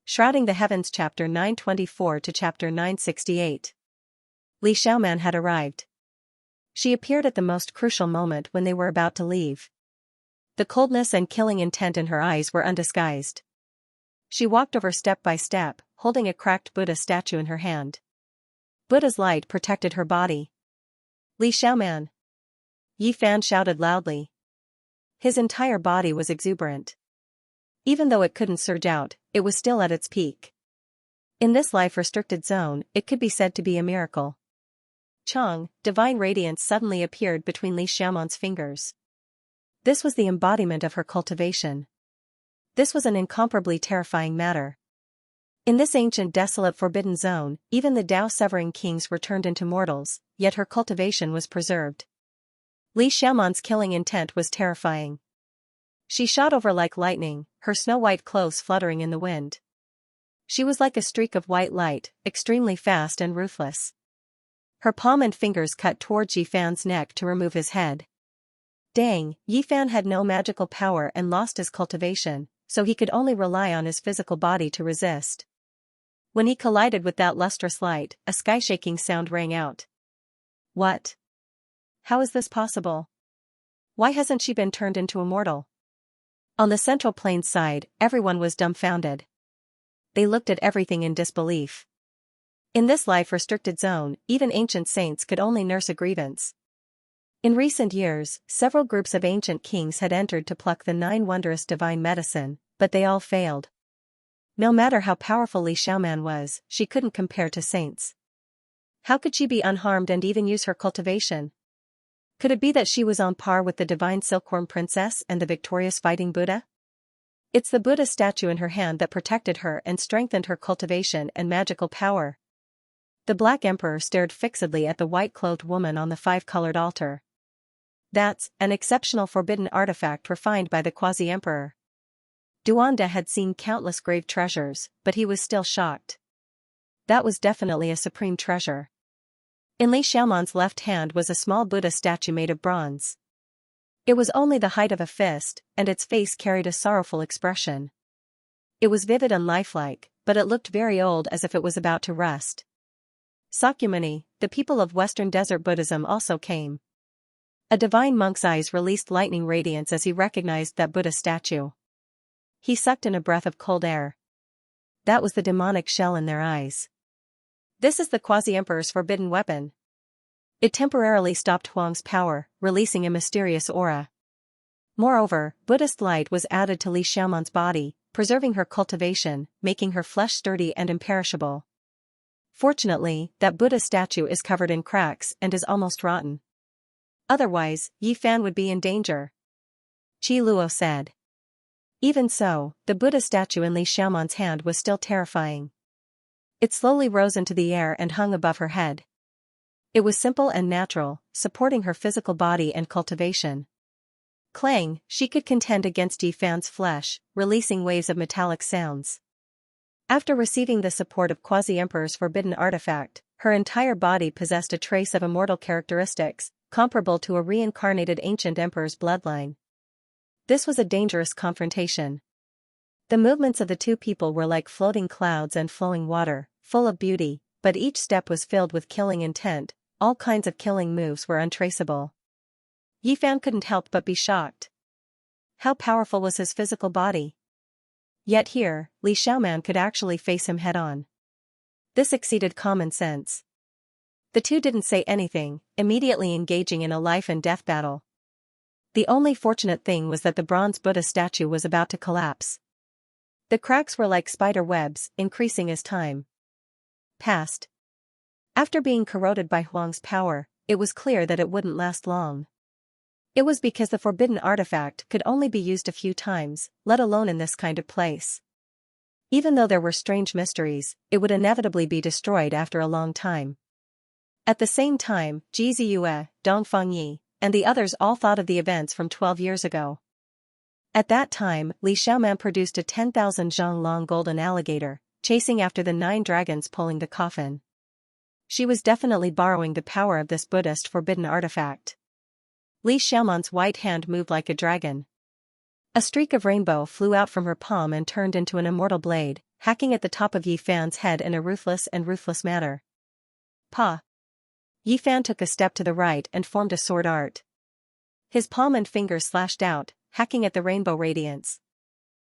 Shrouding the Heavens Chapter 924 to Chapter 968. Li Xiaoman had arrived. She appeared at the most crucial moment when they were about to leave. The coldness and killing intent in her eyes were undisguised. She walked over step by step, holding a cracked Buddha statue in her hand. Buddha's light protected her body. Li Xiaoman! Yi Fan shouted loudly. His entire body was exuberant. Even though it couldn't surge out, it was still at its peak. In this life-restricted zone, it could be said to be a miracle. Chang, divine radiance suddenly appeared between Li Xiaoman's fingers. This was the embodiment of her cultivation. This was an incomparably terrifying matter. In this ancient desolate forbidden zone, even the Tao-severing kings were turned into mortals, yet her cultivation was preserved. Li Xiaoman's killing intent was terrifying. She shot over like lightning, her snow-white clothes fluttering in the wind. She was like a streak of white light, extremely fast and ruthless. Her palm and fingers cut towards Yi Fan's neck to remove his head. Dang, Yi Fan had no magical power and lost his cultivation, so he could only rely on his physical body to resist. When he collided with that lustrous light, a sky-shaking sound rang out. What? How is this possible? Why hasn't she been turned into a mortal? On the Central Plains side, everyone was dumbfounded. They looked at everything in disbelief. In this life-restricted zone, even ancient saints could only nurse a grievance. In recent years, several groups of ancient kings had entered to pluck the 9 wondrous divine medicine, but they all failed. No matter how powerful Li Xiaoman was, she couldn't compare to saints. How could she be unharmed and even use her cultivation? Could it be that she was on par with the divine silkworm princess and the victorious fighting Buddha? It's the Buddha statue in her hand that protected her and strengthened her cultivation and magical power. The Black Emperor stared fixedly at the white-clothed woman on the 5-colored altar. That's an exceptional forbidden artifact refined by the Quasi-Emperor. Duanda had seen countless grave treasures, but he was still shocked. That was definitely a supreme treasure. In Li Xiaoman's left hand was a small Buddha statue made of bronze. It was only the height of a fist, and its face carried a sorrowful expression. It was vivid and lifelike, but it looked very old, as if it was about to rust. Sakyamuni, the people of Western Desert Buddhism, also came. A divine monk's eyes released lightning radiance as he recognized that Buddha statue. He sucked in a breath of cold air. That was the demonic shell in their eyes. This is the Quasi-Emperor's forbidden weapon. It temporarily stopped Huang's power, releasing a mysterious aura. Moreover, Buddhist light was added to Li Xiaoman's body, preserving her cultivation, making her flesh sturdy and imperishable. Fortunately, that Buddha statue is covered in cracks and is almost rotten. Otherwise, Yi Fan would be in danger. Qi Luo said. Even so, the Buddha statue in Li Xiaoman's hand was still terrifying. It slowly rose into the air and hung above her head. It was simple and natural, supporting her physical body and cultivation. Clang, she could contend against Yi Fan's flesh, releasing waves of metallic sounds. After receiving the support of Quasi-Emperor's forbidden artifact, her entire body possessed a trace of immortal characteristics, comparable to a reincarnated ancient emperor's bloodline. This was a dangerous confrontation. The movements of the two people were like floating clouds and flowing water, full of beauty, but each step was filled with killing intent. All kinds of killing moves were untraceable. Yi Fan couldn't help but be shocked. How powerful was his physical body? Yet here, Li Xiaoman could actually face him head-on. This exceeded common sense. The two didn't say anything, immediately engaging in a life-and-death battle. The only fortunate thing was that the bronze Buddha statue was about to collapse. The cracks were like spider webs, increasing as time passed. After being corroded by Huang's power, it was clear that it wouldn't last long. It was because the forbidden artifact could only be used a few times, let alone in this kind of place. Even though there were strange mysteries, it would inevitably be destroyed after a long time. At the same time, Ji Ziyue, Dongfang Yi, and the others all thought of the events from 12 years ago. At that time, Li Xiaoman produced a 10,000 zhang long golden alligator, chasing after the 9 dragons pulling the coffin. She was definitely borrowing the power of this Buddhist forbidden artifact. Li Xiaoman's white hand moved like a dragon. A streak of rainbow flew out from her palm and turned into an immortal blade, hacking at the top of Yi Fan's head in a ruthless manner. Pa! Yi Fan took a step to the right and formed a sword art. His palm and fingers slashed out, hacking at the rainbow radiance.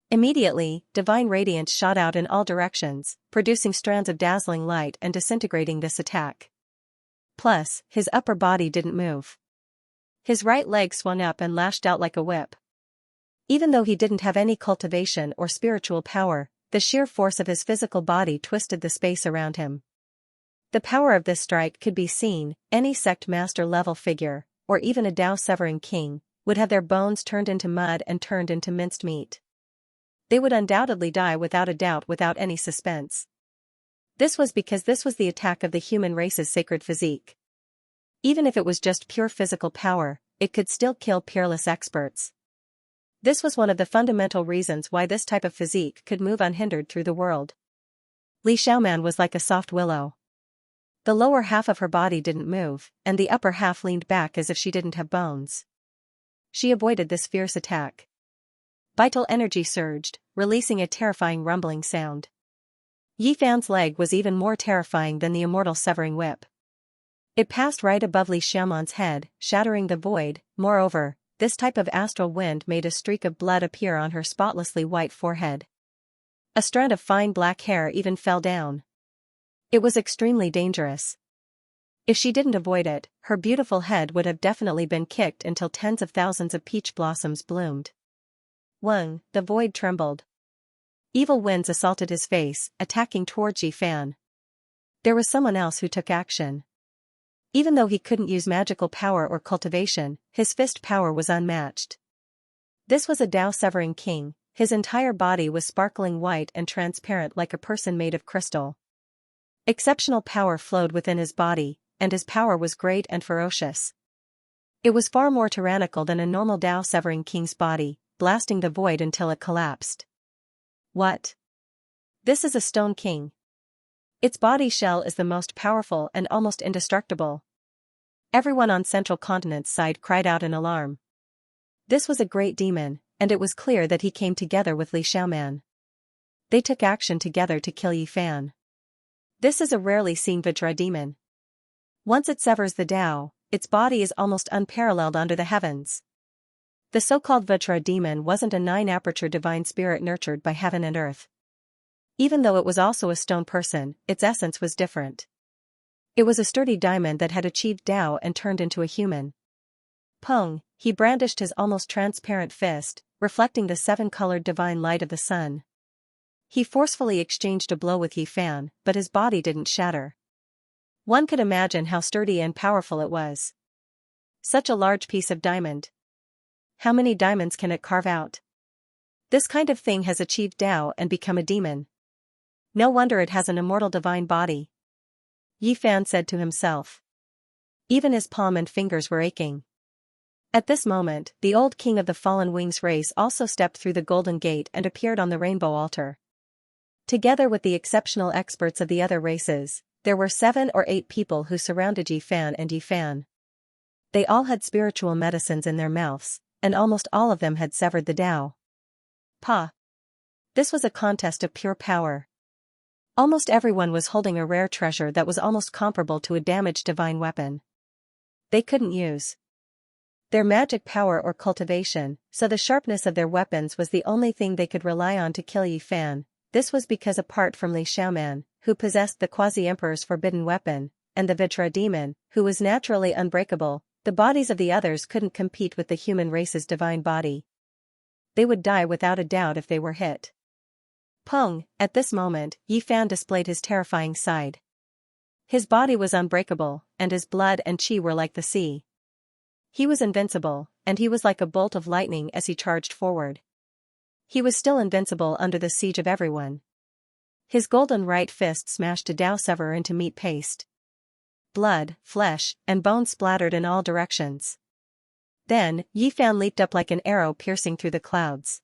Immediately, divine radiance shot out in all directions, producing strands of dazzling light and disintegrating this attack. Plus, his upper body didn't move. His right leg swung up and lashed out like a whip. Even though he didn't have any cultivation or spiritual power, the sheer force of his physical body twisted the space around him. The power of this strike could be seen. Any sect master level figure, or even a Tao-severing king, would have their bones turned into mud and turned into minced meat. They would undoubtedly die without a doubt, without any suspense. This was because this was the attack of the human race's sacred physique. Even if it was just pure physical power, it could still kill peerless experts. This was one of the fundamental reasons why this type of physique could move unhindered through the world. Li Xiaoman was like a soft willow. The lower half of her body didn't move, and the upper half leaned back as if she didn't have bones. She avoided this fierce attack. Vital energy surged, releasing a terrifying rumbling sound. Yi Fan's leg was even more terrifying than the immortal severing whip. It passed right above Li Xiaoman's head, shattering the void. Moreover, this type of astral wind made a streak of blood appear on her spotlessly white forehead. A strand of fine black hair even fell down. It was extremely dangerous. If she didn't avoid it, her beautiful head would have definitely been kicked until tens of thousands of peach blossoms bloomed. Weng, the void trembled. Evil winds assaulted his face, attacking towards Yi Fan. There was someone else who took action. Even though he couldn't use magical power or cultivation, his fist power was unmatched. This was a Tao-severing king. His entire body was sparkling white and transparent like a person made of crystal. Exceptional power flowed within his body, and his power was great and ferocious. It was far more tyrannical than a normal Tao-severing king's body, blasting the void until it collapsed. What? This is a stone king. Its body shell is the most powerful and almost indestructible. Everyone on Central Continent's side cried out in alarm. This was a great demon, and it was clear that he came together with Li Xiaoman. They took action together to kill Yi Fan. This is a rarely seen Vajra demon. Once it severs the Tao, its body is almost unparalleled under the heavens. The so-called Vajra demon wasn't a nine-aperture divine spirit nurtured by heaven and earth. Even though it was also a stone person, its essence was different. It was a sturdy diamond that had achieved Tao and turned into a human. Peng, he brandished his almost transparent fist, reflecting the seven-colored divine light of the sun. He forcefully exchanged a blow with Yi Fan, but his body didn't shatter. One could imagine how sturdy and powerful it was. Such a large piece of diamond. How many diamonds can it carve out? This kind of thing has achieved Tao and become a demon. No wonder it has an immortal divine body. Yi Fan said to himself. Even his palm and fingers were aching. At this moment, the old king of the Fallen Wings race also stepped through the golden gate and appeared on the rainbow altar. Together with the exceptional experts of the other races, there were 7 or 8 people who surrounded Yi Fan and Yi Fan. They all had spiritual medicines in their mouths, and almost all of them had severed the Tao. Pa! This was a contest of pure power. Almost everyone was holding a rare treasure that was almost comparable to a damaged divine weapon. They couldn't use their magic power or cultivation, so the sharpness of their weapons was the only thing they could rely on to kill Yi Fan. This was because apart from Li Xiaoman, who possessed the Quasi-Emperor's forbidden weapon, and the Vajra demon, who was naturally unbreakable, the bodies of the others couldn't compete with the human race's divine body. They would die without a doubt if they were hit. Peng, at this moment, Yi Fan displayed his terrifying side. His body was unbreakable, and his blood and qi were like the sea. He was invincible, and he was like a bolt of lightning as he charged forward. He was still invincible under the siege of everyone. His golden right fist smashed a Tao-severer into meat paste. Blood, flesh, and bone splattered in all directions. Then, Yi Fan leaped up like an arrow piercing through the clouds.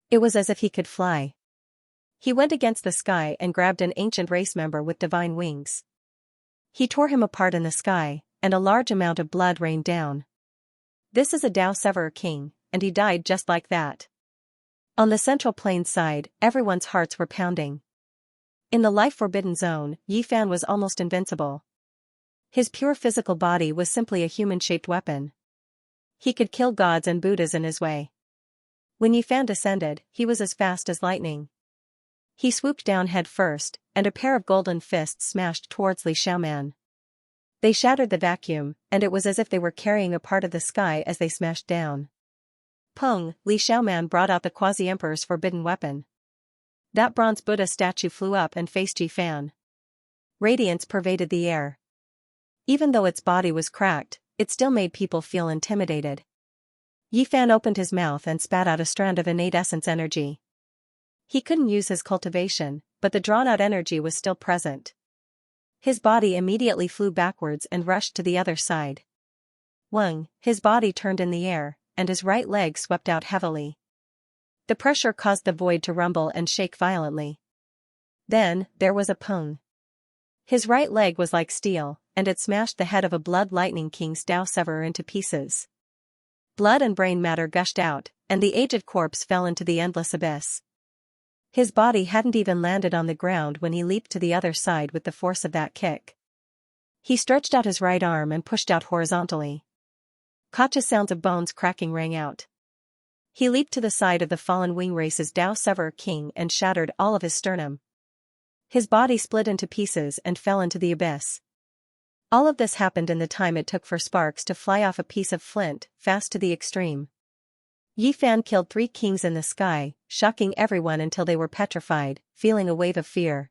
It was as if he could fly. He went against the sky and grabbed an ancient race member with divine wings. He tore him apart in the sky, and a large amount of blood rained down. This is a Tao-severer king, and he died just like that. On the Central Plains side, everyone's hearts were pounding. In the life-forbidden zone, Yi Fan was almost invincible. His pure physical body was simply a human-shaped weapon. He could kill gods and Buddhas in his way. When Yi Fan descended, he was as fast as lightning. He swooped down head first, and a pair of golden fists smashed towards Li Xiaoman. They shattered the vacuum, and it was as if they were carrying a part of the sky as they smashed down. Peng, Li Xiaoman brought out the Quasi-Emperor's forbidden weapon. That bronze Buddha statue flew up and faced Yi Fan. Radiance pervaded the air. Even though its body was cracked, it still made people feel intimidated. Yi Fan opened his mouth and spat out a strand of innate essence energy. He couldn't use his cultivation, but the drawn-out energy was still present. His body immediately flew backwards and rushed to the other side. Wang, his body turned in the air, and his right leg swept out heavily. The pressure caused the void to rumble and shake violently. Then, there was a pung. His right leg was like steel, and it smashed the head of a Blood Lightning King's Dao Severer into pieces. Blood and brain matter gushed out, and the aged corpse fell into the endless abyss. His body hadn't even landed on the ground when he leaped to the other side with the force of that kick. He stretched out his right arm and pushed out horizontally. Cautious sounds of bones cracking rang out. He leaped to the side of the fallen Wing Race's Dao Severer King and shattered all of his sternum. His body split into pieces and fell into the abyss. All of this happened in the time it took for sparks to fly off a piece of flint, fast to the extreme. Yi Fan killed 3 kings in the sky, shocking everyone until they were petrified, feeling a wave of fear.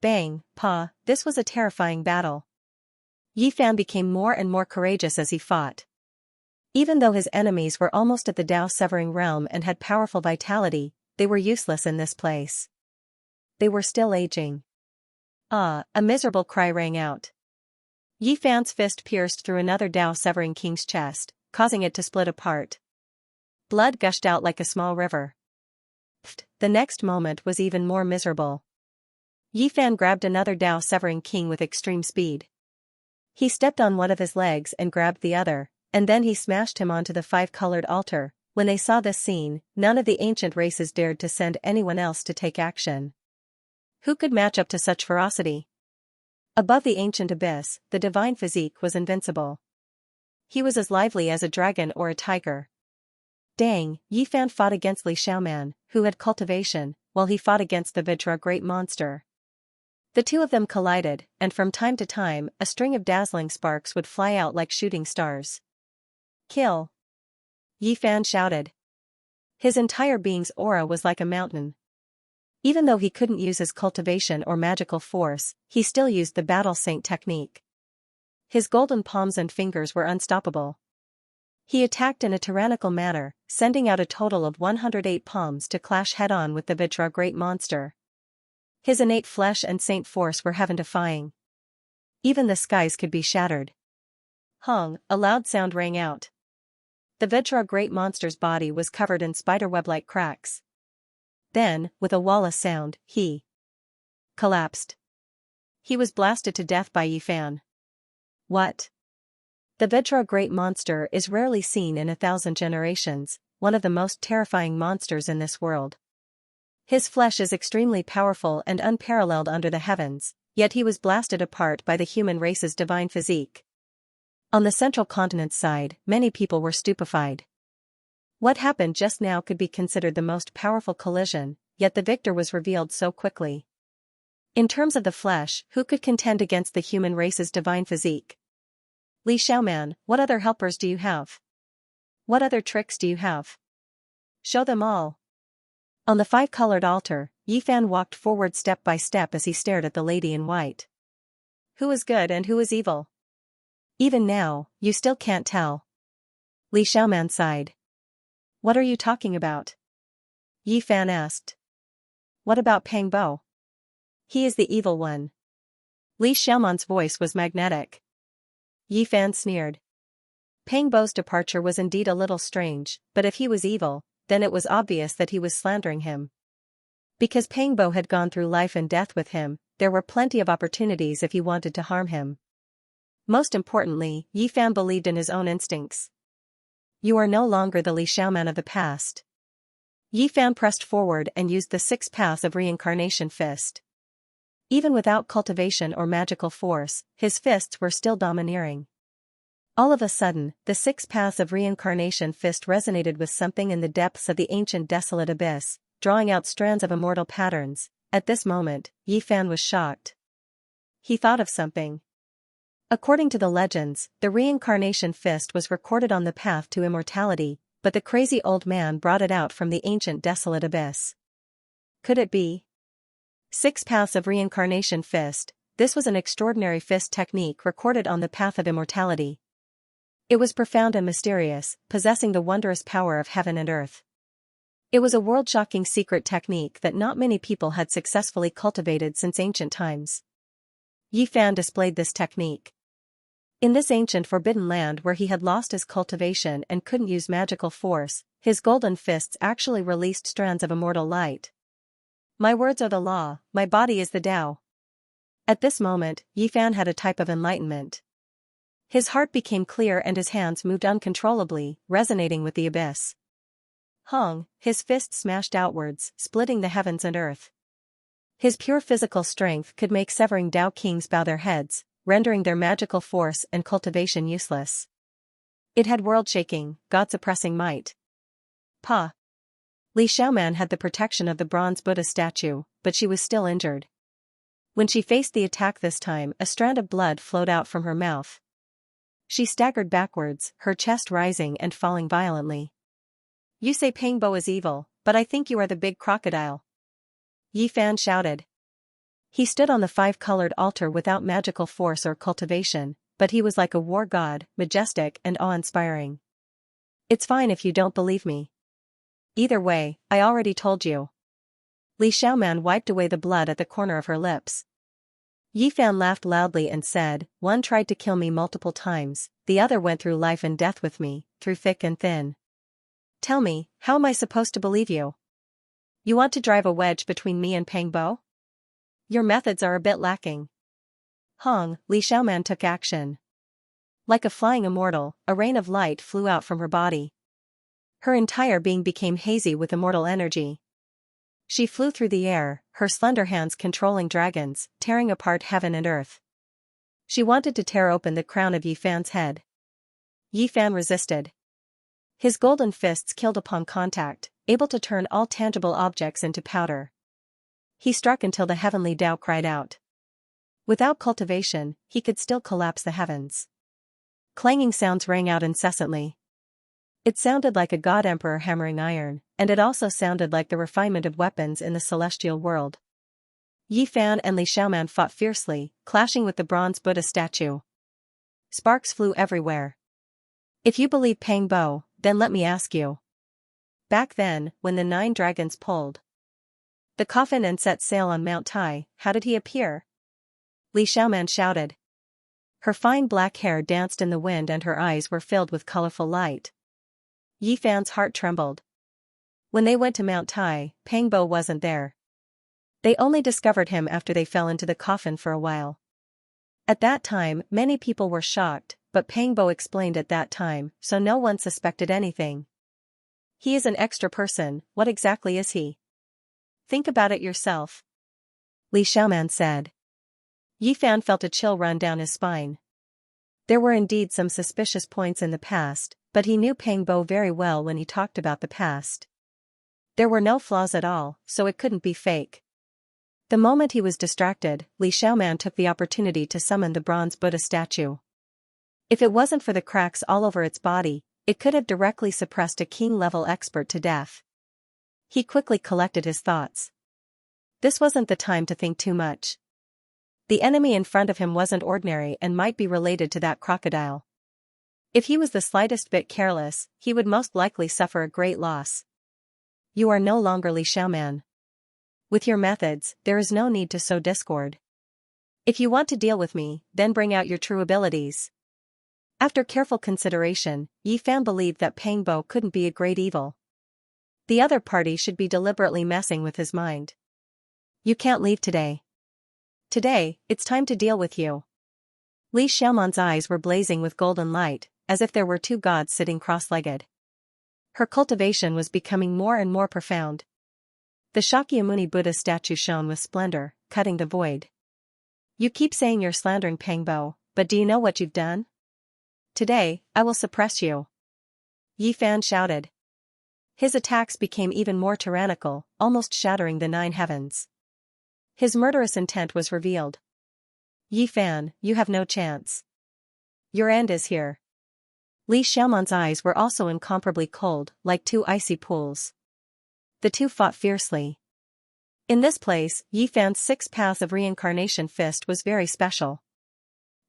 Bang, pa, this was a terrifying battle. Yi Fan became more and more courageous as he fought. Even though his enemies were almost at the Dao Severing realm and had powerful vitality, they were useless in this place. They were still aging. Ah, a miserable cry rang out. Yi Fan's fist pierced through another Dao Severing King's chest, causing it to split apart. Blood gushed out like a small river. The next moment was even more miserable. Yi Fan grabbed another Dao Severing King with extreme speed. He stepped on one of his legs and grabbed the other, and then he smashed him onto the 5-colored altar. When they saw this scene, none of the ancient races dared to send anyone else to take action. Who could match up to such ferocity? Above the ancient abyss, the divine physique was invincible. He was as lively as a dragon or a tiger. Dang, Yi Fan fought against Li Xiaoman, who had cultivation, while he fought against the Vajra great monster. The two of them collided, and from time to time, a string of dazzling sparks would fly out like shooting stars. Kill! Yi Fan shouted. His entire being's aura was like a mountain. Even though he couldn't use his cultivation or magical force, he still used the battle saint technique. His golden palms and fingers were unstoppable. He attacked in a tyrannical manner, sending out a total of 108 palms to clash head-on with the Vajra great monster. His innate flesh and saint force were heaven-defying. Even the skies could be shattered. Hong, a loud sound rang out. The Vajra great monster's body was covered in spiderweb-like cracks. Then, with a walla sound, he collapsed. He was blasted to death by Yi Fan. What? The Vajra great monster is rarely seen in 1,000 generations, one of the most terrifying monsters in this world. His flesh is extremely powerful and unparalleled under the heavens, yet he was blasted apart by the human race's divine physique. On the central continent's side, many people were stupefied. What happened just now could be considered the most powerful collision, yet the victor was revealed so quickly. In terms of the flesh, who could contend against the human race's divine physique? Li Xiaoman, what other helpers do you have? What other tricks do you have? Show them all. On the 5-colored altar, Yi Fan walked forward step by step as he stared at the lady in white. Who is good and who is evil? Even now, you still can't tell. Li Xiaoman sighed. What are you talking about? Yi Fan asked. What about Pang Bo? He is the evil one. Li Xiaoman's voice was magnetic. Yi Fan sneered. Pang Bo's departure was indeed a little strange, but if he was evil, then it was obvious that he was slandering him. Because Pang Bo had gone through life and death with him, there were plenty of opportunities if he wanted to harm him. Most importantly, Yi Fan believed in his own instincts. You are no longer the Li Xiaoman of the past. Yi Fan pressed forward and used the 6 paths of reincarnation fist. Even without cultivation or magical force, his fists were still domineering. All of a sudden, the 6 paths of reincarnation fist resonated with something in the depths of the ancient desolate abyss, drawing out strands of immortal patterns. At this moment, Yi Fan was shocked. He thought of something. According to the legends, the reincarnation fist was recorded on the path to immortality, but the crazy old man brought it out from the ancient desolate abyss. Could it be? 6 paths of reincarnation fist. This was an extraordinary fist technique recorded on the path of immortality. It was profound and mysterious, possessing the wondrous power of heaven and earth. It was a world-shocking secret technique that not many people had successfully cultivated since ancient times. Yi Fan displayed this technique. In this ancient forbidden land where he had lost his cultivation and couldn't use magical force, his golden fists actually released strands of immortal light. My words are the law, my body is the Tao. At this moment, Yi Fan had a type of enlightenment. His heart became clear and his hands moved uncontrollably, resonating with the abyss. Hung, his fist smashed outwards, splitting the heavens and earth. His pure physical strength could make severing Tao kings bow their heads, rendering their magical force and cultivation useless. It had world-shaking, god-suppressing might. Pa. Li Xiaoman had the protection of the bronze Buddha statue, but she was still injured. When she faced the attack this time, a strand of blood flowed out from her mouth. She staggered backwards, her chest rising and falling violently. You say Peng Bo is evil, but I think you are the big crocodile. Yi Fan shouted. He stood on the 5-colored altar without magical force or cultivation, but he was like a war god, majestic and awe-inspiring. It's fine if you don't believe me. Either way, I already told you. Li Xiaoman wiped away the blood at the corner of her lips. Yi Fan laughed loudly and said, one tried to kill me multiple times, the other went through life and death with me, through thick and thin. Tell me, how am I supposed to believe you? You want to drive a wedge between me and Peng Bo? Your methods are a bit lacking. Hong, Li Xiaoman took action. Like a flying immortal, a rain of light flew out from her body. Her entire being became hazy with immortal energy. She flew through the air, her slender hands controlling dragons, tearing apart heaven and earth. She wanted to tear open the crown of Yi Fan's head. Yi Fan resisted. His golden fists killed upon contact, able to turn all tangible objects into powder. He struck until the heavenly Tao cried out. Without cultivation, he could still collapse the heavens. Clanging sounds rang out incessantly. It sounded like a god-emperor hammering iron, and it also sounded like the refinement of weapons in the celestial world. Yi Fan and Li Xiaoman fought fiercely, clashing with the bronze Buddha statue. Sparks flew everywhere. If you believe Peng Bo, then let me ask you. Back then, when the 9 dragons pulled the coffin and set sail on Mount Tai, how did he appear? Li Xiaoman shouted. Her fine black hair danced in the wind and her eyes were filled with colorful light. Yi Fan's heart trembled. When they went to Mount Tai, Peng Bo wasn't there. They only discovered him after they fell into the coffin for a while. At that time, many people were shocked, but Peng Bo explained at that time, so no one suspected anything. He is an extra person, what exactly is he? Think about it yourself. Li Xiaoman said. Yi Fan felt a chill run down his spine. There were indeed some suspicious points in the past, but he knew Peng Bo very well when he talked about the past. There were no flaws at all, so it couldn't be fake. The moment he was distracted, Li Xiaoman took the opportunity to summon the bronze Buddha statue. If it wasn't for the cracks all over its body, it could have directly suppressed a king-level expert to death. He quickly collected his thoughts. This wasn't the time to think too much. The enemy in front of him wasn't ordinary and might be related to that crocodile. If he was the slightest bit careless, he would most likely suffer a great loss. You are no longer Li Xiaoman. With your methods, there is no need to sow discord. If you want to deal with me, then bring out your true abilities. After careful consideration, Yi Fan believed that Peng Bo couldn't be a great evil. The other party should be deliberately messing with his mind. You can't leave today. Today, it's time to deal with you. Li Xiaoman's eyes were blazing with golden light, as if there were 2 gods sitting cross-legged. Her cultivation was becoming more and more profound. The Shakyamuni Buddha statue shone with splendor, cutting the void. You keep saying you're slandering Pangbo, but do you know what you've done? Today, I will suppress you. Yi Fan shouted. His attacks became even more tyrannical, almost shattering the 9 heavens. His murderous intent was revealed. Yi Fan, you have no chance. Your end is here. Li Xiaoman's eyes were also incomparably cold, like 2 icy pools. The two fought fiercely. In this place, Yi Fan's 6 paths of reincarnation fist was very special.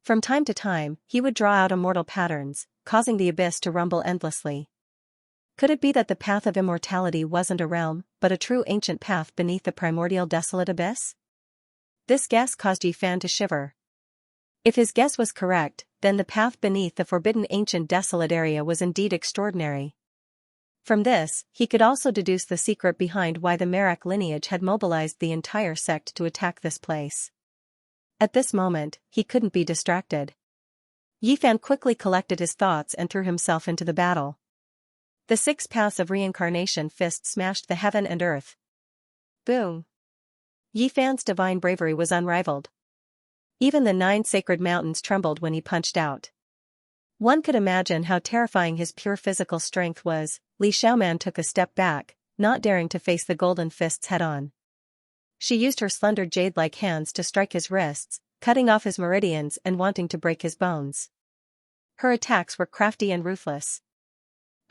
From time to time, he would draw out immortal patterns, causing the abyss to rumble endlessly. Could it be that the path of immortality wasn't a realm, but a true ancient path beneath the primordial desolate abyss? This guess caused Yi Fan to shiver. If his guess was correct, then the path beneath the forbidden ancient desolate area was indeed extraordinary. From this, he could also deduce the secret behind why the Merak lineage had mobilized the entire sect to attack this place. At this moment, he couldn't be distracted. Yi Fan quickly collected his thoughts and threw himself into the battle. The 6 paths of reincarnation fist smashed the heaven and earth. Boom! Yi Fan's divine bravery was unrivaled. Even the 9 sacred mountains trembled when he punched out. One could imagine how terrifying his pure physical strength was. Li Xiaoman took a step back, not daring to face the golden fists head-on. She used her slender jade-like hands to strike his wrists, cutting off his meridians and wanting to break his bones. Her attacks were crafty and ruthless.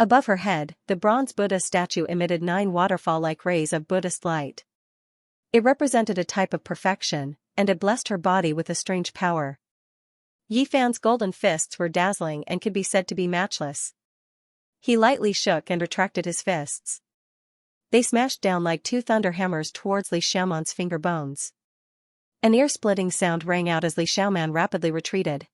Above her head, the bronze Buddha statue emitted 9 waterfall-like rays of Buddhist light. It represented a type of perfection, and it blessed her body with a strange power. Yi Fan's golden fists were dazzling and could be said to be matchless. He lightly shook and retracted his fists. They smashed down like 2 thunder hammers towards Li Xiaoman's finger bones. An ear-splitting sound rang out as Li Xiaoman rapidly retreated.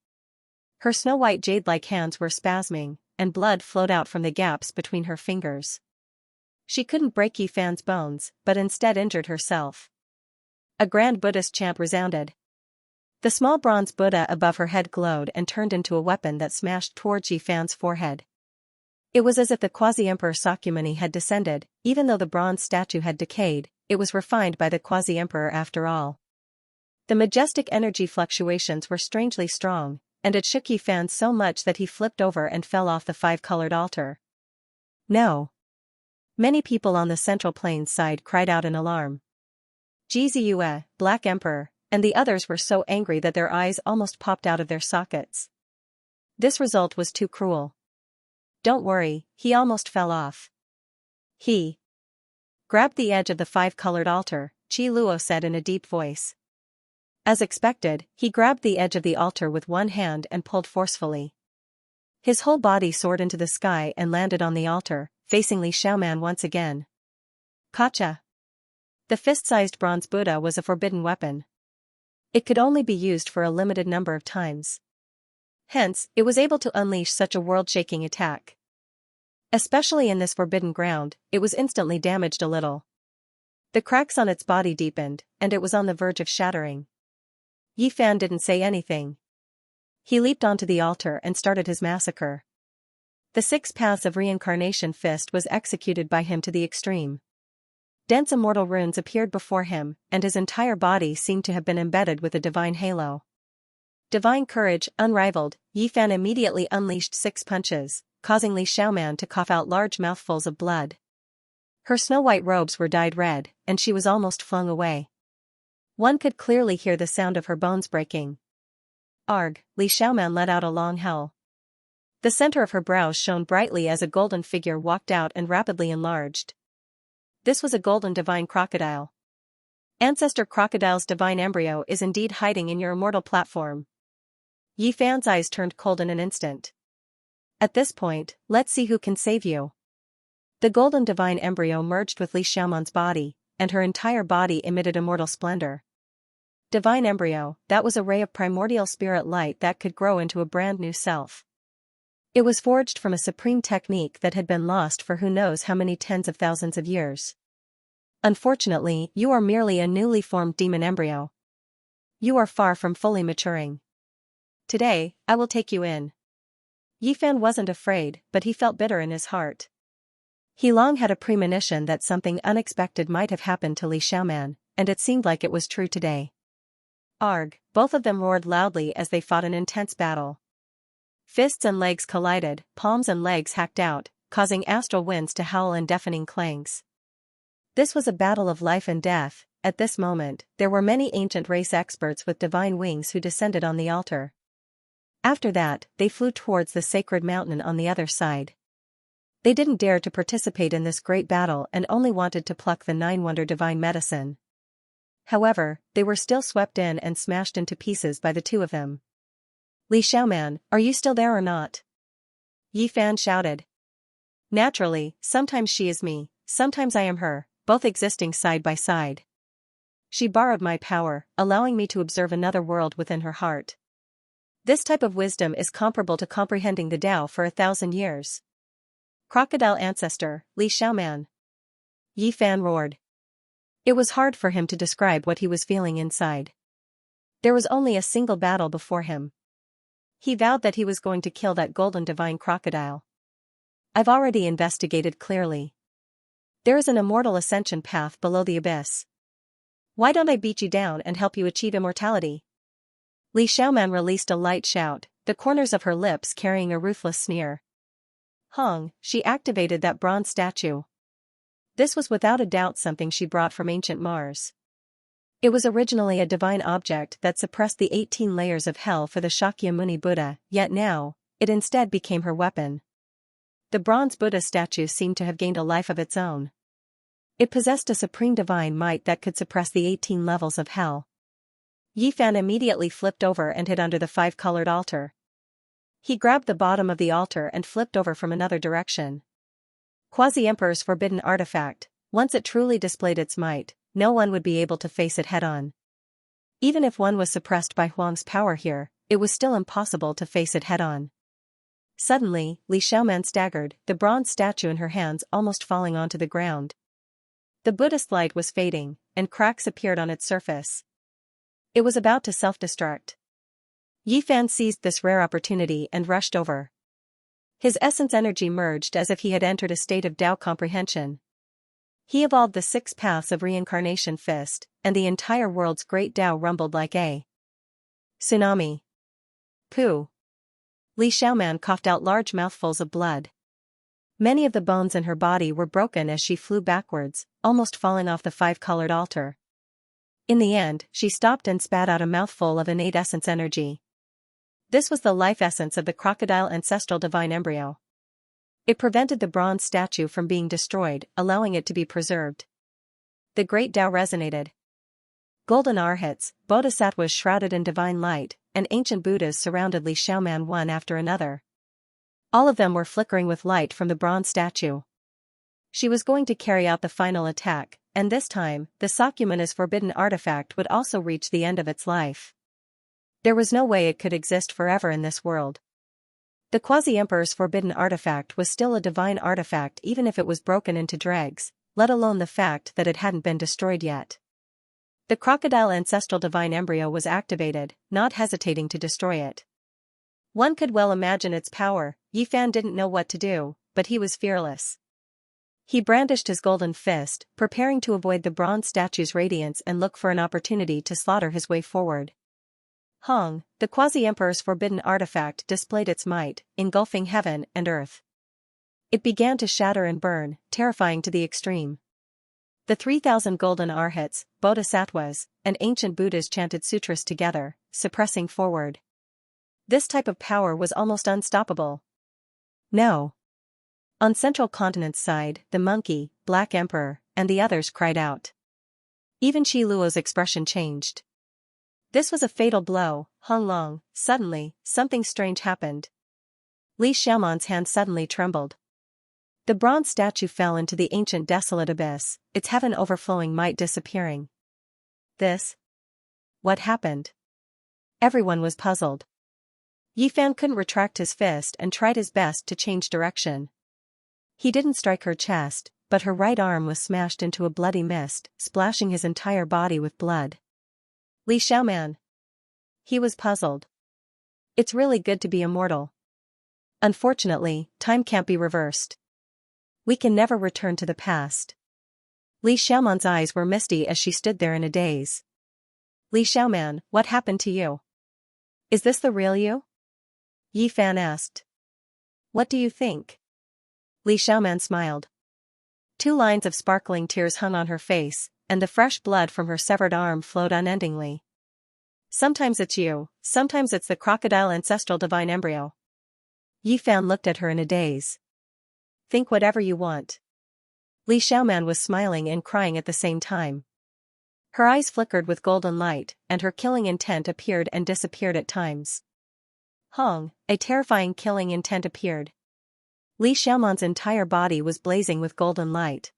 Her snow-white jade-like hands were spasming, and blood flowed out from the gaps between her fingers. She couldn't break Yi Fan's bones, but instead injured herself. A grand Buddhist chant resounded. The small bronze Buddha above her head glowed and turned into a weapon that smashed towards Yi Fan's forehead. It was as if the quasi-emperor Sakyamuni had descended. Even though the bronze statue had decayed, it was refined by the quasi-emperor after all. The majestic energy fluctuations were strangely strong, and it shook Yi Fan so much that he flipped over and fell off the 5-colored altar. No! Many people on the Central Plains side cried out in alarm. Jiziyue, Black Emperor, and the others were so angry that their eyes almost popped out of their sockets. This result was too cruel. Don't worry, he almost fell off. He grabbed the edge of the 5-colored altar, Qi Luo said in a deep voice. As expected, he grabbed the edge of the altar with one hand and pulled forcefully. His whole body soared into the sky and landed on the altar, facing Li Xiaoman once again. Gotcha! The fist-sized bronze Buddha was a forbidden weapon. It could only be used for a limited number of times. Hence, it was able to unleash such a world-shaking attack. Especially in this forbidden ground, it was instantly damaged a little. The cracks on its body deepened, and it was on the verge of shattering. Yi Fan didn't say anything. He leaped onto the altar and started his massacre. The 6 paths of reincarnation fist was executed by him to the extreme. Dense immortal runes appeared before him, and his entire body seemed to have been embedded with a divine halo. Divine courage, unrivaled, Yi Fan immediately unleashed 6 punches, causing Li Xiaoman to cough out large mouthfuls of blood. Her snow-white robes were dyed red, and she was almost flung away. One could clearly hear the sound of her bones breaking. Arg, Li Xiaoman let out a long howl. The center of her brows shone brightly as a golden figure walked out and rapidly enlarged. This was a golden divine crocodile. Ancestor Crocodile's divine embryo is indeed hiding in your immortal platform. Yi Fan's eyes turned cold in an instant. At this point, let's see who can save you. The golden divine embryo merged with Li Xiaoman's body, and her entire body emitted immortal splendor. Divine embryo, that was a ray of primordial spirit light that could grow into a brand new self. It was forged from a supreme technique that had been lost for who knows how many tens of thousands of years. Unfortunately, you are merely a newly formed demon embryo. You are far from fully maturing. Today, I will take you in. Yi Fan wasn't afraid, but he felt bitter in his heart. He long had a premonition that something unexpected might have happened to Li Xiaoman, and it seemed like it was true today. Arg, both of them roared loudly as they fought an intense battle. Fists and legs collided, palms and legs hacked out, causing astral winds to howl in deafening clangs. This was a battle of life and death. At this moment, there were many ancient race experts with divine wings who descended on the altar. After that, they flew towards the sacred mountain on the other side. They didn't dare to participate in this great battle and only wanted to pluck the 9-wonder divine medicine. However, they were still swept in and smashed into pieces by the two of them. Li Xiaoman, are you still there or not? Yi Fan shouted. Naturally, sometimes she is me, sometimes I am her, both existing side by side. She borrowed my power, allowing me to observe another world within her heart. This type of wisdom is comparable to comprehending the Tao for 1,000 years. Crocodile ancestor, Li Xiaoman. Yi Fan roared. It was hard for him to describe what he was feeling inside. There was only a single battle before him. He vowed that he was going to kill that golden divine crocodile. I've already investigated clearly. There is an immortal ascension path below the abyss. Why don't I beat you down and help you achieve immortality? Li Xiaoman released a light shout, the corners of her lips carrying a ruthless sneer. Hung, she activated that bronze statue. This was without a doubt something she brought from ancient Mars. It was originally a divine object that suppressed the 18 layers of hell for the Shakyamuni Buddha, yet now, it instead became her weapon. The bronze Buddha statue seemed to have gained a life of its own. It possessed a supreme divine might that could suppress the 18 levels of hell. Yi Fan immediately flipped over and hid under the 5-colored altar. He grabbed the bottom of the altar and flipped over from another direction. Quasi-Emperor's forbidden artifact, once it truly displayed its might, no one would be able to face it head-on. Even if one was suppressed by Huang's power here, it was still impossible to face it head-on. Suddenly, Li Xiaoman staggered, the bronze statue in her hands almost falling onto the ground. The Buddhist light was fading, and cracks appeared on its surface. It was about to self-destruct. Yi Fan seized this rare opportunity and rushed over. His essence energy merged as if he had entered a state of Tao comprehension. He evolved the 6 paths of reincarnation fist, and the entire world's great Tao rumbled like a tsunami. Pooh! Li Xiaoman coughed out large mouthfuls of blood. Many of the bones in her body were broken as she flew backwards, almost falling off the 5-colored altar. In the end, she stopped and spat out a mouthful of innate essence energy. This was the life essence of the crocodile ancestral divine embryo. It prevented the bronze statue from being destroyed, allowing it to be preserved. The great Tao resonated. Golden arhats, bodhisattvas shrouded in divine light, and ancient Buddhas surrounded Li Xiaoman one after another. All of them were flickering with light from the bronze statue. She was going to carry out the final attack, and this time, the Sakyamuni's forbidden artifact would also reach the end of its life. There was no way it could exist forever in this world. The Quasi-Emperor's forbidden artifact was still a divine artifact even if it was broken into dregs, let alone the fact that it hadn't been destroyed yet. The crocodile ancestral divine embryo was activated, not hesitating to destroy it. One could well imagine its power. Yi Fan didn't know what to do, but he was fearless. He brandished his golden fist, preparing to avoid the bronze statue's radiance and look for an opportunity to slaughter his way forward. Hong, the Quasi-Emperor's forbidden artifact displayed its might, engulfing heaven and earth. It began to shatter and burn, terrifying to the extreme. The 3,000 golden arhats, bodhisattvas, and ancient Buddhas chanted sutras together, suppressing forward. This type of power was almost unstoppable. No. On Central Continent's side, the monkey, Black Emperor, and the others cried out. Even Qi Luo's expression changed. This was a fatal blow. Hung Long, suddenly, something strange happened. Li Xiaoman's hand suddenly trembled. The bronze statue fell into the ancient desolate abyss, its heaven overflowing might disappearing. This? What happened? Everyone was puzzled. Yi Fan couldn't retract his fist and tried his best to change direction. He didn't strike her chest, but her right arm was smashed into a bloody mist, splashing his entire body with blood. Li Xiaoman. He was puzzled. It's really good to be immortal. Unfortunately, time can't be reversed. We can never return to the past. Li Xiaoman's eyes were misty as she stood there in a daze. Li Xiaoman, what happened to you? Is this the real you? Yi Fan asked. What do you think? Li Xiaoman smiled. 2 lines of sparkling tears hung on her face, and the fresh blood from her severed arm flowed unendingly. Sometimes it's you, sometimes it's the crocodile ancestral divine embryo. Yi Fan looked at her in a daze. Think whatever you want. Li Xiaoman was smiling and crying at the same time. Her eyes flickered with golden light, and her killing intent appeared and disappeared at times. Hong, a terrifying killing intent appeared. Li Xiaoman's entire body was blazing with golden light.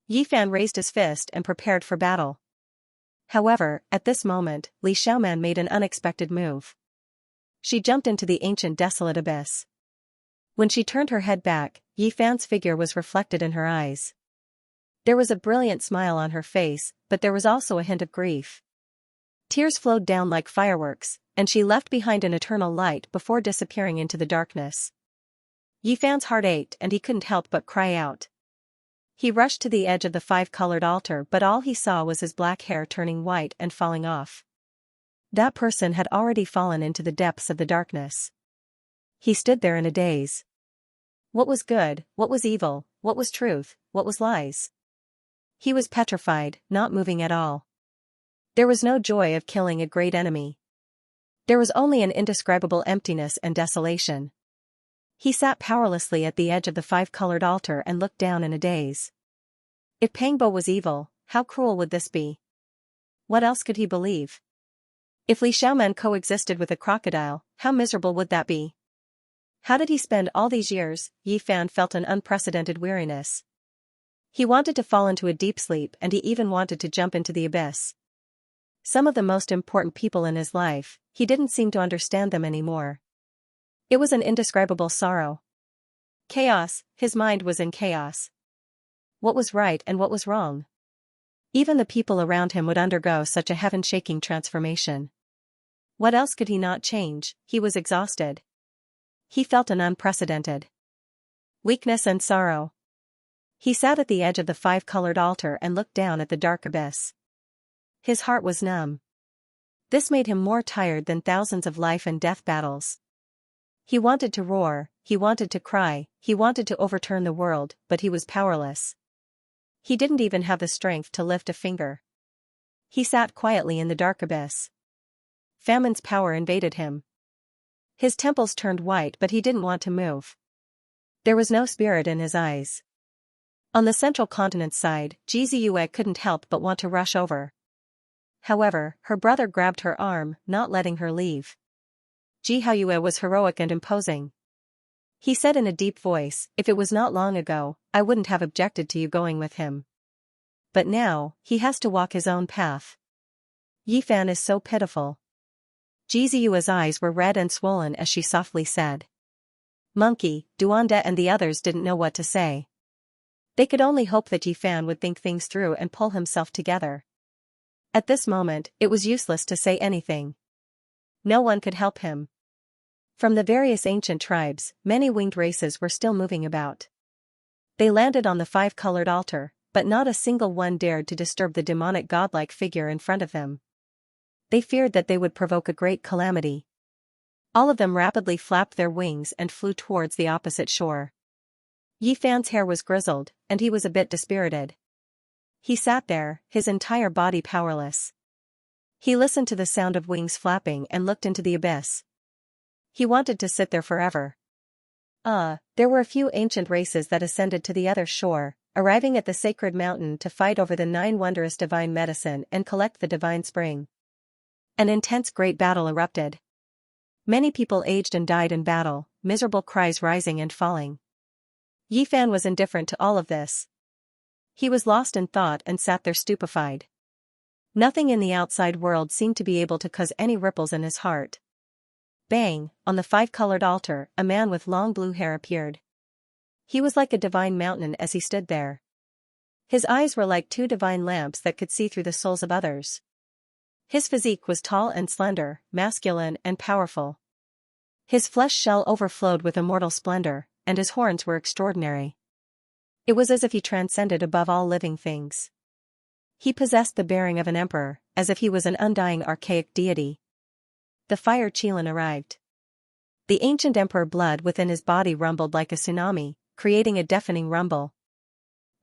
Yi Fan raised his fist and prepared for battle. However, at this moment, Li Xiaoman made an unexpected move. She jumped into the ancient desolate abyss. When she turned her head back, Yi Fan's figure was reflected in her eyes. There was a brilliant smile on her face, but there was also a hint of grief. Tears flowed down like fireworks, and she left behind an eternal light before disappearing into the darkness. Yi Fan's heart ached and he couldn't help but cry out. He rushed to the edge of the 5-colored altar, but all he saw was his black hair turning white and falling off. That person had already fallen into the depths of the darkness. He stood there in a daze. What was good, what was evil, what was truth, what was lies? He was petrified, not moving at all. There was no joy of killing a great enemy. There was only an indescribable emptiness and desolation. He sat powerlessly at the edge of the 5-colored altar and looked down in a daze. If Pangbo was evil, how cruel would this be? What else could he believe? If Li Xiaoman coexisted with a crocodile, how miserable would that be? How did he spend all these years? Yi Fan felt an unprecedented weariness. He wanted to fall into a deep sleep, and he even wanted to jump into the abyss. Some of the most important people in his life, he didn't seem to understand them anymore. It was an indescribable sorrow. Chaos, his mind was in chaos. What was right and what was wrong? Even the people around him would undergo such a heaven-shaking transformation. What else could he not change? He was exhausted. He felt an unprecedented weakness and sorrow. He sat at the edge of the 5-colored altar and looked down at the dark abyss. His heart was numb. This made him more tired than thousands of life and death battles. He wanted to roar, he wanted to cry, he wanted to overturn the world, but he was powerless. He didn't even have the strength to lift a finger. He sat quietly in the dark abyss. Famine's power invaded him. His temples turned white, but he didn't want to move. There was no spirit in his eyes. On the central continent's side, Jiziyue couldn't help but want to rush over. However, her brother grabbed her arm, not letting her leave. Ji Haoyue was heroic and imposing. He said in a deep voice, if it was not long ago, I wouldn't have objected to you going with him. But now, he has to walk his own path. Yi Fan is so pitiful. Jiziyue's eyes were red and swollen as she softly said. Monkey, Duanda and the others didn't know what to say. They could only hope that Yi Fan would think things through and pull himself together. At this moment, it was useless to say anything. No one could help him. From the various ancient tribes, many winged races were still moving about. They landed on the 5-colored altar, but not a single one dared to disturb the demonic godlike figure in front of them. They feared that they would provoke a great calamity. All of them rapidly flapped their wings and flew towards the opposite shore. Yi Fan's hair was grizzled, and he was a bit dispirited. He sat there, his entire body powerless. He listened to the sound of wings flapping and looked into the abyss. He wanted to sit there forever. There were a few ancient races that ascended to the other shore, arriving at the sacred mountain to fight over the 9 wondrous divine medicine and collect the divine spring. An intense great battle erupted. Many people aged and died in battle, miserable cries rising and falling. Yi Fan was indifferent to all of this. He was lost in thought and sat there stupefied. Nothing in the outside world seemed to be able to cause any ripples in his heart. Bang, on the 5-colored altar, a man with long blue hair appeared. He was like a divine mountain as he stood there. His eyes were like 2 divine lamps that could see through the souls of others. His physique was tall and slender, masculine and powerful. His flesh shell overflowed with immortal splendor, and his horns were extraordinary. It was as if he transcended above all living things. He possessed the bearing of an emperor, as if he was an undying archaic deity. The fire Qilin arrived. The ancient emperor blood within his body rumbled like a tsunami, creating a deafening rumble.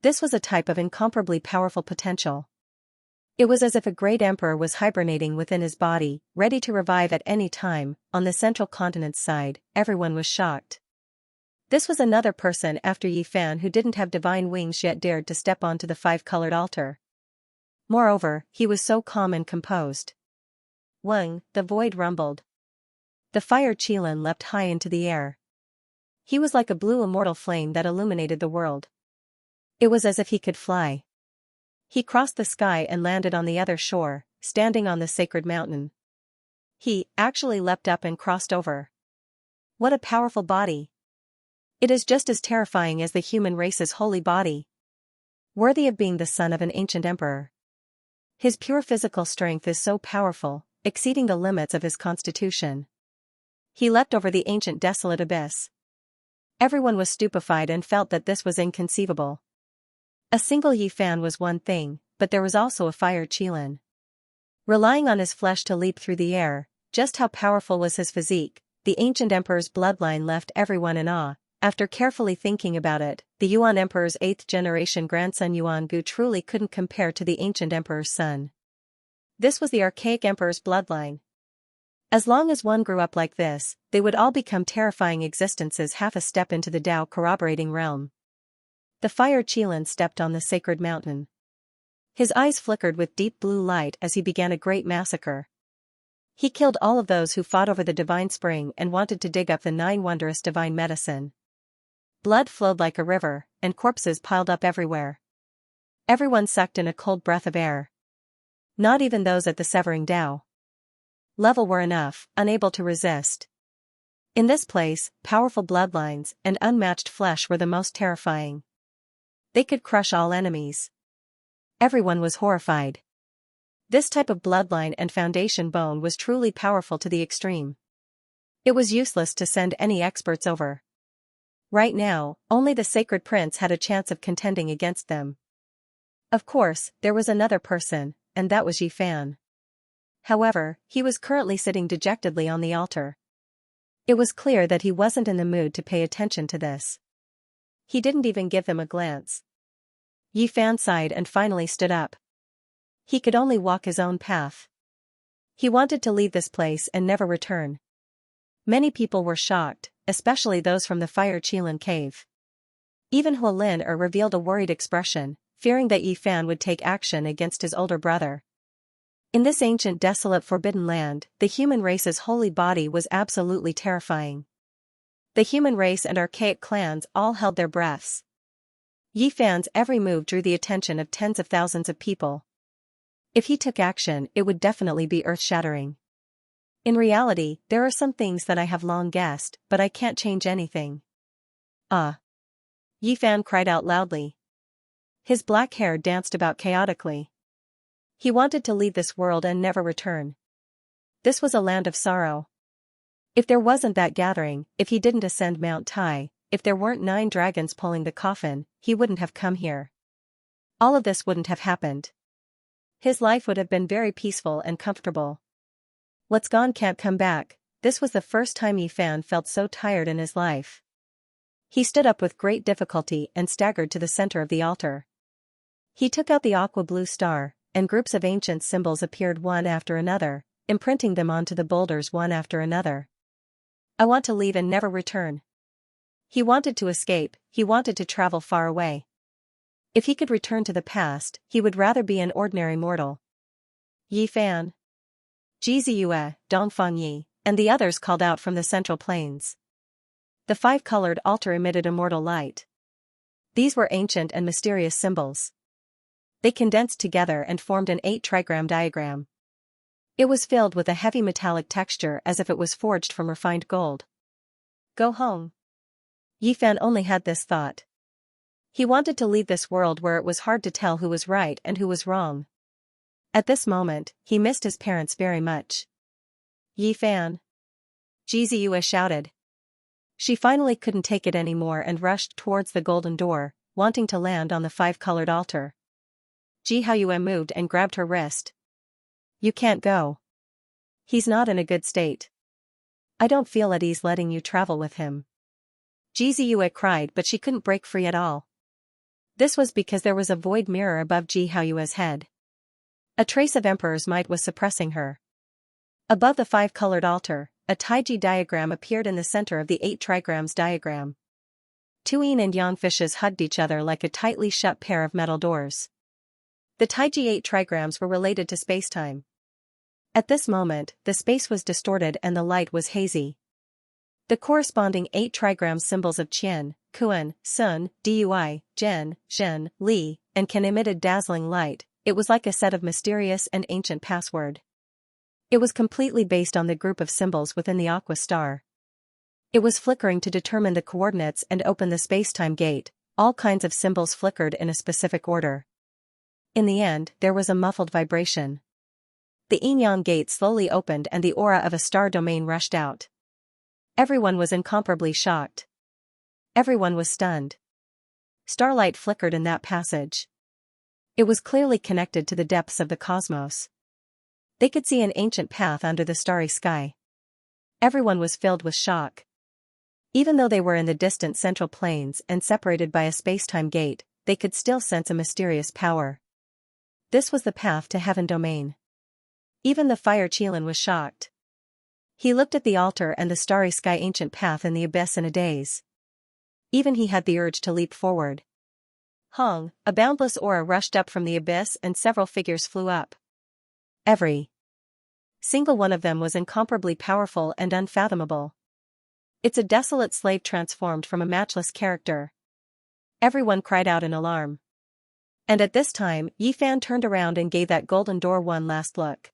This was a type of incomparably powerful potential. It was as if a great emperor was hibernating within his body, ready to revive at any time. On the central continent's side, everyone was shocked. This was another person after Yi Fan who didn't have divine wings yet dared to step onto the five-colored altar. Moreover, he was so calm and composed. Weng, the void rumbled. The fire Qilin leapt high into the air. He was like a blue immortal flame that illuminated the world. It was as if he could fly. He crossed the sky and landed on the other shore, standing on the sacred mountain. He actually leapt up and crossed over. What a powerful body! It is just as terrifying as the human race's holy body. Worthy of being the son of an ancient emperor. His pure physical strength is so powerful, exceeding the limits of his constitution. He leapt over the ancient desolate abyss. Everyone was stupefied and felt that this was inconceivable. A single Yi Fan was one thing, but there was also a fire Qilin. Relying on his flesh to leap through the air, just how powerful was his physique, the ancient emperor's bloodline left everyone in awe. After carefully thinking about it, the Yuan emperor's 8th-generation grandson Yuan Gu truly couldn't compare to the ancient emperor's son. This was the archaic emperor's bloodline. As long as one grew up like this, they would all become terrifying existences half a step into the Tao corroborating realm. The fire Qilin stepped on the sacred mountain. His eyes flickered with deep blue light as he began a great massacre. He killed all of those who fought over the divine spring and wanted to dig up the 9 wondrous divine medicine. Blood flowed like a river, and corpses piled up everywhere. Everyone sucked in a cold breath of air. Not even those at the severing Tao level were enough, unable to resist. In this place, powerful bloodlines and unmatched flesh were the most terrifying. They could crush all enemies. Everyone was horrified. This type of bloodline and foundation bone was truly powerful to the extreme. It was useless to send any experts over. Right now, only the sacred prince had a chance of contending against them. Of course, there was another person, and that was Yi Fan. However, he was currently sitting dejectedly on the altar. It was clear that he wasn't in the mood to pay attention to this. He didn't even give them a glance. Yi Fan sighed and finally stood up. He could only walk his own path. He wanted to leave this place and never return. Many people were shocked, especially those from the fire Qilin cave. Even Huolin revealed a worried expression, fearing that Yi Fan would take action against his older brother. In this ancient desolate forbidden land, the human race's holy body was absolutely terrifying. The human race and archaic clans all held their breaths. Yi Fan's every move drew the attention of tens of thousands of people. If he took action, it would definitely be earth-shattering. In reality, there are some things that I have long guessed, but I can't change anything. Ah! Yi Fan cried out loudly. His black hair danced about chaotically. He wanted to leave this world and never return. This was a land of sorrow. If there wasn't that gathering, if he didn't ascend Mount Tai, if there weren't 9 dragons pulling the coffin, he wouldn't have come here. All of this wouldn't have happened. His life would have been very peaceful and comfortable. What's gone can't come back. This was the first time Yi Fan felt so tired in his life. He stood up with great difficulty and staggered to the center of the altar. He took out the aqua blue star, and groups of ancient symbols appeared one after another, imprinting them onto the boulders one after another. I want to leave and never return. He wanted to escape, he wanted to travel far away. If he could return to the past, he would rather be an ordinary mortal. Yi Fan, Jiziyue, Dongfang Yi, and the others called out from the central plains. The 5-colored altar emitted immortal light. These were ancient and mysterious symbols. They condensed together and formed an 8-trigram diagram. It was filled with a heavy metallic texture as if it was forged from refined gold. Go home. Yi Fan only had this thought. He wanted to leave this world where it was hard to tell who was right and who was wrong. At this moment, he missed his parents very much. Yi Fan, Jiziyue shouted. She finally couldn't take it anymore and rushed towards the golden door, wanting to land on the five-colored altar. Ji Haoyue moved and grabbed her wrist. You can't go. He's not in a good state. I don't feel at ease letting you travel with him. Ji Ziyue cried, but she couldn't break free at all. This was because there was a void mirror above Ji Haoyue's head. A trace of Emperor's might was suppressing her. Above the five-colored altar, a Taiji diagram appeared in the center of the 8 trigrams diagram. 2 yin and yang fishes hugged each other like a tightly shut pair of metal doors. The Taiji 8 trigrams were related to spacetime. At this moment, the space was distorted and the light was hazy. The corresponding 8 trigram symbols of Qian, Kuan, Sun, Dui, Zhen, Zhen, Li, and Kan emitted dazzling light. It was like a set of mysterious and ancient password. It was completely based on the group of symbols within the Aqua star. It was flickering to determine the coordinates and open the spacetime gate. All kinds of symbols flickered in a specific order. In the end, there was a muffled vibration. The yin-yang gate slowly opened and the aura of a star domain rushed out. Everyone was incomparably shocked. Everyone was stunned. Starlight flickered in that passage. It was clearly connected to the depths of the cosmos. They could see an ancient path under the starry sky. Everyone was filled with shock. Even though they were in the distant central plains and separated by a spacetime gate, they could still sense a mysterious power. This was the path to heaven domain. Even the fire Qilin was shocked. He looked at the altar and the starry sky ancient path in the abyss in a daze. Even he had the urge to leap forward. Hong, a boundless aura rushed up from the abyss and several figures flew up. Every single one of them was incomparably powerful and unfathomable. It's a desolate slave transformed from a matchless character. Everyone cried out in alarm. And at this time, Yi Fan turned around and gave that golden door one last look.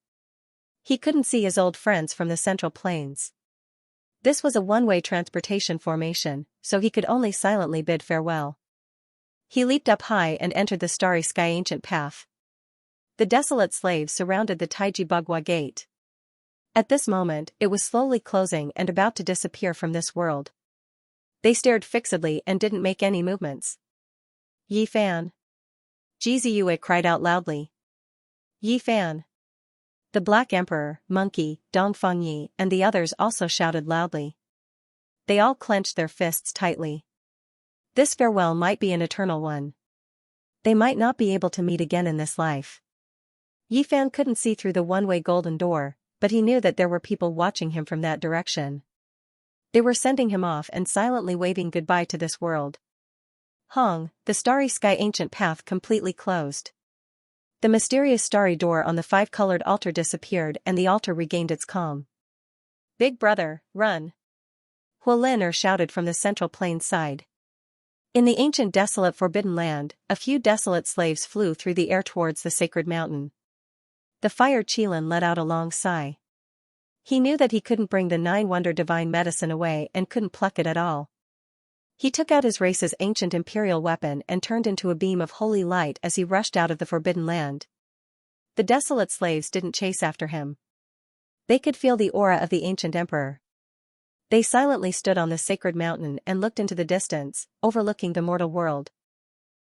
He couldn't see his old friends from the central plains. This was a one-way transportation formation, so he could only silently bid farewell. He leaped up high and entered the starry sky ancient path. The desolate slaves surrounded the Taiji Bagua gate. At this moment, it was slowly closing and about to disappear from this world. They stared fixedly and didn't make any movements. Yi Fan. Ji Ziyue cried out loudly. Yi Fan. The Black Emperor, Monkey, Dongfang Yi, and the others also shouted loudly. They all clenched their fists tightly. This farewell might be an eternal one. They might not be able to meet again in this life. Yi Fan couldn't see through the one-way golden door, but he knew that there were people watching him from that direction. They were sending him off and silently waving goodbye to this world. Hong, the starry sky ancient path completely closed. The mysterious starry door on the five-colored altar disappeared and the altar regained its calm. Big brother, run! Huolin shouted from the central plain side. In the ancient desolate forbidden land, a few desolate slaves flew through the air towards the sacred mountain. The fire Qilin let out a long sigh. He knew that he couldn't bring the 9-wonder divine medicine away and couldn't pluck it at all. He took out his race's ancient imperial weapon and turned into a beam of holy light as he rushed out of the forbidden land. The desolate slaves didn't chase after him. They could feel the aura of the ancient emperor. They silently stood on the sacred mountain and looked into the distance, overlooking the mortal world.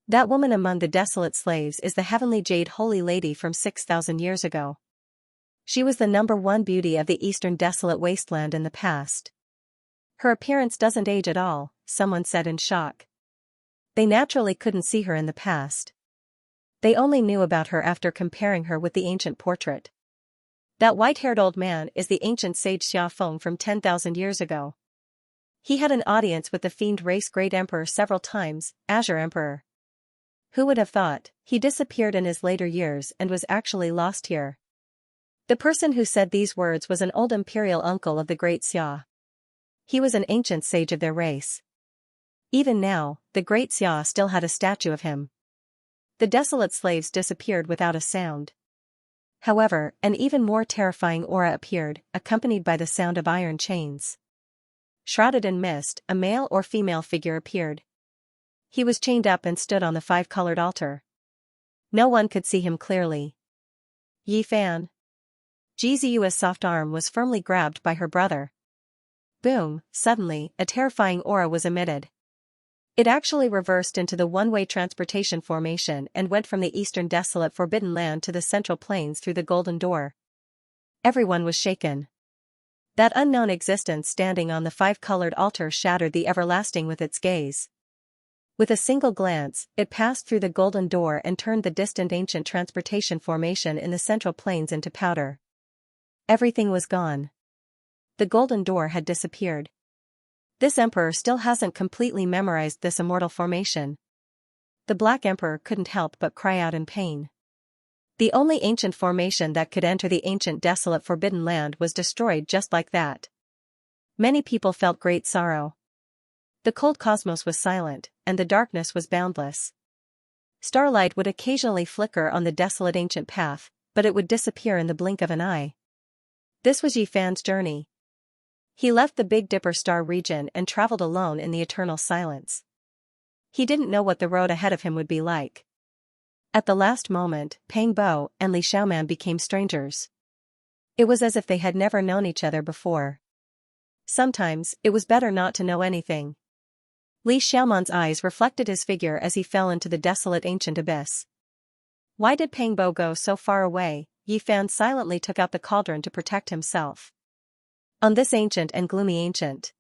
That woman among the desolate slaves is the heavenly jade holy lady from 6,000 years ago. She was the #1 beauty of the eastern desolate wasteland in the past. Her appearance doesn't age at all, someone said in shock. They naturally couldn't see her in the past. They only knew about her after comparing her with the ancient portrait. That white-haired old man is the ancient sage Xia Feng from 10,000 years ago. He had an audience with the fiend race great emperor several times, Azure Emperor. Who would have thought? He disappeared in his later years and was actually lost here. The person who said these words was an old imperial uncle of the great Xia. He was an ancient sage of their race. Even now, the great Xia still had a statue of him. The desolate slaves disappeared without a sound. However, an even more terrifying aura appeared, accompanied by the sound of iron chains. Shrouded in mist, a male or female figure appeared. He was chained up and stood on the five-colored altar. No one could see him clearly. Yi Fan. Ji Ziyue's soft arm was firmly grabbed by her brother. Boom, suddenly, a terrifying aura was emitted. It actually reversed into the one-way transportation formation and went from the eastern desolate forbidden land to the central plains through the golden door. Everyone was shaken. That unknown existence standing on the five-colored altar shattered the everlasting with its gaze. With a single glance, it passed through the golden door and turned the distant ancient transportation formation in the central plains into powder. Everything was gone. The golden door had disappeared. This emperor still hasn't completely memorized this immortal formation. The Black Emperor couldn't help but cry out in pain. The only ancient formation that could enter the ancient desolate forbidden land was destroyed just like that. Many people felt great sorrow. The cold cosmos was silent, and the darkness was boundless. Starlight would occasionally flicker on the desolate ancient path, but it would disappear in the blink of an eye. This was Yi Fan's journey. He left the Big Dipper star region and traveled alone in the eternal silence. He didn't know what the road ahead of him would be like. At the last moment, Pang Bo and Li Xiaoman became strangers. It was as if they had never known each other before. Sometimes, it was better not to know anything. Li Xiaoman's eyes reflected his figure as he fell into the desolate ancient abyss. Why did Pang Bo go so far away? Yi Fan silently took out the cauldron to protect himself. On this ancient and gloomy ancient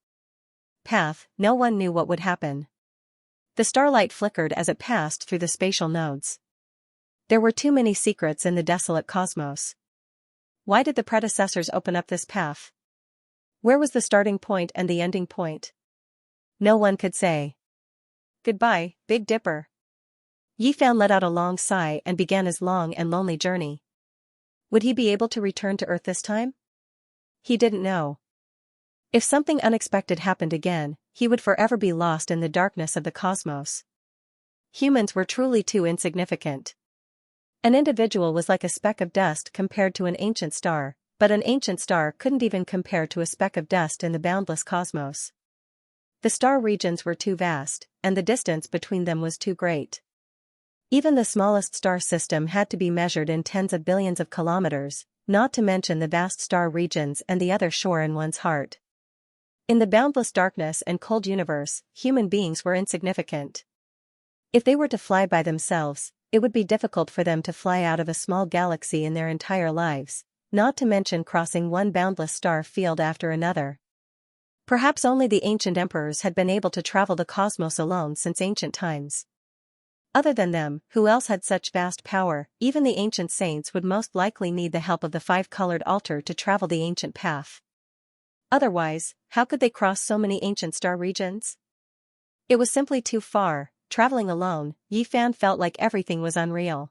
path, no one knew what would happen. The starlight flickered as it passed through the spatial nodes. There were too many secrets in the desolate cosmos. Why did the predecessors open up this path? Where was the starting point and the ending point? No one could say. Goodbye, Big Dipper. Yi Fan let out a long sigh and began his long and lonely journey. Would he be able to return to Earth this time? He didn't know. If something unexpected happened again, he would forever be lost in the darkness of the cosmos. Humans were truly too insignificant. An individual was like a speck of dust compared to an ancient star, but an ancient star couldn't even compare to a speck of dust in the boundless cosmos. The star regions were too vast, and the distance between them was too great. Even the smallest star system had to be measured in tens of billions of kilometers, not to mention the vast star regions and the other shore in one's heart. In the boundless darkness and cold universe, human beings were insignificant. If they were to fly by themselves, it would be difficult for them to fly out of a small galaxy in their entire lives, not to mention crossing one boundless star field after another. Perhaps only the ancient emperors had been able to travel the cosmos alone since ancient times. Other than them, who else had such vast power? Even the ancient saints would most likely need the help of the five-colored altar to travel the ancient path. Otherwise, how could they cross so many ancient star regions? It was simply too far. Traveling alone, Yi Fan felt like everything was unreal.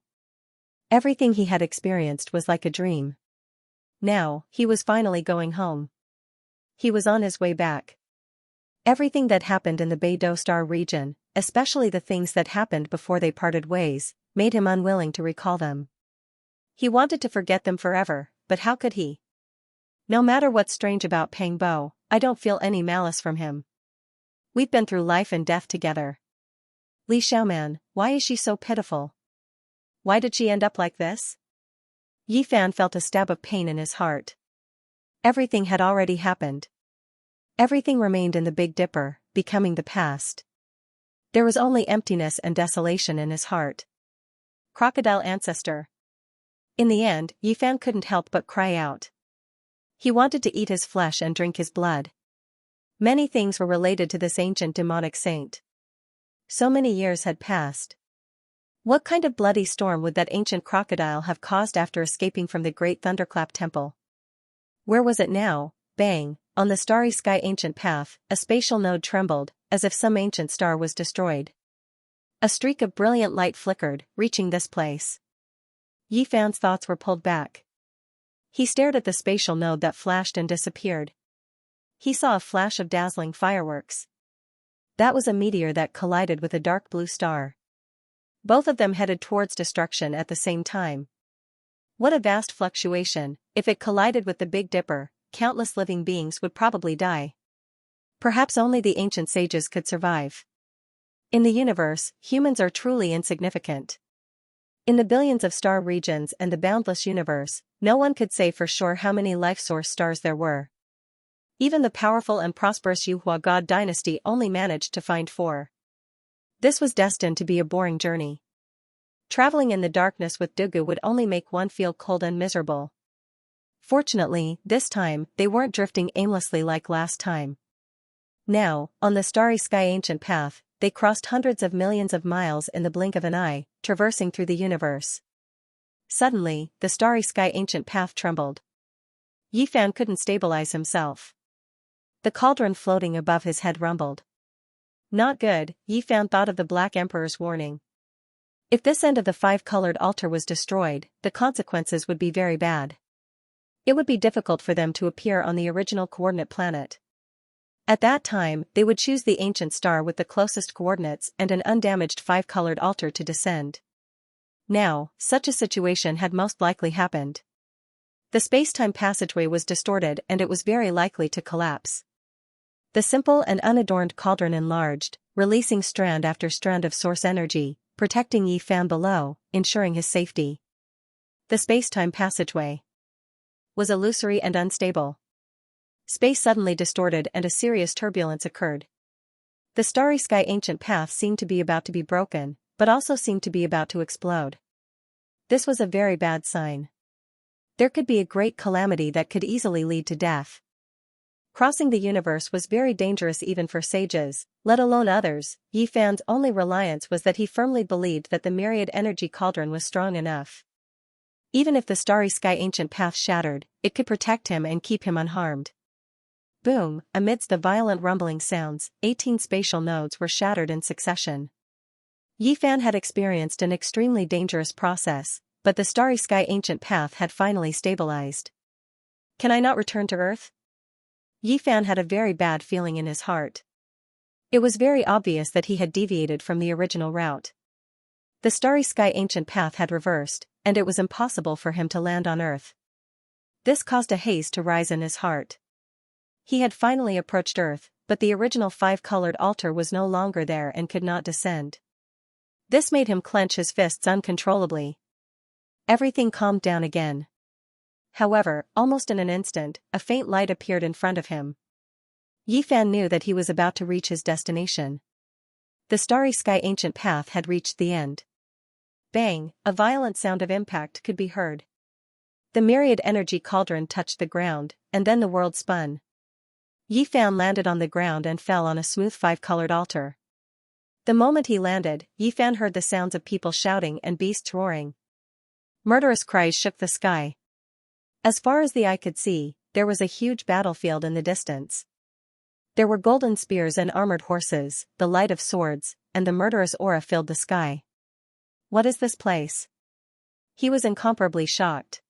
Everything he had experienced was like a dream. Now, he was finally going home. He was on his way back. Everything that happened in the Beidou star region, especially the things that happened before they parted ways, made him unwilling to recall them. He wanted to forget them forever, but how could he? No matter what's strange about Pang Bo, I don't feel any malice from him. We've been through life and death together. Li Xiaoman, why is she so pitiful? Why did she end up like this? Yi Fan felt a stab of pain in his heart. Everything had already happened. Everything remained in the Big Dipper, becoming the past. There was only emptiness and desolation in his heart. Crocodile ancestor. In the end, Yi Fan couldn't help but cry out. He wanted to eat his flesh and drink his blood. Many things were related to this ancient demonic saint. So many years had passed. What kind of bloody storm would that ancient crocodile have caused after escaping from the great Thunderclap Temple? Where was it now? Bang! On the starry sky ancient path, a spatial node trembled, as if some ancient star was destroyed. A streak of brilliant light flickered, reaching this place. Yi Fan's thoughts were pulled back. He stared at the spatial node that flashed and disappeared. He saw a flash of dazzling fireworks. That was a meteor that collided with a dark blue star. Both of them headed towards destruction at the same time. What a vast fluctuation! If it collided with the Big Dipper, countless living beings would probably die. Perhaps only the ancient sages could survive. In the universe, humans are truly insignificant. In the billions of star regions and the boundless universe, no one could say for sure how many life source stars there were. Even the powerful and prosperous Yuhua God dynasty only managed to find 4. This was destined to be a boring journey. Traveling in the darkness with Dugu would only make one feel cold and miserable. Fortunately, this time, they weren't drifting aimlessly like last time. Now, on the starry sky ancient path, they crossed hundreds of millions of miles in the blink of an eye, traversing through the universe. Suddenly, the starry sky ancient path trembled. Yifan couldn't stabilize himself. The cauldron floating above his head rumbled. Not good, Yifan thought of the Black Emperor's warning. If this end of the five-colored altar was destroyed, the consequences would be very bad. It would be difficult for them to appear on the original coordinate planet. At that time, they would choose the ancient star with the closest coordinates and an undamaged five-colored altar to descend. Now, such a situation had most likely happened. The space-time passageway was distorted and it was very likely to collapse. The simple and unadorned cauldron enlarged, releasing strand after strand of source energy, protecting Yifan below, ensuring his safety. The space-time passageway was illusory and unstable. Space suddenly distorted and a serious turbulence occurred. The starry sky ancient path seemed to be about to be broken, but also seemed to be about to explode. This was a very bad sign. There could be a great calamity that could easily lead to death. Crossing the universe was very dangerous even for sages, let alone others. Yifan's only reliance was that he firmly believed that the myriad energy cauldron was strong enough. Even if the starry sky ancient path shattered, it could protect him and keep him unharmed. Boom, amidst the violent rumbling sounds, 18 spatial nodes were shattered in succession. Yifan had experienced an extremely dangerous process, but the starry sky ancient path had finally stabilized. Can I not return to Earth? Yifan had a very bad feeling in his heart. It was very obvious that he had deviated from the original route. The starry sky ancient path had reversed, and it was impossible for him to land on Earth. This caused a haze to rise in his heart. He had finally approached Earth, but the original five-colored altar was no longer there and could not descend. This made him clench his fists uncontrollably. Everything calmed down again. However, almost in an instant, a faint light appeared in front of him. Yifan knew that he was about to reach his destination. The starry sky ancient path had reached the end. Bang, a violent sound of impact could be heard. The myriad energy cauldron touched the ground, and then the world spun. Yifan landed on the ground and fell on a smooth five-colored altar. The moment he landed, Yifan heard the sounds of people shouting and beasts roaring. Murderous cries shook the sky. As far as the eye could see, there was a huge battlefield in the distance. There were golden spears and armored horses, the light of swords, and the murderous aura filled the sky. What is this place? He was incomparably shocked.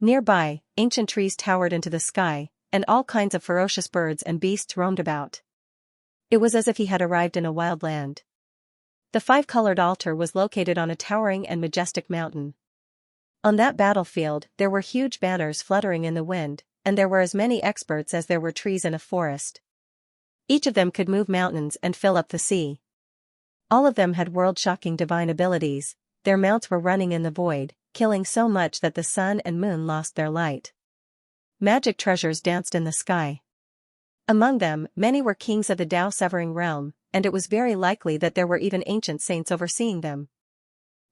Nearby, ancient trees towered into the sky, and all kinds of ferocious birds and beasts roamed about. It was as if he had arrived in a wild land. The five-colored altar was located on a towering and majestic mountain. On that battlefield, there were huge banners fluttering in the wind, and there were as many experts as there were trees in a forest. Each of them could move mountains and fill up the sea. All of them had world-shocking divine abilities. Their mounts were running in the void, killing so much that the sun and moon lost their light. Magic treasures danced in the sky. Among them, many were kings of the Tao-severing realm, and it was very likely that there were even ancient saints overseeing them.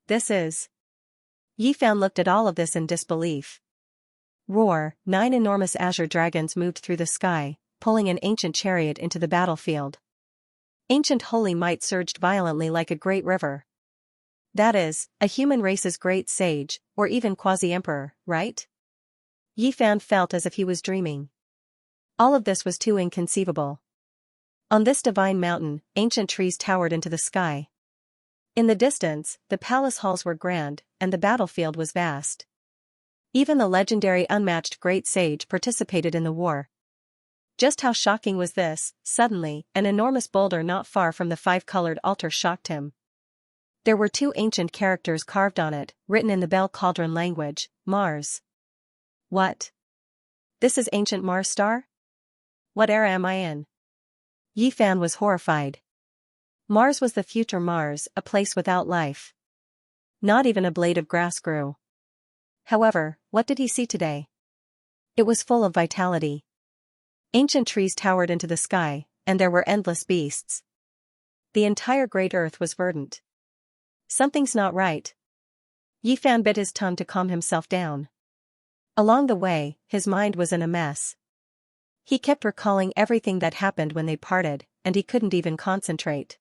This is... Yifan looked at all of this in disbelief. Roar, 9 enormous azure dragons moved through the sky, pulling an ancient chariot into the battlefield. Ancient holy might surged violently like a great river. That is, a human race's great sage, or even quasi-emperor, right? Yifan felt as if he was dreaming. All of this was too inconceivable. On this divine mountain, ancient trees towered into the sky. In the distance, the palace halls were grand, and the battlefield was vast. Even the legendary unmatched great sage participated in the war. Just how shocking was this? Suddenly, an enormous boulder not far from the five-colored altar shocked him. There were 2 ancient characters carved on it, written in the Bell Cauldron language, Mars. What? This is ancient Mars star? What era am I in? Yifan was horrified. Mars was the future Mars, a place without life. Not even a blade of grass grew. However, what did he see today? It was full of vitality. Ancient trees towered into the sky, and there were endless beasts. The entire great earth was verdant. Something's not right. Yi Fan bit his tongue to calm himself down. Along the way, his mind was in a mess. He kept recalling everything that happened when they parted, and he couldn't even concentrate.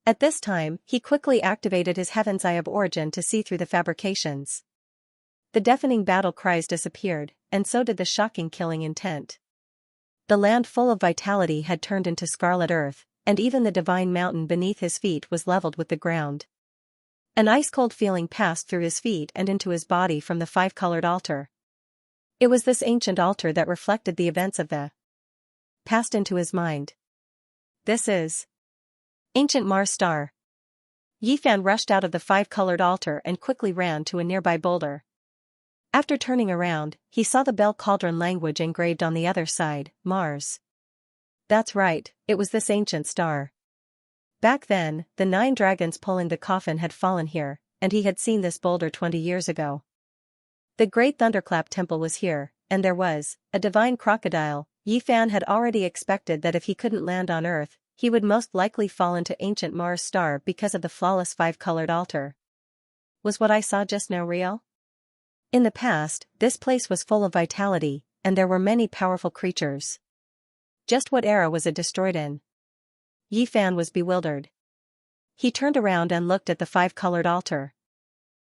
At this time, he quickly activated his Heaven's Eye of Origin to see through the fabrications. The deafening battle cries disappeared, and so did the shocking killing intent. The land full of vitality had turned into scarlet earth, and even the divine mountain beneath his feet was leveled with the ground. An ice-cold feeling passed through his feet and into his body from the five-colored altar. It was this ancient altar that reflected the events of the past into his mind. This is ancient Mars star. Yi Fan rushed out of the five-colored altar and quickly ran to a nearby boulder. After turning around, he saw the bell cauldron language engraved on the other side, Mars. That's right, it was this ancient star. Back then, the 9 dragons pulling the coffin had fallen here, and he had seen this boulder 20 years ago. The Great Thunderclap Temple was here, and there was a divine crocodile. Yi Fan had already expected that if he couldn't land on Earth, he would most likely fall into ancient Mars star because of the flawless five-colored altar. Was what I saw just now real? In the past, this place was full of vitality, and there were many powerful creatures. Just what era was it destroyed in? Yi Fan was bewildered. He turned around and looked at the five-colored altar.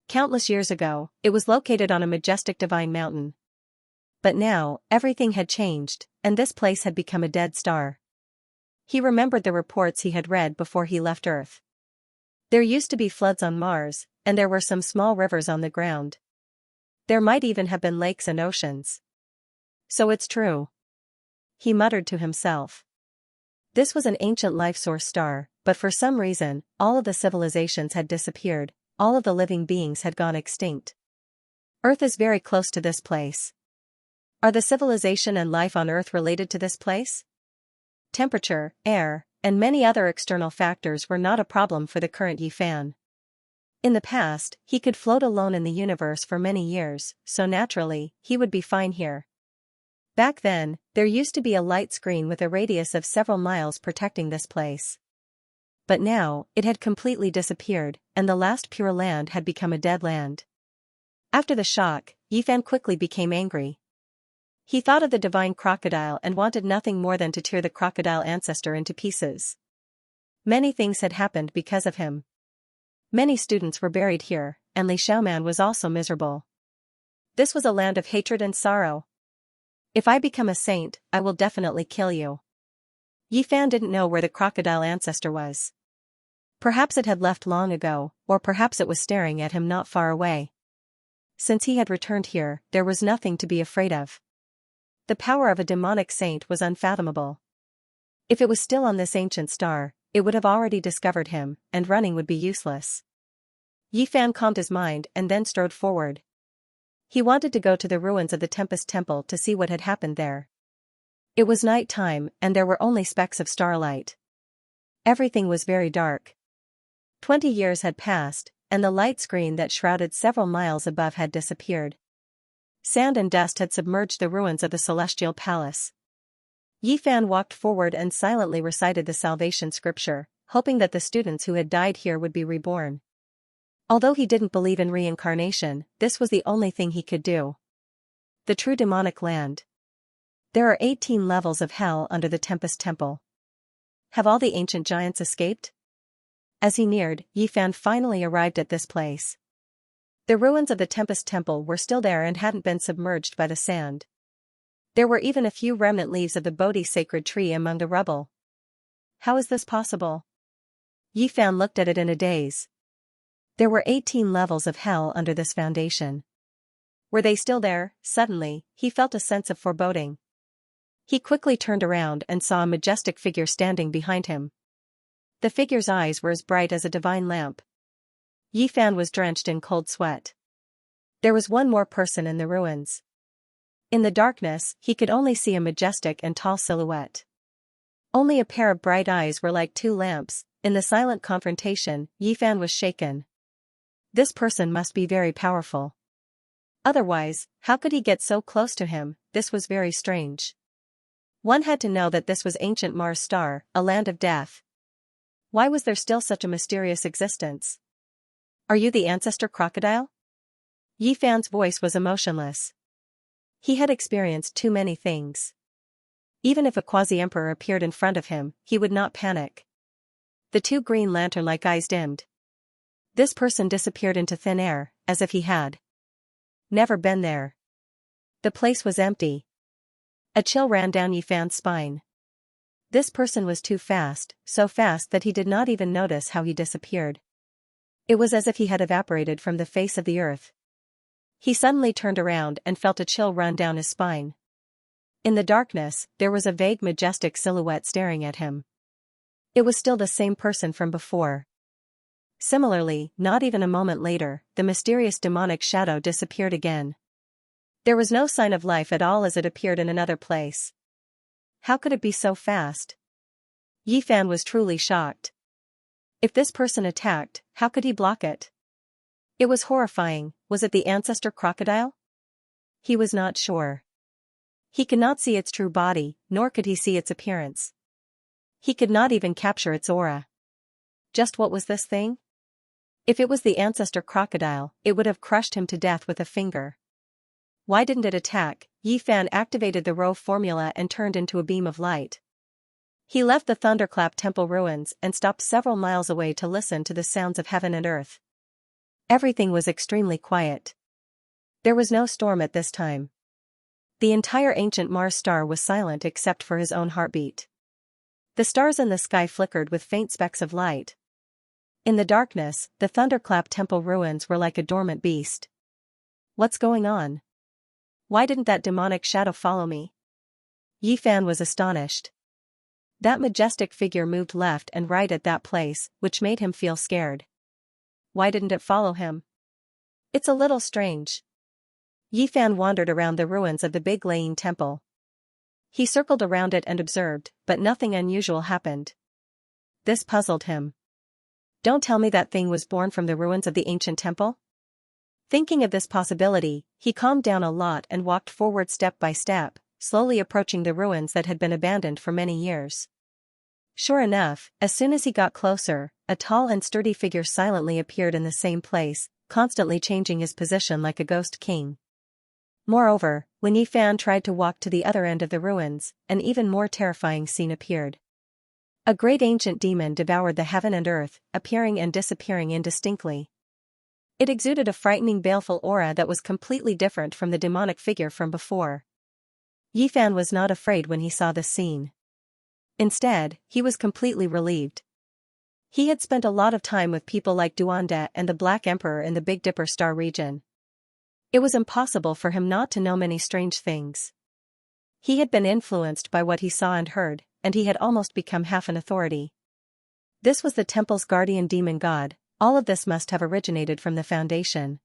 Countless years ago, it was located on a majestic divine mountain. But now, everything had changed, and this place had become a dead star. He remembered the reports he had read before he left Earth. There used to be floods on Mars, and there were some small rivers on the ground. There might even have been lakes and oceans. So it's true. He muttered to himself. This was an ancient life source star, but for some reason, all of the civilizations had disappeared, all of the living beings had gone extinct. Earth is very close to this place. Are the civilization and life on Earth related to this place? Temperature, air, and many other external factors were not a problem for the current Yi Fan. In the past, he could float alone in the universe for many years, so naturally, he would be fine here. Back then, there used to be a light screen with a radius of several miles protecting this place. But now, it had completely disappeared, and the last pure land had become a dead land. After the shock, Yi Fan quickly became angry. He thought of the divine crocodile and wanted nothing more than to tear the crocodile ancestor into pieces. Many things had happened because of him. Many students were buried here, and Xianxia was also miserable. This was a land of hatred and sorrow. If I become a saint, I will definitely kill you. Yi Fan didn't know where the crocodile ancestor was. Perhaps it had left long ago, or perhaps it was staring at him not far away. Since he had returned here, there was nothing to be afraid of. The power of a demonic saint was unfathomable. If it was still on this ancient star, it would have already discovered him, and running would be useless. Yi Fan calmed his mind and then strode forward. He wanted to go to the ruins of the Tempest Temple to see what had happened there. It was night time, and there were only specks of starlight. Everything was very dark. 20 years had passed, and the light screen that shrouded several miles above had disappeared. Sand and dust had submerged the ruins of the celestial palace. Yi Fan walked forward and silently recited the salvation scripture, hoping that the students who had died here would be reborn. Although he didn't believe in reincarnation, this was the only thing he could do. The true demonic land. There are 18 levels of hell under the Tempest Temple. Have all the ancient giants escaped? As he neared, Yi Fan finally arrived at this place. The ruins of the Tempest Temple were still there and hadn't been submerged by the sand. There were even a few remnant leaves of the Bodhi sacred tree among the rubble. How is this possible? Yi Fan looked at it in a daze. There were 18 levels of hell under this foundation. Were they still there? Suddenly, he felt a sense of foreboding. He quickly turned around and saw a majestic figure standing behind him. The figure's eyes were as bright as a divine lamp. Yi Fan was drenched in cold sweat. There was one more person in the ruins. In the darkness, he could only see a majestic and tall silhouette. Only a pair of bright eyes were like two lamps. In the silent confrontation, Yi Fan was shaken. This person must be very powerful. Otherwise, how could he get so close to him? This was very strange. One had to know that this was ancient Mars star, a land of death. Why was there still such a mysterious existence? Are you the ancestor crocodile? Yi Fan's voice was emotionless. He had experienced too many things. Even if a quasi-emperor appeared in front of him, he would not panic. The two green lantern-like eyes dimmed. This person disappeared into thin air, as if he had never been there. The place was empty. A chill ran down Yi Fan's spine. This person was too fast, so fast that he did not even notice how he disappeared. It was as if he had evaporated from the face of the earth. He suddenly turned around and felt a chill run down his spine. In the darkness, there was a vague majestic silhouette staring at him. It was still the same person from before. Similarly, not even a moment later, the mysterious demonic shadow disappeared again. There was no sign of life at all as it appeared in another place. How could it be so fast? Yi Fan was truly shocked. If this person attacked, how could he block it? It was horrifying. Was it the ancestor crocodile? He was not sure. He could not see its true body, nor could he see its appearance. He could not even capture its aura. Just what was this thing? If it was the ancestor crocodile, it would have crushed him to death with a finger. Why didn't it attack? Yi Fan activated the Rove formula and turned into a beam of light. He left the Thunderclap Temple ruins and stopped several miles away to listen to the sounds of heaven and earth. Everything was extremely quiet. There was no storm at this time. The entire ancient Mars star was silent except for his own heartbeat. The stars in the sky flickered with faint specks of light. In the darkness, the Thunderclap Temple ruins were like a dormant beast. What's going on? Why didn't that demonic shadow follow me? Yi Fan was astonished. That majestic figure moved left and right at that place, which made him feel scared. Why didn't it follow him? It's a little strange. Yi Fan wandered around the ruins of the Big Laying Temple. He circled around it and observed, but nothing unusual happened. This puzzled him. Don't tell me that thing was born from the ruins of the ancient temple? Thinking of this possibility, he calmed down a lot and walked forward step by step, slowly approaching the ruins that had been abandoned for many years. Sure enough, as soon as he got closer, a tall and sturdy figure silently appeared in the same place, constantly changing his position like a ghost king. Moreover, when Yi Fan tried to walk to the other end of the ruins, an even more terrifying scene appeared. A great ancient demon devoured the heaven and earth, appearing and disappearing indistinctly. It exuded a frightening baleful aura that was completely different from the demonic figure from before. Yi Fan was not afraid when he saw this scene. Instead, he was completely relieved. He had spent a lot of time with people like Duanda and the Black Emperor in the Big Dipper star region. It was impossible for him not to know many strange things. He had been influenced by what he saw and heard, and he had almost become half an authority. This was the temple's guardian demon god. All of this must have originated from the foundation.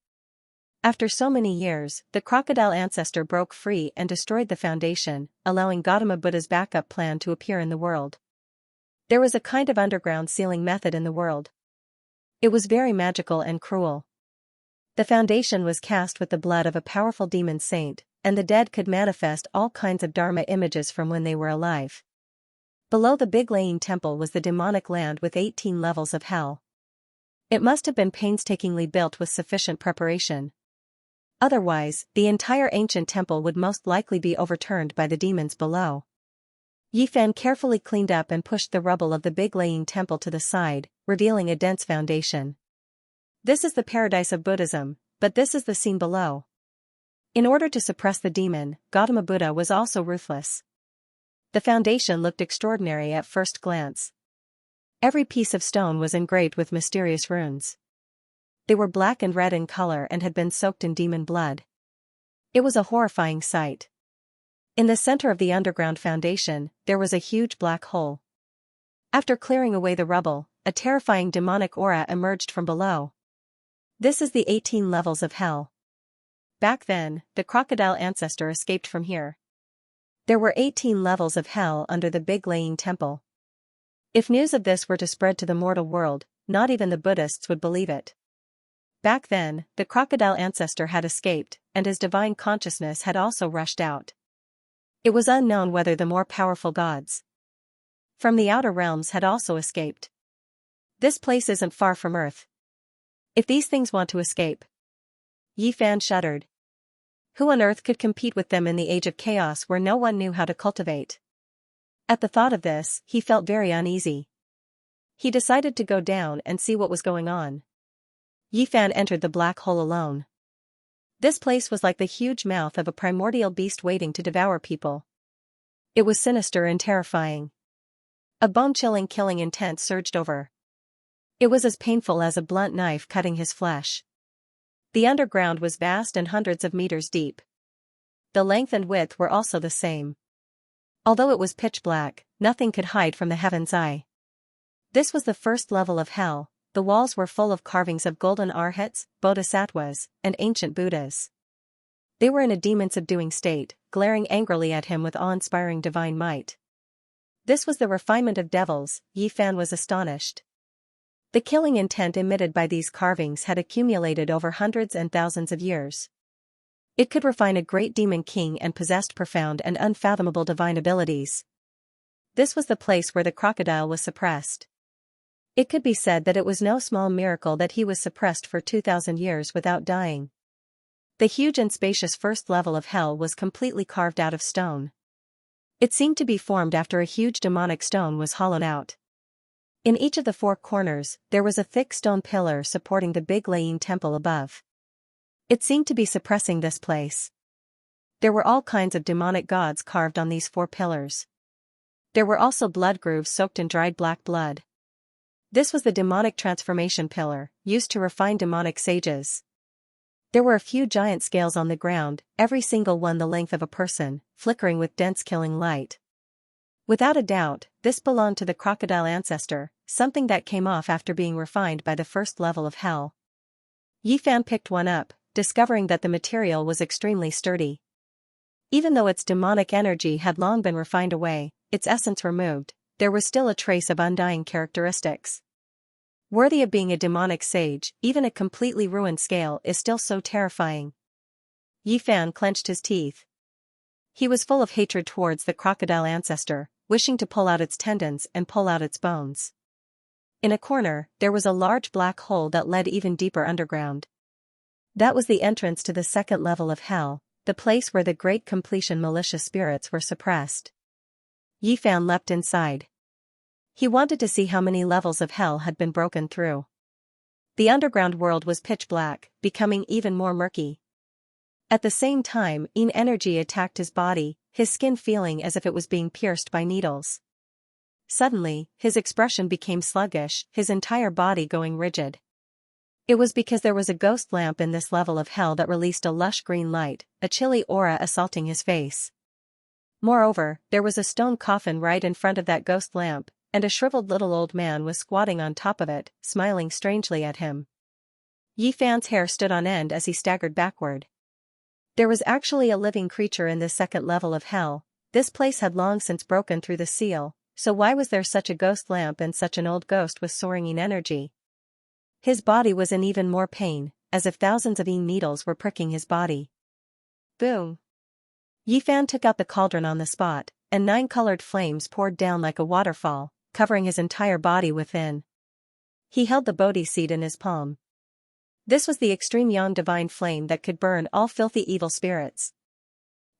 After so many years, the crocodile ancestor broke free and destroyed the foundation, allowing Gautama Buddha's backup plan to appear in the world. There was a kind of underground sealing method in the world. It was very magical and cruel. The foundation was cast with the blood of a powerful demon saint, and the dead could manifest all kinds of Dharma images from when they were alive. Below the Big Laying Temple was the demonic land with 18 levels of hell. It must have been painstakingly built with sufficient preparation. Otherwise, the entire ancient temple would most likely be overturned by the demons below. Yi Fan carefully cleaned up and pushed the rubble of the Big Laying Temple to the side, revealing a dense foundation. This is the paradise of Buddhism, but this is the scene below. In order to suppress the demon, Gautama Buddha was also ruthless. The foundation looked extraordinary at first glance. Every piece of stone was engraved with mysterious runes. They were black and red in color and had been soaked in demon blood. It was a horrifying sight. In the center of the underground foundation, there was a huge black hole. After clearing away the rubble, a terrifying demonic aura emerged from below. This is the 18 levels of hell. Back then, the crocodile ancestor escaped from here. There were 18 levels of hell under the Big Laying Temple. If news of this were to spread to the mortal world, not even the Buddhists would believe it. Back then, the crocodile ancestor had escaped, and his divine consciousness had also rushed out. It was unknown whether the more powerful gods from the outer realms had also escaped. This place isn't far from Earth. If these things want to escape. Yi Fan shuddered. Who on earth could compete with them in the age of chaos where no one knew how to cultivate? At the thought of this, he felt very uneasy. He decided to go down and see what was going on. Yi Fan entered the black hole alone. This place was like the huge mouth of a primordial beast waiting to devour people. It was sinister and terrifying. A bone-chilling killing intent surged over. It was as painful as a blunt knife cutting his flesh. The underground was vast and hundreds of meters deep. The length and width were also the same. Although it was pitch black, nothing could hide from the heaven's eye. This was the first level of hell. The walls were full of carvings of golden arhats, bodhisattvas, and ancient Buddhas. They were in a demon-subduing state, glaring angrily at him with awe-inspiring divine might. This was the refinement of devils. Yi Fan was astonished. The killing intent emitted by these carvings had accumulated over hundreds and thousands of years. It could refine a great demon king and possessed profound and unfathomable divine abilities. This was the place where the crocodile was suppressed. It could be said that it was no small miracle that he was suppressed for 2,000 years without dying. The huge and spacious first level of hell was completely carved out of stone. It seemed to be formed after a huge demonic stone was hollowed out. In each of the four corners, there was a thick stone pillar supporting the big Layin temple above. It seemed to be suppressing this place. There were all kinds of demonic gods carved on these four pillars. There were also blood grooves soaked in dried black blood. This was the demonic transformation pillar, used to refine demonic sages. There were a few giant scales on the ground, every single one the length of a person, flickering with dense killing light. Without a doubt, this belonged to the crocodile ancestor, something that came off after being refined by the first level of hell. Yi Fan picked one up, discovering that the material was extremely sturdy. Even though its demonic energy had long been refined away, its essence removed, there was still a trace of undying characteristics. Worthy of being a demonic sage, even a completely ruined scale is still so terrifying. Yi Fan clenched his teeth. He was full of hatred towards the crocodile ancestor, wishing to pull out its tendons and pull out its bones. In a corner, there was a large black hole that led even deeper underground. That was the entrance to the second level of hell, the place where the great completion malicious spirits were suppressed. Yi Fan leapt inside. He wanted to see how many levels of hell had been broken through. The underground world was pitch black, becoming even more murky. At the same time, energy attacked his body, his skin feeling as if it was being pierced by needles. Suddenly, his expression became sluggish, his entire body going rigid. It was because there was a ghost lamp in this level of hell that released a lush green light, a chilly aura assaulting his face. Moreover, there was a stone coffin right in front of that ghost lamp, and a shriveled little old man was squatting on top of it, smiling strangely at him. Yi Fan's hair stood on end as he staggered backward. There was actually a living creature in this second level of hell. This place had long since broken through the seal, so why was there such a ghost lamp and such an old ghost with soaring energy? His body was in even more pain, as if thousands of needles were pricking his body. Boom! Yi Fan took out the cauldron on the spot, and 9 colored flames poured down like a waterfall, covering his entire body within. He held the Bodhi seed in his palm. This was the extreme yang divine flame that could burn all filthy evil spirits.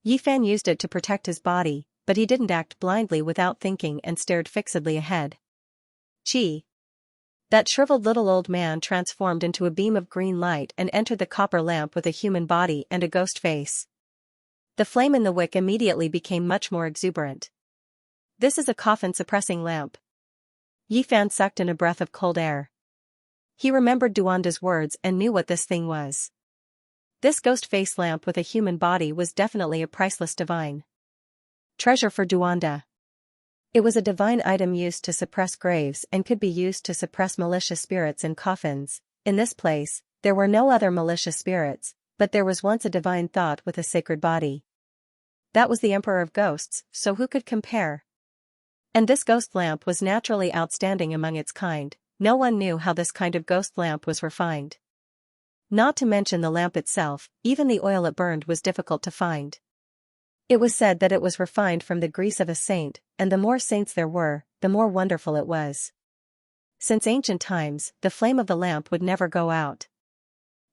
Yi Fan used it to protect his body, but he didn't act blindly without thinking and stared fixedly ahead. Chi! That shriveled little old man transformed into a beam of green light and entered the copper lamp with a human body and a ghost face. The flame in the wick immediately became much more exuberant. This is a coffin-suppressing lamp. Yi Fan sucked in a breath of cold air. He remembered Duanda's words and knew what this thing was. This ghost face lamp with a human body was definitely a priceless divine treasure for Duanda. It was a divine item used to suppress graves and could be used to suppress malicious spirits in coffins. In this place, there were no other malicious spirits, but there was once a divine thought with a sacred body. That was the Emperor of Ghosts, so who could compare? And this ghost lamp was naturally outstanding among its kind. No one knew how this kind of ghost lamp was refined. Not to mention the lamp itself, even the oil it burned was difficult to find. It was said that it was refined from the grease of a saint, and the more saints there were, the more wonderful it was. Since ancient times, the flame of the lamp would never go out.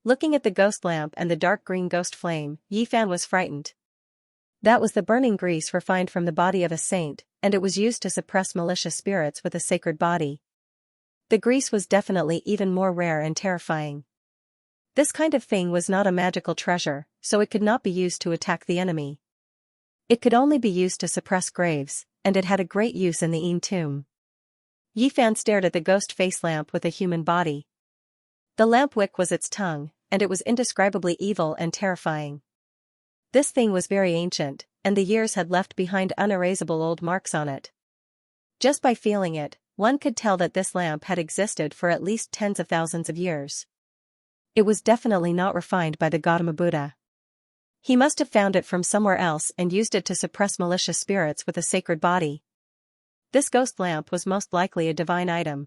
Looking at the ghost lamp and the dark green ghost flame, Yi Fan was frightened. That was the burning grease refined from the body of a saint, and it was used to suppress malicious spirits with a sacred body. The grease was definitely even more rare and terrifying. This kind of thing was not a magical treasure, so it could not be used to attack the enemy. It could only be used to suppress graves, and it had a great use in the Yin tomb. Yi Fan stared at the ghost face lamp with a human body. The lamp wick was its tongue, and it was indescribably evil and terrifying. This thing was very ancient, and the years had left behind unerasable old marks on it. Just by feeling it, one could tell that this lamp had existed for at least tens of thousands of years. It was definitely not refined by the Gautama Buddha. He must have found it from somewhere else and used it to suppress malicious spirits with a sacred body. This ghost lamp was most likely a divine item.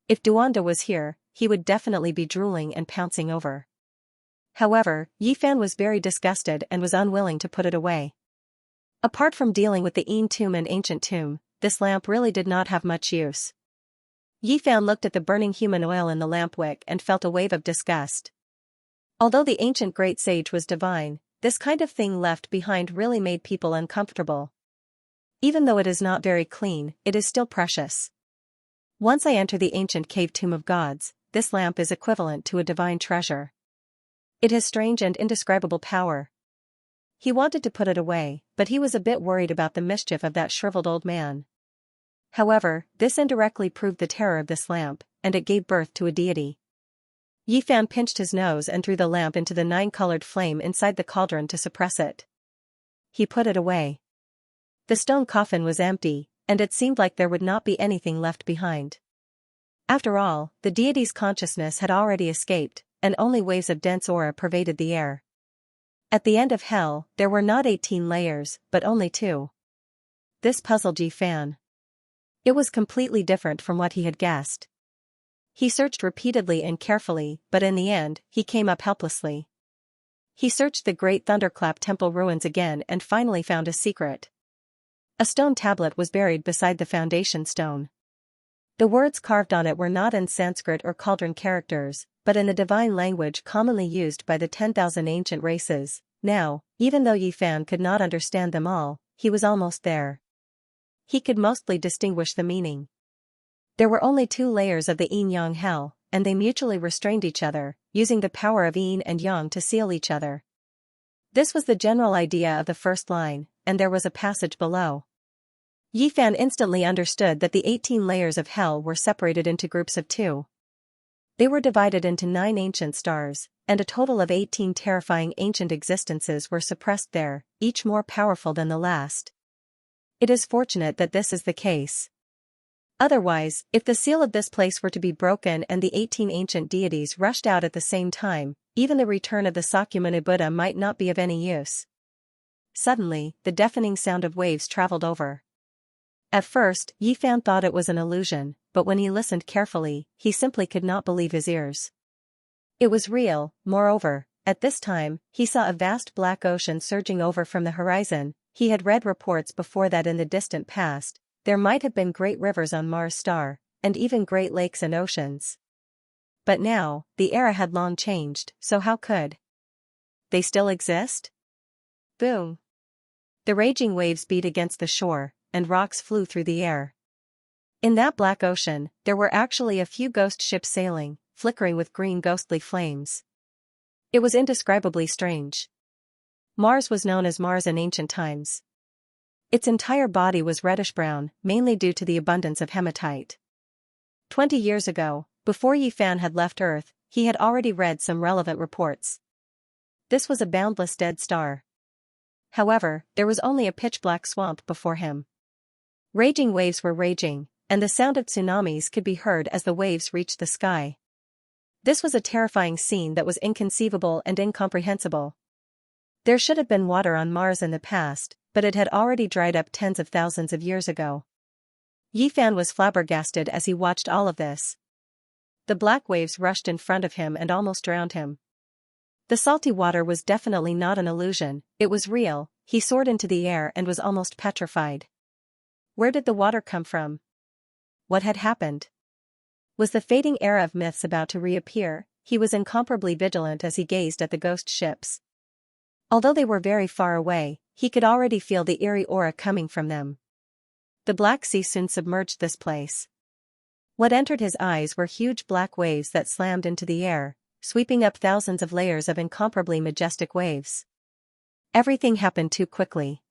If Duanda was here, he would definitely be drooling and pouncing over. However, Yi Fan was very disgusted and was unwilling to put it away. Apart from dealing with the Yin tomb and ancient tomb, this lamp really did not have much use. Yi Fan looked at the burning human oil in the lamp wick and felt a wave of disgust. Although the ancient great sage was divine, this kind of thing left behind really made people uncomfortable. Even though it is not very clean, it is still precious. Once I enter the ancient cave tomb of gods, this lamp is equivalent to a divine treasure. It has strange and indescribable power. He wanted to put it away, but he was a bit worried about the mischief of that shriveled old man. However, this indirectly proved the terror of this lamp, and it gave birth to a deity. Yi Fan pinched his nose and threw the lamp into the 9-colored flame inside the cauldron to suppress it. He put it away. The stone coffin was empty, and it seemed like there would not be anything left behind. After all, the deity's consciousness had already escaped, and only waves of dense aura pervaded the air. At the end of hell, there were not 18 layers, but only 2. This puzzled Yi Fan. It was completely different from what he had guessed. He searched repeatedly and carefully, but in the end, he came up helplessly. He searched the great Thunderclap temple ruins again and finally found a secret. A stone tablet was buried beside the foundation stone. The words carved on it were not in Sanskrit or cauldron characters, but in the divine language commonly used by the 10,000 ancient races. Now, even though Yi Fan could not understand them all, he was almost there. He could mostly distinguish the meaning. There were only 2 layers of the yin-yang hell, and they mutually restrained each other, using the power of yin and yang to seal each other. This was the general idea of the first line, and there was a passage below. Yi Fan instantly understood that the 18 layers of hell were separated into groups of 2. They were divided into 9 ancient stars, and a total of 18 terrifying ancient existences were suppressed there, each more powerful than the last. It is fortunate that this is the case. Otherwise, if the seal of this place were to be broken and the 18 ancient deities rushed out at the same time, even the return of the Sakyamuni Buddha might not be of any use. Suddenly, the deafening sound of waves traveled over. At first, Yi Fan thought it was an illusion, but when he listened carefully, he simply could not believe his ears. It was real. Moreover, at this time, he saw a vast black ocean surging over from the horizon. He had read reports before that in the distant past, there might have been great rivers on Mars' star, and even great lakes and oceans. But now, the era had long changed, so how could they still exist? Boom! The raging waves beat against the shore, and rocks flew through the air. In that black ocean, there were actually a few ghost ships sailing, flickering with green ghostly flames. It was indescribably strange. Mars was known as Mars in ancient times. Its entire body was reddish-brown, mainly due to the abundance of hematite. 20 years ago, before Yi Fan had left Earth, he had already read some relevant reports. This was a boundless dead star. However, there was only a pitch-black swamp before him. Raging waves were raging, and the sound of tsunamis could be heard as the waves reached the sky. This was a terrifying scene that was inconceivable and incomprehensible. There should have been water on Mars in the past, but it had already dried up tens of thousands of years ago. Yi Fan was flabbergasted as he watched all of this. The black waves rushed in front of him and almost drowned him. The salty water was definitely not an illusion, it was real. He soared into the air and was almost petrified. Where did the water come from? What had happened? Was the fading era of myths about to reappear? He was incomparably vigilant as he gazed at the ghost ships. Although they were very far away, he could already feel the eerie aura coming from them. The Black Sea soon submerged this place. What entered his eyes were huge black waves that slammed into the air, sweeping up thousands of layers of incomparably majestic waves. Everything happened too quickly.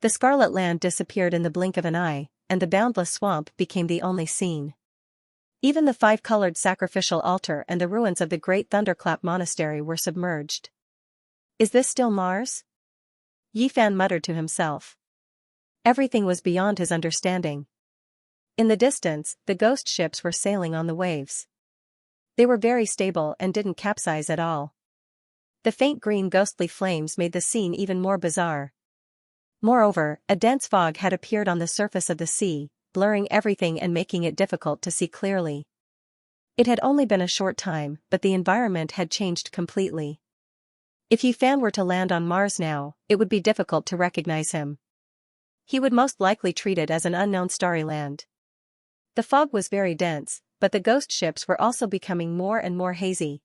The Scarlet Land disappeared in the blink of an eye, and the boundless swamp became the only scene. Even the five-colored sacrificial altar and the ruins of the great Thunderclap Monastery were submerged. Is this still Mars? Yi Fan muttered to himself. Everything was beyond his understanding. In the distance, the ghost ships were sailing on the waves. They were very stable and didn't capsize at all. The faint green ghostly flames made the scene even more bizarre. Moreover, a dense fog had appeared on the surface of the sea, blurring everything and making it difficult to see clearly. It had only been a short time, but the environment had changed completely. If Yi Fan were to land on Mars now, it would be difficult to recognize him. He would most likely treat it as an unknown starry land. The fog was very dense, but the ghost ships were also becoming more and more hazy.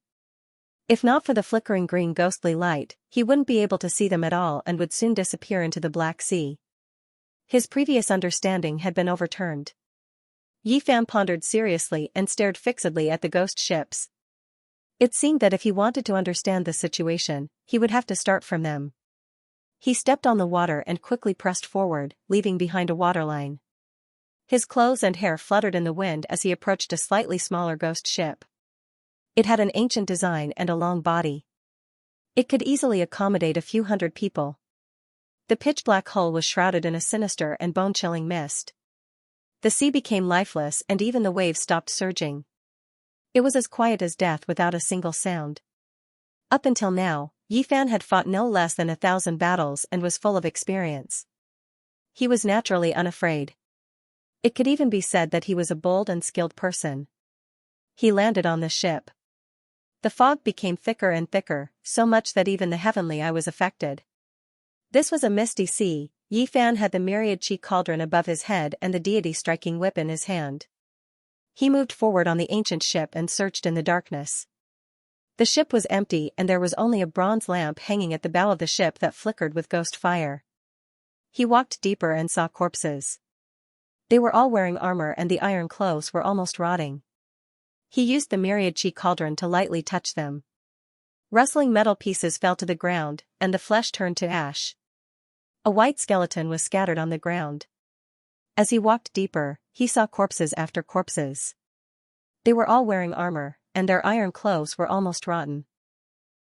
If not for the flickering green ghostly light, he wouldn't be able to see them at all and would soon disappear into the Black Sea. His previous understanding had been overturned. Yi Fan pondered seriously and stared fixedly at the ghost ships. It seemed that if he wanted to understand the situation, he would have to start from them. He stepped on the water and quickly pressed forward, leaving behind a waterline. His clothes and hair fluttered in the wind as he approached a slightly smaller ghost ship. It had an ancient design and a long body. It could easily accommodate a few hundred people. The pitch-black hull was shrouded in a sinister and bone-chilling mist. The sea became lifeless and even the waves stopped surging. It was as quiet as death without a single sound. Up until now, Yi Fan had fought no less than 1,000 battles and was full of experience. He was naturally unafraid. It could even be said that he was a bold and skilled person. He landed on the ship. The fog became thicker and thicker, so much that even the heavenly eye was affected. This was a misty sea. Yi Fan had the myriad chi cauldron above his head and the deity striking whip in his hand. He moved forward on the ancient ship and searched in the darkness. The ship was empty and there was only a bronze lamp hanging at the bow of the ship that flickered with ghost fire. He walked deeper and saw corpses. They were all wearing armor and the iron clothes were almost rotting. He used the myriad chi cauldron to lightly touch them. Rustling metal pieces fell to the ground, and the flesh turned to ash. A white skeleton was scattered on the ground. As he walked deeper, he saw corpses after corpses. They were all wearing armor, and their iron clothes were almost rotten.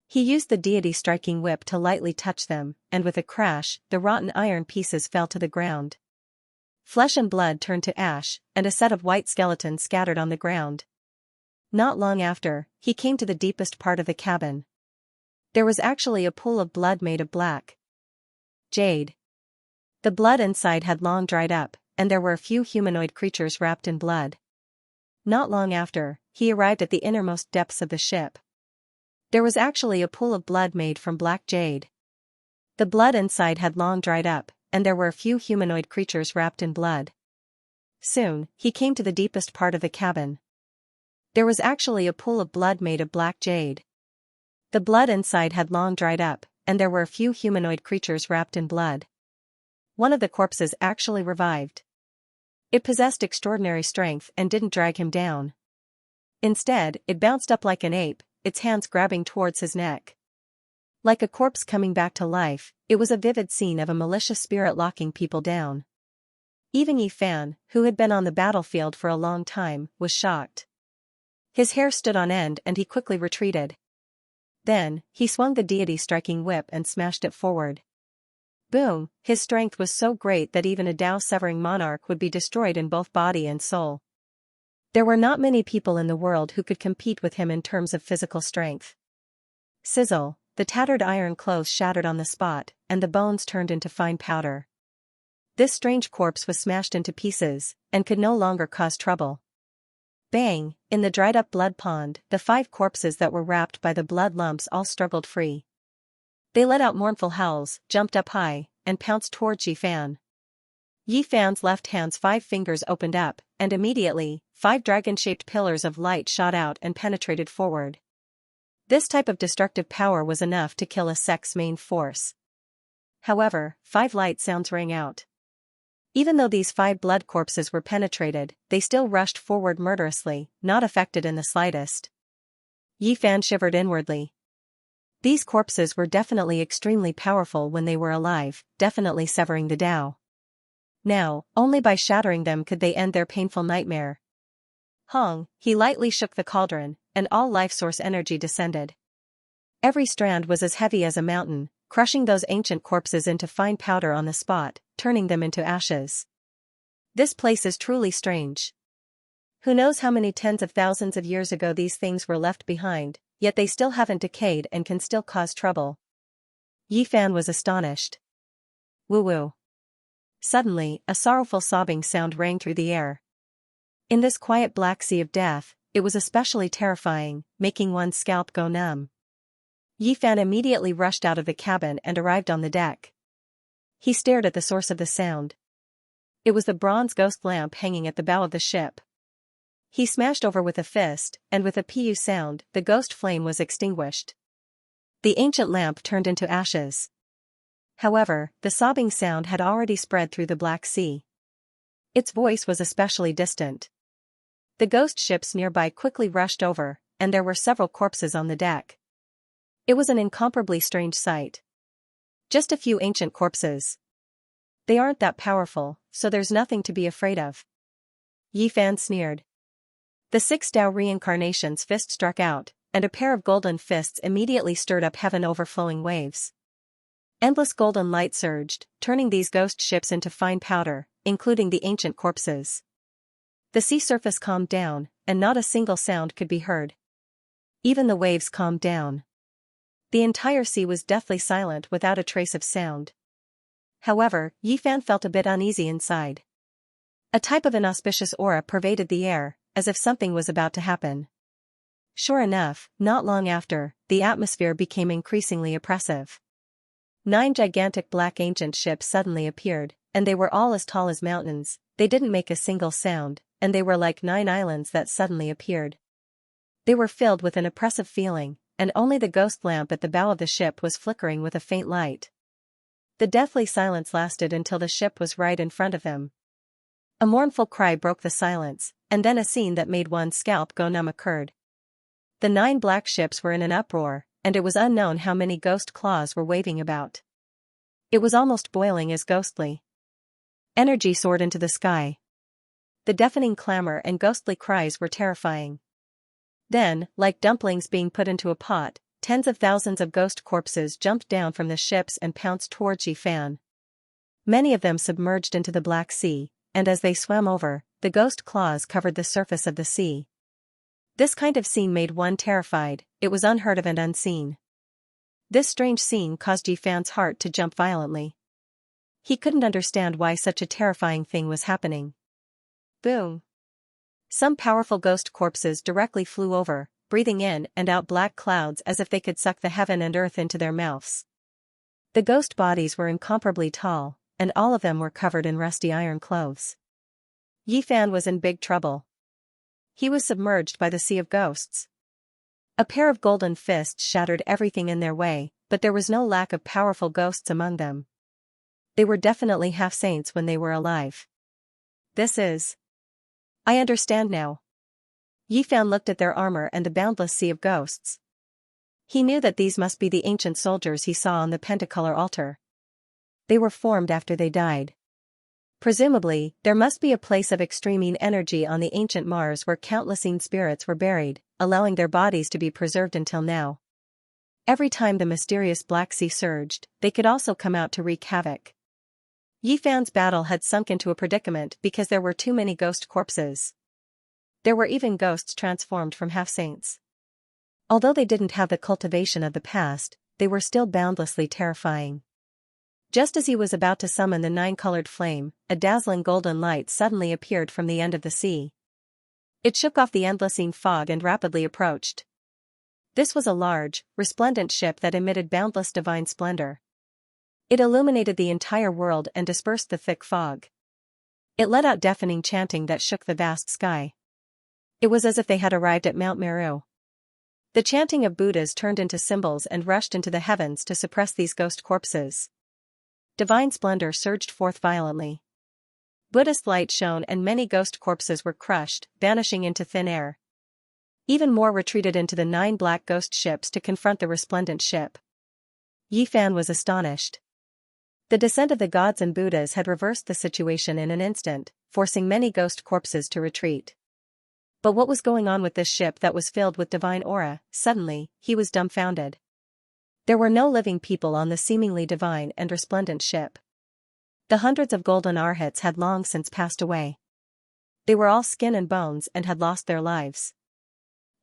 He used the deity striking whip to lightly touch them, and with a crash, the rotten iron pieces fell to the ground. Flesh and blood turned to ash, and a set of white skeletons scattered on the ground. Not long after, he came to the deepest part of the cabin. There was actually a pool of blood made of black jade. The blood inside had long dried up, and there were a few humanoid creatures wrapped in blood. Not long after, he arrived at the innermost depths of the ship. There was actually a pool of blood made from black jade. The blood inside had long dried up, and there were a few humanoid creatures wrapped in blood. Soon, he came to the deepest part of the cabin. There was actually a pool of blood made of black jade. The blood inside had long dried up, and there were a few humanoid creatures wrapped in blood. One of the corpses actually revived. It possessed extraordinary strength and didn't drag him down. Instead, it bounced up like an ape, its hands grabbing towards his neck. Like a corpse coming back to life, it was a vivid scene of a malicious spirit locking people down. Even Yi Fan, who had been on the battlefield for a long time, was shocked. His hair stood on end and he quickly retreated. Then, he swung the deity striking whip and smashed it forward. Boom! His strength was so great that even a Tao-severing monarch would be destroyed in both body and soul. There were not many people in the world who could compete with him in terms of physical strength. Sizzle, the tattered iron clothes shattered on the spot, and the bones turned into fine powder. This strange corpse was smashed into pieces, and could no longer cause trouble. Bang! In the dried-up blood pond, the 5 corpses that were wrapped by the blood lumps all struggled free. They let out mournful howls, jumped up high, and pounced towards Yi Fan. Yi Fan's left hand's 5 fingers opened up, and immediately, 5 dragon-shaped pillars of light shot out and penetrated forward. This type of destructive power was enough to kill a sect's main force. However, 5 light sounds rang out. Even though these 5 blood corpses were penetrated, they still rushed forward murderously, not affected in the slightest. Yi Fan shivered inwardly. These corpses were definitely extremely powerful when they were alive, definitely severing the Tao. Now, only by shattering them could they end their painful nightmare. Hong, he lightly shook the cauldron, and all life source energy descended. Every strand was as heavy as a mountain, crushing those ancient corpses into fine powder on the spot, turning them into ashes. This place is truly strange. Who knows how many tens of thousands of years ago these things were left behind, yet they still haven't decayed and can still cause trouble. Yi Fan was astonished. Woo-woo. Suddenly, a sorrowful sobbing sound rang through the air. In this quiet black sea of death, it was especially terrifying, making one's scalp go numb. Yi Fan immediately rushed out of the cabin and arrived on the deck. He stared at the source of the sound. It was the bronze ghost lamp hanging at the bow of the ship. He smashed over with a fist, and with a pu sound, the ghost flame was extinguished. The ancient lamp turned into ashes. However, the sobbing sound had already spread through the Black Sea. Its voice was especially distant. The ghost ships nearby quickly rushed over, and there were several corpses on the deck. It was an incomparably strange sight. Just a few ancient corpses. They aren't that powerful, so there's nothing to be afraid of. Yi Fan sneered. The 6 Tao reincarnation's fist struck out, and a pair of golden fists immediately stirred up heaven overflowing waves. Endless golden light surged, turning these ghost ships into fine powder, including the ancient corpses. The sea surface calmed down, and not a single sound could be heard. Even the waves calmed down. The entire sea was deathly silent without a trace of sound. However, Yi Fan felt a bit uneasy inside. A type of inauspicious aura pervaded the air, as if something was about to happen. Sure enough, not long after, the atmosphere became increasingly oppressive. 9 gigantic black ancient ships suddenly appeared, and they were all as tall as mountains. They didn't make a single sound, and they were like 9 islands that suddenly appeared. They were filled with an oppressive feeling, and only the ghost lamp at the bow of the ship was flickering with a faint light. The deathly silence lasted until the ship was right in front of him. A mournful cry broke the silence, and then a scene that made one's scalp go numb occurred. The 9 black ships were in an uproar, and it was unknown how many ghost claws were waving about. It was almost boiling as ghostly. Energy soared into the sky. The deafening clamor and ghostly cries were terrifying. Then, like dumplings being put into a pot, tens of thousands of ghost corpses jumped down from the ships and pounced towards Yi Fan. Many of them submerged into the Black Sea, and as they swam over, the ghost claws covered the surface of the sea. This kind of scene made one terrified. It was unheard of and unseen. This strange scene caused Yi Fan's heart to jump violently. He couldn't understand why such a terrifying thing was happening. Boom! Some powerful ghost corpses directly flew over, breathing in and out black clouds as if they could suck the heaven and earth into their mouths. The ghost bodies were incomparably tall, and all of them were covered in rusty iron clothes. Yi Fan was in big trouble. He was submerged by the sea of ghosts. A pair of golden fists shattered everything in their way, but there was no lack of powerful ghosts among them. They were definitely half-saints when they were alive. I understand now. Yi Fan looked at their armor and the boundless sea of ghosts. He knew that these must be the ancient soldiers he saw on the pentacolor altar. They were formed after they died. Presumably, there must be a place of extreme energy on the ancient Mars where countless spirits were buried, allowing their bodies to be preserved until now. Every time the mysterious Black Sea surged, they could also come out to wreak havoc. Yi Fan's battle had sunk into a predicament because there were too many ghost corpses. There were even ghosts transformed from half-saints. Although they didn't have the cultivation of the past, they were still boundlessly terrifying. Just as he was about to summon the 9-colored flame, a dazzling golden light suddenly appeared from the end of the sea. It shook off the endless fog and rapidly approached. This was a large, resplendent ship that emitted boundless divine splendor. It illuminated the entire world and dispersed the thick fog. It let out deafening chanting that shook the vast sky. It was as if they had arrived at Mount Meru. The chanting of Buddhas turned into symbols and rushed into the heavens to suppress these ghost corpses. Divine splendor surged forth violently. Buddhist light shone and many ghost corpses were crushed, vanishing into thin air. Even more retreated into the 9 black ghost ships to confront the resplendent ship. Yi Fan was astonished. The descent of the gods and Buddhas had reversed the situation in an instant, forcing many ghost corpses to retreat. But what was going on with this ship that was filled with divine aura? Suddenly, he was dumbfounded. There were no living people on the seemingly divine and resplendent ship. The hundreds of golden arhats had long since passed away. They were all skin and bones and had lost their lives.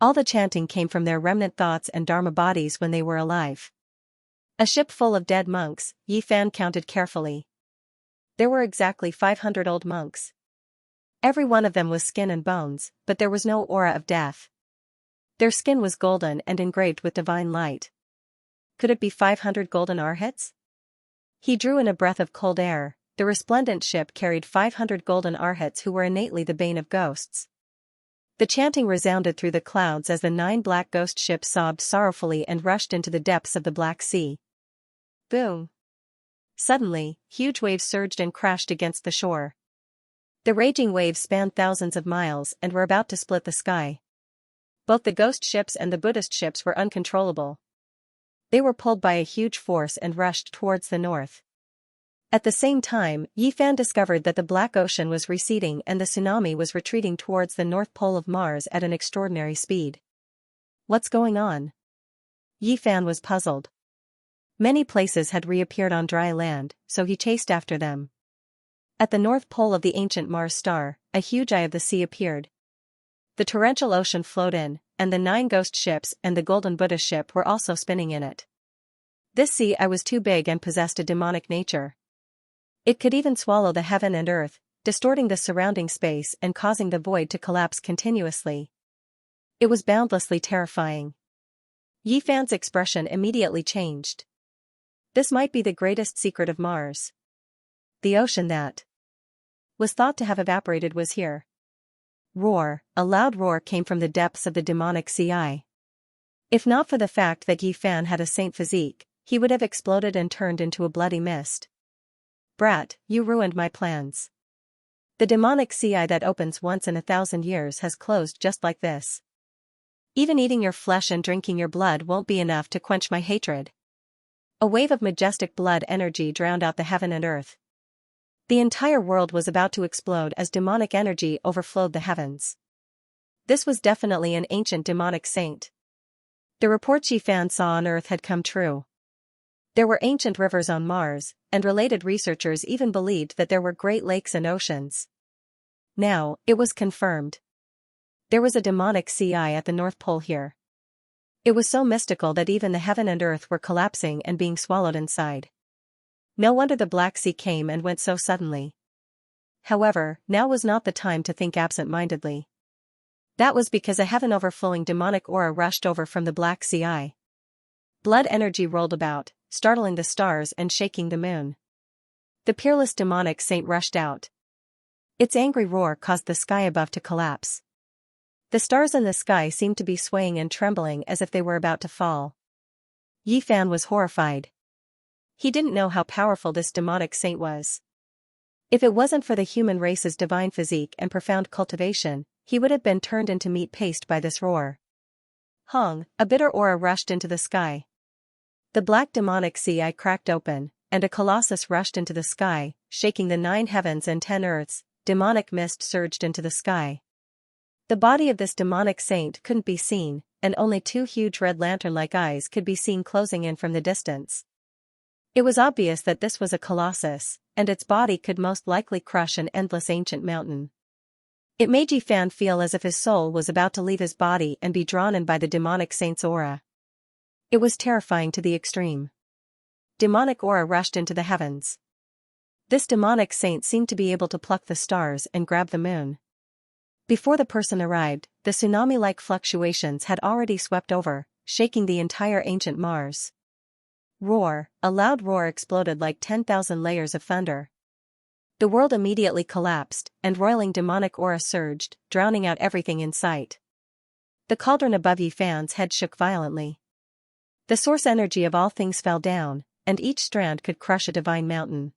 All the chanting came from their remnant thoughts and dharma bodies when they were alive. A ship full of dead monks, Yi Fan counted carefully. There were exactly 500 old monks. Every one of them was skin and bones, but there was no aura of death. Their skin was golden and engraved with divine light. Could it be 500 golden arhats? He drew in a breath of cold air. The resplendent ship carried 500 golden arhats who were innately the bane of ghosts. The chanting resounded through the clouds as the 9 black ghost ships sobbed sorrowfully and rushed into the depths of the Black Sea. Boom! Suddenly, huge waves surged and crashed against the shore. The raging waves spanned thousands of miles and were about to split the sky. Both the ghost ships and the Buddhist ships were uncontrollable. They were pulled by a huge force and rushed towards the north. At the same time, Yi Fan discovered that the Black Ocean was receding and the tsunami was retreating towards the North Pole of Mars at an extraordinary speed. What's going on? Yi Fan was puzzled. Many places had reappeared on dry land, so he chased after them. At the North Pole of the ancient Mars star, a huge eye of the sea appeared. The torrential ocean flowed in, and the 9 ghost ships and the golden Buddha ship were also spinning in it. This sea eye was too big and possessed a demonic nature. It could even swallow the heaven and earth, distorting the surrounding space and causing the void to collapse continuously. It was boundlessly terrifying. Yi Fan's expression immediately changed. This might be the greatest secret of Mars. The ocean that was thought to have evaporated was here. Roar, a loud roar came from the depths of the demonic sea eye. If not for the fact that Yi Fan had a saint physique, he would have exploded and turned into a bloody mist. Brat, you ruined my plans. The demonic sea eye that opens once in 1,000 years has closed just like this. Even eating your flesh and drinking your blood won't be enough to quench my hatred. A wave of majestic blood energy drowned out the heaven and earth. The entire world was about to explode as demonic energy overflowed the heavens. This was definitely an ancient demonic saint. The reports Yi Fan saw on Earth had come true. There were ancient rivers on Mars, and related researchers even believed that there were great lakes and oceans. Now, it was confirmed. There was a demonic sea eye at the North Pole here. It was so mystical that even the heaven and earth were collapsing and being swallowed inside. No wonder the Black Sea came and went so suddenly. However, now was not the time to think absent-mindedly. That was because a heaven-overflowing demonic aura rushed over from the Black Sea eye. Blood energy rolled about, startling the stars and shaking the moon. The peerless demonic saint rushed out. Its angry roar caused the sky above to collapse. The stars in the sky seemed to be swaying and trembling as if they were about to fall. Yi Fan was horrified. He didn't know how powerful this demonic saint was. If it wasn't for the human race's divine physique and profound cultivation, he would have been turned into meat paste by this roar. Hong, a bitter aura rushed into the sky. The black demonic sea eye cracked open, and a colossus rushed into the sky, shaking the 9 heavens and 10 earths. Demonic mist surged into the sky. The body of this demonic saint couldn't be seen, and only 2 huge red lantern-like eyes could be seen closing in from the distance. It was obvious that this was a colossus, and its body could most likely crush an endless ancient mountain. It made Yi Fan feel as if his soul was about to leave his body and be drawn in by the demonic saint's aura. It was terrifying to the extreme. Demonic aura rushed into the heavens. This demonic saint seemed to be able to pluck the stars and grab the moon. Before the person arrived, the tsunami-like fluctuations had already swept over, shaking the entire ancient Mars. Roar, a loud roar exploded like 10,000 layers of thunder. The world immediately collapsed, and roiling demonic aura surged, drowning out everything in sight. The cauldron above Yifan's head shook violently. The source energy of all things fell down, and each strand could crush a divine mountain.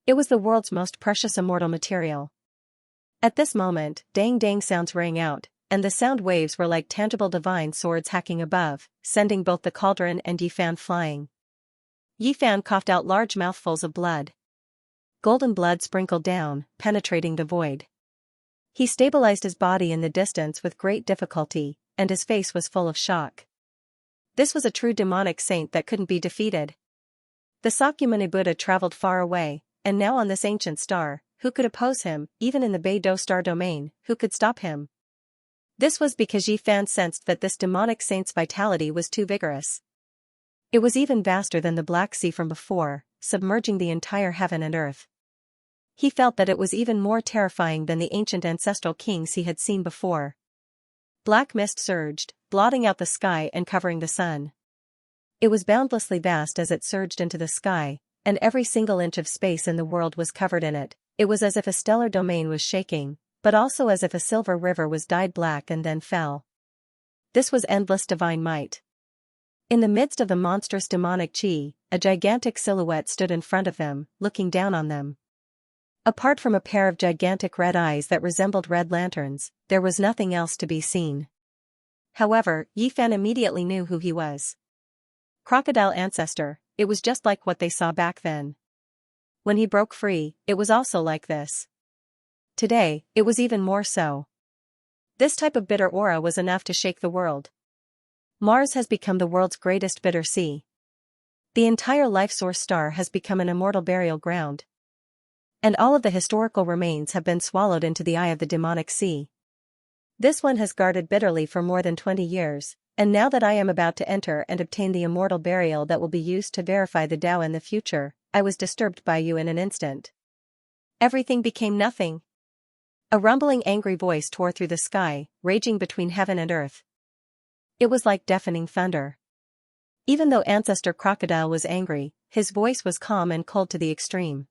It was the world's most precious immortal material. At this moment, dang sounds rang out, and the sound waves were like tangible divine swords hacking above, sending both the cauldron and Yifan flying. Yifan coughed out large mouthfuls of blood. Golden blood sprinkled down, penetrating the void. He stabilized his body in the distance with great difficulty, and his face was full of shock. This was a true demonic saint that couldn't be defeated. The Sakyamuni Buddha traveled far away, and now on this ancient star, who could oppose him, even in the Beidou star domain, who could stop him? This was because Yifan sensed that this demonic saint's vitality was too vigorous. It was even vaster than the Black Sea from before, submerging the entire heaven and earth. He felt that it was even more terrifying than the ancient ancestral kings he had seen before. Black mist surged, blotting out the sky and covering the sun. It was boundlessly vast as it surged into the sky, and every single inch of space in the world was covered in it. It was as if a stellar domain was shaking, but also as if a silver river was dyed black and then fell. This was endless divine might. In the midst of the monstrous demonic chi, a gigantic silhouette stood in front of them, looking down on them. Apart from a pair of gigantic red eyes that resembled red lanterns, there was nothing else to be seen. However, Yifan immediately knew who he was. Crocodile Ancestor, it was just like what they saw back then. When he broke free, it was also like this. Today, it was even more so. This type of bitter aura was enough to shake the world. Mars has become the world's greatest bitter sea. The entire life source star has become an immortal burial ground. And all of the historical remains have been swallowed into the eye of the demonic sea. This one has guarded bitterly for more than 20 years, and now that I am about to enter and obtain the immortal burial that will be used to verify the Tao in the future, I was disturbed by you in an instant. Everything became nothing. A rumbling angry voice tore through the sky, raging between heaven and earth. It was like deafening thunder. Even though Ancestor Crocodile was angry, his voice was calm and cold to the extreme.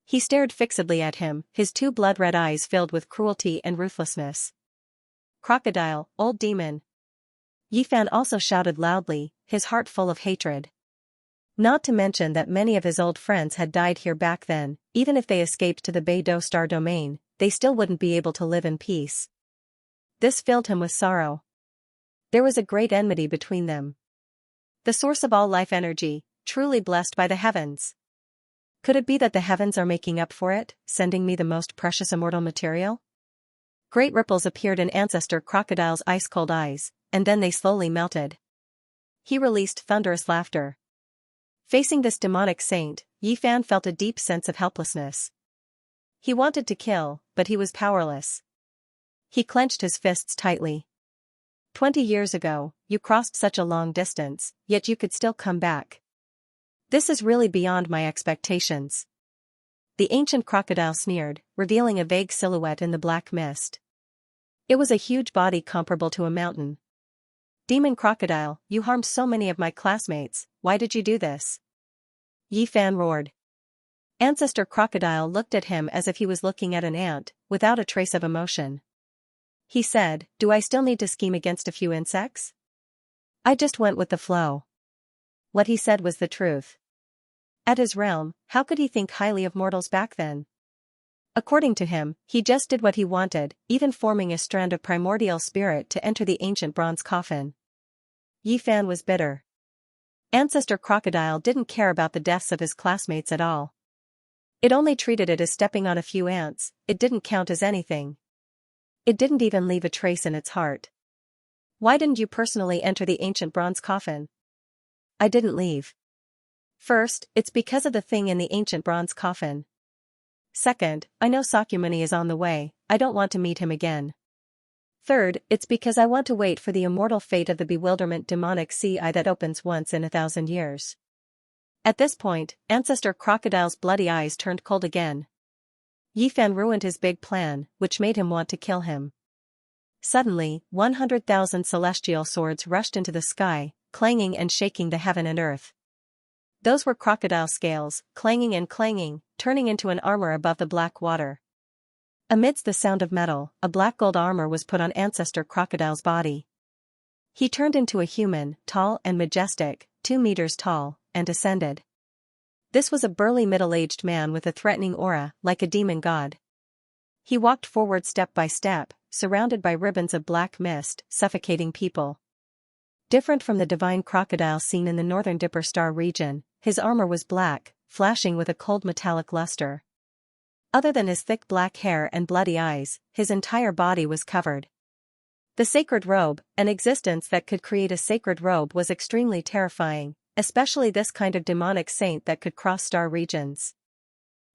He stared fixedly at him, his two blood-red eyes filled with cruelty and ruthlessness. Crocodile, old demon. Yifan also shouted loudly, his heart full of hatred. Not to mention that many of his old friends had died here back then. Even if they escaped to the Beidou star domain, they still wouldn't be able to live in peace. This filled him with sorrow. There was a great enmity between them. The source of all life energy, truly blessed by the heavens. Could it be that the heavens are making up for it, sending me the most precious immortal material? Great ripples appeared in Ancestor Crocodile's ice-cold eyes, and then they slowly melted. He released thunderous laughter. Facing this demonic saint, Yifan felt a deep sense of helplessness. He wanted to kill, but he was powerless. He clenched his fists tightly. 20 years ago, you crossed such a long distance, yet you could still come back. This is really beyond my expectations. The ancient crocodile sneered, revealing a vague silhouette in the black mist. It was a huge body comparable to a mountain. Demon crocodile, you harmed so many of my classmates, why did you do this? Yifan roared. Ancestor Crocodile looked at him as if he was looking at an ant, without a trace of emotion. He said, do I still need to scheme against a few insects? I just went with the flow. What he said was the truth. At his realm, how could he think highly of mortals back then? According to him, he just did what he wanted, even forming a strand of primordial spirit to enter the ancient bronze coffin. Yifan was bitter. Ancestor Crocodile didn't care about the deaths of his classmates at all. It only treated it as stepping on a few ants, it didn't count as anything. It didn't even leave a trace in its heart. Why didn't you personally enter the ancient bronze coffin? I didn't leave. First, it's because of the thing in the ancient bronze coffin. Second, I know Sakyamuni is on the way, I don't want to meet him again. Third, it's because I want to wait for the immortal fate of the bewilderment demonic sea eye that opens once in 1,000 years. At this point, Ancestor Crocodile's bloody eyes turned cold again. Yifan ruined his big plan, which made him want to kill him. Suddenly, 100,000 celestial swords rushed into the sky, clanging and shaking the heaven and earth. Those were crocodile scales, clanging and clanging, turning into an armor above the black water. Amidst the sound of metal, a black gold armor was put on Ancestor Crocodile's body. He turned into a human, tall and majestic, 2 meters tall, and ascended. This was a burly middle-aged man with a threatening aura, like a demon god. He walked forward step by step, surrounded by ribbons of black mist, suffocating people. Different from the divine crocodile seen in the northern Dipper Star region, his armor was black, flashing with a cold metallic luster. Other than his thick black hair and bloody eyes, his entire body was covered. The sacred robe, an existence that could create a sacred robe, was extremely terrifying, especially this kind of demonic saint that could cross star regions.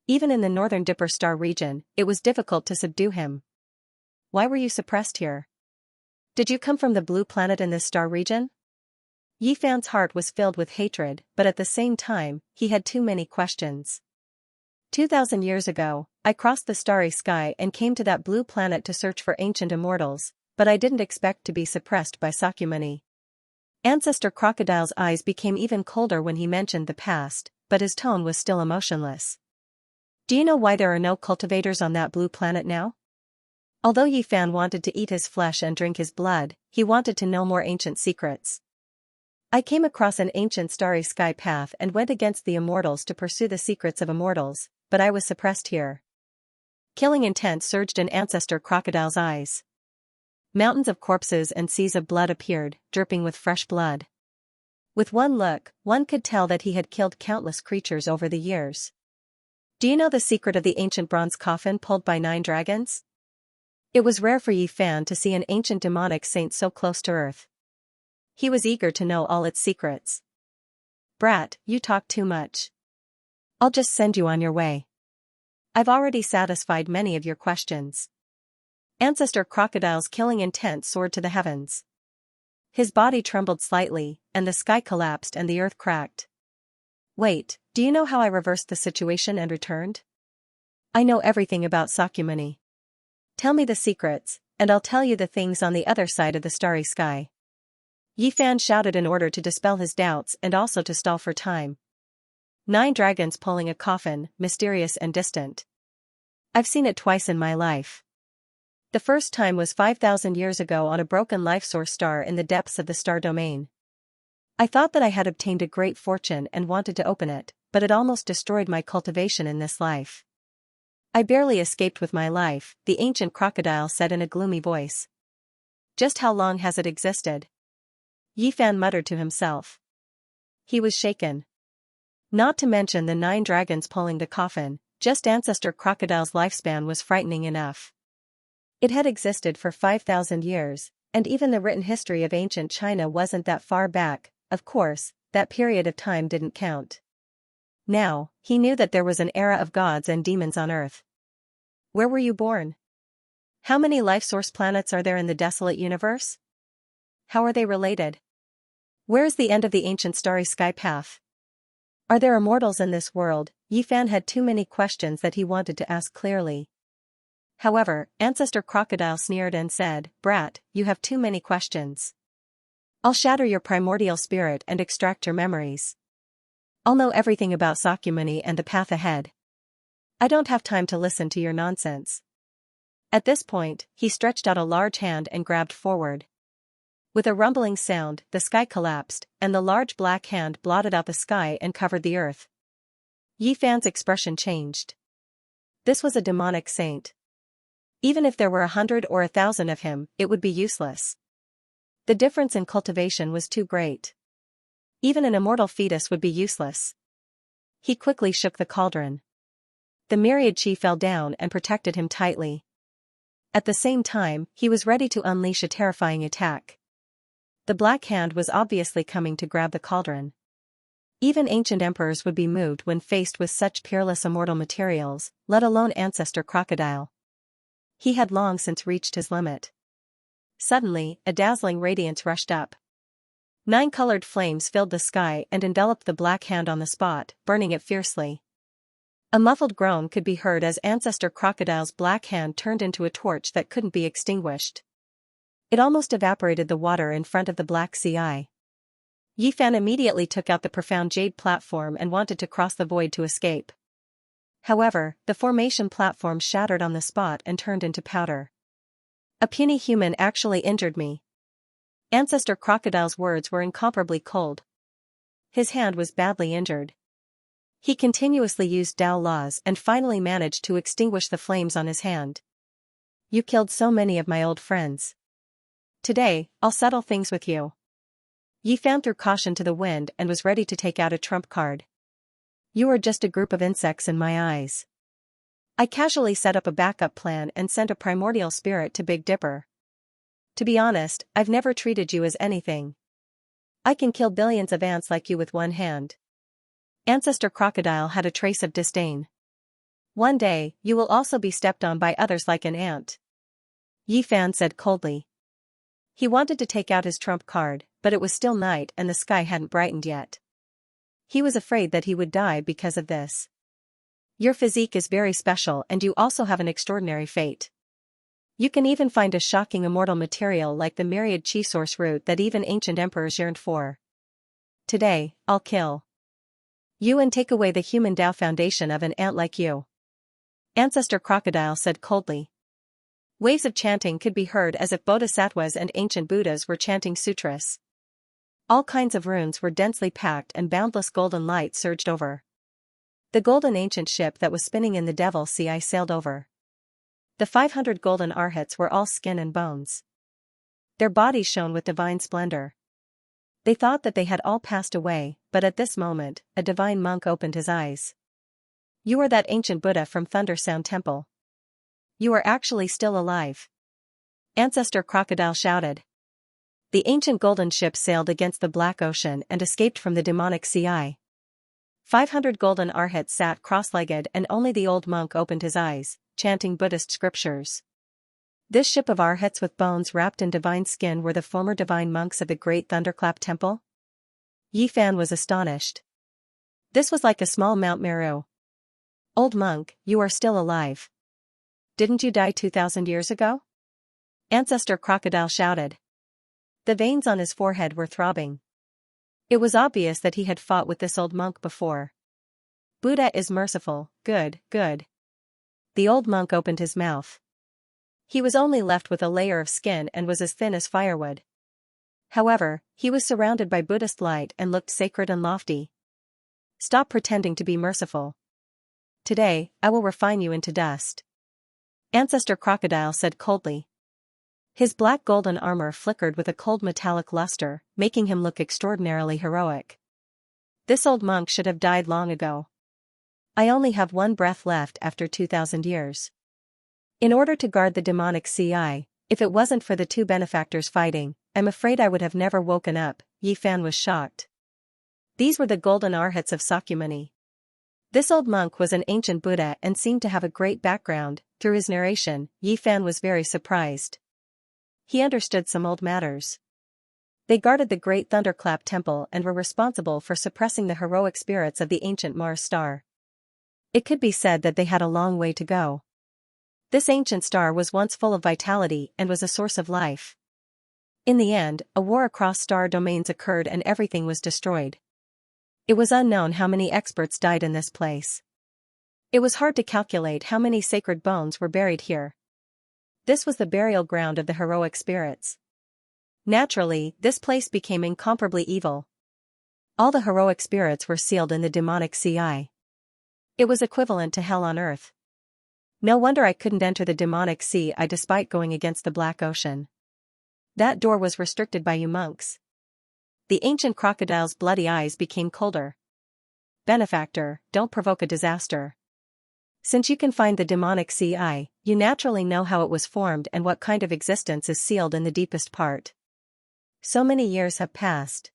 Even in the northern Dipper Star region, it was difficult to subdue him. Why were you suppressed here? Did you come from the blue planet in this star region? Yi Fan's heart was filled with hatred, but at the same time, he had too many questions. 2,000 years ago, I crossed the starry sky and came to that blue planet to search for ancient immortals, but I didn't expect to be suppressed by Sakyamuni. Ancestor Crocodile's eyes became even colder when he mentioned the past, but his tone was still emotionless. Do you know why there are no cultivators on that blue planet now? Although Yi Fan wanted to eat his flesh and drink his blood, he wanted to know more ancient secrets. I came across an ancient starry sky path and went against the immortals to pursue the secrets of immortals, but I was suppressed here. Killing intent surged in Ancestor Crocodile's eyes. Mountains of corpses and seas of blood appeared, dripping with fresh blood. With one look, one could tell that he had killed countless creatures over the years. Do you know the secret of the ancient bronze coffin pulled by 9 dragons? It was rare for Yi Fan to see an ancient demonic saint so close to Earth. He was eager to know all its secrets. Brat, you talk too much. I'll just send you on your way. I've already satisfied many of your questions. Ancestor Crocodile's killing intent soared to the heavens. His body trembled slightly, and the sky collapsed and the earth cracked. Wait, do you know how I reversed the situation and returned? I know everything about Sakyamuni. Tell me the secrets, and I'll tell you the things on the other side of the starry sky. Yi Fan shouted in order to dispel his doubts and also to stall for time. 9 dragons pulling a coffin, mysterious and distant. I've seen it twice in my life. The first time was 5,000 years ago on a broken life source star in the depths of the star domain. I thought that I had obtained a great fortune and wanted to open it, but it almost destroyed my cultivation in this life. I barely escaped with my life, the ancient crocodile said in a gloomy voice. Just how long has it existed? Yi Fan muttered to himself. He was shaken. Not to mention the 9 dragons pulling the coffin, just Ancestor Crocodile's lifespan was frightening enough. It had existed for 5,000 years, and even the written history of ancient China wasn't that far back. Of course, that period of time didn't count. Now, he knew that there was an era of gods and demons on Earth. Where were you born? How many life source planets are there in the desolate universe? How are they related? Where is the end of the ancient starry sky path? Are there immortals in this world? Yi Fan had too many questions that he wanted to ask clearly. However, Ancestor Crocodile sneered and said, Brat, you have too many questions. I'll shatter your primordial spirit and extract your memories. I'll know everything about Sakyamuni and the path ahead. I don't have time to listen to your nonsense. At this point, he stretched out a large hand and grabbed forward. With a rumbling sound, the sky collapsed, and the large black hand blotted out the sky and covered the earth. Yi Fan's expression changed. This was a demonic saint. Even if there were 100 or 1,000 of him, it would be useless. The difference in cultivation was too great. Even an immortal fetus would be useless. He quickly shook the cauldron. The myriad chi fell down and protected him tightly. At the same time, he was ready to unleash a terrifying attack. The black hand was obviously coming to grab the cauldron. Even ancient emperors would be moved when faced with such peerless immortal materials, let alone Ancestor Crocodile. He had long since reached his limit. Suddenly, a dazzling radiance rushed up. 9 colored flames filled the sky and enveloped the black hand on the spot, burning it fiercely. A muffled groan could be heard as Ancestor Crocodile's black hand turned into a torch that couldn't be extinguished. It almost evaporated the water in front of the black sea eye. Yi Fan immediately took out the profound jade platform and wanted to cross the void to escape. However, the formation platform shattered on the spot and turned into powder. A puny human actually injured me. Ancestor Crocodile's words were incomparably cold. His hand was badly injured. He continuously used Dao laws and finally managed to extinguish the flames on his hand. You killed so many of my old friends. Today, I'll settle things with you. Yi Fan threw caution to the wind and was ready to take out a trump card. You are just a group of insects in my eyes. I casually set up a backup plan and sent a primordial spirit to Big Dipper. To be honest, I've never treated you as anything. I can kill billions of ants like you with one hand. Ancestor Crocodile had a trace of disdain. One day, you will also be stepped on by others like an ant. Yi Fan said coldly. He wanted to take out his trump card, but it was still night and the sky hadn't brightened yet. He was afraid that he would die because of this. Your physique is very special and you also have an extraordinary fate. You can even find a shocking immortal material like the myriad chi source root that even ancient emperors yearned for. Today, I'll kill you and take away the human Tao foundation of an ant like you. Ancestor Crocodile said coldly. Waves of chanting could be heard as if bodhisattvas and ancient Buddhas were chanting sutras. All kinds of runes were densely packed and boundless golden light surged over. The golden ancient ship that was spinning in the Devil Sea sailed over. The 500 golden arhats were all skin and bones. Their bodies shone with divine splendor. They thought that they had all passed away, but at this moment, a divine monk opened his eyes. You are that ancient Buddha from Thunder Sound Temple. You are actually still alive. Ancestor Crocodile shouted. The ancient golden ship sailed against the black ocean and escaped from the demonic sea. 500 golden arhats sat cross-legged and only the old monk opened his eyes, chanting Buddhist scriptures. This ship of arhats with bones wrapped in divine skin were the former divine monks of the Great Thunderclap Temple? Yi Fan was astonished. This was like a small Mount Meru. Old monk, you are still alive. Didn't you die 2,000 years ago? Ancestor Crocodile shouted. The veins on his forehead were throbbing. It was obvious that he had fought with this old monk before. Buddha is merciful, good, good. The old monk opened his mouth. He was only left with a layer of skin and was as thin as firewood. However, he was surrounded by Buddhist light and looked sacred and lofty. Stop pretending to be merciful. Today, I will refine you into dust. Ancestor Crocodile said coldly. His black golden armor flickered with a cold metallic luster, making him look extraordinarily heroic. This old monk should have died long ago. I only have one breath left after 2,000 years. In order to guard the demonic CI, if it wasn't for the two benefactors fighting, I'm afraid I would have never woken up. Yi Fan was shocked. These were the golden arhats of Sakyamuni. This old monk was an ancient Buddha and seemed to have a great background. Through his narration, Yi Fan was very surprised. He understood some old matters. They guarded the Great Thunderclap Temple and were responsible for suppressing the heroic spirits of the ancient Mars star. It could be said that they had a long way to go. This ancient star was once full of vitality and was a source of life. In the end, a war across star domains occurred and everything was destroyed. It was unknown how many experts died in this place. It was hard to calculate how many sacred bones were buried here. This was the burial ground of the heroic spirits. Naturally, this place became incomparably evil. All the heroic spirits were sealed in the demonic CI. It was equivalent to hell on earth. No wonder I couldn't enter the demonic CI despite going against the Black Ocean. That door was restricted by you monks. The ancient crocodile's bloody eyes became colder. Benefactor, don't provoke a disaster. Since you can find the demonic CI, you naturally know how it was formed and what kind of existence is sealed in the deepest part. So many years have passed.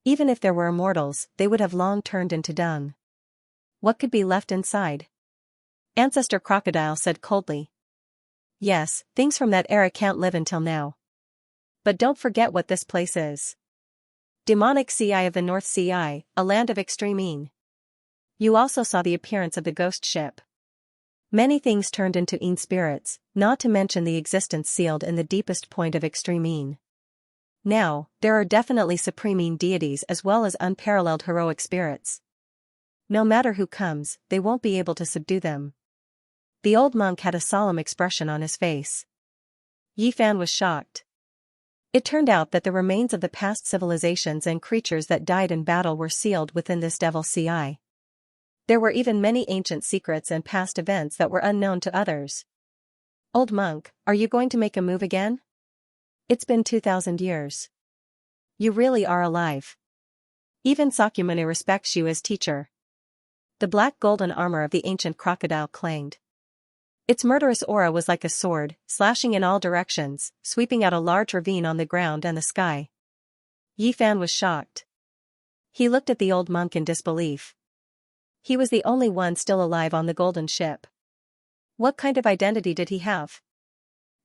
Even if there were immortals, they would have long turned into dung. What could be left inside? Ancestor Crocodile said coldly. Yes, things from that era can't live until now. But don't forget what this place is. Demonic CI of the North CI, a land of extreme een. You also saw the appearance of the ghost ship. Many things turned into een spirits, not to mention the existence sealed in the deepest point of extreme een. Now, there are definitely supreme deities as well as unparalleled heroic spirits. No matter who comes, they won't be able to subdue them. The old monk had a solemn expression on his face. Yi Fan was shocked. It turned out that the remains of the past civilizations and creatures that died in battle were sealed within this devil ci. There were even many ancient secrets and past events that were unknown to others. Old monk, are you going to make a move again? It's been 2,000 years. You really are alive. Even Sakyamuni respects you as teacher. The black golden armor of the ancient crocodile clanged. Its murderous aura was like a sword, slashing in all directions, sweeping out a large ravine on the ground and the sky. Yi Fan was shocked. He looked at the old monk in disbelief. He was the only one still alive on the golden ship. What kind of identity did he have?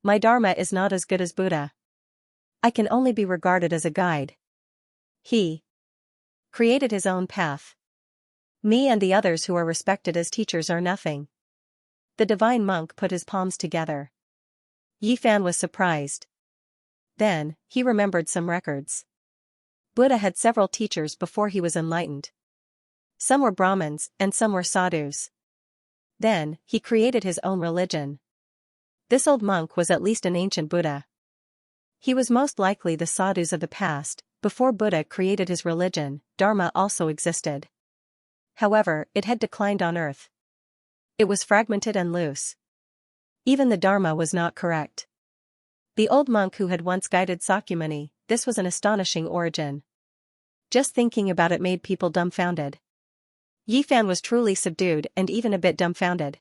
My dharma is not as good as Buddha. I can only be regarded as a guide. He created his own path. Me and the others who are respected as teachers are nothing. The divine monk put his palms together. Yi Fan was surprised. Then, he remembered some records. Buddha had several teachers before he was enlightened. Some were Brahmins, and some were sadhus. Then, he created his own religion. This old monk was at least an ancient Buddha. He was most likely the sadhus of the past. Before Buddha created his religion, Dharma also existed. However, it had declined on earth. It was fragmented and loose. Even the Dharma was not correct. The old monk who had once guided Sakyamuni, this was an astonishing origin. Just thinking about it made people dumbfounded. Yi Fan was truly subdued and even a bit dumbfounded.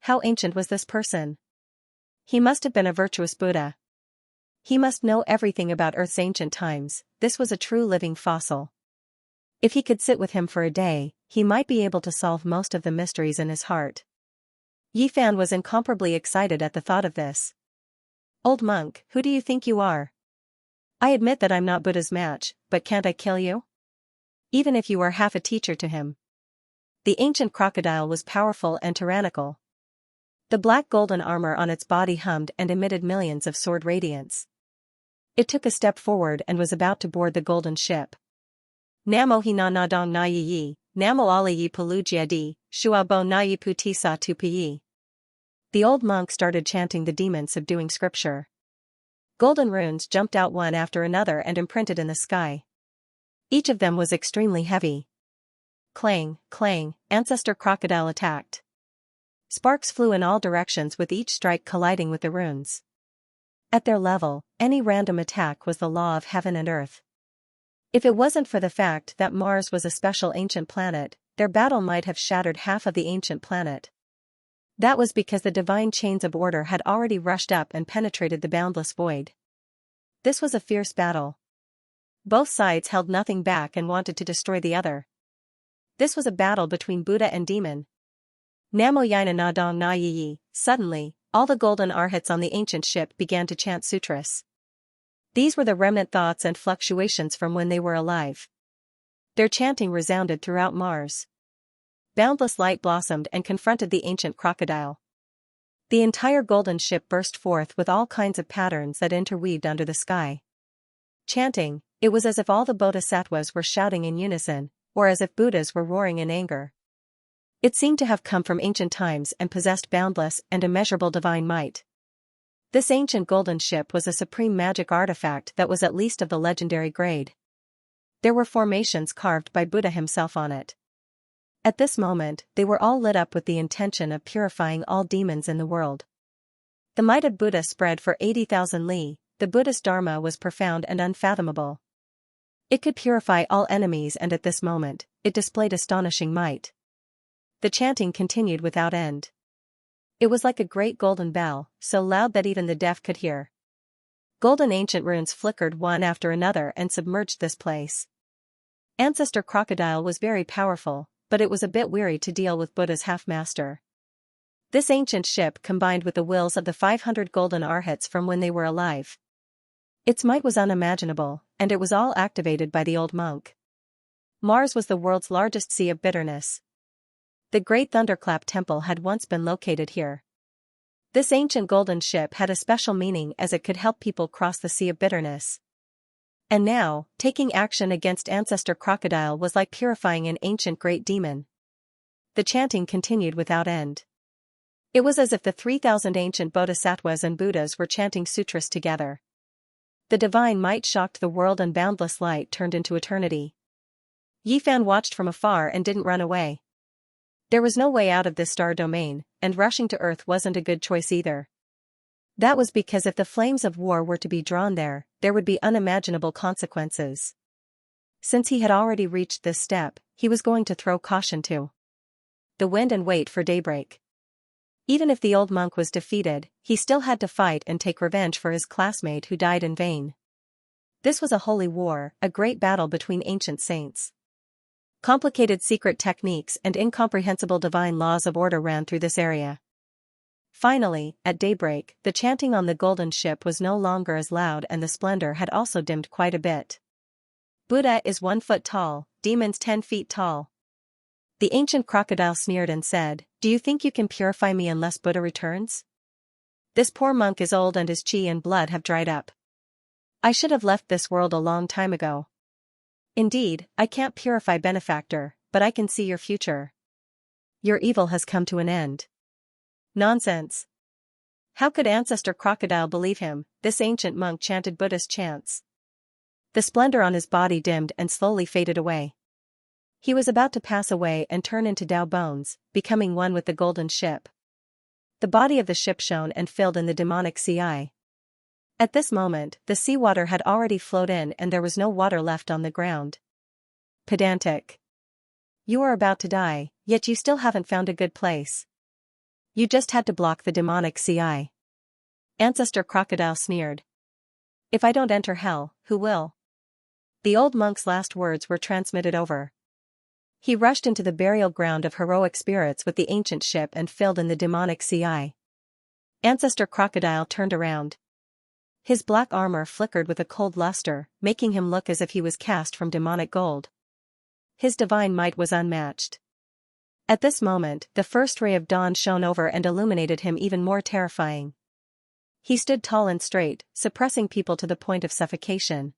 How ancient was this person? He must have been a virtuous Buddha. He must know everything about Earth's ancient times. This was a true living fossil. If he could sit with him for a day, he might be able to solve most of the mysteries in his heart. Yi Fan was incomparably excited at the thought of this. Old monk, who do you think you are? I admit that I'm not Buddha's match, but can't I kill you? Even if you are half a teacher to him. The ancient crocodile was powerful and tyrannical. The black golden armor on its body hummed and emitted millions of sword radiance. It took a step forward and was about to board the golden ship. Namo hina nadong na yi, namo ali yi palujia di, shuabo na yi putisa tupi. The old monk started chanting the demon-subduing scripture. Golden runes jumped out one after another and imprinted in the sky. Each of them was extremely heavy. Clang, clang, ancestor crocodile attacked. Sparks flew in all directions with each strike colliding with the runes. At their level, any random attack was the law of heaven and earth. If it wasn't for the fact that Mars was a special ancient planet, their battle might have shattered half of the ancient planet. That was because the divine chains of order had already rushed up and penetrated the boundless void. This was a fierce battle. Both sides held nothing back and wanted to destroy the other. This was a battle between Buddha and demon. Namo Yina Nadong Na Yi. Suddenly, all the golden arhats on the ancient ship began to chant sutras. These were the remnant thoughts and fluctuations from when they were alive. Their chanting resounded throughout Mars. Boundless light blossomed and confronted the ancient crocodile. The entire golden ship burst forth with all kinds of patterns that interweaved under the sky. Chanting, it was as if all the bodhisattvas were shouting in unison, or as if Buddhas were roaring in anger. It seemed to have come from ancient times and possessed boundless and immeasurable divine might. This ancient golden ship was a supreme magic artifact that was at least of the legendary grade. There were formations carved by Buddha himself on it. At this moment, they were all lit up with the intention of purifying all demons in the world. The might of Buddha spread for 80,000 li. The Buddhist Dharma was profound and unfathomable. It could purify all enemies, and at this moment, it displayed astonishing might. The chanting continued without end. It was like a great golden bell, so loud that even the deaf could hear. Golden ancient runes flickered one after another and submerged this place. Ancestor Crocodile was very powerful, but it was a bit weary to deal with Buddha's half-master. This ancient ship combined with the wills of the 500 golden arhats from when they were alive. Its might was unimaginable, and it was all activated by the old monk. Mars was the world's largest sea of bitterness. The Great Thunderclap Temple had once been located here. This ancient golden ship had a special meaning as it could help people cross the Sea of Bitterness. And now, taking action against Ancestor Crocodile was like purifying an ancient great demon. The chanting continued without end. It was as if the 3,000 ancient bodhisattvas and Buddhas were chanting sutras together. The divine might shocked the world and boundless light turned into eternity. Yifan watched from afar and didn't run away. There was no way out of this star domain, and rushing to Earth wasn't a good choice either. That was because if the flames of war were to be drawn there would be unimaginable consequences. Since he had already reached this step, he was going to throw caution to the wind and wait for daybreak. Even if the old monk was defeated, he still had to fight and take revenge for his classmate who died in vain. This was a holy war, a great battle between ancient saints. Complicated secret techniques and incomprehensible divine laws of order ran through this area. Finally, at daybreak, the chanting on the golden ship was no longer as loud and the splendor had also dimmed quite a bit. Buddha is 1 foot tall, demons 10 feet tall. The ancient crocodile sneered and said, "Do you think you can purify me unless Buddha returns? This poor monk is old and his chi and blood have dried up. I should have left this world a long time ago. Indeed, I can't purify benefactor, but I can see your future. Your evil has come to an end." Nonsense. How could Ancestor Crocodile believe him? This ancient monk chanted Buddhist chants. The splendor on his body dimmed and slowly faded away. He was about to pass away and turn into Tao bones, becoming one with the golden ship. The body of the ship shone and filled in the demonic sea. At this moment, the seawater had already flowed in and there was no water left on the ground. Pedantic. You are about to die, yet you still haven't found a good place. You just had to block the demonic sea. Ancestor Crocodile sneered. If I don't enter hell, who will? The old monk's last words were transmitted over. He rushed into the burial ground of heroic spirits with the ancient ship and filled in the demonic sea. Ancestor Crocodile turned around. His black armor flickered with a cold luster, making him look as if he was cast from demonic gold. His divine might was unmatched. At this moment, the first ray of dawn shone over and illuminated him even more terrifying. He stood tall and straight, suppressing people to the point of suffocation.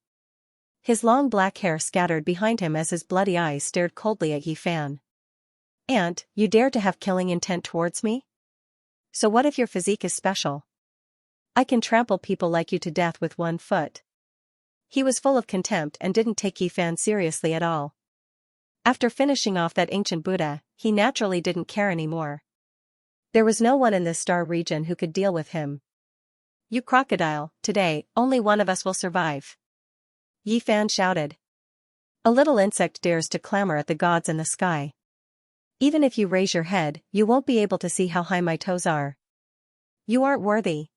His long black hair scattered behind him as his bloody eyes stared coldly at Yifan. "Aunt, you dare to have killing intent towards me? So what if your physique is special? I can trample people like you to death with 1 foot." He was full of contempt and didn't take Yifan seriously at all. After finishing off that ancient Buddha, he naturally didn't care anymore. There was no one in this star region who could deal with him. "You crocodile, today, only one of us will survive," Yifan shouted. "A little insect dares to clamor at the gods in the sky. Even if you raise your head, you won't be able to see how high my toes are. You aren't worthy,"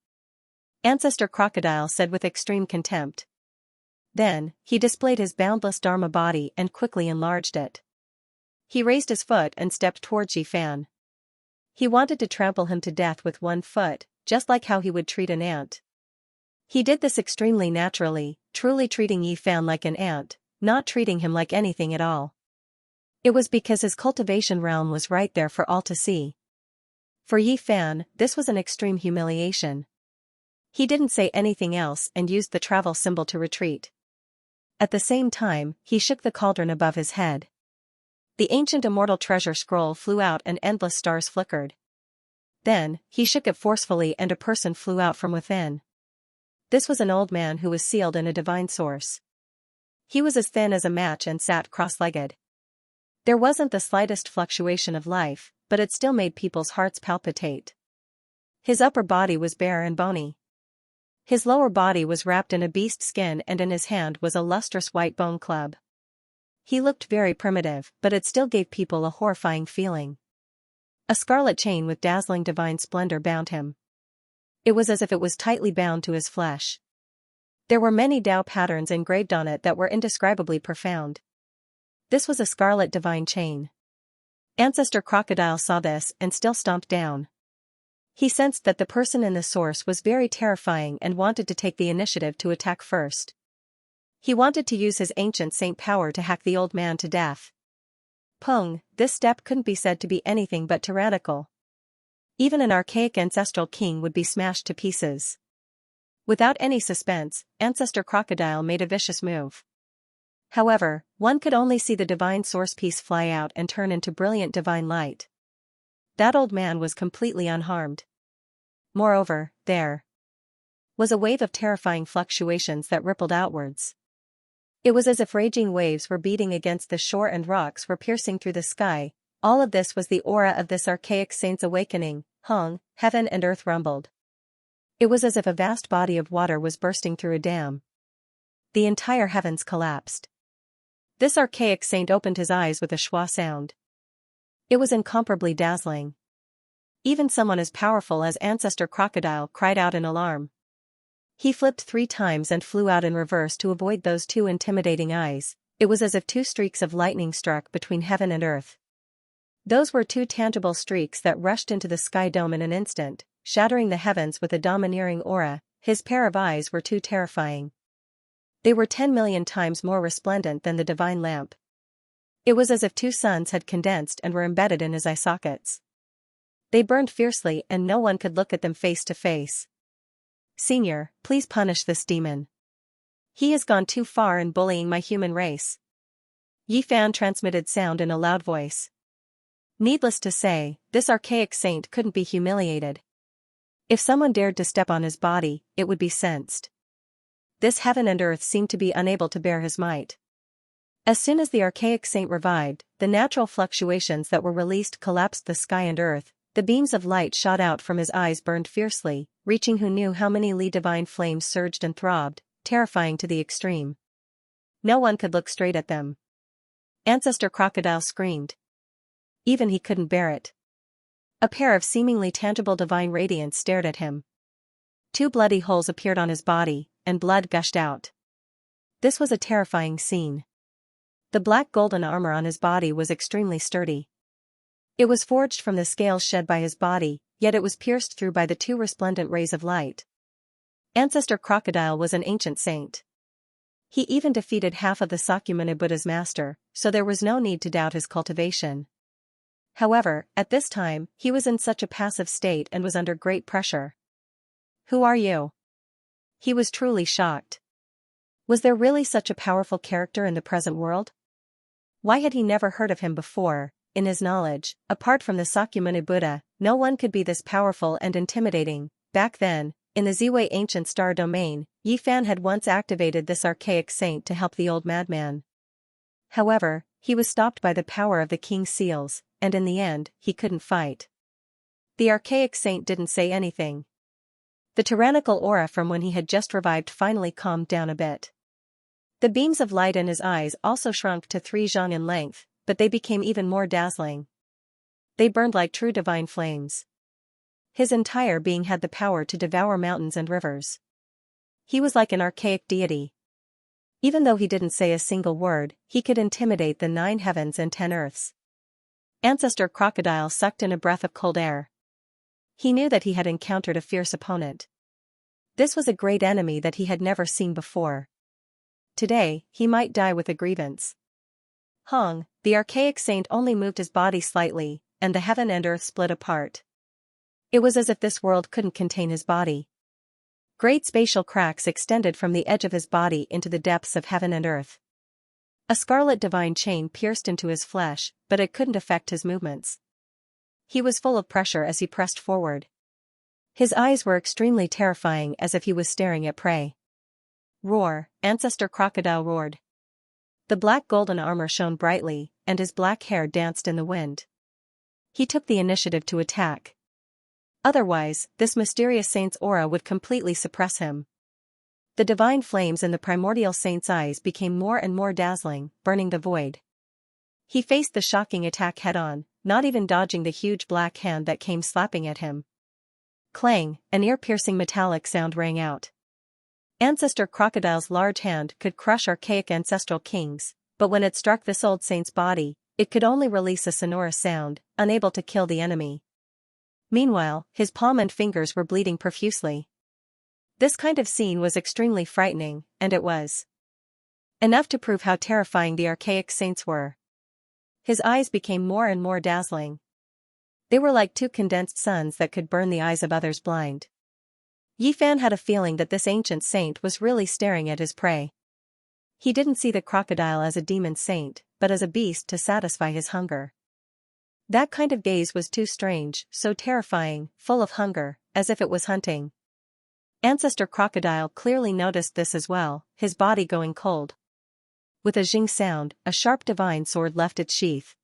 Ancestor Crocodile said with extreme contempt. Then, he displayed his boundless Dharma body and quickly enlarged it. He raised his foot and stepped towards Yifan. He wanted to trample him to death with 1 foot, just like how he would treat an ant. He did this extremely naturally, truly treating Yifan like an ant, not treating him like anything at all. It was because his cultivation realm was right there for all to see. For Yifan, this was an extreme humiliation. He didn't say anything else and used the travel symbol to retreat. At the same time, he shook the cauldron above his head. The ancient immortal treasure scroll flew out and endless stars flickered. Then, he shook it forcefully and a person flew out from within. This was an old man who was sealed in a divine source. He was as thin as a match and sat cross-legged. There wasn't the slightest fluctuation of life, but it still made people's hearts palpitate. His upper body was bare and bony. His lower body was wrapped in a beast skin and in his hand was a lustrous white bone club. He looked very primitive, but it still gave people a horrifying feeling. A scarlet chain with dazzling divine splendor bound him. It was as if it was tightly bound to his flesh. There were many Tao patterns engraved on it that were indescribably profound. This was a scarlet divine chain. Ancestor Crocodile saw this and still stomped down. He sensed that the person in the source was very terrifying and wanted to take the initiative to attack first. He wanted to use his ancient saint power to hack the old man to death. Pung, this step couldn't be said to be anything but tyrannical. Even an archaic ancestral king would be smashed to pieces. Without any suspense, Ancestor Crocodile made a vicious move. However, one could only see the divine source piece fly out and turn into brilliant divine light. That old man was completely unharmed. Moreover, there was a wave of terrifying fluctuations that rippled outwards. It was as if raging waves were beating against the shore and rocks were piercing through the sky. All of this was the aura of this archaic saint's awakening. Hung, heaven and earth rumbled. It was as if a vast body of water was bursting through a dam. The entire heavens collapsed. This archaic saint opened his eyes with a schwa sound. It was incomparably dazzling. Even someone as powerful as Ancestor Crocodile cried out in alarm. He flipped 3 times and flew out in reverse to avoid those 2 intimidating eyes. It was as if 2 streaks of lightning struck between heaven and earth. Those were 2 tangible streaks that rushed into the sky dome in an instant, shattering the heavens with a domineering aura. His pair of eyes were too terrifying. They were 10 million times more resplendent than the divine lamp. It was as if 2 suns had condensed and were embedded in his eye sockets. They burned fiercely and no one could look at them face to face. Senior, please punish this demon. He has gone too far in bullying my human race. Yi Fan transmitted sound in a loud voice. Needless to say, this archaic saint couldn't be humiliated. If someone dared to step on his body, it would be sensed. This heaven and earth seemed to be unable to bear his might. As soon as the archaic saint revived, the natural fluctuations that were released collapsed the sky and earth. The beams of light shot out from his eyes burned fiercely, reaching who knew how many li divine flames surged and throbbed, terrifying to the extreme. No one could look straight at them. Ancestor Crocodile screamed. Even he couldn't bear it. A pair of seemingly tangible divine radiance stared at him. 2 bloody holes appeared on his body, and blood gushed out. This was a terrifying scene. The black golden armor on his body was extremely sturdy. It was forged from the scales shed by his body, yet it was pierced through by the 2 resplendent rays of light. Ancestor Crocodile was an ancient saint. He even defeated half of the Sakyamuni Buddha's master, so there was no need to doubt his cultivation. However, at this time, he was in such a passive state and was under great pressure. Who are you? He was truly shocked. Was there really such a powerful character in the present world? Why had he never heard of him before? In his knowledge, apart from the Sakyamuni Buddha, no one could be this powerful and intimidating. Back then, in the Ziwei ancient star domain, Yi Fan had once activated this archaic saint to help the old madman. However, he was stopped by the power of the king's seals, and in the end, he couldn't fight. The archaic saint didn't say anything. The tyrannical aura from when he had just revived finally calmed down a bit. The beams of light in his eyes also shrunk to 3 zhang in length, but they became even more dazzling. They burned like true divine flames. His entire being had the power to devour mountains and rivers. He was like an archaic deity. Even though he didn't say a single word, he could intimidate the 9 heavens and 10 earths. Ancestor Crocodile sucked in a breath of cold air. He knew that he had encountered a fierce opponent. This was a great enemy that he had never seen before. Today, he might die with a grievance. Hong, the archaic saint only moved his body slightly, and the heaven and earth split apart. It was as if this world couldn't contain his body. Great spatial cracks extended from the edge of his body into the depths of heaven and earth. A scarlet divine chain pierced into his flesh, but it couldn't affect his movements. He was full of pressure as he pressed forward. His eyes were extremely terrifying, as if he was staring at prey. Roar, Ancestor Crocodile roared. The black golden armor shone brightly, and his black hair danced in the wind. He took the initiative to attack. Otherwise, this mysterious saint's aura would completely suppress him. The divine flames in the primordial saint's eyes became more and more dazzling, burning the void. He faced the shocking attack head-on, not even dodging the huge black hand that came slapping at him. Clang, an ear-piercing metallic sound rang out. Ancestor Crocodile's large hand could crush archaic ancestral kings, but when it struck this old saint's body, it could only release a sonorous sound, unable to kill the enemy. Meanwhile, his palm and fingers were bleeding profusely. This kind of scene was extremely frightening, and it was enough to prove how terrifying the archaic saints were. His eyes became more and more dazzling. They were like 2 condensed suns that could burn the eyes of others blind. Yi Fan had a feeling that this ancient saint was really staring at his prey. He didn't see the crocodile as a demon saint, but as a beast to satisfy his hunger. That kind of gaze was too strange, so terrifying, full of hunger, as if it was hunting. Ancestor Crocodile clearly noticed this as well, his body going cold. With a zing sound, a sharp divine sword left its sheath.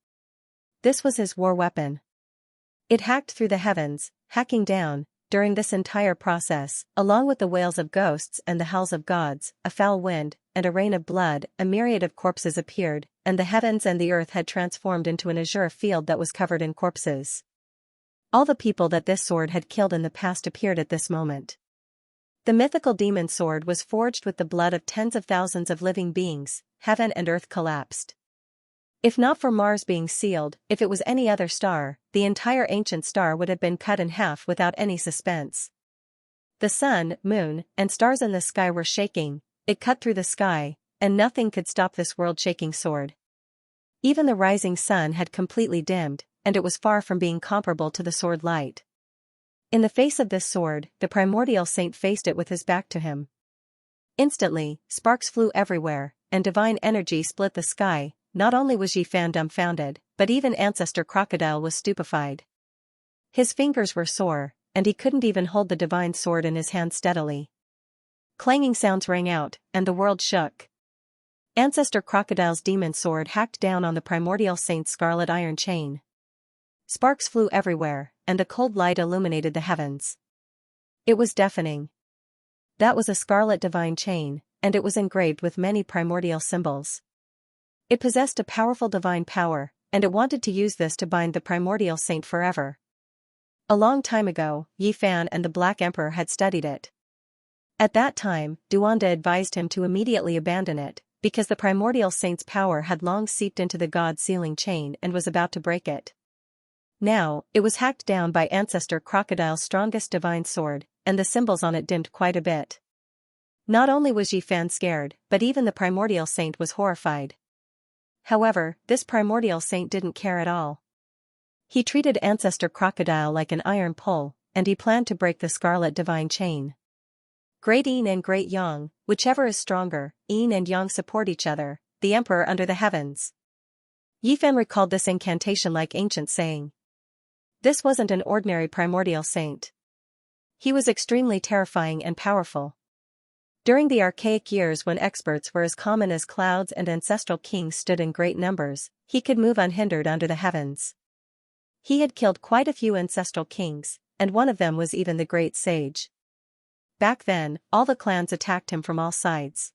This was his war weapon. It hacked through the heavens, hacking down. During this entire process, along with the wails of ghosts and the howls of gods, a foul wind, and a rain of blood, a myriad of corpses appeared, and the heavens and the earth had transformed into an azure field that was covered in corpses. All the people that this sword had killed in the past appeared at this moment. The mythical demon sword was forged with the blood of tens of thousands of living beings. Heaven and earth collapsed. If not for Mars being sealed, if it was any other star, the entire ancient star would have been cut in half without any suspense. The sun, moon, and stars in the sky were shaking, it cut through the sky, and nothing could stop this world-shaking sword. Even the rising sun had completely dimmed, and it was far from being comparable to the sword light. In the face of this sword, the primordial saint faced it with his back to him. Instantly, sparks flew everywhere, and divine energy split the sky. Not only was Yi Fan dumbfounded, but even Ancestor Crocodile was stupefied. His fingers were sore, and he couldn't even hold the divine sword in his hand steadily. Clanging sounds rang out, and the world shook. Ancestor Crocodile's demon sword hacked down on the primordial saint's scarlet iron chain. Sparks flew everywhere, and a cold light illuminated the heavens. It was deafening. That was a scarlet divine chain, and it was engraved with many primordial symbols. It possessed a powerful divine power, and it wanted to use this to bind the primordial saint forever. A long time ago, Yi Fan and the Black Emperor had studied it. At that time, Duanda advised him to immediately abandon it, because the primordial saint's power had long seeped into the god-sealing chain and was about to break it. Now, it was hacked down by Ancestor Crocodile's strongest divine sword, and the symbols on it dimmed quite a bit. Not only was Yi Fan scared, but even the primordial saint was horrified. However, this primordial saint didn't care at all. He treated Ancestor Crocodile like an iron pole, and he planned to break the scarlet divine chain. Great Yin and Great Yang, whichever is stronger, Yin and Yang support each other, the Emperor under the heavens. Yi Fan recalled this incantation like ancient saying. This wasn't an ordinary primordial saint. He was extremely terrifying and powerful. During the archaic years when experts were as common as clouds and ancestral kings stood in great numbers, he could move unhindered under the heavens. He had killed quite a few ancestral kings, and one of them was even the great sage. Back then, all the clans attacked him from all sides.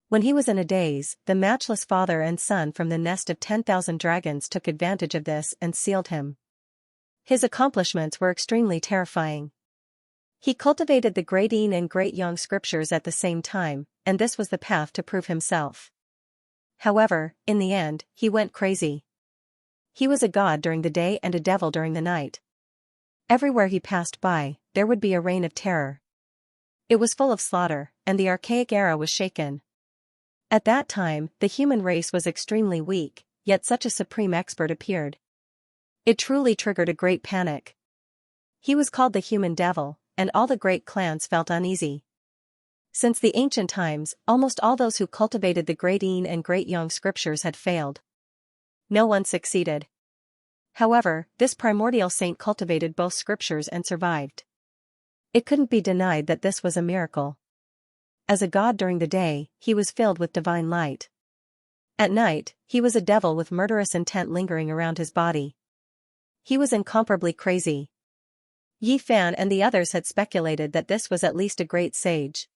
When he was in a daze, the matchless father and son from the nest of 10,000 dragons took advantage of this and sealed him. His accomplishments were extremely terrifying. He cultivated the Great Yin and Great Yang scriptures at the same time, and this was the path to prove himself. However, in the end, he went crazy. He was a god during the day and a devil during the night. Everywhere he passed by, there would be a reign of terror. It was full of slaughter, and the archaic era was shaken. At that time, the human race was extremely weak, yet such a supreme expert appeared. It truly triggered a great panic. He was called the human devil, and all the great clans felt uneasy. Since the ancient times, almost all those who cultivated the Great Yin and Great Yang scriptures had failed. No one succeeded. However, this primordial saint cultivated both scriptures and survived. It couldn't be denied that this was a miracle. As a god during the day, he was filled with divine light. At night, he was a devil with murderous intent lingering around his body. He was incomparably crazy. Yi Fan and the others had speculated that this was at least a great sage.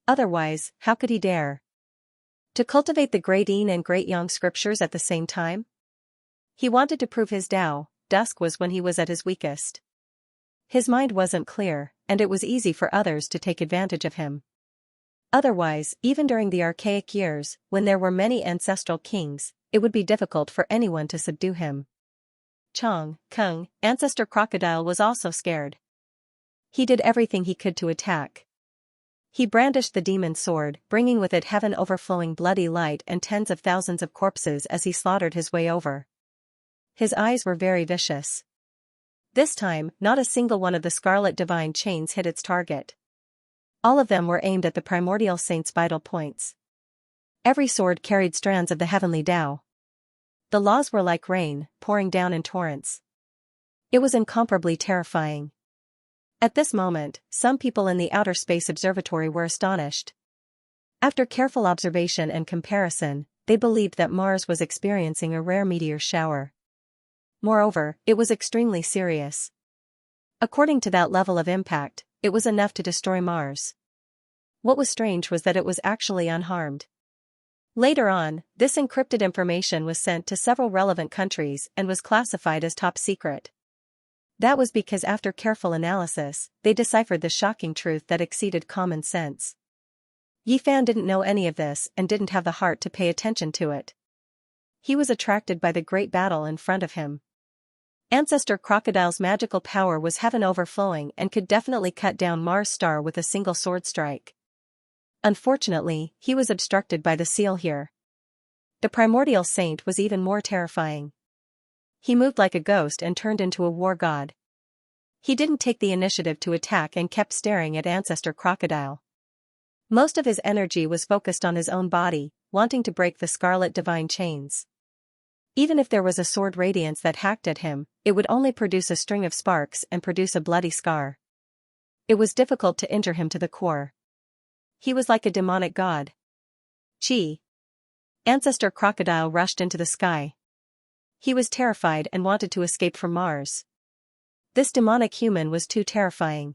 Otherwise, how could he dare to cultivate the Great Yin and Great Yang scriptures at the same time? He wanted to prove his Tao. Dusk was when he was at his weakest. His mind wasn't clear, and it was easy for others to take advantage of him. Otherwise, even during the archaic years, when there were many ancestral kings, it would be difficult for anyone to subdue him. Chong, Kung, Ancestor Crocodile was also scared. He did everything he could to attack. He brandished the demon sword, bringing with it heaven overflowing bloody light and tens of thousands of corpses as he slaughtered his way over. His eyes were very vicious. This time, not a single one of the scarlet divine chains hit its target. All of them were aimed at the primordial saint's vital points. Every sword carried strands of the heavenly Tao. The laws were like rain, pouring down in torrents. It was incomparably terrifying. At this moment, some people in the outer space observatory were astonished. After careful observation and comparison, they believed that Mars was experiencing a rare meteor shower. Moreover, it was extremely serious. According to that level of impact, it was enough to destroy Mars. What was strange was that it was actually unharmed. Later on, this encrypted information was sent to several relevant countries and was classified as top secret. That was because after careful analysis, they deciphered the shocking truth that exceeded common sense. Yi Fan didn't know any of this and didn't have the heart to pay attention to it. He was attracted by the great battle in front of him. Ancestor Crocodile's magical power was heaven overflowing and could definitely cut down Mars' star with a single sword strike. Unfortunately, he was obstructed by the seal here. The primordial saint was even more terrifying. He moved like a ghost and turned into a war god. He didn't take the initiative to attack and kept staring at Ancestor Crocodile. Most of his energy was focused on his own body, wanting to break the scarlet divine chains. Even if there was a sword radiance that hacked at him, it would only produce a string of sparks and produce a bloody scar. It was difficult to injure him to the core. He was like a demonic god. Chi. Ancestor Crocodile rushed into the sky. He was terrified and wanted to escape from Mars. This demonic human was too terrifying.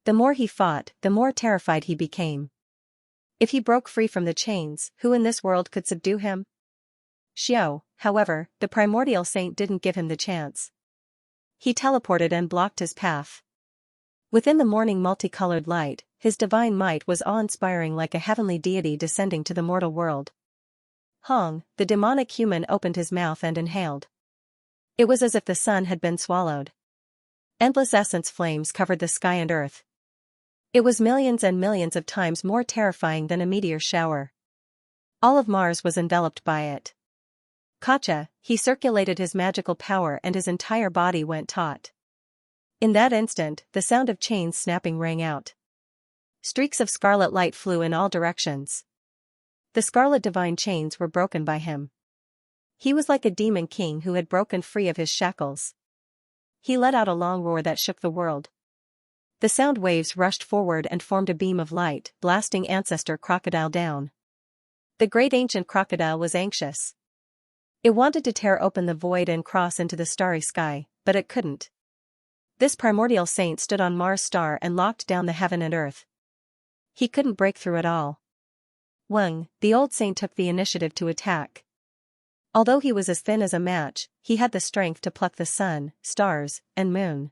The more he fought, the more terrified he became. If he broke free from the chains, who in this world could subdue him? Xiao, however, the primordial saint didn't give him the chance. He teleported and blocked his path. Within the morning multicolored light, his divine might was awe-inspiring like a heavenly deity descending to the mortal world. Hong, the demonic human, opened his mouth and inhaled. It was as if the sun had been swallowed. Endless essence flames covered the sky and earth. It was millions and millions of times more terrifying than a meteor shower. All of Mars was enveloped by it. Kacha, he circulated his magical power and his entire body went taut. In that instant, the sound of chains snapping rang out. Streaks of scarlet light flew in all directions. The scarlet divine chains were broken by him. He was like a demon king who had broken free of his shackles. He let out a long roar that shook the world. The sound waves rushed forward and formed a beam of light, blasting Ancestor Crocodile down. The great ancient crocodile was anxious. It wanted to tear open the void and cross into the starry sky, but it couldn't. This primordial saint stood on Mars' star and locked down the heaven and earth. He couldn't break through at all. Weng, the old saint, took the initiative to attack. Although he was as thin as a match, he had the strength to pluck the sun, stars, and moon.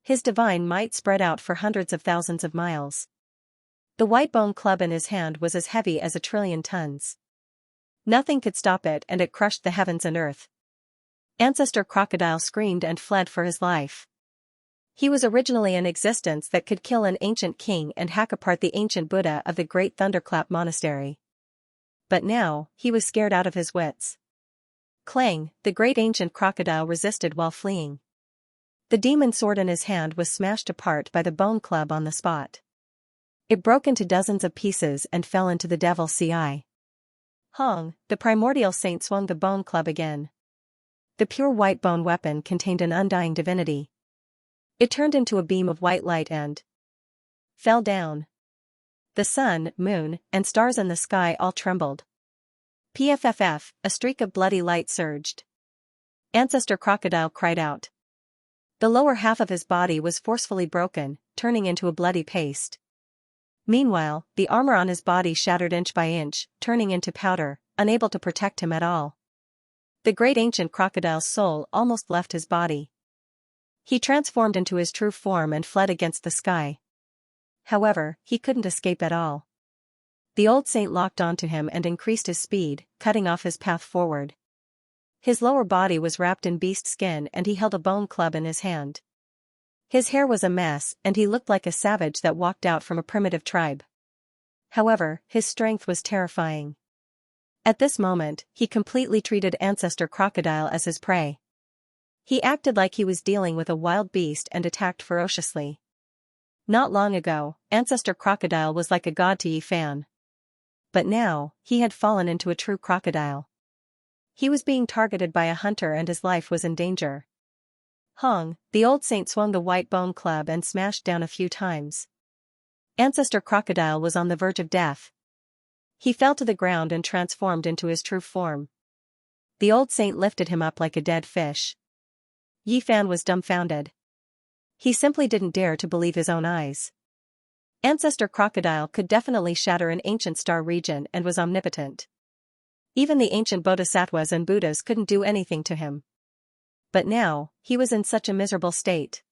His divine might spread out for hundreds of thousands of miles. The white bone club in his hand was as heavy as 1,000,000,000,000 tons. Nothing could stop it and it crushed the heavens and earth. Ancestor Crocodile screamed and fled for his life. He was originally an existence that could kill an ancient king and hack apart the ancient Buddha of the Great Thunderclap Monastery. But now, he was scared out of his wits. Clang, the great ancient crocodile resisted while fleeing. The demon sword in his hand was smashed apart by the bone club on the spot. It broke into dozens of pieces and fell into the devil's sea. Hong, the primordial saint, swung the bone club again. The pure white bone weapon contained an undying divinity. It turned into a beam of white light and fell down. The sun, moon, and stars in the sky all trembled. Pfff, a streak of bloody light surged. Ancestor Crocodile cried out. The lower half of his body was forcefully broken, turning into a bloody paste. Meanwhile, the armor on his body shattered inch by inch, turning into powder, unable to protect him at all. The great ancient crocodile's soul almost left his body. He transformed into his true form and fled against the sky. However, he couldn't escape at all. The old saint locked onto him and increased his speed, cutting off his path forward. His lower body was wrapped in beast skin and he held a bone club in his hand. His hair was a mess and he looked like a savage that walked out from a primitive tribe. However, his strength was terrifying. At this moment, he completely treated Ancestor Crocodile as his prey. He acted like he was dealing with a wild beast and attacked ferociously. Not long ago, Ancestor Crocodile was like a god to Yi Fan. But now, he had fallen into a true crocodile. He was being targeted by a hunter and his life was in danger. Hong, the old saint, swung the white bone club and smashed down a few times. Ancestor Crocodile was on the verge of death. He fell to the ground and transformed into his true form. The old saint lifted him up like a dead fish. Yi Fan was dumbfounded. He simply didn't dare to believe his own eyes. Ancestor Crocodile could definitely shatter an ancient star region and was omnipotent. Even the ancient bodhisattvas and Buddhas couldn't do anything to him. But now, he was in such a miserable state.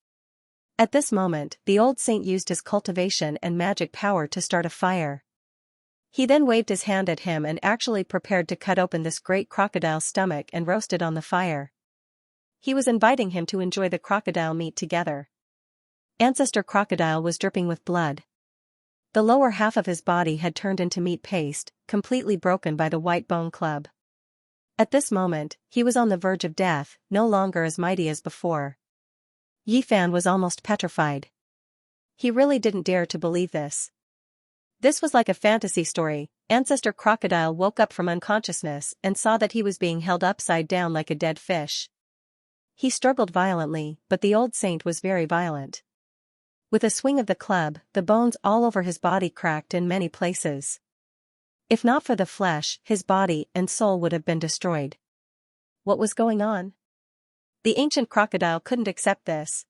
At this moment, the old saint used his cultivation and magic power to start a fire. He then waved his hand at him and actually prepared to cut open this great crocodile's stomach and roast it on the fire. He was inviting him to enjoy the crocodile meat together. Ancestor Crocodile was dripping with blood. The lower half of his body had turned into meat paste, completely broken by the white bone club. At this moment, he was on the verge of death, no longer as mighty as before. Yi Fan was almost petrified. He really didn't dare to believe this. This was like a fantasy story. Ancestor Crocodile woke up from unconsciousness and saw that he was being held upside down like a dead fish. He struggled violently, but the old saint was very violent. With a swing of the club, the bones all over his body cracked in many places. If not for the flesh, his body and soul would have been destroyed. What was going on? The ancient crocodile couldn't accept this.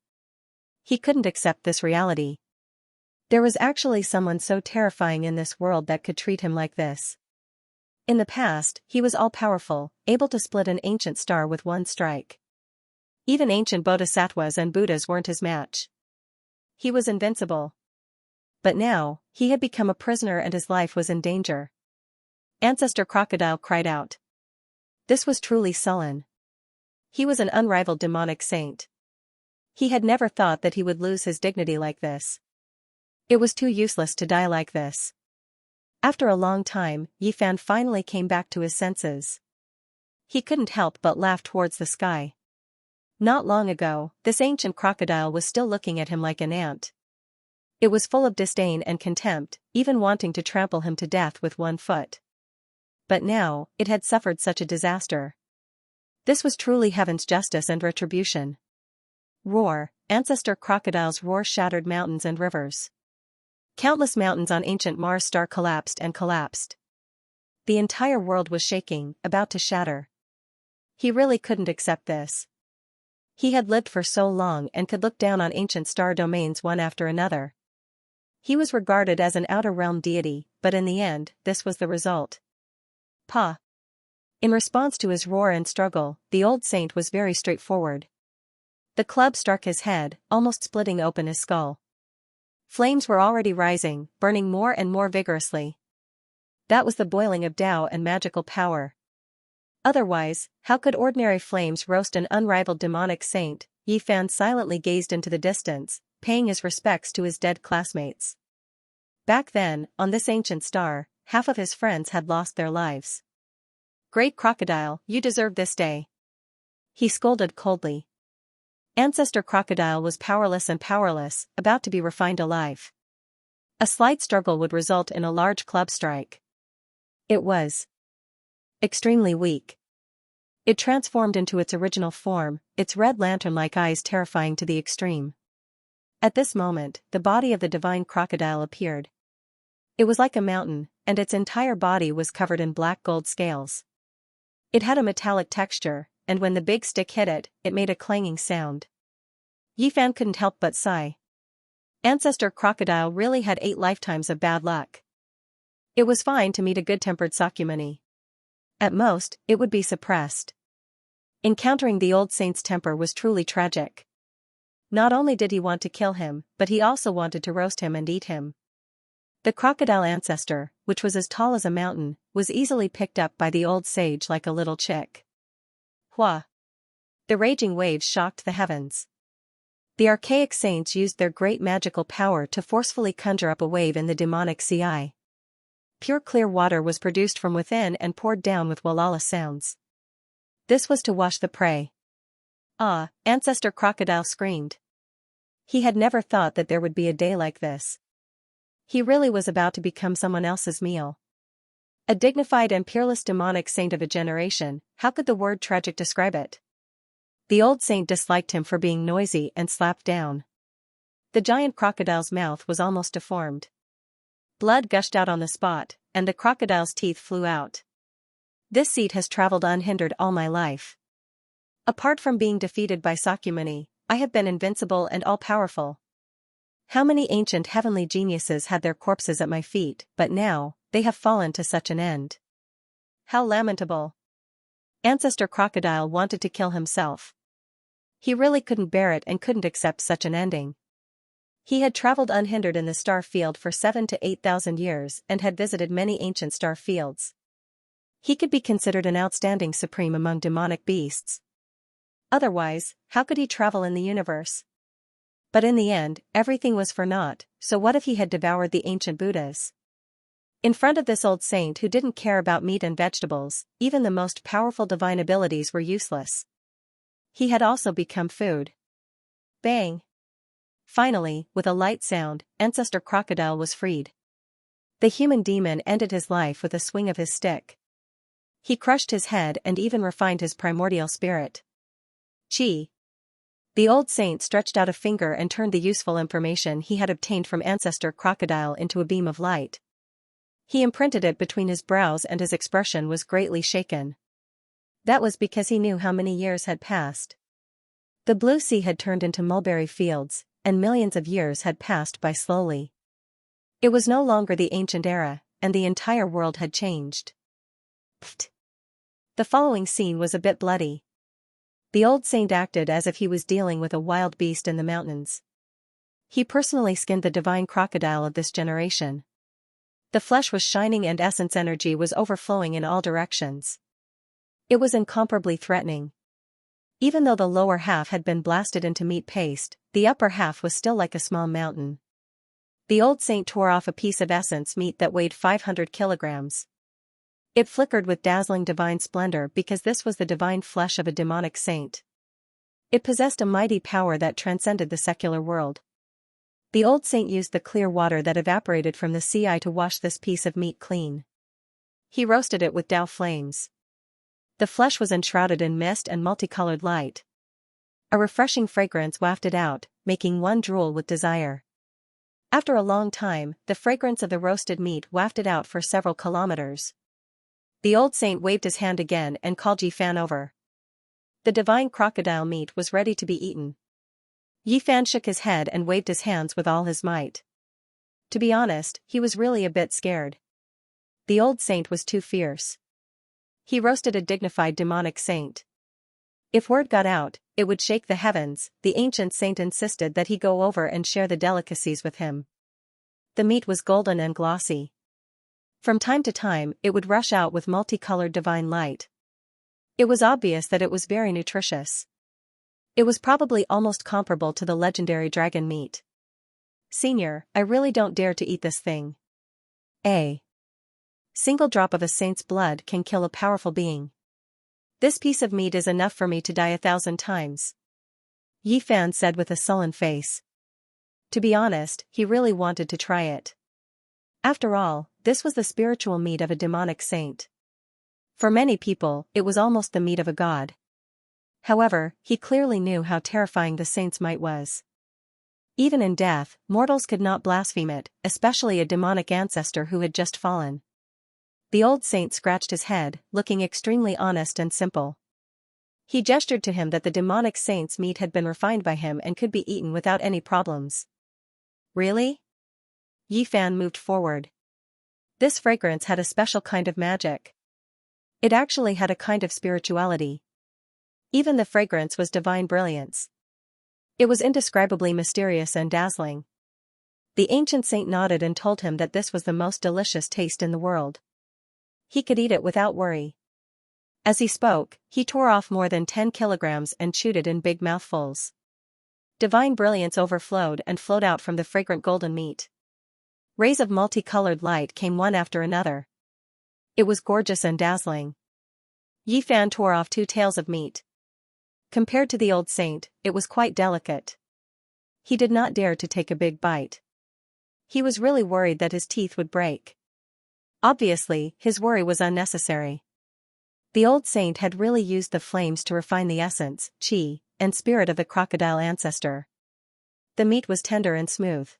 He couldn't accept this reality. There was actually someone so terrifying in this world that could treat him like this. In the past, he was all-powerful, able to split an ancient star with one strike. Even ancient bodhisattvas and Buddhas weren't his match. He was invincible. But now, he had become a prisoner and his life was in danger. Ancestor Crocodile cried out. This was truly sullen. He was an unrivaled demonic saint. He had never thought that he would lose his dignity like this. It was too useless to die like this. After a long time, Yi Fan finally came back to his senses. He couldn't help but laugh towards the sky. Not long ago, this ancient crocodile was still looking at him like an ant. It was full of disdain and contempt, even wanting to trample him to death with one foot. But now, it had suffered such a disaster. This was truly heaven's justice and retribution. Roar, Ancestor Crocodile's roar shattered mountains and rivers. Countless mountains on ancient Mars star collapsed and collapsed. The entire world was shaking, about to shatter. He really couldn't accept this. He had lived for so long and could look down on ancient star domains one after another. He was regarded as an outer realm deity, but in the end, this was the result. Pa. In response to his roar and struggle, the old saint was very straightforward. The club struck his head, almost splitting open his skull. Flames were already rising, burning more and more vigorously. That was the boiling of Tao and magical power. Otherwise, how could ordinary flames roast an unrivaled demonic saint? Yi Fan silently gazed into the distance, paying his respects to his dead classmates. Back then, on this ancient star, half of his friends had lost their lives. Great crocodile, you deserve this day. He scolded coldly. Ancestor Crocodile was powerless, about to be refined alive. A slight struggle would result in a large club strike. It was extremely weak. It transformed into its original form, its red lantern-like eyes terrifying to the extreme. At this moment, the body of the divine crocodile appeared. It was like a mountain, and its entire body was covered in black gold scales. It had a metallic texture, and when the big stick hit it, it made a clanging sound. Yi Fan couldn't help but sigh. Ancestor Crocodile really had 8 lifetimes of bad luck. It was fine to meet a good-tempered Sakyamuni. At most, it would be suppressed. Encountering the old saint's temper was truly tragic. Not only did he want to kill him, but he also wanted to roast him and eat him. The crocodile ancestor, which was as tall as a mountain, was easily picked up by the old sage like a little chick. Hua! The raging waves shocked the heavens. The archaic saints used their great magical power to forcefully conjure up a wave in the demonic sea. Pure clear water was produced from within and poured down with walala sounds. This was to wash the prey. Ah, Ancestor Crocodile screamed. He had never thought that there would be a day like this. He really was about to become someone else's meal. A dignified and peerless demonic saint of a generation, how could the word tragic describe it? The old saint disliked him for being noisy and slapped down. The giant crocodile's mouth was almost deformed. Blood gushed out on the spot, and the crocodile's teeth flew out. This seat has traveled unhindered all my life. Apart from being defeated by Sakyamuni, I have been invincible and all-powerful. How many ancient heavenly geniuses had their corpses at my feet, but now, they have fallen to such an end. How lamentable. Ancestor Crocodile wanted to kill himself. He really couldn't bear it and couldn't accept such an ending. He had traveled unhindered in the star field for 7,000 to 8,000 years and had visited many ancient star fields. He could be considered an outstanding supreme among demonic beasts. Otherwise, how could he travel in the universe? But in the end, everything was for naught, so what if he had devoured the ancient Buddhas? In front of this old saint who didn't care about meat and vegetables, even the most powerful divine abilities were useless. He had also become food. Bang! Finally, with a light sound, Ancestor Crocodile was freed. The human demon ended his life with a swing of his stick. He crushed his head and even refined his primordial spirit. Chi. The old saint stretched out a finger and turned the useful information he had obtained from Ancestor Crocodile into a beam of light. He imprinted it between his brows and his expression was greatly shaken. That was because he knew how many years had passed. The blue sea had turned into mulberry fields, and millions of years had passed by slowly. It was no longer the ancient era, and the entire world had changed. Pfft. The following scene was a bit bloody. The old saint acted as if he was dealing with a wild beast in the mountains. He personally skinned the divine crocodile of this generation. The flesh was shining and essence energy was overflowing in all directions. It was incomparably threatening. Even though the lower half had been blasted into meat paste, the upper half was still like a small mountain. The old saint tore off a piece of essence meat that weighed 500 kilograms. It flickered with dazzling divine splendor because this was the divine flesh of a demonic saint. It possessed a mighty power that transcended the secular world. The old saint used the clear water that evaporated from the sea to wash this piece of meat clean. He roasted it with Tao flames. The flesh was enshrouded in mist and multicolored light. A refreshing fragrance wafted out, making one drool with desire. After a long time, the fragrance of the roasted meat wafted out for several kilometers. The old saint waved his hand again and called Yifan over. The divine crocodile meat was ready to be eaten. Yifan shook his head and waved his hands with all his might. To be honest, he was really a bit scared. The old saint was too fierce. He roasted a dignified demonic saint. If word got out, it would shake the heavens. The ancient saint insisted that he go over and share the delicacies with him. The meat was golden and glossy. From time to time, it would rush out with multicolored divine light. It was obvious that it was very nutritious. It was probably almost comparable to the legendary dragon meat. Senior, I really don't dare to eat this thing. A single drop of a saint's blood can kill a powerful being. This piece of meat is enough for me to die 1,000 times. Yifan said with a sullen face. To be honest, he really wanted to try it. After all, this was the spiritual meat of a demonic saint. For many people, it was almost the meat of a god. However, he clearly knew how terrifying the saint's might was. Even in death, mortals could not blaspheme it, especially a demonic ancestor who had just fallen. The old saint scratched his head, looking extremely honest and simple. He gestured to him that the demonic saint's meat had been refined by him and could be eaten without any problems. Really? Yifan moved forward. This fragrance had a special kind of magic. It actually had a kind of spirituality. Even the fragrance was divine brilliance. It was indescribably mysterious and dazzling. The ancient saint nodded and told him that this was the most delicious taste in the world. He could eat it without worry. As he spoke, he tore off more than 10 kilograms and chewed it in big mouthfuls. Divine brilliance overflowed and flowed out from the fragrant golden meat. Rays of multicolored light came one after another. It was gorgeous and dazzling. Yifan tore off 2 tails of meat. Compared to the old saint, it was quite delicate. He did not dare to take a big bite. He was really worried that his teeth would break. Obviously, his worry was unnecessary. The old saint had really used the flames to refine the essence, qi, and spirit of the crocodile ancestor. The meat was tender and smooth.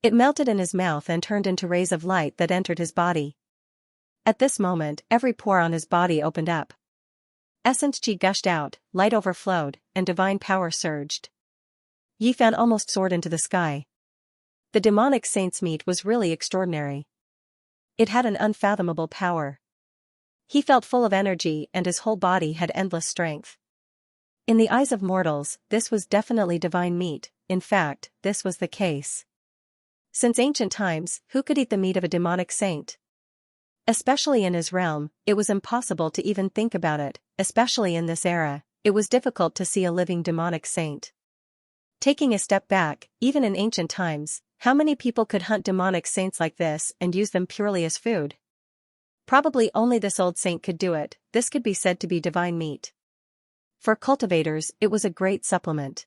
It melted in his mouth and turned into rays of light that entered his body. At this moment, every pore on his body opened up. Essence qi gushed out, light overflowed, and divine power surged. Yifan almost soared into the sky. The demonic saint's meat was really extraordinary. It had an unfathomable power. He felt full of energy and his whole body had endless strength. In the eyes of mortals, this was definitely divine meat. In fact, this was the case. Since ancient times, who could eat the meat of a demonic saint? Especially in his realm, it was impossible to even think about it, especially in this era, it was difficult to see a living demonic saint. Taking a step back, even in ancient times, how many people could hunt demonic saints like this and use them purely as food? Probably only this old saint could do it. This could be said to be divine meat. For cultivators, it was a great supplement.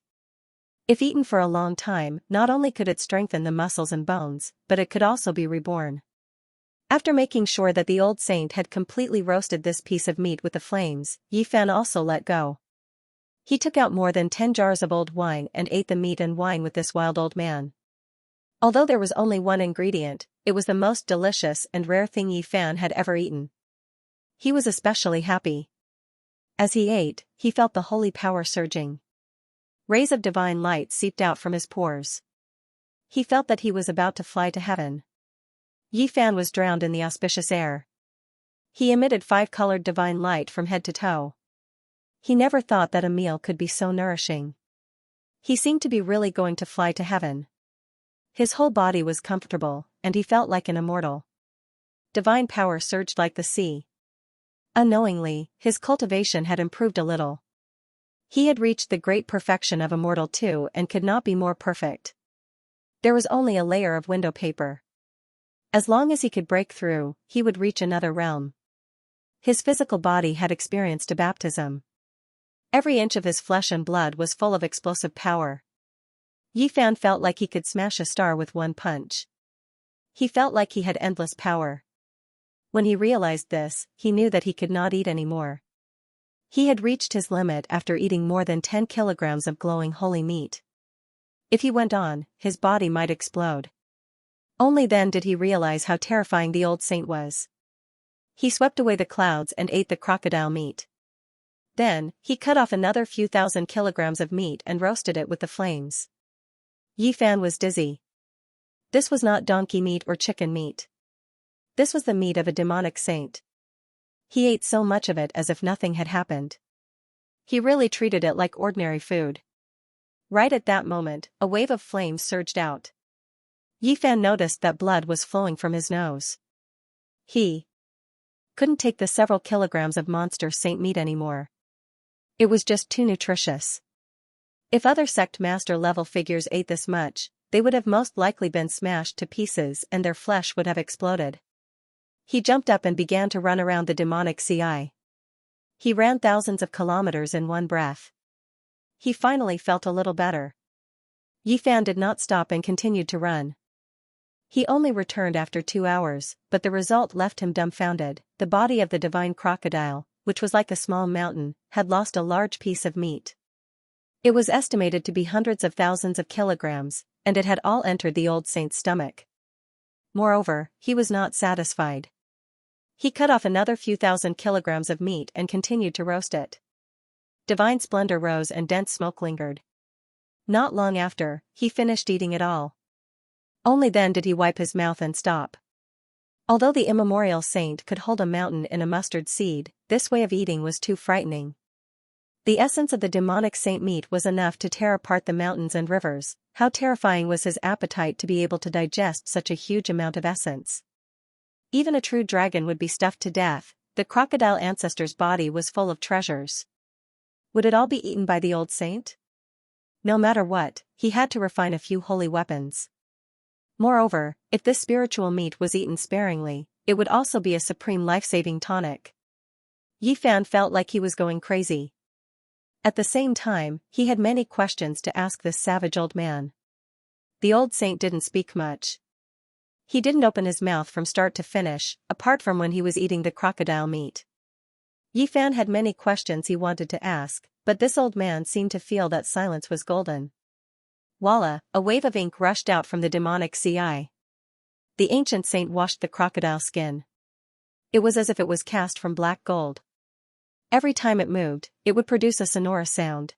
If eaten for a long time, not only could it strengthen the muscles and bones, but it could also be reborn. After making sure that the old saint had completely roasted this piece of meat with the flames, Yifan also let go. He took out more than 10 jars of old wine and ate the meat and wine with this wild old man. Although there was only one ingredient, it was the most delicious and rare thing Yifan had ever eaten. He was especially happy. As he ate, he felt the holy power surging. Rays of divine light seeped out from his pores. He felt that he was about to fly to heaven. Yifan was drowned in the auspicious air. He emitted 5-colored divine light from head to toe. He never thought that a meal could be so nourishing. He seemed to be really going to fly to heaven. His whole body was comfortable, and he felt like an immortal. Divine power surged like the sea. Unknowingly, his cultivation had improved a little. He had reached the great perfection of a mortal too and could not be more perfect. There was only a layer of window paper. As long as he could break through, he would reach another realm. His physical body had experienced a baptism. Every inch of his flesh and blood was full of explosive power. Yifan felt like he could smash a star with one punch. He felt like he had endless power. When he realized this, he knew that he could not eat anymore. He had reached his limit after eating more than 10 kilograms of glowing holy meat. If he went on, his body might explode. Only then did he realize how terrifying the old saint was. He swept away the clouds and ate the crocodile meat. Then, he cut off another few thousand kilograms of meat and roasted it with the flames. Yifan was dizzy. This was not donkey meat or chicken meat. This was the meat of a demonic saint. He ate so much of it as if nothing had happened. He really treated it like ordinary food. Right at that moment, a wave of flames surged out. Yifan noticed that blood was flowing from his nose. He couldn't take the several kilograms of monster saint meat anymore. It was just too nutritious. If other sect master level figures ate this much, they would have most likely been smashed to pieces and their flesh would have exploded. He jumped up and began to run around the demonic CI. He ran thousands of kilometers in one breath. He finally felt a little better. Yifan did not stop and continued to run. He only returned after 2 hours, but the result left him dumbfounded. The body of the divine crocodile, which was like a small mountain, had lost a large piece of meat. It was estimated to be hundreds of thousands of kilograms, and it had all entered the old saint's stomach. Moreover, he was not satisfied. He cut off another few thousand kilograms of meat and continued to roast it. Divine splendor rose and dense smoke lingered. Not long after, he finished eating it all. Only then did he wipe his mouth and stop. Although the immemorial saint could hold a mountain in a mustard seed, this way of eating was too frightening. The essence of the demonic saint meat was enough to tear apart the mountains and rivers. How terrifying was his appetite to be able to digest such a huge amount of essence. Even a true dragon would be stuffed to death. The crocodile ancestor's body was full of treasures. Would it all be eaten by the old saint? No matter what, he had to refine a few holy weapons. Moreover, if this spiritual meat was eaten sparingly, it would also be a supreme life-saving tonic. Yifan felt like he was going crazy. At the same time, he had many questions to ask this savage old man. The old saint didn't speak much. He didn't open his mouth from start to finish, apart from when he was eating the crocodile meat. Yifan had many questions he wanted to ask, but this old man seemed to feel that silence was golden. Voila, a wave of ink rushed out from the demonic eye. The ancient saint washed the crocodile skin. It was as if it was cast from black gold. Every time it moved, it would produce a sonorous sound.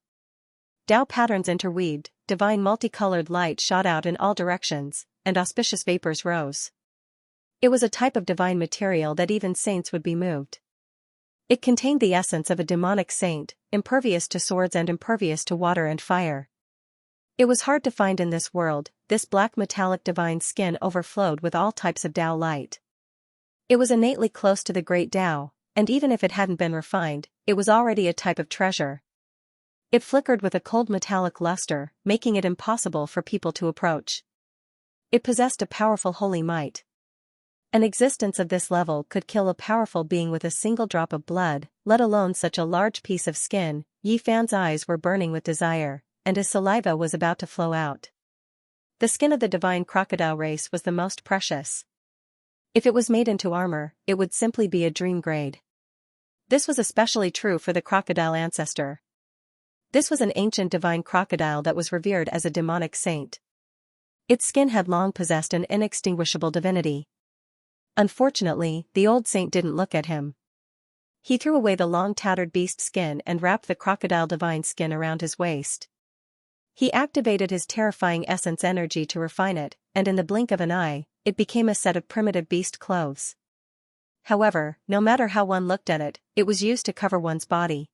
Tao patterns interweaved, divine multicolored light shot out in all directions, and auspicious vapors rose. It was a type of divine material that even saints would be moved. It contained the essence of a demonic saint, impervious to swords and impervious to water and fire. It was hard to find in this world. This black metallic divine skin overflowed with all types of Tao light. It was innately close to the great Tao, and even if it hadn't been refined, it was already a type of treasure. It flickered with a cold metallic luster, making it impossible for people to approach. It possessed a powerful holy might. An existence of this level could kill a powerful being with a single drop of blood, let alone such a large piece of skin. Yifan's eyes were burning with desire, and his saliva was about to flow out. The skin of the divine crocodile race was the most precious. If it was made into armor, it would simply be a dream grade. This was especially true for the crocodile ancestor. This was an ancient divine crocodile that was revered as a demonic saint. Its skin had long possessed an inextinguishable divinity. Unfortunately, the old saint didn't look at him. He threw away the long tattered beast skin and wrapped the crocodile divine skin around his waist. He activated his terrifying essence energy to refine it, and in the blink of an eye, it became a set of primitive beast clothes. However, no matter how one looked at it, it was used to cover one's body.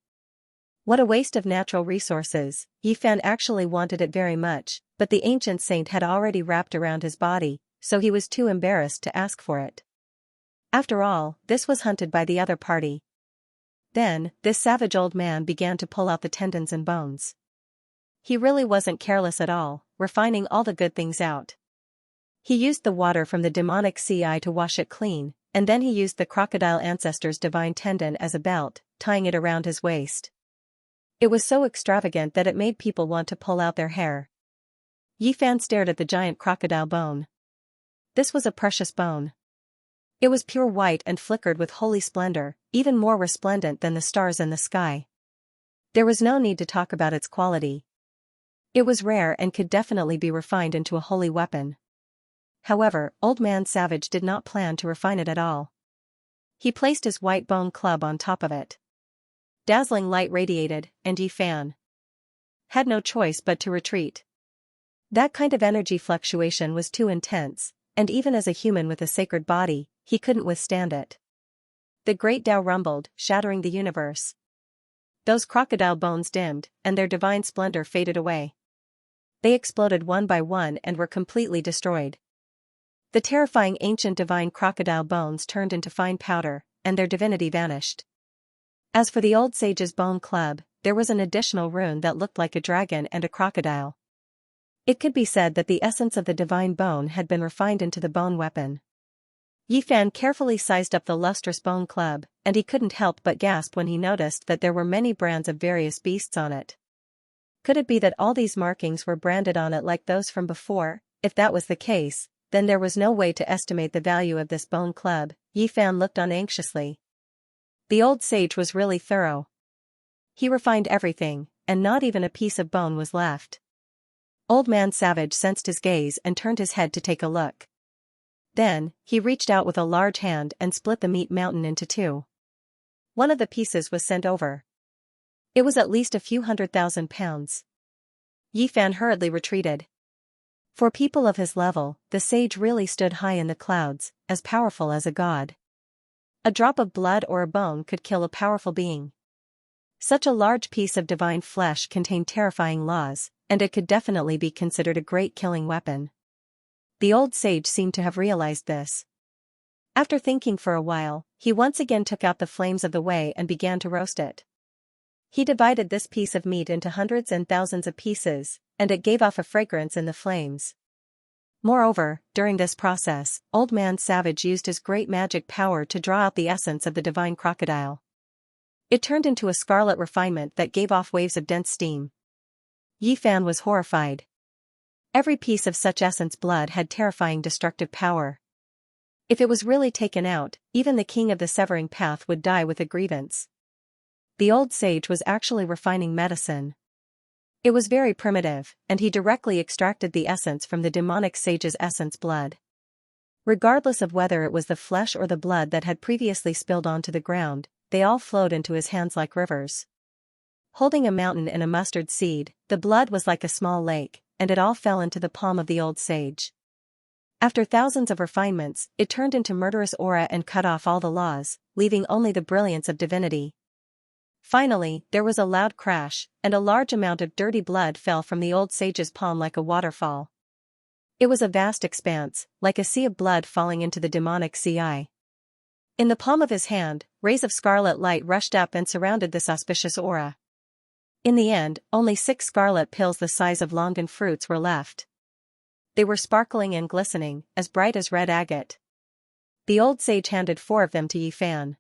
What a waste of natural resources. Yifan actually wanted it very much, but the ancient saint had already wrapped around his body, so he was too embarrassed to ask for it. After all, this was hunted by the other party. Then, this savage old man began to pull out the tendons and bones. He really wasn't careless at all, refining all the good things out. He used the water from the demonic eye to wash it clean, and then he used the crocodile ancestor's divine tendon as a belt, tying it around his waist. It was so extravagant that it made people want to pull out their hair. Yifan stared at the giant crocodile bone. This was a precious bone. It was pure white and flickered with holy splendor, even more resplendent than the stars in the sky. There was no need to talk about its quality. It was rare and could definitely be refined into a holy weapon. However, Old Man Savage did not plan to refine it at all. He placed his white bone club on top of it. Dazzling light radiated, and Yifan had no choice but to retreat. That kind of energy fluctuation was too intense, and even as a human with a sacred body, he couldn't withstand it. The great Tao rumbled, shattering the universe. Those crocodile bones dimmed, and their divine splendor faded away. They exploded one by one and were completely destroyed. The terrifying ancient divine crocodile bones turned into fine powder, and their divinity vanished. As for the old sage's bone club, there was an additional rune that looked like a dragon and a crocodile. It could be said that the essence of the divine bone had been refined into the bone weapon. Yifan carefully sized up the lustrous bone club, and he couldn't help but gasp when he noticed that there were many brands of various beasts on it. Could it be that all these markings were branded on it like those from before? If that was the case, then there was no way to estimate the value of this bone club. Yifan looked on anxiously. The old sage was really thorough. He refined everything, and not even a piece of bone was left. Old Man Savage sensed his gaze and turned his head to take a look. Then, he reached out with a large hand and split the meat mountain into two. One of the pieces was sent over. It was at least a few 100,000 pounds. Yifan hurriedly retreated. For people of his level, the sage really stood high in the clouds, as powerful as a god. A drop of blood or a bone could kill a powerful being. Such a large piece of divine flesh contained terrifying laws, and it could definitely be considered a great killing weapon. The old sage seemed to have realized this. After thinking for a while, he once again took out the flames of the way and began to roast it. He divided this piece of meat into hundreds and thousands of pieces, and it gave off a fragrance in the flames. Moreover, during this process, Old Man Savage used his great magic power to draw out the essence of the divine crocodile. It turned into a scarlet refinement that gave off waves of dense steam. Yi Fan was horrified. Every piece of such essence blood had terrifying destructive power. If it was really taken out, even the king of the severing path would die with a grievance. The old sage was actually refining medicine. It was very primitive, and he directly extracted the essence from the demonic sage's essence blood. Regardless of whether it was the flesh or the blood that had previously spilled onto the ground, they all flowed into his hands like rivers. Holding a mountain and a mustard seed, the blood was like a small lake, and it all fell into the palm of the old sage. After thousands of refinements, it turned into murderous aura and cut off all the laws, leaving only the brilliance of divinity. Finally, there was a loud crash, and a large amount of dirty blood fell from the old sage's palm like a waterfall. It was a vast expanse, like a sea of blood falling into the demonic sea. In the palm of his hand, rays of scarlet light rushed up and surrounded this auspicious aura. In the end, only 6 scarlet pills the size of longan fruits were left. They were sparkling and glistening, as bright as red agate. The old sage handed 4 of them to Yi Fan.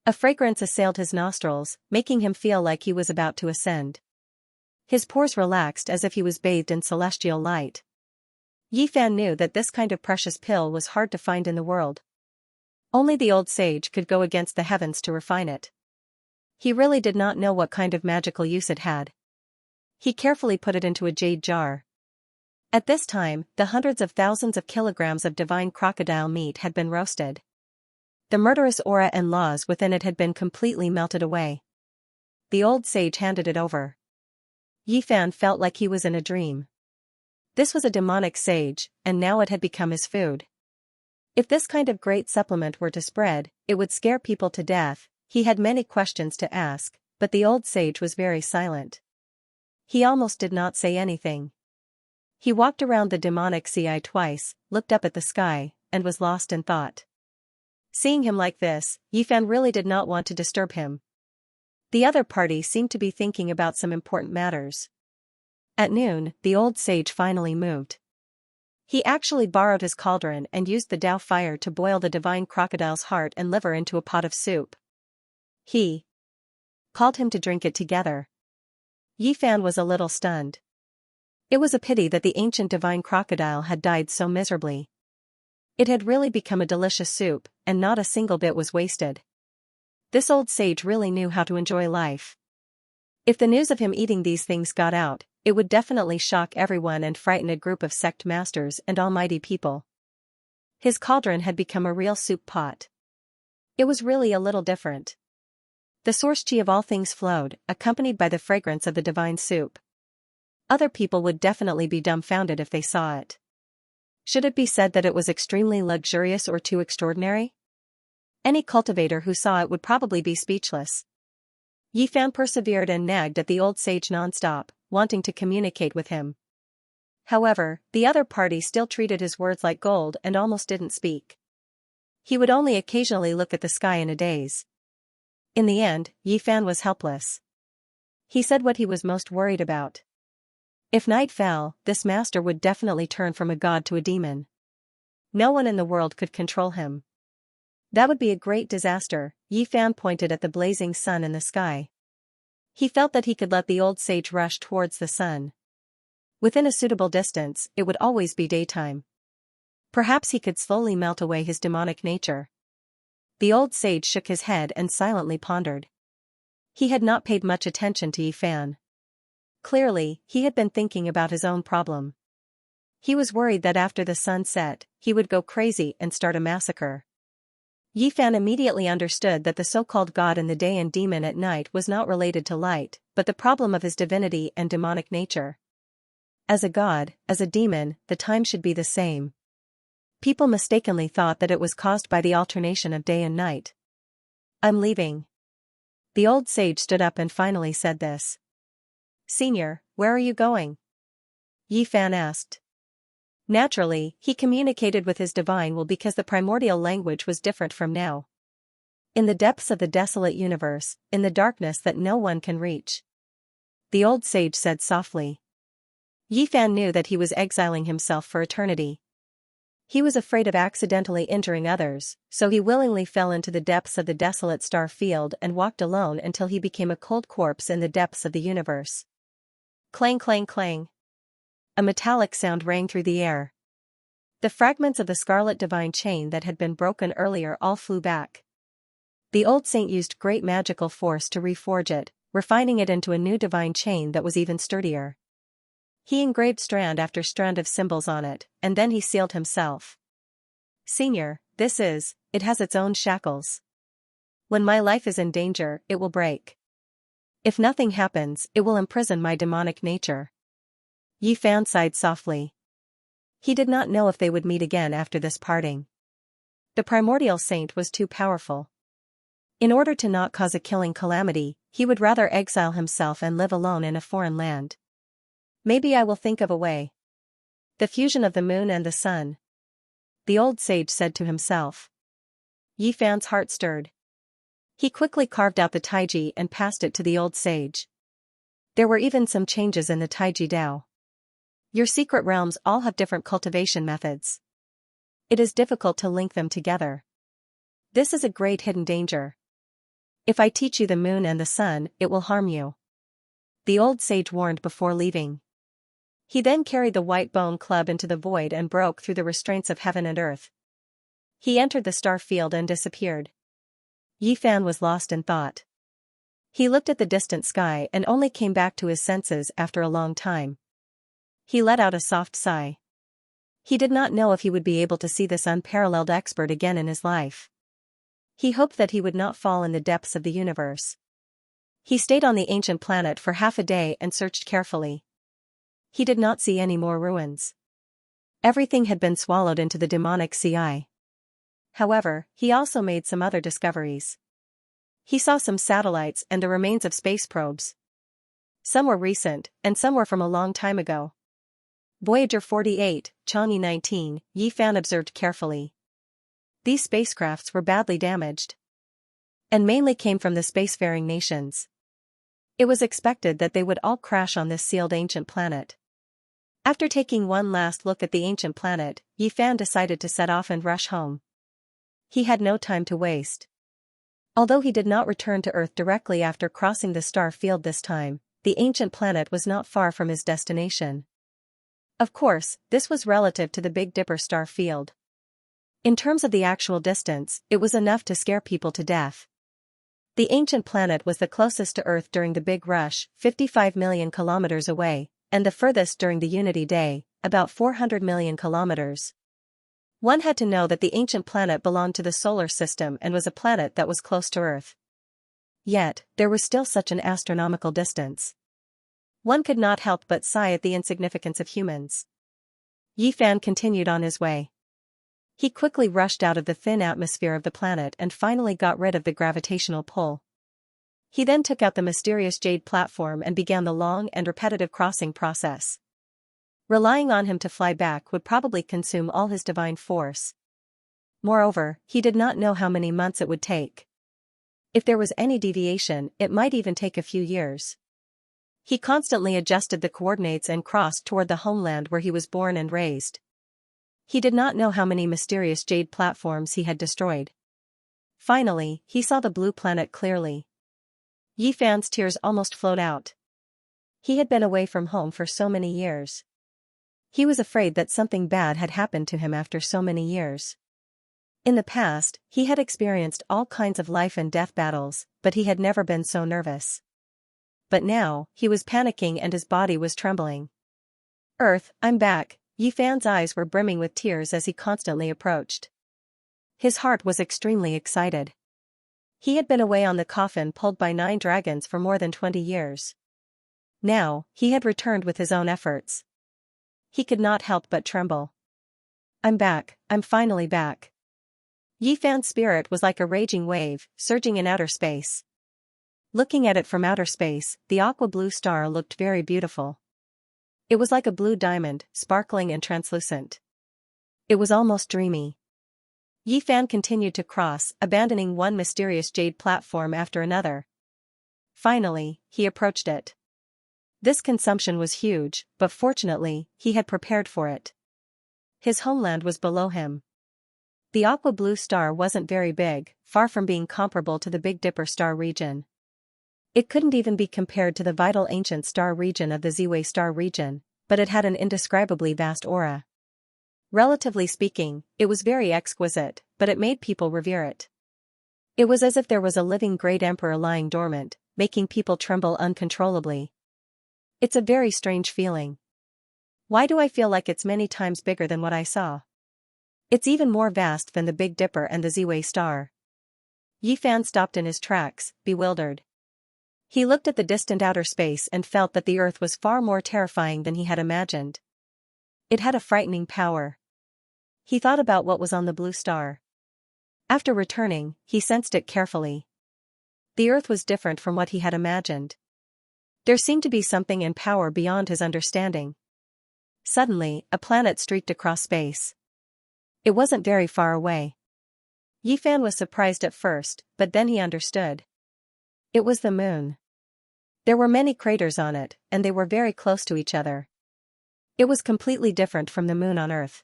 A fragrance assailed his nostrils, making him feel like he was about to ascend. His pores relaxed as if he was bathed in celestial light. Yi Fan knew that this kind of precious pill was hard to find in the world. Only the old sage could go against the heavens to refine it. He really did not know what kind of magical use it had. He carefully put it into a jade jar. At this time, the hundreds of thousands of kilograms of divine crocodile meat had been roasted. The murderous aura and laws within it had been completely melted away. The old sage handed it over. Yi Fan felt like he was in a dream. This was a demonic sage, and now it had become his food. If this kind of great supplement were to spread, it would scare people to death. He had many questions to ask, but the old sage was very silent. He almost did not say anything. He walked around the demonic sea twice, looked up at the sky, and was lost in thought. Seeing him like this, Yi Fan really did not want to disturb him. The other party seemed to be thinking about some important matters. At noon, the old sage finally moved. He actually borrowed his cauldron and used the Tao fire to boil the divine crocodile's heart and liver into a pot of soup. He called him to drink it together. Yi Fan was a little stunned. It was a pity that the ancient divine crocodile had died so miserably. It had really become a delicious soup, and not a single bit was wasted. This old sage really knew how to enjoy life. If the news of him eating these things got out, it would definitely shock everyone and frighten a group of sect masters and almighty people. His cauldron had become a real soup pot. It was really a little different. The source chi of all things flowed, accompanied by the fragrance of the divine soup. Other people would definitely be dumbfounded if they saw it. Should it be said that it was extremely luxurious or too extraordinary? Any cultivator who saw it would probably be speechless. Yi Fan persevered and nagged at the old sage nonstop, wanting to communicate with him. However, the other party still treated his words like gold and almost didn't speak. He would only occasionally look at the sky in a daze. In the end, Yi Fan was helpless. He said what he was most worried about. If night fell, this master would definitely turn from a god to a demon. No one in the world could control him. That would be a great disaster. Yi Fan pointed at the blazing sun in the sky. He felt that he could let the old sage rush towards the sun. Within a suitable distance, it would always be daytime. Perhaps he could slowly melt away his demonic nature. The old sage shook his head and silently pondered. He had not paid much attention to Yi Fan. Clearly, he had been thinking about his own problem. He was worried that after the sun set, he would go crazy and start a massacre. Yi Fan immediately understood that the so-called god in the day and demon at night was not related to light, but the problem of his divinity and demonic nature. As a god, as a demon, the time should be the same. People mistakenly thought that it was caused by the alternation of day and night. "I'm leaving." The old sage stood up and finally said this. "Senior, where are you going?" Yi Fan asked. Naturally, he communicated with his divine will because the primordial language was different from now. In the depths of the desolate universe, in the darkness that no one can reach. The old sage said softly. Yi Fan knew that he was exiling himself for eternity. He was afraid of accidentally injuring others, so he willingly fell into the depths of the desolate star field and walked alone until he became a cold corpse in the depths of the universe. Clang clang clang. A metallic sound rang through the air. The fragments of the scarlet divine chain that had been broken earlier all flew back. The old saint used great magical force to reforge it, refining it into a new divine chain that was even sturdier. He engraved strand after strand of symbols on it, and then he sealed himself. Senior, it has its own shackles. When my life is in danger, it will break. If nothing happens, it will imprison my demonic nature. Yi Fan sighed softly. He did not know if they would meet again after this parting. The primordial saint was too powerful. In order to not cause a killing calamity, he would rather exile himself and live alone in a foreign land. Maybe I will think of a way. The fusion of the moon and the sun. The old sage said to himself. Yi Fan's heart stirred. He quickly carved out the taiji and passed it to the old sage. There were even some changes in the taiji Dao. Your secret realms all have different cultivation methods. It is difficult to link them together. This is a great hidden danger. If I teach you the moon and the sun, it will harm you. The old sage warned before leaving. He then carried the white bone club into the void and broke through the restraints of heaven and earth. He entered the star field and disappeared. Yi Fan was lost in thought. He looked at the distant sky and only came back to his senses after a long time. He let out a soft sigh. He did not know if he would be able to see this unparalleled expert again in his life. He hoped that he would not fall in the depths of the universe. He stayed on the ancient planet for half a day and searched carefully. He did not see any more ruins. Everything had been swallowed into the demonic sea. However, he also made some other discoveries. He saw some satellites and the remains of space probes. Some were recent, and some were from a long time ago. Voyager 48, Chang'e 19, Yi Fan observed carefully. These spacecrafts were badly damaged. And mainly came from the spacefaring nations. It was expected that they would all crash on this sealed ancient planet. After taking one last look at the ancient planet, Yi Fan decided to set off and rush home. He had no time to waste. Although he did not return to Earth directly after crossing the star field this time, the ancient planet was not far from his destination. Of course, this was relative to the Big Dipper star field. In terms of the actual distance, it was enough to scare people to death. The ancient planet was the closest to Earth during the Big Rush, 55 million kilometers away, and the furthest during the Unity Day, about 400 million kilometers. One had to know that the ancient planet belonged to the solar system and was a planet that was close to Earth. Yet, there was still such an astronomical distance. One could not help but sigh at the insignificance of humans. Yi Fan continued on his way. He quickly rushed out of the thin atmosphere of the planet and finally got rid of the gravitational pull. He then took out the mysterious jade platform and began the long and repetitive crossing process. Relying on him to fly back would probably consume all his divine force. Moreover, he did not know how many months it would take. If there was any deviation, it might even take a few years. He constantly adjusted the coordinates and crossed toward the homeland where he was born and raised. He did not know how many mysterious jade platforms he had destroyed. Finally, he saw the blue planet clearly. Yi Fan's tears almost flowed out. He had been away from home for so many years. He was afraid that something bad had happened to him after so many years. In the past, he had experienced all kinds of life and death battles, but he had never been so nervous. But now, he was panicking and his body was trembling. Earth, I'm back. Yi Fan's eyes were brimming with tears as he constantly approached. His heart was extremely excited. He had been away on the coffin pulled by 9 dragons for more than 20 years. Now, he had returned with his own efforts. He could not help but tremble. I'm back, I'm finally back. Yi Fan's spirit was like a raging wave, surging in outer space. Looking at it from outer space, the aqua-blue star looked very beautiful. It was like a blue diamond, sparkling and translucent. It was almost dreamy. Yi Fan continued to cross, abandoning one mysterious jade platform after another. Finally, he approached it. This consumption was huge, but fortunately, he had prepared for it. His homeland was below him. The aqua blue star wasn't very big, far from being comparable to the Big Dipper star region. It couldn't even be compared to the vital ancient star region of the Ziwei star region, but it had an indescribably vast aura. Relatively speaking, it was very exquisite, but it made people revere it. It was as if there was a living great emperor lying dormant, making people tremble uncontrollably. It's a very strange feeling. Why do I feel like it's many times bigger than what I saw? It's even more vast than the Big Dipper and the Ziwei star. Yi Fan stopped in his tracks, bewildered. He looked at the distant outer space and felt that the Earth was far more terrifying than he had imagined. It had a frightening power. He thought about what was on the blue star. After returning, he sensed it carefully. The Earth was different from what he had imagined. There seemed to be something in power beyond his understanding. Suddenly, a planet streaked across space. It wasn't very far away. Yi Fan was surprised at first, but then he understood. It was the moon. There were many craters on it, and they were very close to each other. It was completely different from the moon on Earth.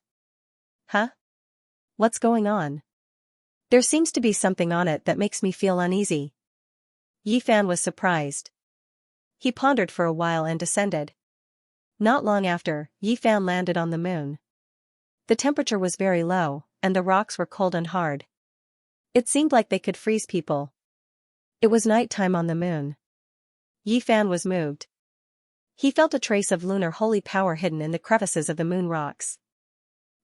Huh? What's going on? There seems to be something on it that makes me feel uneasy. Yi Fan was surprised. He pondered for a while and descended. Not long after, Yi Fan landed on the moon. The temperature was very low, and the rocks were cold and hard. It seemed like they could freeze people. It was night time on the moon. Yi Fan was moved. He felt a trace of lunar holy power hidden in the crevices of the moon rocks.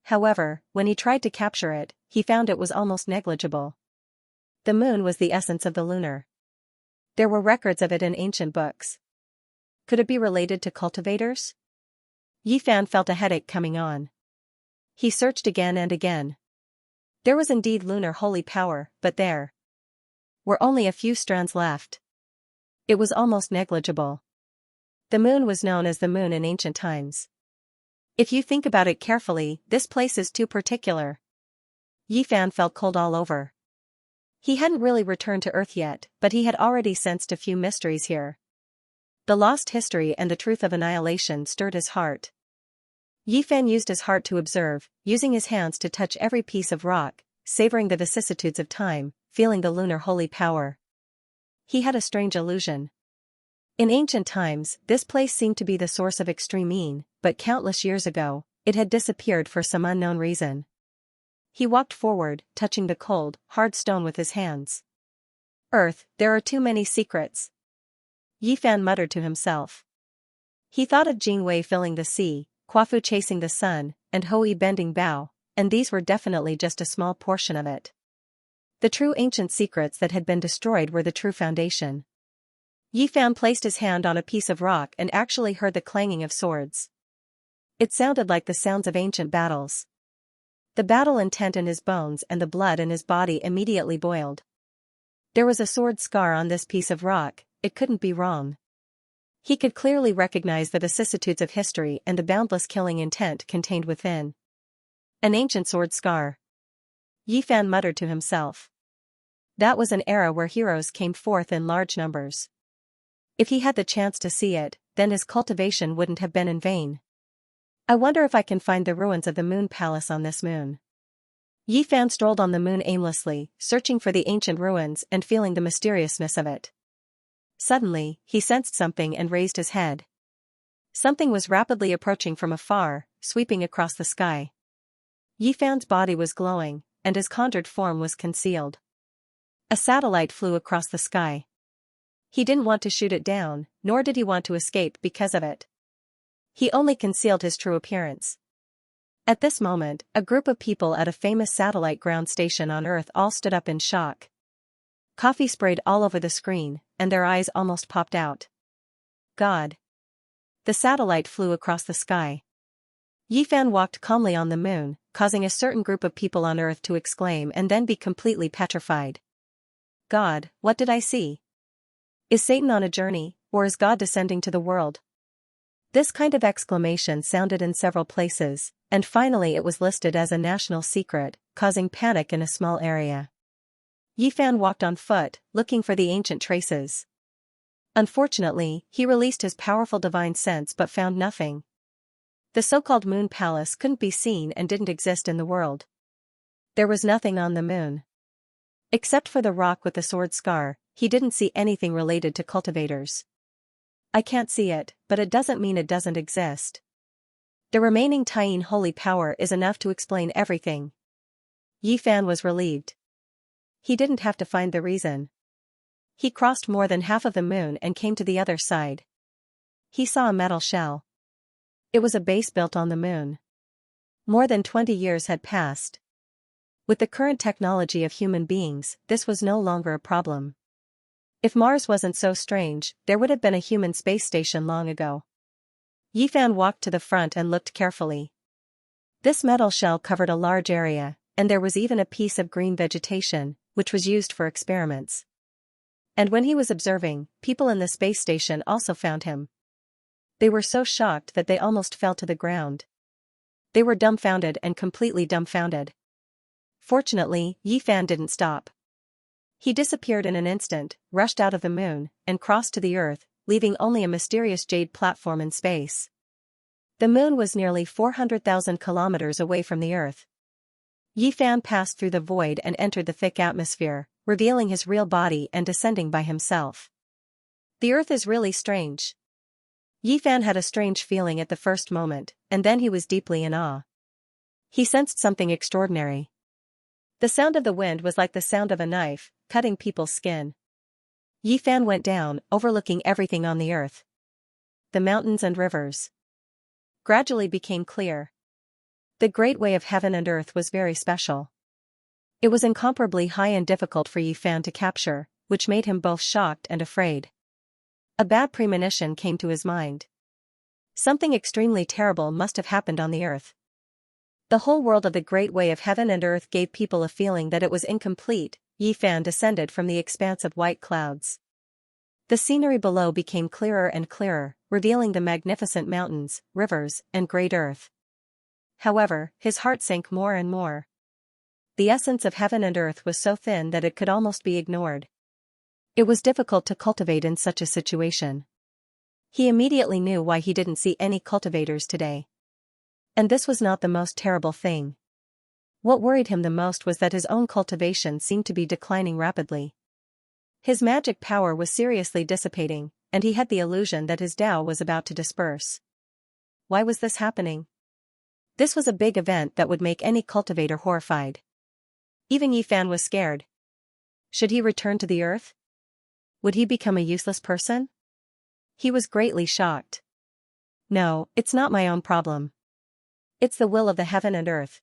However, when he tried to capture it, he found it was almost negligible. The moon was the essence of the lunar. There were records of it in ancient books. Could it be related to cultivators? Yi Fan felt a headache coming on. He searched again and again. There was indeed lunar holy power, but there were only a few strands left. It was almost negligible. The moon was known as the moon in ancient times. If you think about it carefully, this place is too particular. Yi Fan felt cold all over. He hadn't really returned to Earth yet, but he had already sensed a few mysteries here. The lost history and the truth of annihilation stirred his heart. Yi Fan used his heart to observe, using his hands to touch every piece of rock, savoring the vicissitudes of time, feeling the lunar holy power. He had a strange illusion. In ancient times, this place seemed to be the source of extreme mean, but countless years ago, it had disappeared for some unknown reason. He walked forward, touching the cold, hard stone with his hands. Earth, there are too many secrets. Yi Fan muttered to himself. He thought of Jing Wei filling the sea, Quafu chasing the sun, and Hou Yi bending bow, and these were definitely just a small portion of it. The true ancient secrets that had been destroyed were the true foundation. Yi Fan placed his hand on a piece of rock and actually heard the clanging of swords. It sounded like the sounds of ancient battles. The battle intent in his bones and the blood in his body immediately boiled. There was a sword scar on this piece of rock, it couldn't be wrong. He could clearly recognize the vicissitudes of history and the boundless killing intent contained within. An ancient sword scar. Yi Fan muttered to himself. That was an era where heroes came forth in large numbers. If he had the chance to see it, then his cultivation wouldn't have been in vain. I wonder if I can find the ruins of the Moon Palace on this moon. Yi Fan strolled on the moon aimlessly, searching for the ancient ruins and feeling the mysteriousness of it. Suddenly, he sensed something and raised his head. Something was rapidly approaching from afar, sweeping across the sky. Yi Fan's body was glowing, and his conjured form was concealed. A satellite flew across the sky. He didn't want to shoot it down, nor did he want to escape because of it. He only concealed his true appearance. At this moment, a group of people at a famous satellite ground station on Earth all stood up in shock. Coffee sprayed all over the screen, and their eyes almost popped out. God! The satellite flew across the sky. Yi Fan walked calmly on the moon, causing a certain group of people on Earth to exclaim and then be completely petrified. God, what did I see? Is Satan on a journey, or is God descending to the world? This kind of exclamation sounded in several places, and finally it was listed as a national secret, causing panic in a small area. Yi Fan walked on foot, looking for the ancient traces. Unfortunately, he released his powerful divine sense but found nothing. The so-called moon palace couldn't be seen and didn't exist in the world. There was nothing on the moon. Except for the rock with the sword scar, he didn't see anything related to cultivators. I can't see it, but it doesn't mean it doesn't exist. The remaining Taiyin holy power is enough to explain everything. Yi Fan was relieved. He didn't have to find the reason. He crossed more than half of the moon and came to the other side. He saw a metal shell. It was a base built on the moon. More than 20 years had passed. With the current technology of human beings, this was no longer a problem. If Mars wasn't so strange, there would have been a human space station long ago. Yi Fan walked to the front and looked carefully. This metal shell covered a large area, and there was even a piece of green vegetation, which was used for experiments. And when he was observing, people in the space station also found him. They were so shocked that they almost fell to the ground. They were dumbfounded and completely dumbfounded. Fortunately, Yi Fan didn't stop. He disappeared in an instant, rushed out of the moon, and crossed to the Earth, leaving only a mysterious jade platform in space. The moon was nearly 400,000 kilometers away from the Earth. Yi Fan passed through the void and entered the thick atmosphere, revealing his real body and descending by himself. The Earth is really strange. Yi Fan had a strange feeling at the first moment, and then he was deeply in awe. He sensed something extraordinary. The sound of the wind was like the sound of a knife, cutting people's skin. Yi Fan went down, overlooking everything on the Earth. The mountains and rivers gradually became clear. The great way of heaven and earth was very special. It was incomparably high and difficult for Yi Fan to capture, which made him both shocked and afraid. A bad premonition came to his mind. Something extremely terrible must have happened on the Earth. The whole world of the great way of heaven and earth gave people a feeling that it was incomplete. Yi Fan descended from the expanse of white clouds. The scenery below became clearer and clearer, revealing the magnificent mountains, rivers, and great earth. However, his heart sank more and more. The essence of heaven and earth was so thin that it could almost be ignored. It was difficult to cultivate in such a situation. He immediately knew why he didn't see any cultivators today. And this was not the most terrible thing. What worried him the most was that his own cultivation seemed to be declining rapidly. His magic power was seriously dissipating, and he had the illusion that his Tao was about to disperse. Why was this happening? This was a big event that would make any cultivator horrified. Even Yi Fan was scared. Should he return to the Earth? Would he become a useless person? He was greatly shocked. No, it's not my own problem. It's the will of the heaven and earth.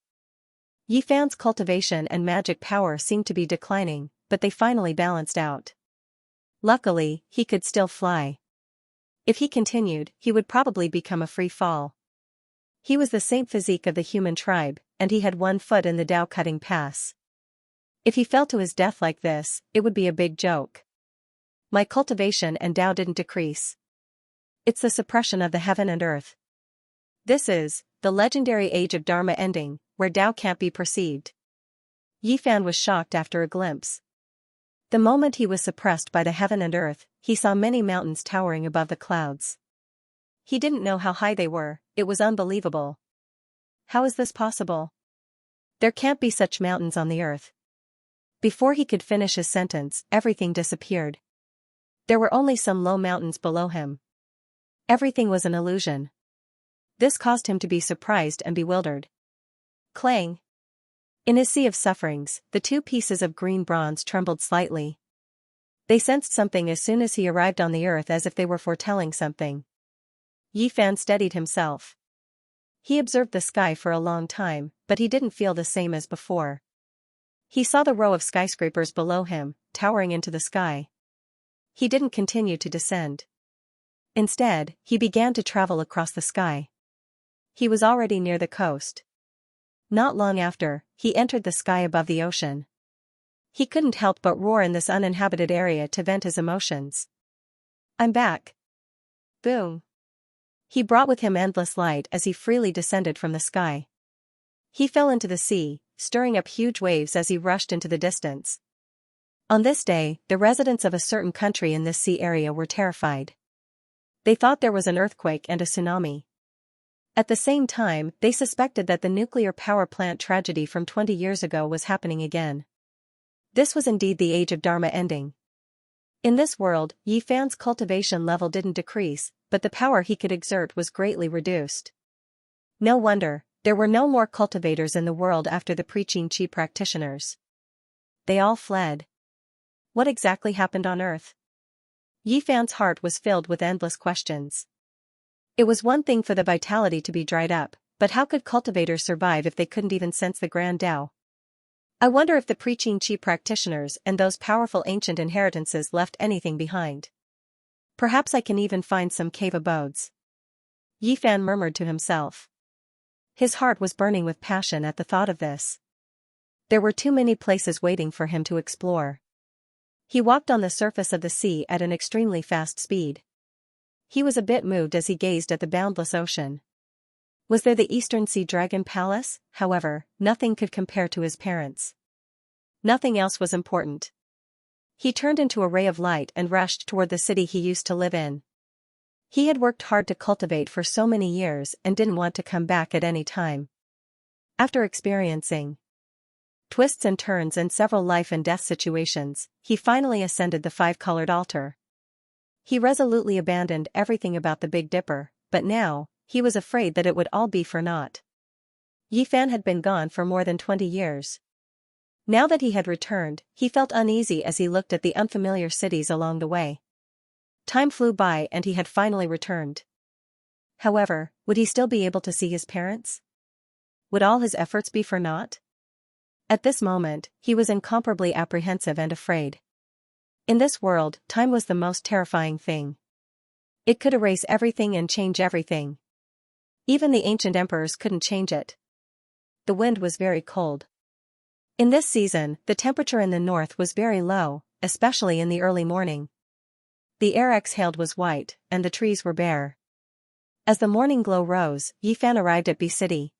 Yi Fan's cultivation and magic power seemed to be declining, but they finally balanced out. Luckily, he could still fly. If he continued, he would probably become a free fall. He was the same physique of the human tribe, and he had one foot in the Tao cutting pass. If he fell to his death like this, it would be a big joke. My cultivation and Tao didn't decrease. It's the suppression of the heaven and earth. This is the legendary age of Dharma ending, where Tao can't be perceived. Yi Fan was shocked after a glimpse. The moment he was suppressed by the heaven and earth, he saw many mountains towering above the clouds. He didn't know how high they were, it was unbelievable. How is this possible? There can't be such mountains on the earth. Before he could finish his sentence, everything disappeared. There were only some low mountains below him. Everything was an illusion. This caused him to be surprised and bewildered. Clang! In his sea of sufferings, the two pieces of green bronze trembled slightly. They sensed something as soon as he arrived on the earth, as if they were foretelling something. Yi Fan steadied himself. He observed the sky for a long time, but he didn't feel the same as before. He saw the row of skyscrapers below him, towering into the sky. He didn't continue to descend. Instead, he began to travel across the sky. He was already near the coast. Not long after, he entered the sky above the ocean. He couldn't help but roar in this uninhabited area to vent his emotions. I'm back. Boom. He brought with him endless light as he freely descended from the sky. He fell into the sea, stirring up huge waves as he rushed into the distance. On this day, the residents of a certain country in this sea area were terrified. They thought there was an earthquake and a tsunami. At the same time, they suspected that the nuclear power plant tragedy from 20 years ago was happening again. This was indeed the age of Dharma ending. In this world, Yi Fan's cultivation level didn't decrease, but the power he could exert was greatly reduced. No wonder, there were no more cultivators in the world after the preaching Qi practitioners. They all fled. What exactly happened on Earth? Yi Fan's heart was filled with endless questions. It was one thing for the vitality to be dried up, but how could cultivators survive if they couldn't even sense the Grand Tao? I wonder if the preaching Qi practitioners and those powerful ancient inheritances left anything behind. Perhaps I can even find some cave abodes. Yi Fan murmured to himself. His heart was burning with passion at the thought of this. There were too many places waiting for him to explore. He walked on the surface of the sea at an extremely fast speed. He was a bit moved as he gazed at the boundless ocean. Was there the Eastern Sea Dragon Palace? However, nothing could compare to his parents. Nothing else was important. He turned into a ray of light and rushed toward the city he used to live in. He had worked hard to cultivate for so many years and didn't want to come back at any time. After experiencing twists and turns and several life and death situations, he finally ascended the five-colored altar. He resolutely abandoned everything about the Big Dipper, but now, he was afraid that it would all be for naught. Yi Fan had been gone for more than 20 years. Now that he had returned, he felt uneasy as he looked at the unfamiliar cities along the way. Time flew by and he had finally returned. However, would he still be able to see his parents? Would all his efforts be for naught? At this moment, he was incomparably apprehensive and afraid. In this world, time was the most terrifying thing. It could erase everything and change everything. Even the ancient emperors couldn't change it. The wind was very cold. In this season, the temperature in the north was very low, especially in the early morning. The air exhaled was white, and the trees were bare. As the morning glow rose, Yi Fan arrived at B City.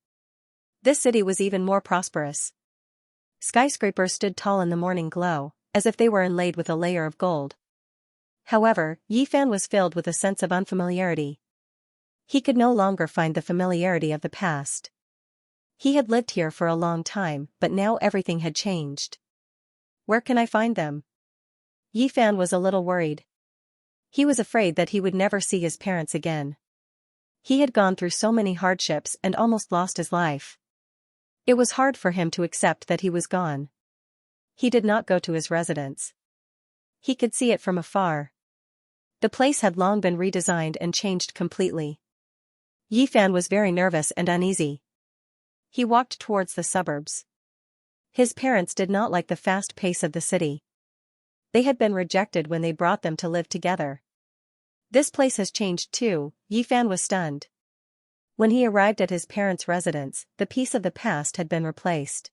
This city was even more prosperous. Skyscrapers stood tall in the morning glow, as if they were inlaid with a layer of gold. However, Yi Fan was filled with a sense of unfamiliarity. He could no longer find the familiarity of the past. He had lived here for a long time, but now everything had changed. Where can I find them? Yi Fan was a little worried. He was afraid that he would never see his parents again. He had gone through so many hardships and almost lost his life. It was hard for him to accept that he was gone. He did not go to his residence. He could see it from afar. The place had long been redesigned and changed completely. Yi Fan was very nervous and uneasy. He walked towards the suburbs. His parents did not like the fast pace of the city. They had been rejected when they brought them to live together. This place has changed too, Yi Fan was stunned. When he arrived at his parents' residence, the peace of the past had been replaced.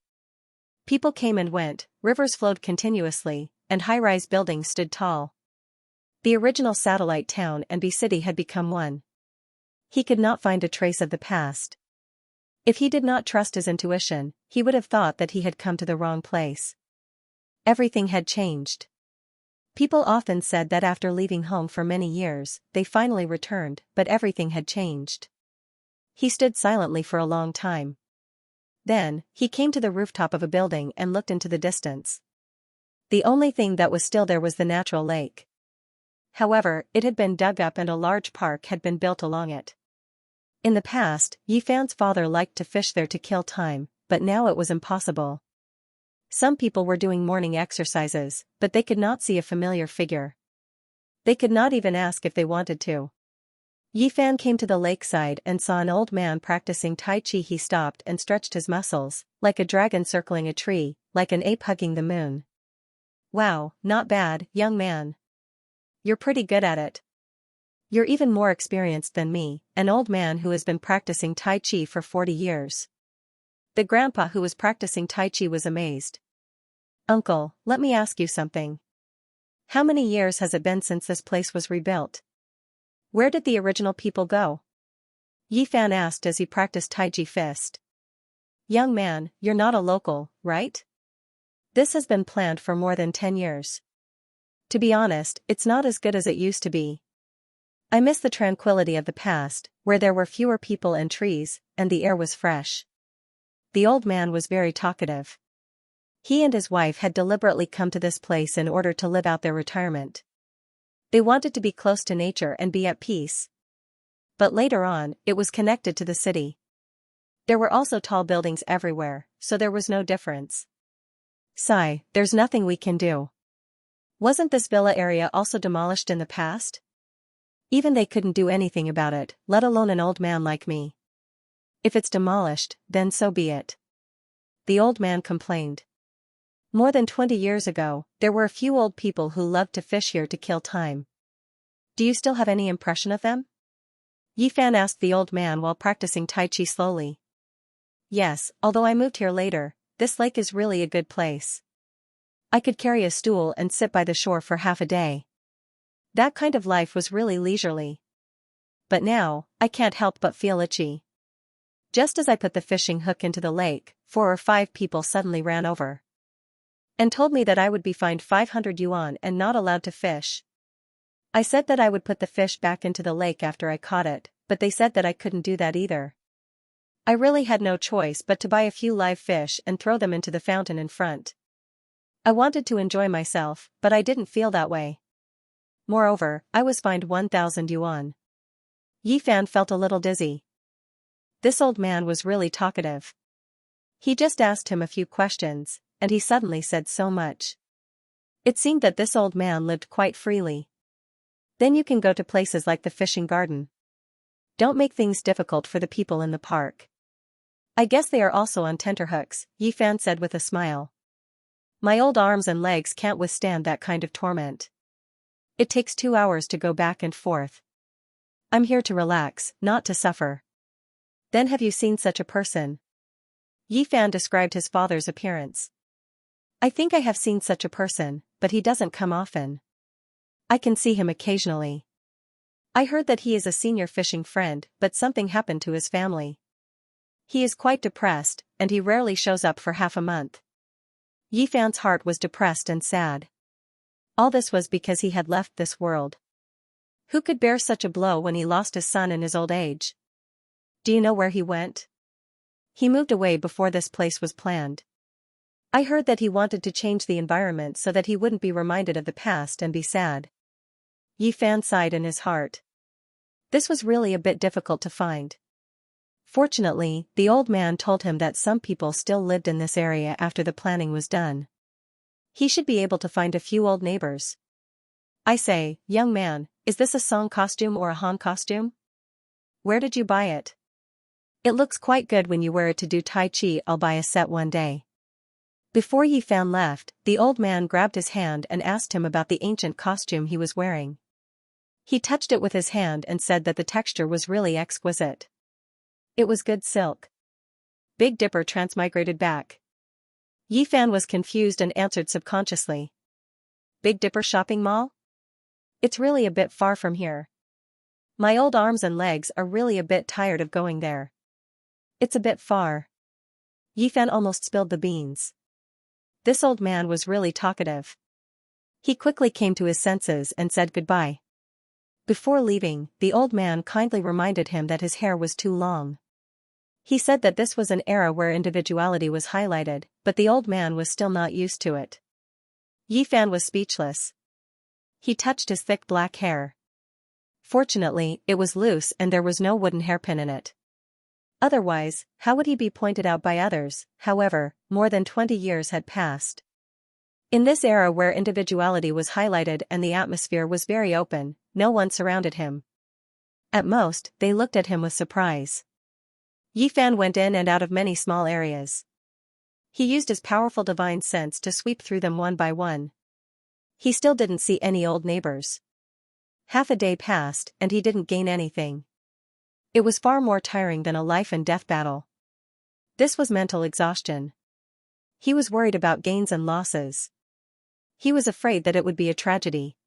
People came and went, rivers flowed continuously, and high-rise buildings stood tall. The original satellite town and B City had become one. He could not find a trace of the past. If he did not trust his intuition, he would have thought that he had come to the wrong place. Everything had changed. People often said that after leaving home for many years, they finally returned, but everything had changed. He stood silently for a long time. Then, he came to the rooftop of a building and looked into the distance. The only thing that was still there was the natural lake. However, it had been dug up and a large park had been built along it. In the past, Yi Fan's father liked to fish there to kill time, but now it was impossible. Some people were doing morning exercises, but they could not see a familiar figure. They could not even ask if they wanted to. Yi Fan came to the lakeside and saw an old man practicing Tai Chi. He stopped and stretched his muscles, like a dragon circling a tree, like an ape hugging the moon. Wow, not bad, young man. You're pretty good at it. You're even more experienced than me, an old man who has been practicing Tai Chi for 40 years. The grandpa who was practicing Tai Chi was amazed. Uncle, let me ask you something. How many years has it been since this place was rebuilt? Where did the original people go? Yi Fan asked as he practiced Tai Chi fist. Young man, you're not a local, right? This has been planned for more than 10 years. To be honest, it's not as good as it used to be. I miss the tranquility of the past, where there were fewer people and trees, and the air was fresh. The old man was very talkative. He and his wife had deliberately come to this place in order to live out their retirement. They wanted to be close to nature and be at peace. But later on, it was connected to the city. There were also tall buildings everywhere, so there was no difference. Sigh, there's nothing we can do. Wasn't this villa area also demolished in the past? Even they couldn't do anything about it, let alone an old man like me. If it's demolished, then so be it. The old man complained. More than 20 years ago, there were a few old people who loved to fish here to kill time. Do you still have any impression of them? Yifan asked the old man while practicing Tai Chi slowly. Yes, although I moved here later, this lake is really a good place. I could carry a stool and sit by the shore for half a day. That kind of life was really leisurely. But now, I can't help but feel itchy. Just as I put the fishing hook into the lake, 4 or 5 people suddenly ran over and told me that I would be fined 500 yuan and not allowed to fish. I said that I would put the fish back into the lake after I caught it, but they said that I couldn't do that either. I really had no choice but to buy a few live fish and throw them into the fountain in front. I wanted to enjoy myself, but I didn't feel that way. Moreover, I was fined 1,000 yuan. Yifan felt a little dizzy. This old man was really talkative. He just asked him a few questions, and he suddenly said so much. It seemed that this old man lived quite freely. Then you can go to places like the fishing garden. Don't make things difficult for the people in the park. I guess they are also on tenterhooks, Yifan said with a smile. My old arms and legs can't withstand that kind of torment. It takes 2 hours to go back and forth. I'm here to relax, not to suffer. Then have you seen such a person? Yifan described his father's appearance. I think I have seen such a person, but he doesn't come often. I can see him occasionally. I heard that he is a senior fishing friend, but something happened to his family. He is quite depressed, and he rarely shows up for half a month. Yifan's heart was depressed and sad. All this was because he had left this world. Who could bear such a blow when he lost his son in his old age? Do you know where he went? He moved away before this place was planned. I heard that he wanted to change the environment so that he wouldn't be reminded of the past and be sad. Yifan sighed in his heart. This was really a bit difficult to find. Fortunately, the old man told him that some people still lived in this area after the planning was done. He should be able to find a few old neighbors. I say, young man, is this a Song costume or a Han costume? Where did you buy it? It looks quite good when you wear it to do Tai Chi. I'll buy a set one day. Before Yifan left, the old man grabbed his hand and asked him about the ancient costume he was wearing. He touched it with his hand and said that the texture was really exquisite. It was good silk. Big Dipper transmigrated back. Yifan was confused and answered subconsciously. Big Dipper shopping mall? It's really a bit far from here. My old arms and legs are really a bit tired of going there. It's a bit far. Yifan almost spilled the beans. This old man was really talkative. He quickly came to his senses and said goodbye. Before leaving, the old man kindly reminded him that his hair was too long. He said that this was an era where individuality was highlighted, but the old man was still not used to it. Yifan was speechless. He touched his thick black hair. Fortunately, it was loose and there was no wooden hairpin in it. Otherwise, how would he be pointed out by others? However, more than 20 years had passed. In this era where individuality was highlighted and the atmosphere was very open, no one surrounded him. At most, they looked at him with surprise. Yifan went in and out of many small areas. He used his powerful divine sense to sweep through them one by one. He still didn't see any old neighbors. Half a day passed and he didn't gain anything. It was far more tiring than a life and death battle. This was mental exhaustion. He was worried about gains and losses. He was afraid that it would be a tragedy.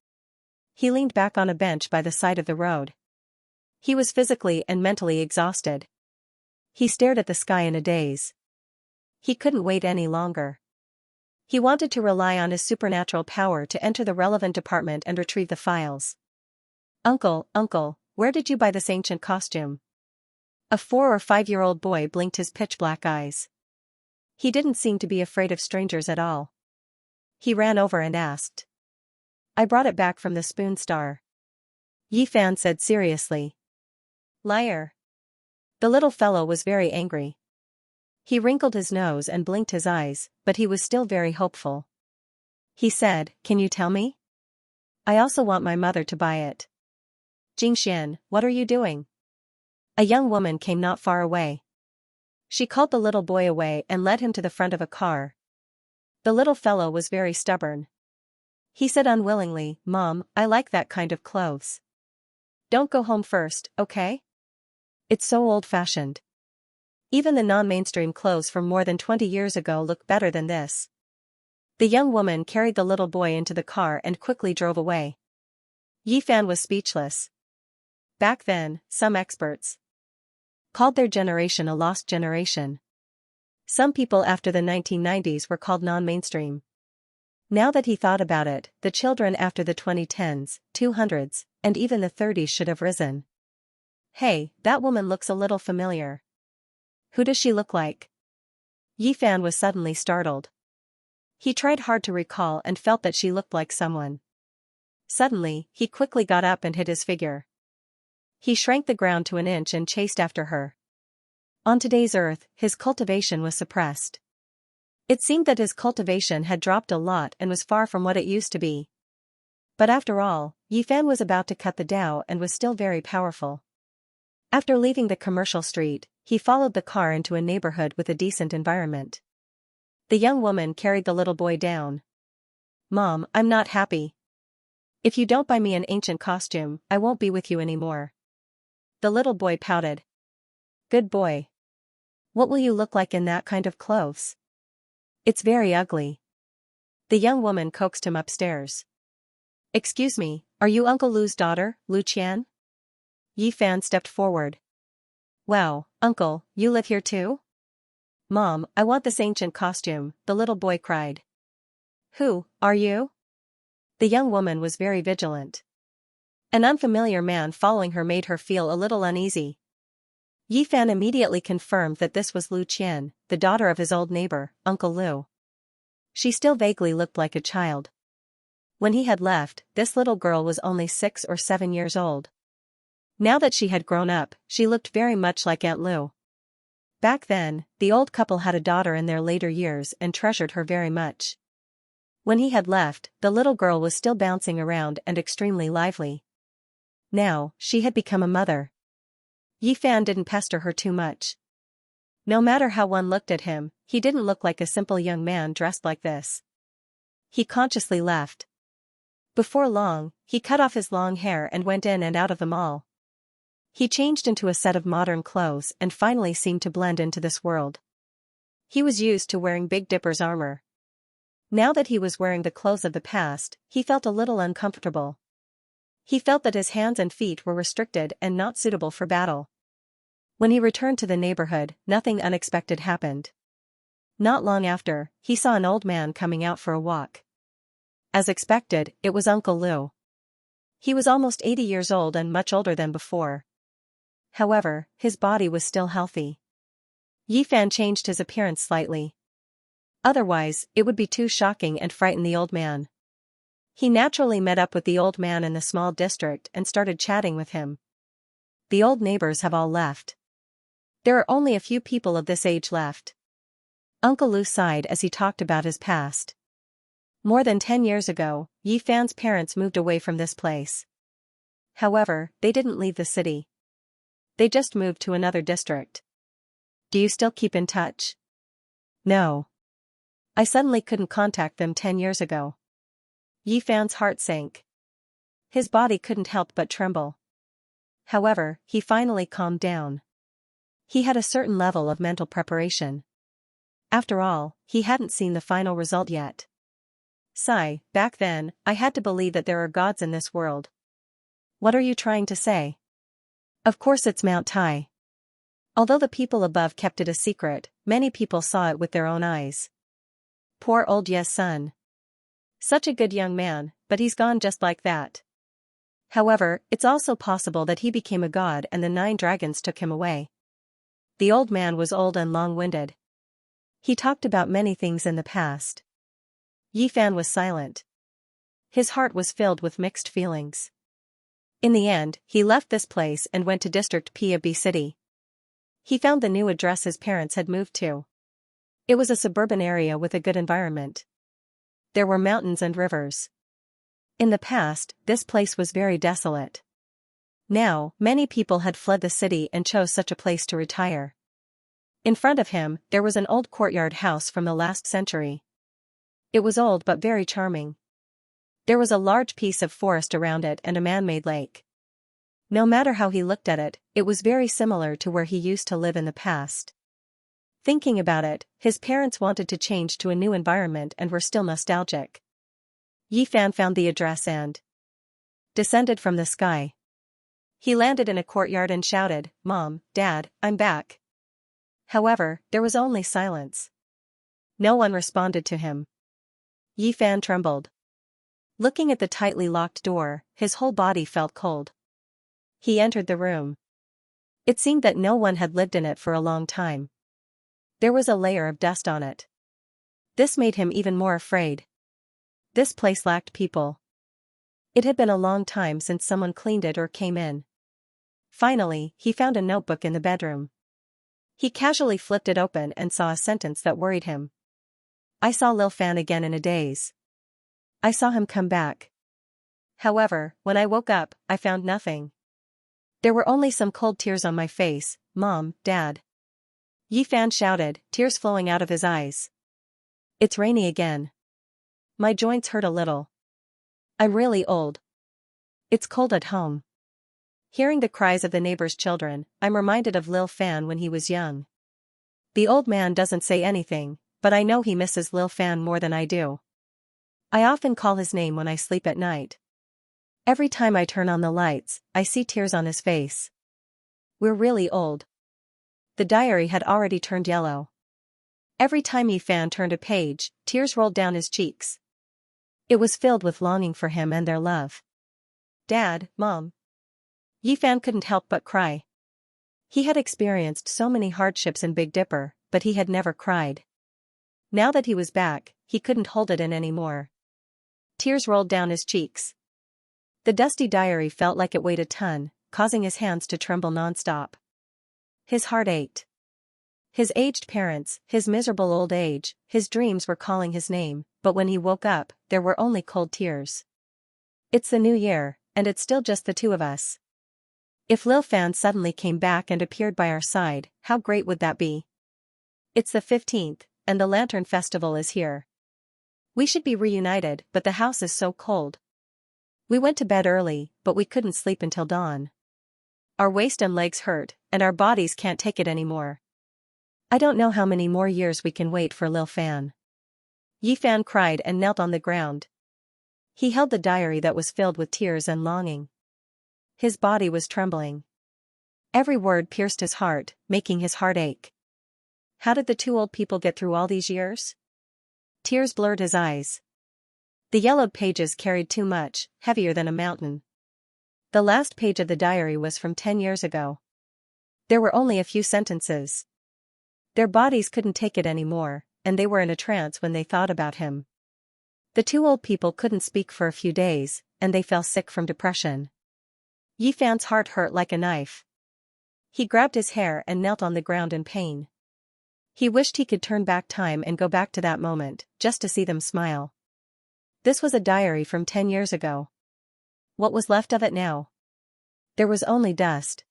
He leaned back on a bench by the side of the road. He was physically and mentally exhausted. He stared at the sky in a daze. He couldn't wait any longer. He wanted to rely on his supernatural power to enter the relevant department and retrieve the files. Uncle, where did you buy this ancient costume? A 4 or 5-year-old boy blinked his pitch-black eyes. He didn't seem to be afraid of strangers at all. He ran over and asked. I brought it back from the Spoon Star. Yi Fan said seriously. Liar. The little fellow was very angry. He wrinkled his nose and blinked his eyes, but he was still very hopeful. He said, Can you tell me? I also want my mother to buy it. Xianxia, what are you doing? A young woman came not far away. She called the little boy away and led him to the front of a car. The little fellow was very stubborn. He said unwillingly, Mom, I like that kind of clothes. Don't go home first, okay? It's so old-fashioned. Even the non-mainstream clothes from more than 20 years ago look better than this. The young woman carried the little boy into the car and quickly drove away. Yi Fan was speechless. Back then, some experts called their generation a lost generation. Some people after the 1990s were called non-mainstream. Now that he thought about it, the children after the 2010s, 200s, and even the 30s should have risen. Hey, that woman looks a little familiar. Who does she look like? Yi Fan was suddenly startled. He tried hard to recall and felt that she looked like someone. Suddenly, he quickly got up and hid his figure. He shrank the ground to an inch and chased after her. On today's earth, his cultivation was suppressed. It seemed that his cultivation had dropped a lot and was far from what it used to be. But after all, Yi Fan was about to cut the Tao and was still very powerful. After leaving the commercial street, he followed the car into a neighborhood with a decent environment. The young woman carried the little boy down. Mom, I'm not happy. If you don't buy me an ancient costume, I won't be with you anymore. The little boy pouted. Good boy. What will you look like in that kind of clothes? It's very ugly. The young woman coaxed him upstairs. Excuse me, are you Uncle Lu's daughter, Lu Qian? Yi Fan stepped forward. Wow, Uncle, you live here too? Mom, I want this ancient costume, the little boy cried. Who are you? The young woman was very vigilant. An unfamiliar man following her made her feel a little uneasy. Yi Fan immediately confirmed that this was Lu Qian, the daughter of his old neighbor, Uncle Lu. She still vaguely looked like a child. When he had left, this little girl was only 6 or 7 years old. Now that she had grown up, she looked very much like Aunt Lu. Back then, the old couple had a daughter in their later years and treasured her very much. When he had left, the little girl was still bouncing around and extremely lively. Now, she had become a mother. Yi Fan didn't pester her too much. No matter how one looked at him, he didn't look like a simple young man dressed like this. He consciously left. Before long, he cut off his long hair and went in and out of the mall. He changed into a set of modern clothes and finally seemed to blend into this world. He was used to wearing Big Dipper's armor. Now that he was wearing the clothes of the past, he felt a little uncomfortable. He felt that his hands and feet were restricted and not suitable for battle. When he returned to the neighborhood, nothing unexpected happened. Not long after, he saw an old man coming out for a walk. As expected, it was Uncle Lu. He was almost 80 years old and much older than before. However, his body was still healthy. Yi Fan changed his appearance slightly. Otherwise, it would be too shocking and frighten the old man. He naturally met up with the old man in the small district and started chatting with him. The old neighbors have all left. There are only a few people of this age left. Uncle Lu sighed as he talked about his past. More than 10 years ago, Yi Fan's parents moved away from this place. However, they didn't leave the city. They just moved to another district. Do you still keep in touch? No. I suddenly couldn't contact them 10 years ago. Yi Fan's heart sank. His body couldn't help but tremble. However, he finally calmed down. He had a certain level of mental preparation. After all, he hadn't seen the final result yet. Sigh, back then, I had to believe that there are gods in this world. What are you trying to say? Of course it's Mount Tai. Although the people above kept it a secret, many people saw it with their own eyes. Poor old Ye's son. Such a good young man, but he's gone just like that. However, it's also possible that he became a god and the 9 dragons took him away. The old man was old and long-winded. He talked about many things in the past. Yi Fan was silent. His heart was filled with mixed feelings. In the end, he left this place and went to District P of B City. He found the new address his parents had moved to. It was a suburban area with a good environment. There were mountains and rivers. In the past, this place was very desolate. Now, many people had fled the city and chose such a place to retire. In front of him, there was an old courtyard house from the last century. It was old but very charming. There was a large piece of forest around it and a man-made lake. No matter how he looked at it, it was very similar to where he used to live in the past. Thinking about it, his parents wanted to change to a new environment and were still nostalgic. Yi Fan found the address and descended from the sky. He landed in a courtyard and shouted, "Mom, Dad, I'm back." However, there was only silence. No one responded to him. Yi Fan trembled. Looking at the tightly locked door, his whole body felt cold. He entered the room. It seemed that no one had lived in it for a long time. There was a layer of dust on it. This made him even more afraid. This place lacked people. It had been a long time since someone cleaned it or came in. Finally, he found a notebook in the bedroom. He casually flipped it open and saw a sentence that worried him. "I saw Lil Fan again in a daze. I saw him come back. However, when I woke up, I found nothing. There were only some cold tears on my face, Mom, Dad." Yi Fan shouted, tears flowing out of his eyes. "It's rainy again. My joints hurt a little. I'm really old. It's cold at home. Hearing the cries of the neighbors' children, I'm reminded of Lil Fan when he was young. The old man doesn't say anything, but I know he misses Lil Fan more than I do. I often call his name when I sleep at night. Every time I turn on the lights, I see tears on his face. We're really old." The diary had already turned yellow. Every time Yi Fan turned a page, tears rolled down his cheeks. It was filled with longing for him and their love. "Dad, Mom." Yi Fan couldn't help but cry. He had experienced so many hardships in Big Dipper, but he had never cried. Now that he was back, he couldn't hold it in anymore. Tears rolled down his cheeks. The dusty diary felt like it weighed a ton, causing his hands to tremble nonstop. His heart ached. His aged parents, his miserable old age, his dreams were calling his name, but when he woke up, there were only cold tears. It's the new year, and it's still just the two of us. If Lil Fan suddenly came back and appeared by our side, how great would that be? It's the 15th, and the Lantern Festival is here. We should be reunited, but the house is so cold. We went to bed early, but we couldn't sleep until dawn. Our waist and legs hurt, and our bodies can't take it anymore. I don't know how many more years we can wait for Lil Fan." Yi Fan cried and knelt on the ground. He held the diary that was filled with tears and longing. His body was trembling. Every word pierced his heart, making his heart ache. How did the 2 old people get through all these years? Tears blurred his eyes. The yellowed pages carried too much, heavier than a mountain. The last page of the diary was from 10 years ago. There were only a few sentences. Their bodies couldn't take it anymore, and they were in a trance when they thought about him. The 2 old people couldn't speak for a few days, and they fell sick from depression. Yi Fan's heart hurt like a knife. He grabbed his hair and knelt on the ground in pain. He wished he could turn back time and go back to that moment, just to see them smile. This was a diary from 10 years ago. What was left of it now? There was only dust.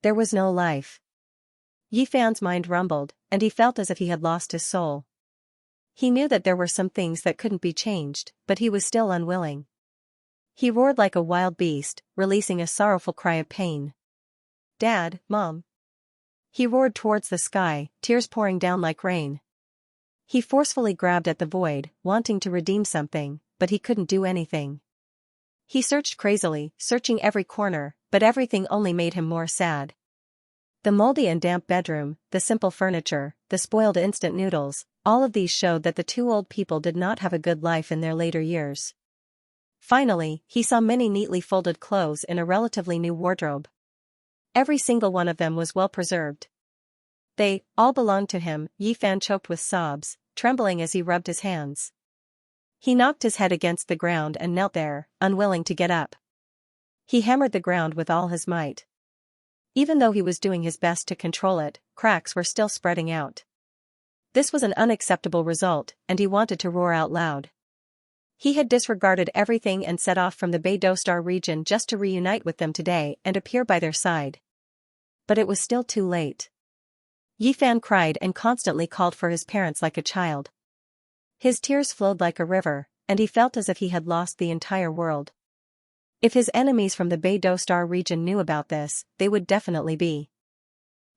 There was no life. Yi Fan's mind rumbled, and he felt as if he had lost his soul. He knew that there were some things that couldn't be changed, but he was still unwilling. He roared like a wild beast, releasing a sorrowful cry of pain. "Dad, Mom." He roared towards the sky, tears pouring down like rain. He forcefully grabbed at the void, wanting to redeem something, but he couldn't do anything. He searched crazily, searching every corner, but everything only made him more sad. The moldy and damp bedroom, the simple furniture, the spoiled instant noodles, all of these showed that the 2 old people did not have a good life in their later years. Finally, he saw many neatly folded clothes in a relatively new wardrobe. Every single one of them was well preserved. They all belonged to him. Yifan choked with sobs, trembling as he rubbed his hands. He knocked his head against the ground and knelt there, unwilling to get up. He hammered the ground with all his might. Even though he was doing his best to control it, cracks were still spreading out. This was an unacceptable result, and he wanted to roar out loud. He had disregarded everything and set off from the Beidou region just to reunite with them today and appear by their side. But it was still too late. Yifan cried and constantly called for his parents like a child. His tears flowed like a river, and he felt as if he had lost the entire world. If his enemies from the Beidou region knew about this, they would definitely be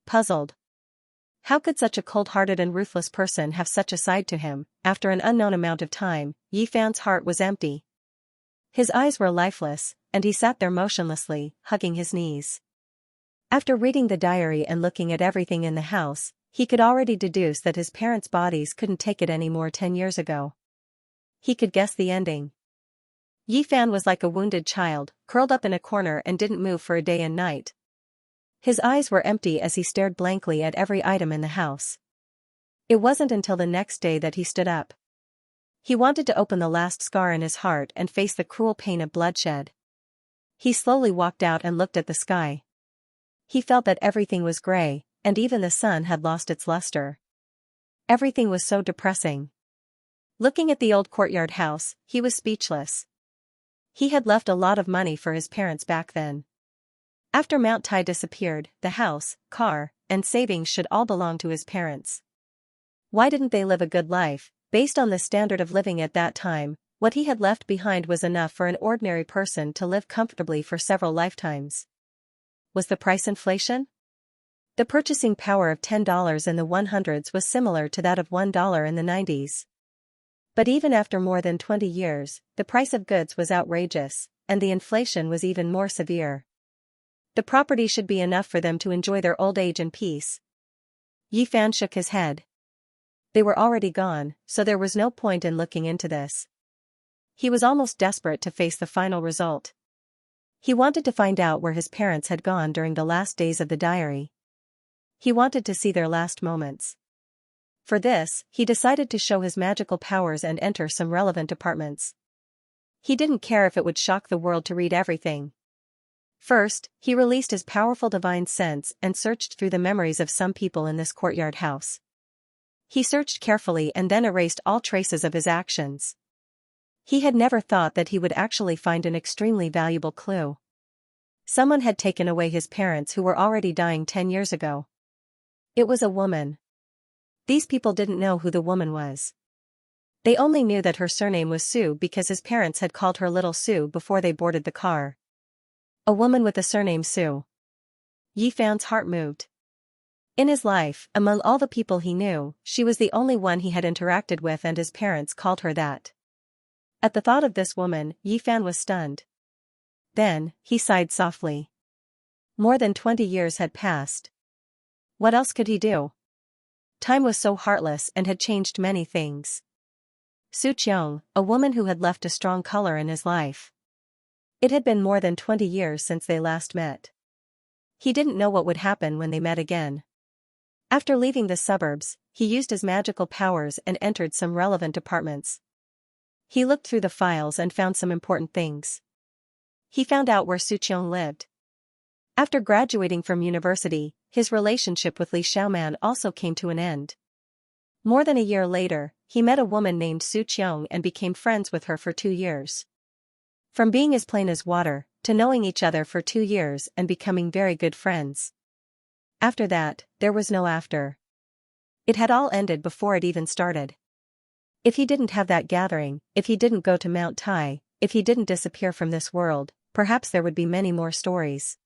puzzled. How could such a cold-hearted and ruthless person have such a side to him? After an unknown amount of time, Yifan's heart was empty. His eyes were lifeless, and he sat there motionlessly, hugging his knees. After reading the diary and looking at everything in the house, he could already deduce that his parents' bodies couldn't take it anymore 10 years ago. He could guess the ending. Yifan was like a wounded child, curled up in a corner and didn't move for a day and night. His eyes were empty as he stared blankly at every item in the house. It wasn't until the next day that he stood up. He wanted to open the last scar in his heart and face the cruel pain of bloodshed. He slowly walked out and looked at the sky. He felt that everything was gray, and even the sun had lost its luster. Everything was so depressing. Looking at the old courtyard house, he was speechless. He had left a lot of money for his parents back then. After Mount Tai disappeared, the house, car, and savings should all belong to his parents. Why didn't they live a good life? Based on the standard of living at that time, what he had left behind was enough for an ordinary person to live comfortably for several lifetimes. Was the price inflation? The purchasing power of $10 in the 100s was similar to that of $1 in the 90s. But even after more than 20 years, the price of goods was outrageous, and the inflation was even more severe. The property should be enough for them to enjoy their old age in peace. Yifan shook his head. They were already gone, so there was no point in looking into this. He was almost desperate to face the final result. He wanted to find out where his parents had gone during the last days of the diary. He wanted to see their last moments. For this, he decided to show his magical powers and enter some relevant apartments. He didn't care if it would shock the world to read everything. First, he released his powerful divine sense and searched through the memories of some people in this courtyard house. He searched carefully and then erased all traces of his actions. He had never thought that he would actually find an extremely valuable clue. Someone had taken away his parents who were already dying 10 years ago. It was a woman. These people didn't know who the woman was. They only knew that her surname was Su because his parents had called her Little Su before they boarded the car. A woman with the surname Su. Yifan's heart moved. In his life, among all the people he knew, she was the only one he had interacted with, and his parents called her that. At the thought of this woman, Yifan was stunned. Then, he sighed softly. More than 20 years had passed. What else could he do? Time was so heartless and had changed many things. Su Qiong, a woman who had left a strong color in his life. It had been more than 20 years since they last met. He didn't know what would happen when they met again. After leaving the suburbs, he used his magical powers and entered some relevant apartments. He looked through the files and found some important things. He found out where Su Qiong lived. After graduating from university, his relationship with Li Xiaoman also came to an end. More than a year later, he met a woman named Su Qiong and became friends with her for 2 years. From being as plain as water, to knowing each other for 2 years and becoming very good friends. After that, there was no after. It had all ended before it even started. If he didn't have that gathering, if he didn't go to Mount Tai, if he didn't disappear from this world, perhaps there would be many more stories.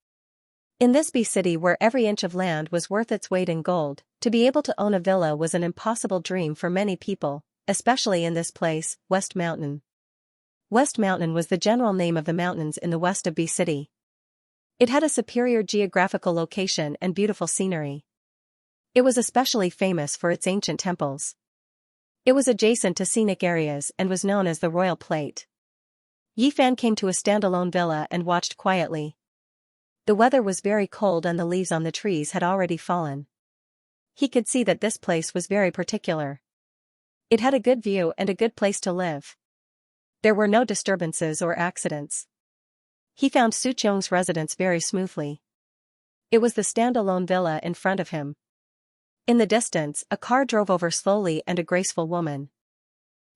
In this bee city where every inch of land was worth its weight in gold, to be able to own a villa was an impossible dream for many people, especially in this place, West Mountain. West Mountain was the general name of the mountains in the west of Bee City. It had a superior geographical location and beautiful scenery. It was especially famous for its ancient temples. It was adjacent to scenic areas and was known as the Royal Plate. Yi Fan came to a standalone villa and watched quietly. The weather was very cold and the leaves on the trees had already fallen. He could see that this place was very particular. It had a good view and a good place to live. There were no disturbances or accidents. He found Su Qiong's residence very smoothly. It was the standalone villa in front of him. In the distance, a car drove over slowly and a graceful woman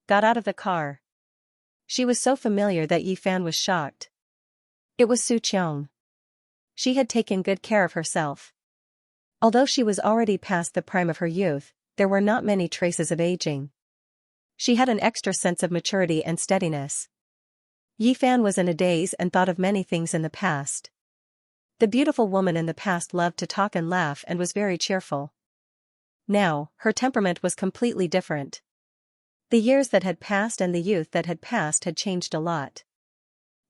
got out of the car. She was so familiar that Yi Fan was shocked. It was Su Qiong. She had taken good care of herself. Although she was already past the prime of her youth, there were not many traces of aging. She had an extra sense of maturity and steadiness. Yi Fan was in a daze and thought of many things in the past. The beautiful woman in the past loved to talk and laugh and was very cheerful. Now, her temperament was completely different. The years that had passed and the youth that had passed had changed a lot.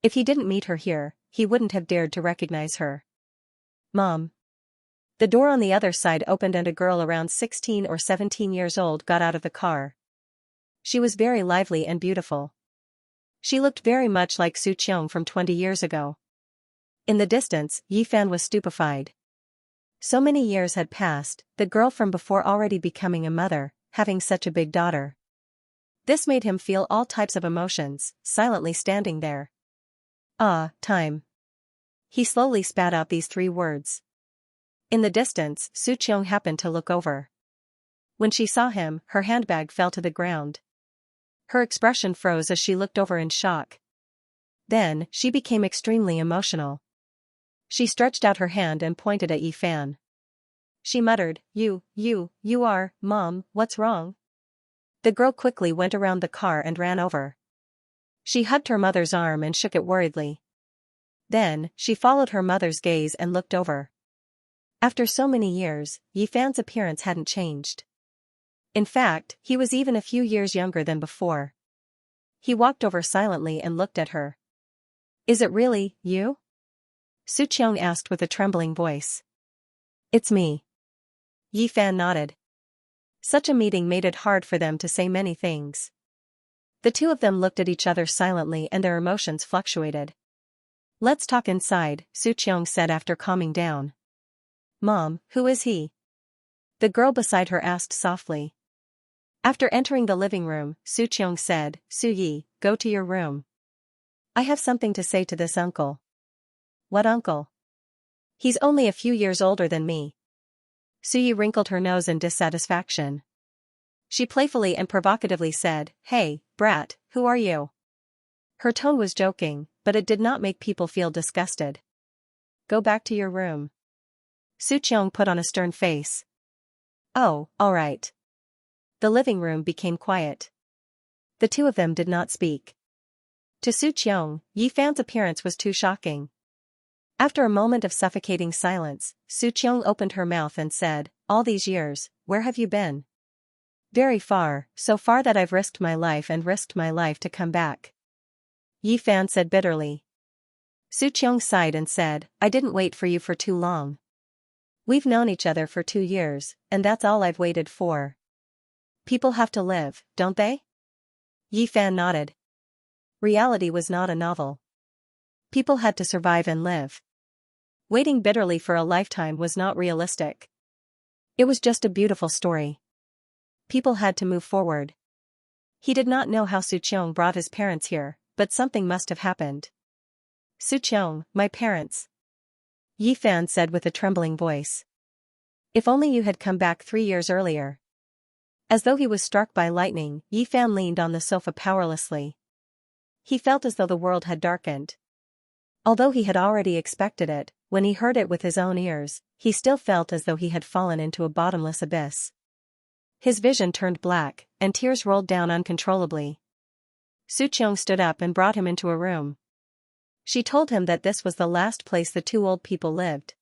If he didn't meet her here, he wouldn't have dared to recognize her. Mom. The door on the other side opened and a girl around 16 or 17 years old got out of the car. She was very lively and beautiful. She looked very much like Su Qiong from 20 years ago. In the distance, Yi Fan was stupefied. So many years had passed, the girl from before already becoming a mother, having such a big daughter. This made him feel all types of emotions, silently standing there. Time. He slowly spat out these 3 words. In the distance, Su Qiong happened to look over. When she saw him, her handbag fell to the ground. Her expression froze as she looked over in shock. Then, she became extremely emotional. She stretched out her hand and pointed at Yi Fan. She muttered, You are, Mom, what's wrong? The girl quickly went around the car and ran over. She hugged her mother's arm and shook it worriedly. Then, she followed her mother's gaze and looked over. After so many years, Yi Fan's appearance hadn't changed. In fact, he was even a few years younger than before. He walked over silently and looked at her. Is it really you? Su Qiong asked with a trembling voice. It's me. Yi Fan nodded. Such a meeting made it hard for them to say many things. The two of them looked at each other silently and their emotions fluctuated. Let's talk inside, Su Qiong said after calming down. Mom, who is he? The girl beside her asked softly. After entering the living room, Su Qiong said, Su Yi, go to your room. I have something to say to this uncle. What uncle? He's only a few years older than me. Su Yi wrinkled her nose in dissatisfaction. She playfully and provocatively said, Hey, brat, who are you? Her tone was joking, but it did not make people feel disgusted. Go back to your room. Su Qiong put on a stern face. Oh, all right. The living room became quiet. The two of them did not speak. To Su Qiong, Yi Fan's appearance was too shocking. After a moment of suffocating silence, Su Qiong opened her mouth and said, All these years, where have you been? Very far, so far that I've risked my life and risked my life to come back. Yi Fan said bitterly. Su Qiong sighed and said, I didn't wait for you for too long. We've known each other for 2 years, and that's all I've waited for. People have to live, don't they? Yi Fan nodded. Reality was not a novel. People had to survive and live. Waiting bitterly for a lifetime was not realistic. It was just a beautiful story. People had to move forward. He did not know how Su Qiong brought his parents here, but something must have happened. Su Qiong, my parents. Yi Fan said with a trembling voice. If only you had come back 3 years earlier. As though he was struck by lightning, Yi Fan leaned on the sofa powerlessly. He felt as though the world had darkened. Although he had already expected it, when he heard it with his own ears, he still felt as though he had fallen into a bottomless abyss. His vision turned black, and tears rolled down uncontrollably. Su Qiong stood up and brought him into a room. She told him that this was the last place the 2 old people lived.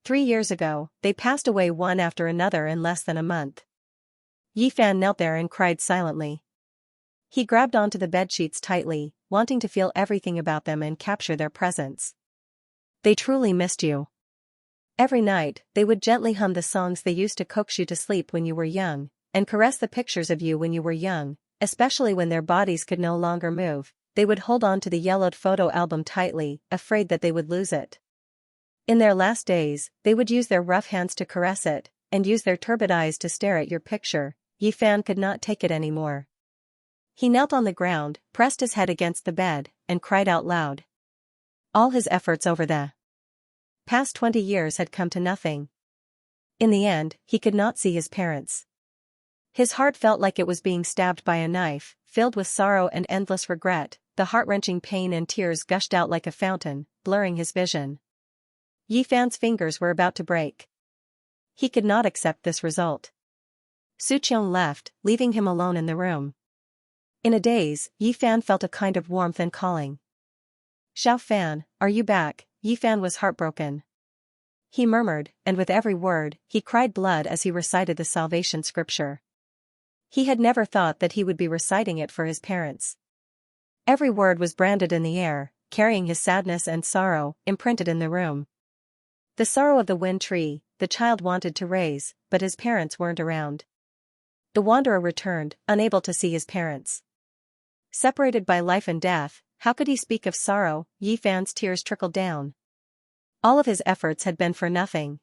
3 years ago, they passed away one after another in less than a month. Yi Fan knelt there and cried silently. He grabbed onto the bedsheets tightly, wanting to feel everything about them and capture their presence. They truly missed you. Every night, they would gently hum the songs they used to coax you to sleep when you were young, and caress the pictures of you when you were young, especially when their bodies could no longer move. they would hold on to the yellowed photo album tightly, afraid that they would lose it. In their last days, they would use their rough hands to caress it, and use their turbid eyes to stare at your picture. Yifan could not take it anymore. He knelt on the ground, pressed his head against the bed, and cried out loud. All his efforts over the past 20 years had come to nothing. In the end, he could not see his parents. His heart felt like it was being stabbed by a knife, filled with sorrow and endless regret. The heart-wrenching pain and tears gushed out like a fountain, blurring his vision. Yifan's fingers were about to break. He could not accept this result. Suqiong left, leaving him alone in the room. In a daze, Yifan felt a kind of warmth and calling. Xiaofan, are you back? Yifan was heartbroken. He murmured, and with every word, he cried blood as he recited the salvation scripture. He had never thought that he would be reciting it for his parents. Every word was branded in the air, carrying his sadness and sorrow, imprinted in the room. The sorrow of the wind tree, the child wanted to raise, but his parents weren't around. The wanderer returned, unable to see his parents. Separated by life and death, how could he speak of sorrow? Yifan's tears trickled down. All of his efforts had been for nothing.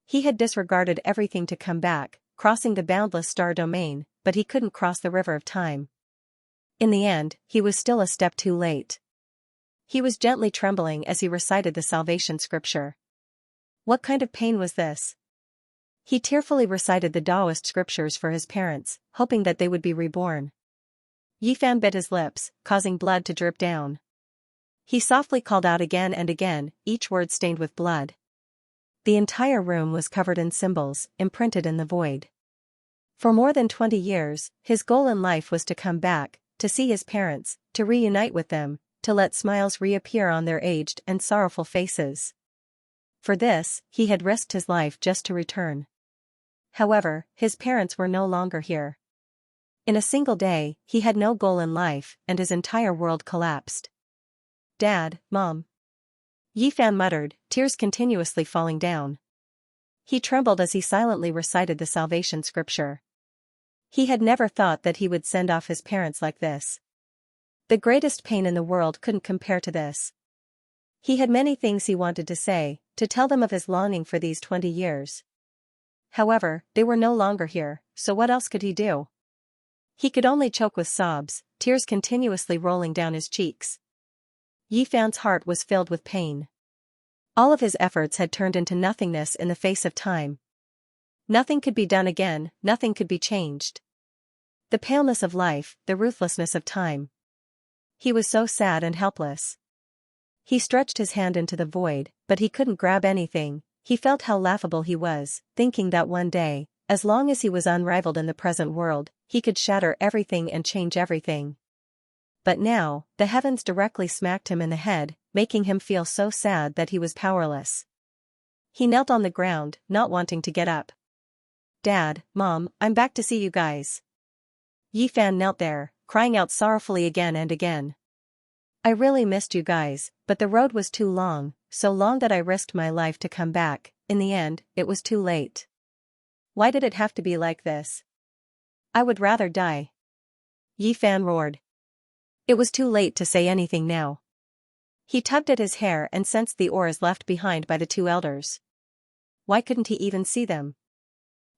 He had disregarded everything to come back, crossing the boundless star domain, but he couldn't cross the river of time. In the end, he was still a step too late. He was gently trembling as he recited the salvation scripture. What kind of pain was this? He tearfully recited the Taoist scriptures for his parents, hoping that they would be reborn. Yifan bit his lips, causing blood to drip down. He softly called out again and again, each word stained with blood. The entire room was covered in symbols, imprinted in the void. For more than 20 years, his goal in life was to come back, to see his parents, to reunite with them, to let smiles reappear on their aged and sorrowful faces. For this, he had risked his life just to return. However, his parents were no longer here. In a single day, he had no goal in life, and his entire world collapsed. Dad, Mom. Yifan muttered, tears continuously falling down. He trembled as he silently recited the salvation scripture. He had never thought that he would send off his parents like this. The greatest pain in the world couldn't compare to this. He had many things he wanted to say, to tell them of his longing for these 20 years. However, they were no longer here, so what else could he do? He could only choke with sobs, tears continuously rolling down his cheeks. Yifan's heart was filled with pain. All of his efforts had turned into nothingness in the face of time. Nothing could be done again, nothing could be changed. The paleness of life, the ruthlessness of time. He was so sad and helpless. He stretched his hand into the void, but he couldn't grab anything. He felt how laughable he was, thinking that one day, as long as he was unrivaled in the present world, he could shatter everything and change everything. But now, the heavens directly smacked him in the head, making him feel so sad that he was powerless. He knelt on the ground, not wanting to get up. Dad, Mom, I'm back to see you guys. Yifan knelt there, crying out sorrowfully again and again. I really missed you guys, but the road was too long, so long that I risked my life to come back. In the end, it was too late. Why did it have to be like this? I would rather die. Yifan roared. It was too late to say anything now. He tugged at his hair and sensed the oars left behind by the two elders. Why couldn't he even see them?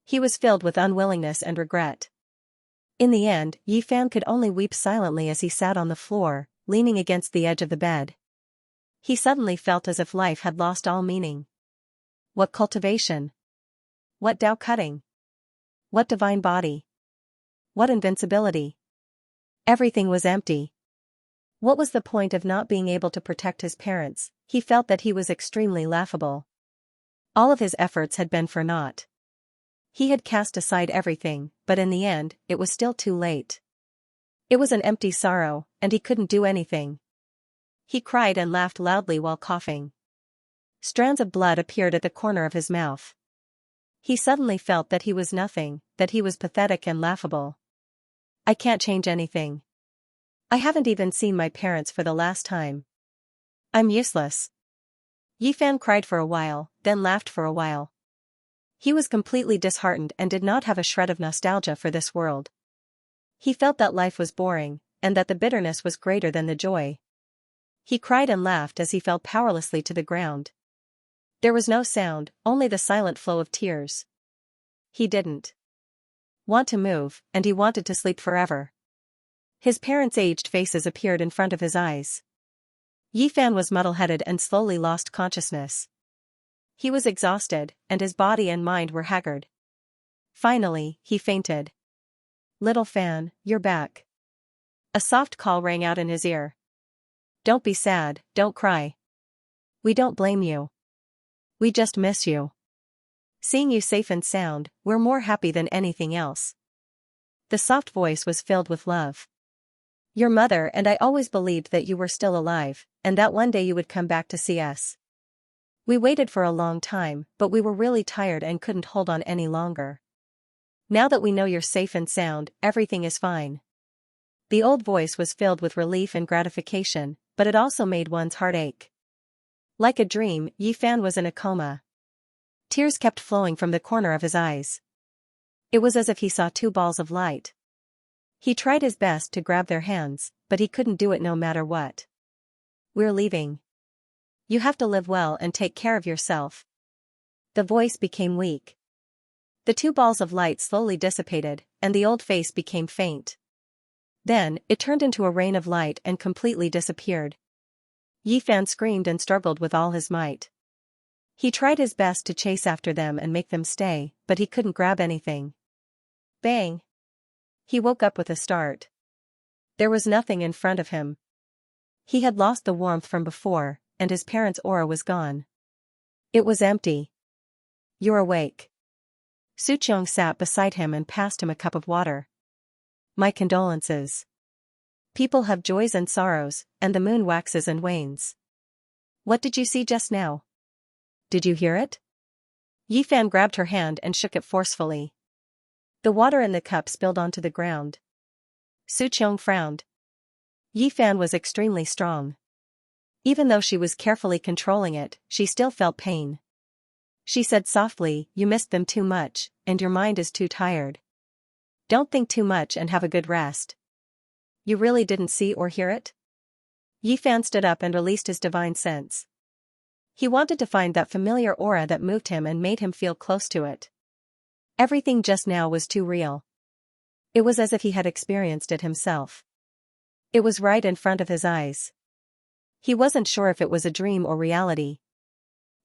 He was filled with unwillingness and regret. In the end, Yifan could only weep silently as he sat on the floor, leaning against the edge of the bed. He suddenly felt as if life had lost all meaning. What cultivation? What Tao cutting? What divine body? What invincibility? Everything was empty. What was the point of not being able to protect his parents? He felt that he was extremely laughable. All of his efforts had been for naught. He had cast aside everything, but in the end, it was still too late. It was an empty sorrow, and he couldn't do anything. He cried and laughed loudly while coughing. Strands of blood appeared at the corner of his mouth. He suddenly felt that he was nothing, that he was pathetic and laughable. I can't change anything. I haven't even seen my parents for the last time. I'm useless. Yifan cried for a while, then laughed for a while. He was completely disheartened and did not have a shred of nostalgia for this world. He felt that life was boring, and that the bitterness was greater than the joy. He cried and laughed as he fell powerlessly to the ground. There was no sound, only the silent flow of tears. He didn't want to move, and he wanted to sleep forever. His parents' aged faces appeared in front of his eyes. Yifan was muddle-headed and slowly lost consciousness. He was exhausted, and his body and mind were haggard. Finally, he fainted. "Little Fan, you're back." A soft call rang out in his ear. "Don't be sad, don't cry. We don't blame you. We just miss you. Seeing you safe and sound, we're more happy than anything else." The soft voice was filled with love. "Your mother and I always believed that you were still alive, and that one day you would come back to see us. We waited for a long time, but we were really tired and couldn't hold on any longer. Now that we know you're safe and sound, everything is fine." The old voice was filled with relief and gratification, but it also made one's heart ache. Like a dream, Yifan was in a coma. Tears kept flowing from the corner of his eyes. It was as if he saw two balls of light. He tried his best to grab their hands, but he couldn't do it no matter what. "We're leaving. You have to live well and take care of yourself." The voice became weak. The two balls of light slowly dissipated, and the old face became faint. Then, it turned into a rain of light and completely disappeared. Yifan screamed and struggled with all his might. He tried his best to chase after them and make them stay, but he couldn't grab anything. Bang! He woke up with a start. There was nothing in front of him. He had lost the warmth from before, and his parents' aura was gone. It was empty. "You're awake." Suqiong sat beside him and passed him a cup of water. "My condolences. People have joys and sorrows, and the moon waxes and wanes. What did you see just now? Did you hear it?" Yifan grabbed her hand and shook it forcefully. The water in the cup spilled onto the ground. Suqiong frowned. Yifan was extremely strong. Even though she was carefully controlling it, she still felt pain. She said softly, "You missed them too much, and your mind is too tired. Don't think too much and have a good rest." "You really didn't see or hear it?" Yifan stood up and released his divine sense. He wanted to find that familiar aura that moved him and made him feel close to it. Everything just now was too real. It was as if he had experienced it himself. It was right in front of his eyes. He wasn't sure if it was a dream or reality.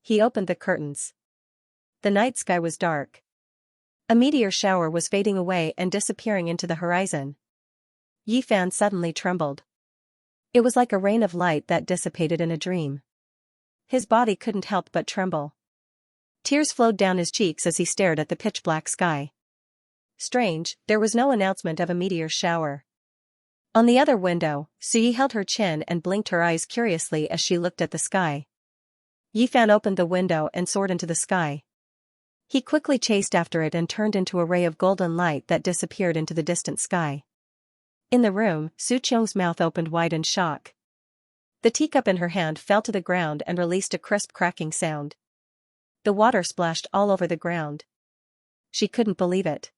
He opened the curtains. The night sky was dark. A meteor shower was fading away and disappearing into the horizon. Yifan suddenly trembled. It was like a rain of light that dissipated in a dream. His body couldn't help but tremble. Tears flowed down his cheeks as he stared at the pitch-black sky. Strange, there was no announcement of a meteor shower. On the other window, Sui held her chin and blinked her eyes curiously as she looked at the sky. Yifan opened the window and soared into the sky. He quickly chased after it and turned into a ray of golden light that disappeared into the distant sky. In the room, Suqiong's mouth opened wide in shock. The teacup in her hand fell to the ground and released a crisp cracking sound. The water splashed all over the ground. She couldn't believe it.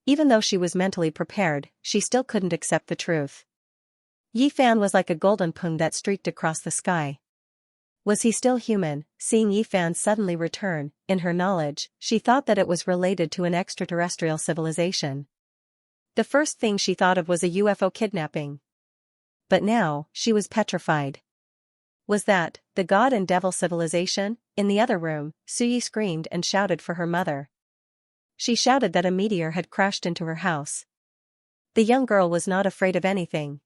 Even though she was mentally prepared, she still couldn't accept the truth. Yifan was like a golden pung that streaked across the sky. Was he still human? Seeing Yifan suddenly return, in her knowledge, she thought that it was related to an extraterrestrial civilization. The first thing she thought of was a UFO kidnapping. But now, she was petrified. Was that the god and devil civilization? In the other room, Sui screamed and shouted for her mother. She shouted that a meteor had crashed into her house. The young girl was not afraid of anything.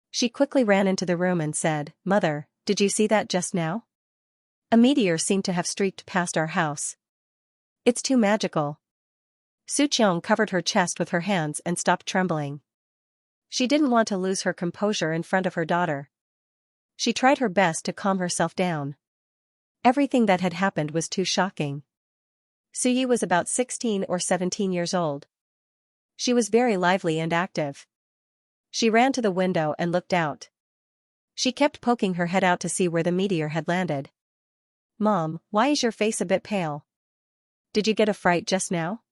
She quickly ran into the room and said, "Mother, did you see that just now? A meteor seemed to have streaked past our house. It's too magical." Suqiong covered her chest with her hands and stopped trembling. She didn't want to lose her composure in front of her daughter. She tried her best to calm herself down. Everything that had happened was too shocking. Sui was about 16 or 17 years old. She was very lively and active. She ran to the window and looked out. She kept poking her head out to see where the meteor had landed. "Mom, why is your face a bit pale? Did you get a fright just now?"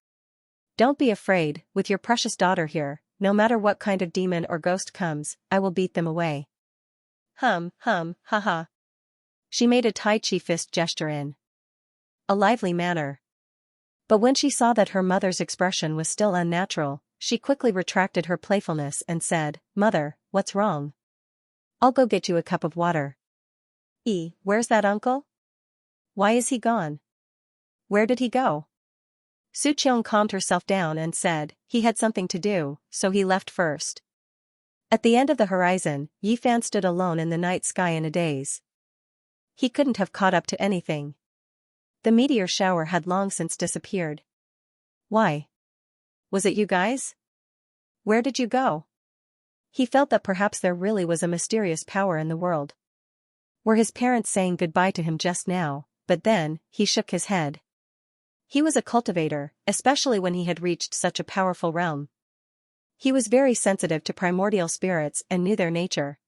"Don't be afraid, with your precious daughter here, no matter what kind of demon or ghost comes, I will beat them away. Haha. She made a Tai Chi fist gesture in a lively manner. But when she saw that her mother's expression was still unnatural, she quickly retracted her playfulness and said, "Mother, what's wrong? I'll go get you a cup of water." Where's that uncle? Why is he gone? Where did he go? Su Qiong calmed herself down and said, he had something to do, so he left first. At the end of the horizon, Yi Fan stood alone in the night sky in a daze. He couldn't have caught up to anything. The meteor shower had long since disappeared. Why? Was it you guys? Where did you go? He felt that perhaps there really was a mysterious power in the world. Were his parents saying goodbye to him just now? But then, he shook his head. He was a cultivator, especially when he had reached such a powerful realm. He was very sensitive to primordial spirits and knew their nature.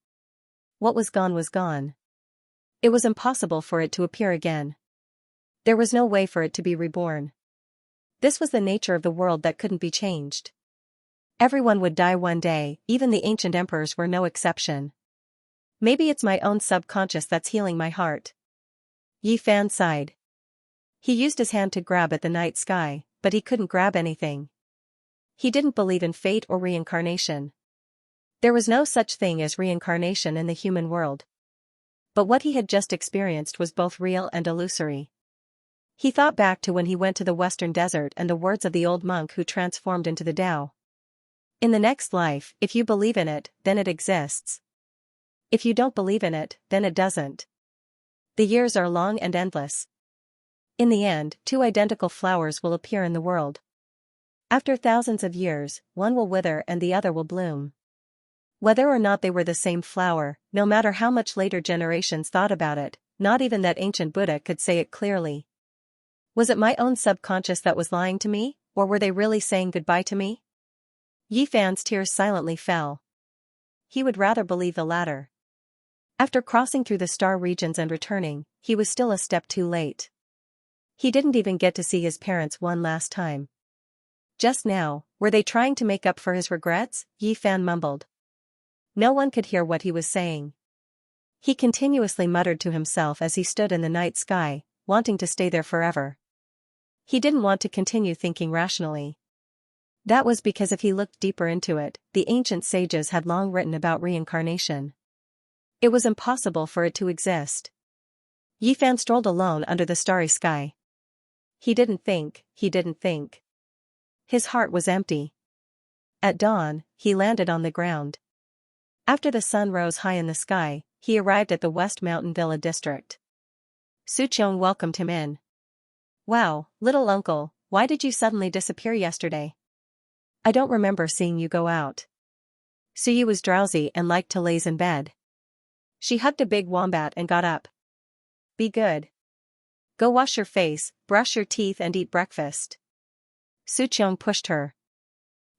What was gone was gone. It was impossible for it to appear again. There was no way for it to be reborn. This was the nature of the world that couldn't be changed. Everyone would die one day, even the ancient emperors were no exception. Maybe it's my own subconscious that's healing my heart. Yi Fan sighed. He used his hand to grab at the night sky, but he couldn't grab anything. He didn't believe in fate or reincarnation. There was no such thing as reincarnation in the human world. But what he had just experienced was both real and illusory. He thought back to when he went to the Western Desert and the words of the old monk who transformed into the Tao. In the next life, if you believe in it, then it exists. If you don't believe in it, then it doesn't. The years are long and endless. In the end, two identical flowers will appear in the world. After thousands of years, one will wither and the other will bloom. Whether or not they were the same flower, no matter how much later generations thought about it, not even that ancient Buddha could say it clearly. Was it my own subconscious that was lying to me, or were they really saying goodbye to me? Yi Fan's tears silently fell. He would rather believe the latter. After crossing through the star regions and returning, he was still a step too late. He didn't even get to see his parents one last time. Just now, were they trying to make up for his regrets? Yi Fan mumbled. No one could hear what he was saying. He continuously muttered to himself as he stood in the night sky, wanting to stay there forever. He didn't want to continue thinking rationally. That was because if he looked deeper into it, the ancient sages had long written about reincarnation. It was impossible for it to exist. Yi Fan strolled alone under the starry sky. He didn't think. His heart was empty. At dawn, he landed on the ground. After the sun rose high in the sky, he arrived at the West Mountain Villa district. Su Qiong welcomed him in. Wow, little uncle, why did you suddenly disappear yesterday? I don't remember seeing you go out. Suyi was drowsy and liked to laze in bed. She hugged a big wombat and got up. Be good. Go wash your face, brush your teeth and eat breakfast. Su Qiong pushed her.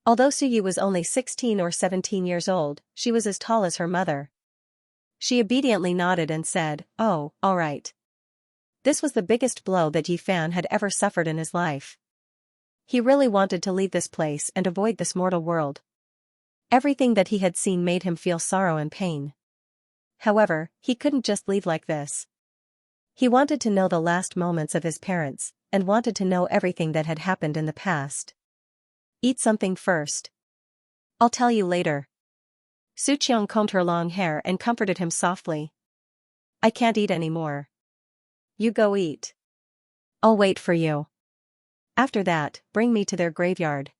Although Suyi was only 16 or 17 years old, she was as tall as her mother. She obediently nodded and said, "Oh, all right." This was the biggest blow that Yi Fan had ever suffered in his life. He really wanted to leave this place and avoid this mortal world. Everything that he had seen made him feel sorrow and pain. However, he couldn't just leave like this. He wanted to know the last moments of his parents, and wanted to know everything that had happened in the past. Eat something first. I'll tell you later. Su Qiong combed her long hair and comforted him softly. I can't eat anymore. You go eat. I'll wait for you. After that, bring me to their graveyard.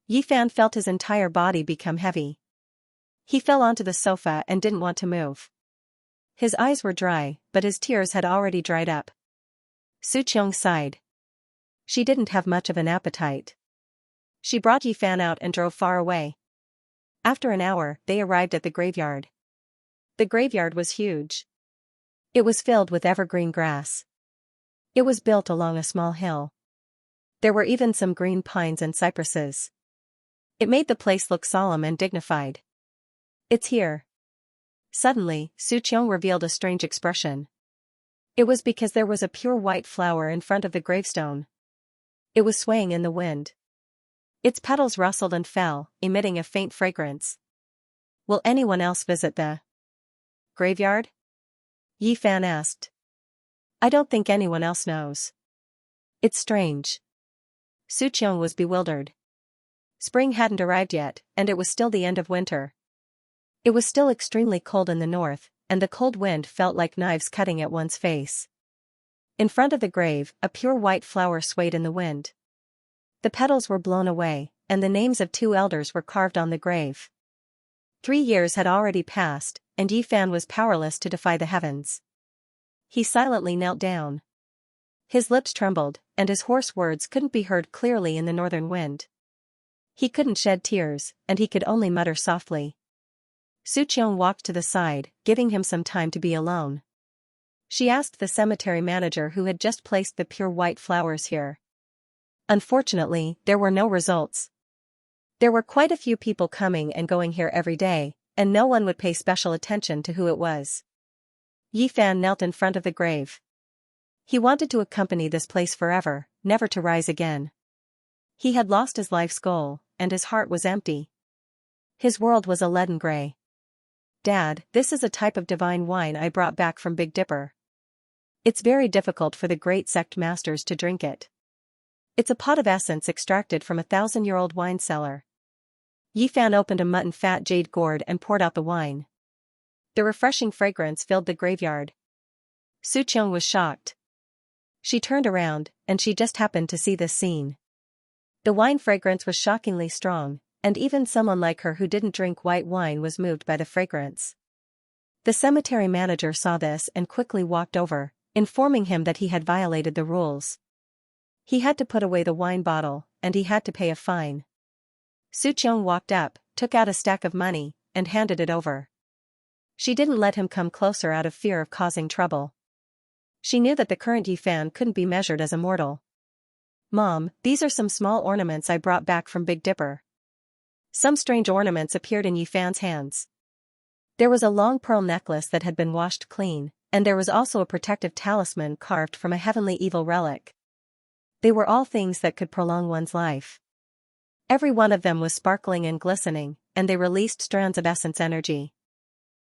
Yi Fan felt his entire body become heavy. He fell onto the sofa and didn't want to move. His eyes were dry, but his tears had already dried up. Su Qiong sighed. She didn't have much of an appetite. She brought Yi Fan out and drove far away. After an hour, they arrived at the graveyard. The graveyard was huge. It was filled with evergreen grass. It was built along a small hill. There were even some green pines and cypresses. It made the place look solemn and dignified. It's here. Suddenly, Su Qiong revealed a strange expression. It was because there was a pure white flower in front of the gravestone. It was swaying in the wind. Its petals rustled and fell, emitting a faint fragrance. Will anyone else visit the graveyard? Yi Fan asked. I don't think anyone else knows. It's strange. Su Qiong was bewildered. Spring hadn't arrived yet, and it was still the end of winter. It was still extremely cold in the north, and the cold wind felt like knives cutting at one's face. In front of the grave, a pure white flower swayed in the wind. The petals were blown away, and the names of 2 elders were carved on the grave. 3 years had already passed, and Yi Fan was powerless to defy the heavens. He silently knelt down. His lips trembled, and his hoarse words couldn't be heard clearly in the northern wind. He couldn't shed tears, and he could only mutter softly. Su Qiong walked to the side, giving him some time to be alone. She asked the cemetery manager who had just placed the pure white flowers here. Unfortunately, there were no results. There were quite a few people coming and going here every day, and no one would pay special attention to who it was. Yi Fan knelt in front of the grave. He wanted to accompany this place forever, never to rise again. He had lost his life's goal, and his heart was empty. His world was a leaden gray. Dad, this is a type of divine wine I brought back from Big Dipper. It's very difficult for the great sect masters to drink it. It's a pot of essence extracted from a 1,000-year-old wine cellar. Yi Fan opened a mutton fat jade gourd and poured out the wine. The refreshing fragrance filled the graveyard. Su Qiong was shocked. She turned around, and she just happened to see this scene. The wine fragrance was shockingly strong, and even someone like her who didn't drink white wine was moved by the fragrance. The cemetery manager saw this and quickly walked over, informing him that he had violated the rules. He had to put away the wine bottle, and he had to pay a fine. Su Qiong walked up, took out a stack of money, and handed it over. She didn't let him come closer out of fear of causing trouble. She knew that the current Yi Fan couldn't be measured as a mortal. Mom, these are some small ornaments I brought back from Big Dipper. Some strange ornaments appeared in Yi Fan's hands. There was a long pearl necklace that had been washed clean, and there was also a protective talisman carved from a heavenly evil relic. They were all things that could prolong one's life. Every one of them was sparkling and glistening, and they released strands of essence energy.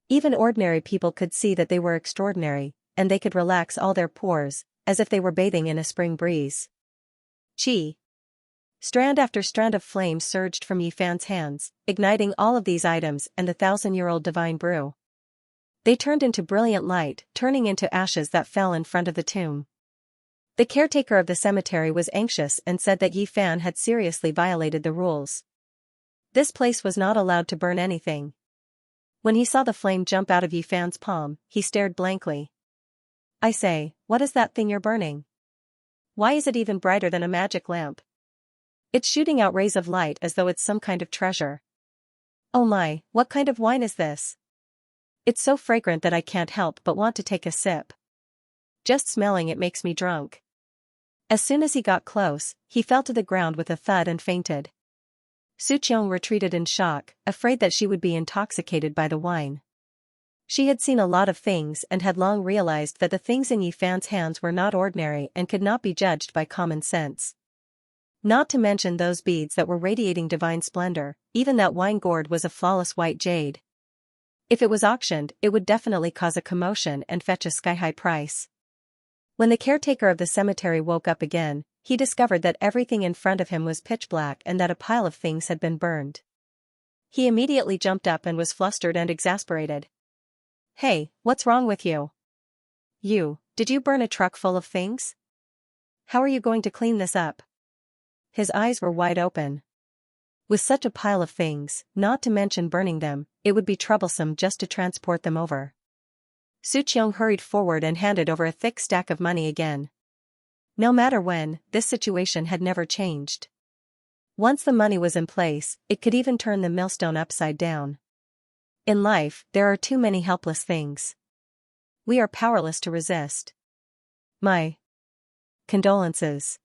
Even ordinary people could see that they were extraordinary, and they could relax all their pores, as if they were bathing in a spring breeze. Chi. Strand after strand of flame surged from Yi Fan's hands, igniting all of these items and the 1,000-year-old divine brew. They turned into brilliant light, turning into ashes that fell in front of the tomb. The caretaker of the cemetery was anxious and said that Yi Fan had seriously violated the rules. This place was not allowed to burn anything. When he saw the flame jump out of Yi Fan's palm, he stared blankly. I say, what is that thing you're burning? Why is it even brighter than a magic lamp? It's shooting out rays of light as though it's some kind of treasure. Oh my, what kind of wine is this? It's so fragrant that I can't help but want to take a sip. Just smelling it makes me drunk. As soon as he got close, he fell to the ground with a thud and fainted. Su Qiong retreated in shock, afraid that she would be intoxicated by the wine. She had seen a lot of things and had long realized that the things in Yi Fan's hands were not ordinary and could not be judged by common sense. Not to mention those beads that were radiating divine splendor, even that wine gourd was a flawless white jade. If it was auctioned, it would definitely cause a commotion and fetch a sky-high price. When the caretaker of the cemetery woke up again, he discovered that everything in front of him was pitch black and that a pile of things had been burned. He immediately jumped up and was flustered and exasperated. Hey, what's wrong with you? Did you burn a truck full of things? How are you going to clean this up? His eyes were wide open. With such a pile of things, not to mention burning them, it would be troublesome just to transport them over. Su Qiong hurried forward and handed over a thick stack of money again. No matter when, this situation had never changed. Once the money was in place, it could even turn the millstone upside down. In life, there are too many helpless things. We are powerless to resist. My condolences.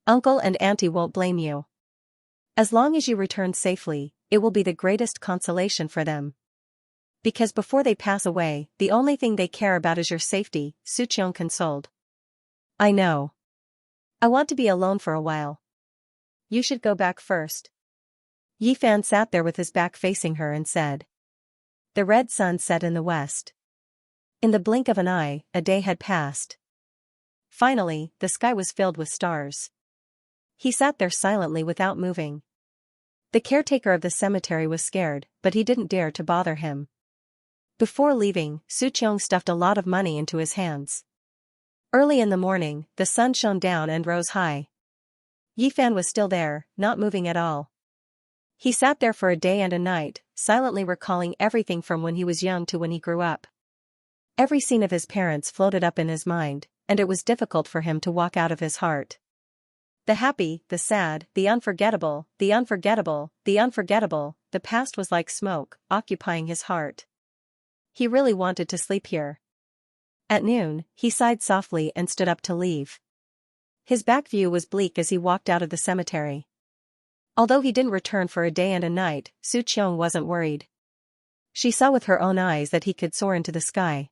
Uncle and Auntie won't blame you. As long as you return safely, it will be the greatest consolation for them. Because before they pass away, the only thing they care about is your safety, Su Qiong consoled. I know. I want to be alone for a while. You should go back first. Yi Fan sat there with his back facing her and said. The red sun set in the west. In the blink of an eye, a day had passed. Finally, the sky was filled with stars. He sat there silently without moving. The caretaker of the cemetery was scared, but he didn't dare to bother him. Before leaving, Suqiong stuffed a lot of money into his hands. Early in the morning, the sun shone down and rose high. Yi Fan was still there, not moving at all. He sat there for a day and a night, silently recalling everything from when he was young to when he grew up. Every scene of his parents floated up in his mind, and it was difficult for him to walk out of his heart. The happy, the sad, the unforgettable, the unforgettable, the unforgettable, the past was like smoke, occupying his heart. He really wanted to sleep here. At noon, he sighed softly and stood up to leave. His back view was bleak as he walked out of the cemetery. Although he didn't return for a day and a night, Suqiong wasn't worried. She saw with her own eyes that he could soar into the sky.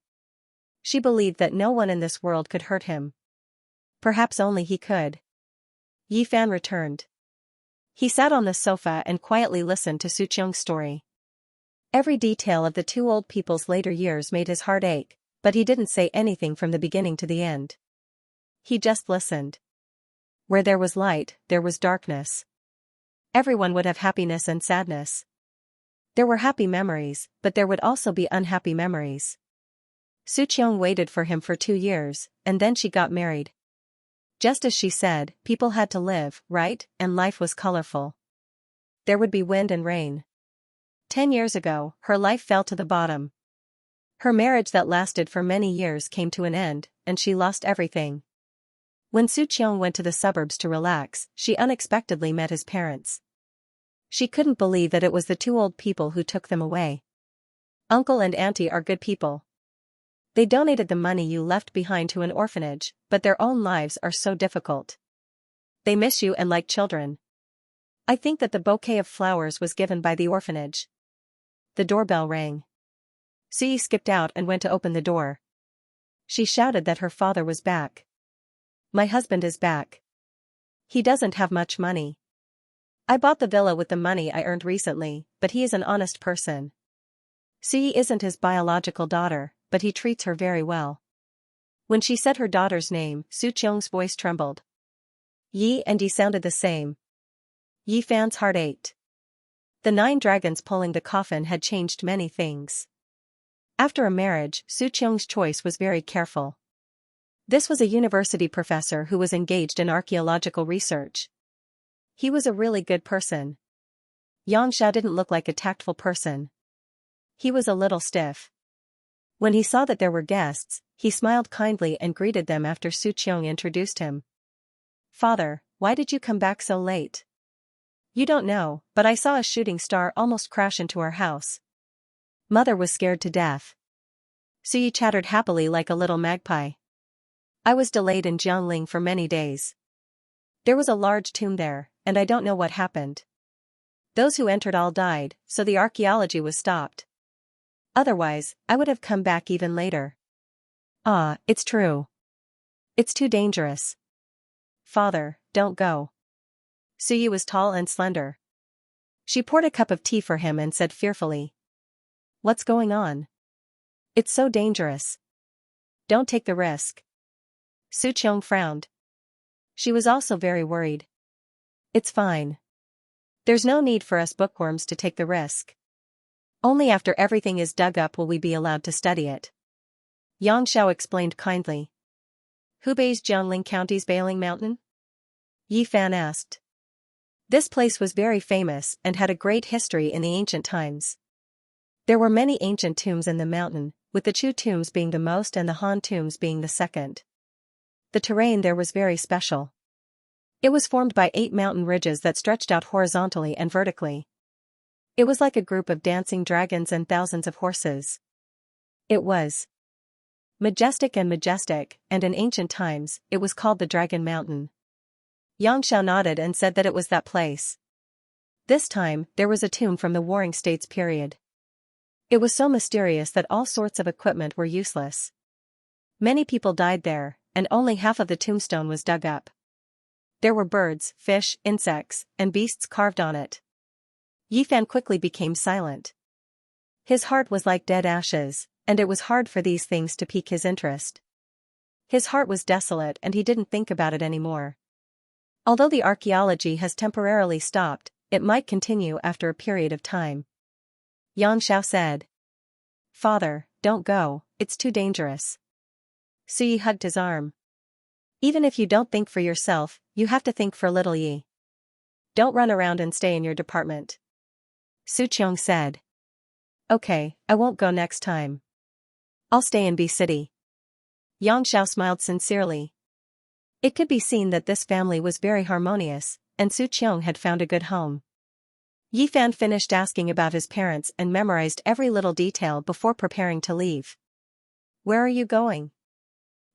She believed that no one in this world could hurt him. Perhaps only he could. Yi Fan returned. He sat on the sofa and quietly listened to Suqiong's story. Every detail of the two old people's later years made his heart ache, but he didn't say anything from the beginning to the end. He just listened. Where there was light, there was darkness. Everyone would have happiness and sadness. There were happy memories, but there would also be unhappy memories. Suqiong waited for him for 2 years, and then she got married. Just as she said, people had to live, right, and life was colorful. There would be wind and rain. 10 years ago, her life fell to the bottom. Her marriage that lasted for many years came to an end, and she lost everything. When Suqiong went to the suburbs to relax, she unexpectedly met his parents. She couldn't believe that it was the two old people who took them away. Uncle and auntie are good people. They donated the money you left behind to an orphanage, but their own lives are so difficult. They miss you and like children. I think that the bouquet of flowers was given by the orphanage. The doorbell rang. Sui skipped out and went to open the door. She shouted that her father was back. My husband is back. He doesn't have much money. I bought the villa with the money I earned recently, but he is an honest person. Sui isn't his biological daughter, but he treats her very well. When she said her daughter's name, Suqiong's voice trembled. Yi and Yi sounded the same. Yi Fan's heart ached. The 9 dragons pulling the coffin had changed many things. After a marriage, Suqiong's choice was very careful. This was a university professor who was engaged in archaeological research. He was a really good person. Xianxia didn't look like a tactful person. He was a little stiff. When he saw that there were guests, he smiled kindly and greeted them after Suqiong introduced him. Father, why did you come back so late? You don't know, but I saw a shooting star almost crash into our house. Mother was scared to death. Sui chattered happily like a little magpie. I was delayed in Jiangling for many days. There was a large tomb there, and I don't know what happened. Those who entered all died, so the archaeology was stopped. Otherwise, I would have come back even later. Ah, it's true. It's too dangerous. Father, don't go. Sui was tall and slender. She poured a cup of tea for him and said fearfully. What's going on? It's so dangerous. Don't take the risk. Suqiong frowned. She was also very worried. It's fine. There's no need for us bookworms to take the risk. Only after everything is dug up will we be allowed to study it. Xianxia explained kindly. Hubei's Jiangling County's Bailing Mountain? Yi Fan asked. This place was very famous and had a great history in the ancient times. There were many ancient tombs in the mountain, with the Chu tombs being the most and the Han tombs being the second. The terrain there was very special. It was formed by 8 mountain ridges that stretched out horizontally and vertically. It was like a group of dancing dragons and thousands of horses. It was majestic, and in ancient times, it was called the Dragon Mountain. Xianxia nodded and said that it was that place. This time, there was a tomb from the Warring States period. It was so mysterious that all sorts of equipment were useless. Many people died there, and only half of the tombstone was dug up. There were birds, fish, insects, and beasts carved on it. Yifan quickly became silent. His heart was like dead ashes, and it was hard for these things to pique his interest. His heart was desolate and he didn't think about it anymore. Although the archaeology has temporarily stopped, it might continue after a period of time. Xianxia said. Father, don't go, it's too dangerous. Suyi hugged his arm. Even if you don't think for yourself, you have to think for little Yi. Don't run around and stay in your department. Su Qiong said. Okay, I won't go next time. I'll stay in B City. Yang Xiao smiled sincerely. It could be seen that this family was very harmonious, and Su Qiong had found a good home. Yifan finished asking about his parents and memorized every little detail before preparing to leave. Where are you going?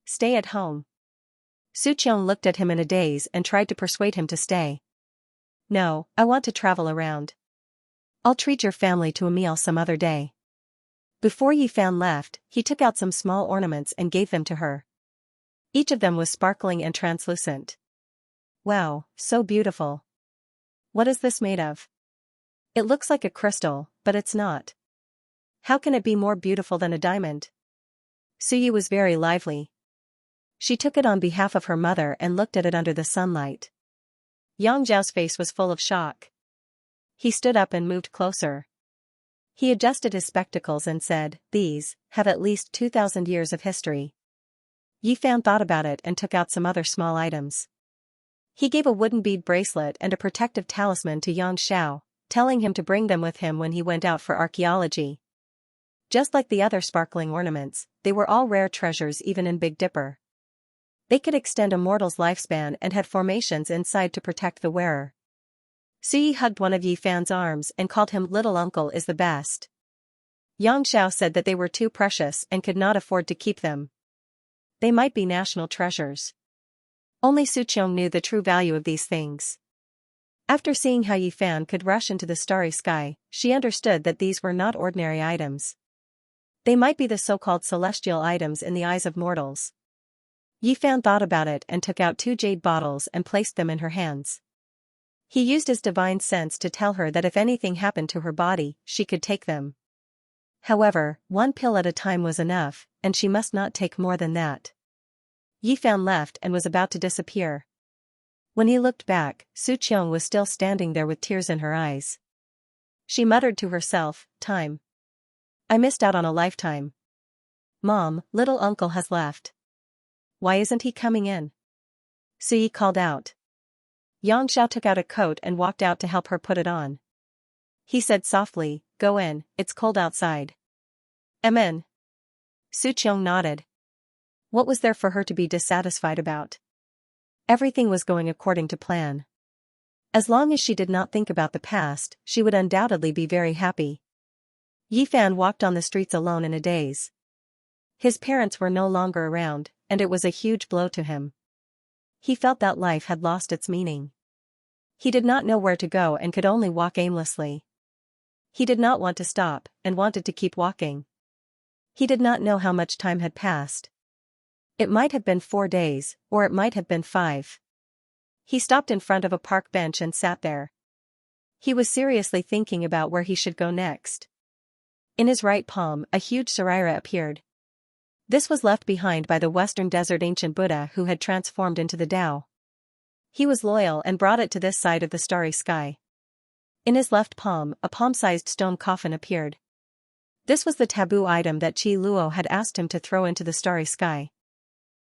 Stay at home. Su Qiong looked at him in a daze and tried to persuade him to stay. No, I want to travel around. I'll treat your family to a meal some other day. Before Yifan left, he took out some small ornaments and gave them to her. Each of them was sparkling and translucent. Wow, so beautiful. What is this made of? It looks like a crystal, but it's not. How can it be more beautiful than a diamond? Suyi was very lively. She took it on behalf of her mother and looked at it under the sunlight. Yang Zhao's face was full of shock. He stood up and moved closer. He adjusted his spectacles and said, These have at least 2,000 years of history. Yifan thought about it and took out some other small items. He gave a wooden bead bracelet and a protective talisman to Yang Xiao, telling him to bring them with him when he went out for archaeology. Just like the other sparkling ornaments, they were all rare treasures even in Big Dipper. They could extend a mortal's lifespan and had formations inside to protect the wearer. Suyi hugged one of Yifan's arms and called him Little Uncle is the best. Yang Xiao said that they were too precious and could not afford to keep them. They might be national treasures. Only Su Qiong knew the true value of these things. After seeing how Yifan could rush into the starry sky, she understood that these were not ordinary items. They might be the so-called celestial items in the eyes of mortals. Yifan thought about it and took out 2 jade bottles and placed them in her hands. He used his divine sense to tell her that if anything happened to her body, she could take them. However, 1 pill at a time was enough, and she must not take more than that. Yifan left and was about to disappear. When he looked back, Su Qiong was still standing there with tears in her eyes. She muttered to herself, Time. I missed out on a lifetime. Mom, little uncle has left. Why isn't he coming in? Suyi called out. Yang Xiao took out a coat and walked out to help her put it on. He said softly, Go in, it's cold outside. Amen. Su Qiong nodded. What was there for her to be dissatisfied about? Everything was going according to plan. As long as she did not think about the past, she would undoubtedly be very happy. Yifan walked on the streets alone in a daze. His parents were no longer around, and it was a huge blow to him. He felt that life had lost its meaning. He did not know where to go and could only walk aimlessly. He did not want to stop, and wanted to keep walking. He did not know how much time had passed. It might have been 4 days, or it might have been 5. He stopped in front of a park bench and sat there. He was seriously thinking about where he should go next. In his right palm, a huge saraira appeared. This was left behind by the Western Desert ancient Buddha who had transformed into the Tao. He was loyal and brought it to this side of the starry sky. In his left palm, a palm-sized stone coffin appeared. This was the taboo item that Qi Luo had asked him to throw into the starry sky.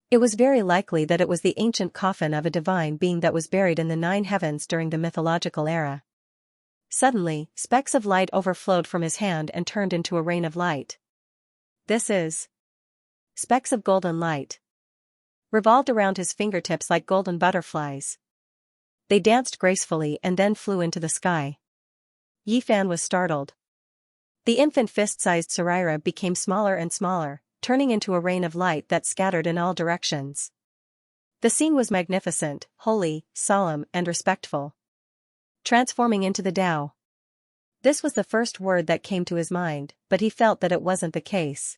It was very likely that it was the ancient coffin of a divine being that was buried in the 9 heavens during the mythological era. Suddenly, specks of light overflowed from his hand and turned into a rain of light. This is specks of golden light revolved around his fingertips like golden butterflies. They danced gracefully and then flew into the sky. Yifan was startled. The infant fist-sized saraira became smaller and smaller, turning into a rain of light that scattered in all directions. The scene was magnificent, holy, solemn, and respectful. Transforming into the Tao. This was the first word that came to his mind, but he felt that it wasn't the case.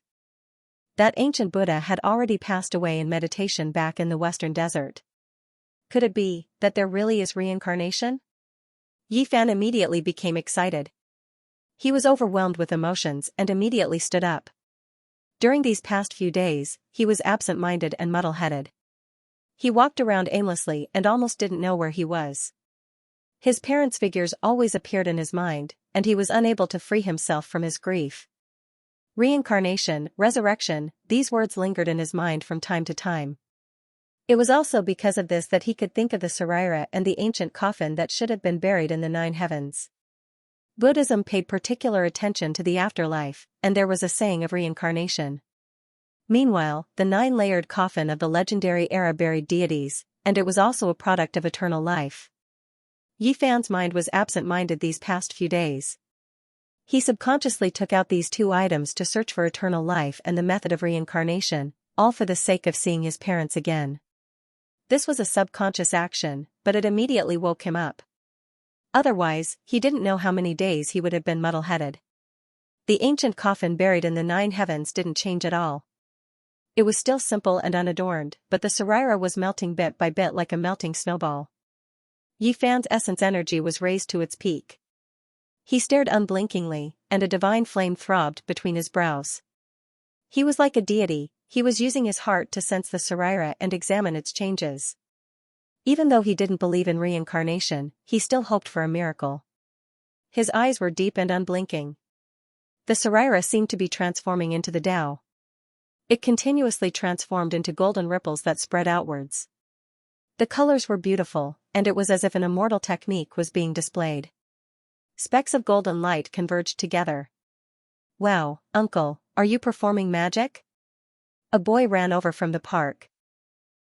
That ancient Buddha had already passed away in meditation back in the Western Desert. Could it be that there really is reincarnation? Yi Fan immediately became excited. He was overwhelmed with emotions and immediately stood up. During these past few days, he was absent-minded and muddle-headed. He walked around aimlessly and almost didn't know where he was. His parents' figures always appeared in his mind, and he was unable to free himself from his grief. Reincarnation, resurrection, these words lingered in his mind from time to time. It was also because of this that he could think of the saraira and the ancient coffin that should have been buried in the 9 heavens. Buddhism paid particular attention to the afterlife, and there was a saying of reincarnation. Meanwhile, the 9-layered coffin of the legendary era buried deities, and it was also a product of eternal life. Yi Fan's mind was absent-minded these past few days. He subconsciously took out these 2 items to search for eternal life and the method of reincarnation, all for the sake of seeing his parents again. This was a subconscious action, but it immediately woke him up. Otherwise, he didn't know how many days he would have been muddle-headed. The ancient coffin buried in the 9 heavens didn't change at all. It was still simple and unadorned, but the saraira was melting bit by bit like a melting snowball. Yi Fan's essence energy was raised to its peak. He stared unblinkingly, and a divine flame throbbed between his brows. He was like a deity, he was using his heart to sense the saraira and examine its changes. Even though he didn't believe in reincarnation, he still hoped for a miracle. His eyes were deep and unblinking. The saraira seemed to be transforming into the Tao. It continuously transformed into golden ripples that spread outwards. The colors were beautiful, and it was as if an immortal technique was being displayed. Specks of golden light converged together. "Wow, uncle, are you performing magic?" A boy ran over from the park.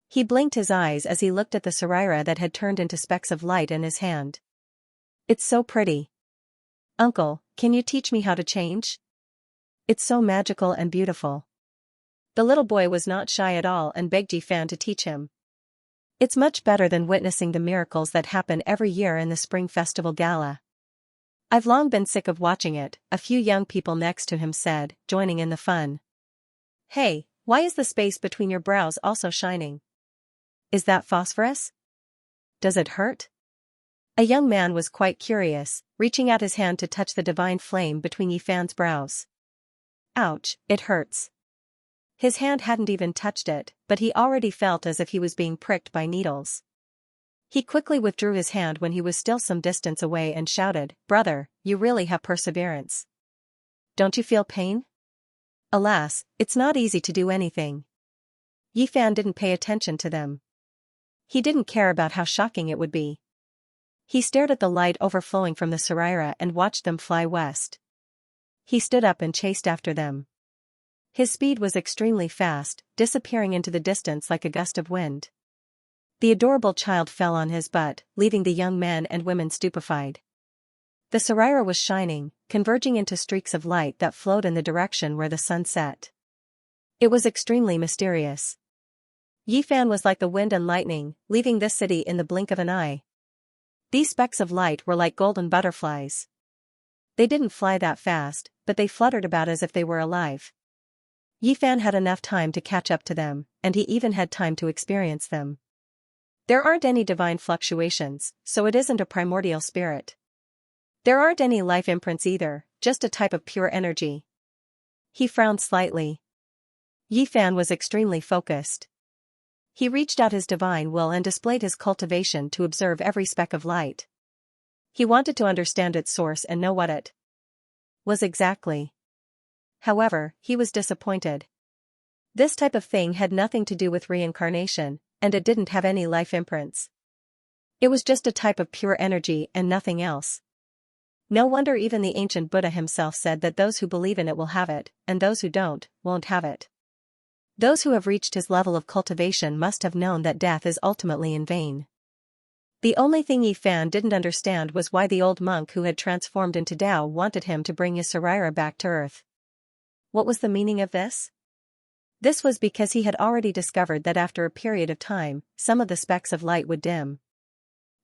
He blinked his eyes as he looked at the saraira that had turned into specks of light in his hand. "It's so pretty. Uncle, can you teach me how to change? It's so magical and beautiful." The little boy was not shy at all and begged Yi Fan to teach him. "It's much better than witnessing the miracles that happen every year in the Spring Festival Gala. I've long been sick of watching it," a few young people next to him said, joining in the fun. "Hey, why is the space between your brows also shining? Is that phosphorus? Does it hurt?" A young man was quite curious, reaching out his hand to touch the divine flame between Yi Fan's brows. "Ouch, it hurts." His hand hadn't even touched it, but he already felt as if he was being pricked by needles. He quickly withdrew his hand when he was still some distance away and shouted, "Brother, you really have perseverance. Don't you feel pain?" Alas, it's not easy to do anything. Yi Fan didn't pay attention to them. He didn't care about how shocking it would be. He stared at the light overflowing from the saraira and watched them fly west. He stood up and chased after them. His speed was extremely fast, disappearing into the distance like a gust of wind. The adorable child fell on his butt, leaving the young men and women stupefied. The saraira was shining, converging into streaks of light that flowed in the direction where the sun set. It was extremely mysterious. Yi Fan was like the wind and lightning, leaving this city in the blink of an eye. These specks of light were like golden butterflies. They didn't fly that fast, but they fluttered about as if they were alive. Yi Fan had enough time to catch up to them, and he even had time to experience them. There aren't any divine fluctuations, so it isn't a primordial spirit. There aren't any life imprints either, just a type of pure energy. He frowned slightly. Yi Fan was extremely focused. He reached out his divine will and displayed his cultivation to observe every speck of light. He wanted to understand its source and know what it was exactly. However, he was disappointed. This type of thing had nothing to do with reincarnation, and it didn't have any life imprints. It was just a type of pure energy and nothing else. No wonder even the ancient Buddha himself said that those who believe in it will have it, and those who don't, won't have it. Those who have reached his level of cultivation must have known that death is ultimately in vain. The only thing Yi Fan didn't understand was why the old monk who had transformed into Tao wanted him to bring his saraira back to earth. What was the meaning of this? This was because he had already discovered that after a period of time, some of the specks of light would dim.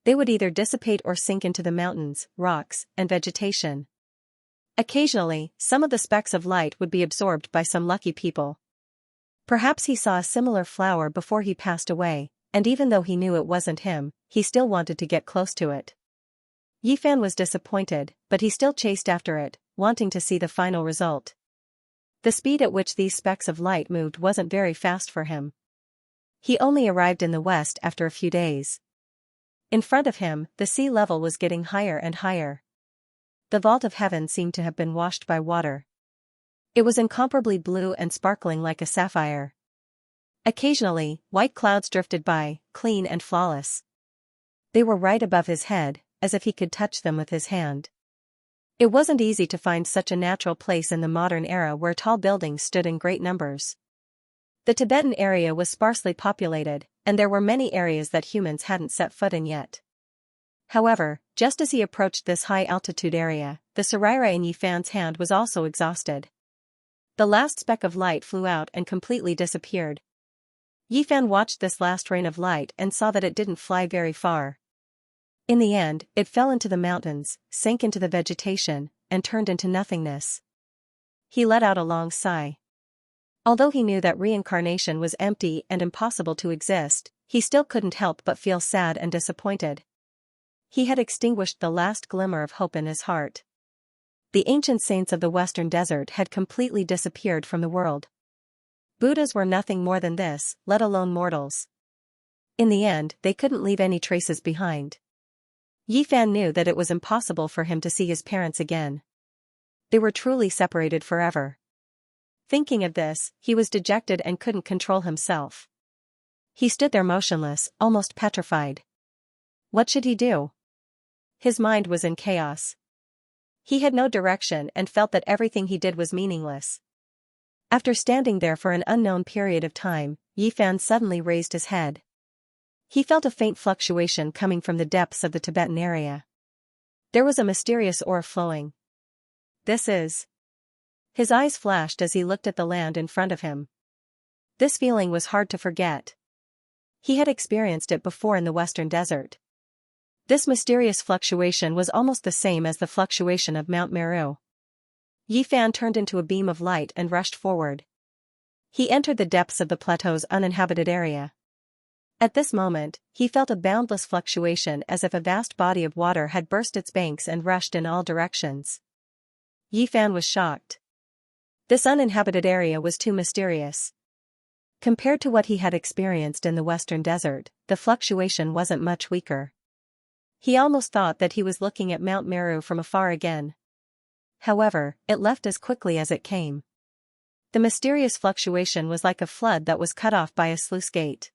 They would either dissipate or sink into the mountains, rocks, and vegetation. Occasionally, some of the specks of light would be absorbed by some lucky people. Perhaps he saw a similar flower before he passed away, and even though he knew it wasn't him, he still wanted to get close to it. Yifan was disappointed, but he still chased after it, wanting to see the final result. The speed at which these specks of light moved wasn't very fast for him. He only arrived in the west after a few days. In front of him, the sea level was getting higher and higher. The vault of heaven seemed to have been washed by water. It was incomparably blue and sparkling like a sapphire. Occasionally, white clouds drifted by, clean and flawless. They were right above his head, as if he could touch them with his hand. It wasn't easy to find such a natural place in the modern era where tall buildings stood in great numbers. The Tibetan area was sparsely populated, and there were many areas that humans hadn't set foot in yet. However, just as he approached this high-altitude area, the saraira in Yifan's hand was also exhausted. The last speck of light flew out and completely disappeared. Yifan watched this last rain of light and saw that it didn't fly very far. In the end, it fell into the mountains, sank into the vegetation, and turned into nothingness. He let out a long sigh. Although he knew that reincarnation was empty and impossible to exist, he still couldn't help but feel sad and disappointed. He had extinguished the last glimmer of hope in his heart. The ancient saints of the western desert had completely disappeared from the world. Buddhas were nothing more than this, let alone mortals. In the end, they couldn't leave any traces behind. Yifan knew that it was impossible for him to see his parents again. They were truly separated forever. Thinking of this, he was dejected and couldn't control himself. He stood there motionless, almost petrified. What should he do? His mind was in chaos. He had no direction and felt that everything he did was meaningless. After standing there for an unknown period of time, Yifan suddenly raised his head. He felt a faint fluctuation coming from the depths of the Tibetan area. There was a mysterious aura flowing. This is... His eyes flashed as he looked at the land in front of him. This feeling was hard to forget. He had experienced it before in the western desert. This mysterious fluctuation was almost the same as the fluctuation of Mount Meru. Yifan turned into a beam of light and rushed forward. He entered the depths of the plateau's uninhabited area. At this moment, he felt a boundless fluctuation as if a vast body of water had burst its banks and rushed in all directions. Yifan was shocked. This uninhabited area was too mysterious. Compared to what he had experienced in the western desert, the fluctuation wasn't much weaker. He almost thought that he was looking at Mount Meru from afar again. However, it left as quickly as it came. The mysterious fluctuation was like a flood that was cut off by a sluice gate.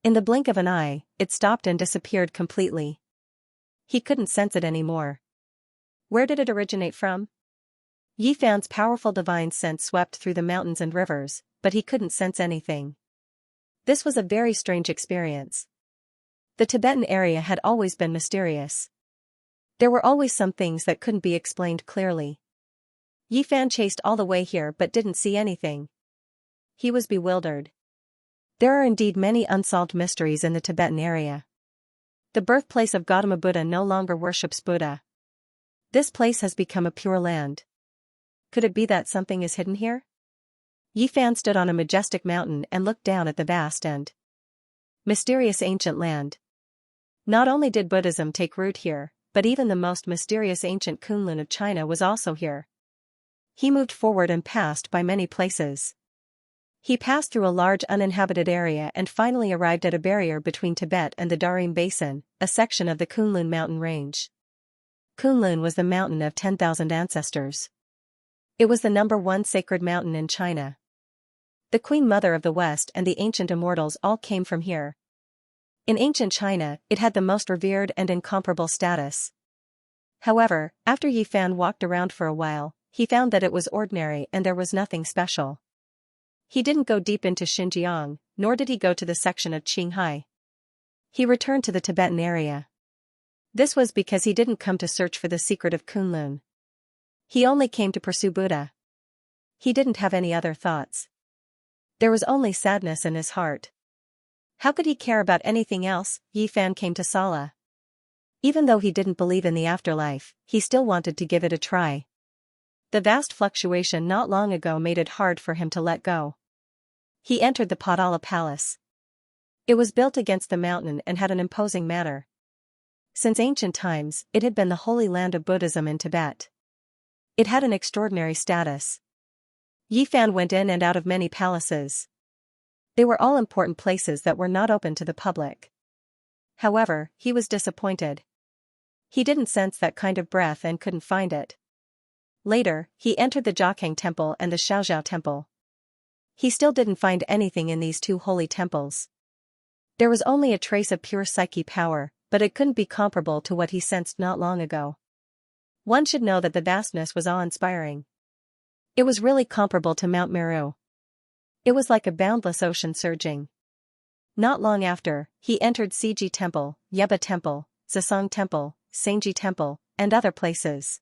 In the blink of an eye, it stopped and disappeared completely. He couldn't sense it anymore. Where did it originate from? Yifan's powerful divine sense swept through the mountains and rivers, but he couldn't sense anything. This was a very strange experience. The Tibetan area had always been mysterious. There were always some things that couldn't be explained clearly. Yifan chased all the way here but didn't see anything. He was bewildered. There are indeed many unsolved mysteries in the Tibetan area. The birthplace of Gautama Buddha no longer worships Buddha. This place has become a pure land. Could it be that something is hidden here? Yifan stood on a majestic mountain and looked down at the vast and mysterious ancient land. Not only did Buddhism take root here, but even the most mysterious ancient Kunlun of China was also here. He moved forward and passed by many places. He passed through a large uninhabited area and finally arrived at a barrier between Tibet and the Darim Basin, a section of the Kunlun mountain range. Kunlun was the mountain of 10,000 ancestors. It was the #1 sacred mountain in China. The Queen Mother of the West and the ancient immortals all came from here. In ancient China, it had the most revered and incomparable status. However, after Yifan walked around for a while, he found that it was ordinary and there was nothing special. He didn't go deep into Xinjiang, nor did he go to the section of Qinghai. He returned to the Tibetan area. This was because he didn't come to search for the secret of Kunlun. He only came to pursue Buddha. He didn't have any other thoughts. There was only sadness in his heart. How could he care about anything else? Yifan came to Sala. Even though he didn't believe in the afterlife, he still wanted to give it a try. The vast fluctuation not long ago made it hard for him to let go. He entered the Potala Palace. It was built against the mountain and had an imposing manner. Since ancient times, it had been the holy land of Buddhism in Tibet. It had an extraordinary status. Yifan went in and out of many palaces. They were all important places that were not open to the public. However, he was disappointed. He didn't sense that kind of breath and couldn't find it. Later, he entered the Jiakhang Temple and the Xiaoxiao Temple. He still didn't find anything in these two holy temples. There was only a trace of pure psyche power, but it couldn't be comparable to what he sensed not long ago. One should know that the vastness was awe-inspiring. It was really comparable to Mount Meru. It was like a boundless ocean surging. Not long after, he entered Siji Temple, Yeba Temple, Zisong Temple, Sangji Temple, and other places.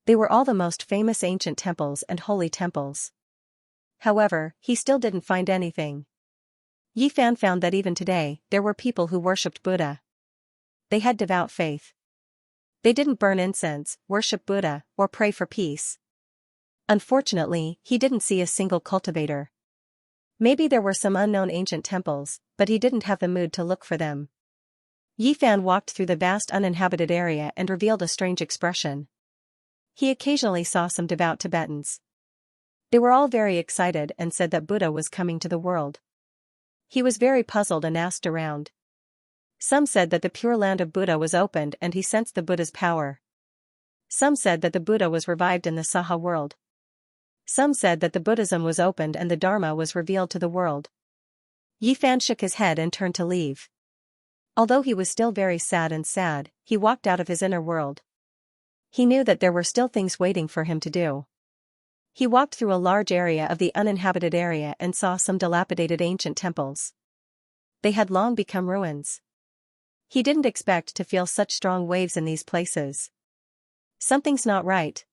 They were all the most famous ancient temples and holy temples. However, he still didn't find anything. Yifan found that even today, there were people who worshipped Buddha. They had devout faith. They didn't burn incense, worship Buddha, or pray for peace. Unfortunately, he didn't see a single cultivator. Maybe there were some unknown ancient temples, but he didn't have the mood to look for them. Yifan walked through the vast uninhabited area and revealed a strange expression. He occasionally saw some devout Tibetans. They were all very excited and said that Buddha was coming to the world. He was very puzzled and asked around. Some said that the pure land of Buddha was opened and he sensed the Buddha's power. Some said that the Buddha was revived in the Saha world. Some said that the Buddhism was opened and the Dharma was revealed to the world. Yifan shook his head and turned to leave. Although he was still very sad, he walked out of his inner world. He knew that there were still things waiting for him to do. He walked through a large area of the uninhabited area and saw some dilapidated ancient temples. They had long become ruins. He didn't expect to feel such strong waves in these places. Something's not right.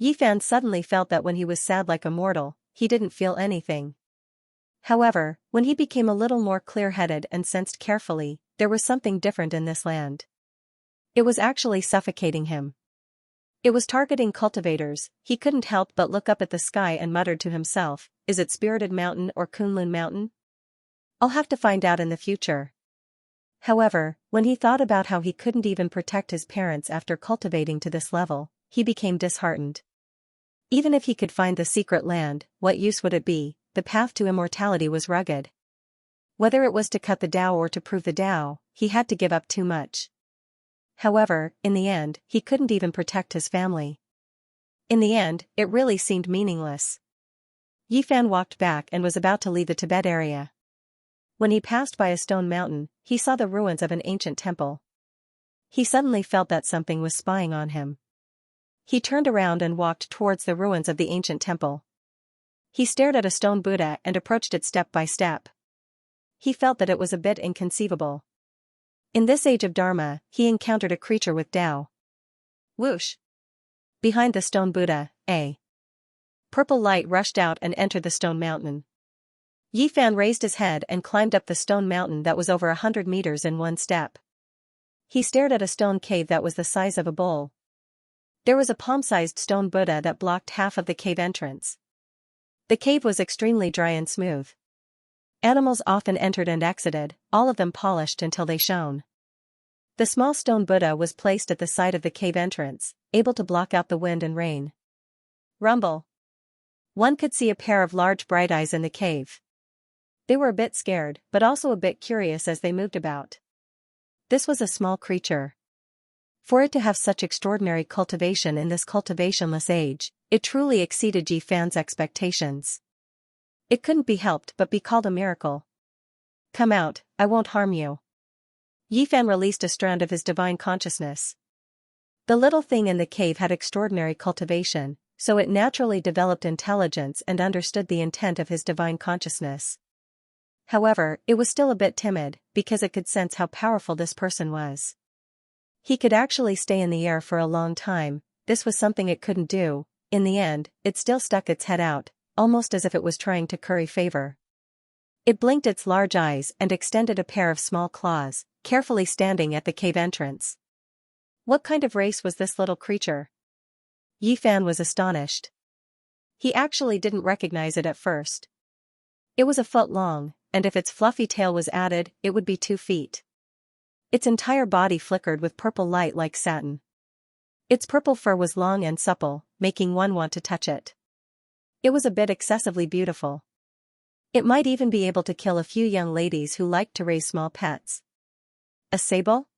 Yifan suddenly felt that when he was sad like a mortal, he didn't feel anything. However, when he became a little more clear-headed and sensed carefully, there was something different in this land. It was actually suffocating him. It was targeting cultivators. He couldn't help but look up at the sky and muttered to himself, "Is it Spirited Mountain or Kunlun Mountain? I'll have to find out in the future." However, when he thought about how he couldn't even protect his parents after cultivating to this level, he became disheartened. Even if he could find the secret land, what use would it be? The path to immortality was rugged. Whether it was to cut the Tao or to prove the Tao, he had to give up too much. However, in the end, he couldn't even protect his family. In the end, it really seemed meaningless. Yifan walked back and was about to leave the Tibet area. When he passed by a stone mountain, he saw the ruins of an ancient temple. He suddenly felt that something was spying on him. He turned around and walked towards the ruins of the ancient temple. He stared at a stone Buddha and approached it step by step. He felt that it was a bit inconceivable. In this age of Dharma, he encountered a creature with Tao. Whoosh! Behind the stone Buddha, a purple light rushed out and entered the stone mountain. Yifan raised his head and climbed up the stone mountain that was over 100 meters in one step. He stared at a stone cave that was the size of a bowl. There was a palm-sized stone Buddha that blocked half of the cave entrance. The cave was extremely dry and smooth. Animals often entered and exited, all of them polished until they shone. The small stone Buddha was placed at the side of the cave entrance, able to block out the wind and rain. Rumble. One could see a pair of large bright eyes in the cave. They were a bit scared, but also a bit curious as they moved about. This was a small creature. For it to have such extraordinary cultivation in this cultivationless age, it truly exceeded Yifan's expectations. It couldn't be helped but be called a miracle. "Come out, I won't harm you." Yifan released a strand of his divine consciousness. The little thing in the cave had extraordinary cultivation, so it naturally developed intelligence and understood the intent of his divine consciousness. However, it was still a bit timid, because it could sense how powerful this person was. He could actually stay in the air for a long time. This was something it couldn't do. In the end, it still stuck its head out, almost as if it was trying to curry favor. It blinked its large eyes and extended a pair of small claws, carefully standing at the cave entrance. What kind of race was this little creature? Yifan was astonished. He actually didn't recognize it at first. It was a foot long, and if its fluffy tail was added, it would be 2 feet. Its entire body flickered with purple light like satin. Its purple fur was long and supple, making one want to touch it. It was a bit excessively beautiful. It might even be able to kill a few young ladies who liked to raise small pets. A sable?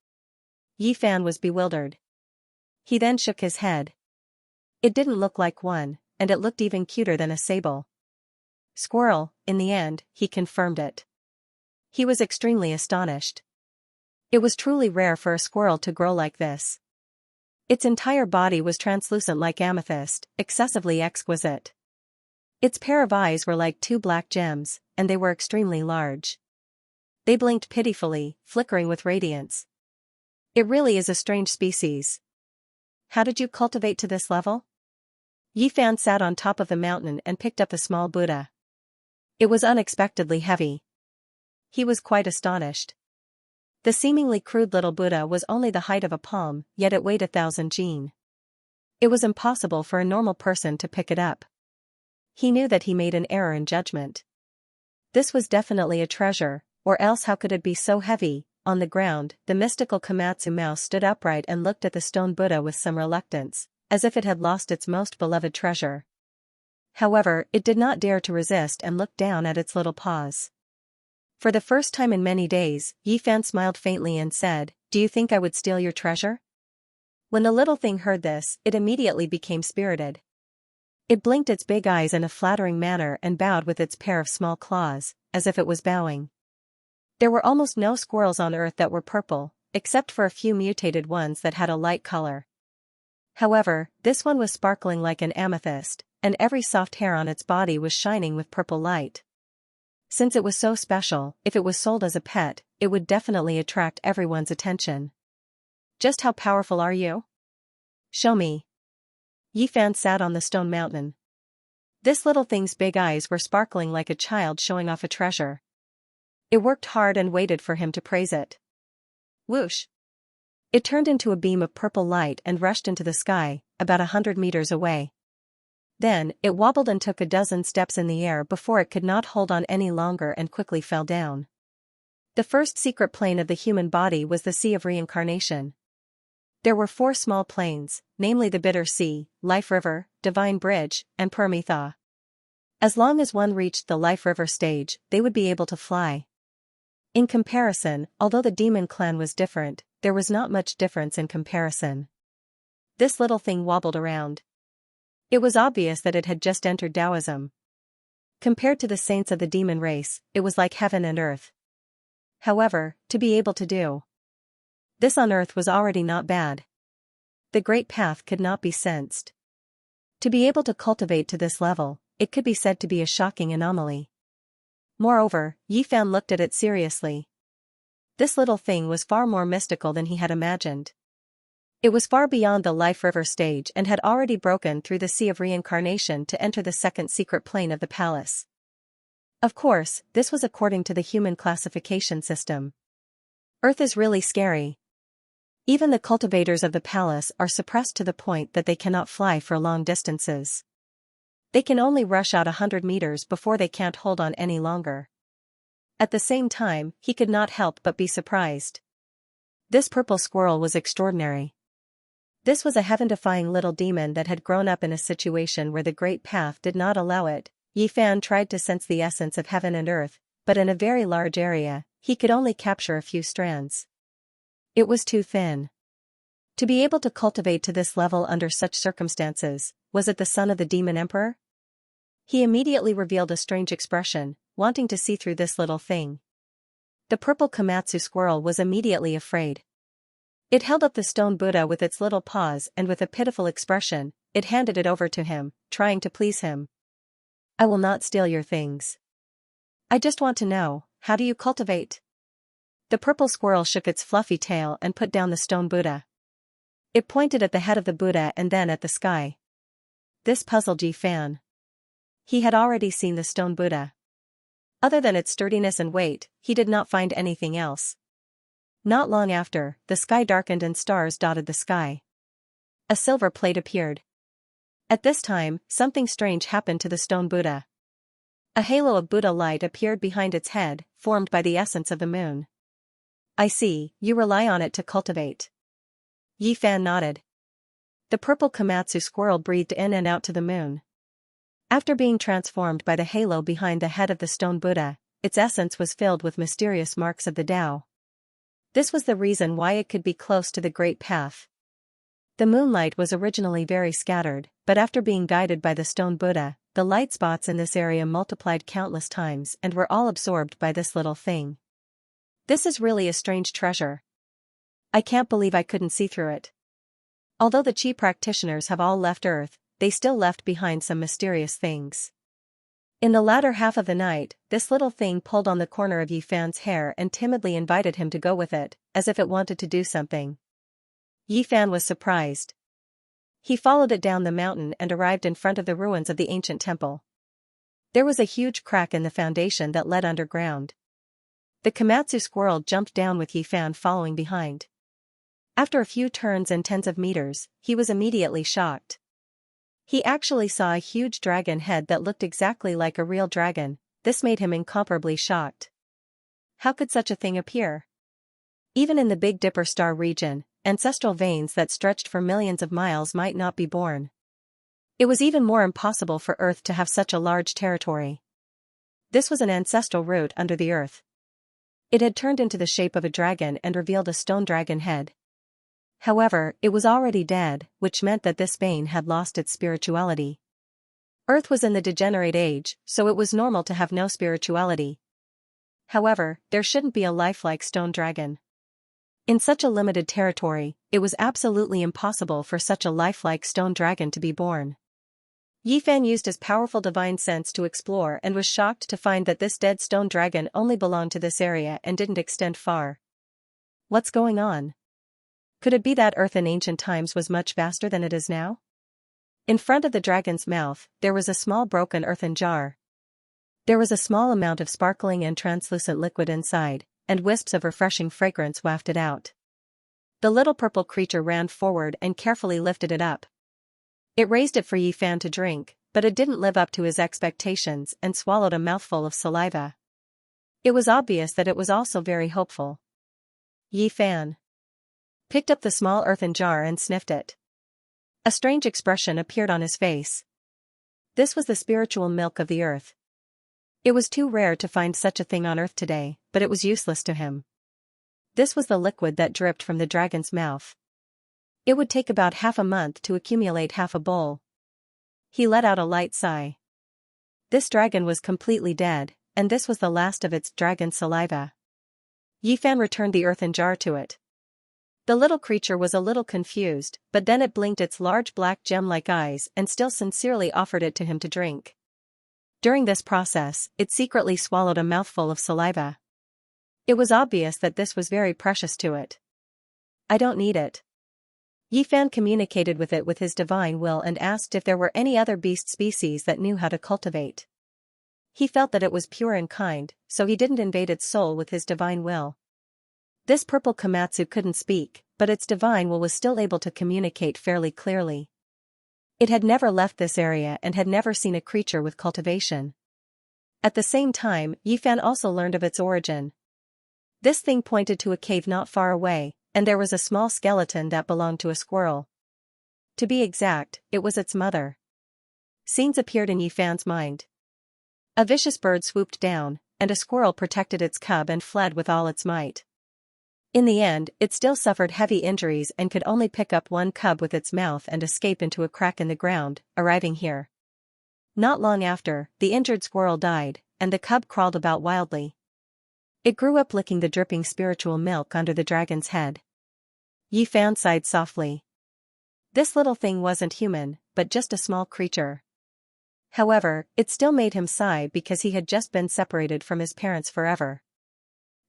Yi Fan was bewildered. He then shook his head. It didn't look like one, and it looked even cuter than a sable. Squirrel, in the end, he confirmed it. He was extremely astonished. It was truly rare for a squirrel to grow like this. Its entire body was translucent like amethyst, excessively exquisite. Its pair of eyes were like 2 black gems, and they were extremely large. They blinked pitifully, flickering with radiance. It really is a strange species. How did you cultivate to this level? Yi Fan sat on top of the mountain and picked up the small Buddha. It was unexpectedly heavy. He was quite astonished. The seemingly crude little Buddha was only the height of a palm, yet it weighed 1,000 jin. It was impossible for a normal person to pick it up. He knew that he made an error in judgment. This was definitely a treasure, or else how could it be so heavy? On the ground, the mystical Komatsu mouse stood upright and looked at the stone Buddha with some reluctance, as if it had lost its most beloved treasure. However, it did not dare to resist and looked down at its little paws. For the first time in many days, Yi Fan smiled faintly and said, "Do you think I would steal your treasure?" When the little thing heard this, it immediately became spirited. It blinked its big eyes in a flattering manner and bowed with its pair of small claws, as if it was bowing. There were almost no squirrels on Earth that were purple, except for a few mutated ones that had a light color. However, this one was sparkling like an amethyst, and every soft hair on its body was shining with purple light. Since it was so special, if it was sold as a pet, it would definitely attract everyone's attention. Just how powerful are you? Show me. Yi Fan sat on the stone mountain. This little thing's big eyes were sparkling like a child showing off a treasure. It worked hard and waited for him to praise it. Whoosh! It turned into a beam of purple light and rushed into the sky, about 100 meters away. Then, it wobbled and took a dozen steps in the air before it could not hold on any longer and quickly fell down. The first secret plane of the human body was the Sea of Reincarnation. There were 4 small planes, namely the Bitter Sea, Life River, Divine Bridge, and Permitha. As long as one reached the Life River stage, they would be able to fly. In comparison, although the demon clan was different, there was not much difference in comparison. This little thing wobbled around. It was obvious that it had just entered Taoism. Compared to the saints of the demon race, it was like heaven and earth. However, to be able to do this on Earth was already not bad. The great path could not be sensed. To be able to cultivate to this level, it could be said to be a shocking anomaly. Moreover, Yi Fan looked at it seriously. This little thing was far more mystical than he had imagined. It was far beyond the Life River stage and had already broken through the Sea of Reincarnation to enter the second secret plane of the palace. Of course, this was according to the human classification system. Earth is really scary. Even the cultivators of the palace are suppressed to the point that they cannot fly for long distances. They can only rush out 100 meters before they can't hold on any longer. At the same time, he could not help but be surprised. This purple squirrel was extraordinary. This was a heaven-defying little demon that had grown up in a situation where the great path did not allow it. Yi Fan tried to sense the essence of heaven and earth, but in a very large area, he could only capture a few strands. It was too thin. To be able to cultivate to this level under such circumstances, was it the son of the demon emperor? He immediately revealed a strange expression, wanting to see through this little thing. The purple Komatsu squirrel was immediately afraid. It held up the stone Buddha with its little paws and with a pitiful expression, it handed it over to him, trying to please him. I will not steal your things. I just want to know, how do you cultivate? The purple squirrel shook its fluffy tail and put down the stone Buddha. It pointed at the head of the Buddha and then at the sky. This puzzled Yi Fan. He had already seen the stone Buddha. Other than its sturdiness and weight, he did not find anything else. Not long after, the sky darkened and stars dotted the sky. A silver plate appeared. At this time, something strange happened to the stone Buddha. A halo of Buddha light appeared behind its head, formed by the essence of the moon. I see, you rely on it to cultivate. Yi Fan nodded. The purple Komatsu squirrel breathed in and out to the moon. After being transformed by the halo behind the head of the stone Buddha, its essence was filled with mysterious marks of the Tao. This was the reason why it could be close to the Great Path. The moonlight was originally very scattered, but after being guided by the stone Buddha, the light spots in this area multiplied countless times and were all absorbed by this little thing. This is really a strange treasure. I can't believe I couldn't see through it. Although the Qi practitioners have all left Earth, they still left behind some mysterious things. In the latter half of the night, this little thing pulled on the corner of Yi Fan's hair and timidly invited him to go with it, as if it wanted to do something. Yi Fan was surprised. He followed it down the mountain and arrived in front of the ruins of the ancient temple. There was a huge crack in the foundation that led underground. The Komatsu squirrel jumped down with Yi Fan following behind. After a few turns and tens of meters, he was immediately shocked. He actually saw a huge dragon head that looked exactly like a real dragon. This made him incomparably shocked. How could such a thing appear? Even in the Big Dipper star region, ancestral veins that stretched for millions of miles might not be born. It was even more impossible for Earth to have such a large territory. This was an ancestral root under the earth. It had turned into the shape of a dragon and revealed a stone dragon head. However, it was already dead, which meant that this vein had lost its spirituality. Earth was in the degenerate age, so it was normal to have no spirituality. However, there shouldn't be a lifelike stone dragon. In such a limited territory, it was absolutely impossible for such a lifelike stone dragon to be born. Yi Fan used his powerful divine sense to explore and was shocked to find that this dead stone dragon only belonged to this area and didn't extend far. What's going on? Could it be that Earth in ancient times was much vaster than it is now? In front of the dragon's mouth, there was a small broken earthen jar. There was a small amount of sparkling and translucent liquid inside, and wisps of refreshing fragrance wafted out. The little purple creature ran forward and carefully lifted it up. It raised it for Yi Fan to drink, but it didn't live up to his expectations and swallowed a mouthful of saliva. It was obvious that it was also very hopeful. Yi Fan picked up the small earthen jar and sniffed it. A strange expression appeared on his face. This was the spiritual milk of the earth. It was too rare to find such a thing on Earth today, but it was useless to him. This was the liquid that dripped from the dragon's mouth. It would take about half a month to accumulate half a bowl. He let out a light sigh. This dragon was completely dead, and this was the last of its dragon saliva. Yi Fan returned the earthen jar to it. The little creature was a little confused, but then it blinked its large black gem-like eyes and still sincerely offered it to him to drink. During this process, it secretly swallowed a mouthful of saliva. It was obvious that this was very precious to it. I don't need it. Yi Fan communicated with it with his divine will and asked if there were any other beast species that knew how to cultivate. He felt that it was pure and kind, so he didn't invade its soul with his divine will. This purple Komatsu couldn't speak, but its divine will was still able to communicate fairly clearly. It had never left this area and had never seen a creature with cultivation. At the same time, Yi Fan also learned of its origin. This thing pointed to a cave not far away, and there was a small skeleton that belonged to a squirrel. To be exact, it was its mother. Scenes appeared in Yi Fan's mind. A vicious bird swooped down, and a squirrel protected its cub and fled with all its might. In the end, it still suffered heavy injuries and could only pick up one cub with its mouth and escape into a crack in the ground, arriving here. Not long after, the injured squirrel died, and the cub crawled about wildly. It grew up licking the dripping spiritual milk under the dragon's head. Yi Fan sighed softly. This little thing wasn't human, but just a small creature. However, it still made him sigh because he had just been separated from his parents forever.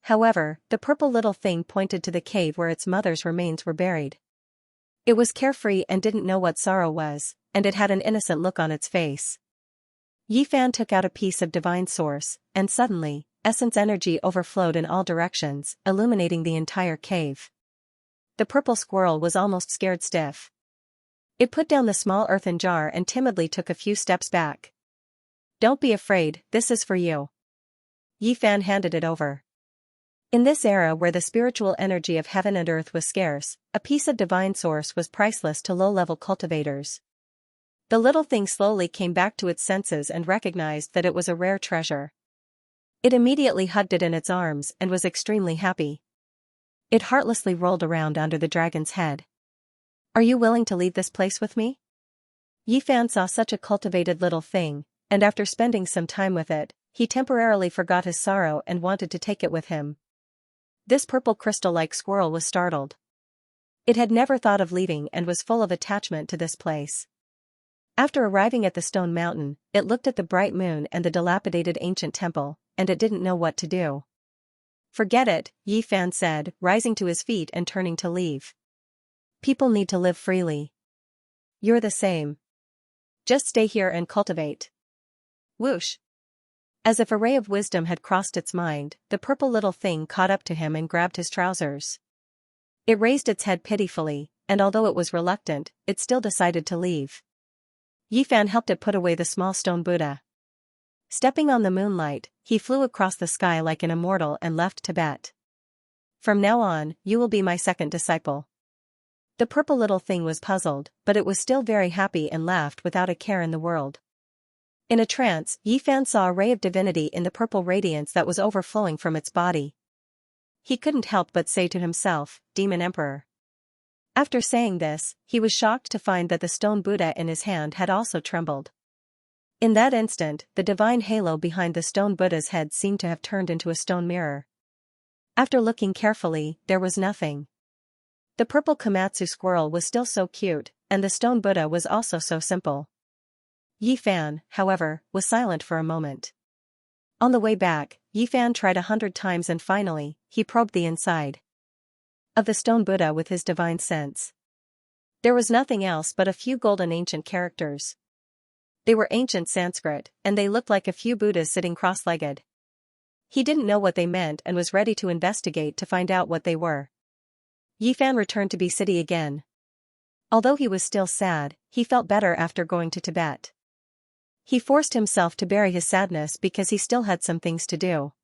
However, the purple little thing pointed to the cave where its mother's remains were buried. It was carefree and didn't know what sorrow was, and it had an innocent look on its face. Yi Fan took out a piece of divine source, and suddenly, essence energy overflowed in all directions, illuminating the entire cave. The purple squirrel was almost scared stiff. It put down the small earthen jar and timidly took a few steps back. Don't be afraid, this is for you. Yi Fan handed it over. In this era where the spiritual energy of heaven and earth was scarce, a piece of divine source was priceless to low-level cultivators. The little thing slowly came back to its senses and recognized that it was a rare treasure. It immediately hugged it in its arms and was extremely happy. It heartlessly rolled around under the dragon's head. Are you willing to leave this place with me? Yi Fan saw such a cultivated little thing, and after spending some time with it, he temporarily forgot his sorrow and wanted to take it with him. This purple crystal-like squirrel was startled. It had never thought of leaving and was full of attachment to this place. After arriving at the stone mountain, it looked at the bright moon and the dilapidated ancient temple, and it didn't know what to do. Forget it, Yi Fan said, rising to his feet and turning to leave. People need to live freely. You're the same. Just stay here and cultivate. Whoosh. As if a ray of wisdom had crossed its mind, the purple little thing caught up to him and grabbed his trousers. It raised its head pitifully, and although it was reluctant, it still decided to leave. Yi Fan helped it put away the small stone Buddha. Stepping on the moonlight, he flew across the sky like an immortal and left Tibet. From now on, you will be my second disciple. The purple little thing was puzzled, but it was still very happy and laughed without a care in the world. In a trance, Yi Fan saw a ray of divinity in the purple radiance that was overflowing from its body. He couldn't help but say to himself, Demon Emperor. After saying this, he was shocked to find that the stone Buddha in his hand had also trembled. In that instant, the divine halo behind the stone Buddha's head seemed to have turned into a stone mirror. After looking carefully, there was nothing. The purple Komatsu squirrel was still so cute, and the stone Buddha was also so simple. Yi Fan, however, was silent for a moment. On the way back, Yi Fan tried 100 times and finally, he probed the inside of the stone Buddha with his divine sense. There was nothing else but a few golden ancient characters. They were ancient Sanskrit, and they looked like a few Buddhas sitting cross-legged. He didn't know what they meant and was ready to investigate to find out what they were. Yi Fan returned to Bi City again. Although he was still sad, he felt better after going to Tibet. He forced himself to bury his sadness because he still had some things to do.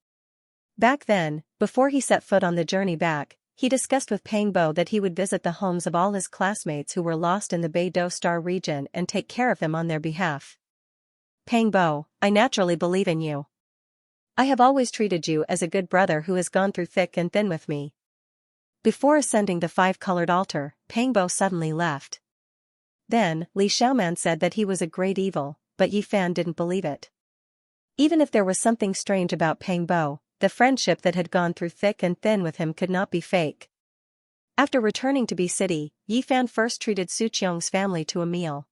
Back then, before he set foot on the journey back, he discussed with Pang Bo that he would visit the homes of all his classmates who were lost in the Beidou Star region and take care of them on their behalf. Pang Bo, I naturally believe in you. I have always treated you as a good brother who has gone through thick and thin with me. Before ascending the five-colored altar, Pang Bo suddenly left. Then, Li Xiaoman said that he was a great evil, but Yi Fan didn't believe it. Even if there was something strange about Pang Bo, the friendship that had gone through thick and thin with him could not be fake. After returning to Bi City, Yi Fan first treated Su Qiong's family to a meal.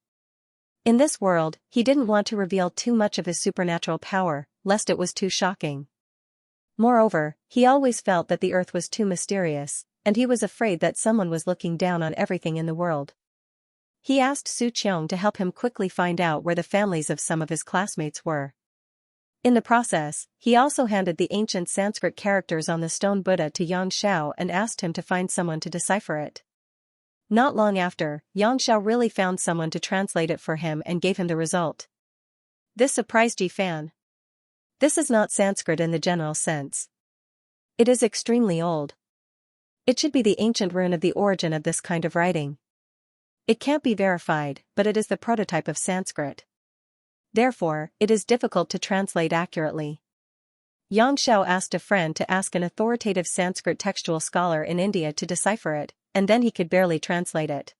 In this world, he didn't want to reveal too much of his supernatural power, lest it was too shocking. Moreover, he always felt that the earth was too mysterious, and he was afraid that someone was looking down on everything in the world. He asked Su Qiong to help him quickly find out where the families of some of his classmates were. In the process, he also handed the ancient Sanskrit characters on the stone Buddha to Xianxia and asked him to find someone to decipher it. Not long after, Xianxia really found someone to translate it for him and gave him the result. This surprised Yi Fan. This is not Sanskrit in the general sense. It is extremely old. It should be the ancient rune of the origin of this kind of writing. It can't be verified, but it is the prototype of Sanskrit. Therefore, it is difficult to translate accurately. Yang Xiao asked a friend to ask an authoritative Sanskrit textual scholar in India to decipher it, and then he could barely translate it.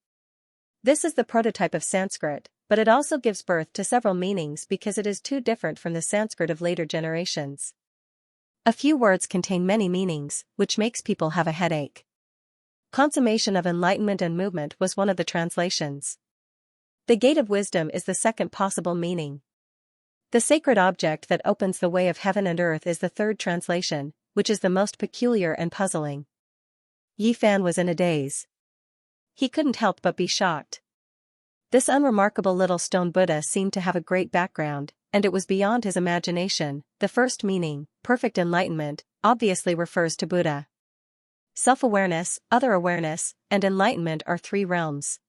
This is the prototype of Sanskrit, but it also gives birth to several meanings because it is too different from the Sanskrit of later generations. A few words contain many meanings, which makes people have a headache. Consummation of enlightenment and movement was one of the translations. The gate of wisdom is the second possible meaning. The sacred object that opens the way of heaven and earth is the third translation, which is the most peculiar and puzzling. Yi Fan was in a daze. He couldn't help but be shocked. This unremarkable little stone Buddha seemed to have a great background, and it was beyond his imagination. The first meaning, perfect enlightenment, obviously refers to Buddha. Self-awareness, other awareness, and enlightenment are three realms.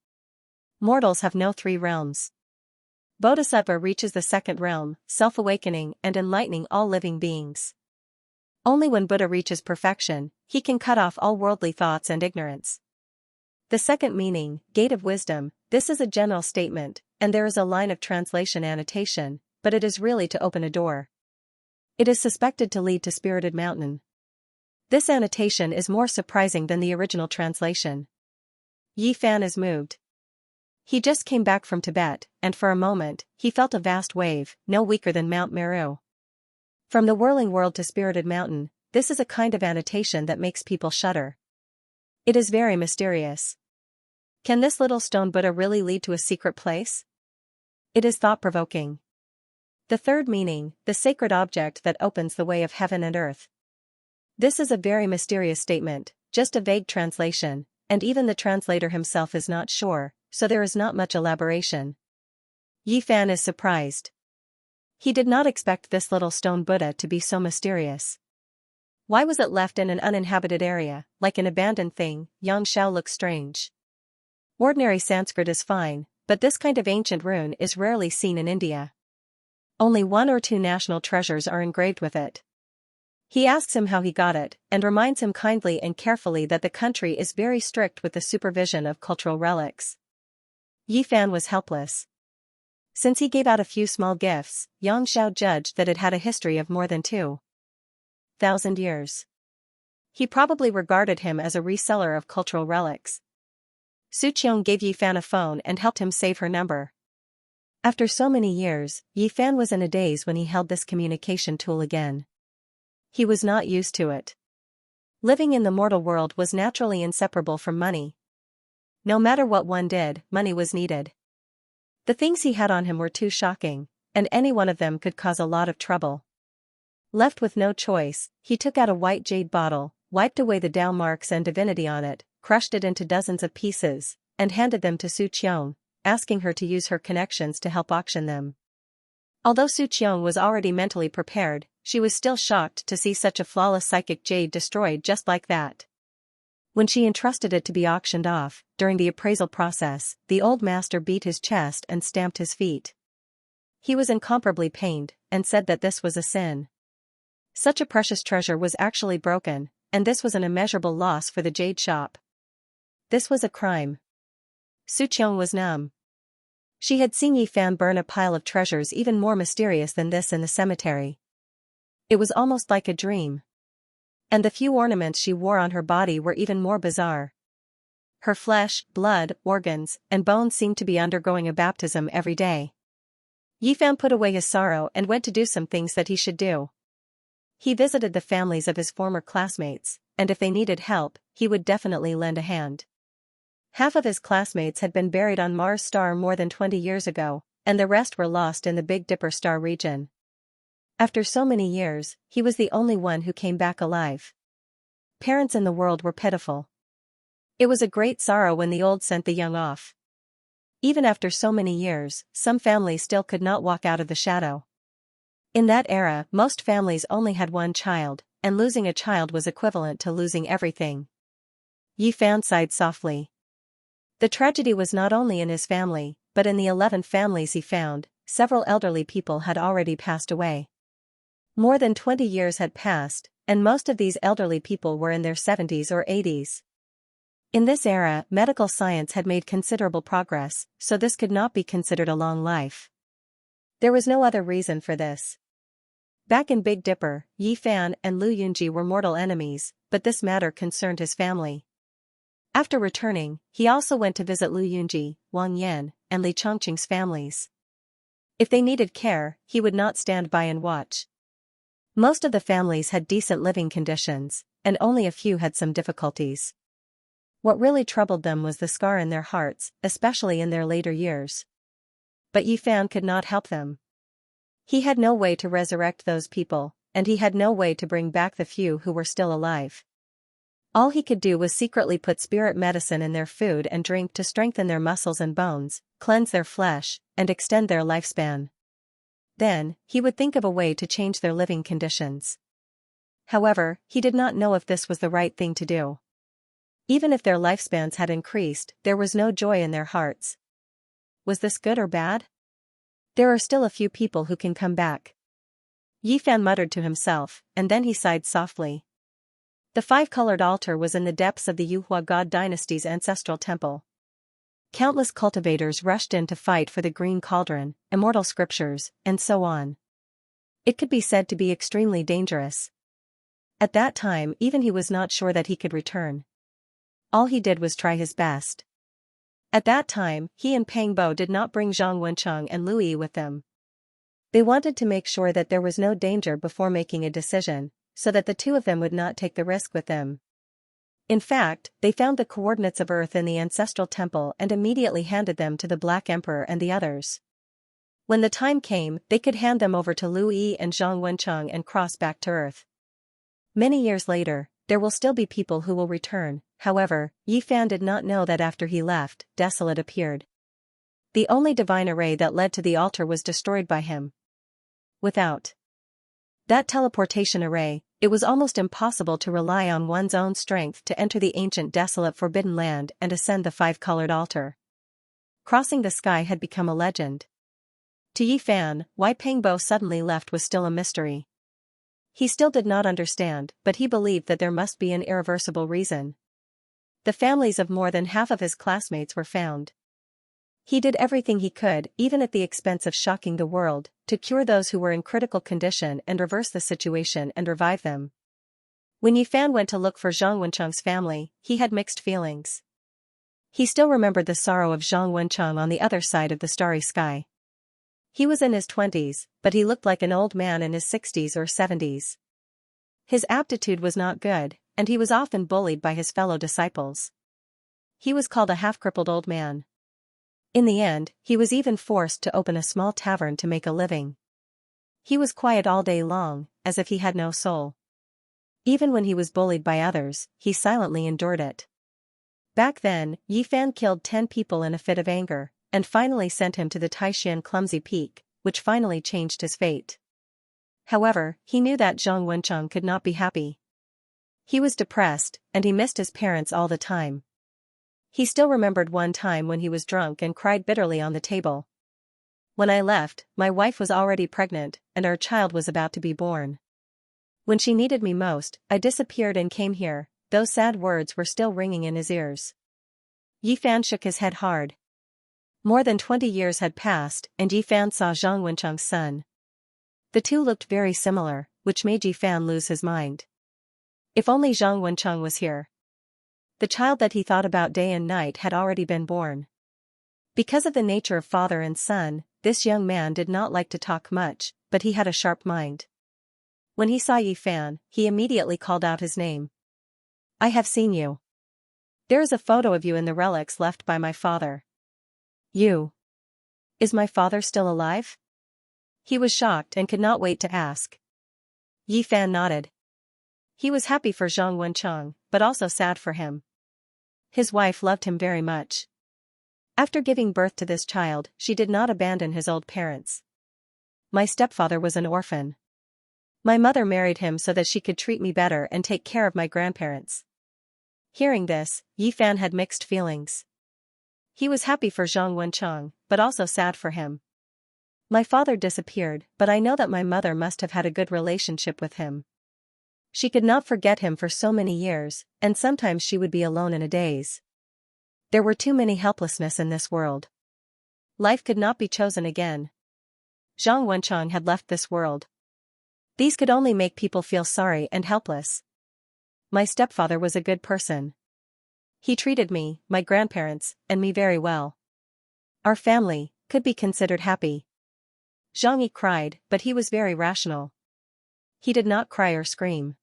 Mortals have no three realms. Bodhisattva reaches the second realm, self-awakening and enlightening all living beings. Only when Buddha reaches perfection, he can cut off all worldly thoughts and ignorance. The second meaning, gate of wisdom, this is a general statement, and there is a line of translation annotation, but it is really to open a door. It is suspected to lead to Spirited Mountain. This annotation is more surprising than the original translation. Yi Fan is moved. He just came back from Tibet, and for a moment, he felt a vast wave, no weaker than Mount Meru. From the whirling world to Spirited Mountain, this is a kind of annotation that makes people shudder. It is very mysterious. Can this little stone Buddha really lead to a secret place? It is thought-provoking. The third meaning, the sacred object that opens the way of heaven and earth. This is a very mysterious statement, just a vague translation, and even the translator himself is not sure, so there is not much elaboration. Yi Fan is surprised. He did not expect this little stone Buddha to be so mysterious. Why was it left in an uninhabited area, like an abandoned thing? Xianxia looks strange. Ordinary Sanskrit is fine, but this kind of ancient rune is rarely seen in India. Only 1 or 2 national treasures are engraved with it. He asks him how he got it, and reminds him kindly and carefully that the country is very strict with the supervision of cultural relics. Yi Fan was helpless. Since he gave out a few small gifts, Xianxia judged that it had a history of more than 2,000 years. He probably regarded him as a reseller of cultural relics. Su Qiong gave Yi Fan a phone and helped him save her number. After so many years, Yi Fan was in a daze when he held this communication tool again. He was not used to it. Living in the mortal world was naturally inseparable from money. No matter what one did, money was needed. The things he had on him were too shocking, and any one of them could cause a lot of trouble. Left with no choice, he took out a white jade bottle, wiped away the Tao marks and divinity on it, crushed it into dozens of pieces, and handed them to Su Qiong, asking her to use her connections to help auction them. Although Su Qiong was already mentally prepared, she was still shocked to see such a flawless psychic jade destroyed just like that. When she entrusted it to be auctioned off, during the appraisal process, the old master beat his chest and stamped his feet. He was incomparably pained, and said that this was a sin. Such a precious treasure was actually broken, and this was an immeasurable loss for the jade shop. This was a crime. Su Qiong was numb. She had seen Yi Fan burn a pile of treasures even more mysterious than this in the cemetery. It was almost like a dream. And the few ornaments she wore on her body were even more bizarre. Her flesh, blood, organs, and bones seemed to be undergoing a baptism every day. Yi Fan put away his sorrow and went to do some things that he should do. He visited the families of his former classmates, and if they needed help, he would definitely lend a hand. Half of his classmates had been buried on Mars star more than 20 years ago, and the rest were lost in the Big Dipper star region. After so many years, he was the only one who came back alive. Parents in the world were pitiful. It was a great sorrow when the old sent the young off. Even after so many years, some families still could not walk out of the shadow. In that era, most families only had one child, and losing a child was equivalent to losing everything. Yi Fan sighed softly. The tragedy was not only in his family, but in the 11 families he found. Several elderly people had already passed away. More than 20 years had passed, and most of these elderly people were in their 70s or 80s. In this era, medical science had made considerable progress, so this could not be considered a long life. There was no other reason for this. Back in Big Dipper, Yi Fan and Lu Yunji were mortal enemies, but this matter concerned his family. After returning, he also went to visit Lu Yunji, Wang Yan, and Li Chongqing's families. If they needed care, he would not stand by and watch. Most of the families had decent living conditions, and only a few had some difficulties. What really troubled them was the scar in their hearts, especially in their later years. But Yi Fan could not help them. He had no way to resurrect those people, and he had no way to bring back the few who were still alive. All he could do was secretly put spirit medicine in their food and drink to strengthen their muscles and bones, cleanse their flesh, and extend their lifespan. Then, he would think of a way to change their living conditions. However, he did not know if this was the right thing to do. Even if their lifespans had increased, there was no joy in their hearts. Was this good or bad? There are still a few people who can come back. Yi Fan muttered to himself, and then he sighed softly. The five-colored altar was in the depths of the Yuhua God dynasty's ancestral temple. Countless cultivators rushed in to fight for the green cauldron, immortal scriptures, and so on. It could be said to be extremely dangerous. At that time even he was not sure that he could return. All he did was try his best. At that time, he and Pang Bo did not bring Zhang Wencheng and Lu Yi with them. They wanted to make sure that there was no danger before making a decision, so that the two of them would not take the risk with them. In fact, they found the coordinates of Earth in the ancestral temple and immediately handed them to the Black Emperor and the others. When the time came, they could hand them over to Lu Yi and Zhang Wencheng and cross back to Earth. Many years later, there will still be people who will return. However, Yi Fan did not know that after he left, Desolate appeared. The only divine array that led to the altar was destroyed by him. Without that teleportation array, it was almost impossible to rely on one's own strength to enter the ancient desolate forbidden land and ascend the five-colored altar. Crossing the sky had become a legend. To Yi Fan, why Pang Bo suddenly left was still a mystery. He still did not understand, but he believed that there must be an irreversible reason. The families of more than half of his classmates were found. He did everything he could, even at the expense of shocking the world, to cure those who were in critical condition and reverse the situation and revive them. When Yi Fan went to look for Zhang Wencheng's family, he had mixed feelings. He still remembered the sorrow of Zhang Wencheng on the other side of the starry sky. He was in his 20s, but he looked like an old man in his 60s or 70s. His aptitude was not good, and he was often bullied by his fellow disciples. He was called a half-crippled old man. In the end, he was even forced to open a small tavern to make a living. He was quiet all day long, as if he had no soul. Even when he was bullied by others, he silently endured it. Back then, Yi Fan killed 10 people in a fit of anger, and finally sent him to the Taishan Clumsy Peak, which finally changed his fate. However, he knew that Zhang Wencheng could not be happy. He was depressed, and he missed his parents all the time. He still remembered one time when he was drunk and cried bitterly on the table. When I left, my wife was already pregnant, and our child was about to be born. When she needed me most, I disappeared and came here. Those sad words were still ringing in his ears. Yi Fan shook his head hard. More than 20 years had passed, and Yi Fan saw Zhang Wencheng's son. The two looked very similar, which made Yi Fan lose his mind. If only Zhang Wencheng was here. The child that he thought about day and night had already been born. Because of the nature of father and son, this young man did not like to talk much, but he had a sharp mind. When he saw Yi Fan, he immediately called out his name. I have seen you. There is a photo of you in the relics left by my father. You. Is my father still alive? He was shocked and could not wait to ask. Yi Fan nodded. He was happy for Zhang Wencheng, but also sad for him. His wife loved him very much. After giving birth to this child, she did not abandon his old parents. My stepfather was an orphan. My mother married him so that she could treat me better and take care of my grandparents. Hearing this, Yi Fan had mixed feelings. He was happy for Zhang Wencheng, but also sad for him. My father disappeared, but I know that my mother must have had a good relationship with him. She could not forget him for so many years, and sometimes she would be alone in a daze. There were too many helplessness in this world. Life could not be chosen again. Zhang Wencheng had left this world. These could only make people feel sorry and helpless. My stepfather was a good person. He treated me, my grandparents, and me very well. Our family could be considered happy. Zhang Yi cried, but he was very rational. He did not cry or scream.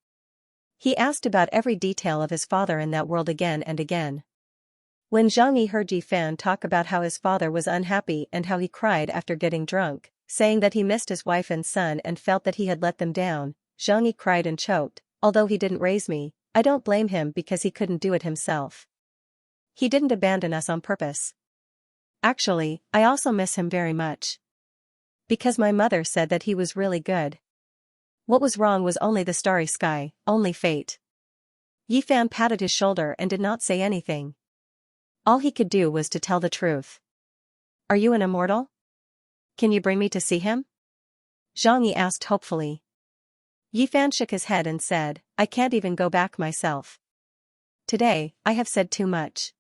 He asked about every detail of his father in that world again and again. When Zhang Yi heard Yi Fan talk about how his father was unhappy and how he cried after getting drunk, saying that he missed his wife and son and felt that he had let them down, Zhang Yi cried and choked. Although he didn't raise me, I don't blame him because he couldn't do it himself. He didn't abandon us on purpose. Actually, I also miss him very much. Because my mother said that he was really good. What was wrong was only the starry sky, only fate. Yi Fan patted his shoulder and did not say anything. All he could do was to tell the truth. Are you an immortal? Can you bring me to see him? Xianxia asked hopefully. Yifan shook his head and said, I can't even go back myself. Today, I have said too much.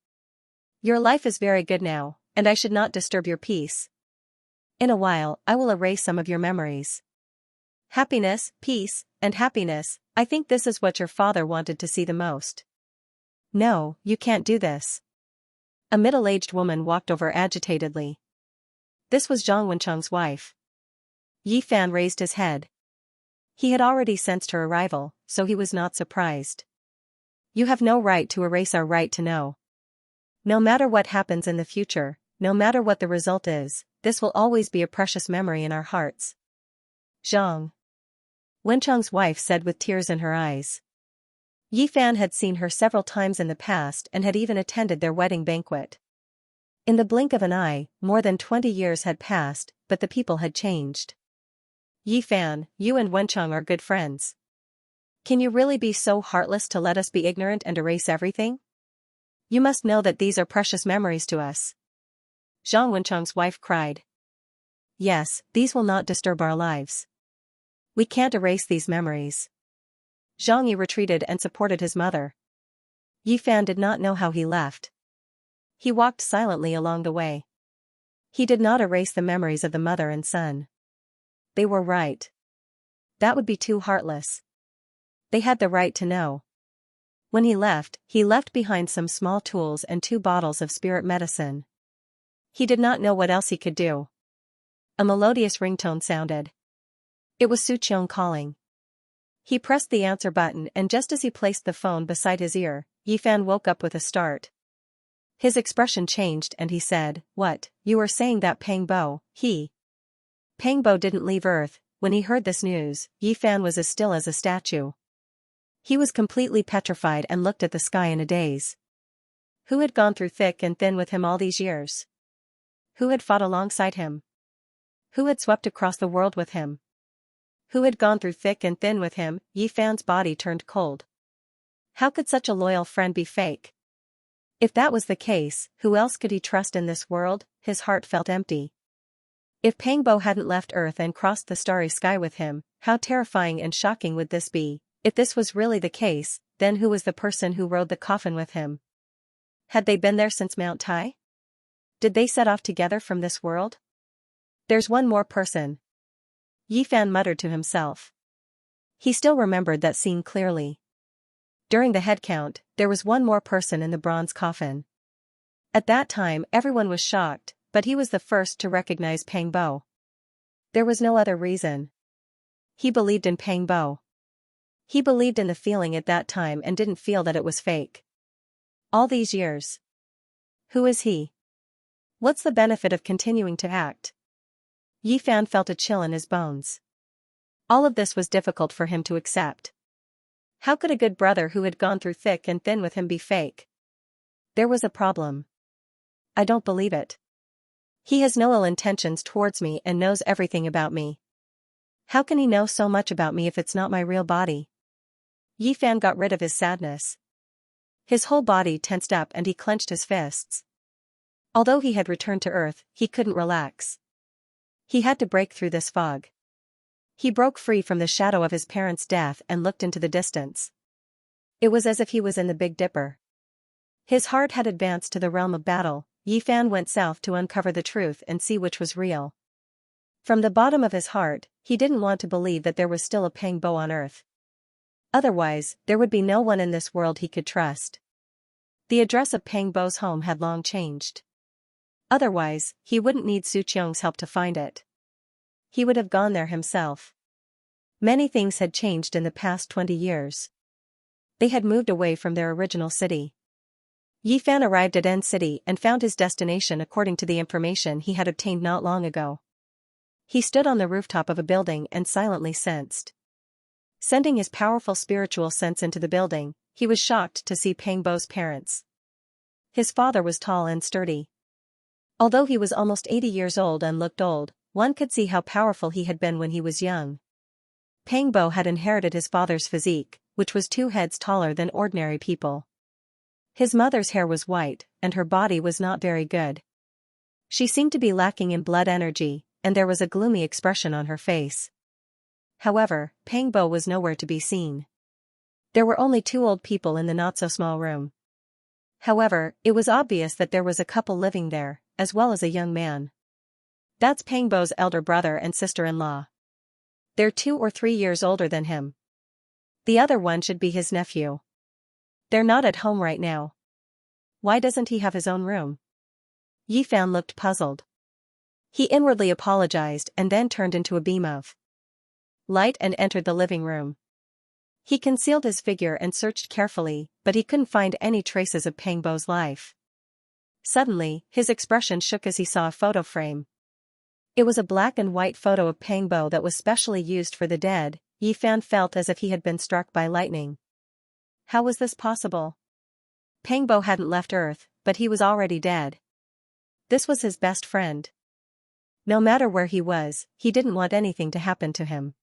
Your life is very good now, and I should not disturb your peace. In a while, I will erase some of your memories. Happiness, peace, and happiness, I think this is what your father wanted to see the most. No, you can't do this. A middle-aged woman walked over agitatedly. This was Zhang Wencheng's wife. Yifan raised his head. He had already sensed her arrival, so he was not surprised. You have no right to erase our right to know. No matter what happens in the future, no matter what the result is, this will always be a precious memory in our hearts. Zhang Wencheng's wife said with tears in her eyes. Yifan had seen her several times in the past and had even attended their wedding banquet. In the blink of an eye, more than 20 years had passed, but the people had changed. Yifan, you and Wencheng are good friends. Can you really be so heartless to let us be ignorant and erase everything? You must know that these are precious memories to us. Zhang Wencheng's wife cried. Yes, these will not disturb our lives. We can't erase these memories. Xianxia retreated and supported his mother. Yifan did not know how he left. He walked silently along the way. He did not erase the memories of the mother and son. They were right. That would be too heartless. They had the right to know. When he left behind some small tools and 2 bottles of spirit medicine. He did not know what else he could do. A melodious ringtone sounded. It was Su Qiong calling. He pressed the answer button and just as he placed the phone beside his ear, Yifan woke up with a start. His expression changed and he said, What, you were saying that Pang Bo, Pang Bo didn't leave Earth. When he heard this news, Yifan was as still as a statue. He was completely petrified and looked at the sky in a daze. Who had gone through thick and thin with him all these years? Who had fought alongside him? Who had swept across the world with him? Who had gone through thick and thin with him? Yifan's body turned cold. How could such a loyal friend be fake? If that was the case, who else could he trust in this world? His heart felt empty. If Pang Bo hadn't left Earth and crossed the starry sky with him, how terrifying and shocking would this be? If this was really the case, then who was the person who rode the coffin with him? Had they been there since Mount Tai? Did they set off together from this world? There's one more person. Yifan muttered to himself. He still remembered that scene clearly. During the head count, there was one more person in the bronze coffin. At that time everyone was shocked, but he was the first to recognize Pang Bo. There was no other reason. He believed in Pang Bo. He believed in the feeling at that time and didn't feel that it was fake. All these years. Who is he? What's the benefit of continuing to act? Yifan felt a chill in his bones. All of this was difficult for him to accept. How could a good brother who had gone through thick and thin with him be fake? There was a problem. I don't believe it. He has no ill intentions towards me and knows everything about me. How can he know so much about me if it's not my real body? Yifan got rid of his sadness. His whole body tensed up and he clenched his fists. Although he had returned to Earth, he couldn't relax. He had to break through this fog. He broke free from the shadow of his parents' death and looked into the distance. It was as if he was in the Big Dipper. His heart had advanced to the realm of battle. Yifan went south to uncover the truth and see which was real. From the bottom of his heart, he didn't want to believe that there was still a Pang Bo on Earth. Otherwise, there would be no one in this world he could trust. The address of Pang Bo's home had long changed. Otherwise, he wouldn't need Su Qiong's help to find it. He would have gone there himself. Many things had changed in the past 20 years. They had moved away from their original city. Yifan arrived at N City and found his destination according to the information he had obtained not long ago. He stood on the rooftop of a building and silently sensed. Sending his powerful spiritual sense into the building, he was shocked to see Pang Bo's parents. His father was tall and sturdy. Although he was almost 80 years old and looked old, one could see how powerful he had been when he was young. Pang Bo had inherited his father's physique, which was 2 heads taller than ordinary people. His mother's hair was white, and her body was not very good. She seemed to be lacking in blood energy, and there was a gloomy expression on her face. However, Pang Bo was nowhere to be seen. There were only two old people in the not-so-small room. However, it was obvious that there was a couple living there, as well as a young man. That's Pang Bo's elder brother and sister-in-law. They're 2 or 3 years older than him. The other one should be his nephew. They're not at home right now. Why doesn't he have his own room? Yifan looked puzzled. He inwardly apologized and then turned into a beam of light and entered the living room. He concealed his figure and searched carefully, but he couldn't find any traces of Pang Bo's life. Suddenly, his expression shook as he saw a photo frame. It was a black and white photo of Pang Bo that was specially used for the dead. Yifan felt as if he had been struck by lightning. How was this possible? Pang Bo hadn't left Earth, but he was already dead. This was his best friend. No matter where he was, he didn't want anything to happen to him.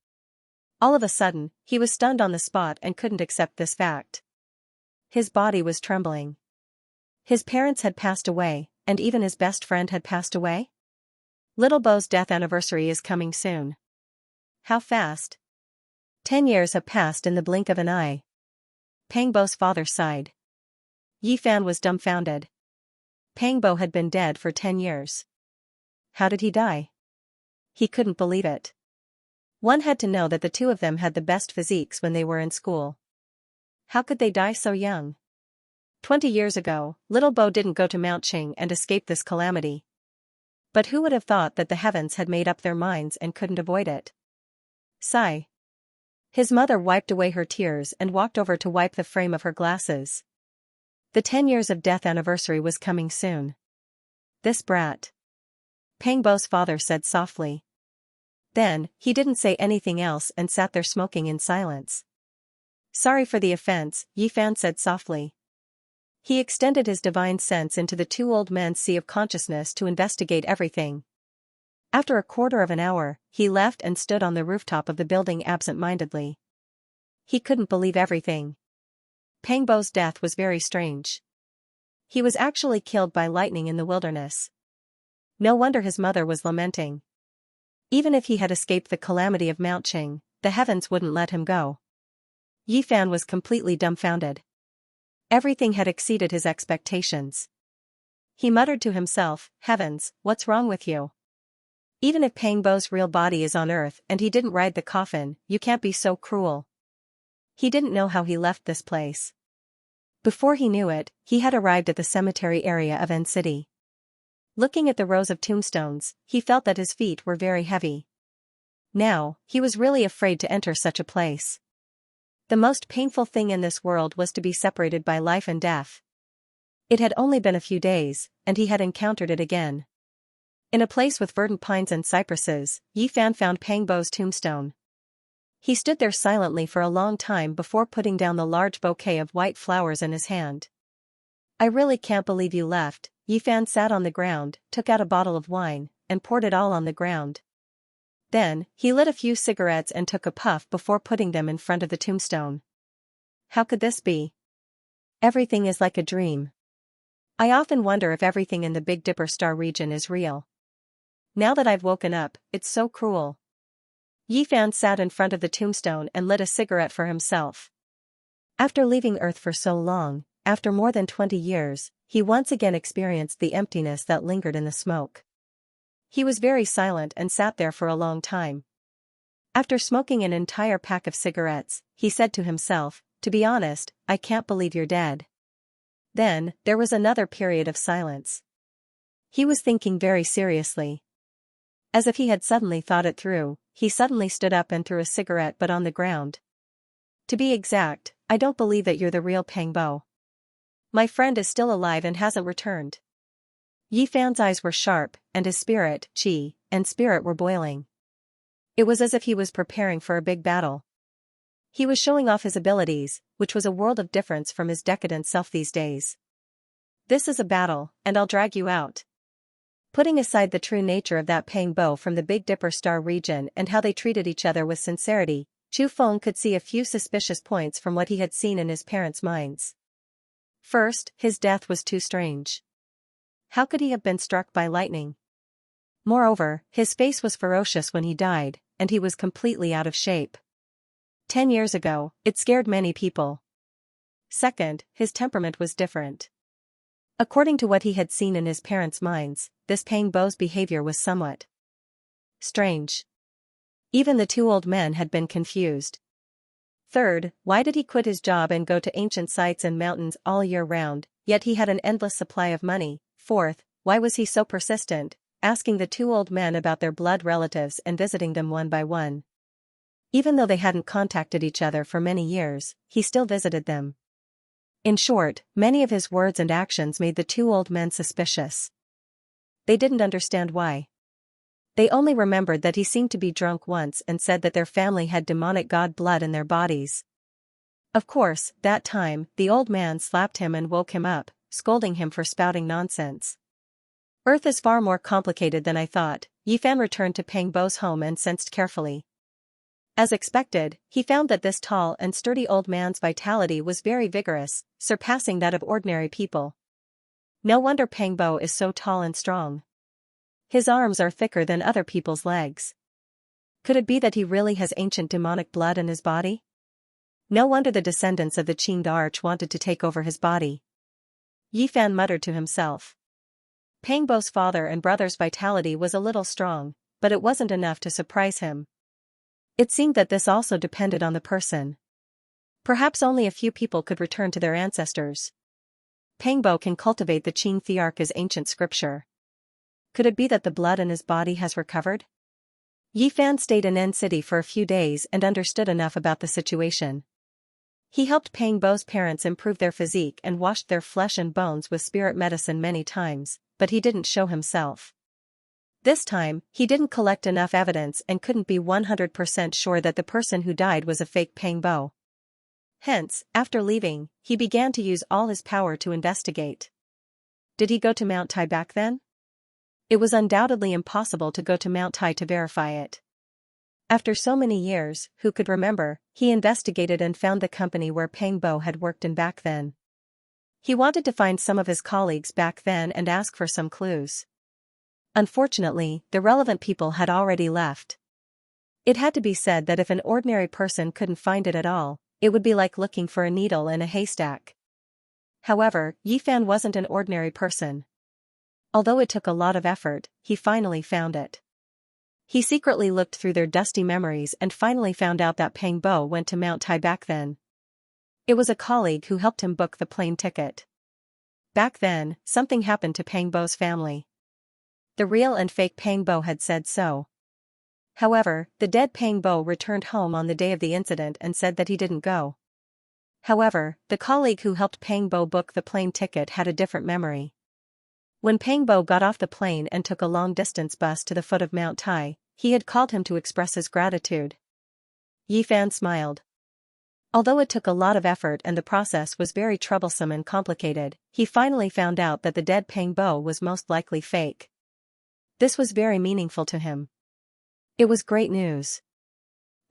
All of a sudden, he was stunned on the spot and couldn't accept this fact. His body was trembling. His parents had passed away, and even his best friend had passed away? Little Bo's death anniversary is coming soon. How fast? 10 years have passed in the blink of an eye. Pang Bo's father sighed. Yifan was dumbfounded. Pang Bo had been dead for 10 years. How did he die? He couldn't believe it. One had to know that the two of them had the best physiques when they were in school. How could they die so young? 20 years ago, Little Bo didn't go to Mount Qing and escape this calamity. But who would have thought that the heavens had made up their minds and couldn't avoid it? Sigh. His mother wiped away her tears and walked over to wipe the frame of her glasses. The 10 years of death anniversary was coming soon. This brat. Pang Bo's father said softly. Then, he didn't say anything else and sat there smoking in silence. Sorry for the offense, Yifan said softly. He extended his divine sense into the two old men's sea of consciousness to investigate everything. After a quarter of an hour, he left and stood on the rooftop of the building absent-mindedly. He couldn't believe everything. Pang Bo's death was very strange. He was actually killed by lightning in the wilderness. No wonder his mother was lamenting. Even if he had escaped the calamity of Mount Qing, the heavens wouldn't let him go. Yifan was completely dumbfounded. Everything had exceeded his expectations. He muttered to himself, Heavens, what's wrong with you? Even if Pang Bo's real body is on Earth and he didn't ride the coffin, you can't be so cruel. He didn't know how he left this place. Before he knew it, he had arrived at the cemetery area of N City. Looking at the rows of tombstones, he felt that his feet were very heavy. Now, he was really afraid to enter such a place. The most painful thing in this world was to be separated by life and death. It had only been a few days, and he had encountered it again. In a place with verdant pines and cypresses, Yifan found Pang Bo's tombstone. He stood there silently for a long time before putting down the large bouquet of white flowers in his hand. I really can't believe you left. Yifan sat on the ground, took out a bottle of wine, and poured it all on the ground. Then, he lit a few cigarettes and took a puff before putting them in front of the tombstone. How could this be? Everything is like a dream. I often wonder if everything in the Big Dipper star region is real. Now that I've woken up, it's so cruel. Yifan sat in front of the tombstone and lit a cigarette for himself. After leaving Earth for so long, after more than 20 years, he once again experienced the emptiness that lingered in the smoke. He was very silent and sat there for a long time. After smoking an entire pack of cigarettes, he said to himself, to be honest, I can't believe you're dead. Then, there was another period of silence. He was thinking very seriously. As if he had suddenly thought it through, he suddenly stood up and threw a cigarette but on the ground. To be exact, I don't believe that you're the real Pang Bo. My friend is still alive and hasn't returned. Yifan's eyes were sharp, and his spirit, qi, and spirit were boiling. It was as if he was preparing for a big battle. He was showing off his abilities, which was a world of difference from his decadent self these days. This is a battle, and I'll drag you out. Putting aside the true nature of that Pang Bo from the Big Dipper star region and how they treated each other with sincerity, Chu Feng could see a few suspicious points from what he had seen in his parents' minds. First, his death was too strange. How could he have been struck by lightning? Moreover, his face was ferocious when he died, and he was completely out of shape. 10 years ago, it scared many people. Second, his temperament was different. According to what he had seen in his parents' minds, this Pang Bo's behavior was somewhat strange. Even the two old men had been confused. Third, why did he quit his job and go to ancient sites and mountains all year round, yet he had an endless supply of money? Fourth, why was he so persistent, asking the two old men about their blood relatives and visiting them one by one? Even though they hadn't contacted each other for many years, he still visited them. In short, many of his words and actions made the two old men suspicious. They didn't understand why. They only remembered that he seemed to be drunk once and said that their family had demonic god blood in their bodies. Of course, that time, the old man slapped him and woke him up, scolding him for spouting nonsense. Earth is far more complicated than I thought. Yifan returned to Pang Bo's home and sensed carefully. As expected, he found that this tall and sturdy old man's vitality was very vigorous, surpassing that of ordinary people. No wonder Pang Bo is so tall and strong. His arms are thicker than other people's legs. Could it be that he really has ancient demonic blood in his body? No wonder the descendants of the Qing Arch wanted to take over his body. Yifan muttered to himself. Pang Bo's father and brother's vitality was a little strong, but it wasn't enough to surprise him. It seemed that this also depended on the person. Perhaps only a few people could return to their ancestors. Pang Bo can cultivate the Qing Theark as ancient scripture. Could it be that the blood in his body has recovered? Yifan stayed in N City for a few days and understood enough about the situation. He helped Pang Bo's parents improve their physique and washed their flesh and bones with spirit medicine many times, but he didn't show himself. This time, he didn't collect enough evidence and couldn't be 100% sure that the person who died was a fake Pang Bo. Hence, after leaving, he began to use all his power to investigate. Did he go to Mount Tai back then? It was undoubtedly impossible to go to Mount Tai to verify it. After so many years, who could remember, he investigated and found the company where Pang Bo had worked in back then. He wanted to find some of his colleagues back then and ask for some clues. Unfortunately, the relevant people had already left. It had to be said that if an ordinary person couldn't find it at all, it would be like looking for a needle in a haystack. However, Yifan wasn't an ordinary person. Although it took a lot of effort, he finally found it. He secretly looked through their dusty memories and finally found out that Pang Bo went to Mount Tai back then. It was a colleague who helped him book the plane ticket. Back then, something happened to Pang Bo's family. The real and fake Pang Bo had said so. However, the dead Pang Bo returned home on the day of the incident and said that he didn't go. However, the colleague who helped Pang Bo book the plane ticket had a different memory. When Pang Bo got off the plane and took a long-distance bus to the foot of Mount Tai, he had called him to express his gratitude. Yifan smiled. Although it took a lot of effort and the process was very troublesome and complicated, he finally found out that the dead Pang Bo was most likely fake. This was very meaningful to him. It was great news.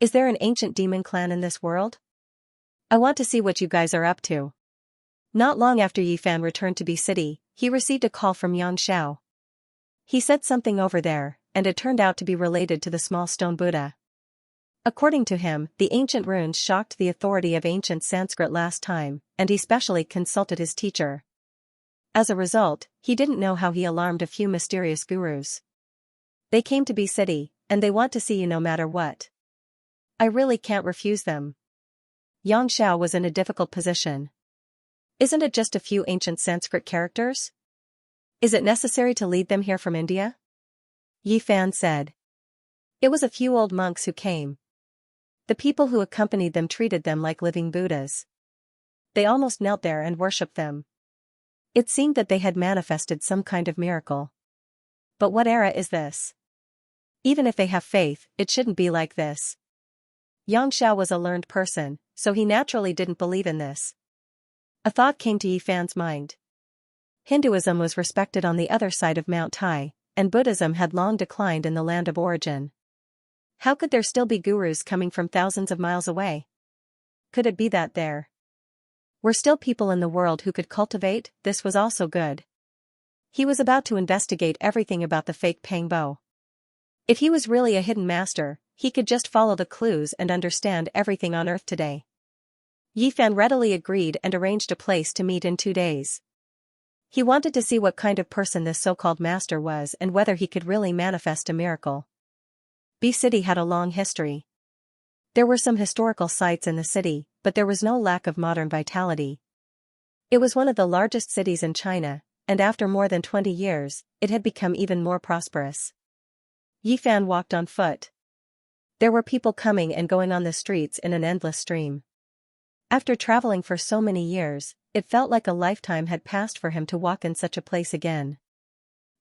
Is there an ancient demon clan in this world? I want to see what you guys are up to. Not long after Yifan returned to B City, he received a call from Xianxia. He said something over there, and it turned out to be related to the small stone Buddha. According to him, the ancient runes shocked the authority of ancient Sanskrit last time, and he specially consulted his teacher. As a result, he didn't know how he alarmed a few mysterious gurus. They came to B City, and they want to see you no matter what. I really can't refuse them. Xianxia was in a difficult position. Isn't it just a few ancient Sanskrit characters? Is it necessary to lead them here from India? Yifan said. It was a few old monks who came. The people who accompanied them treated them like living Buddhas. They almost knelt there and worshipped them. It seemed that they had manifested some kind of miracle. But what era is this? Even if they have faith, it shouldn't be like this. Xianxia was a learned person, so he naturally didn't believe in this. A thought came to Yifan's mind. Hinduism was respected on the other side of Mount Tai, and Buddhism had long declined in the land of origin. How could there still be gurus coming from thousands of miles away? Could it be that there were still people in the world who could cultivate? This was also good. He was about to investigate everything about the fake Pang Bo. If he was really a hidden master, he could just follow the clues and understand everything on Earth today. Yi Fan readily agreed and arranged a place to meet in 2 days. He wanted to see what kind of person this so-called master was and whether he could really manifest a miracle. B City had a long history. There were some historical sites in the city, but there was no lack of modern vitality. It was one of the largest cities in China, and after more than 20 years, it had become even more prosperous. Yi Fan walked on foot. There were people coming and going on the streets in an endless stream. After traveling for so many years, it felt like a lifetime had passed for him to walk in such a place again.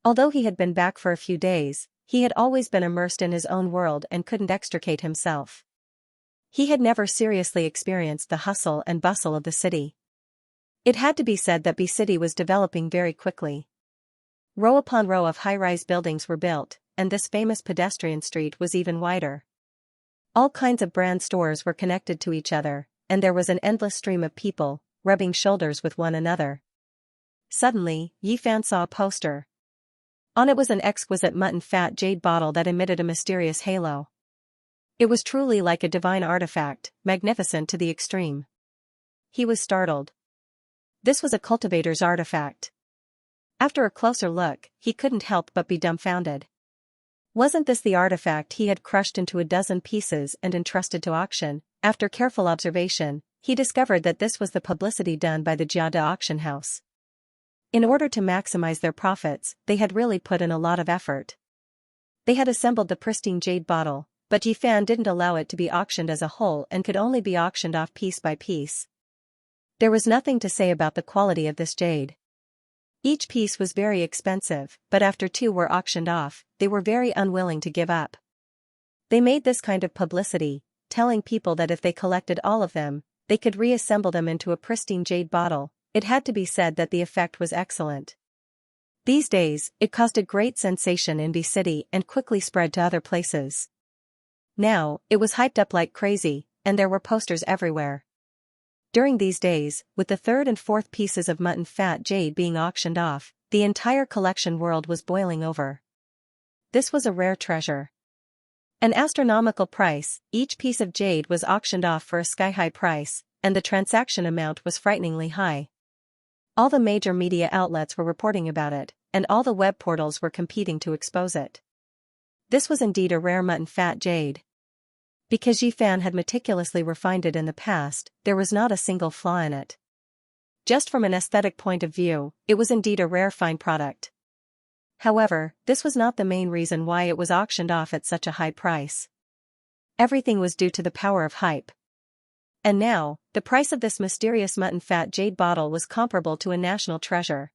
Although he had been back for a few days, he had always been immersed in his own world and couldn't extricate himself. He had never seriously experienced the hustle and bustle of the city. It had to be said that B City was developing very quickly. Row upon row of high-rise buildings were built, and this famous pedestrian street was even wider. All kinds of brand stores were connected to each other, and there was an endless stream of people, rubbing shoulders with one another. Suddenly, Yi Fan saw a poster. On it was an exquisite mutton fat jade bottle that emitted a mysterious halo. It was truly like a divine artifact, magnificent to the extreme. He was startled. This was a cultivator's artifact. After a closer look, he couldn't help but be dumbfounded. Wasn't this the artifact he had crushed into a dozen pieces and entrusted to auction? After careful observation, he discovered that this was the publicity done by the Jiada auction house. In order to maximize their profits, they had really put in a lot of effort. They had assembled the pristine jade bottle, but Yi Fan didn't allow it to be auctioned as a whole and could only be auctioned off piece by piece. There was nothing to say about the quality of this jade. Each piece was very expensive, but after 2 were auctioned off, they were very unwilling to give up. They made this kind of publicity, telling people that if they collected all of them, they could reassemble them into a pristine jade bottle. It had to be said that the effect was excellent. These days, it caused a great sensation in B City and quickly spread to other places. Now, it was hyped up like crazy, and there were posters everywhere. During these days, with the 3rd and 4th pieces of mutton fat jade being auctioned off, the entire collection world was boiling over. This was a rare treasure. An astronomical price, each piece of jade was auctioned off for a sky-high price, and the transaction amount was frighteningly high. All the major media outlets were reporting about it, and all the web portals were competing to expose it. This was indeed a rare mutton fat jade. Because Yi Fan had meticulously refined it in the past, there was not a single flaw in it. Just from an aesthetic point of view, it was indeed a rare fine product. However, this was not the main reason why it was auctioned off at such a high price. Everything was due to the power of hype. And now, the price of this mysterious mutton fat jade bottle was comparable to a national treasure.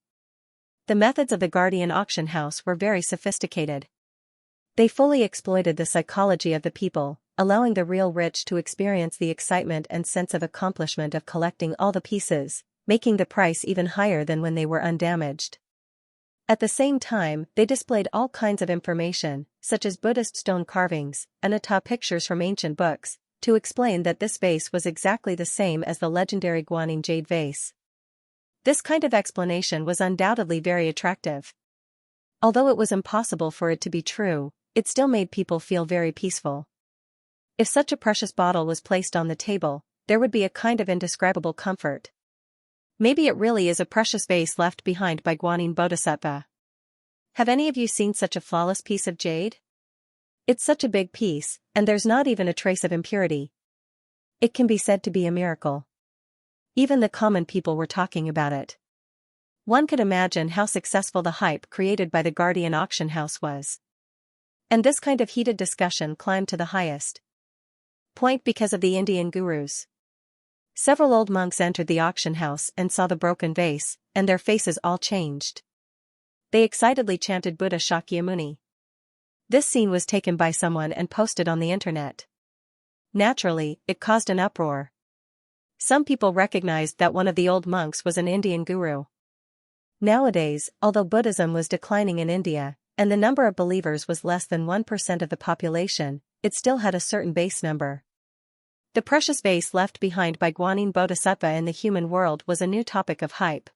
The methods of the Guardian auction house were very sophisticated. They fully exploited the psychology of the people, allowing the real rich to experience the excitement and sense of accomplishment of collecting all the pieces, making the price even higher than when they were undamaged. At the same time, they displayed all kinds of information, such as Buddhist stone carvings, and pictures from ancient books, to explain that this vase was exactly the same as the legendary Guanyin jade vase. This kind of explanation was undoubtedly very attractive. Although it was impossible for it to be true, it still made people feel very peaceful. If such a precious bottle was placed on the table, there would be a kind of indescribable comfort. Maybe it really is a precious vase left behind by Guanyin Bodhisattva. Have any of you seen such a flawless piece of jade? It's such a big piece, and there's not even a trace of impurity. It can be said to be a miracle. Even the common people were talking about it. One could imagine how successful the hype created by the Guardian auction house was. And this kind of heated discussion climbed to the highest point because of the Indian gurus. Several old monks entered the auction house and saw the broken vase, and their faces all changed. They excitedly chanted Buddha Shakyamuni. This scene was taken by someone and posted on the internet. Naturally, it caused an uproar. Some people recognized that one of the old monks was an Indian guru. Nowadays, although Buddhism was declining in India, and the number of believers was less than 1% of the population, it still had a certain base number. The precious vase left behind by Guanyin Bodhisattva in the human world was a new topic of hype.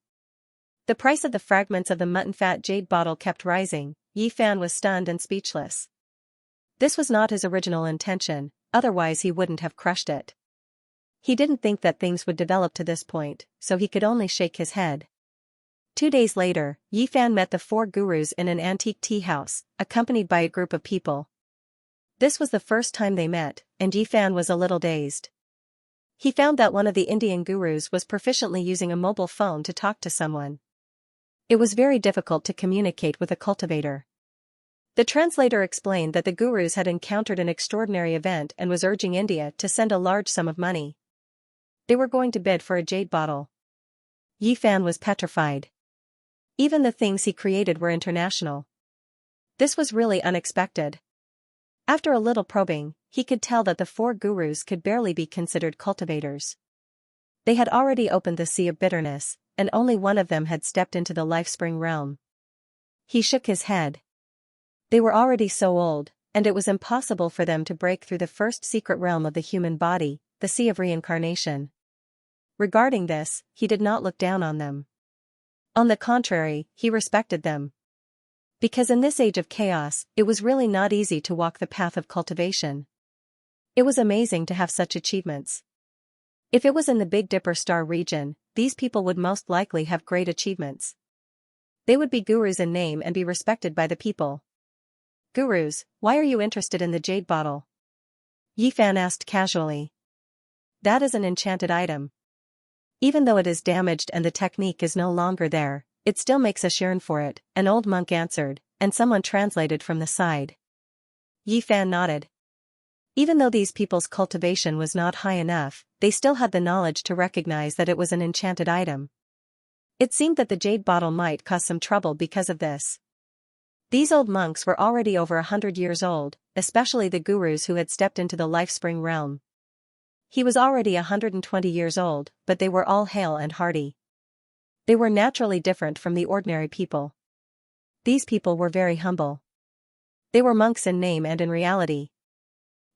The price of the fragments of the mutton fat jade bottle kept rising. Yi Fan was stunned and speechless. This was not his original intention, otherwise he wouldn't have crushed it. He didn't think that things would develop to this point, so he could only shake his head. 2 days later, Yi Fan met the 4 gurus in an antique tea house, accompanied by a group of people. This was the first time they met, and Yi Fan was a little dazed. He found that one of the Indian gurus was proficiently using a mobile phone to talk to someone. It was very difficult to communicate with a cultivator. The translator explained that the gurus had encountered an extraordinary event and was urging India to send a large sum of money. They were going to bid for a jade bottle. Yi Fan was petrified. Even the things he created were international. This was really unexpected. After a little probing, he could tell that the 4 gurus could barely be considered cultivators. They had already opened the sea of bitterness, and only one of them had stepped into the life-spring realm. He shook his head. They were already so old, and it was impossible for them to break through the first secret realm of the human body, the sea of reincarnation. Regarding this, he did not look down on them. On the contrary, he respected them. Because in this age of chaos, it was really not easy to walk the path of cultivation. It was amazing to have such achievements. If it was in the Big Dipper star region, these people would most likely have great achievements. They would be gurus in name and be respected by the people. Gurus, why are you interested in the jade bottle? Yi Fan asked casually. That is an enchanted item. Even though it is damaged and the technique is no longer there, it still makes us yearn for it, an old monk answered, and someone translated from the side. Yi Fan nodded. Even though these people's cultivation was not high enough, they still had the knowledge to recognize that it was an enchanted item. It seemed that the jade bottle might cause some trouble because of this. These old monks were already over 100 years old, especially the gurus who had stepped into the life-spring realm. He was already 120 years old, but they were all hale and hearty. They were naturally different from the ordinary people. These people were very humble. They were monks in name and in reality.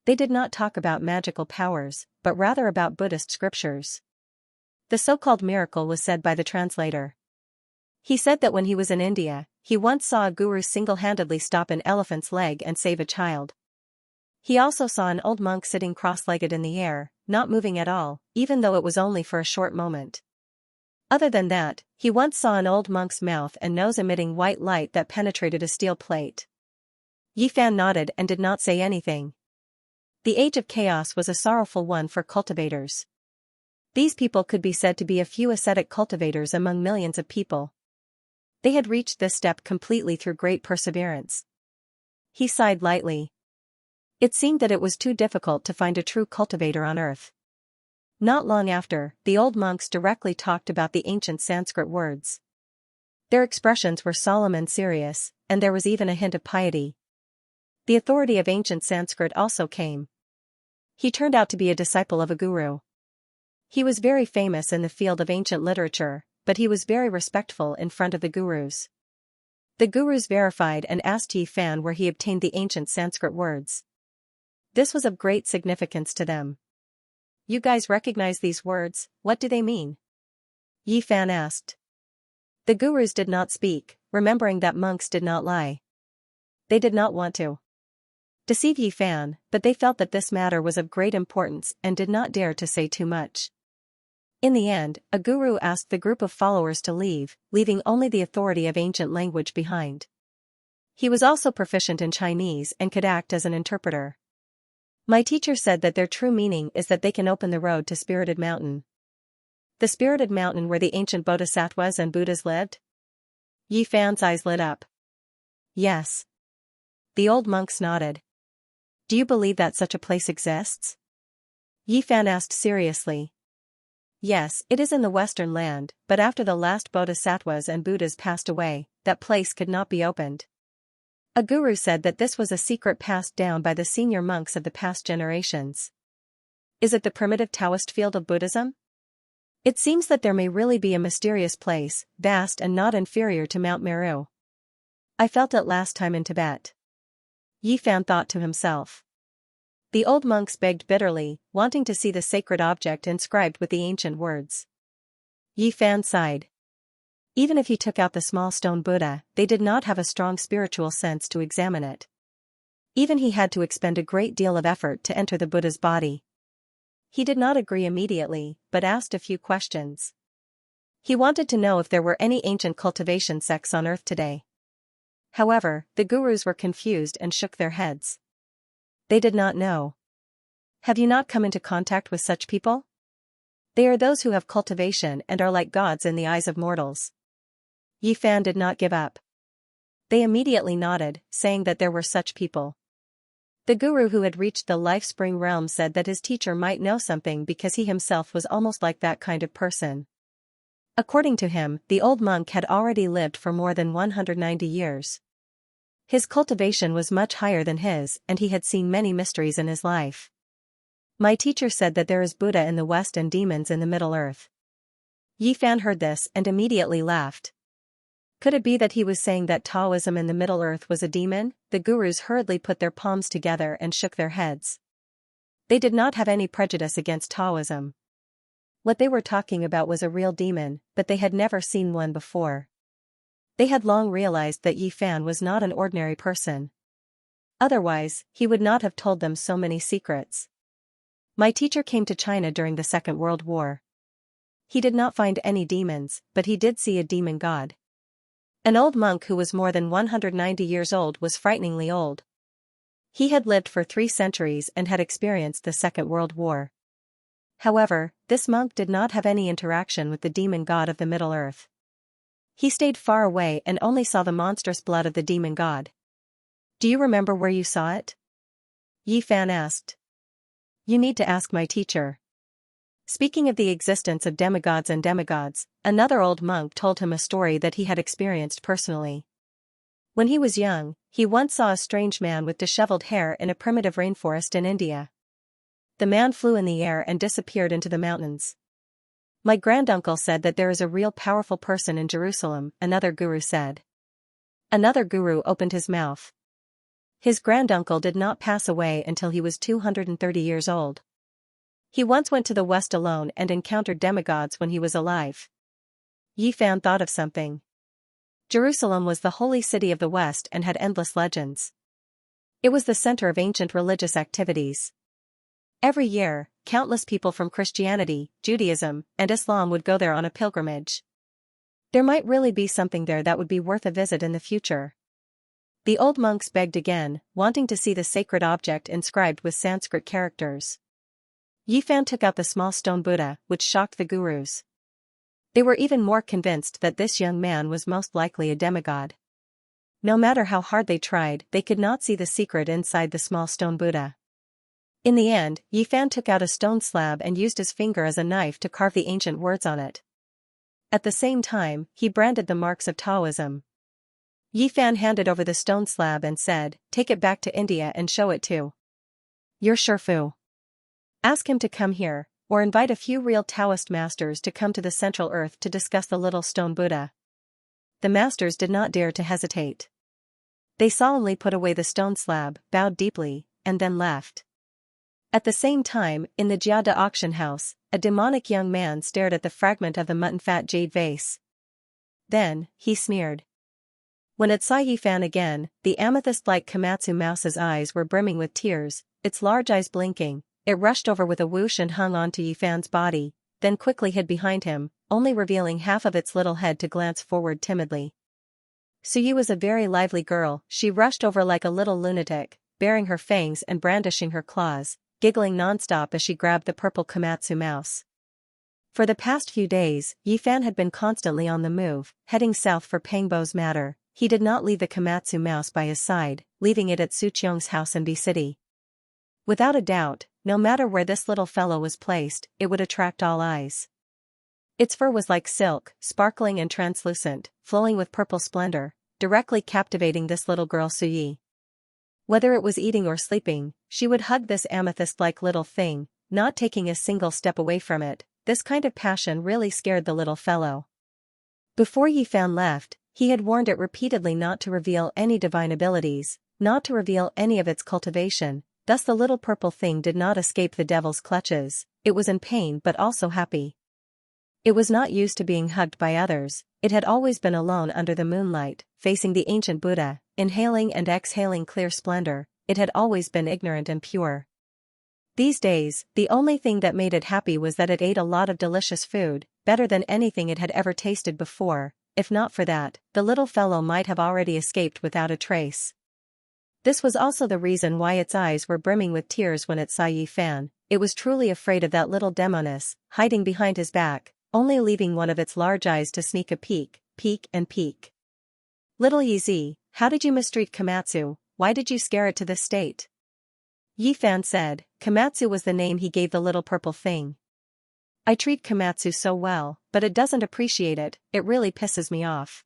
They did not talk about magical powers, but rather about Buddhist scriptures. The so-called miracle was said by the translator. He said that when he was in India, he once saw a guru single-handedly stop an elephant's leg and save a child. He also saw an old monk sitting cross-legged in the air, not moving at all, even though it was only for a short moment. Other than that, he once saw an old monk's mouth and nose emitting white light that penetrated a steel plate. Yi Fan nodded and did not say anything. The age of chaos was a sorrowful one for cultivators. These people could be said to be a few ascetic cultivators among millions of people. They had reached this step completely through great perseverance. He sighed lightly. It seemed that it was too difficult to find a true cultivator on earth. Not long after, the old monks directly talked about the ancient Sanskrit words. Their expressions were solemn and serious, and there was even a hint of piety. The authority of ancient Sanskrit also came. He turned out to be a disciple of a guru. He was very famous in the field of ancient literature, but he was very respectful in front of the gurus. The gurus verified and asked Yi Fan where he obtained the ancient Sanskrit words. This was of great significance to them. You guys recognize these words, what do they mean? Yi Fan asked. The gurus did not speak, remembering that monks did not lie. They did not want to deceive Yi Fan, but they felt that this matter was of great importance and did not dare to say too much. In the end, a guru asked the group of followers to leave, leaving only the authority of ancient language behind. He was also proficient in Chinese and could act as an interpreter. My teacher said that their true meaning is that they can open the road to Spirited Mountain. The Spirited Mountain where the ancient bodhisattvas and Buddhas lived? Yi Fan's eyes lit up. Yes. The old monks nodded. Do you believe that such a place exists? Yi Fan asked seriously. Yes, it is in the Western land, but after the last bodhisattvas and Buddhas passed away, that place could not be opened. A guru said that this was a secret passed down by the senior monks of the past generations. Is it the primitive Taoist field of Buddhism? It seems that there may really be a mysterious place, vast and not inferior to Mount Meru. I felt it last time in Tibet. Yi Fan thought to himself. The old monks begged bitterly, wanting to see the sacred object inscribed with the ancient words. Yi Fan sighed. Even if he took out the small stone Buddha, they did not have a strong spiritual sense to examine it. Even he had to expend a great deal of effort to enter the Buddha's body. He did not agree immediately, but asked a few questions. He wanted to know if there were any ancient cultivation sects on earth today. However, the gurus were confused and shook their heads. They did not know. Have you not come into contact with such people? They are those who have cultivation and are like gods in the eyes of mortals. Yi Fan did not give up. They immediately nodded, saying that there were such people. The guru who had reached the life-spring realm said that his teacher might know something because he himself was almost like that kind of person. According to him, the old monk had already lived for more than 190 years. His cultivation was much higher than his, and he had seen many mysteries in his life. My teacher said that there is Buddha in the West and demons in the Middle Earth. Yi Fan heard this and immediately laughed. Could it be that he was saying that Taoism in the Middle Earth was a demon? The gurus hurriedly put their palms together and shook their heads. They did not have any prejudice against Taoism. What they were talking about was a real demon, but they had never seen one before. They had long realized that Yi Fan was not an ordinary person. Otherwise, he would not have told them so many secrets. My teacher came to China during the Second World War. He did not find any demons, but he did see a demon god. An old monk who was more than 190 years old was frighteningly old. He had lived for 3 centuries and had experienced the Second World War. However, this monk did not have any interaction with the demon god of the Middle Earth. He stayed far away and only saw the monstrous blood of the demon god. Do you remember where you saw it? Yi Fan asked. You need to ask my teacher. Speaking of the existence of demigods and demigods, another old monk told him a story that he had experienced personally. When he was young, he once saw a strange man with disheveled hair in a primitive rainforest in India. The man flew in the air and disappeared into the mountains. My granduncle said that there is a real powerful person in Jerusalem, another guru said. Another guru opened his mouth. His granduncle did not pass away until he was 230 years old. He once went to the West alone and encountered demigods when he was alive. Yi Fan thought of something. Jerusalem was the holy city of the West and had endless legends. It was the center of ancient religious activities. Every year, countless people from Christianity, Judaism, and Islam would go there on a pilgrimage. There might really be something there that would be worth a visit in the future. The old monks begged again, wanting to see the sacred object inscribed with Sanskrit characters. Yi Fan took out the small stone Buddha, which shocked the gurus. They were even more convinced that this young man was most likely a demigod. No matter how hard they tried, they could not see the secret inside the small stone Buddha. In the end, Yi Fan took out a stone slab and used his finger as a knife to carve the ancient words on it. At the same time, he branded the marks of Taoism. Yi Fan handed over the stone slab and said, "Take it back to India and show it to your Shifu. Ask him to come here, or invite a few real Taoist masters to come to the Central Earth to discuss the little stone Buddha." The masters did not dare to hesitate. They solemnly put away the stone slab, bowed deeply, and then left. At the same time, in the Jiada auction house, a demonic young man stared at the fragment of the mutton-fat jade vase. Then, he sneered. When it saw Yi Fan again, the amethyst-like Komatsu mouse's eyes were brimming with tears, its large eyes blinking. It rushed over with a whoosh and hung onto Yi Fan's body, then quickly hid behind him, only revealing half of its little head to glance forward timidly. Suyu was a very lively girl. She rushed over like a little lunatic, baring her fangs and brandishing her claws, giggling non-stop as she grabbed the purple Komatsu mouse. For the past few days, Yi Fan had been constantly on the move, heading south for Pangbo's matter. He did not leave the Komatsu mouse by his side, leaving it at Su Qiong's house in B City. Without a doubt, no matter where this little fellow was placed, it would attract all eyes. Its fur was like silk, sparkling and translucent, flowing with purple splendor, directly captivating this little girl Suyi. Whether it was eating or sleeping, she would hug this amethyst-like little thing, not taking a single step away from it. This kind of passion really scared the little fellow. Before Yi Fan left, he had warned it repeatedly not to reveal any divine abilities, not to reveal any of its cultivation. Thus the little purple thing did not escape the devil's clutches. It was in pain but also happy. It was not used to being hugged by others. It had always been alone under the moonlight, facing the ancient Buddha, inhaling and exhaling clear splendor. it had always been ignorant and pure. These days, the only thing that made it happy was that it ate a lot of delicious food, better than anything it had ever tasted before. If not for that, the little fellow might have already escaped without a trace. This was also the reason why its eyes were brimming with tears when it saw Yi Fan. It was truly afraid of that little demoness, hiding behind his back, only leaving one of its large eyes to sneak a peek, and peek. Little Yi, how did you mistreat Komatsu? Why did you scare it to this state? Yi Fan said. Komatsu was the name he gave the little purple thing. I treat Komatsu so well, but it doesn't appreciate it, it really pisses me off.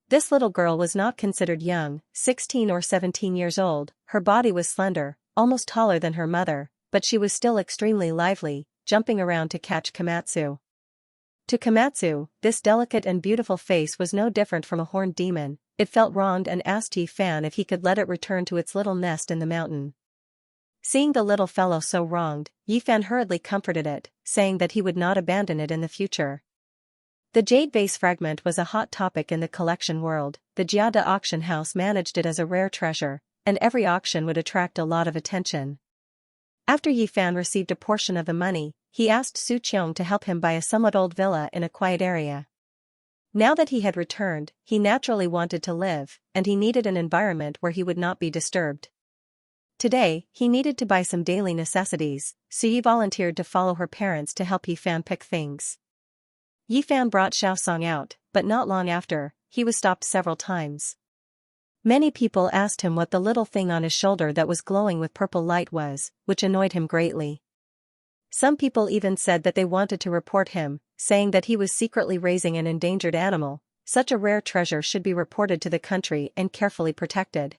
This little girl was not considered young, 16 or 17 years old, her body was slender, almost taller than her mother, but she was still extremely lively, jumping around to catch Komatsu. To Komatsu, this delicate and beautiful face was no different from a horned demon. It felt wronged and asked Yi Fan if he could let it return to its little nest in the mountain. Seeing the little fellow so wronged, Yi Fan hurriedly comforted it, saying that he would not abandon it in the future. The jade vase fragment was a hot topic in the collection world. The Jiada auction house managed it as a rare treasure, and every auction would attract a lot of attention. After Yi Fan received a portion of the money, he asked Su Qiong to help him buy a somewhat old villa in a quiet area. Now that he had returned, he naturally wanted to live, and he needed an environment where he would not be disturbed. Today, he needed to buy some daily necessities, so Yi volunteered to follow her parents to help Yi Fan pick things. Yi Fan brought Xiaosong out, but not long after, he was stopped several times. Many people asked him what the little thing on his shoulder that was glowing with purple light was, which annoyed him greatly. Some people even said that they wanted to report him, saying that he was secretly raising an endangered animal. Such a rare treasure should be reported to the country and carefully protected.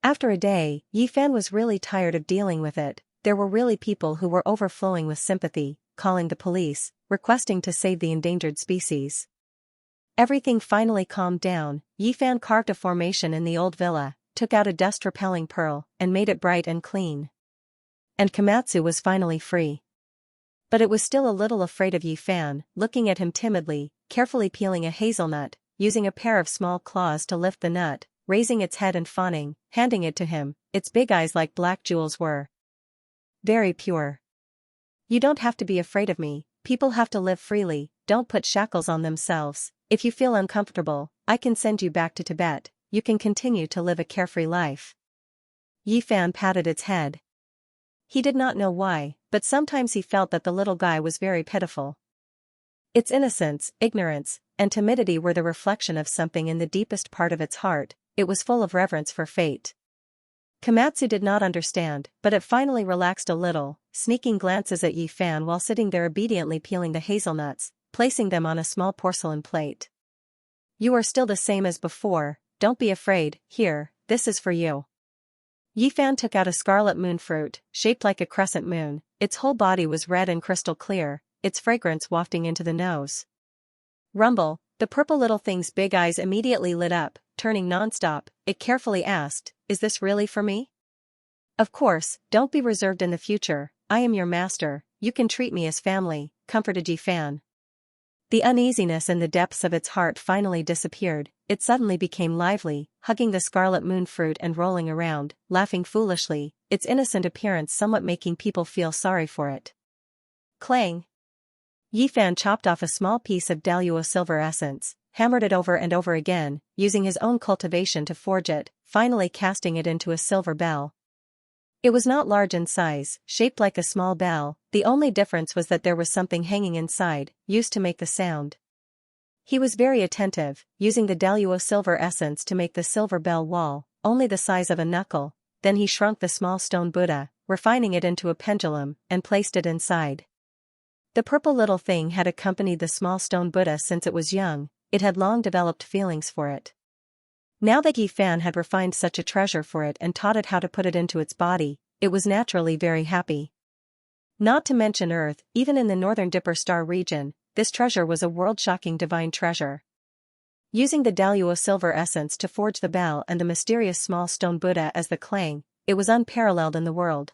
After a day, Yi Fan was really tired of dealing with it. There were really people who were overflowing with sympathy, calling the police, requesting to save the endangered species. Everything finally calmed down. Yi Fan carved a formation in the old villa, took out a dust-repelling pearl, and made it bright and clean. And Komatsu was finally free. But it was still a little afraid of Yi Fan, looking at him timidly, carefully peeling a hazelnut, using a pair of small claws to lift the nut, raising its head and fawning, handing it to him. Its big eyes like black jewels were very pure. You don't have to be afraid of me, people have to live freely, don't put shackles on themselves. If you feel uncomfortable, I can send you back to Tibet, you can continue to live a carefree life. Yi Fan patted its head. He did not know why, but sometimes he felt that the little guy was very pitiful. Its innocence, ignorance, and timidity were the reflection of something in the deepest part of its heart. It was full of reverence for fate. Komatsu did not understand, but it finally relaxed a little, sneaking glances at Yi Fan while sitting there obediently peeling the hazelnuts, placing them on a small porcelain plate. You are still the same as before, don't be afraid, here, this is for you. Yi Fan took out a scarlet moon fruit, shaped like a crescent moon. Its whole body was red and crystal clear, its fragrance wafting into the nose. Rumble, the purple little thing's big eyes immediately lit up, turning non-stop. It carefully asked, is this really for me? Of course, don't be reserved in the future, I am your master, you can treat me as family, comforted Yi Fan. The uneasiness in the depths of its heart finally disappeared. It suddenly became lively, hugging the scarlet moon fruit and rolling around, laughing foolishly, its innocent appearance somewhat making people feel sorry for it. Clang! Yi Fan chopped off a small piece of Daluo silver essence, hammered it over and over again, using his own cultivation to forge it, finally casting it into a silver bell. It was not large in size, shaped like a small bell, the only difference was that there was something hanging inside, used to make the sound. He was very attentive, using the Daluo silver essence to make the silver bell wall, only the size of a knuckle. Then he shrunk the small stone Buddha, refining it into a pendulum, and placed it inside. The purple little thing had accompanied the small stone Buddha since it was young, it had long developed feelings for it. Now that Yi Fan had refined such a treasure for it and taught it how to put it into its body, it was naturally very happy. Not to mention Earth, even in the northern Dipper Star region, this treasure was a world-shocking divine treasure. Using the Daluo silver essence to forge the bell and the mysterious small stone Buddha as the clang, it was unparalleled in the world.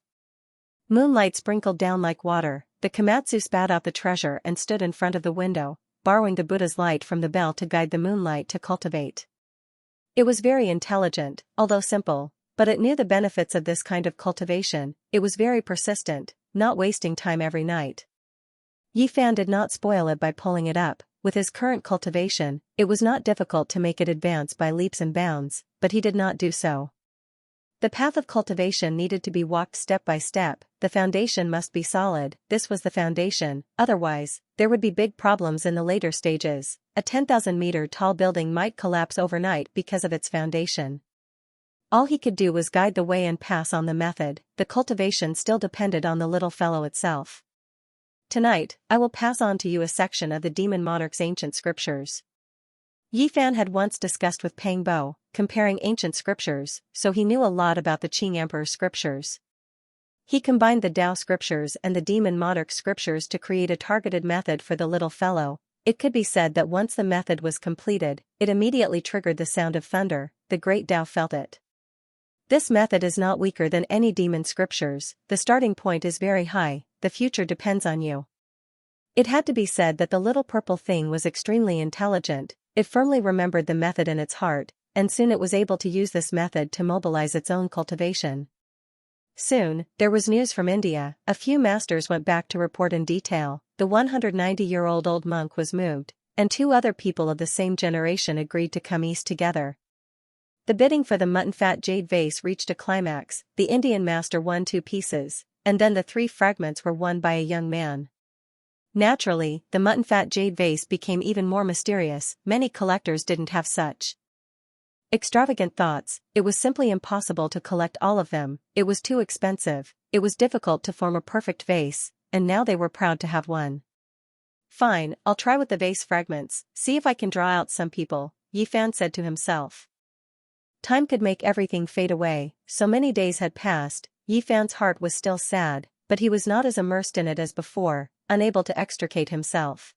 Moonlight sprinkled down like water, the Komatsu spat out the treasure and stood in front of the window, borrowing the Buddha's light from the bell to guide the moonlight to cultivate. It was very intelligent, although simple, But it knew the benefits of this kind of cultivation. It was very persistent, not wasting time every night. Yi Fan did not spoil it by pulling it up. With his current cultivation, it was not difficult to make it advance by leaps and bounds, but he did not do so. The path of cultivation needed to be walked step by step. The foundation must be solid. This was the foundation, otherwise, there would be big problems in the later stages. A 10,000-meter tall building might collapse overnight because of its foundation. All he could do was guide the way and pass on the method. The cultivation still depended on the little fellow itself. Tonight, I will pass on to you a section of the demon monarch's ancient scriptures. Yi Fan had once discussed with Pang Bo, comparing ancient scriptures, so he knew a lot about the Qing Emperor's scriptures. He combined the Tao scriptures and the demon monarch scriptures to create a targeted method for the little fellow. It could be said that once the method was completed, it immediately triggered the sound of thunder. The great Tao felt it. This method is not weaker than any demon scriptures. The starting point is very high. The future depends on you. It had to be said that the little purple thing was extremely intelligent. It firmly remembered the method in its heart, and soon it was able to use this method to mobilize its own cultivation. Soon, there was news from India. A few masters went back to report in detail. The 190-year-old old monk was moved, and 2 other people of the same generation agreed to come east together. The bidding for the mutton-fat jade vase reached a climax. The Indian master won 2 pieces, and then the 3 fragments were won by a young man. Naturally, the mutton-fat jade vase became even more mysterious. Many collectors didn't have such extravagant thoughts. It was simply impossible to collect all of them. It was too expensive. It was difficult to form a perfect vase, and now they were proud to have one. Fine, I'll try with the vase fragments, see if I can draw out some people, Yi Fan said to himself. Time could make everything fade away. So many days had passed. Yi Fan's heart was still sad, but he was not as immersed in it as before, unable to extricate himself.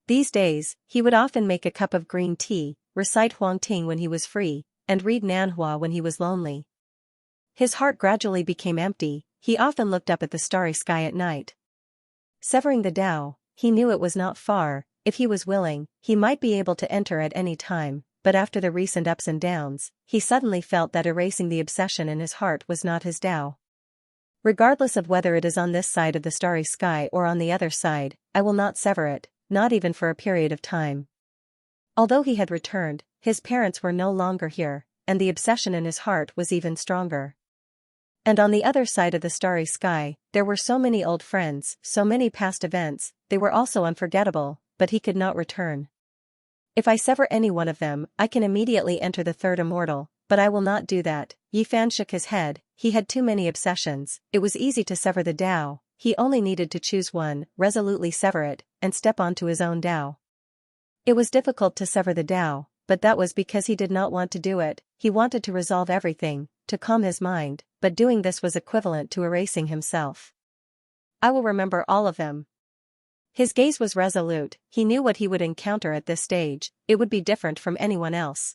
These days, he would often make a cup of green tea, recite Huangting when he was free, and read Nanhua when he was lonely. His heart gradually became empty. He often looked up at the starry sky at night. Severing the Tao, he knew it was not far. If he was willing, he might be able to enter at any time, but after the recent ups and downs, he suddenly felt that erasing the obsession in his heart was not his Tao. Regardless of whether it is on this side of the starry sky or on the other side, I will not sever it, not even for a period of time. Although he had returned, his parents were no longer here, and the obsession in his heart was even stronger. And on the other side of the starry sky, there were so many old friends, so many past events. They were also unforgettable, but he could not return. If I sever any one of them, I can immediately enter the third immortal, but I will not do that. Yi Fan shook his head. He had too many obsessions. It was easy to sever the Tao. He only needed to choose one, resolutely sever it, and step onto his own Tao. It was difficult to sever the Tao, but that was because he did not want to do it. He wanted to resolve everything, to calm his mind, but doing this was equivalent to erasing himself. I will remember all of them. His gaze was resolute. He knew what he would encounter at this stage. It would be different from anyone else.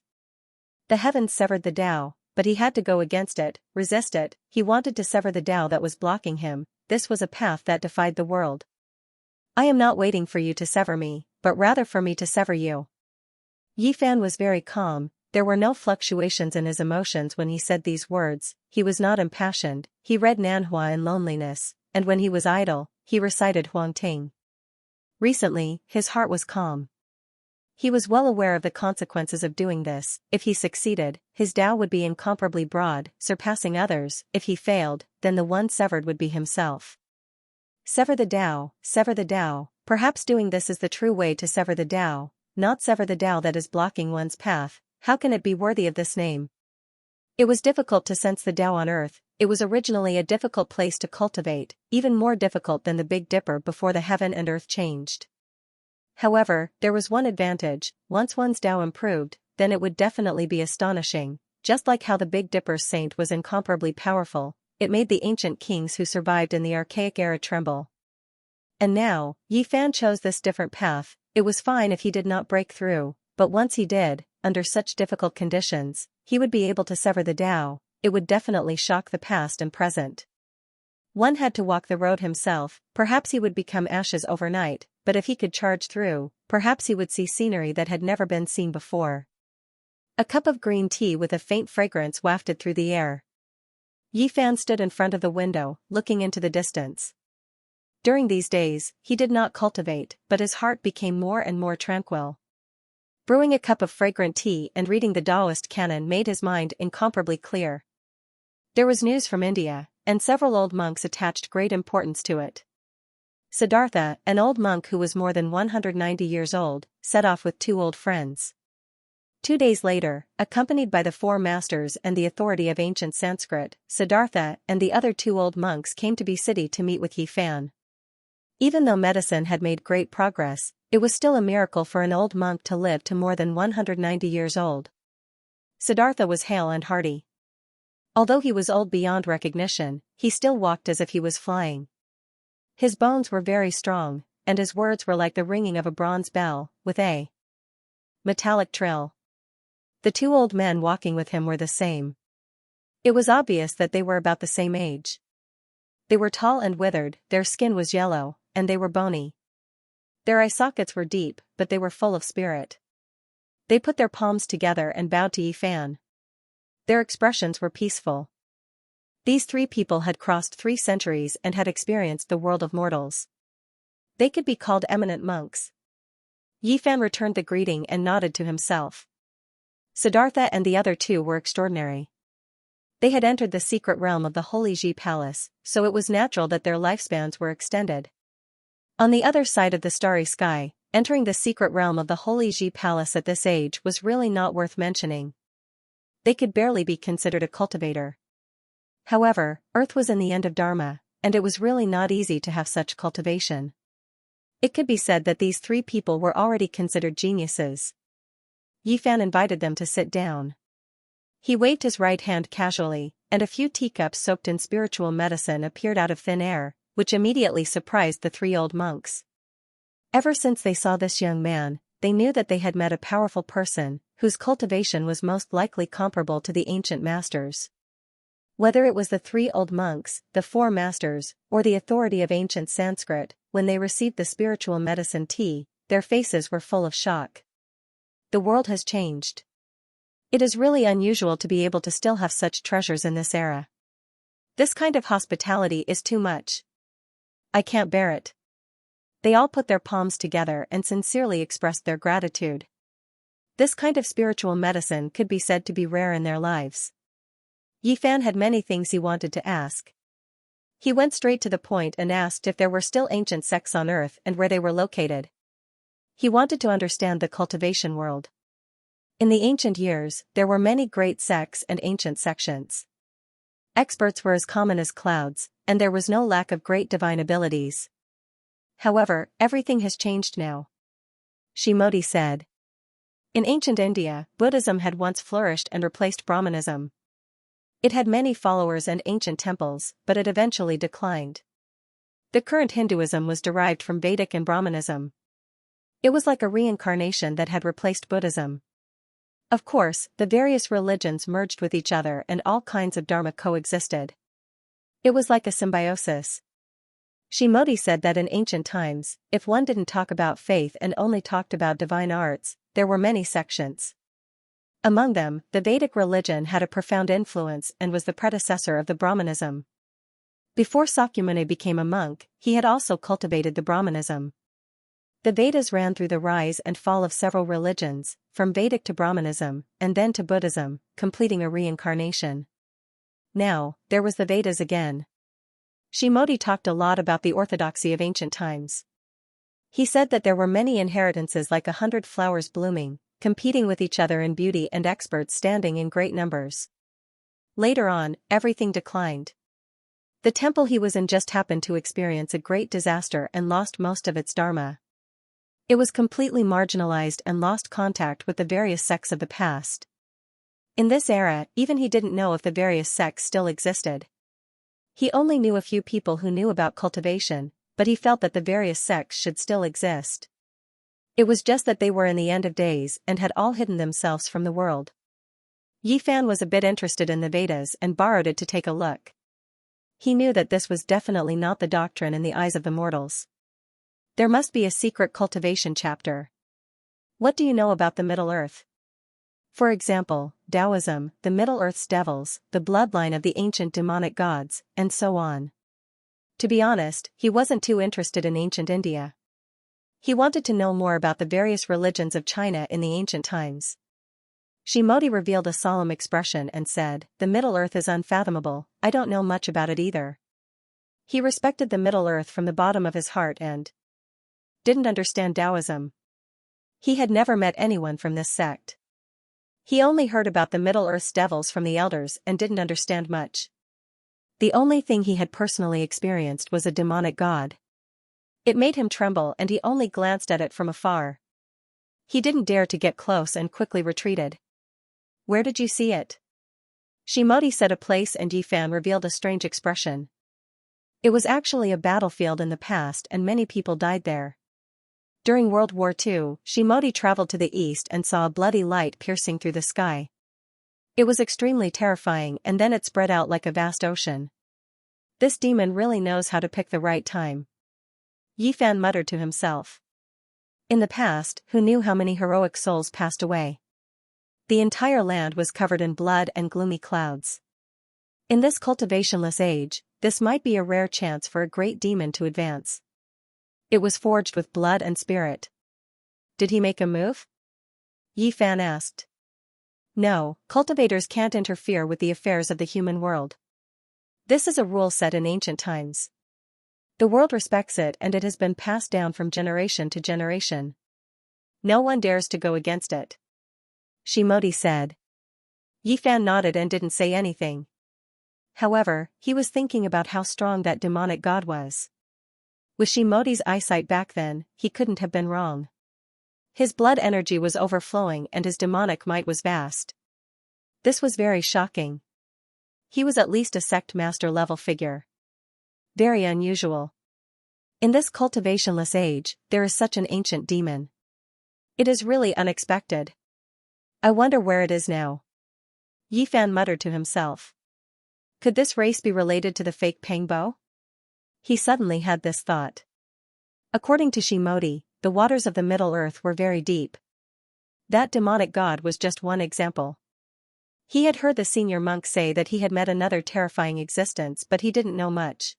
The heavens severed the Tao, but he had to go against it, resist it. He wanted to sever the Tao that was blocking him. This was a path that defied the world. I am not waiting for you to sever me, but rather for me to sever you. Yi Fan was very calm. There were no fluctuations in his emotions when he said these words. He was not impassioned. He read Nanhua in loneliness, and when he was idle, he recited Huangting. Recently, his heart was calm. He was well aware of the consequences of doing this. If he succeeded, his Tao would be incomparably broad, surpassing others. If he failed, then the one severed would be himself. Sever the Tao, sever the Tao. Perhaps doing this is the true way to sever the Tao, not sever the Tao that is blocking one's path. How can it be worthy of this name? It was difficult to sense the Tao on earth. It was originally a difficult place to cultivate, even more difficult than the Big Dipper before the heaven and earth changed. However, there was one advantage. Once one's Tao improved, then it would definitely be astonishing. Just like how the Big Dipper's saint was incomparably powerful, it made the ancient kings who survived in the archaic era tremble. And now, Yi Fan chose this different path. It was fine if he did not break through, but once he did, under such difficult conditions, he would be able to sever the Tao. It would definitely shock the past and present. One had to walk the road himself. Perhaps he would become ashes overnight, but if he could charge through, perhaps he would see scenery that had never been seen before. A cup of green tea with a faint fragrance wafted through the air. Yifan stood in front of the window, looking into the distance. During these days, he did not cultivate, but his heart became more and more tranquil. Brewing a cup of fragrant tea and reading the Taoist canon made his mind incomparably clear. There was news from India, and several old monks attached great importance to it. Siddhartha, an old monk who was more than 190 years old, set off with two old friends. 2 days later, accompanied by the four masters and the authority of ancient Sanskrit, Siddhartha and the other two old monks came to Bi City to meet with Yifan. Even though medicine had made great progress, it was still a miracle for an old monk to live to more than 190 years old. Siddhartha was hale and hearty. Although he was old beyond recognition, he still walked as if he was flying. His bones were very strong, and his words were like the ringing of a bronze bell, with a metallic trill. The two old men walking with him were the same. It was obvious that they were about the same age. They were tall and withered, their skin was yellow, and they were bony. Their eye sockets were deep, but they were full of spirit. They put their palms together and bowed to Yifan. Their expressions were peaceful. These three people had crossed 3 centuries and had experienced the world of mortals. They could be called eminent monks. Yifan returned the greeting and nodded to himself. Siddhartha and the other two were extraordinary. They had entered the secret realm of the Holy Ji Palace, so it was natural that their lifespans were extended. On the other side of the starry sky, entering the secret realm of the Holy Ji Palace at this age was really not worth mentioning. They could barely be considered a cultivator. However, Earth was in the end of Dharma, and it was really not easy to have such cultivation. It could be said that these 3 people were already considered geniuses. Yifan invited them to sit down. He waved his right hand casually, and a few teacups soaked in spiritual medicine appeared out of thin air, which immediately surprised the 3 old monks. Ever since they saw this young man, they knew that they had met a powerful person, whose cultivation was most likely comparable to the ancient masters. Whether it was the 3 old monks, the 4 masters, or the authority of ancient Sanskrit, when they received the spiritual medicine tea, their faces were full of shock. The world has changed. It is really unusual to be able to still have such treasures in this era. This kind of hospitality is too much. I can't bear it. They all put their palms together and sincerely expressed their gratitude. This kind of spiritual medicine could be said to be rare in their lives. Yifan had many things he wanted to ask. He went straight to the point and asked if there were still ancient sects on Earth and where they were located. He wanted to understand the cultivation world. In the ancient years, there were many great sects and ancient sections. Experts were as common as clouds, and there was no lack of great divine abilities. However, everything has changed now. Shimoti said. In ancient India, Buddhism had once flourished and replaced Brahmanism. It had many followers and ancient temples, but it eventually declined. The current Hinduism was derived from Vedic and Brahmanism. It was like a reincarnation that had replaced Buddhism. Of course, the various religions merged with each other and all kinds of dharma coexisted. It was like a symbiosis. Shimoti said that in ancient times, if one didn't talk about faith and only talked about divine arts, there were many sections. Among them, the Vedic religion had a profound influence and was the predecessor of the Brahmanism. Before Sakyamuni became a monk, he had also cultivated the Brahmanism. The Vedas ran through the rise and fall of several religions, from Vedic to Brahmanism, and then to Buddhism, completing a reincarnation. Now, there was the Vedas again. Shimoti talked a lot about the orthodoxy of ancient times. He said that there were many inheritances like 100 flowers blooming, competing with each other in beauty and experts standing in great numbers. Later on, everything declined. The temple he was in just happened to experience a great disaster and lost most of its dharma. It was completely marginalized and lost contact with the various sects of the past. In this era, even he didn't know if the various sects still existed. He only knew a few people who knew about cultivation, but he felt that the various sects should still exist. It was just that they were in the end of days and had all hidden themselves from the world. Yifan was a bit interested in the Vedas and borrowed it to take a look. He knew that this was definitely not the doctrine in the eyes of the mortals. There must be a secret cultivation chapter. What do you know about the Middle Earth? For example, Taoism, the Middle Earth's devils, the bloodline of the ancient demonic gods, and so on. To be honest, he wasn't too interested in ancient India. He wanted to know more about the various religions of China in the ancient times. Shimodi revealed a solemn expression and said, "The Middle Earth is unfathomable, I don't know much about it either." He respected the Middle Earth from the bottom of his heart and didn't understand Taoism. He had never met anyone from this sect. He only heard about the Middle Earth's devils from the elders and didn't understand much. The only thing he had personally experienced was a demonic god. It made him tremble and he only glanced at it from afar. He didn't dare to get close and quickly retreated. "Where did you see it?" Shimodi said a place, and Yifan revealed a strange expression. It was actually a battlefield in the past and many people died there. During World War II, Shimodi traveled to the east and saw a bloody light piercing through the sky. It was extremely terrifying, and then it spread out like a vast ocean. This demon really knows how to pick the right time. Yifan muttered to himself. In the past, who knew how many heroic souls passed away? The entire land was covered in blood and gloomy clouds. In this cultivationless age, this might be a rare chance for a great demon to advance. It was forged with blood and spirit. Did he make a move? Yifan asked. No, cultivators can't interfere with the affairs of the human world. This is a rule set in ancient times. The world respects it and it has been passed down from generation to generation. No one dares to go against it. Shimodi said. Yifan nodded and didn't say anything. However, he was thinking about how strong that demonic god was. With Shimodi's eyesight back then, he couldn't have been wrong. His blood energy was overflowing and his demonic might was vast. This was very shocking. He was at least a sect master level figure. Very unusual. In this cultivationless age, there is such an ancient demon. It is really unexpected. I wonder where it is now. Yifan muttered to himself. Could this race be related to the fake Pangbo? He suddenly had this thought. According to Shimodi, the waters of the Middle Earth were very deep. That demonic god was just one example. He had heard the senior monk say that he had met another terrifying existence, but he didn't know much.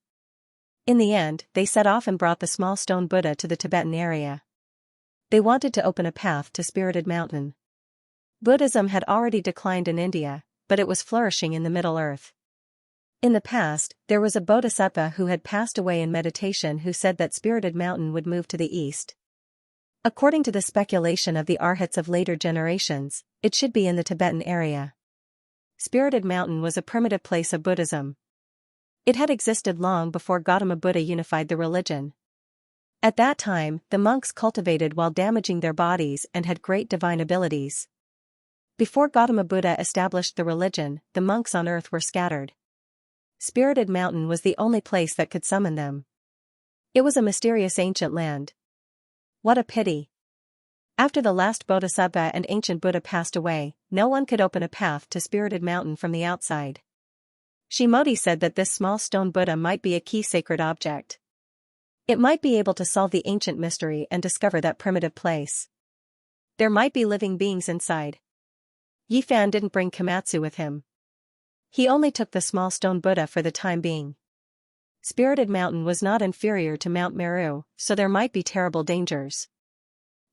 In the end, they set off and brought the small stone Buddha to the Tibetan area. They wanted to open a path to Spirited Mountain. Buddhism had already declined in India, but it was flourishing in the Middle Earth. In the past, there was a bodhisattva who had passed away in meditation who said that Spirited Mountain would move to the east. According to the speculation of the arhats of later generations, it should be in the Tibetan area. Spirited Mountain was a primitive place of Buddhism. It had existed long before Gautama Buddha unified the religion. At that time, the monks cultivated while damaging their bodies and had great divine abilities. Before Gautama Buddha established the religion, the monks on earth were scattered. Spirited Mountain was the only place that could summon them. It was a mysterious ancient land. What a pity. After the last bodhisattva and ancient Buddha passed away, no one could open a path to Spirited Mountain from the outside. Shimodi said that this small stone Buddha might be a key sacred object. It might be able to solve the ancient mystery and discover that primitive place. There might be living beings inside. Yifan didn't bring Komatsu with him. He only took the small stone Buddha for the time being. Spirited Mountain was not inferior to Mount Meru, so there might be terrible dangers.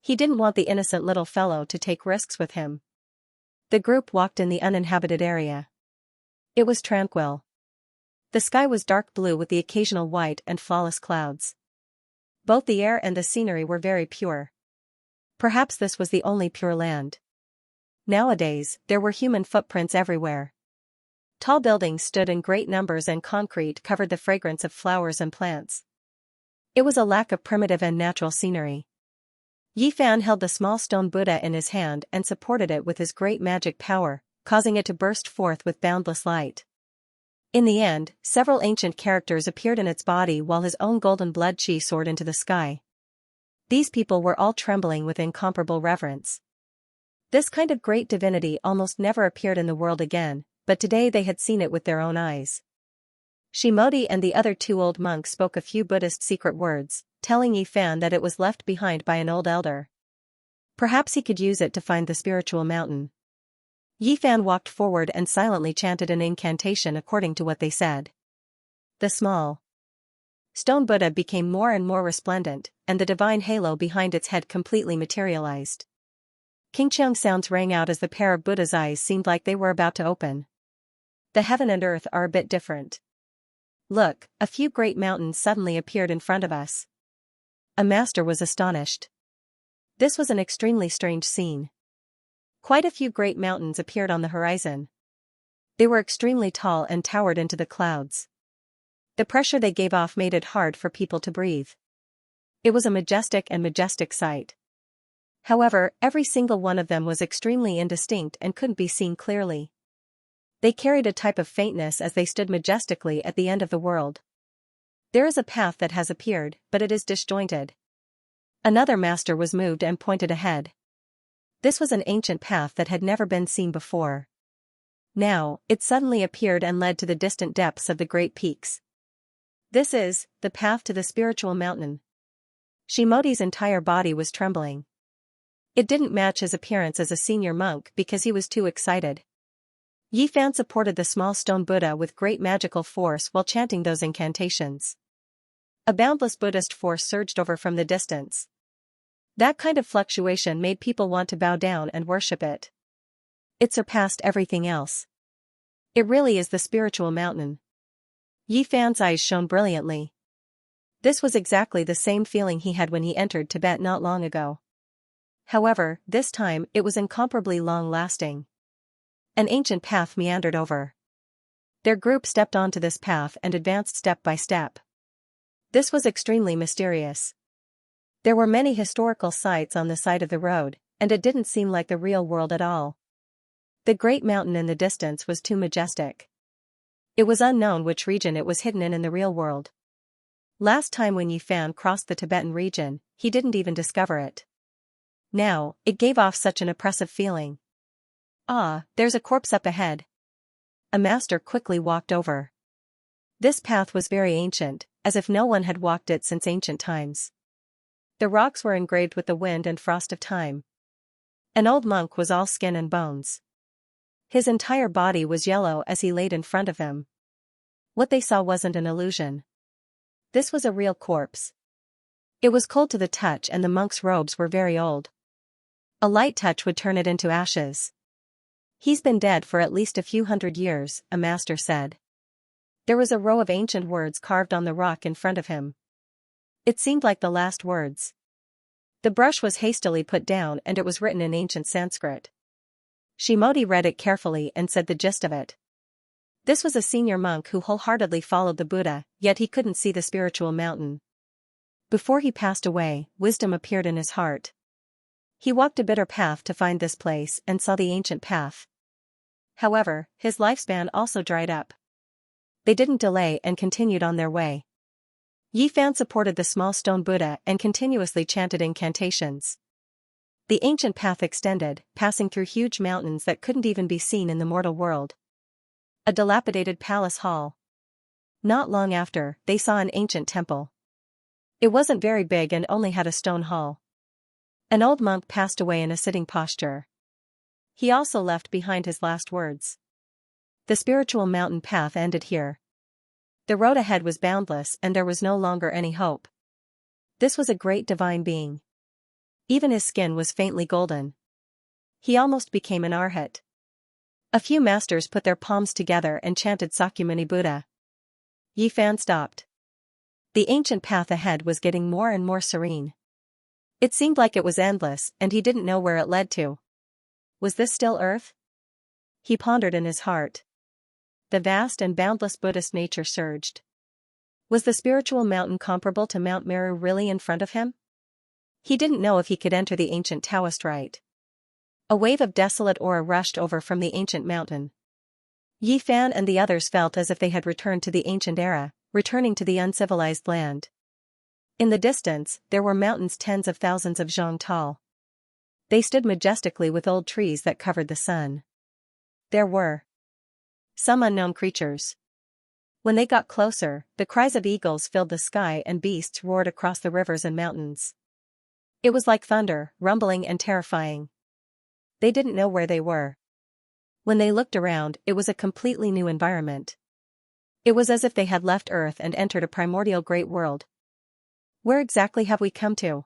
He didn't want the innocent little fellow to take risks with him. The group walked in the uninhabited area. It was tranquil. The sky was dark blue with the occasional white and flawless clouds. Both the air and the scenery were very pure. Perhaps this was the only pure land. Nowadays, there were human footprints everywhere. Tall buildings stood in great numbers and concrete covered the fragrance of flowers and plants. It was a lack of primitive and natural scenery. Yifan held the small stone Buddha in his hand and supported it with his great magic power, causing it to burst forth with boundless light. In the end, several ancient characters appeared in its body while his own golden blood chi soared into the sky. These people were all trembling with incomparable reverence. This kind of great divinity almost never appeared in the world again, but today they had seen it with their own eyes. Shimodi and the other two old monks spoke a few Buddhist secret words, telling Yifan that it was left behind by an old elder. Perhaps he could use it to find the spiritual mountain. Yi Fan walked forward and silently chanted an incantation according to what they said. The small stone Buddha became more and more resplendent, and the divine halo behind its head completely materialized. King sounds rang out as the pair of Buddha's eyes seemed like they were about to open. The heaven and earth are a bit different. Look, a few great mountains suddenly appeared in front of us. A master was astonished. This was an extremely strange scene. Quite a few great mountains appeared on the horizon. They were extremely tall and towered into the clouds. The pressure they gave off made it hard for people to breathe. It was a majestic sight. However, every single one of them was extremely indistinct and couldn't be seen clearly. They carried a type of faintness as they stood majestically at the end of the world. There is a path that has appeared, but it is disjointed. Another master was moved and pointed ahead. This was an ancient path that had never been seen before. Now, it suddenly appeared and led to the distant depths of the great peaks. This is the path to the spiritual mountain. Shimoti's entire body was trembling. It didn't match his appearance as a senior monk because he was too excited. Yi Fan supported the small stone Buddha with great magical force while chanting those incantations. A boundless Buddhist force surged over from the distance. That kind of fluctuation made people want to bow down and worship it. It surpassed everything else. It really is the spiritual mountain. Yi Fan's eyes shone brilliantly. This was exactly the same feeling he had when he entered Tibet not long ago. However, this time it was incomparably long-lasting. An ancient path meandered over. Their group stepped onto this path and advanced step by step. This was extremely mysterious. There were many historical sites on the side of the road, and it didn't seem like the real world at all. The great mountain in the distance was too majestic. It was unknown which region it was hidden in the real world. Last time when Yi Fan crossed the Tibetan region, he didn't even discover it. Now, it gave off such an oppressive feeling. Ah, there's a corpse up ahead. A master quickly walked over. This path was very ancient, as if no one had walked it since ancient times. The rocks were engraved with the wind and frost of time. An old monk was all skin and bones. His entire body was yellow as he laid in front of them. What they saw wasn't an illusion. This was a real corpse. It was cold to the touch and the monk's robes were very old. A light touch would turn it into ashes. He's been dead for at least a few hundred years, a master said. There was a row of ancient words carved on the rock in front of him. It seemed like the last words. The brush was hastily put down and it was written in ancient Sanskrit. Shimoti read it carefully and said the gist of it. This was a senior monk who wholeheartedly followed the Buddha, yet he couldn't see the spiritual mountain. Before he passed away, wisdom appeared in his heart. He walked a bitter path to find this place and saw the ancient path. However, his lifespan also dried up. They didn't delay and continued on their way. Yi Fan supported the small stone Buddha and continuously chanted incantations. The ancient path extended, passing through huge mountains that couldn't even be seen in the mortal world. A dilapidated palace hall. Not long after, they saw an ancient temple. It wasn't very big and only had a stone hall. An old monk passed away in a sitting posture. He also left behind his last words. The spiritual mountain path ended here. The road ahead was boundless and there was no longer any hope. This was a great divine being. Even his skin was faintly golden. He almost became an arhat. A few masters put their palms together and chanted Sakyamuni Buddha. Yi Fan stopped. The ancient path ahead was getting more and more serene. It seemed like it was endless and he didn't know where it led to. Was this still Earth? He pondered in his heart. The vast and boundless Buddhist nature surged. Was the spiritual mountain comparable to Mount Meru really in front of him? He didn't know if he could enter the ancient Taoist rite. A wave of desolate aura rushed over from the ancient mountain. Yi Fan and the others felt as if they had returned to the ancient era, returning to the uncivilized land. In the distance, there were mountains tens of thousands of zhang tall. They stood majestically with old trees that covered the sun. There were some unknown creatures. When they got closer, the cries of eagles filled the sky and beasts roared across the rivers and mountains. It was like thunder, rumbling and terrifying. They didn't know where they were. When they looked around, it was a completely new environment. It was as if they had left Earth and entered a primordial great world. Where exactly have we come to?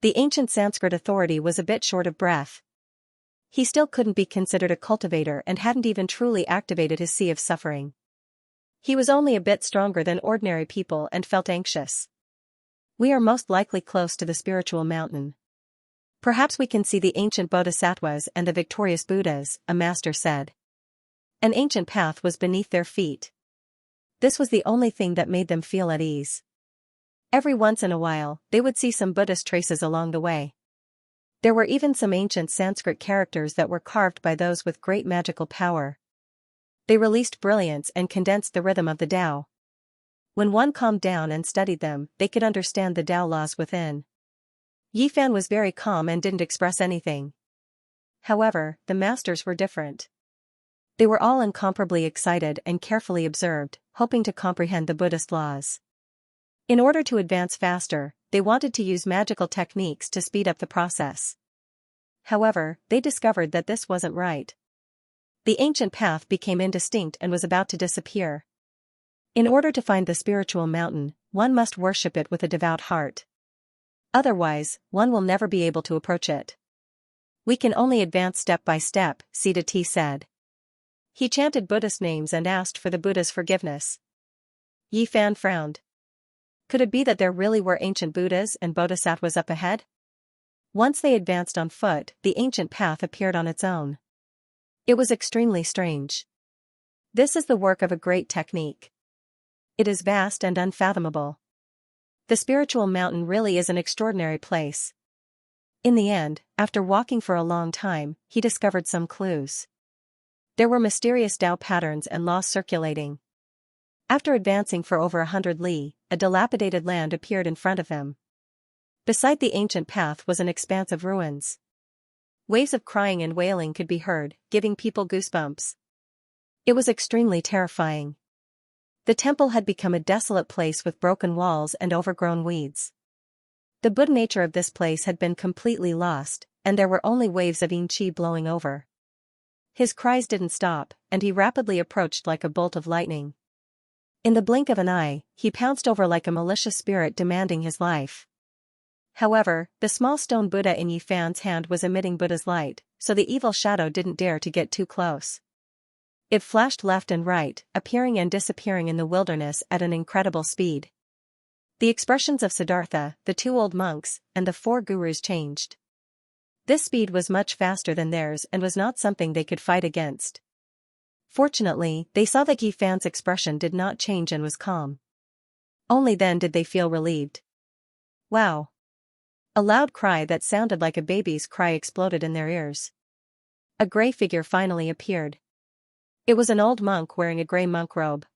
The ancient Sanskrit authority was a bit short of breath. He still couldn't be considered a cultivator and hadn't even truly activated his sea of suffering. He was only a bit stronger than ordinary people and felt anxious. We are most likely close to the spiritual mountain. Perhaps we can see the ancient bodhisattvas and the victorious Buddhas, a master said. An ancient path was beneath their feet. This was the only thing that made them feel at ease. Every once in a while, they would see some Buddhist traces along the way. There were even some ancient Sanskrit characters that were carved by those with great magical power. They released brilliance and condensed the rhythm of the Tao. When one calmed down and studied them, they could understand the Tao laws within. Yifan was very calm and didn't express anything. However, the masters were different. They were all incomparably excited and carefully observed, hoping to comprehend the Buddhist laws. In order to advance faster, they wanted to use magical techniques to speed up the process. However, they discovered that this wasn't right. The ancient path became indistinct and was about to disappear. In order to find the spiritual mountain, one must worship it with a devout heart. Otherwise, one will never be able to approach it. We can only advance step by step, Sita T said. He chanted Buddhist names and asked for the Buddha's forgiveness. Yifan frowned. Could it be that there really were ancient Buddhas and bodhisattvas up ahead? Once they advanced on foot, the ancient path appeared on its own. It was extremely strange. This is the work of a great technique. It is vast and unfathomable. The spiritual mountain really is an extraordinary place. In the end, after walking for a long time, he discovered some clues. There were mysterious Tao patterns and laws circulating. After advancing for over 100 li, a dilapidated land appeared in front of him. Beside the ancient path was an expanse of ruins. Waves of crying and wailing could be heard, giving people goosebumps. It was extremely terrifying. The temple had become a desolate place with broken walls and overgrown weeds. The Buddha nature of this place had been completely lost, and there were only waves of yin qi blowing over. His cries didn't stop, and he rapidly approached like a bolt of lightning. In the blink of an eye, he pounced over like a malicious spirit demanding his life. However, the small stone Buddha in Yifan's hand was emitting Buddha's light, so the evil shadow didn't dare to get too close. It flashed left and right, appearing and disappearing in the wilderness at an incredible speed. The expressions of Siddhartha, the 2 old monks, and the 4 gurus changed. This speed was much faster than theirs and was not something they could fight against. Fortunately, they saw that Yifan's expression did not change and was calm. Only then did they feel relieved. Wow! A loud cry that sounded like a baby's cry exploded in their ears. A gray figure finally appeared. It was an old monk wearing a gray monk robe.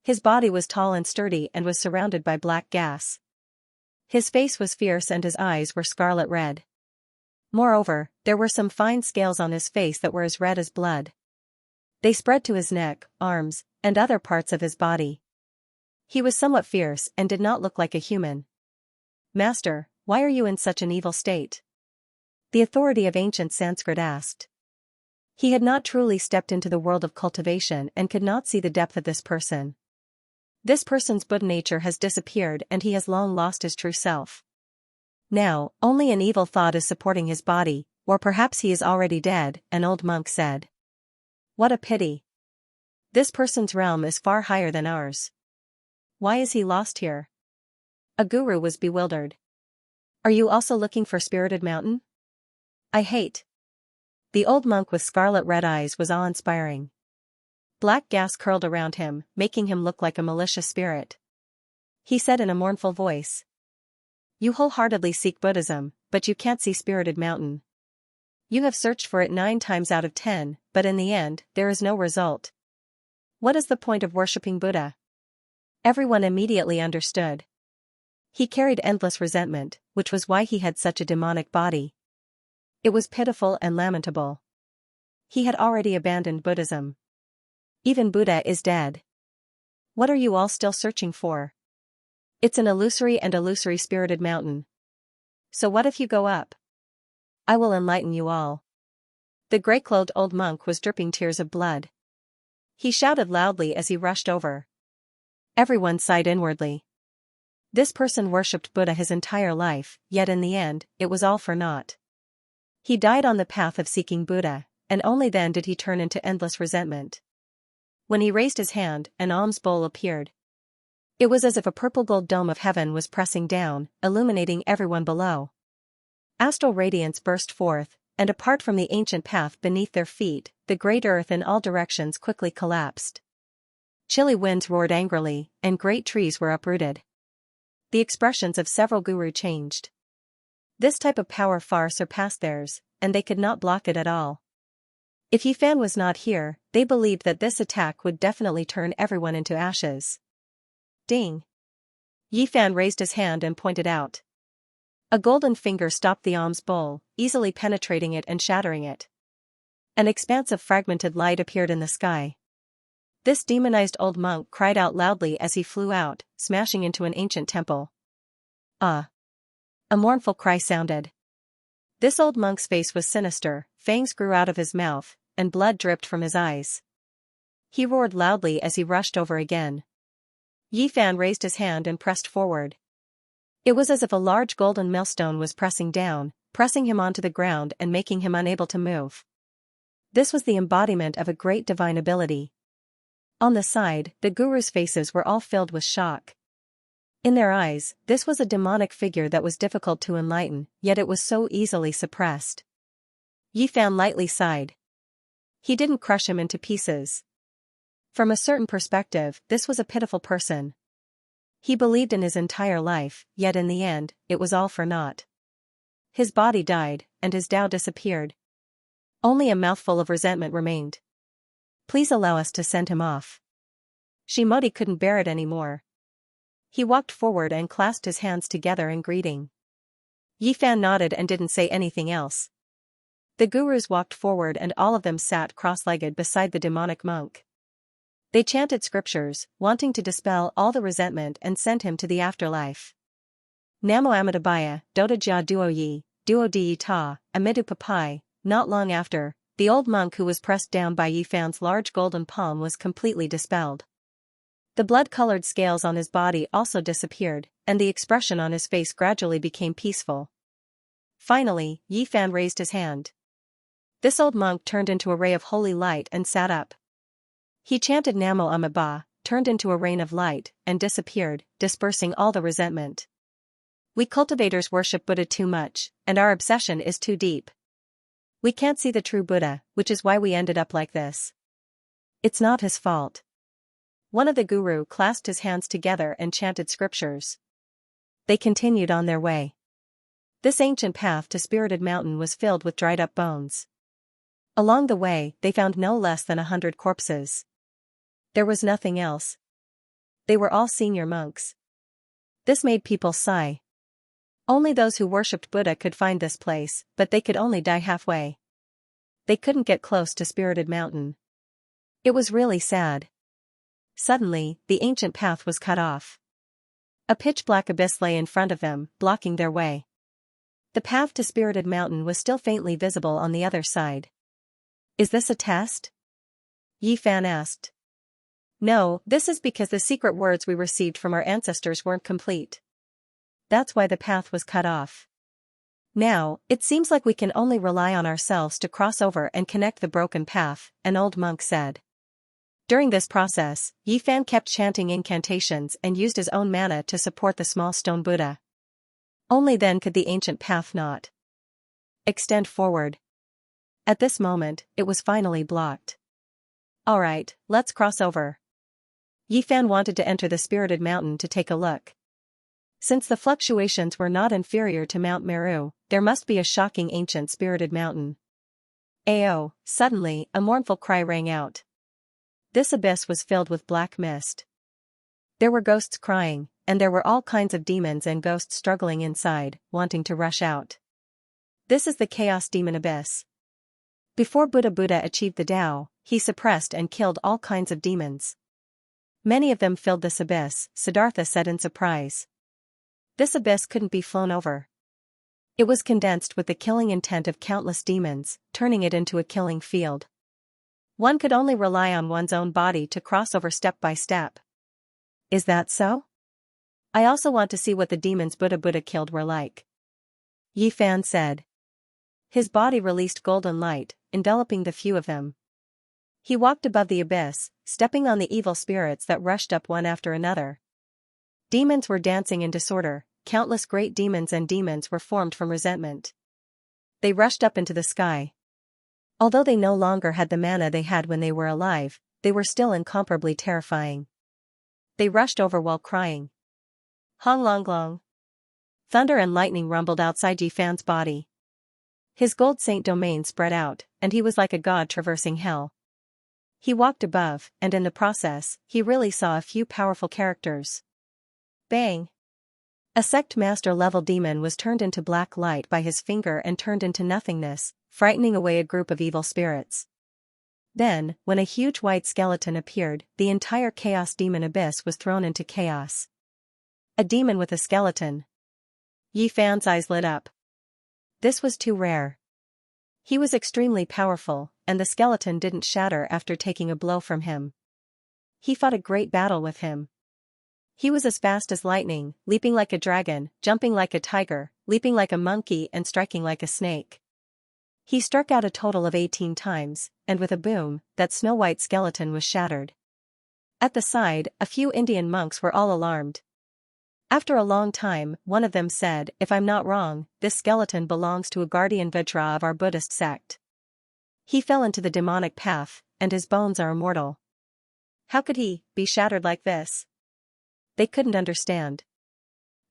His body was tall and sturdy and was surrounded by black gas. His face was fierce and his eyes were scarlet red. Moreover, there were some fine scales on his face that were as red as blood. They spread to his neck, arms, and other parts of his body. He was somewhat fierce and did not look like a human. Master, why are you in such an evil state? The authority of ancient Sanskrit asked. He had not truly stepped into the world of cultivation and could not see the depth of this person. This person's Buddha nature has disappeared and he has long lost his true self. Now, only an evil thought is supporting his body, or perhaps he is already dead, an old monk said. What a pity. This person's realm is far higher than ours. Why is he lost here? A guru was bewildered. Are you also looking for Spirited Mountain? I hate. The old monk with scarlet red eyes was awe-inspiring. Black gas curled around him, making him look like a malicious spirit. He said in a mournful voice. You wholeheartedly seek Buddhism, but you can't see Spirited Mountain. You have searched for it 9 times out of 10, but in the end, there is no result. What is the point of worshipping Buddha? Everyone immediately understood. He carried endless resentment, which was why he had such a demonic body. It was pitiful and lamentable. He had already abandoned Buddhism. Even Buddha is dead. What are you all still searching for? It's an illusory and illusory Spirited Mountain. So what if you go up? I will enlighten you all. The gray-clothed old monk was dripping tears of blood. He shouted loudly as he rushed over. Everyone sighed inwardly. This person worshipped Buddha his entire life, yet in the end, it was all for naught. He died on the path of seeking Buddha, and only then did he turn into endless resentment. When he raised his hand, an alms bowl appeared. It was as if a purple gold dome of heaven was pressing down, illuminating everyone below. Astral radiance burst forth, and apart from the ancient path beneath their feet, the great earth in all directions quickly collapsed. Chilly winds roared angrily, and great trees were uprooted. The expressions of several gurus changed. This type of power far surpassed theirs, and they could not block it at all. If Yifan was not here, they believed that this attack would definitely turn everyone into ashes. Ding! Yifan raised his hand and pointed out. A golden finger stopped the alms bowl, easily penetrating it and shattering it. An expanse of fragmented light appeared in the sky. This demonized old monk cried out loudly as he flew out, smashing into an ancient temple. Ah! A mournful cry sounded. This old monk's face was sinister, fangs grew out of his mouth, and blood dripped from his eyes. He roared loudly as he rushed over again. Yifan raised his hand and pressed forward. It was as if a large golden millstone was pressing down, pressing him onto the ground and making him unable to move. This was the embodiment of a great divine ability. On the side, the gurus' faces were all filled with shock. In their eyes, this was a demonic figure that was difficult to enlighten, yet it was so easily suppressed. Yifan lightly sighed. He didn't crush him into pieces. From a certain perspective, this was a pitiful person. He believed in his entire life, yet in the end, it was all for naught. His body died, and his Tao disappeared. Only a mouthful of resentment remained. Please allow us to send him off. Shimoti couldn't bear it anymore. He walked forward and clasped his hands together in greeting. Yifan nodded and didn't say anything else. The gurus walked forward and all of them sat cross-legged beside the demonic monk. They chanted scriptures, wanting to dispel all the resentment and send him to the afterlife. Namo Amitabhaya, Dota Jia Duoyi, Duo Di Ta, Amidu Papai. Not long after, the old monk who was pressed down by Yifan's large golden palm was completely dispelled. The blood-colored scales on his body also disappeared, and the expression on his face gradually became peaceful. Finally, Yifan raised his hand. This old monk turned into a ray of holy light and sat up. He chanted Namo Amida, turned into a rain of light, and disappeared, dispersing all the resentment. We cultivators worship Buddha too much, and our obsession is too deep. We can't see the true Buddha, which is why we ended up like this. It's not his fault. One of the guru clasped his hands together and chanted scriptures. They continued on their way. This ancient path to Spirited Mountain was filled with dried-up bones. Along the way, they found no less than 100 corpses. There was nothing else. They were all senior monks. This made people sigh. Only those who worshipped Buddha could find this place, but they could only die halfway. They couldn't get close to Spirited Mountain. It was really sad. Suddenly, the ancient path was cut off. A pitch-black abyss lay in front of them, blocking their way. The path to Spirited Mountain was still faintly visible on the other side. Is this a test? Yifan asked. No, this is because the secret words we received from our ancestors weren't complete. That's why the path was cut off. Now, it seems like we can only rely on ourselves to cross over and connect the broken path, an old monk said. During this process, Yifan kept chanting incantations and used his own mana to support the small stone Buddha. Only then could the ancient path not extend forward. At this moment, it was finally blocked. Alright, let's cross over. Yifan wanted to enter the Spirited Mountain to take a look. Since the fluctuations were not inferior to Mount Meru, there must be a shocking ancient Spirited Mountain. Ayo! Suddenly, a mournful cry rang out. This abyss was filled with black mist. There were ghosts crying, and there were all kinds of demons and ghosts struggling inside, wanting to rush out. This is the Chaos Demon Abyss. Before Buddha achieved the Tao, he suppressed and killed all kinds of demons. Many of them filled this abyss, Siddhartha said in surprise. This abyss couldn't be flown over. It was condensed with the killing intent of countless demons, turning it into a killing field. One could only rely on one's own body to cross over step by step. Is that so? I also want to see what the demons Buddha killed were like. Yi Fan said. His body released golden light, enveloping the few of them. He walked above the abyss, stepping on the evil spirits that rushed up one after another. Demons were dancing in disorder, countless great demons were formed from resentment. They rushed up into the sky. Although they no longer had the mana they had when they were alive, they were still incomparably terrifying. They rushed over while crying. Hong Long Long. Thunder and lightning rumbled outside Yi Fan's body. His gold saint domain spread out, and he was like a god traversing hell. He walked above, and in the process, he really saw a few powerful characters. Bang! A sect master-level demon was turned into black light by his finger and turned into nothingness, frightening away a group of evil spirits. Then, when a huge white skeleton appeared, the entire chaos demon abyss was thrown into chaos. A demon with a skeleton. Yi Fan's eyes lit up. This was too rare. He was extremely powerful, and the skeleton didn't shatter after taking a blow from him. He fought a great battle with him. He was as fast as lightning, leaping like a dragon, jumping like a tiger, leaping like a monkey and striking like a snake. He struck out a total of 18 times, and with a boom, that snow-white skeleton was shattered. At the side, a few Indian monks were all alarmed. After a long time, one of them said, "If I'm not wrong, this skeleton belongs to a guardian Vajra of our Buddhist sect. He fell into the demonic path, and his bones are immortal. How could he be shattered like this?" They couldn't understand.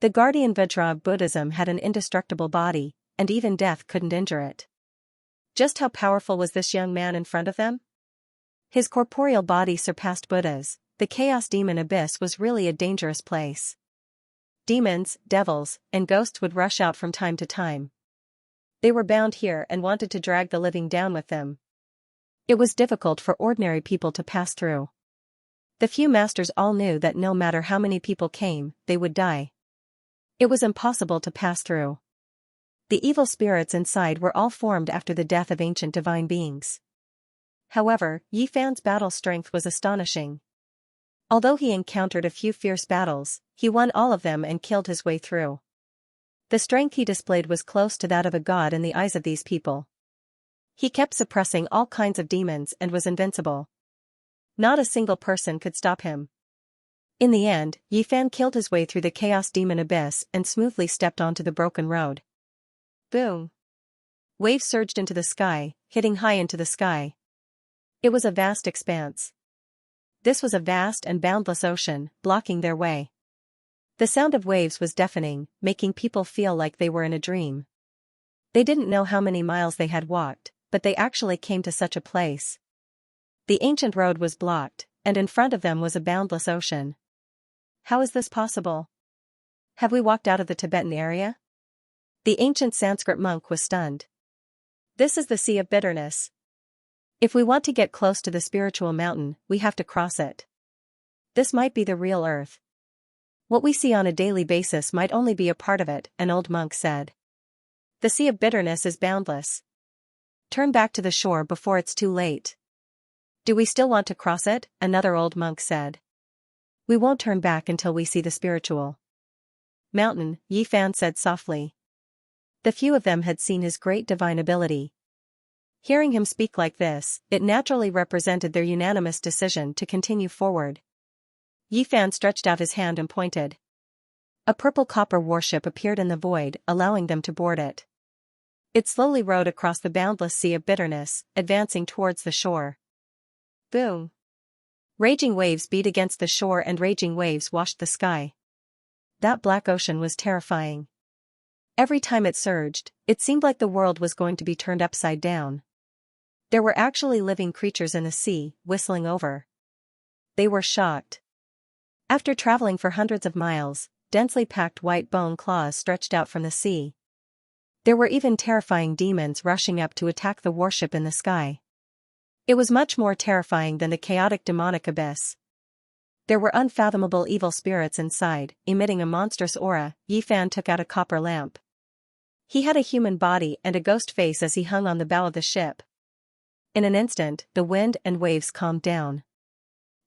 The guardian Vajra of Buddhism had an indestructible body, and even death couldn't injure it. Just how powerful was this young man in front of them? His corporeal body surpassed Buddha's. The chaos demon abyss was really a dangerous place. Demons, devils, and ghosts would rush out from time to time. They were bound here and wanted to drag the living down with them. It was difficult for ordinary people to pass through. The few masters all knew that no matter how many people came, they would die. It was impossible to pass through. The evil spirits inside were all formed after the death of ancient divine beings. However, Yi Fan's battle strength was astonishing. Although he encountered a few fierce battles, he won all of them and killed his way through. The strength he displayed was close to that of a god in the eyes of these people. He kept suppressing all kinds of demons and was invincible. Not a single person could stop him. In the end, Yi Fan killed his way through the chaos demon abyss and smoothly stepped onto the broken road. Boom! Waves surged into the sky, hitting high into the sky. It was a vast expanse. This was a vast and boundless ocean, blocking their way. The sound of waves was deafening, making people feel like they were in a dream. They didn't know how many miles they had walked, but they actually came to such a place. The ancient road was blocked, and in front of them was a boundless ocean. How is this possible? Have we walked out of the Tibetan area? The ancient Sanskrit monk was stunned. This is the Sea of Bitterness. If we want to get close to the spiritual mountain, we have to cross it. This might be the real earth. What we see on a daily basis might only be a part of it, an old monk said. The Sea of Bitterness is boundless. Turn back to the shore before it's too late. Do we still want to cross it? Another old monk said. We won't turn back until we see the spiritual mountain, Yi Fan said softly. The few of them had seen his great divine ability. Hearing him speak like this, it naturally represented their unanimous decision to continue forward. Yi Fan stretched out his hand and pointed. A purple copper warship appeared in the void, allowing them to board it. It slowly rowed across the boundless Sea of Bitterness, advancing towards the shore. Boom! Raging waves beat against the shore and raging waves washed the sky. That black ocean was terrifying. Every time it surged, it seemed like the world was going to be turned upside down. There were actually living creatures in the sea, whistling over. They were shocked. After traveling for hundreds of miles, densely packed white bone claws stretched out from the sea. There were even terrifying demons rushing up to attack the warship in the sky. It was much more terrifying than the chaotic demonic abyss. There were unfathomable evil spirits inside, emitting a monstrous aura. Yi Fan took out a copper lamp. He had a human body and a ghost face as he hung on the bow of the ship. In an instant, the wind and waves calmed down.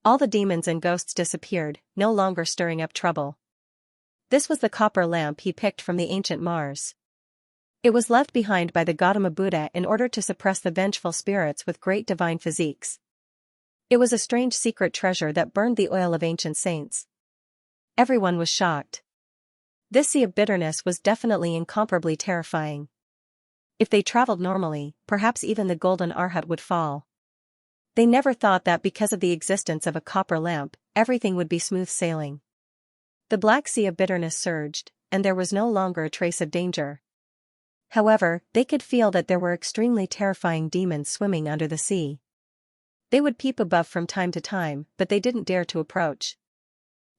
All the demons and ghosts disappeared, no longer stirring up trouble. This was the copper lamp he picked from the ancient Mars. It was left behind by the Gautama Buddha in order to suppress the vengeful spirits with great divine physiques. It was a strange secret treasure that burned the oil of ancient saints. Everyone was shocked. This sea of bitterness was definitely incomparably terrifying. If they traveled normally, perhaps even the golden arhat would fall. They never thought that because of the existence of a copper lamp, everything would be smooth sailing. The black sea of bitterness surged, and there was no longer a trace of danger. However, they could feel that there were extremely terrifying demons swimming under the sea. They would peep above from time to time, but they didn't dare to approach.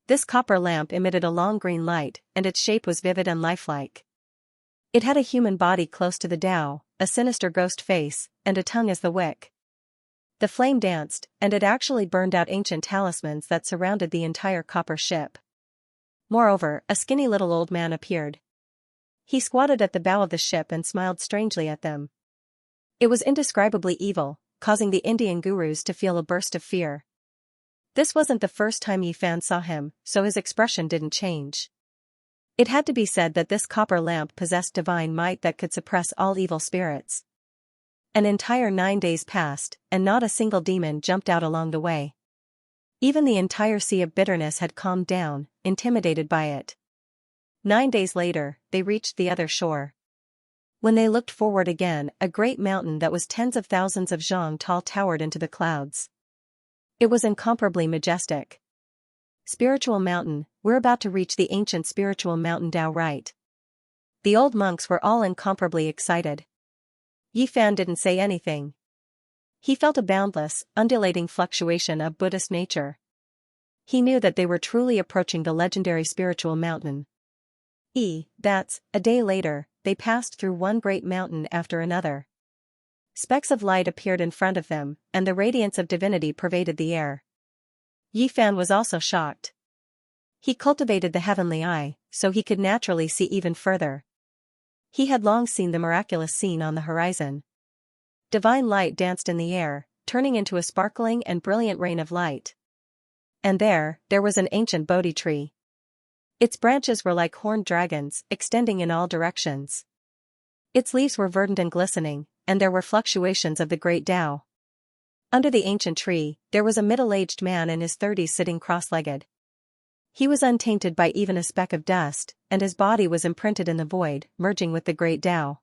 This copper lamp emitted a long green light, and its shape was vivid and lifelike. It had a human body close to the Tao, a sinister ghost face, and a tongue as the wick. The flame danced, and it actually burned out ancient talismans that surrounded the entire copper ship. Moreover, a skinny little old man appeared. He squatted at the bow of the ship and smiled strangely at them. It was indescribably evil, causing the Indian gurus to feel a burst of fear. This wasn't the first time Yifan saw him, so his expression didn't change. It had to be said that this copper lamp possessed divine might that could suppress all evil spirits. An entire 9 days passed, and not a single demon jumped out along the way. Even the entire sea of bitterness had calmed down, intimidated by it. 9 days later, they reached the other shore. When they looked forward again, a great mountain that was tens of thousands of zhang tall towered into the clouds. It was incomparably majestic. Spiritual mountain, we're about to reach the ancient spiritual mountain Tao, right? The old monks were all incomparably excited. Yifan didn't say anything. He felt a boundless, undulating fluctuation of Buddhist nature. He knew that they were truly approaching the legendary spiritual mountain. That's, a day later, they passed through one great mountain after another. Specks of light appeared in front of them, and the radiance of divinity pervaded the air. Yifan was also shocked. He cultivated the heavenly eye, so he could naturally see even further. He had long seen the miraculous scene on the horizon. Divine light danced in the air, turning into a sparkling and brilliant rain of light. And there was an ancient Bodhi tree. Its branches were like horned dragons, extending in all directions. Its leaves were verdant and glistening, and there were fluctuations of the great Tao. Under the ancient tree, there was a middle-aged man in his 30s sitting cross-legged. He was untainted by even a speck of dust, and his body was imprinted in the void, merging with the great Tao.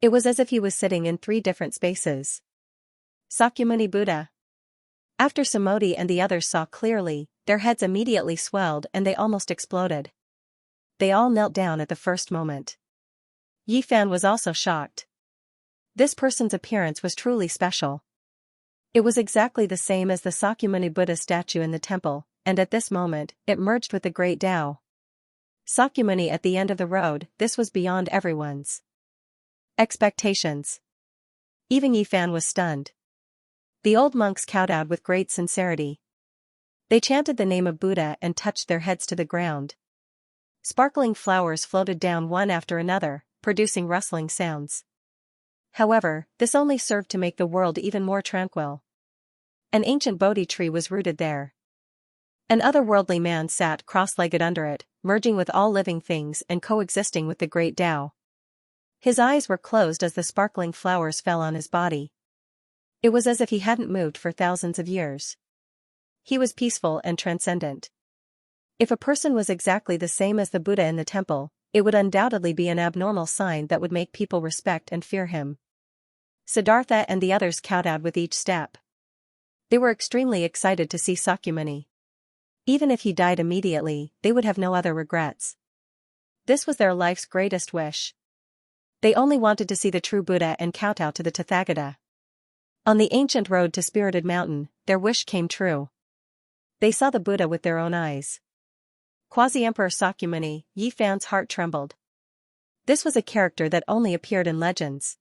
It was as if he was sitting in 3 different spaces. Sakyamuni Buddha. After Samodi and the others saw clearly, their heads immediately swelled and they almost exploded. They all knelt down at the first moment. Yifan was also shocked. This person's appearance was truly special. It was exactly the same as the Sakyamuni Buddha statue in the temple, and at this moment, it merged with the great Tao. Sakyamuni at the end of the road, this was beyond everyone's expectations. Even Yifan was stunned. The old monks kowtowed with great sincerity. They chanted the name of Buddha and touched their heads to the ground. Sparkling flowers floated down one after another, producing rustling sounds. However, this only served to make the world even more tranquil. An ancient Bodhi tree was rooted there. An otherworldly man sat cross-legged under it, merging with all living things and coexisting with the great Tao. His eyes were closed as the sparkling flowers fell on his body. It was as if he hadn't moved for thousands of years. He was peaceful and transcendent. If a person was exactly the same as the Buddha in the temple, it would undoubtedly be an abnormal sign that would make people respect and fear him. Siddhartha and the others kowtowed with each step. They were extremely excited to see Sakyamuni. Even if he died immediately, they would have no other regrets. This was their life's greatest wish. They only wanted to see the true Buddha and kowtow to the Tathagata. On the ancient road to Spirited Mountain, their wish came true. They saw the Buddha with their own eyes. Quasi-Emperor Sakyamuni, Yifan's heart trembled. This was a character that only appeared in legends.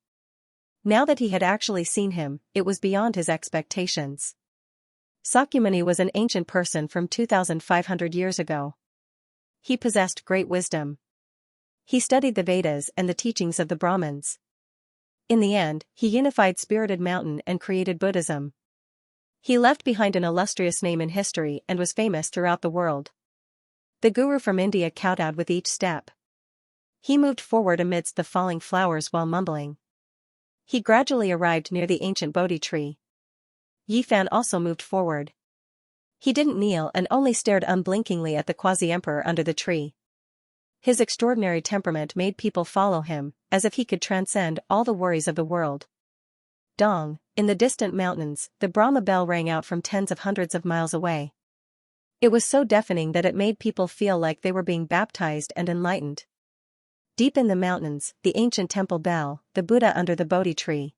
Now that he had actually seen him, it was beyond his expectations. Sakyamuni was an ancient person from 2,500 years ago. He possessed great wisdom. He studied the Vedas and the teachings of the Brahmins. In the end, he unified Spirited Mountain and created Buddhism. He left behind an illustrious name in history and was famous throughout the world. The guru from India kowtowed with each step. He moved forward amidst the falling flowers while mumbling. He gradually arrived near the ancient Bodhi tree. Yifan also moved forward. He didn't kneel and only stared unblinkingly at the quasi-emperor under the tree. His extraordinary temperament made people follow him, as if he could transcend all the worries of the world. Dong, in the distant mountains, the Brahma bell rang out from tens of hundreds of miles away. It was so deafening that it made people feel like they were being baptized and enlightened. Deep in the mountains, the ancient temple bell, the Buddha under the Bodhi tree.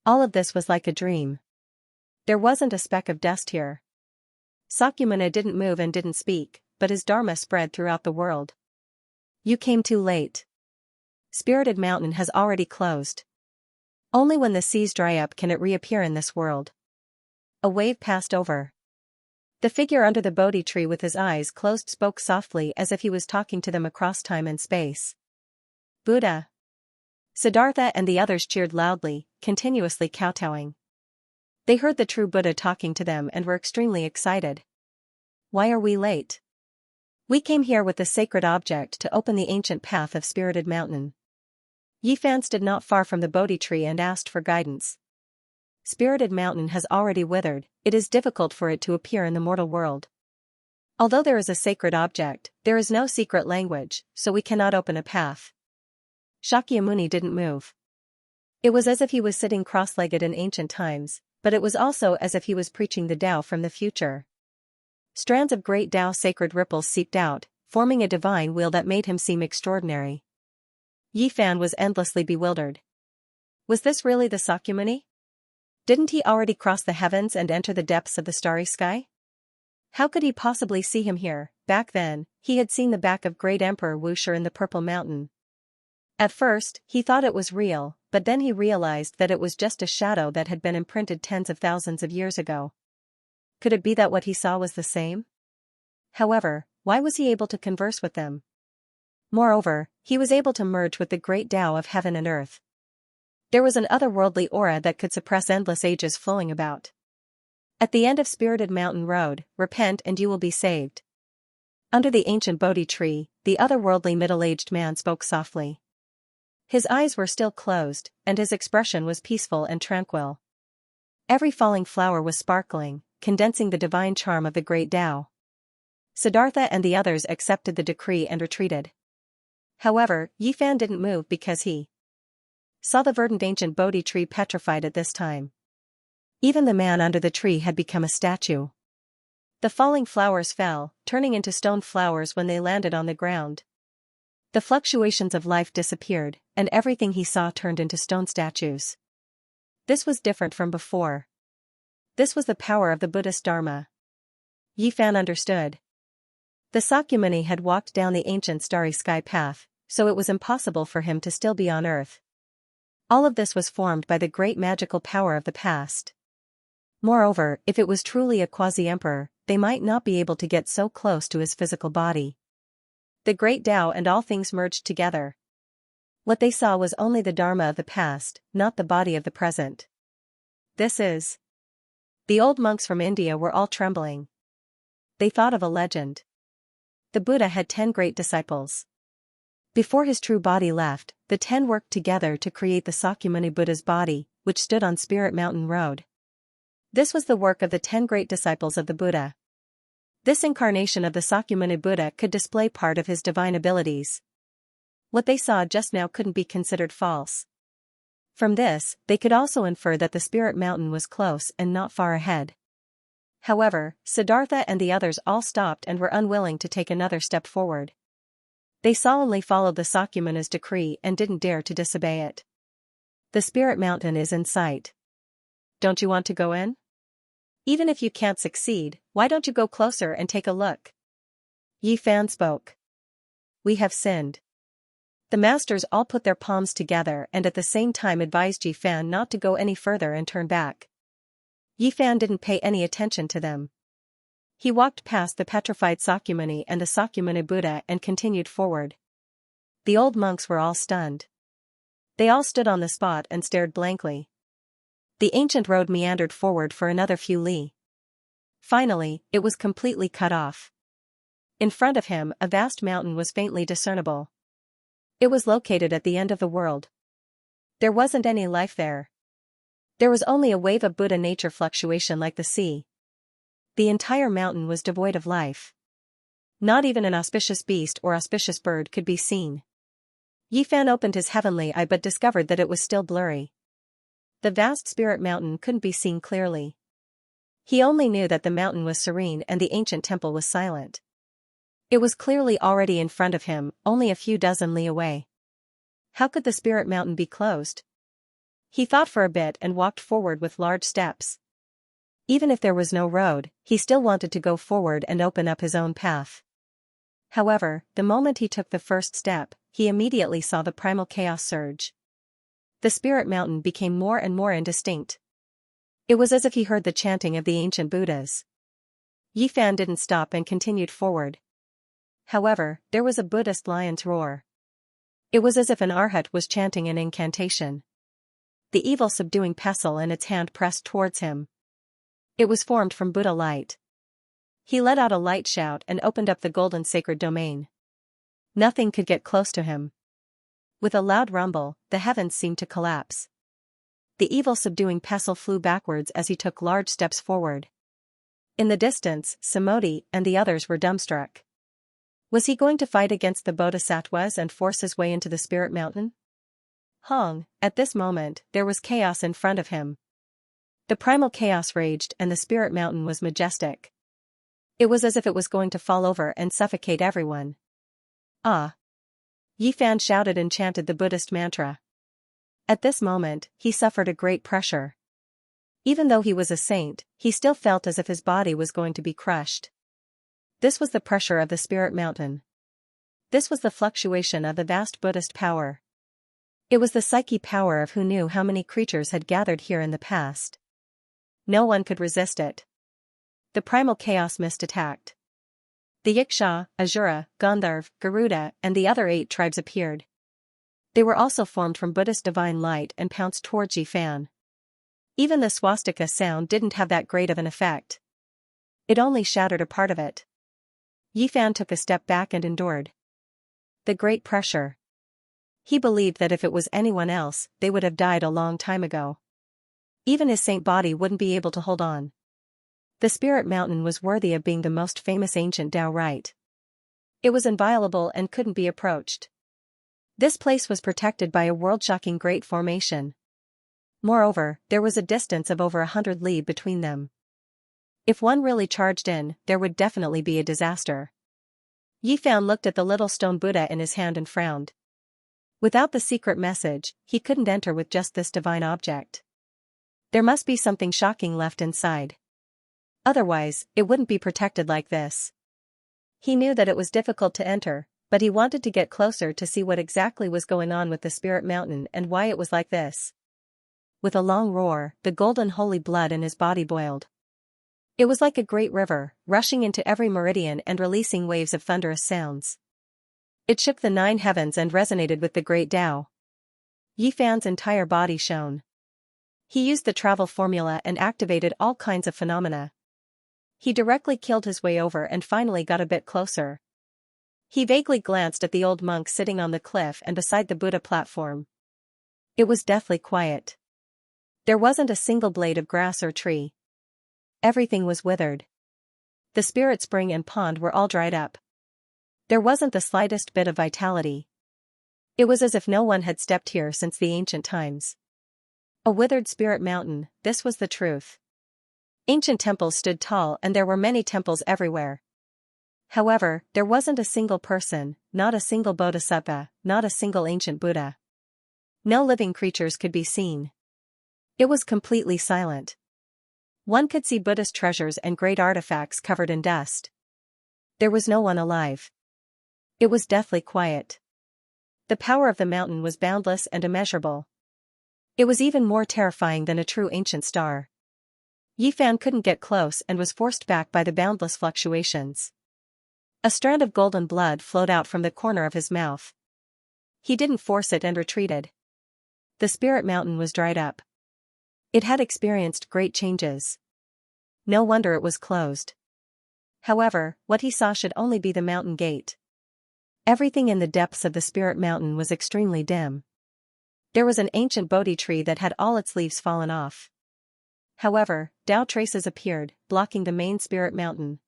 All of this was like a dream. There wasn't a speck of dust here. Sakyamuni didn't move and didn't speak, but his dharma spread throughout the world. You came too late. Spirited Mountain has already closed. Only when the seas dry up can it reappear in this world. A wave passed over. The figure under the Bodhi tree with his eyes closed spoke softly as if he was talking to them across time and space. Buddha. Siddhartha and the others cheered loudly, continuously kowtowing. They heard the true Buddha talking to them and were extremely excited. Why are we late? We came here with the sacred object to open the ancient path of Spirited Mountain. Yifan stood not far from the Bodhi tree and asked for guidance. Spirited Mountain has already withered, it is difficult for it to appear in the mortal world. Although there is a sacred object, there is no secret language, so we cannot open a path. Shakyamuni didn't move. It was as if he was sitting cross-legged in ancient times, but it was also as if he was preaching the Tao from the future. Strands of great Tao sacred ripples seeped out, forming a divine wheel that made him seem extraordinary. Yifan was endlessly bewildered. Was this really the Sakyamuni? Didn't he already cross the heavens and enter the depths of the starry sky? How could he possibly see him here? Back then, he had seen the back of great Emperor Wuxia in the Purple Mountain. At first, he thought it was real, but then he realized that it was just a shadow that had been imprinted tens of thousands of years ago. Could it be that what he saw was the same? However, why was he able to converse with them? Moreover, he was able to merge with the great Tao of heaven and earth. There was an otherworldly aura that could suppress endless ages flowing about. At the end of Spirited Mountain Road, repent and you will be saved. Under the ancient Bodhi tree, the otherworldly middle-aged man spoke softly. His eyes were still closed, and his expression was peaceful and tranquil. Every falling flower was sparkling, condensing the divine charm of the great Tao. Siddhartha and the others accepted the decree and retreated. However, Yifan didn't move because he saw the verdant ancient Bodhi tree petrified at this time. Even the man under the tree had become a statue. The falling flowers fell, turning into stone flowers when they landed on the ground. The fluctuations of life disappeared, and everything he saw turned into stone statues. This was different from before. This was the power of the Buddhist Dharma. Yifan understood. The Sakyamuni had walked down the ancient starry sky path, so it was impossible for him to still be on earth. All of this was formed by the great magical power of the past. Moreover, if it was truly a quasi-emperor, they might not be able to get so close to his physical body. The great Tao and all things merged together. What they saw was only the Dharma of the past, not the body of the present. This is. The old monks from India were all trembling. They thought of a legend. The Buddha had 10 great disciples. Before his true body left, the 10 worked together to create the Sakyamuni Buddha's body, which stood on Spirit Mountain Road. This was the work of the 10 great disciples of the Buddha. This incarnation of the Sakyamuni Buddha could display part of his divine abilities. What they saw just now couldn't be considered false. From this, they could also infer that the Spirit Mountain was close and not far ahead. However, Siddhartha and the others all stopped and were unwilling to take another step forward. They solemnly followed the Sakyamuni's decree and didn't dare to disobey it. The Spirit Mountain is in sight. Don't you want to go in? Even if you can't succeed, why don't you go closer and take a look? Yifan spoke. We have sinned. The masters all put their palms together and at the same time advised Yifan not to go any further and turn back. Yifan didn't pay any attention to them. He walked past the petrified Sakyamuni and the Sakyamuni Buddha and continued forward. The old monks were all stunned. They all stood on the spot and stared blankly. The ancient road meandered forward for another few li. Finally, it was completely cut off. In front of him, a vast mountain was faintly discernible. It was located at the end of the world. There wasn't any life there. There was only a wave of Buddha nature fluctuation like the sea. The entire mountain was devoid of life. Not even an auspicious beast or auspicious bird could be seen. Yifan opened his heavenly eye but discovered that it was still blurry. The vast spirit mountain couldn't be seen clearly. He only knew that the mountain was serene and the ancient temple was silent. It was clearly already in front of him, only a few dozen li away. How could the spirit mountain be closed? He thought for a bit and walked forward with large steps. Even if there was no road, he still wanted to go forward and open up his own path. However, the moment he took the first step, he immediately saw the primal chaos surge. The spirit mountain became more and more indistinct. It was as if he heard the chanting of the ancient Buddhas. Yifan didn't stop and continued forward. However, there was a Buddhist lion's roar. It was as if an arhat was chanting an incantation. The evil subduing pestle in its hand pressed towards him. It was formed from Buddha light. He let out a light shout and opened up the golden sacred domain. Nothing could get close to him. With a loud rumble, the heavens seemed to collapse. The evil subduing pestle flew backwards as he took large steps forward. In the distance, Samoti and the others were dumbstruck. Was he going to fight against the bodhisattvas and force his way into the spirit mountain? At this moment, there was chaos in front of him. The primal chaos raged and the spirit mountain was majestic. It was as if it was going to fall over and suffocate everyone. Ah! Yifan shouted and chanted the Buddhist mantra. At this moment, he suffered a great pressure. Even though he was a saint, he still felt as if his body was going to be crushed. This was the pressure of the spirit mountain. This was the fluctuation of the vast Buddhist power. It was the psyche power of who knew how many creatures had gathered here in the past. No one could resist it. The primal chaos mist attacked. The Yiksha, Asura, Gandharv, Garuda, and the other 8 tribes appeared. They were also formed from Buddhist divine light and pounced towards Yifan. Even the swastika sound didn't have that great of an effect. It only shattered a part of it. Yifan took a step back and endured the great pressure. He believed that if it was anyone else, they would have died a long time ago. Even his saint body wouldn't be able to hold on. The spirit mountain was worthy of being the most famous ancient Tao rite. It was inviolable and couldn't be approached. This place was protected by a world-shocking great formation. Moreover, there was a distance of over 100 li between them. If one really charged in, there would definitely be a disaster. Yifan looked at the little stone Buddha in his hand and frowned. Without the secret message, he couldn't enter with just this divine object. There must be something shocking left inside. Otherwise, it wouldn't be protected like this. He knew that it was difficult to enter, but he wanted to get closer to see what exactly was going on with the spirit mountain and why it was like this. With a long roar, the golden holy blood in his body boiled. It was like a great river, rushing into every meridian and releasing waves of thunderous sounds. It shook the 9 heavens and resonated with the great Tao. Yifan's entire body shone. He used the travel formula and activated all kinds of phenomena. He directly killed his way over and finally got a bit closer. He vaguely glanced at the old monk sitting on the cliff and beside the Buddha platform. It was deathly quiet. There wasn't a single blade of grass or tree. Everything was withered. The spirit spring and pond were all dried up. There wasn't the slightest bit of vitality. It was as if no one had stepped here since the ancient times. A withered spirit mountain, this was the truth. Ancient temples stood tall and there were many temples everywhere. However, there wasn't a single person, not a single bodhisattva, not a single ancient Buddha. No living creatures could be seen. It was completely silent. One could see Buddhist treasures and great artifacts covered in dust. There was no one alive. It was deathly quiet. The power of the mountain was boundless and immeasurable. It was even more terrifying than a true ancient star. Yifan couldn't get close and was forced back by the boundless fluctuations. A strand of golden blood flowed out from the corner of his mouth. He didn't force it and retreated. The spirit mountain was dried up. It had experienced great changes. No wonder it was closed. However, what he saw should only be the mountain gate. Everything in the depths of the spirit mountain was extremely dim. There was an ancient Bodhi tree that had all its leaves fallen off. However, Tao traces appeared, blocking the main spirit mountain.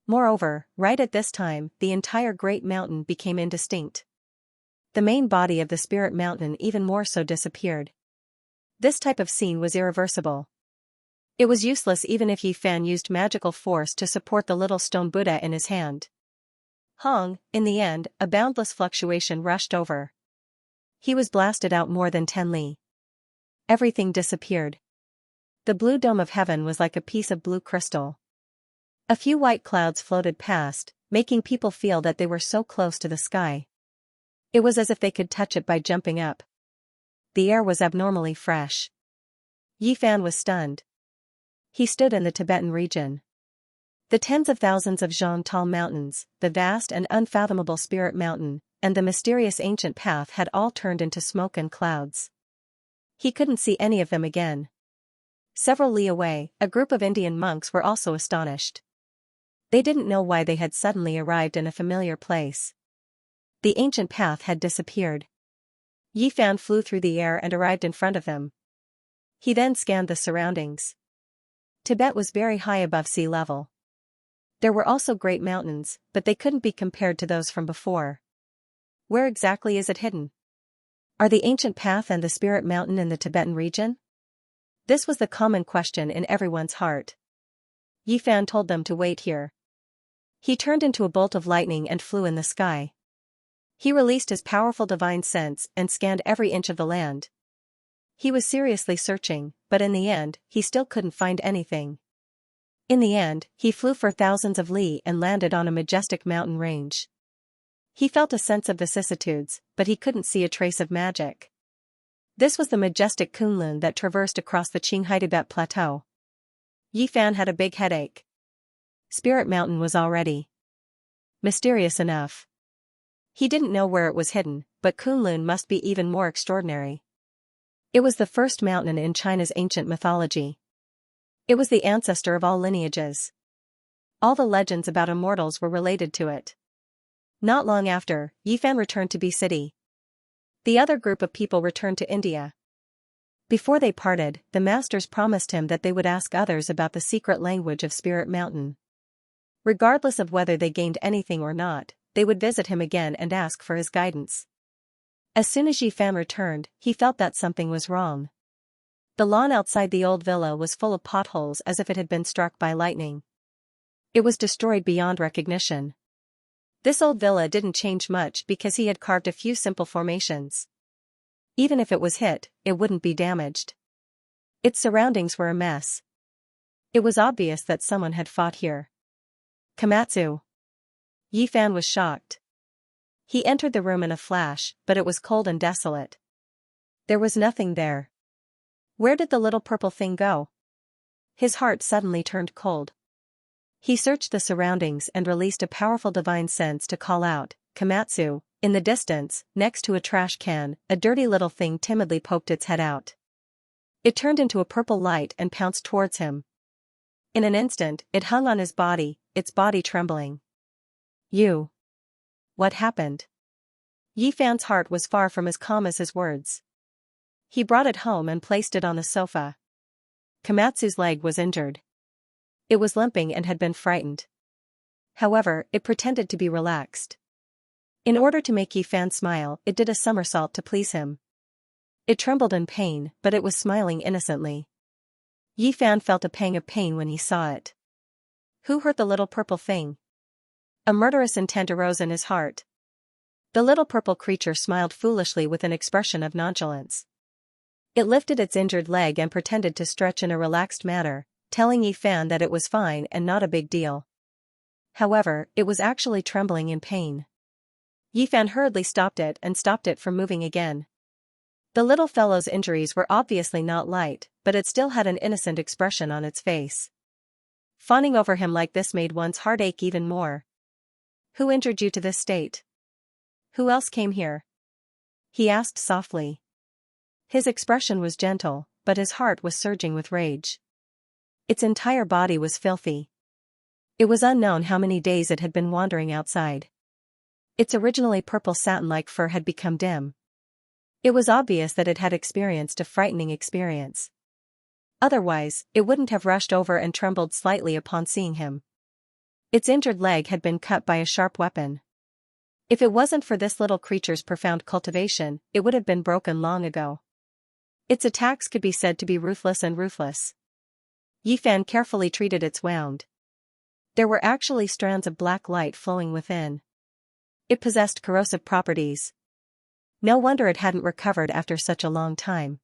Moreover, right at this time, the entire great mountain became indistinct. The main body of the spirit mountain even more so disappeared. This type of scene was irreversible. It was useless even if Yi Fan used magical force to support the little stone Buddha in his hand. In the end, a boundless fluctuation rushed over. He was blasted out more than 10 li. Everything disappeared. The blue dome of heaven was like a piece of blue crystal. A few white clouds floated past, making people feel that they were so close to the sky. It was as if they could touch it by jumping up. The air was abnormally fresh. Yi Fan was stunned. He stood in the Tibetan region. The tens of thousands of Zhang mountains, the vast and unfathomable spirit mountain, and the mysterious ancient path had all turned into smoke and clouds. He couldn't see any of them again. Several li away, a group of Indian monks were also astonished. They didn't know why they had suddenly arrived in a familiar place. The ancient path had disappeared. Yi Fan flew through the air and arrived in front of them. He then scanned the surroundings. Tibet was very high above sea level. There were also great mountains, but they couldn't be compared to those from before. Where exactly is it hidden? Are the ancient path and the spirit mountain in the Tibetan region? This was the common question in everyone's heart. Yi Fan told them to wait here. He turned into a bolt of lightning and flew in the sky. He released his powerful divine sense and scanned every inch of the land. He was seriously searching, but in the end, he still couldn't find anything. In the end, he flew for thousands of li and landed on a majestic mountain range. He felt a sense of vicissitudes, but he couldn't see a trace of magic. This was the majestic Kunlun that traversed across the Qinghai Tibet plateau. Yi Fan had a big headache. Spirit Mountain was already mysterious enough. He didn't know where it was hidden, but Kunlun must be even more extraordinary. It was the first mountain in China's ancient mythology. It was the ancestor of all lineages. All the legends about immortals were related to it. Not long after, Yi Fan returned to B City. The other group of people returned to India. Before they parted, the masters promised him that they would ask others about the secret language of Spirit Mountain. Regardless of whether they gained anything or not, they would visit him again and ask for his guidance. As soon as Yi Fan returned, he felt that something was wrong. The lawn outside the old villa was full of potholes as if it had been struck by lightning. It was destroyed beyond recognition. This old villa didn't change much because he had carved a few simple formations. Even if it was hit, it wouldn't be damaged. Its surroundings were a mess. It was obvious that someone had fought here. Komatsu. Yi Fan was shocked. He entered the room in a flash, but it was cold and desolate. There was nothing there. Where did the little purple thing go? His heart suddenly turned cold. He searched the surroundings and released a powerful divine sense to call out, Komatsu. In the distance, next to a trash can, a dirty little thing timidly poked its head out. It turned into a purple light and pounced towards him. In an instant, it hung on his body, its body trembling. You. What happened? Yi Fan's heart was far from as calm as his words. He brought it home and placed it on the sofa. Komatsu's leg was injured. It was limping and had been frightened. However, it pretended to be relaxed. In order to make Yi Fan smile, it did a somersault to please him. It trembled in pain, but it was smiling innocently. Yi Fan felt a pang of pain when he saw it. Who hurt the little purple thing? A murderous intent arose in his heart. The little purple creature smiled foolishly with an expression of nonchalance. It lifted its injured leg and pretended to stretch in a relaxed manner, telling Yi Fan that it was fine and not a big deal. However, it was actually trembling in pain. Yi Fan hurriedly stopped it from moving again. The little fellow's injuries were obviously not light, but it still had an innocent expression on its face. Fawning over him like this made one's heart ache even more. Who injured you to this state? Who else came here? he asked softly. His expression was gentle, but his heart was surging with rage. Its entire body was filthy. It was unknown how many days it had been wandering outside. Its originally purple satin-like fur had become dim. It was obvious that it had experienced a frightening experience. Otherwise, it wouldn't have rushed over and trembled slightly upon seeing him. Its injured leg had been cut by a sharp weapon. If it wasn't for this little creature's profound cultivation, it would have been broken long ago. Its attacks could be said to be ruthless and ruthless. Yifan carefully treated its wound. There were actually strands of black light flowing within. It possessed corrosive properties. No wonder it hadn't recovered after such a long time.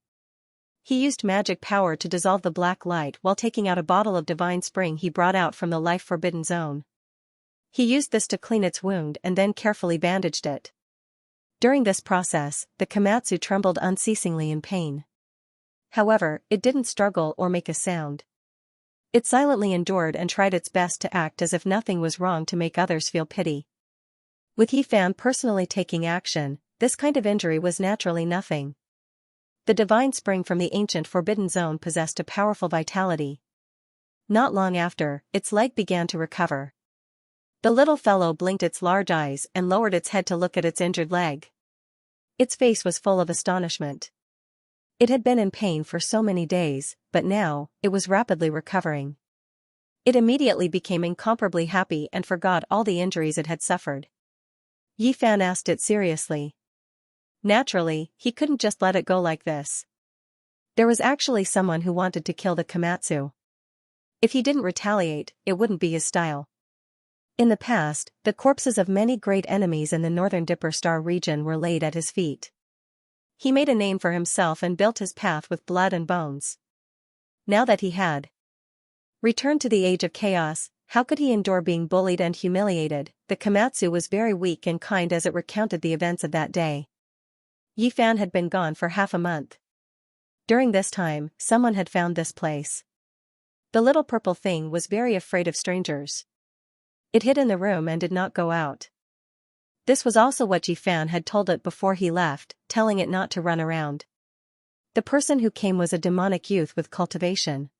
He used magic power to dissolve the black light while taking out a bottle of divine spring he brought out from the life-forbidden zone. He used this to clean its wound and then carefully bandaged it. During this process, the Komatsu trembled unceasingly in pain. However, it didn't struggle or make a sound. It silently endured and tried its best to act as if nothing was wrong to make others feel pity. With Yifan personally taking action, this kind of injury was naturally nothing. The divine spring from the ancient forbidden zone possessed a powerful vitality. Not long after, its leg began to recover. The little fellow blinked its large eyes and lowered its head to look at its injured leg. Its face was full of astonishment. It had been in pain for so many days, but now, it was rapidly recovering. It immediately became incomparably happy and forgot all the injuries it had suffered. Yifan asked it seriously. Naturally, he couldn't just let it go like this. There was actually someone who wanted to kill the Komatsu. If he didn't retaliate, it wouldn't be his style. In the past, the corpses of many great enemies in the northern Dipper Star region were laid at his feet. He made a name for himself and built his path with blood and bones. Now that he had returned to the age of chaos, how could he endure being bullied and humiliated? The Komatsu was very weak and kind as it recounted the events of that day. Yifan had been gone for half a month. During this time, someone had found this place. The little purple thing was very afraid of strangers. It hid in the room and did not go out. This was also what Yifan had told it before he left, telling it not to run around. The person who came was a demonic youth with cultivation.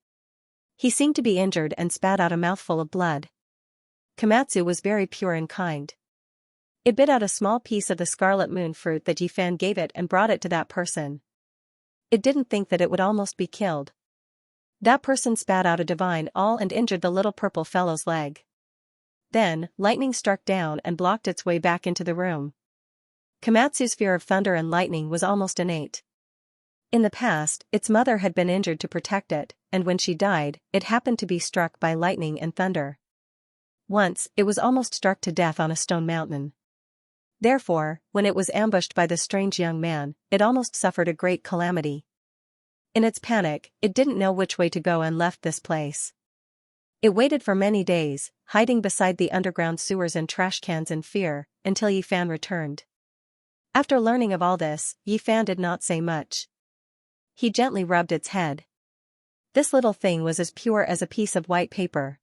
He seemed to be injured and spat out a mouthful of blood. Komatsu was very pure and kind. It bit out a small piece of the scarlet moon fruit that Yifan gave it and brought it to that person. It didn't think that it would almost be killed. That person spat out a divine all and injured the little purple fellow's leg. Then, lightning struck down and blocked its way back into the room. Komatsu's fear of thunder and lightning was almost innate. In the past, its mother had been injured to protect it, and when she died, it happened to be struck by lightning and thunder. Once, it was almost struck to death on a stone mountain. Therefore, when it was ambushed by the strange young man, it almost suffered a great calamity. In its panic, it didn't know which way to go and left this place. It waited for many days, hiding beside the underground sewers and trash cans in fear, until Yifan returned. After learning of all this, Yifan did not say much. He gently rubbed its head. This little thing was as pure as a piece of white paper.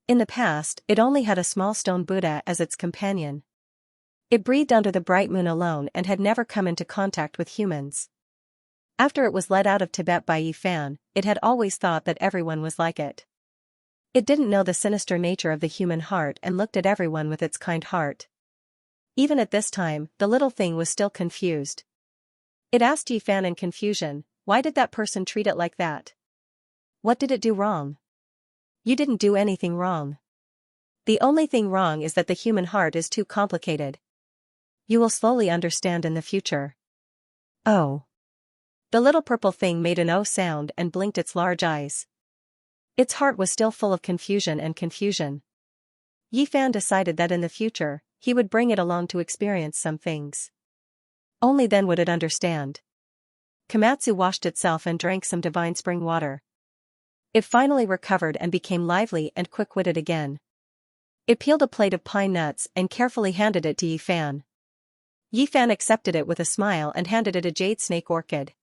In the past, it only had a small stone Buddha as its companion. It breathed under the bright moon alone and had never come into contact with humans. After it was led out of Tibet by Yifan, it had always thought that everyone was like it. It didn't know the sinister nature of the human heart and looked at everyone with its kind heart. Even at this time, the little thing was still confused. It asked Yifan in confusion, "Why did that person treat it like that? What did it do wrong?" "You didn't do anything wrong. The only thing wrong is that the human heart is too complicated. You will slowly understand in the future." "Oh." The little purple thing made an "oh" sound and blinked its large eyes. Its heart was still full of confusion and confusion. Yifan decided that in the future, he would bring it along to experience some things. Only then would it understand. Komatsu washed itself and drank some divine spring water. It finally recovered and became lively and quick-witted again. It peeled a plate of pine nuts and carefully handed it to Yifan. Yifan accepted it with a smile and handed it a jade snake orchid.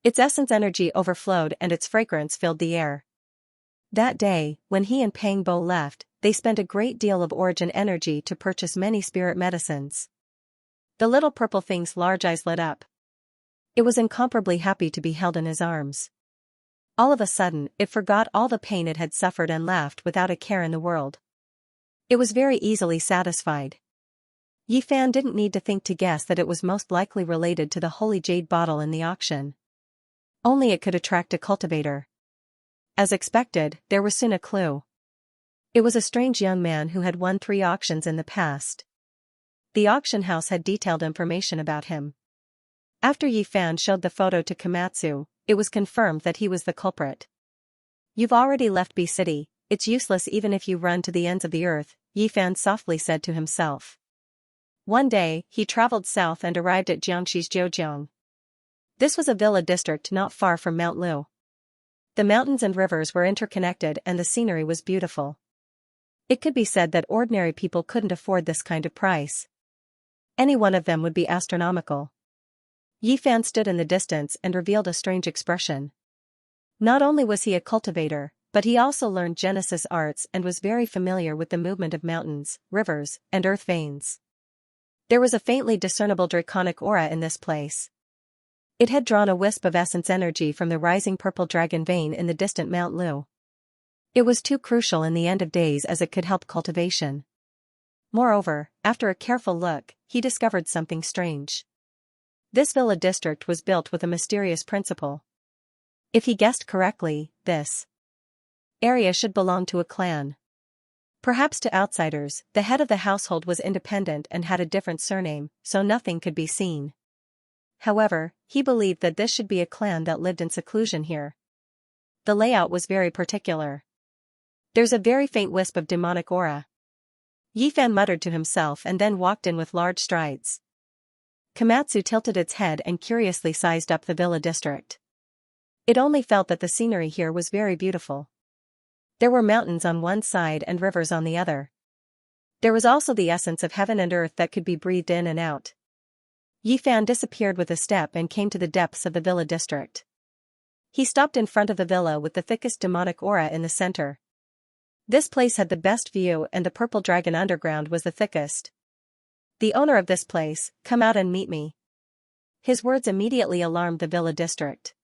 Its essence energy overflowed and its fragrance filled the air. That day, when he and Pang Bo left, they spent a great deal of origin energy to purchase many spirit medicines. The little purple thing's large eyes lit up. It was incomparably happy to be held in his arms. All of a sudden, it forgot all the pain it had suffered and laughed without a care in the world. It was very easily satisfied. Yifan didn't need to think to guess that it was most likely related to the holy jade bottle in the auction. Only it could attract a cultivator. As expected, there was soon a clue. It was a strange young man who had won 3 auctions in the past. The auction house had detailed information about him. After Yifan showed the photo to Komatsu, it was confirmed that he was the culprit. "You've already left B City, it's useless even if you run to the ends of the earth," Yifan softly said to himself. One day, he traveled south and arrived at Jiangxi's Zhejiang. This was a villa district not far from Mount Lu. The mountains and rivers were interconnected and the scenery was beautiful. It could be said that ordinary people couldn't afford this kind of price. Any one of them would be astronomical. Yifan stood in the distance and revealed a strange expression. Not only was he a cultivator, but he also learned Genesis arts and was very familiar with the movement of mountains, rivers, and earth veins. There was a faintly discernible draconic aura in this place. It had drawn a wisp of essence energy from the rising purple dragon vein in the distant Mount Lu. It was too crucial in the end of days as it could help cultivation. Moreover, after a careful look, he discovered something strange. This villa district was built with a mysterious principle. If he guessed correctly, this area should belong to a clan. Perhaps to outsiders, the head of the household was independent and had a different surname, so nothing could be seen. However, he believed that this should be a clan that lived in seclusion here. The layout was very particular. "There's a very faint wisp of demonic aura," Yifan muttered to himself and then walked in with large strides. Komatsu tilted its head and curiously sized up the villa district. It only felt that the scenery here was very beautiful. There were mountains on one side and rivers on the other. There was also the essence of heaven and earth that could be breathed in and out. Yifan disappeared with a step and came to the depths of the villa district. He stopped in front of the villa with the thickest demonic aura in the center. This place had the best view and the purple dragon underground was the thickest. "The owner of this place, come out and meet me." His words immediately alarmed the villa district.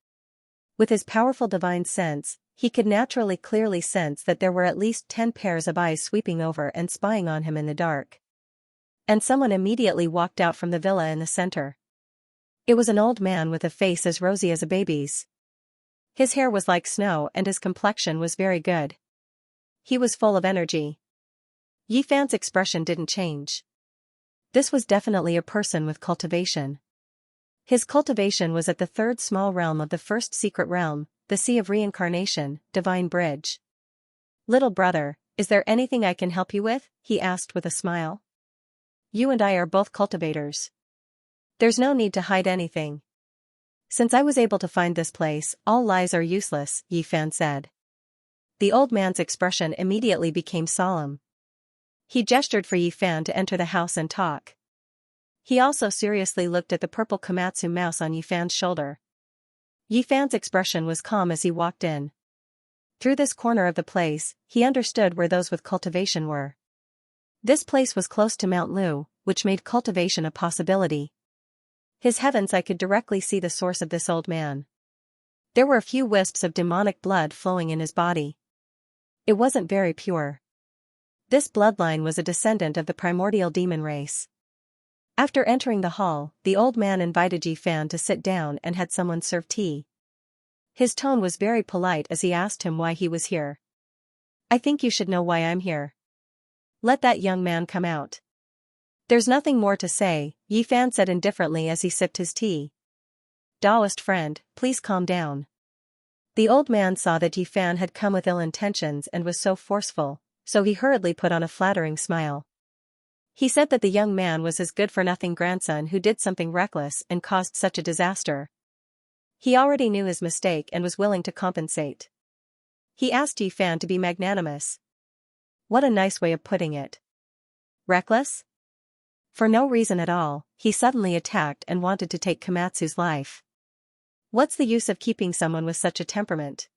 With his powerful divine sense, he could naturally clearly sense that there were at least 10 pairs of eyes sweeping over and spying on him in the dark. And someone immediately walked out from the villa in the center. It was an old man with a face as rosy as a baby's. His hair was like snow and his complexion was very good. He was full of energy. Yifan's expression didn't change. This was definitely a person with cultivation. His cultivation was at the 3rd small realm of the 1st secret realm, the Sea of Reincarnation, Divine Bridge. "Little brother, is there anything I can help you with?" he asked with a smile. "You and I are both cultivators. There's no need to hide anything. Since I was able to find this place, all lies are useless," Yifan said. The old man's expression immediately became solemn. He gestured for Yifan to enter the house and talk. He also seriously looked at the purple Komatsu mouse on Yifan's shoulder. Yifan's expression was calm as he walked in. Through this corner of the place, he understood where those with cultivation were. This place was close to Mount Lu, which made cultivation a possibility. His heavens, I could directly see the source of this old man. There were a few wisps of demonic blood flowing in his body. It wasn't very pure. This bloodline was a descendant of the primordial demon race. After entering the hall, the old man invited Yifan to sit down and had someone serve tea. His tone was very polite as he asked him why he was here. "I think you should know why I'm here. Let that young man come out." "There's nothing more to say," Yifan said indifferently as he sipped his tea. "Taoist friend, please calm down." The old man saw that Yifan had come with ill intentions and was so forceful, so he hurriedly put on a flattering smile. He said that the young man was his good-for-nothing grandson who did something reckless and caused such a disaster. He already knew his mistake and was willing to compensate. He asked Yifan to be magnanimous. What a nice way of putting it. Reckless? For no reason at all, he suddenly attacked and wanted to take Komatsu's life. What's the use of keeping someone with such a temperament?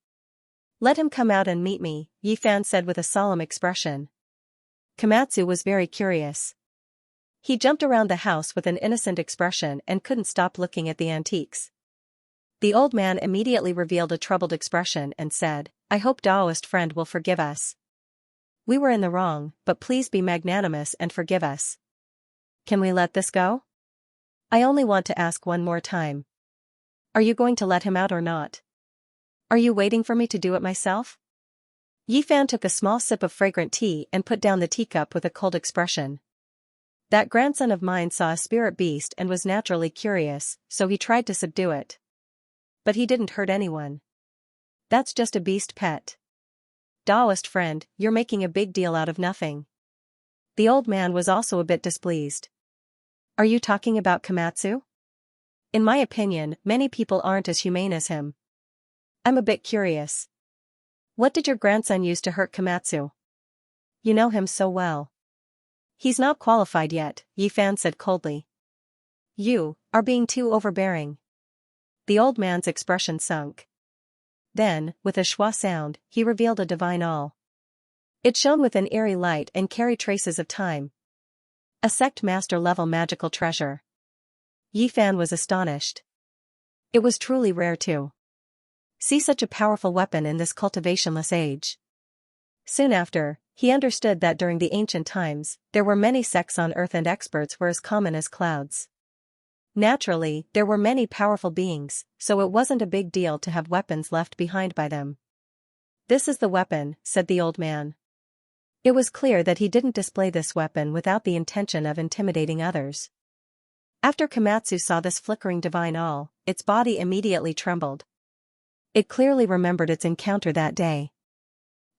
"Let him come out and meet me," Yifan said with a solemn expression. Komatsu was very curious. He jumped around the house with an innocent expression and couldn't stop looking at the antiques. The old man immediately revealed a troubled expression and said, "I hope Taoist friend will forgive us. We were in the wrong, but please be magnanimous and forgive us. Can we let this go? I only want to ask one more time. Are you going to let him out or not? Are you waiting for me to do it myself?" Yi Fan took a small sip of fragrant tea and put down the teacup with a cold expression. That grandson of mine saw a spirit beast and was naturally curious, so he tried to subdue it. But he didn't hurt anyone. That's just a beast pet. Taoist friend, you're making a big deal out of nothing. The old man was also a bit displeased. Are you talking about Komatsu? In my opinion, many people aren't as humane as him. I'm a bit curious. What did your grandson use to hurt Komatsu? You know him so well. He's not qualified yet, Yi Fan said coldly. You are being too overbearing. The old man's expression sunk. Then, with a schwa sound, he revealed a divine awl. It shone with an eerie light and carried traces of time. A sect master-level magical treasure. Yi Fan was astonished. It was truly rare too. See such a powerful weapon in this cultivationless age. Soon after, he understood that during the ancient times, there were many sects on earth and experts were as common as clouds. Naturally, there were many powerful beings, so it wasn't a big deal to have weapons left behind by them. This is the weapon, said the old man. It was clear that he didn't display this weapon without the intention of intimidating others. After Komatsu saw this flickering divine awl, its body immediately trembled. It clearly remembered its encounter that day.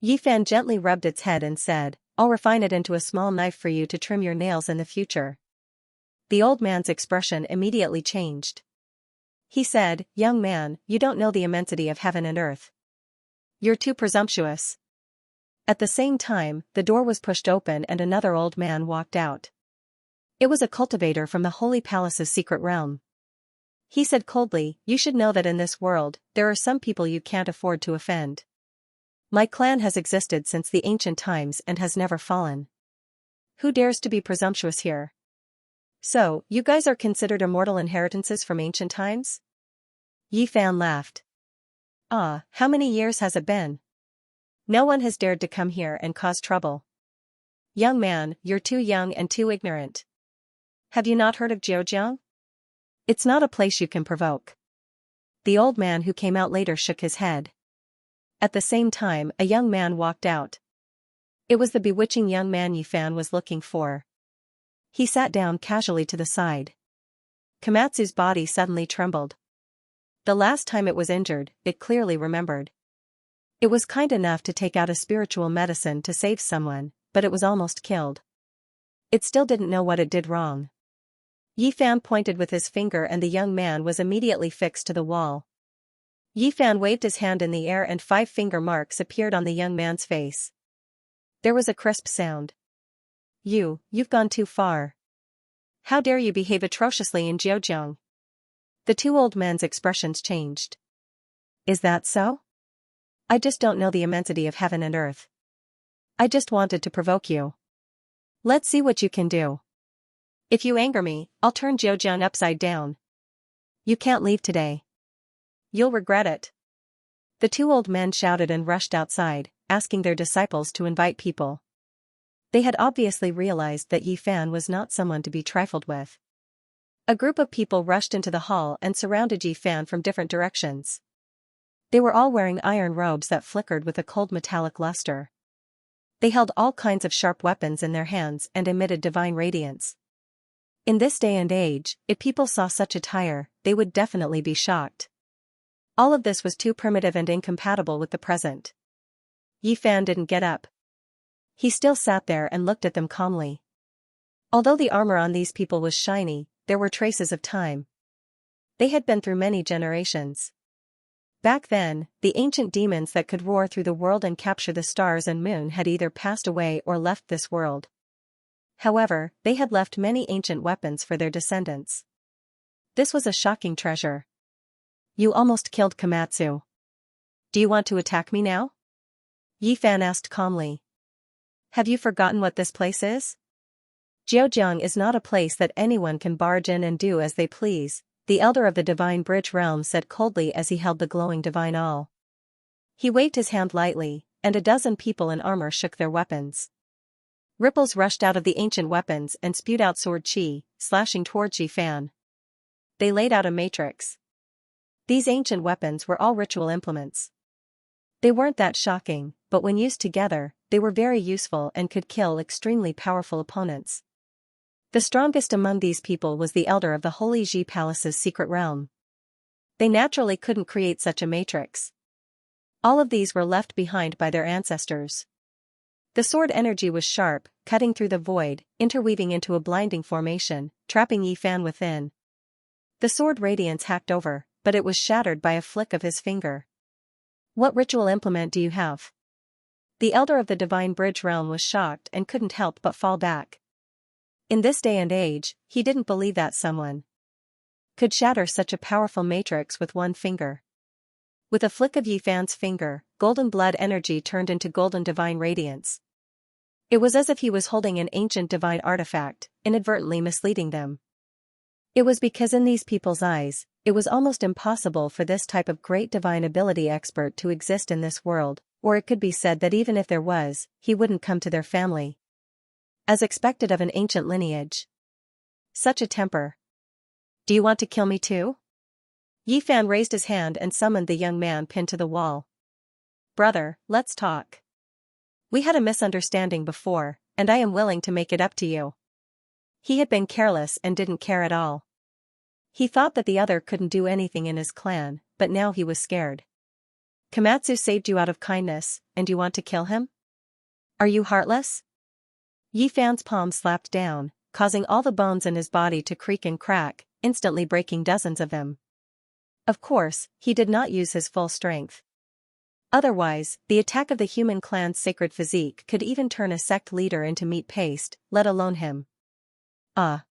Yi Fan gently rubbed its head and said, I'll refine it into a small knife for you to trim your nails in the future. The old man's expression immediately changed. He said, Young man, you don't know the immensity of heaven and earth. You're too presumptuous. At the same time, the door was pushed open and another old man walked out. It was a cultivator from the Holy Palace's secret realm. He said coldly, You should know that in this world, there are some people you can't afford to offend. My clan has existed since the ancient times and has never fallen. Who dares to be presumptuous here? So, you guys are considered immortal inheritances from ancient times? Yi Fan laughed. Ah, how many years has it been? No one has dared to come here and cause trouble. Young man, you're too young and too ignorant. Have you not heard of Jiujiang? It's not a place you can provoke. The old man who came out later shook his head. At the same time, a young man walked out. It was the bewitching young man Yi Fan was looking for. He sat down casually to the side. Komatsu's body suddenly trembled. The last time it was injured, it clearly remembered. It was kind enough to take out a spiritual medicine to save someone, but it was almost killed. It still didn't know what it did wrong. Yi Fan pointed with his finger and the young man was immediately fixed to the wall. Yi Fan waved his hand in the air and 5 finger marks appeared on the young man's face. There was a crisp sound. You've gone too far. How dare you behave atrociously in Jiujiang? The two old men's expressions changed. Is that so? I just don't know the immensity of heaven and earth. I just wanted to provoke you. Let's see what you can do. If you anger me, I'll turn Jiujiang upside down. You can't leave today. You'll regret it. The two old men shouted and rushed outside, asking their disciples to invite people. They had obviously realized that Yi Fan was not someone to be trifled with. A group of people rushed into the hall and surrounded Yi Fan from different directions. They were all wearing iron robes that flickered with a cold metallic luster. They held all kinds of sharp weapons in their hands and emitted divine radiance. In this day and age, if people saw such attire, they would definitely be shocked. All of this was too primitive and incompatible with the present. Yi Fan didn't get up. He still sat there and looked at them calmly. Although the armor on these people was shiny, there were traces of time. They had been through many generations. Back then, the ancient demons that could roar through the world and capture the stars and moon had either passed away or left this world. However, they had left many ancient weapons for their descendants. This was a shocking treasure. You almost killed Komatsu. Do you want to attack me now? Yi Fan asked calmly. Have you forgotten what this place is? Jiujiang is not a place that anyone can barge in and do as they please, the elder of the Divine Bridge realm said coldly as he held the glowing divine awl. He waved his hand lightly, and a dozen people in armor shook their weapons. Ripples rushed out of the ancient weapons and spewed out sword chi, slashing toward Fan. They laid out a matrix. These ancient weapons were all ritual implements. They weren't that shocking, but when used together, they were very useful and could kill extremely powerful opponents. The strongest among these people was the elder of the Holy Ji Palace's secret realm. They naturally couldn't create such a matrix. All of these were left behind by their ancestors. The sword energy was sharp, cutting through the void, interweaving into a blinding formation, trapping Yi Fan within. The sword radiance hacked over, but it was shattered by a flick of his finger. What ritual implement do you have? The elder of the Divine Bridge realm was shocked and couldn't help but fall back. In this day and age, he didn't believe that someone could shatter such a powerful matrix with one finger. With a flick of Yi Fan's finger, golden blood energy turned into golden divine radiance. It was as if he was holding an ancient divine artifact, inadvertently misleading them. It was because in these people's eyes, it was almost impossible for this type of great divine ability expert to exist in this world, or it could be said that even if there was, he wouldn't come to their family. As expected of an ancient lineage. Such a temper. Do you want to kill me too? Yi Fan raised his hand and summoned the young man pinned to the wall. Brother, let's talk. We had a misunderstanding before, and I am willing to make it up to you. He had been careless and didn't care at all. He thought that the other couldn't do anything in his clan, but now he was scared. Komatsu saved you out of kindness, and you want to kill him? Are you heartless? Yi Fan's palm slapped down, causing all the bones in his body to creak and crack, instantly breaking dozens of them. Of course, he did not use his full strength. Otherwise, the attack of the human clan's sacred physique could even turn a sect leader into meat paste, let alone him. Ah!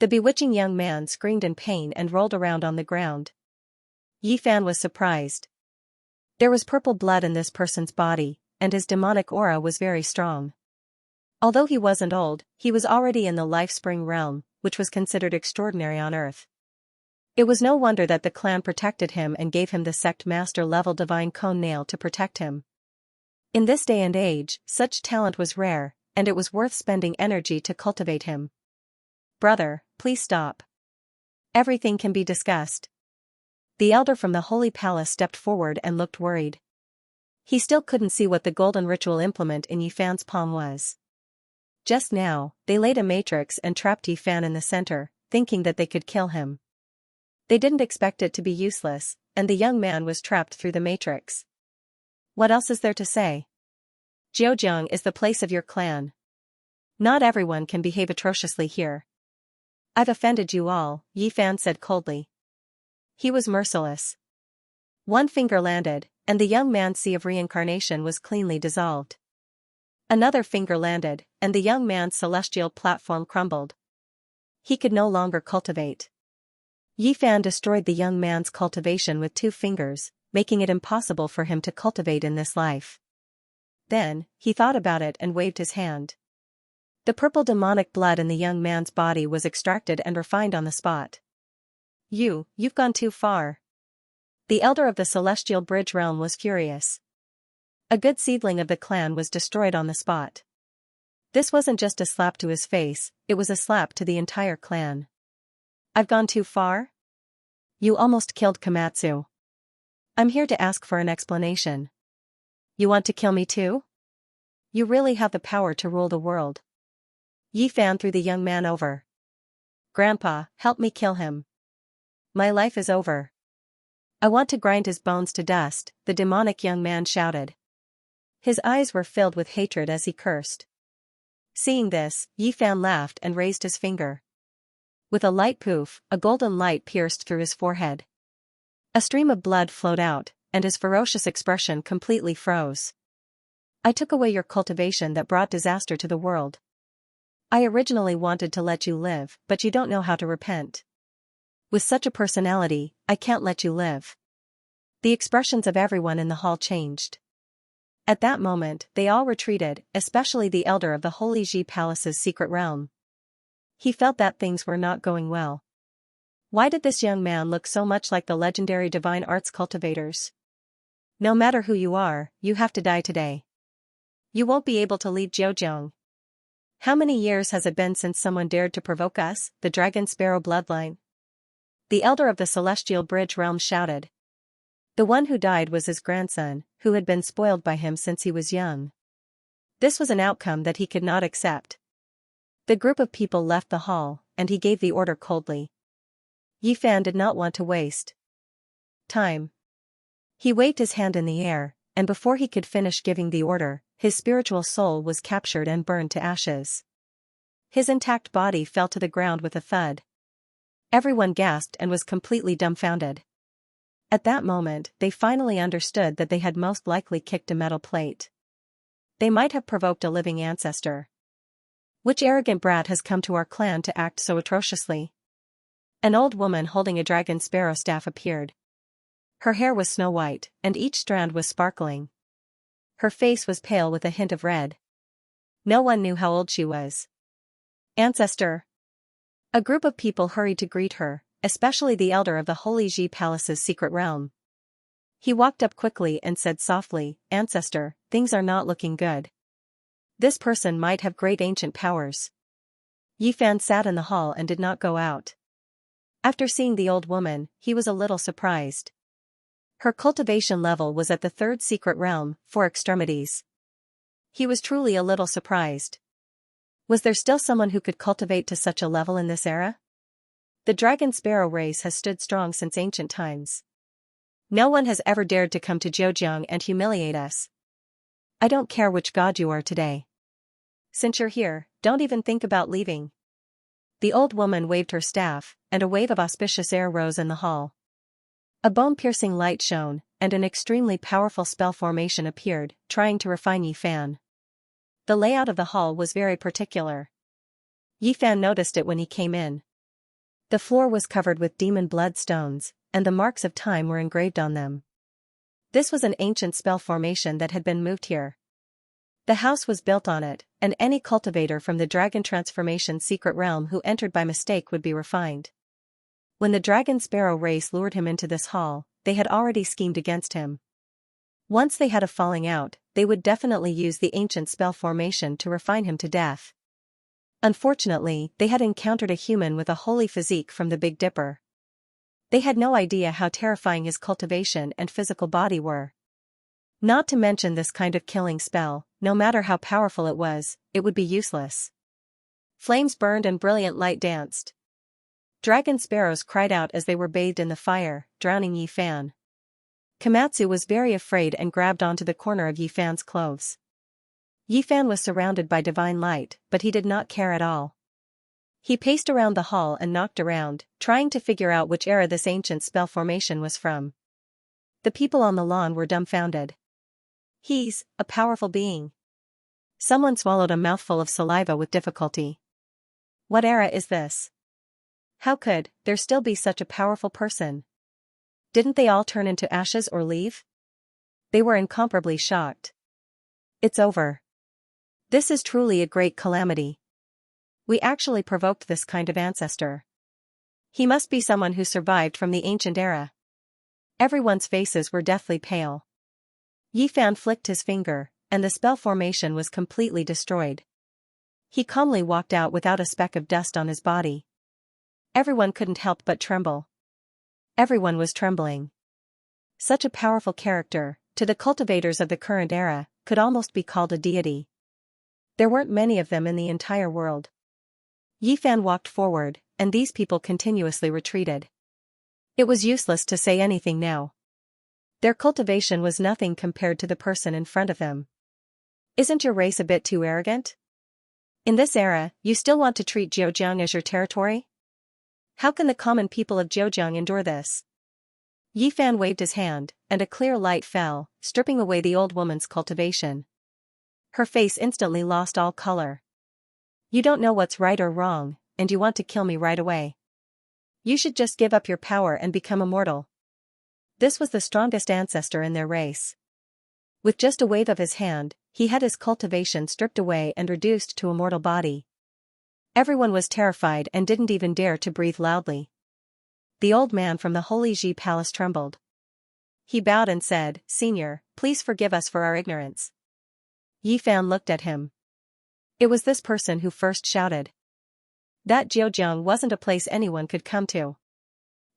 The bewitching young man screamed in pain and rolled around on the ground. Yi Fan was surprised. There was purple blood in this person's body, and his demonic aura was very strong. Although he wasn't old, he was already in the life spring realm, which was considered extraordinary on Earth. It was no wonder that the clan protected him and gave him the sect master level divine cone nail to protect him. In this day and age, such talent was rare, and it was worth spending energy to cultivate him. Brother, please stop. Everything can be discussed. The elder from the Holy Palace stepped forward and looked worried. He still couldn't see what the golden ritual implement in Yi Fan's palm was. Just now, they laid a matrix and trapped Yi Fan in the center, thinking that they could kill him. They didn't expect it to be useless, and the young man was trapped through the matrix. What else is there to say? Jiujiang is the place of your clan. Not everyone can behave atrociously here. I've offended you all, Yi Fan said coldly. He was merciless. One finger landed, and the young man's sea of reincarnation was cleanly dissolved. Another finger landed, and the young man's celestial platform crumbled. He could no longer cultivate. Yi Fan destroyed the young man's cultivation with 2 fingers, making it impossible for him to cultivate in this life. Then, he thought about it and waved his hand. The purple demonic blood in the young man's body was extracted and refined on the spot. You've gone too far. The elder of the Celestial Bridge realm was furious. A good seedling of the clan was destroyed on the spot. This wasn't just a slap to his face, it was a slap to the entire clan. I've gone too far? You almost killed Komatsu. I'm here to ask for an explanation. You want to kill me too? You really have the power to rule the world. Yi Fan threw the young man over. Grandpa, help me kill him. My life is over. I want to grind his bones to dust, the demonic young man shouted. His eyes were filled with hatred as he cursed. Seeing this, Yi Fan laughed and raised his finger. With a light poof, a golden light pierced through his forehead. A stream of blood flowed out, and his ferocious expression completely froze. I took away your cultivation that brought disaster to the world. I originally wanted to let you live, but you don't know how to repent. With such a personality, I can't let you live. The expressions of everyone in the hall changed. At that moment, they all retreated, especially the elder of the Holy Ji Palace's secret realm. He felt that things were not going well. Why did this young man look so much like the legendary divine arts cultivators? No matter who you are, you have to die today. You won't be able to lead Zhejiang. How many years has it been since someone dared to provoke us, the dragon sparrow bloodline? The elder of the celestial bridge realm shouted. The one who died was his grandson, who had been spoiled by him since he was young. This was an outcome that he could not accept. The group of people left the hall, and he gave the order coldly. Yi Fan did not want to waste time. He waved his hand in the air, and before he could finish giving the order, his spiritual soul was captured and burned to ashes. His intact body fell to the ground with a thud. Everyone gasped and was completely dumbfounded. At that moment, they finally understood that they had most likely kicked a metal plate. They might have provoked a living ancestor. Which arrogant brat has come to our clan to act so atrociously? An old woman holding a dragon sparrow staff appeared. Her hair was snow white, and each strand was sparkling. Her face was pale with a hint of red. No one knew how old she was. Ancestor. A group of people hurried to greet her, especially the elder of the Holy Ji Palace's secret realm. He walked up quickly and said softly, Ancestor, things are not looking good. This person might have great ancient powers. Yi Fan sat in the hall and did not go out. After seeing the old woman, he was a little surprised. Her cultivation level was at the third secret realm, 4 extremities. He was truly a little surprised. Was there still someone who could cultivate to such a level in this era? The dragon sparrow race has stood strong since ancient times. No one has ever dared to come to Zhejiang and humiliate us. I don't care which god you are today. Since you're here, don't even think about leaving. The old woman waved her staff, and a wave of auspicious air rose in the hall. A bone-piercing light shone, and an extremely powerful spell formation appeared, trying to refine Yi Fan. The layout of the hall was very particular. Yi Fan noticed it when he came in. The floor was covered with demon blood stones, and the marks of time were engraved on them. This was an ancient spell formation that had been moved here. The house was built on it, and any cultivator from the dragon transformation secret realm who entered by mistake would be refined. When the dragon sparrow race lured him into this hall, they had already schemed against him. Once they had a falling out, they would definitely use the ancient spell formation to refine him to death. Unfortunately, they had encountered a human with a holy physique from the Big Dipper. They had no idea how terrifying his cultivation and physical body were. Not to mention this kind of killing spell, no matter how powerful it would be useless. Flames burned and brilliant light danced. Dragon sparrows cried out as they were bathed in the fire, drowning Yi Fan. Komatsu was very afraid and grabbed onto the corner of Yi Fan's clothes. Yi Fan was surrounded by divine light, but he did not care at all. He paced around the hall and knocked around, trying to figure out which era this ancient spell formation was from. The people on the lawn were dumbfounded. He's a powerful being. Someone swallowed a mouthful of saliva with difficulty. What era is this? How could there still be such a powerful person? Didn't they all turn into ashes or leave? They were incomparably shocked. It's over. This is truly a great calamity. We actually provoked this kind of ancestor. He must be someone who survived from the ancient era. Everyone's faces were deathly pale. Yi Fan flicked his finger, and the spell formation was completely destroyed. He calmly walked out without a speck of dust on his body. Everyone couldn't help but tremble. Everyone was trembling. Such a powerful character, to the cultivators of the current era, could almost be called a deity. There weren't many of them in the entire world. Yi Fan walked forward, and these people continuously retreated. It was useless to say anything now. Their cultivation was nothing compared to the person in front of them. Isn't your race a bit too arrogant? In this era, you still want to treat Zhejiang as your territory? How can the common people of Zhejiang endure this? Yi Fan waved his hand, and a clear light fell, stripping away the old woman's cultivation. Her face instantly lost all color. You don't know what's right or wrong, and you want to kill me right away. You should just give up your power and become immortal. This was the strongest ancestor in their race. With just a wave of his hand, he had his cultivation stripped away and reduced to a mortal body. Everyone was terrified and didn't even dare to breathe loudly. The old man from the Holy Ji Palace trembled. He bowed and said, "Senior, please forgive us for our ignorance." Yi Fan looked at him. It was this person who first shouted. That Jiujiang wasn't a place anyone could come to.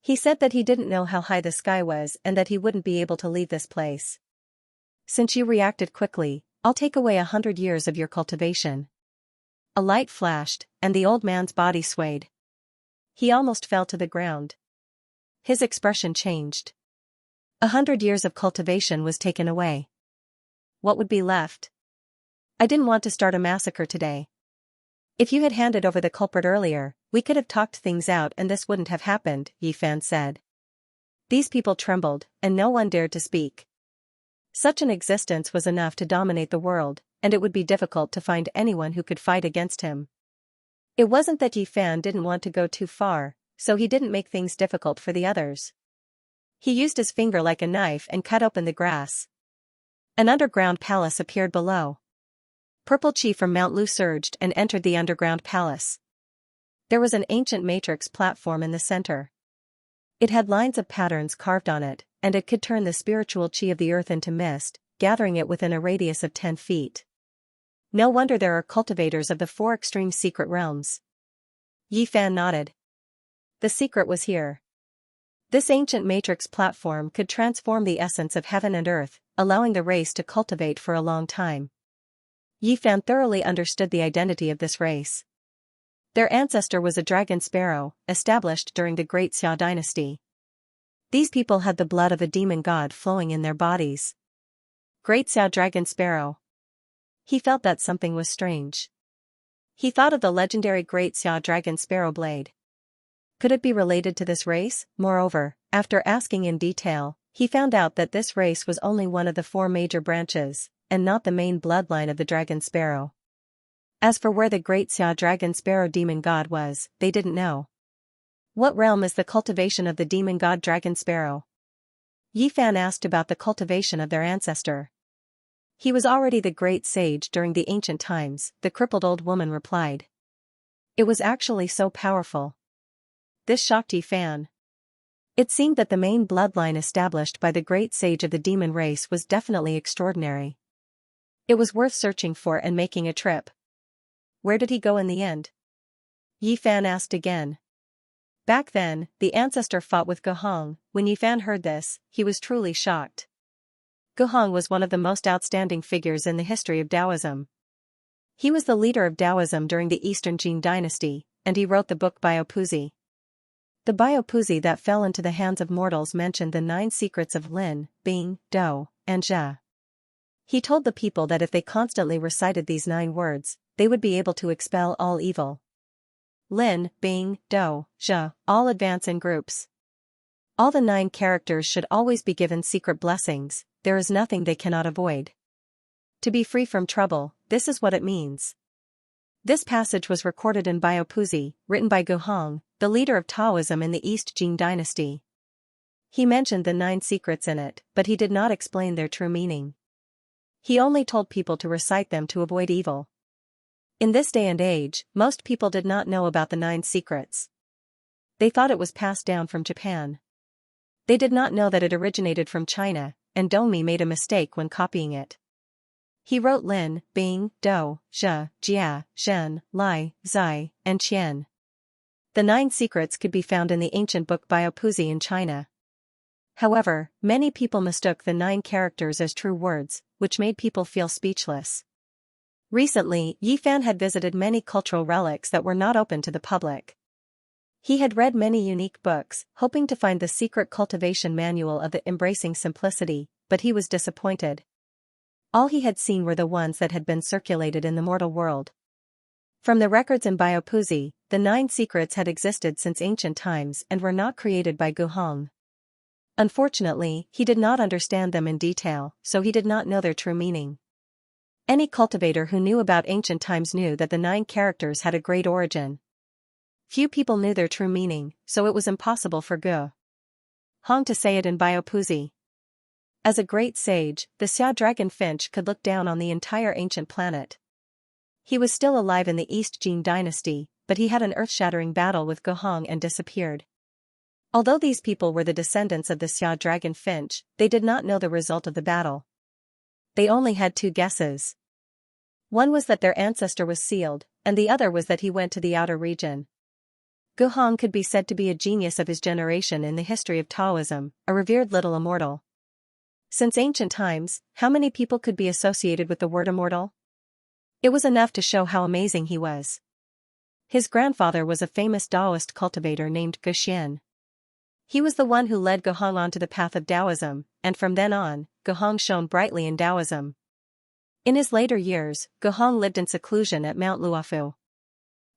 He said that he didn't know how high the sky was and that he wouldn't be able to leave this place. Since you reacted quickly, I'll take away 100 years of your cultivation. A light flashed, and the old man's body swayed. He almost fell to the ground. His expression changed. 100 years of cultivation was taken away. What would be left? I didn't want to start a massacre today. If you had handed over the culprit earlier, we could have talked things out and this wouldn't have happened, Yi Fan said. These people trembled, and no one dared to speak. Such an existence was enough to dominate the world, and it would be difficult to find anyone who could fight against him. It wasn't that Yi Fan didn't want to go too far, so he didn't make things difficult for the others. He used his finger like a knife and cut open the grass. An underground palace appeared below. Purple chi from Mount Lu surged and entered the underground palace. There was an ancient matrix platform in the center. It had lines of patterns carved on it, and it could turn the spiritual chi of the earth into mist, gathering it within a radius of 10 feet. No wonder there are cultivators of the 4 extreme secret realms. Yi Fan nodded. The secret was here. This ancient matrix platform could transform the essence of heaven and earth, allowing the race to cultivate for a long time. Yi Fan thoroughly understood the identity of this race. Their ancestor was a dragon sparrow, established during the Great Xia dynasty. These people had the blood of a demon god flowing in their bodies. Great Xia dragon sparrow. He felt that something was strange. He thought of the legendary Great Xia dragon sparrow blade. Could it be related to this race? Moreover, after asking in detail, he found out that this race was only one of the 4 major branches, and not the main bloodline of the dragon sparrow. As for where the Great Xia dragon sparrow demon god was, they didn't know. What realm is the cultivation of the demon god dragon sparrow? Yi Fan asked about the cultivation of their ancestor. He was already the great sage during the ancient times, the crippled old woman replied. It was actually so powerful. This shocked Yi Fan. It seemed that the main bloodline established by the great sage of the demon race was definitely extraordinary. It was worth searching for and making a trip. Where did he go in the end? Yi Fan asked again. Back then, the ancestor fought with Guhong. When Yi Fan heard this, he was truly shocked. Guhong was one of the most outstanding figures in the history of Taoism. He was the leader of Taoism during the Eastern Jin dynasty, and he wrote the book Biopuzi. The Biopuzi that fell into the hands of mortals mentioned the 9 secrets of Lin, Bing, Do, and Zhe. He told the people that if they constantly recited these 9 words, they would be able to expel all evil. Lin, Bing, Do, Zhe, all advance in groups. All the 9 characters should always be given secret blessings, there is nothing they cannot avoid. To be free from trouble, this is what it means. This passage was recorded in Biopuzi, written by Guhong, the leader of Taoism in the East Jin dynasty. He mentioned the 9 secrets in it, but he did not explain their true meaning. He only told people to recite them to avoid evil. In this day and age, most people did not know about the 9 secrets. They thought it was passed down from Japan. They did not know that it originated from China, and Dongmi made a mistake when copying it. He wrote Lin, Bing, Do, Zhe, Jia, Shen, Lai, Zai, and Qian. The 9 secrets could be found in the ancient book Biopuzi in China. However, many people mistook the 9 characters as true words, which made people feel speechless. Recently, Yi Fan had visited many cultural relics that were not open to the public. He had read many unique books, hoping to find the secret cultivation manual of the Embracing Simplicity, but he was disappointed. All he had seen were the ones that had been circulated in the mortal world. From the records in Biopuzi, the 9 secrets had existed since ancient times and were not created by Guhong. Unfortunately, he did not understand them in detail, so he did not know their true meaning. Any cultivator who knew about ancient times knew that the 9 characters had a great origin. Few people knew their true meaning, so it was impossible for Guhong to say it in Biopuzi. As a great sage, the Xia dragon finch could look down on the entire ancient planet. He was still alive in the East Jin dynasty, but he had an earth-shattering battle with Gohong and disappeared. Although these people were the descendants of the Xia dragon finch, they did not know the result of the battle. They only had two guesses. One was that their ancestor was sealed, and the other was that he went to the outer region. Gohong could be said to be a genius of his generation in the history of Taoism, a revered little immortal. Since ancient times, how many people could be associated with the word immortal? It was enough to show how amazing he was. His grandfather was a famous Taoist cultivator named Xian. He was the one who led Gohong onto the path of Taoism, and from then on, Gohong shone brightly in Taoism. In his later years, Gohong lived in seclusion at Mount Luofu.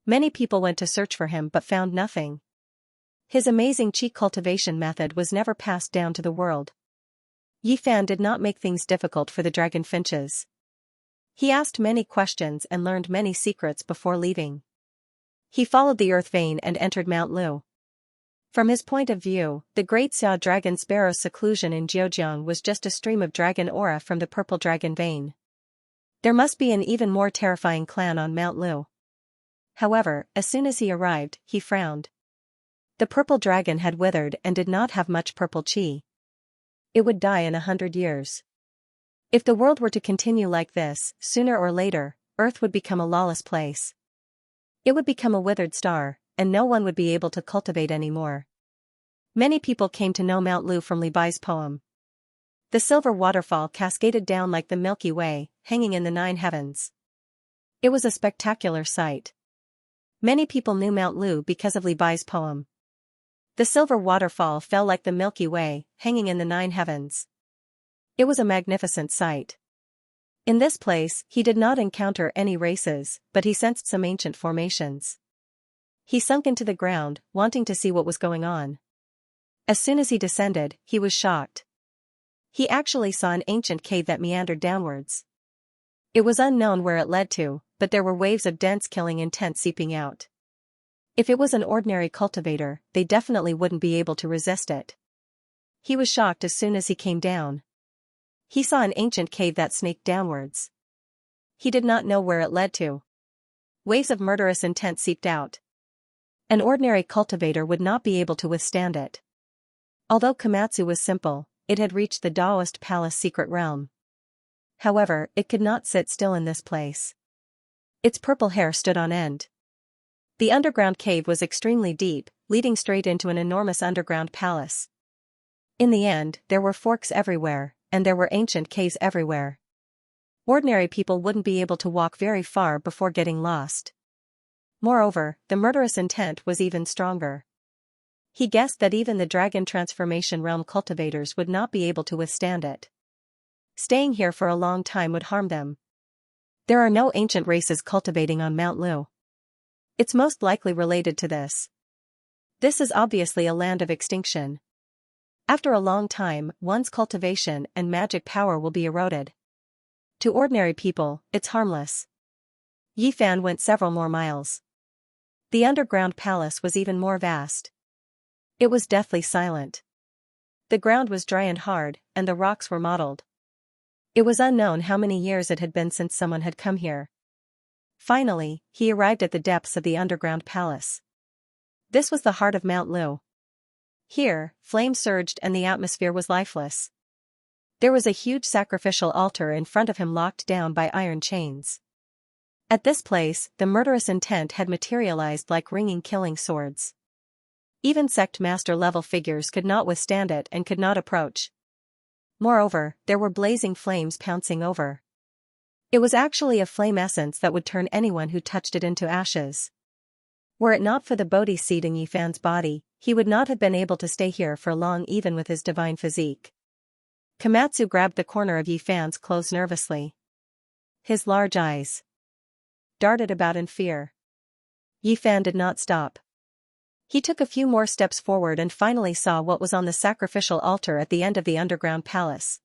Many people went to search for him but found nothing. His amazing qi cultivation method was never passed down to the world. Yifan did not make things difficult for the dragon finches. He asked many questions and learned many secrets before leaving. He followed the earth vein and entered Mount Lu. From his point of view, the great Xia dragon sparrow's seclusion in Zhejiang was just a stream of dragon aura from the purple dragon vein. There must be an even more terrifying clan on Mount Lu. However, as soon as he arrived, he frowned. The purple dragon had withered and did not have much purple qi. It would die in 100 years. If the world were to continue like this, sooner or later, Earth would become a lawless place. It would become a withered star, and no one would be able to cultivate anymore. Many people came to know Mount Lu from Li Bai's poem. The silver waterfall cascaded down like the Milky Way, hanging in the 9 heavens. It was a spectacular sight. Many people knew Mount Lu because of Li Bai's poem. The silver waterfall fell like the Milky Way, hanging in the 9 heavens. It was a magnificent sight. In this place, he did not encounter any races, but he sensed some ancient formations. He sunk into the ground, wanting to see what was going on. As soon as he descended, he was shocked. He actually saw an ancient cave that meandered downwards. It was unknown where it led to, but there were waves of dense killing intent seeping out. If it was an ordinary cultivator, they definitely wouldn't be able to resist it. He was shocked as soon as he came down. He saw an ancient cave that snaked downwards. He did not know where it led to. Waves of murderous intent seeped out. An ordinary cultivator would not be able to withstand it. Although Komatsu was simple, it had reached the Taoist palace secret realm. However, it could not sit still in this place. Its purple hair stood on end. The underground cave was extremely deep, leading straight into an enormous underground palace. In the end, there were forks everywhere, and there were ancient caves everywhere. Ordinary people wouldn't be able to walk very far before getting lost. Moreover, the murderous intent was even stronger. He guessed that even the dragon transformation realm cultivators would not be able to withstand it. Staying here for a long time would harm them. There are no ancient races cultivating on Mount Lu. It's most likely related to this. This is obviously a land of extinction. After a long time, one's cultivation and magic power will be eroded. To ordinary people, it's harmless. Yifan went several more miles. The underground palace was even more vast. It was deathly silent. The ground was dry and hard, and the rocks were mottled. It was unknown how many years it had been since someone had come here. Finally, he arrived at the depths of the underground palace. This was the heart of Mount Lu. Here, flames surged and the atmosphere was lifeless. There was a huge sacrificial altar in front of him locked down by iron chains. At this place, the murderous intent had materialized like ringing killing swords. Even sect master level figures could not withstand it and could not approach. Moreover, there were blazing flames pouncing over. It was actually a flame essence that would turn anyone who touched it into ashes. Were it not for the Bodhi seed in Yifan's body, he would not have been able to stay here for long even with his divine physique. Komatsu grabbed the corner of Yifan's clothes nervously. His large eyes darted about in fear. Yifan did not stop. He took a few more steps forward and finally saw what was on the sacrificial altar at the end of the underground palace.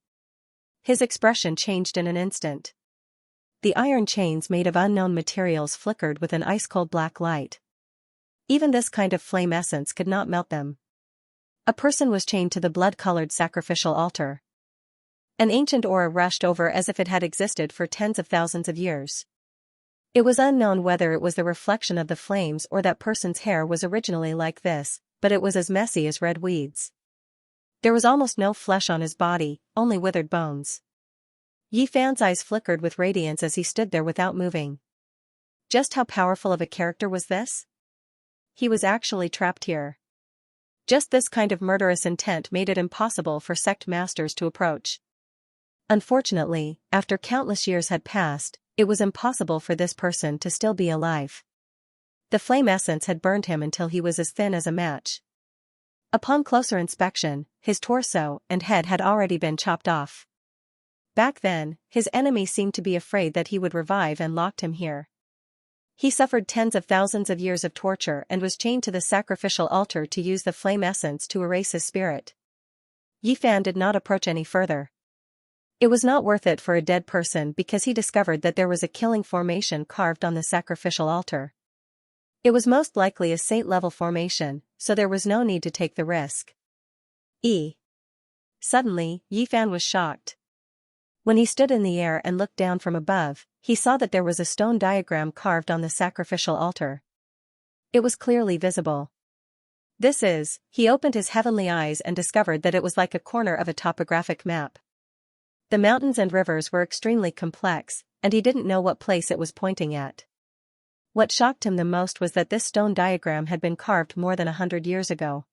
His expression changed in an instant. The iron chains made of unknown materials flickered with an ice-cold black light. Even this kind of flame essence could not melt them. A person was chained to the blood-colored sacrificial altar. An ancient aura rushed over as if it had existed for tens of thousands of years. It was unknown whether it was the reflection of the flames or that person's hair was originally like this, but it was as messy as red weeds. There was almost no flesh on his body, only withered bones. Yi Fan's eyes flickered with radiance as he stood there without moving. Just how powerful of a character was this? He was actually trapped here. Just this kind of murderous intent made it impossible for sect masters to approach. Unfortunately, after countless years had passed, it was impossible for this person to still be alive. The flame essence had burned him until he was as thin as a match. Upon closer inspection, his torso and head had already been chopped off. Back then, his enemy seemed to be afraid that he would revive and locked him here. He suffered tens of thousands of years of torture and was chained to the sacrificial altar to use the flame essence to erase his spirit. Yi Fan did not approach any further. It was not worth it for a dead person because he discovered that there was a killing formation carved on the sacrificial altar. It was most likely a saint-level formation, so there was no need to take the risk. Suddenly, Yi Fan was shocked. When he stood in the air and looked down from above, he saw that there was a stone diagram carved on the sacrificial altar. It was clearly visible. He opened his heavenly eyes and discovered that it was like a corner of a topographic map. The mountains and rivers were extremely complex, and he didn't know what place it was pointing at. What shocked him the most was that this stone diagram had been carved more than 100 years ago.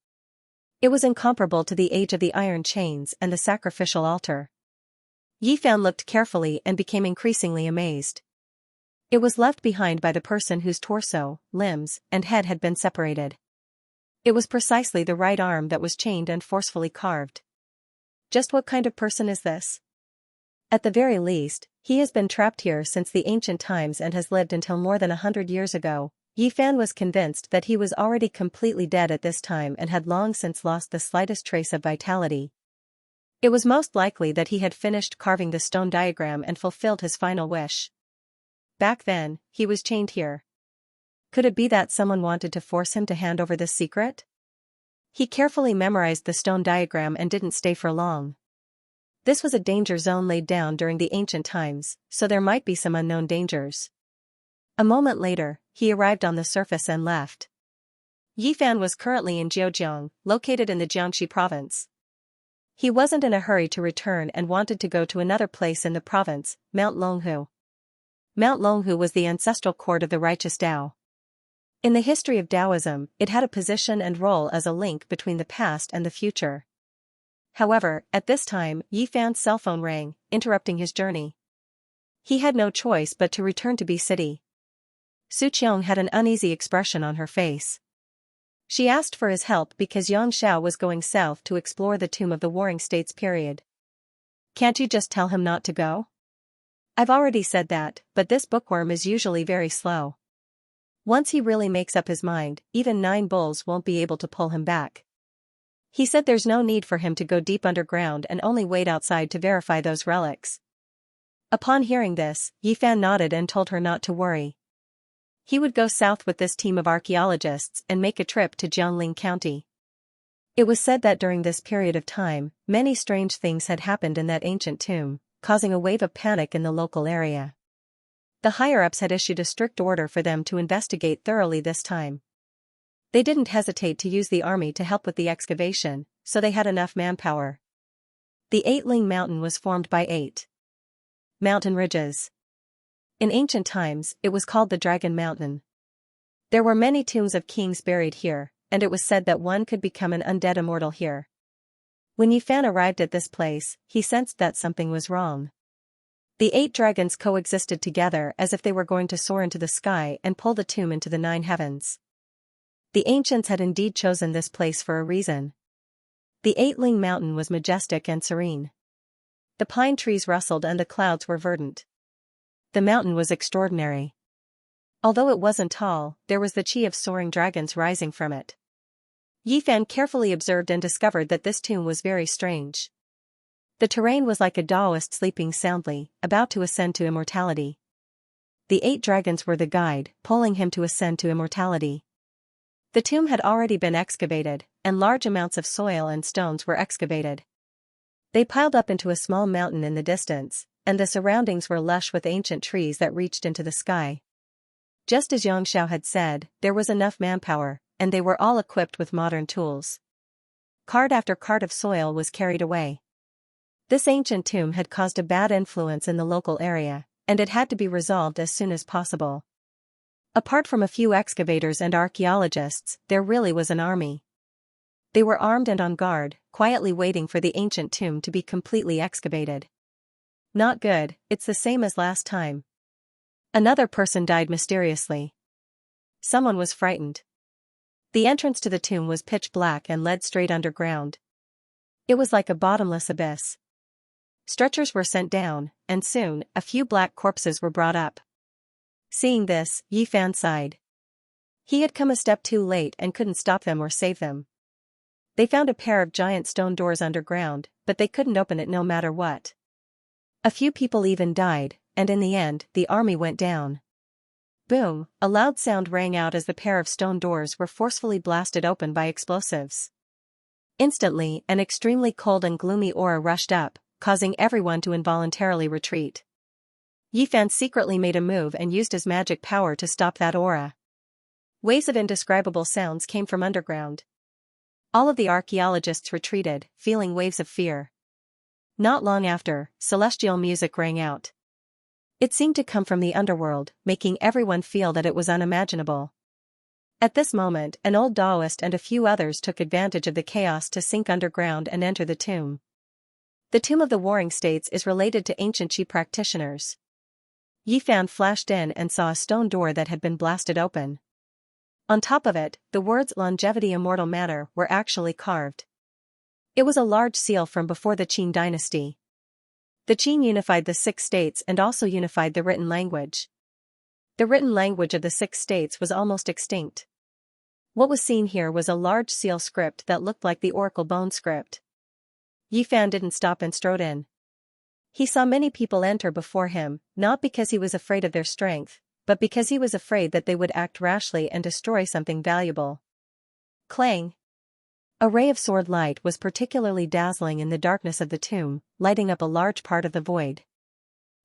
It was incomparable to the age of the iron chains and the sacrificial altar. Yi Fan looked carefully and became increasingly amazed. It was left behind by the person whose torso, limbs, and head had been separated. It was precisely the right arm that was chained and forcefully carved. Just what kind of person is this? At the very least, he has been trapped here since the ancient times and has lived until more than 100 years ago. Yi Fan was convinced that he was already completely dead at this time and had long since lost the slightest trace of vitality. It was most likely that he had finished carving the stone diagram and fulfilled his final wish. Back then, he was chained here. Could it be that someone wanted to force him to hand over this secret? He carefully memorized the stone diagram and didn't stay for long. This was a danger zone laid down during the ancient times, so there might be some unknown dangers. A moment later, he arrived on the surface and left. Yi Fan was currently in Jiujiang, located in the Xianxia province. He wasn't in a hurry to return and wanted to go to another place in the province, Mount Longhu. Mount Longhu was the ancestral court of the righteous Tao. In the history of Taoism, it had a position and role as a link between the past and the future. However, at this time, Yi Fan's cell phone rang, interrupting his journey. He had no choice but to return to B City. Su Qiang had an uneasy expression on her face. She asked for his help because Xianxia was going south to explore the tomb of the Warring States period. Can't you just tell him not to go? I've already said that, but this bookworm is usually very slow. Once he really makes up his mind, even 9 bulls won't be able to pull him back. He said there's no need for him to go deep underground and only wait outside to verify those relics. Upon hearing this, Yi Fan nodded and told her not to worry. He would go south with this team of archaeologists and make a trip to Jiangling County. It was said that during this period of time, many strange things had happened in that ancient tomb, causing a wave of panic in the local area. The higher-ups had issued a strict order for them to investigate thoroughly this time. They didn't hesitate to use the army to help with the excavation, so they had enough manpower. The Eightling Mountain was formed by 8 mountain ridges. In ancient times, it was called the Dragon Mountain. There were many tombs of kings buried here, and it was said that one could become an undead immortal here. When Yi Fan arrived at this place, he sensed that something was wrong. The 8 dragons coexisted together as if they were going to soar into the sky and pull the tomb into the 9 heavens. The ancients had indeed chosen this place for a reason. The Eightling Mountain was majestic and serene. The pine trees rustled and the clouds were verdant. The mountain was extraordinary. Although it wasn't tall, there was the chi of soaring dragons rising from it. Yi Fan carefully observed and discovered that this tomb was very strange. The terrain was like a Taoist sleeping soundly, about to ascend to immortality. The 8 dragons were the guide, pulling him to ascend to immortality. The tomb had already been excavated, and large amounts of soil and stones were excavated. They piled up into a small mountain in the distance, and the surroundings were lush with ancient trees that reached into the sky. Just as Xianxia had said, there was enough manpower, and they were all equipped with modern tools. Cart after cart of soil was carried away. This ancient tomb had caused a bad influence in the local area, and it had to be resolved as soon as possible. Apart from a few excavators and archaeologists, there really was an army. They were armed and on guard, quietly waiting for the ancient tomb to be completely excavated. Not good, it's the same as last time. Another person died mysteriously. Someone was frightened. The entrance to the tomb was pitch black and led straight underground. It was like a bottomless abyss. Stretchers were sent down, and soon, a few black corpses were brought up. Seeing this, Yifan sighed. He had come a step too late and couldn't stop them or save them. They found a pair of giant stone doors underground, but they couldn't open it no matter what. A few people even died, and in the end, the army went down. Boom, a loud sound rang out as the pair of stone doors were forcefully blasted open by explosives. Instantly, an extremely cold and gloomy aura rushed up, causing everyone to involuntarily retreat. Yifan secretly made a move and used his magic power to stop that aura. Waves of indescribable sounds came from underground. All of the archaeologists retreated, feeling waves of fear. Not long after, celestial music rang out. It seemed to come from the underworld, making everyone feel that it was unimaginable. At this moment, an old Taoist and a few others took advantage of the chaos to sink underground and enter the tomb. The tomb of the Warring States is related to ancient Qi practitioners. Yifan flashed in and saw a stone door that had been blasted open. On top of it, the words "Longevity Immortal Matter" were actually carved. It was a large seal from before the Qin dynasty. The Qin unified the 6 states and also unified the written language. The written language of the 6 states was almost extinct. What was seen here was a large seal script that looked like the Oracle Bone script. Yifan didn't stop and strode in. He saw many people enter before him, not because he was afraid of their strength, but because he was afraid that they would act rashly and destroy something valuable. Clang! A ray of sword light was particularly dazzling in the darkness of the tomb, lighting up a large part of the void.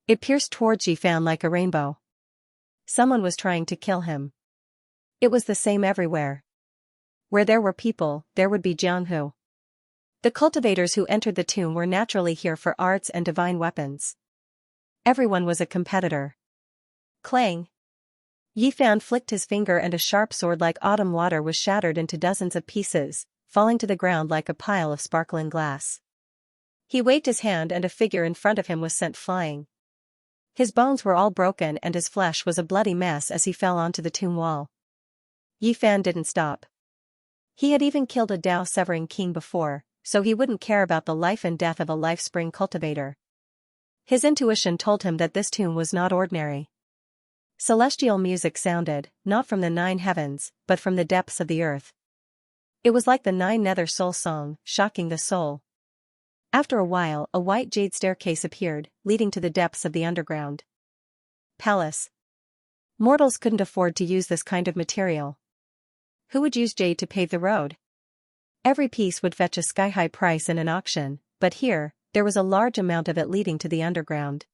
It pierced towards Yifan like a rainbow. Someone was trying to kill him. It was the same everywhere. Where there were people, there would be Jianghu. The cultivators who entered the tomb were naturally here for arts and divine weapons. Everyone was a competitor. Clang! Yifan flicked his finger and a sharp sword like autumn water was shattered into dozens of pieces, falling to the ground like a pile of sparkling glass. He waved his hand and a figure in front of him was sent flying. His bones were all broken and his flesh was a bloody mess as he fell onto the tomb wall. Yifan didn't stop. He had even killed a Dao-severing king before, so he wouldn't care about the life and death of a life-spring cultivator. His intuition told him that this tomb was not ordinary. Celestial music sounded, not from the 9 heavens, but from the depths of the earth. It was like the 9 nether soul song, shocking the soul. After a while, a white jade staircase appeared, leading to the depths of the underground palace. Mortals couldn't afford to use this kind of material. Who would use jade to pave the road? Every piece would fetch a sky-high price in an auction, but here, there was a large amount of it leading to the underground.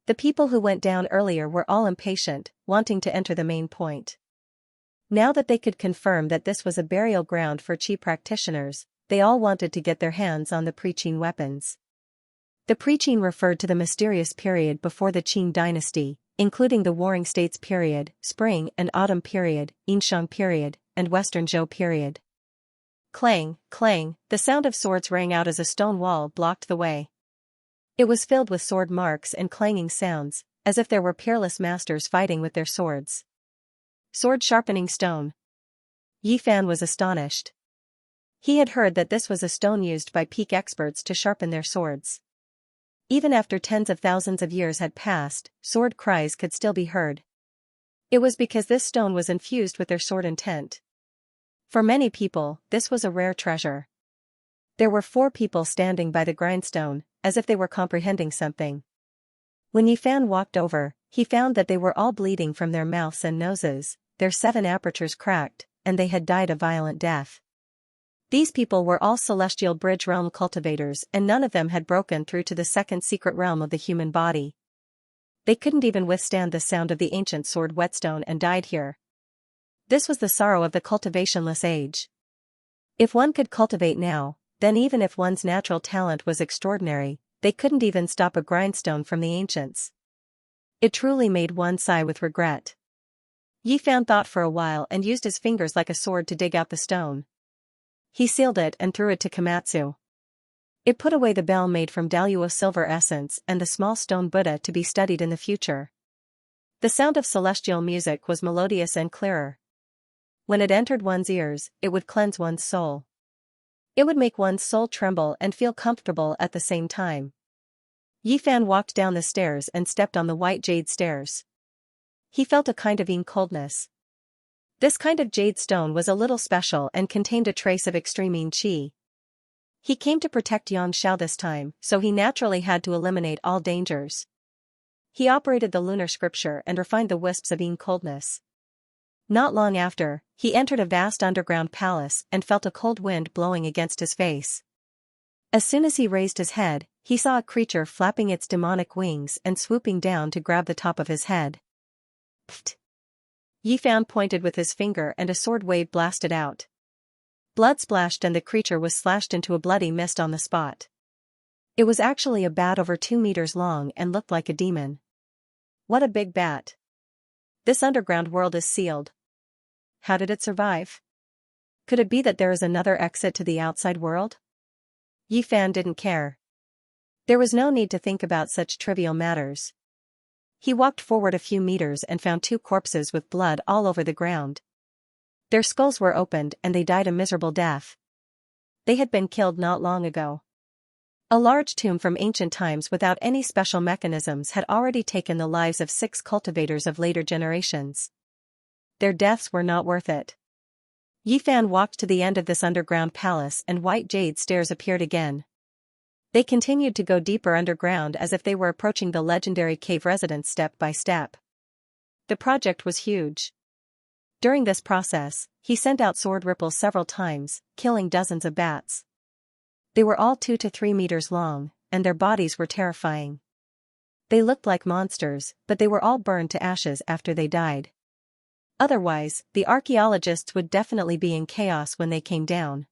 The people who went down earlier were all impatient, wanting to enter the main point. Now that they could confirm that this was a burial ground for Qi practitioners, they all wanted to get their hands on the pre-Qin weapons. The pre-Qin referred to the mysterious period before the Qin dynasty, including the Warring States period, Spring and Autumn period, Yinshang period, and Western Zhou period. Clang, clang, the sound of swords rang out as a stone wall blocked the way. It was filled with sword marks and clanging sounds, as if there were peerless masters fighting with their swords. Sword sharpening stone. Yifan was astonished. He had heard that this was a stone used by peak experts to sharpen their swords. Even after tens of thousands of years had passed, sword cries could still be heard. It was because this stone was infused with their sword intent. For many people, this was a rare treasure. There were 4 people standing by the grindstone, as if they were comprehending something. When Yifan walked over, he found that they were all bleeding from their mouths and noses, their 7 apertures cracked, and they had died a violent death. These people were all celestial bridge realm cultivators and none of them had broken through to the second secret realm of the human body. They couldn't even withstand the sound of the ancient sword whetstone and died here. This was the sorrow of the cultivationless age. If one could cultivate now, then even if one's natural talent was extraordinary, they couldn't even stop a grindstone from the ancients. It truly made one sigh with regret. Yifan thought for a while and used his fingers like a sword to dig out the stone. He sealed it and threw it to Komatsu. It put away the bell made from Daluo silver essence and the small stone Buddha to be studied in the future. The sound of celestial music was melodious and clearer. When it entered one's ears, it would cleanse one's soul. It would make one's soul tremble and feel comfortable at the same time. Yifan walked down the stairs and stepped on the white jade stairs. He felt a kind of coldness. This kind of jade stone was a little special and contained a trace of extreme qi. He came to protect Xianxia this time, so he naturally had to eliminate all dangers. He operated the lunar scripture and refined the wisps of coldness. Not long after, he entered a vast underground palace and felt a cold wind blowing against his face. As soon as he raised his head, he saw a creature flapping its demonic wings and swooping down to grab the top of his head. Pfft! Yifan pointed with his finger and a sword wave blasted out. Blood splashed and the creature was slashed into a bloody mist on the spot. It was actually a bat over 2 meters long and looked like a demon. What a big bat! This underground world is sealed. How did it survive? Could it be that there is another exit to the outside world? Yifan didn't care. There was no need to think about such trivial matters. He walked forward a few meters and found 2 corpses with blood all over the ground. Their skulls were opened and they died a miserable death. They had been killed not long ago. A large tomb from ancient times without any special mechanisms had already taken the lives of 6 cultivators of later generations. Their deaths were not worth it. Yifan walked to the end of this underground palace and white jade stairs appeared again. They continued to go deeper underground as if they were approaching the legendary cave residence step by step. The project was huge. During this process, he sent out sword ripples several times, killing dozens of bats. They were all 2 to 3 meters long, and their bodies were terrifying. They looked like monsters, but they were all burned to ashes after they died. Otherwise, the archaeologists would definitely be in chaos when they came down.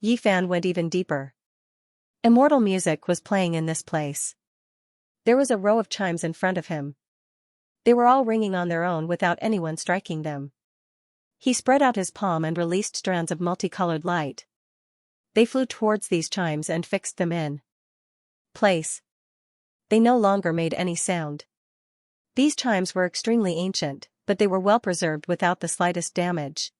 Yifan went even deeper. Immortal music was playing in this place. There was a row of chimes in front of him. They were all ringing on their own without anyone striking them. He spread out his palm and released strands of multicolored light. They flew towards these chimes and fixed them in place. They no longer made any sound. These chimes were extremely ancient, but they were well preserved without the slightest damage.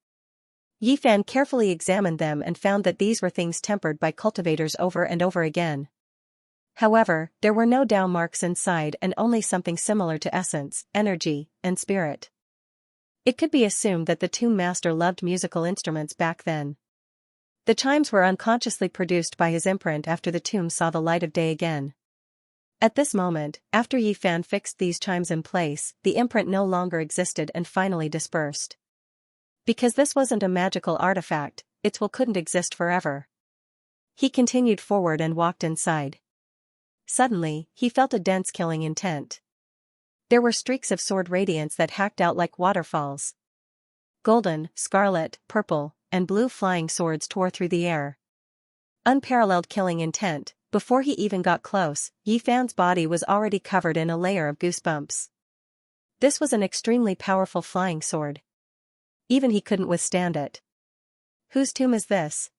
Yifan carefully examined them and found that these were things tempered by cultivators over and over again. However, there were no Dao marks inside and only something similar to essence, energy, and spirit. It could be assumed that the tomb master loved musical instruments back then. The chimes were unconsciously produced by his imprint after the tomb saw the light of day again. At this moment, after Yifan fixed these chimes in place, the imprint no longer existed and finally dispersed. Because this wasn't a magical artifact, its will couldn't exist forever. He continued forward and walked inside. Suddenly, he felt a dense killing intent. There were streaks of sword radiance that hacked out like waterfalls. Golden, scarlet, purple, and blue flying swords tore through the air. Unparalleled killing intent. Before he even got close, Yifan's body was already covered in a layer of goosebumps. This was an extremely powerful flying sword. Even he couldn't withstand it. Whose tomb is this?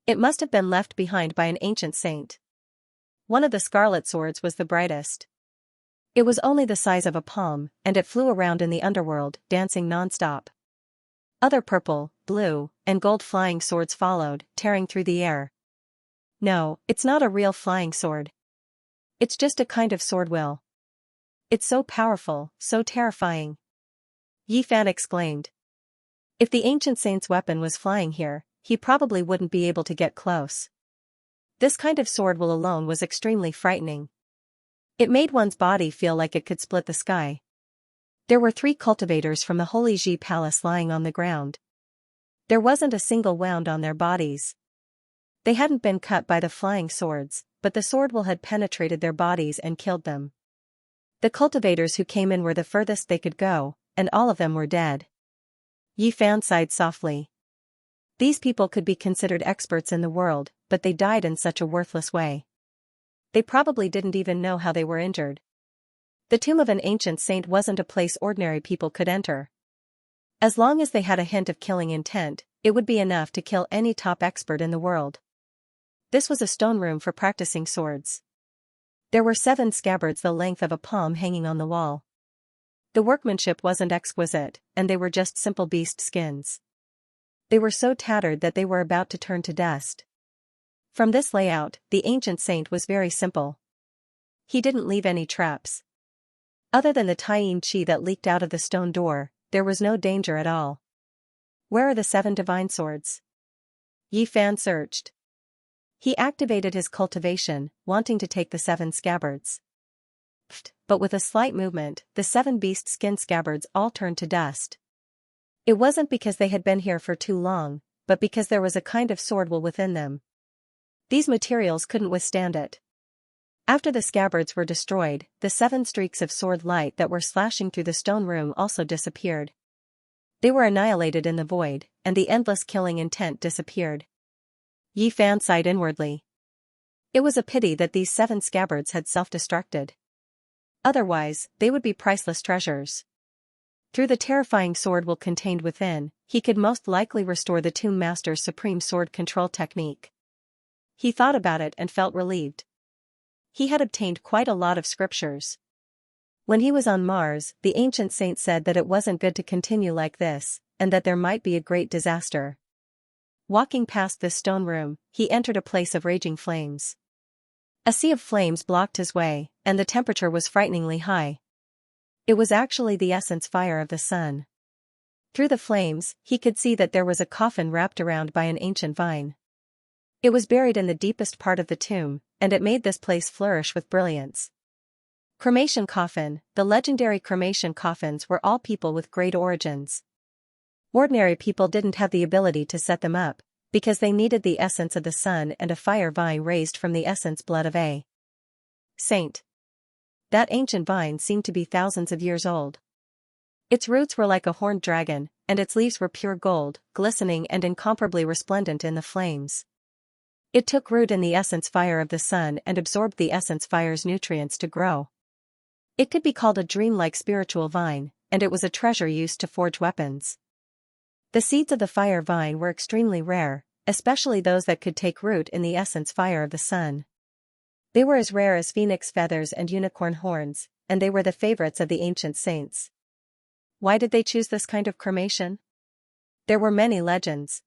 It must have been left behind by an ancient saint. One of the scarlet swords was the brightest. It was only the size of a palm, and it flew around in the underworld, dancing non-stop. Other purple, blue, and gold flying swords followed, tearing through the air. No, it's not a real flying sword. It's just a kind of sword will. It's so powerful, so terrifying. Yifan exclaimed. If the ancient saint's weapon was flying here, he probably wouldn't be able to get close. This kind of sword will alone was extremely frightening. It made one's body feel like it could split the sky. There were 3 cultivators from the Holy Ji Palace lying on the ground. There wasn't a single wound on their bodies. They hadn't been cut by the flying swords, but the sword will had penetrated their bodies and killed them. The cultivators who came in were the furthest they could go, and all of them were dead. Yi Fan sighed softly. These people could be considered experts in the world, but they died in such a worthless way. They probably didn't even know how they were injured. The tomb of an ancient saint wasn't a place ordinary people could enter. As long as they had a hint of killing intent, it would be enough to kill any top expert in the world. This was a stone room for practicing swords. There were 7 scabbards the length of a palm hanging on the wall. The workmanship wasn't exquisite, and they were just simple beast skins. They were so tattered that they were about to turn to dust. From this layout, the ancient saint was very simple. He didn't leave any traps. Other than the Tying Chi that leaked out of the stone door, there was no danger at all. Where are the 7 divine swords? Yi Fan searched. He activated his cultivation, wanting to take the 7 scabbards. But with a slight movement, the 7 beast skin scabbards all turned to dust. It wasn't because they had been here for too long, but because there was a kind of sword wool within them. These materials couldn't withstand it. After the scabbards were destroyed, the 7 streaks of sword light that were slashing through the stone room also disappeared. They were annihilated in the void, and the endless killing intent disappeared. Yi Fan sighed inwardly. It was a pity that these 7 scabbards had self-destructed. Otherwise, they would be priceless treasures. Through the terrifying sword wool contained within, he could most likely restore the Tomb Master's supreme sword control technique. He thought about it and felt relieved. He had obtained quite a lot of scriptures. When he was on Mars, the ancient saint said that it wasn't good to continue like this, and that there might be a great disaster. Walking past this stone room, he entered a place of raging flames. A sea of flames blocked his way, and the temperature was frighteningly high. It was actually the essence fire of the sun. Through the flames, he could see that there was a coffin wrapped around by an ancient vine. It was buried in the deepest part of the tomb, and it made this place flourish with brilliance. Cremation coffin. The legendary cremation coffins were all people with great origins. Ordinary people didn't have the ability to set them up, because they needed the essence of the sun and a fire vine raised from the essence blood of a saint. That ancient vine seemed to be thousands of years old. Its roots were like a horned dragon, and its leaves were pure gold, glistening and incomparably resplendent in the flames. It took root in the essence fire of the sun and absorbed the essence fire's nutrients to grow. It could be called a dreamlike spiritual vine, and it was a treasure used to forge weapons. The seeds of the fire vine were extremely rare, especially those that could take root in the essence fire of the sun. They were as rare as phoenix feathers and unicorn horns, and they were the favorites of the ancient saints. Why did they choose this kind of cremation? There were many legends.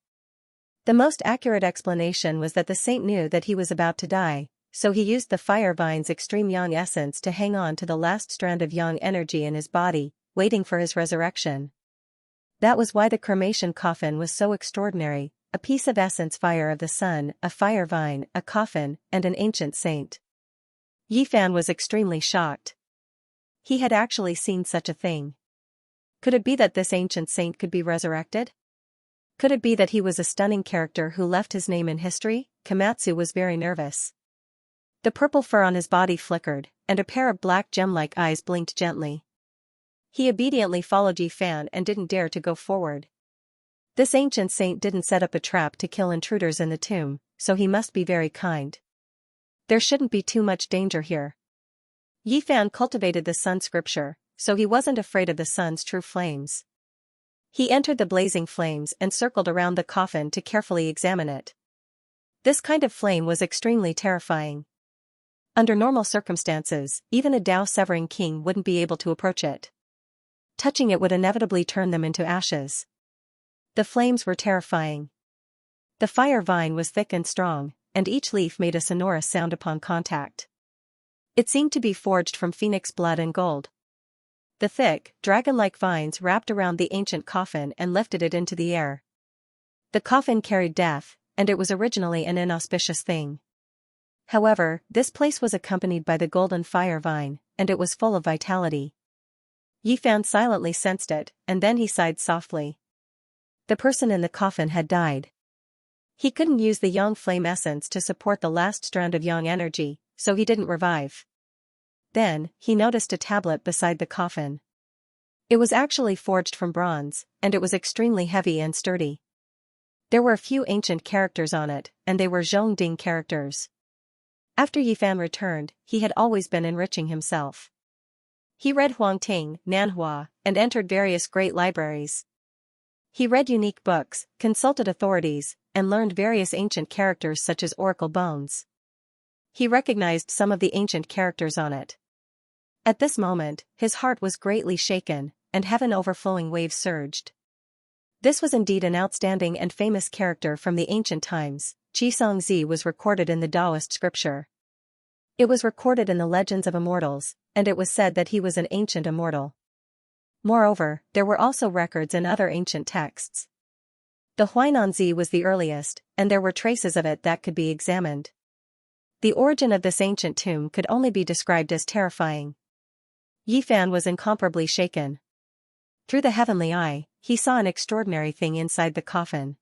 The most accurate explanation was that the saint knew that he was about to die, so he used the fire vine's extreme yang essence to hang on to the last strand of yang energy in his body, waiting for his resurrection. That was why the cremation coffin was so extraordinary, a piece of essence fire of the sun, a fire vine, a coffin, and an ancient saint. Yi Fan was extremely shocked. He had actually seen such a thing. Could it be that this ancient saint could be resurrected? Could it be that he was a stunning character who left his name in history? Komatsu was very nervous. The purple fur on his body flickered, and a pair of black gem-like eyes blinked gently. He obediently followed Yi Fan and didn't dare to go forward. This ancient saint didn't set up a trap to kill intruders in the tomb, so he must be very kind. There shouldn't be too much danger here. Yi Fan cultivated the sun scripture, so he wasn't afraid of the sun's true flames. He entered the blazing flames and circled around the coffin to carefully examine it. This kind of flame was extremely terrifying. Under normal circumstances, even a Tao-severing king wouldn't be able to approach it. Touching it would inevitably turn them into ashes. The flames were terrifying. The fire vine was thick and strong, and each leaf made a sonorous sound upon contact. It seemed to be forged from phoenix blood and gold. The thick, dragon-like vines wrapped around the ancient coffin and lifted it into the air. The coffin carried death, and it was originally an inauspicious thing. However, this place was accompanied by the golden fire vine, and it was full of vitality. Yi Fan silently sensed it, and then he sighed softly. The person in the coffin had died. He couldn't use the yang flame essence to support the last strand of yang energy, so he didn't revive. Then, he noticed a tablet beside the coffin. It was actually forged from bronze, and it was extremely heavy and sturdy. There were a few ancient characters on it, and they were Zhongding characters. After Yifan returned, he had always been enriching himself. He read Huangting, Nanhua, and entered various great libraries. He read unique books, consulted authorities, and learned various ancient characters such as oracle bones. He recognized some of the ancient characters on it. At this moment, his heart was greatly shaken, and heaven-overflowing waves surged. This was indeed an outstanding and famous character from the ancient times. Xianxia was recorded in the Taoist scripture. It was recorded in the legends of immortals, and it was said that he was an ancient immortal. Moreover, there were also records in other ancient texts. The Huainanzi was the earliest, and there were traces of it that could be examined. The origin of this ancient tomb could only be described as terrifying. Yifan was incomparably shaken. Through the heavenly eye, he saw an extraordinary thing inside the coffin.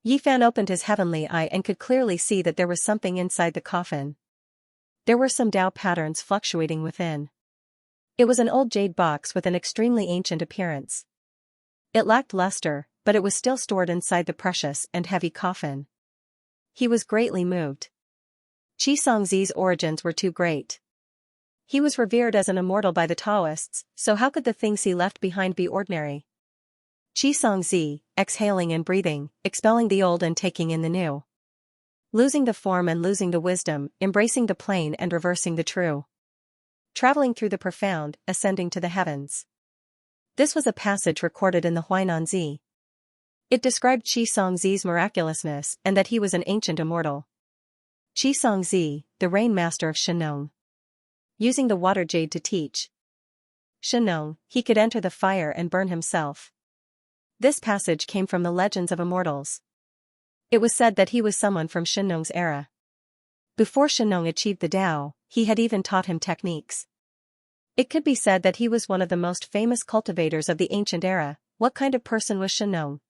Yifan opened his heavenly eye and could clearly see that there was something inside the coffin. There were some Tao patterns fluctuating within. It was an old jade box with an extremely ancient appearance. It lacked luster, but it was still stored inside the precious and heavy coffin. He was greatly moved. Xianxia's origins were too great. He was revered as an immortal by the Taoists, so how could the things he left behind be ordinary? Xianxia, exhaling and breathing, expelling the old and taking in the new. Losing the form and losing the wisdom, embracing the plain and reversing the true. Traveling through the profound, ascending to the heavens. This was a passage recorded in the Huainanzi. It described Xianxia's miraculousness and that he was an ancient immortal. Xianxia, the rain master of Shennong. Using the water jade to teach Shennong, he could enter the fire and burn himself. This passage came from the legends of immortals. It was said that he was someone from Shennong's era. Before Xianxia achieved the Tao, he had even taught him techniques. It could be said that he was one of the most famous cultivators of the ancient era. What kind of person was Xianxia?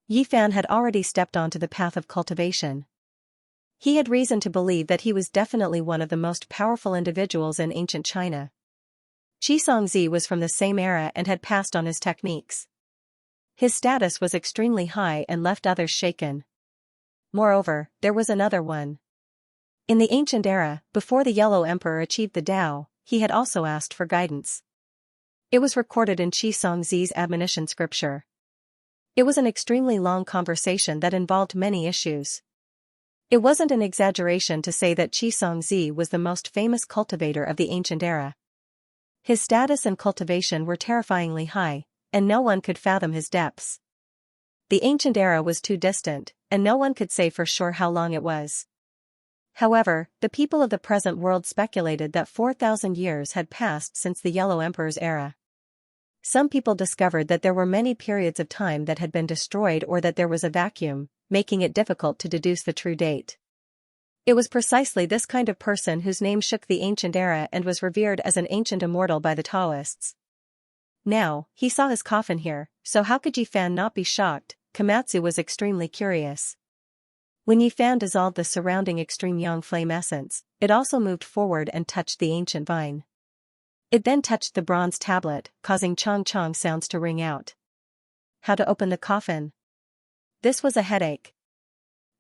Yifan had already stepped onto the path of cultivation. He had reason to believe that he was definitely one of the most powerful individuals in ancient China. Xianxia was from the same era and had passed on his techniques. His status was extremely high and left others shaken. Moreover, there was another one. In the ancient era, before the Yellow Emperor achieved the Tao, he had also asked for guidance. It was recorded in Xianxia's admonition scripture. It was an extremely long conversation that involved many issues. It wasn't an exaggeration to say that Xianxia was the most famous cultivator of the ancient era. His status and cultivation were terrifyingly high, and no one could fathom his depths. The ancient era was too distant, and no one could say for sure how long it was. However, the people of the present world speculated that 4,000 years had passed since the Yellow Emperor's era. Some people discovered that there were many periods of time that had been destroyed or that there was a vacuum, making it difficult to deduce the true date. It was precisely this kind of person whose name shook the ancient era and was revered as an ancient immortal by the Taoists. Now, he saw his coffin here, so how could Yifan not be shocked? Komatsu was extremely curious. When Yifan dissolved the surrounding extreme yang flame essence, it also moved forward and touched the ancient vine. It then touched the bronze tablet, causing chong-chong sounds to ring out. How to open the coffin? This was a headache.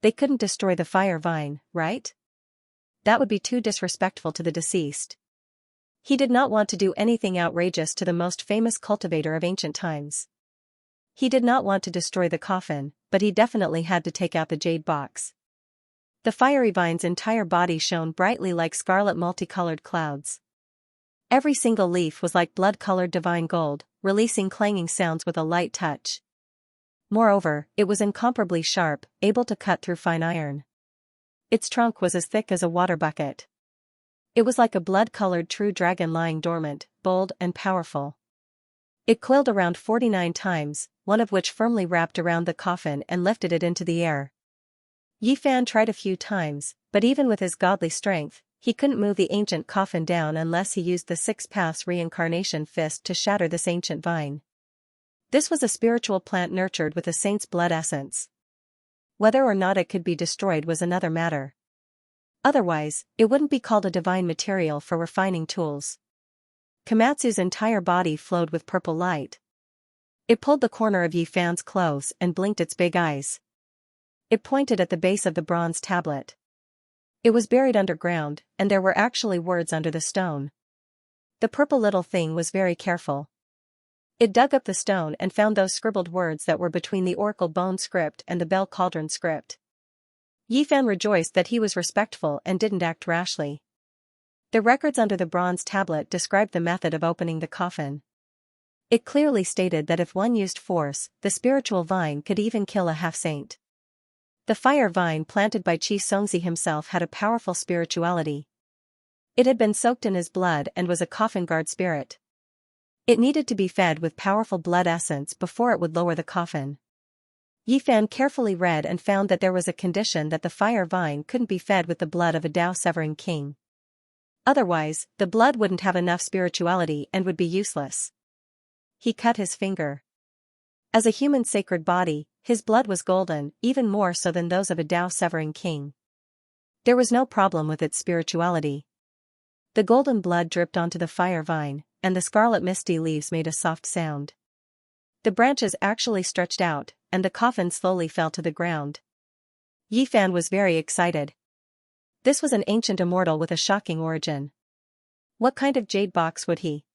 They couldn't destroy the fire vine, right? That would be too disrespectful to the deceased. He did not want to do anything outrageous to the most famous cultivator of ancient times. He did not want to destroy the coffin, but he definitely had to take out the jade box. The fiery vine's entire body shone brightly like scarlet multicolored clouds. Every single leaf was like blood-colored divine gold, releasing clanging sounds with a light touch. Moreover, it was incomparably sharp, able to cut through fine iron. Its trunk was as thick as a water bucket. It was like a blood-colored true dragon lying dormant, bold and powerful. It coiled around 49 times, one of which firmly wrapped around the coffin and lifted it into the air. Yifan tried a few times, but even with his godly strength, he couldn't move the ancient coffin down unless he used the 6 paths reincarnation fist to shatter this ancient vine. This was a spiritual plant nurtured with a saint's blood essence. Whether or not it could be destroyed was another matter. Otherwise, it wouldn't be called a divine material for refining tools. Komatsu's entire body flowed with purple light. It pulled the corner of Yi Fan's clothes and blinked its big eyes. It pointed at the base of the bronze tablet. It was buried underground, and there were actually words under the stone. The purple little thing was very careful. It dug up the stone and found those scribbled words that were between the oracle bone script and the bell cauldron script. Yi Fan rejoiced that he was respectful and didn't act rashly. The records under the bronze tablet described the method of opening the coffin. It clearly stated that if one used force, the spiritual vine could even kill a half-saint. The fire vine planted by Xianxia himself had a powerful spirituality. It had been soaked in his blood and was a coffin guard spirit. It needed to be fed with powerful blood essence before it would lower the coffin. Yi Fan carefully read and found that there was a condition that the fire vine couldn't be fed with the blood of a Tao-severing king. Otherwise, the blood wouldn't have enough spirituality and would be useless. He cut his finger. As a human sacred body, his blood was golden, even more so than those of a Tao-severing king. There was no problem with its spirituality. The golden blood dripped onto the fire vine, and the scarlet misty leaves made a soft sound. The branches actually stretched out, and the coffin slowly fell to the ground. Yi Fan was very excited. This was an ancient immortal with a shocking origin. What kind of jade box would he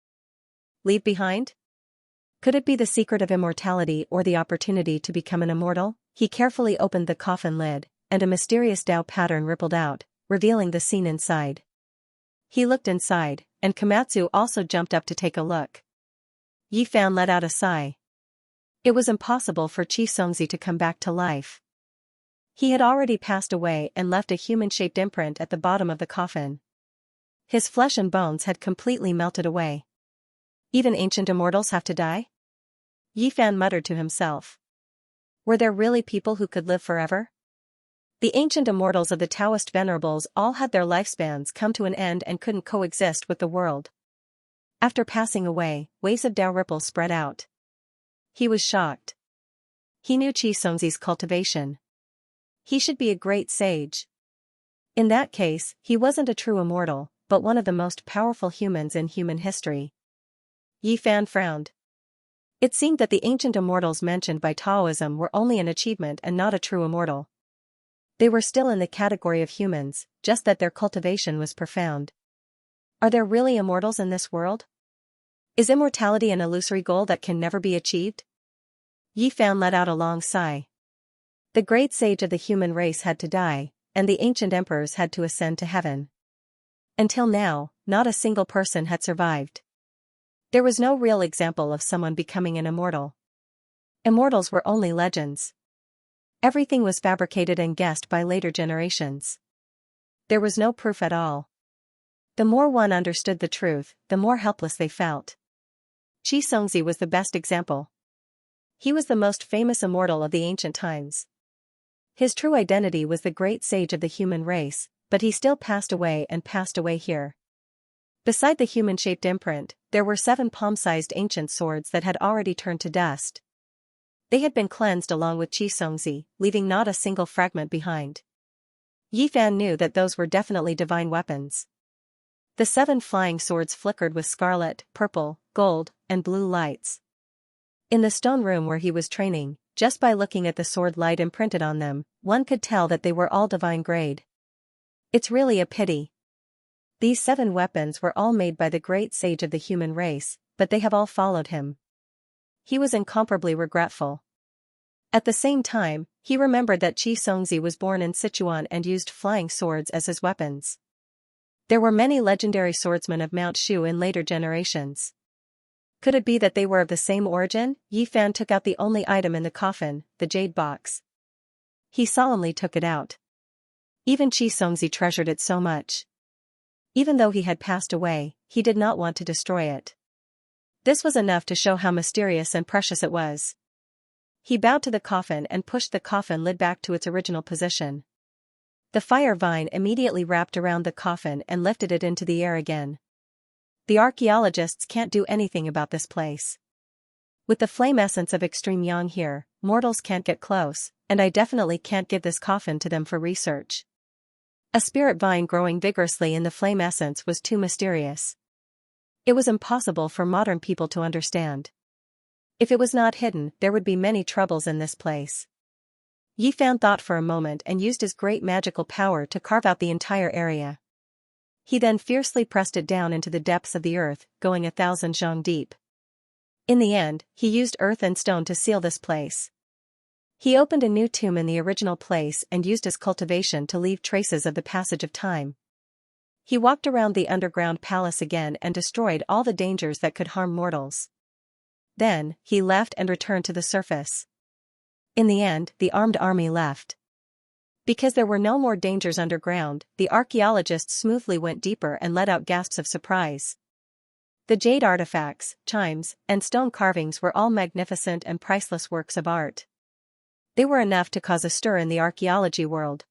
leave behind? Could it be the secret of immortality or the opportunity to become an immortal? He carefully opened the coffin lid, and a mysterious Tao pattern rippled out, revealing the scene inside. He looked inside, and Komatsu also jumped up to take a look. Yi Fan let out a sigh. It was impossible for Xianxia to come back to life. He had already passed away and left a human-shaped imprint at the bottom of the coffin. His flesh and bones had completely melted away. Even ancient immortals have to die? Yi Fan muttered to himself. Were there really people who could live forever? The ancient immortals of the Taoist venerables all had their lifespans come to an end and couldn't coexist with the world. After passing away, waves of Tao ripples spread out. He was shocked. He knew Xianxia's cultivation. He should be a great sage. In that case, he wasn't a true immortal, but one of the most powerful humans in human history. Yi Fan frowned. It seemed that the ancient immortals mentioned by Taoism were only an achievement and not a true immortal. They were still in the category of humans, just that their cultivation was profound. Are there really immortals in this world? Is immortality an illusory goal that can never be achieved? Yi Fan let out a long sigh. The great sage of the human race had to die, and the ancient emperors had to ascend to heaven. Until now, not a single person had survived. There was no real example of someone becoming an immortal. Immortals were only legends. Everything was fabricated and guessed by later generations. There was no proof at all. The more one understood the truth, the more helpless they felt. Xianxia was the best example. He was the most famous immortal of the ancient times. His true identity was the great sage of the human race, but he still passed away here. Beside the human-shaped imprint, there were 7 palm-sized ancient swords that had already turned to dust. They had been cleansed along with Xianxia, leaving not a single fragment behind. Yi Fan knew that those were definitely divine weapons. The 7 flying swords flickered with scarlet, purple, gold, and blue lights. In the stone room where he was training, just by looking at the sword light imprinted on them, one could tell that they were all divine grade. It's really a pity. These 7 weapons were all made by the great sage of the human race, but they have all followed him. He was incomparably regretful. At the same time, he remembered that Xianxia was born in Sichuan and used flying swords as his weapons. There were many legendary swordsmen of Mount Shu in later generations. Could it be that they were of the same origin? Yi Fan took out the only item in the coffin, the jade box. He solemnly took it out. Even Xianxia treasured it so much. Even though he had passed away, he did not want to destroy it. This was enough to show how mysterious and precious it was. He bowed to the coffin and pushed the coffin lid back to its original position. The fire vine immediately wrapped around the coffin and lifted it into the air again. The archaeologists can't do anything about this place. With the flame essence of extreme yang here, mortals can't get close, and I definitely can't give this coffin to them for research. A spirit vine growing vigorously in the flame essence was too mysterious. It was impossible for modern people to understand. If it was not hidden, there would be many troubles in this place. Yi Fan thought for a moment and used his great magical power to carve out the entire area. He then fiercely pressed it down into the depths of the earth, going 1,000 zhang deep. In the end, he used earth and stone to seal this place. He opened a new tomb in the original place and used his cultivation to leave traces of the passage of time. He walked around the underground palace again and destroyed all the dangers that could harm mortals. Then, he left and returned to the surface. In the end, the armed army left. Because there were no more dangers underground, the archaeologists smoothly went deeper and let out gasps of surprise. The jade artifacts, chimes, and stone carvings were all magnificent and priceless works of art. They were enough to cause a stir in the archaeology world.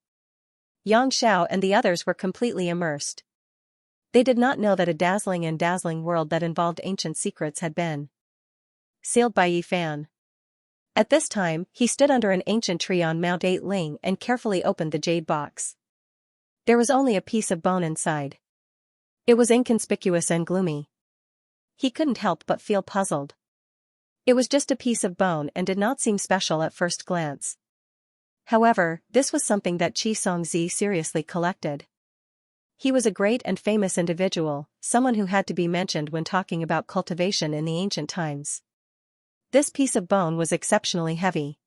Xianxia and the others were completely immersed. They did not know that a dazzling world that involved ancient secrets had been sealed by Yi Fan. At this time, he stood under an ancient tree on Mount 8 Ling and carefully opened the jade box. There was only a piece of bone inside. It was inconspicuous and gloomy. He couldn't help but feel puzzled. It was just a piece of bone and did not seem special at first glance. However, this was something that Xianxia seriously collected. He was a great and famous individual, someone who had to be mentioned when talking about cultivation in the ancient times. This piece of bone was exceptionally heavy.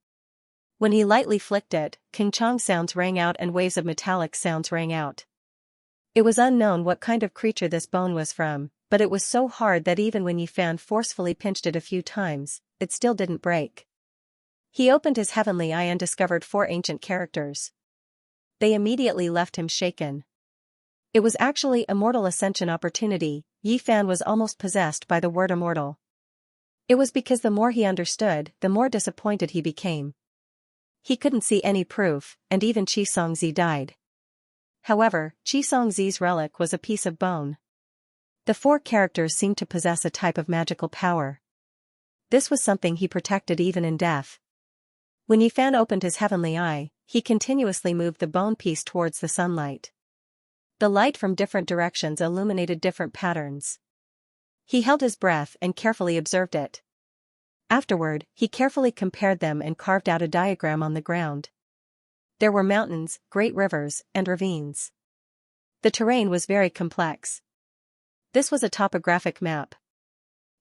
When he lightly flicked it, king-chong sounds rang out and waves of metallic sounds rang out. It was unknown what kind of creature this bone was from, but it was so hard that even when Yi Fan forcefully pinched it a few times, it still didn't break. He opened his heavenly eye and discovered 4 ancient characters. They immediately left him shaken. It was actually a mortal ascension opportunity. Yi Fan was almost possessed by the word immortal. It was because the more he understood, the more disappointed he became. He couldn't see any proof, and even Xianxia died. However, Xianxia's relic was a piece of bone. The 4 characters seemed to possess a type of magical power. This was something he protected even in death. When Yi Fan opened his heavenly eye, he continuously moved the bone piece towards the sunlight. The light from different directions illuminated different patterns. He held his breath and carefully observed it. Afterward, he carefully compared them and carved out a diagram on the ground. There were mountains, great rivers, and ravines. The terrain was very complex. This was a topographic map.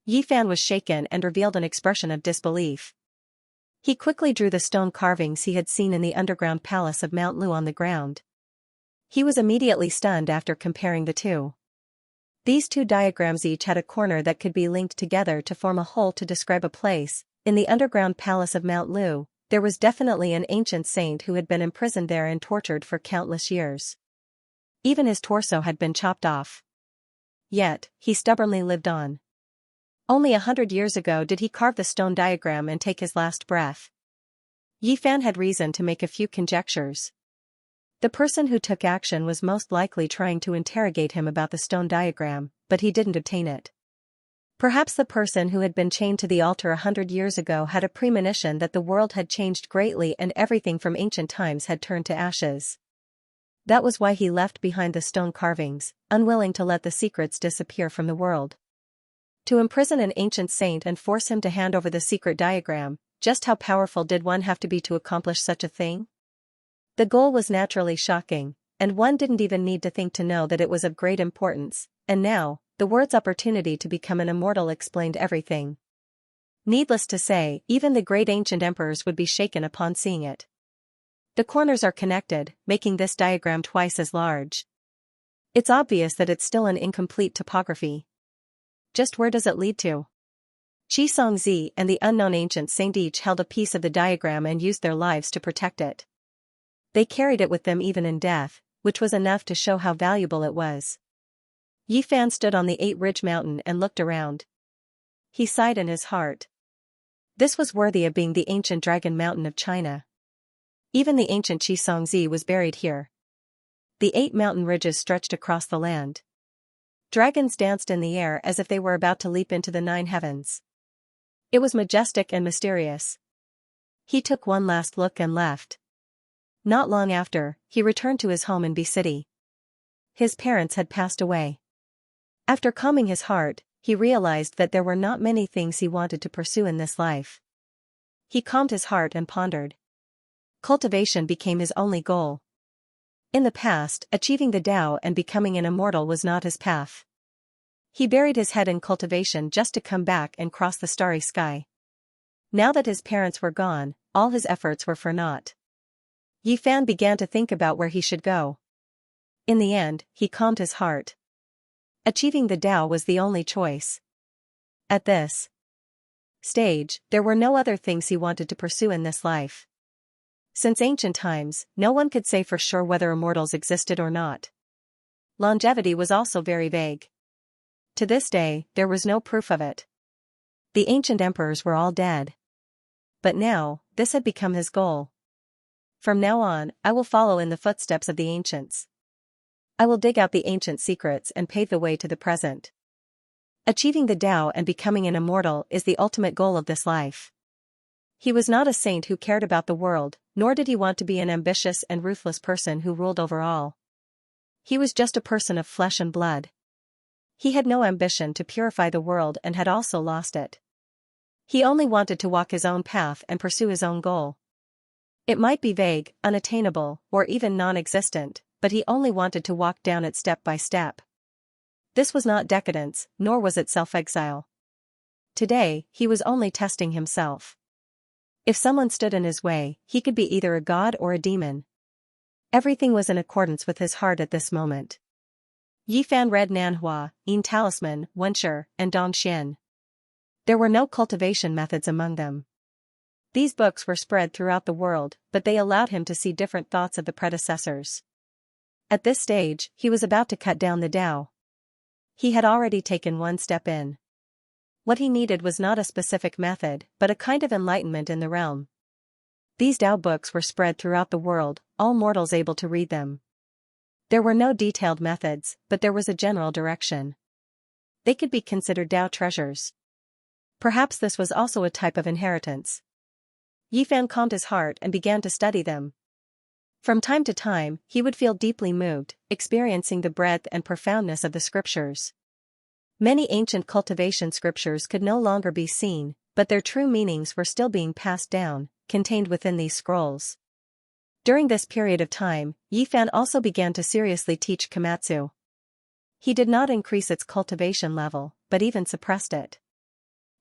Yi Fan was shaken and revealed an expression of disbelief. He quickly drew the stone carvings he had seen in the underground palace of Mount Lu on the ground. He was immediately stunned after comparing the two. These 2 diagrams each had a corner that could be linked together to form a whole to describe a place. In the underground palace of Mount Lu, there was definitely an ancient saint who had been imprisoned there and tortured for countless years. Even his torso had been chopped off. Yet, he stubbornly lived on. Only 100 years ago did he carve the stone diagram and take his last breath. Yi Fan had reason to make a few conjectures. The person who took action was most likely trying to interrogate him about the stone diagram, but he didn't obtain it. Perhaps the person who had been chained to the altar 100 years ago had a premonition that the world had changed greatly and everything from ancient times had turned to ashes. That was why he left behind the stone carvings, unwilling to let the secrets disappear from the world. To imprison an ancient saint and force him to hand over the secret diagram, just how powerful did one have to be to accomplish such a thing? The goal was naturally shocking, and one didn't even need to think to know that it was of great importance, and now, the word's opportunity to become an immortal explained everything. Needless to say, even the great ancient emperors would be shaken upon seeing it. The corners are connected, making this diagram twice as large. It's obvious that it's still an incomplete topography. Just where does it lead to? Xianxia and the unknown ancient saint each held a piece of the diagram and used their lives to protect it. They carried it with them even in death, which was enough to show how valuable it was. Yi Fan stood on the 8-ridge mountain and looked around. He sighed in his heart. This was worthy of being the ancient dragon mountain of China. Even the ancient Xianxia was buried here. The 8 mountain ridges stretched across the land. Dragons danced in the air as if they were about to leap into the 9 heavens. It was majestic and mysterious. He took one last look and left. Not long after, he returned to his home in B City. His parents had passed away. After calming his heart, he realized that there were not many things he wanted to pursue in this life. He calmed his heart and pondered. Cultivation became his only goal. In the past, achieving the Tao and becoming an immortal was not his path. He buried his head in cultivation just to come back and cross the starry sky. Now that his parents were gone, all his efforts were for naught. Yi Fan began to think about where he should go. In the end, he calmed his heart. Achieving the Tao was the only choice. At this stage, there were no other things he wanted to pursue in this life. Since ancient times, no one could say for sure whether immortals existed or not. Longevity was also very vague. To this day, there was no proof of it. The ancient emperors were all dead. But now, this had become his goal. From now on, I will follow in the footsteps of the ancients. I will dig out the ancient secrets and pave the way to the present. Achieving the Tao and becoming an immortal is the ultimate goal of this life. He was not a saint who cared about the world, nor did he want to be an ambitious and ruthless person who ruled over all. He was just a person of flesh and blood. He had no ambition to purify the world and had also lost it. He only wanted to walk his own path and pursue his own goal. It might be vague, unattainable, or even non-existent, but he only wanted to walk down it step by step. This was not decadence, nor was it self-exile. Today, he was only testing himself. If someone stood in his way, he could be either a god or a demon. Everything was in accordance with his heart at this moment. Yi Fan read Nanhua, Yin Talisman, Wenshi, and Dongxian. There were no cultivation methods among them. These books were spread throughout the world, but they allowed him to see different thoughts of the predecessors. At this stage, he was about to cut down the Tao. He had already taken one step in. What he needed was not a specific method, but a kind of enlightenment in the realm. These Tao books were spread throughout the world, all mortals able to read them. There were no detailed methods, but there was a general direction. They could be considered Tao treasures. Perhaps this was also a type of inheritance. Yi Fan calmed his heart and began to study them. From time to time, he would feel deeply moved, experiencing the breadth and profoundness of the scriptures. Many ancient cultivation scriptures could no longer be seen, but their true meanings were still being passed down, contained within these scrolls. During this period of time, Yi Fan also began to seriously teach Komatsu. He did not increase its cultivation level, but even suppressed it.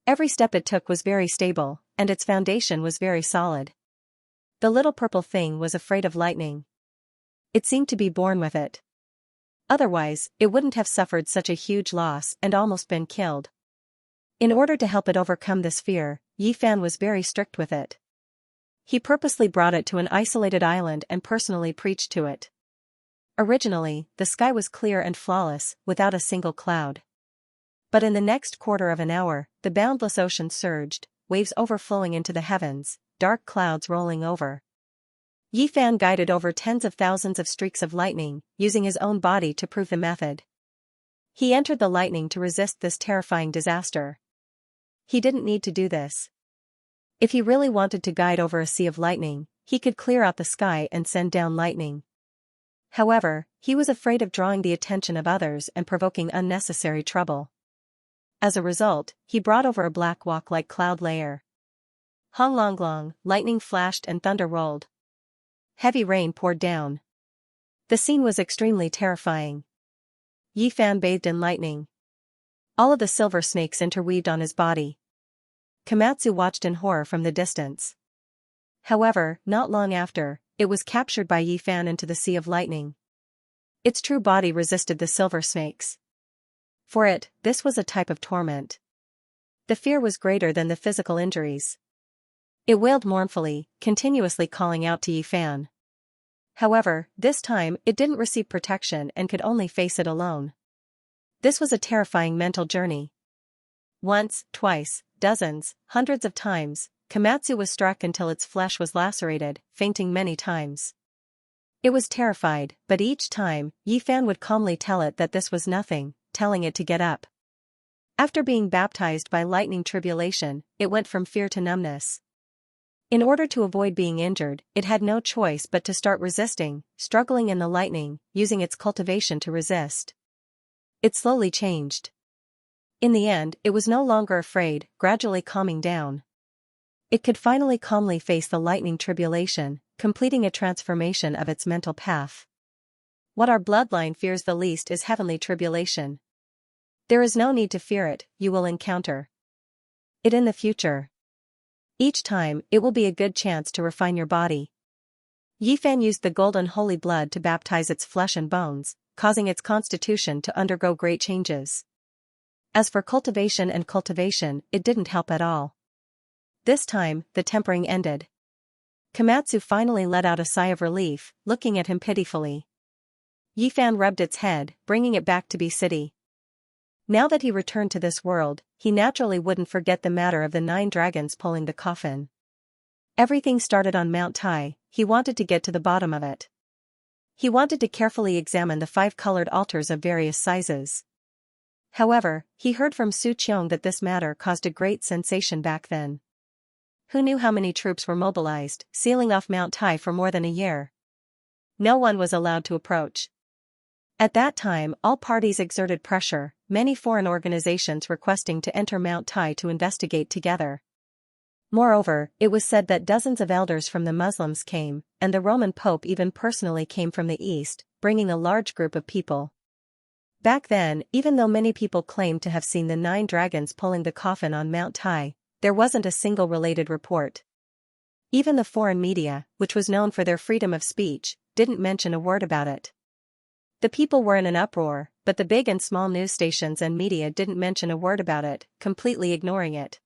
Every step it took was very stable, and its foundation was very solid. The little purple thing was afraid of lightning. It seemed to be born with it. Otherwise, it wouldn't have suffered such a huge loss and almost been killed. In order to help it overcome this fear, Yi Fan was very strict with it. He purposely brought it to an isolated island and personally preached to it. Originally, the sky was clear and flawless, without a single cloud. But in the next quarter of an hour, the boundless ocean surged, waves overflowing into the heavens, dark clouds rolling over. Yi Fan guided over tens of thousands of streaks of lightning, using his own body to prove the method. He entered the lightning to resist this terrifying disaster. He didn't need to do this. If he really wanted to guide over a sea of lightning, he could clear out the sky and send down lightning. However, he was afraid of drawing the attention of others and provoking unnecessary trouble. As a result, he brought over a black wak-like cloud layer. Hong long long, lightning flashed and thunder rolled. Heavy rain poured down. The scene was extremely terrifying. Yi Fan bathed in lightning. All of the silver snakes interweaved on his body. Komatsu watched in horror from the distance. However, not long after, it was captured by Yi Fan into the sea of lightning. Its true body resisted the silver snakes. For it, this was a type of torment. The fear was greater than the physical injuries. It wailed mournfully, continuously calling out to Yi Fan. However, this time, it didn't receive protection and could only face it alone. This was a terrifying mental journey. Once, twice, dozens, hundreds of times, Komatsu was struck until its flesh was lacerated, fainting many times. It was terrified, but each time, Yi Fan would calmly tell it that this was nothing, telling it to get up. After being baptized by lightning tribulation, it went from fear to numbness. In order to avoid being injured, it had no choice but to start resisting, struggling in the lightning, using its cultivation to resist. It slowly changed. In the end, it was no longer afraid, gradually calming down. It could finally calmly face the lightning tribulation, completing a transformation of its mental path. What our bloodline fears the least is heavenly tribulation. There is no need to fear it, you will encounter it in the future. Each time, it will be a good chance to refine your body. Yifan used the golden holy blood to baptize its flesh and bones, causing its constitution to undergo great changes. As for cultivation, it didn't help at all. This time, the tempering ended. Komatsu finally let out a sigh of relief, looking at him pitifully. Yifan rubbed its head, bringing it back to be city. Now that he returned to this world, he naturally wouldn't forget the matter of the 9 dragons pulling the coffin. Everything started on Mount Tai. He wanted to get to the bottom of it. He wanted to carefully examine the 5 colored altars of various sizes. However, he heard from Su Qiong that this matter caused a great sensation back then. Who knew how many troops were mobilized, sealing off Mount Tai for more than a year? No one was allowed to approach. At that time, all parties exerted pressure, many foreign organizations requesting to enter Mount Tai to investigate together. Moreover, it was said that dozens of elders from the Muslims came, and the Roman Pope even personally came from the east, bringing a large group of people. Back then, even though many people claimed to have seen the 9 dragons pulling the coffin on Mount Tai, there wasn't a single related report. Even the foreign media, which was known for their freedom of speech, didn't mention a word about it. The people were in an uproar, but the big and small news stations and media didn't mention a word about it, completely ignoring it.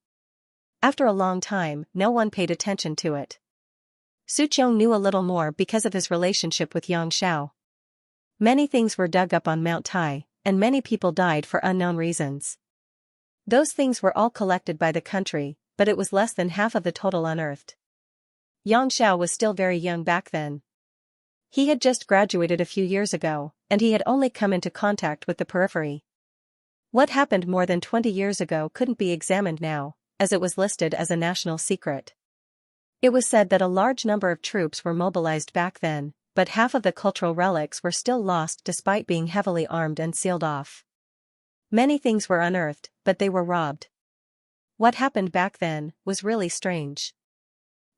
After a long time, no one paid attention to it. Su Qiong knew a little more because of his relationship with Xianxia. Many things were dug up on Mount Tai, and many people died for unknown reasons. Those things were all collected by the country, but it was less than half of the total unearthed. Xianxia was still very young back then. He had just graduated a few years ago, and he had only come into contact with the periphery. What happened more than 20 years ago couldn't be examined now, as it was listed as a national secret. It was said that a large number of troops were mobilized back then, but half of the cultural relics were still lost despite being heavily armed and sealed off. Many things were unearthed, but they were robbed. What happened back then was really strange.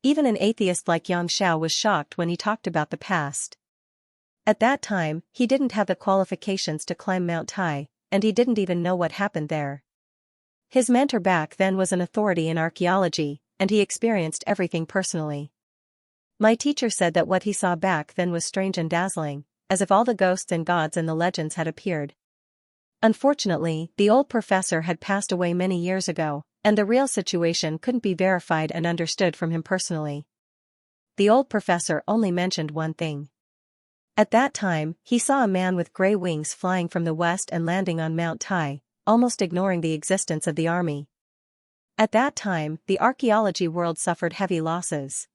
Even an atheist like Xianxia was shocked when he talked about the past. At that time, he didn't have the qualifications to climb Mount Tai, and he didn't even know what happened there. His mentor back then was an authority in archaeology, and he experienced everything personally. My teacher said that what he saw back then was strange and dazzling, as if all the ghosts and gods in the legends had appeared. Unfortunately, the old professor had passed away many years ago, and the real situation couldn't be verified and understood from him personally. The old professor only mentioned one thing. At that time, he saw a man with gray wings flying from the west and landing on Mount Tai, almost ignoring the existence of the army. At that time, the archaeology world suffered heavy losses.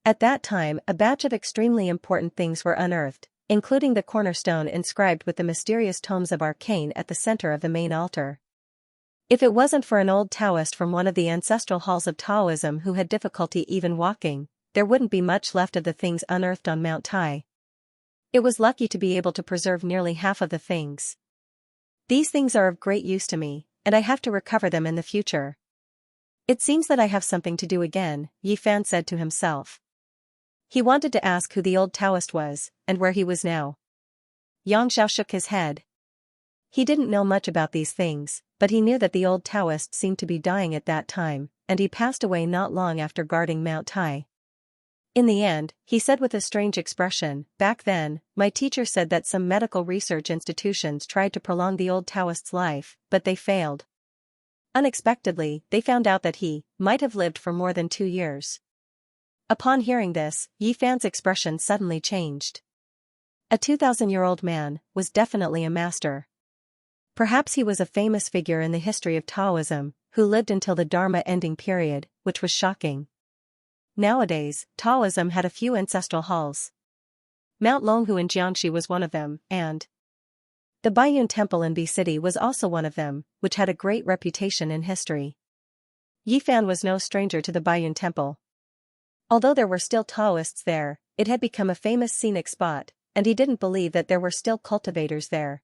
At that time, a batch of extremely important things were unearthed, including the cornerstone inscribed with the mysterious tomes of arcane at the center of the main altar. If it wasn't for an old Taoist from one of the ancestral halls of Taoism who had difficulty even walking, there wouldn't be much left of the things unearthed on Mount Tai. It was lucky to be able to preserve nearly half of the things. These things are of great use to me, and I have to recover them in the future. It seems that I have something to do again, Yifan said to himself. He wanted to ask who the old Taoist was, and where he was now. Xianxia shook his head. He didn't know much about these things, but he knew that the old Taoist seemed to be dying at that time, and he passed away not long after guarding Mount Tai. In the end, he said with a strange expression, back then, my teacher said that some medical research institutions tried to prolong the old Taoist's life, but they failed. Unexpectedly, they found out that he might have lived for more than 2 years. Upon hearing this, Yifan's expression suddenly changed. A 2,000-year-old man was definitely a master. Perhaps he was a famous figure in the history of Taoism, who lived until the Dharma ending period, which was shocking. Nowadays, Taoism had a few ancestral halls. Mount Longhu in Jiangxi was one of them, and the Baiyun Temple in B City was also one of them, which had a great reputation in history. Yifan was no stranger to the Baiyun Temple. Although there were still Taoists there, it had become a famous scenic spot, and he didn't believe that there were still cultivators there.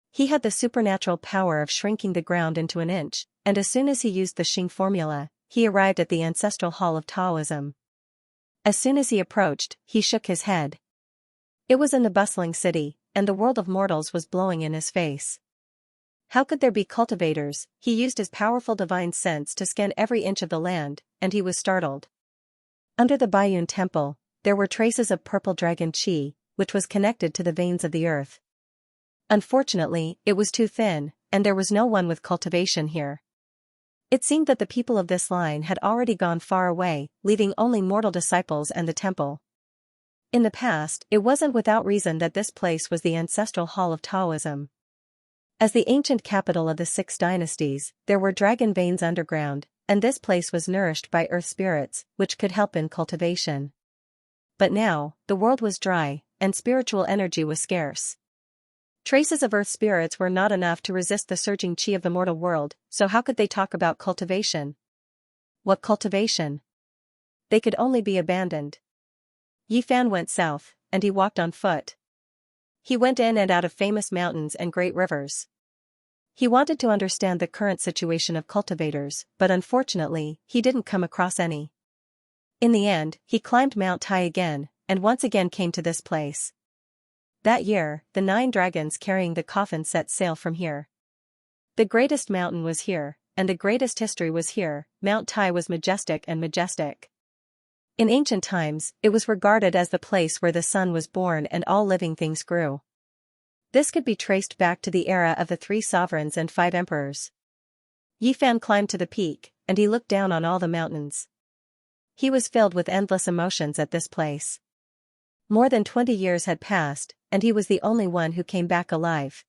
He had the supernatural power of shrinking the ground into an inch, and as soon as he used the Xing formula, he arrived at the ancestral hall of Taoism. As soon as he approached, he shook his head. It was in the bustling city, and the world of mortals was blowing in his face. How could there be cultivators? He used his powerful divine sense to scan every inch of the land, and he was startled. Under the Baiyun temple, there were traces of purple dragon qi, which was connected to the veins of the earth. Unfortunately, it was too thin, and there was no one with cultivation here. It seemed that the people of this line had already gone far away, leaving only mortal disciples and the temple. In the past, it wasn't without reason that this place was the ancestral hall of Taoism. As the ancient capital of the 6 dynasties, there were dragon veins underground, and this place was nourished by earth spirits, which could help in cultivation. But now, the world was dry, and spiritual energy was scarce. Traces of earth spirits were not enough to resist the surging qi of the mortal world, so how could they talk about cultivation? What cultivation? They could only be abandoned. Yi Fan went south, and he walked on foot. He went in and out of famous mountains and great rivers. He wanted to understand the current situation of cultivators, but unfortunately, he didn't come across any. In the end, he climbed Mount Tai again, and once again came to this place. That year, the 9 dragons carrying the coffin set sail from here. The greatest mountain was here, and the greatest history was here. Mount Tai was majestic and majestic. In ancient times, it was regarded as the place where the sun was born and all living things grew. This could be traced back to the era of the 3 sovereigns and 5 emperors. Yi Fan climbed to the peak, and he looked down on all the mountains. He was filled with endless emotions at this place. More than 20 years had passed, and he was the only one who came back alive.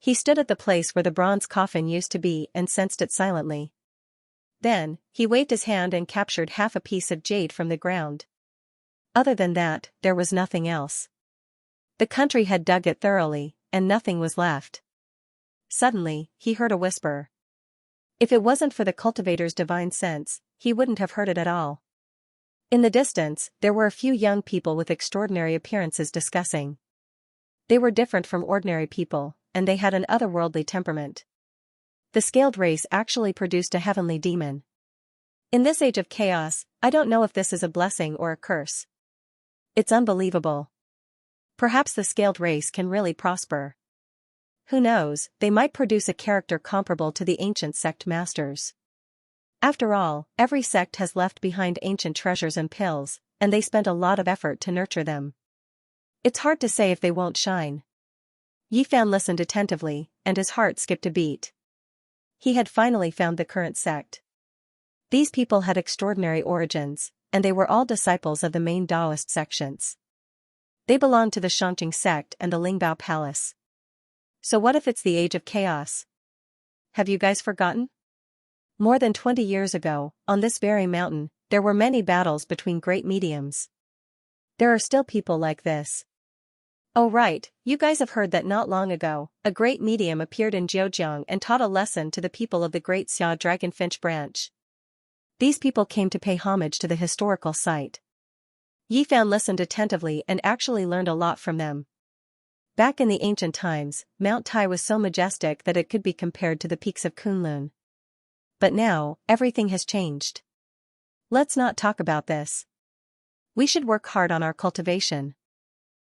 He stood at the place where the bronze coffin used to be and sensed it silently. Then, he waved his hand and captured half a piece of jade from the ground. Other than that, there was nothing else. The country had dug it thoroughly, and nothing was left. Suddenly, he heard a whisper. If it wasn't for the cultivator's divine sense, he wouldn't have heard it at all. In the distance, there were a few young people with extraordinary appearances discussing. They were different from ordinary people, and they had an otherworldly temperament. The scaled race actually produced a heavenly demon. In this age of chaos, I don't know if this is a blessing or a curse. It's unbelievable. Perhaps the scaled race can really prosper. Who knows, they might produce a character comparable to the ancient sect masters. After all, every sect has left behind ancient treasures and pills, and they spent a lot of effort to nurture them. It's hard to say if they won't shine. Yi Fan listened attentively, and his heart skipped a beat. He had finally found the current sect. These people had extraordinary origins, and they were all disciples of the main Taoist sections. They belonged to the Xianxia sect and the Lingbao Palace. So what if it's the age of chaos? Have you guys forgotten? More than 20 years ago, on this very mountain, there were many battles between great mediums. There are still people like this. Oh right, you guys have heard that not long ago, a great medium appeared in Zhejiang and taught a lesson to the people of the Great Xia Dragonfinch branch. These people came to pay homage to the historical site. Yi Fan listened attentively and actually learned a lot from them. Back in the ancient times, Mount Tai was so majestic that it could be compared to the peaks of Kunlun. But now, everything has changed. Let's not talk about this. We should work hard on our cultivation.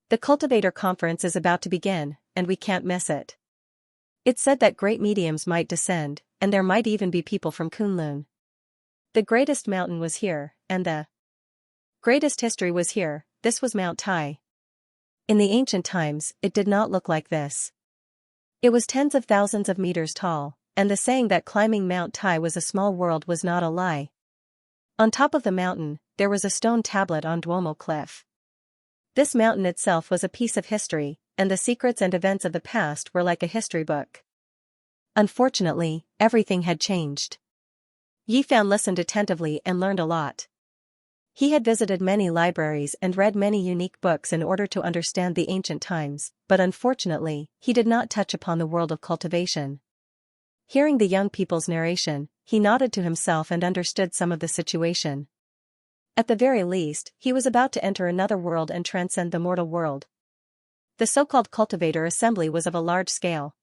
The Cultivator Conference is about to begin, and we can't miss it. It's said that great mediums might descend, and there might even be people from Kunlun. The greatest mountain was here, and the greatest history was here. This was Mount Tai. In the ancient times, it did not look like this. It was tens of thousands of meters tall, and the saying that climbing Mount Tai was a small world was not a lie. On top of the mountain, there was a stone tablet on Duomo Cliff. This mountain itself was a piece of history, and the secrets and events of the past were like a history book. Unfortunately, everything had changed. Yi Fan listened attentively and learned a lot. He had visited many libraries and read many unique books in order to understand the ancient times, but unfortunately, he did not touch upon the world of cultivation. Hearing the young people's narration, he nodded to himself and understood some of the situation. At the very least, he was about to enter another world and transcend the mortal world. The so-called cultivator assembly was of a large scale.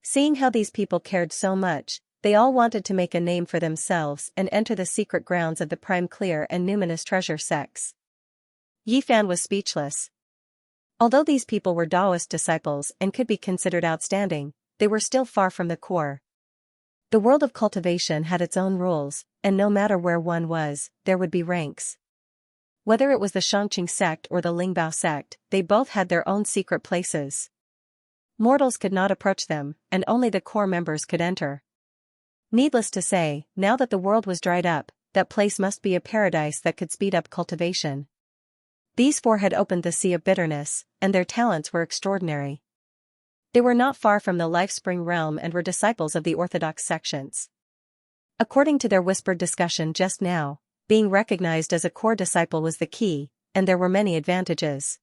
Seeing how these people cared so much, they all wanted to make a name for themselves and enter the secret grounds of the prime clear and numinous treasure sects. Yi Fan was speechless. Although these people were Taoist disciples and could be considered outstanding, they were still far from the core. The world of cultivation had its own rules, and no matter where one was, there would be ranks. Whether it was the Xianxia sect or the Lingbao sect, they both had their own secret places. Mortals could not approach them, and only the core members could enter. Needless to say, now that the world was dried up, that place must be a paradise that could speed up cultivation. These four had opened the sea of bitterness, and their talents were extraordinary. They were not far from the life-spring realm and were disciples of the orthodox sections. According to their whispered discussion just now, being recognized as a core disciple was the key, and there were many advantages.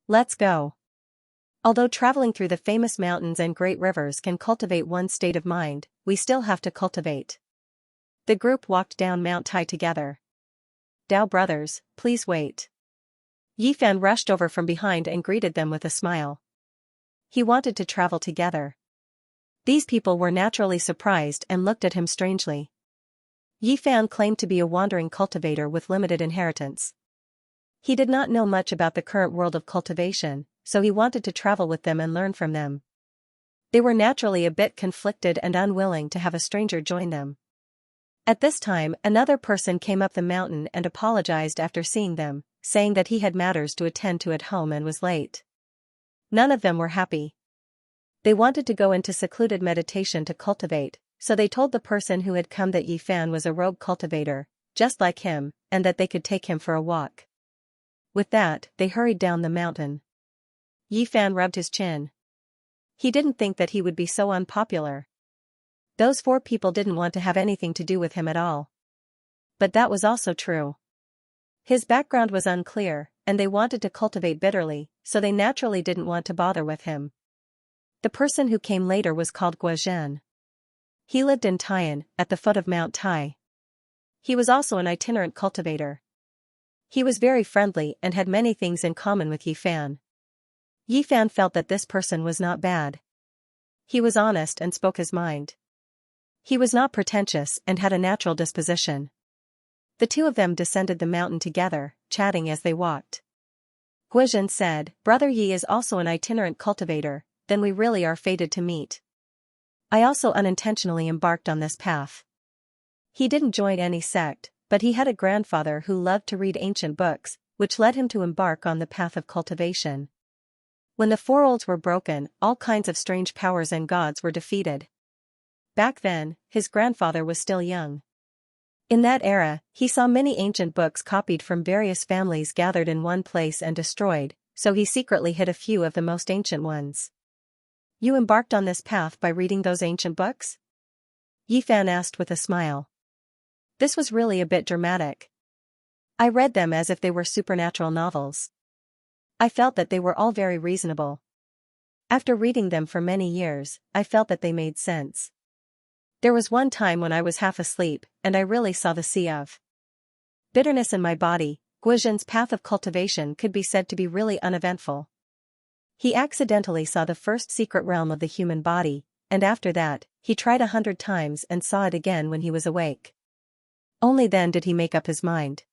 Let's go. Although traveling through the famous mountains and great rivers can cultivate one's state of mind, we still have to cultivate. The group walked down Mount Tai together. Dao brothers, please wait. Yi Fan rushed over from behind and greeted them with a smile. He wanted to travel together. These people were naturally surprised and looked at him strangely. Yi Fan claimed to be a wandering cultivator with limited inheritance. He did not know much about the current world of cultivation, so he wanted to travel with them and learn from them. They were naturally a bit conflicted and unwilling to have a stranger join them. At this time, another person came up the mountain and apologized after seeing them, saying that he had matters to attend to at home and was late. None of them were happy. They wanted to go into secluded meditation to cultivate, so they told the person who had come that Yi Fan was a rogue cultivator, just like him, and that they could take him for a walk. With that, they hurried down the mountain. Yi Fan rubbed his chin. He didn't think that he would be so unpopular. Those four people didn't want to have anything to do with him at all. But that was also true. His background was unclear, and they wanted to cultivate bitterly, so they naturally didn't want to bother with him. The person who came later was called Guozhen. He lived in Taiyan, at the foot of Mount Tai. He was also an itinerant cultivator. He was very friendly and had many things in common with Yi Fan. Yi Fan felt that this person was not bad. He was honest and spoke his mind. He was not pretentious and had a natural disposition. The two of them descended the mountain together, chatting as they walked. Guozhen said, "Brother Yi is also an itinerant cultivator, then we really are fated to meet. I also unintentionally embarked on this path." He didn't join any sect, but he had a grandfather who loved to read ancient books, which led him to embark on the path of cultivation. When the four olds were broken, all kinds of strange powers and gods were defeated. Back then, his grandfather was still young. In that era, he saw many ancient books copied from various families gathered in one place and destroyed, so he secretly hid a few of the most ancient ones. "You embarked on this path by reading those ancient books?" Yi Fan asked with a smile. This was really a bit dramatic. I read them as if they were supernatural novels. I felt that they were all very reasonable. After reading them for many years, I felt that they made sense. There was one time when I was half asleep, and I really saw the sea of bitterness in my body. Guozhen's path of cultivation could be said to be really uneventful. He accidentally saw the first secret realm of the human body, and after that, he tried 100 times and saw it again when he was awake. Only then did he make up his mind.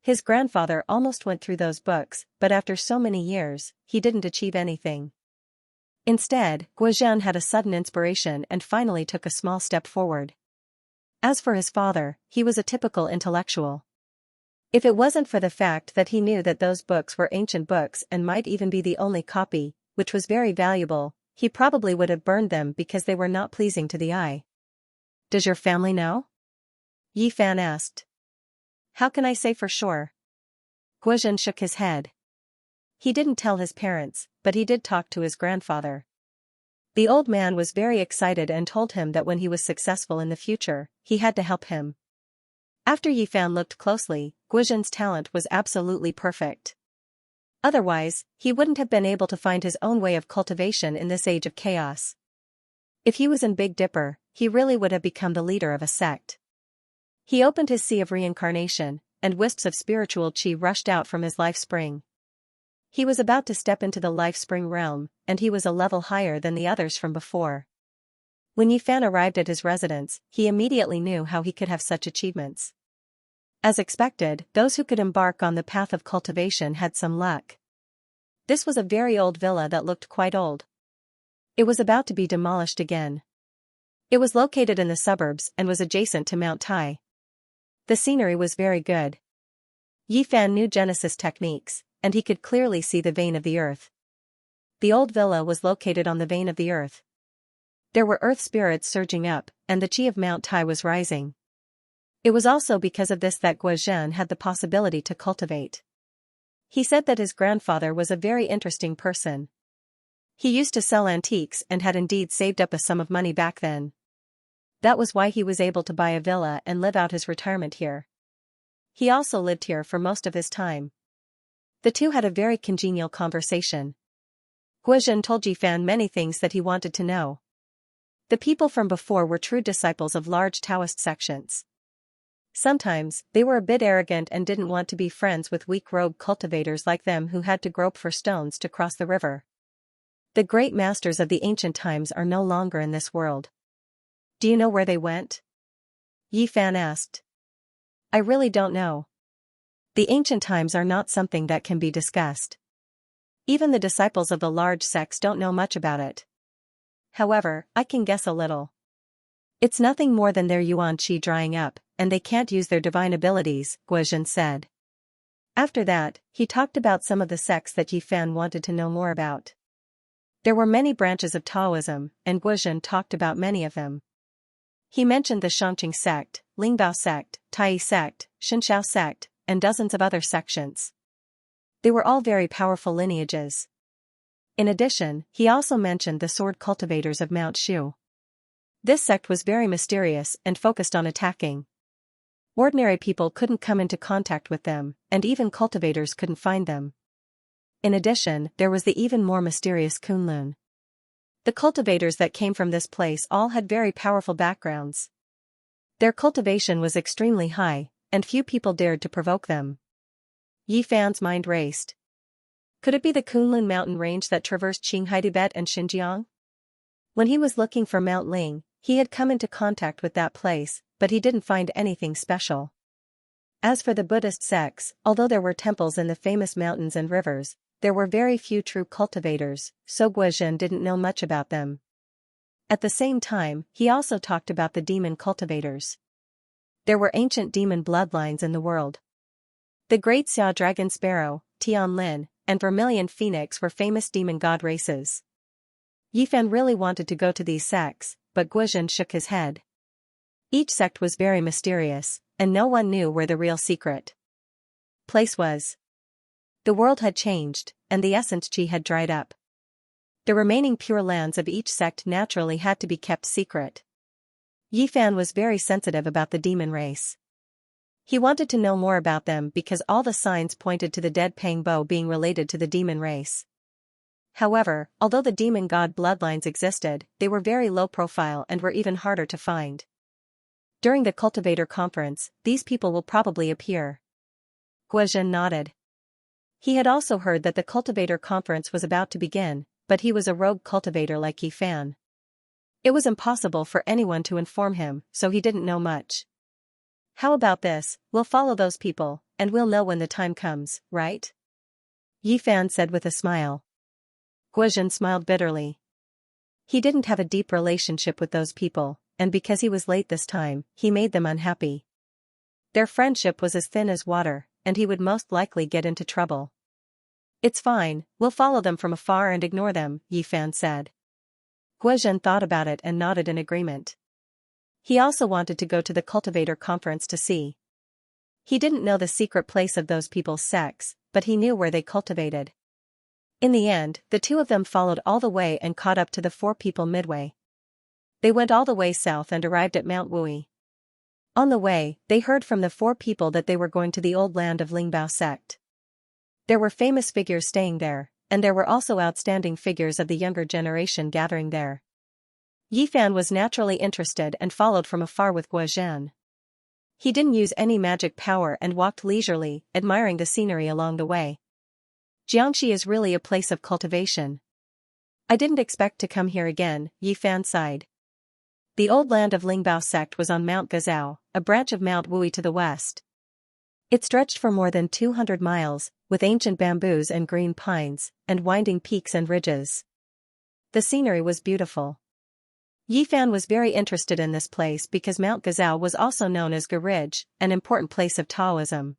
His grandfather almost went through those books, but after so many years, he didn't achieve anything. Instead, Guozhen had a sudden inspiration and finally took a small step forward. As for his father, he was a typical intellectual. If it wasn't for the fact that he knew that those books were ancient books and might even be the only copy, which was very valuable, he probably would have burned them because they were not pleasing to the eye. "Does your family know?" Yi Fan asked. "How can I say for sure?" Guozhen shook his head. He didn't tell his parents, but he did talk to his grandfather. The old man was very excited and told him that when he was successful in the future, he had to help him. After Yi Fan looked closely, Guozhen's talent was absolutely perfect. Otherwise, he wouldn't have been able to find his own way of cultivation in this age of chaos. If he was in Big Dipper, he really would have become the leader of a sect. He opened his sea of reincarnation, and wisps of spiritual qi rushed out from his life spring. He was about to step into the life spring realm, and he was a level higher than the others from before. When Yifan arrived at his residence, he immediately knew how he could have such achievements. As expected, those who could embark on the path of cultivation had some luck. This was a very old villa that looked quite old. It was about to be demolished again. It was located in the suburbs and was adjacent to Mount Tai. The scenery was very good. Yifan knew Genesis techniques, and he could clearly see the vein of the earth. The old villa was located on the vein of the earth. There were earth spirits surging up, and the qi of Mount Tai was rising. It was also because of this that Guozhen had the possibility to cultivate. He said that his grandfather was a very interesting person. He used to sell antiques and had indeed saved up a sum of money back then. That was why he was able to buy a villa and live out his retirement here. He also lived here for most of his time. The two had a very congenial conversation. Guozhen told Yifan many things that he wanted to know. The people from before were true disciples of large Taoist sections. Sometimes, they were a bit arrogant and didn't want to be friends with weak rogue cultivators like them who had to grope for stones to cross the river. The great masters of the ancient times are no longer in this world. Do you know where they went? Yifan asked. I really don't know. The ancient times are not something that can be discussed. Even the disciples of the large sects don't know much about it. However, I can guess a little. It's nothing more than their yuan qi drying up, and they can't use their divine abilities, Guozhen said. After that, he talked about some of the sects that Yifan wanted to know more about. There were many branches of Taoism, and Guozhen talked about many of them. He mentioned the Xianxia sect, Lingbao sect, Tai sect, Xianxia sect, and dozens of other sections. They were all very powerful lineages. In addition, he also mentioned the sword cultivators of Mount Shu. This sect was very mysterious and focused on attacking. Ordinary people couldn't come into contact with them, and even cultivators couldn't find them. In addition, there was the even more mysterious Kunlun. The cultivators that came from this place all had very powerful backgrounds. Their cultivation was extremely high, and few people dared to provoke them. Yifan's mind raced. Could it be the Kunlun mountain range that traversed Qinghai Tibet and Xinjiang? When he was looking for Mount Ling, he had come into contact with that place, but he didn't find anything special. As for the Buddhist sects, although there were temples in the famous mountains and rivers, there were very few true cultivators, so Guozhen didn't know much about them. At the same time, he also talked about the demon cultivators. There were ancient demon bloodlines in the world. The Great Xia Dragon Sparrow, Tian Lin, and Vermilion Phoenix were famous demon god races. Yifan really wanted to go to these sects, but Guozhen shook his head. Each sect was very mysterious, and no one knew where the real secret place was. The world had changed, and the essence qi had dried up. The remaining pure lands of each sect naturally had to be kept secret. Yifan was very sensitive about the demon race. He wanted to know more about them because all the signs pointed to the dead Pangbo being related to the demon race. However, although the demon god bloodlines existed, they were very low profile and were even harder to find. During the cultivator conference, these people will probably appear. Guozhen nodded. He had also heard that the cultivator conference was about to begin, but he was a rogue cultivator like Yifan. It was impossible for anyone to inform him, so he didn't know much. How about this, we'll follow those people, and we'll know when the time comes, right? Yifan said with a smile. Guozhen smiled bitterly. He didn't have a deep relationship with those people, and because he was late this time, he made them unhappy. Their friendship was as thin as water, and he would most likely get into trouble. It's fine, we'll follow them from afar and ignore them, Yifan said. Guozhen thought about it and nodded in agreement. He also wanted to go to the cultivator conference to see. He didn't know the secret place of those people's sects, but he knew where they cultivated. In the end, the two of them followed all the way and caught up to the four people midway. They went all the way south and arrived at Mount Wui. On the way, they heard from the four people that they were going to the old land of Lingbao sect. There were famous figures staying there, and there were also outstanding figures of the younger generation gathering there. Yifan was naturally interested and followed from afar with Guozhen. He didn't use any magic power and walked leisurely, admiring the scenery along the way. Xianxia is really a place of cultivation. I didn't expect to come here again, Yi Fan sighed. The old land of Lingbao sect was on Mount Gazao, a branch of Mount Wui to the west. It stretched for more than 200 miles, with ancient bamboos and green pines, and winding peaks and ridges. The scenery was beautiful. Yi Fan was very interested in this place because Mount Gazao was also known as Ge Ridge, an important place of Taoism.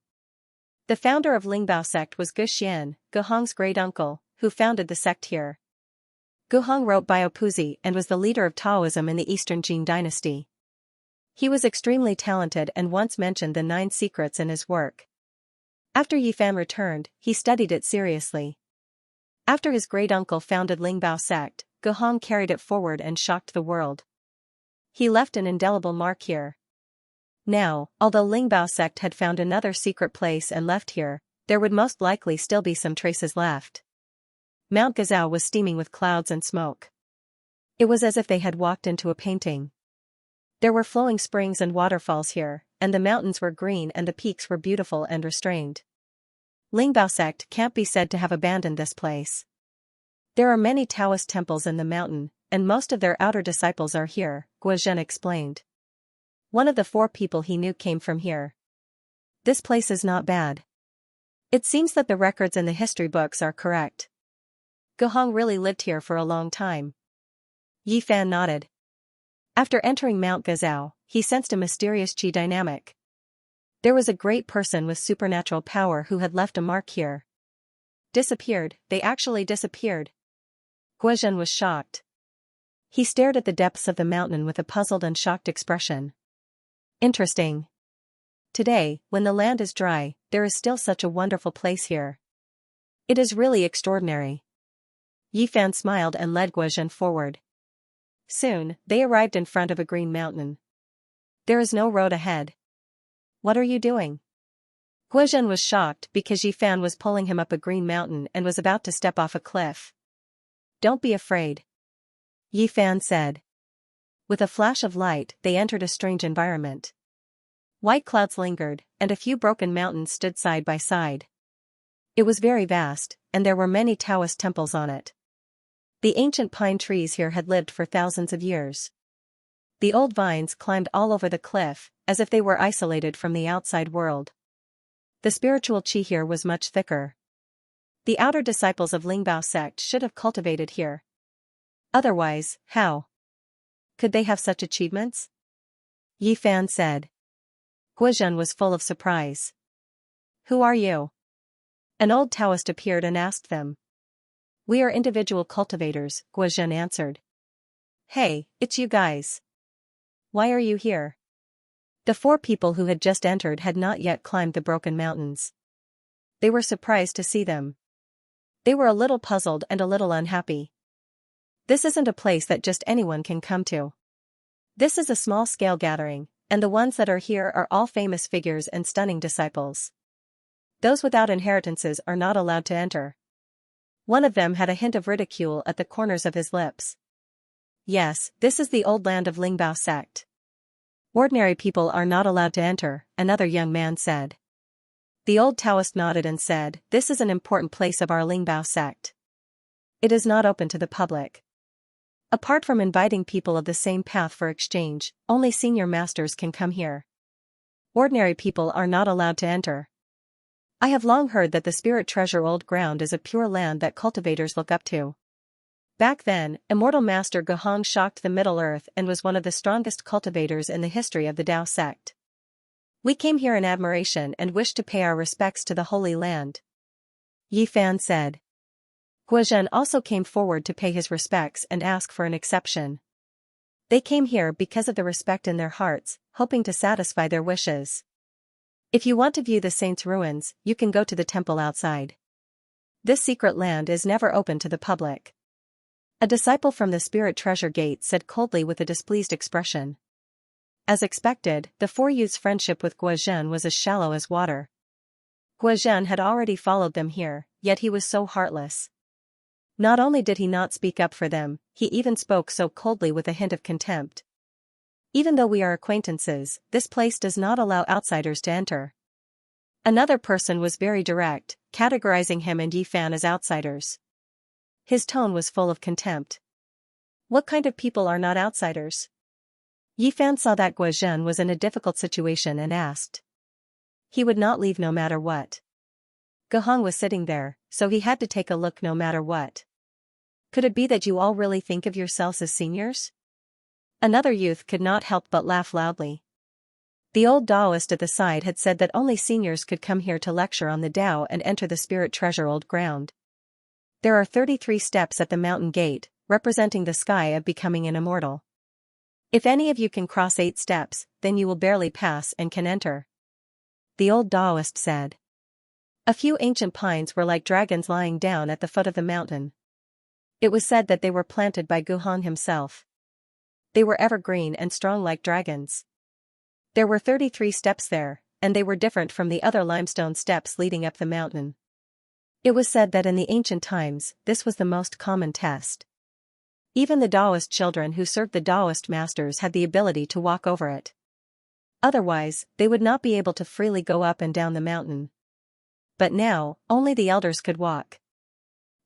The founder of Lingbao sect was Ge Xian, Ge Hong's great-uncle, who founded the sect here. Ge Hong wrote Biopuzi and was the leader of Taoism in the Eastern Jin dynasty. He was extremely talented and once mentioned the 9 secrets in his work. After Yi Fan returned, he studied it seriously. After his great-uncle founded Lingbao sect, Ge Hong carried it forward and shocked the world. He left an indelible mark here. Now, although Lingbao sect had found another secret place and left here, there would most likely still be some traces left. Mount Gazao was steaming with clouds and smoke. It was as if they had walked into a painting. There were flowing springs and waterfalls here, and the mountains were green and the peaks were beautiful and restrained. Lingbao sect can't be said to have abandoned this place. There are many Taoist temples in the mountain, and most of their outer disciples are here, Guozhen explained. One of the 4 people he knew came from here. This place is not bad. It seems that the records in the history books are correct. Ge Hong really lived here for a long time. Yi Fan nodded. After entering Mount Gazao, he sensed a mysterious qi dynamic. There was a great person with supernatural power who had left a mark here. Disappeared, they actually disappeared. Guozhen was shocked. He stared at the depths of the mountain with a puzzled and shocked expression. Interesting. Today, when the land is dry, there is still such a wonderful place here. It is really extraordinary. Yi Fan smiled and led Guozhen forward. Soon, they arrived in front of a green mountain. There is no road ahead. What are you doing? Guozhen was shocked because Yi Fan was pulling him up a green mountain and was about to step off a cliff. Don't be afraid. Yi Fan said. With a flash of light, they entered a strange environment. White clouds lingered, and a few broken mountains stood side by side. It was very vast, and there were many Taoist temples on it. The ancient pine trees here had lived for thousands of years. The old vines climbed all over the cliff, as if they were isolated from the outside world. The spiritual qi here was much thicker. The outer disciples of Lingbao sect should have cultivated here. Otherwise, how could they have such achievements? Yi Fan said. Guozhen was full of surprise. Who are you? An old Taoist appeared and asked them. We are individual cultivators, Guozhen answered. Hey, it's you guys. Why are you here? The 4 people who had just entered had not yet climbed the broken mountains. They were surprised to see them. They were a little puzzled and a little unhappy. This isn't a place that just anyone can come to. This is a small-scale gathering, and the ones that are here are all famous figures and stunning disciples. Those without inheritances are not allowed to enter. One of them had a hint of ridicule at the corners of his lips. Yes, this is the old land of Lingbao sect. Ordinary people are not allowed to enter, another young man said. The old Taoist nodded and said, this is an important place of our Lingbao sect. It is not open to the public. Apart from inviting people of the same path for exchange, only senior masters can come here. Ordinary people are not allowed to enter. I have long heard that the spirit treasure old ground is a pure land that cultivators look up to. Back then, immortal master Ge Hong shocked the Middle Earth and was one of the strongest cultivators in the history of the Tao sect. We came here in admiration and wished to pay our respects to the Holy Land. Yi Fan said. Guozhen also came forward to pay his respects and ask for an exception. They came here because of the respect in their hearts, hoping to satisfy their wishes. If you want to view the saints' ruins, you can go to the temple outside. This secret land is never open to the public. A disciple from the Spirit Treasure Gate said coldly with a displeased expression. As expected, the 4 youths' friendship with Guozhen was as shallow as water. Guozhen had already followed them here, yet he was so heartless. Not only did he not speak up for them, he even spoke so coldly with a hint of contempt. Even though we are acquaintances, this place does not allow outsiders to enter. Another person was very direct, categorizing him and Yifan as outsiders. His tone was full of contempt. What kind of people are not outsiders? Yifan saw that Guozhen was in a difficult situation and asked. He would not leave no matter what. Guhong was sitting there, so he had to take a look no matter what. Could it be that you all really think of yourselves as seniors? Another youth could not help but laugh loudly. The old Taoist at the side had said that only seniors could come here to lecture on the Tao and enter the spirit treasure old ground. There are 33 steps at the mountain gate, representing the sky of becoming an immortal. If any of you can cross 8 steps, then you will barely pass and can enter. The old Taoist said. A few ancient pines were like dragons lying down at the foot of the mountain. It was said that they were planted by Guhong himself. They were evergreen and strong like dragons. There were 33 steps there, and they were different from the other limestone steps leading up the mountain. It was said that in the ancient times, this was the most common test. Even the Taoist children who served the Taoist masters had the ability to walk over it. Otherwise, they would not be able to freely go up and down the mountain. But now, only the elders could walk.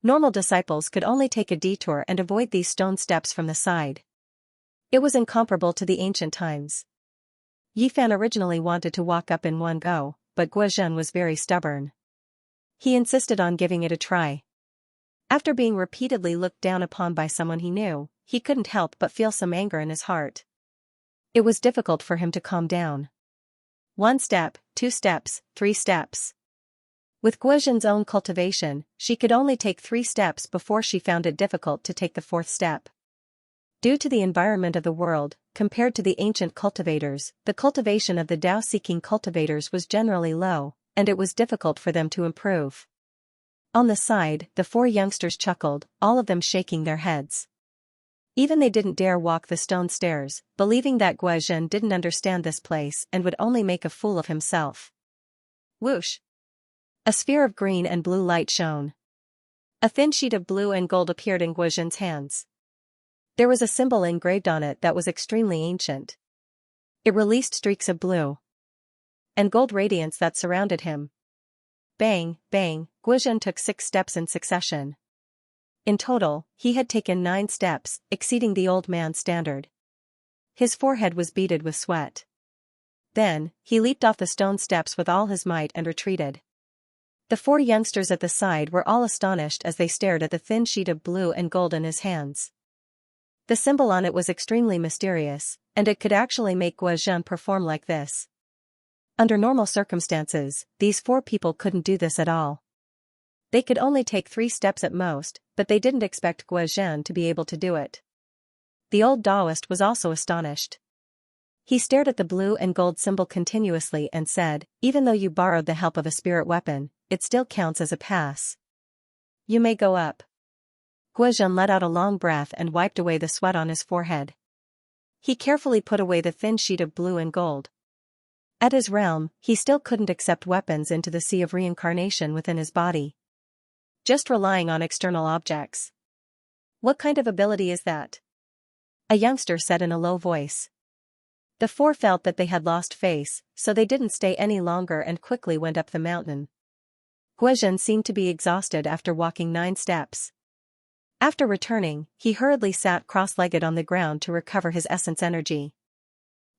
Normal disciples could only take a detour and avoid these stone steps from the side. It was incomparable to the ancient times. Yifan originally wanted to walk up in one go, but Guozhen was very stubborn. He insisted on giving it a try. After being repeatedly looked down upon by someone he knew, he couldn't help but feel some anger in his heart. It was difficult for him to calm down. 1 step, 2 steps, 3 steps. With Guozhen's own cultivation, she could only take 3 steps before she found it difficult to take the 4th step. Due to the environment of the world, compared to the ancient cultivators, the cultivation of the Tao-seeking cultivators was generally low, and it was difficult for them to improve. On the side, the 4 youngsters chuckled, all of them shaking their heads. Even they didn't dare walk the stone stairs, believing that Guozhen didn't understand this place and would only make a fool of himself. Whoosh! A sphere of green and blue light shone. A thin sheet of blue and gold appeared in Guozhen's hands. There was a symbol engraved on it that was extremely ancient. It released streaks of blue and gold radiance that surrounded him. Bang, bang, Guozhen took 6 steps in succession. In total, he had taken 9 steps, exceeding the old man's standard. His forehead was beaded with sweat. Then, he leaped off the stone steps with all his might and retreated. The 4 youngsters at the side were all astonished as they stared at the thin sheet of blue and gold in his hands. The symbol on it was extremely mysterious, and it could actually make Guozhen perform like this. Under normal circumstances, these 4 people couldn't do this at all. They could only take 3 steps at most, but they didn't expect Guozhen to be able to do it. The old Taoist was also astonished. He stared at the blue and gold symbol continuously and said, even though you borrowed the help of a spirit weapon, it still counts as a pass. You may go up. Guozhen let out a long breath and wiped away the sweat on his forehead. He carefully put away the thin sheet of blue and gold. At his realm, he still couldn't accept weapons into the sea of reincarnation within his body. Just relying on external objects. What kind of ability is that? A youngster said in a low voice. The 4 felt that they had lost face, so they didn't stay any longer and quickly went up the mountain. Guozhen seemed to be exhausted after walking 9 steps. After returning, he hurriedly sat cross-legged on the ground to recover his essence energy.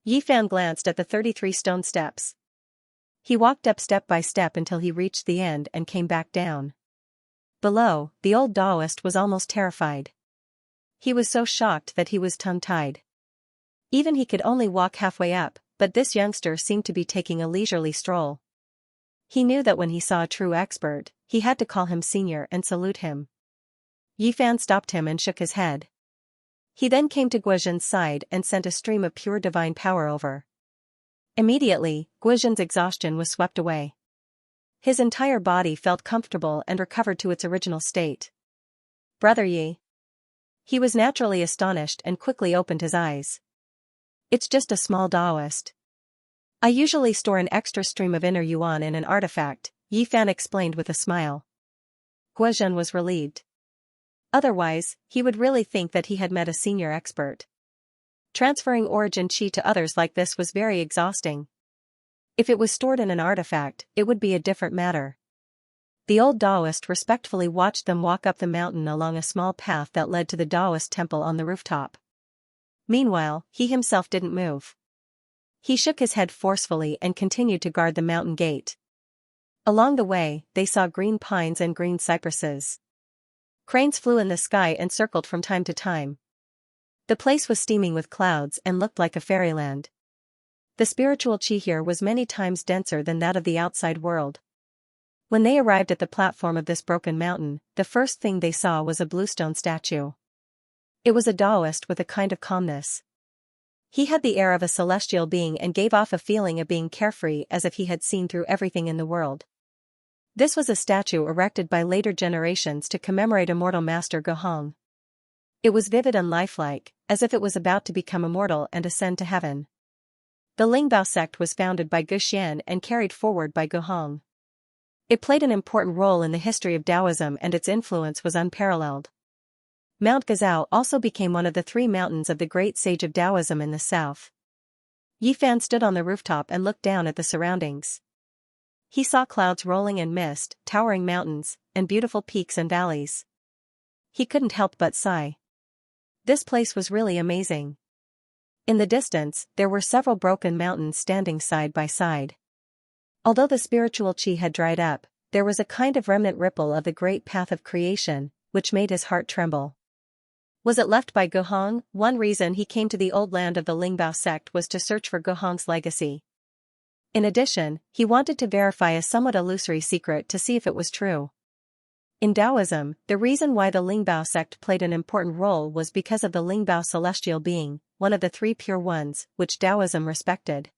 Yifan glanced at the 33 stone steps. He walked up step by step until he reached the end and came back down. Below, the old Taoist was almost terrified. He was so shocked that he was tongue-tied. Even he could only walk halfway up, but this youngster seemed to be taking a leisurely stroll. He knew that when he saw a true expert, he had to call him senior and salute him. Yifan stopped him and shook his head. He then came to Guozhen's side and sent a stream of pure divine power over. Immediately, Guozhen's exhaustion was swept away. His entire body felt comfortable and recovered to its original state. Brother Yi. He was naturally astonished and quickly opened his eyes. It's just a small Taoist. I usually store an extra stream of inner yuan in an artifact, Yifan explained with a smile. Guozhen was relieved. Otherwise, he would really think that he had met a senior expert. Transferring origin chi to others like this was very exhausting. If it was stored in an artifact, it would be a different matter. The old Taoist respectfully watched them walk up the mountain along a small path that led to the Taoist temple on the rooftop. Meanwhile, he himself didn't move. He shook his head forcefully and continued to guard the mountain gate. Along the way, they saw green pines and green cypresses. Cranes flew in the sky and circled from time to time. The place was steaming with clouds and looked like a fairyland. The spiritual chi here was many times denser than that of the outside world. When they arrived at the platform of this broken mountain, the first thing they saw was a bluestone statue. It was a Taoist with a kind of calmness. He had the air of a celestial being and gave off a feeling of being carefree, as if he had seen through everything in the world. This was a statue erected by later generations to commemorate immortal Master Gohong. It was vivid and lifelike, as if it was about to become immortal and ascend to heaven. The Lingbao sect was founded by Gu Xian and carried forward by Gohong. It played an important role in the history of Taoism and its influence was unparalleled. Mount Gazao also became one of the 3 mountains of the great sage of Taoism in the south. Yifan stood on the rooftop and looked down at the surroundings. He saw clouds rolling and mist, towering mountains, and beautiful peaks and valleys. He couldn't help but sigh. This place was really amazing. In the distance, there were several broken mountains standing side by side. Although the spiritual chi had dried up, there was a kind of remnant ripple of the great path of creation, which made his heart tremble. Was it left by Gohong? One reason he came to the old land of the Lingbao sect was to search for Gohong's legacy. In addition, he wanted to verify a somewhat illusory secret to see if it was true. In Taoism, the reason why the Lingbao sect played an important role was because of the Lingbao celestial being, one of the 3 pure ones, which Taoism respected.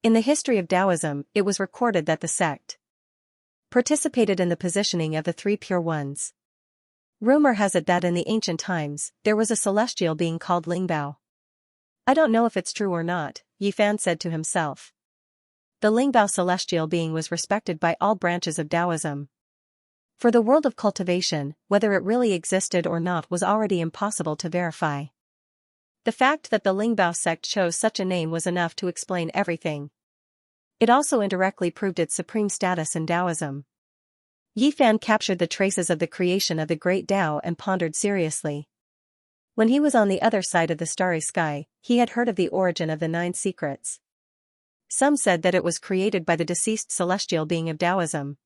In the history of Taoism, it was recorded that the sect participated in the positioning of the 3 pure ones. Rumor has it that in the ancient times, there was a celestial being called Lingbao. I don't know if it's true or not, Yifan said to himself. The Lingbao celestial being was respected by all branches of Taoism. For the world of cultivation, whether it really existed or not was already impossible to verify. The fact that the Lingbao sect chose such a name was enough to explain everything. It also indirectly proved its supreme status in Taoism. Yifan captured the traces of the creation of the great Tao and pondered seriously. When he was on the other side of the starry sky, he had heard of the origin of the 9 secrets. Some said that it was created by the deceased celestial being of Taoism.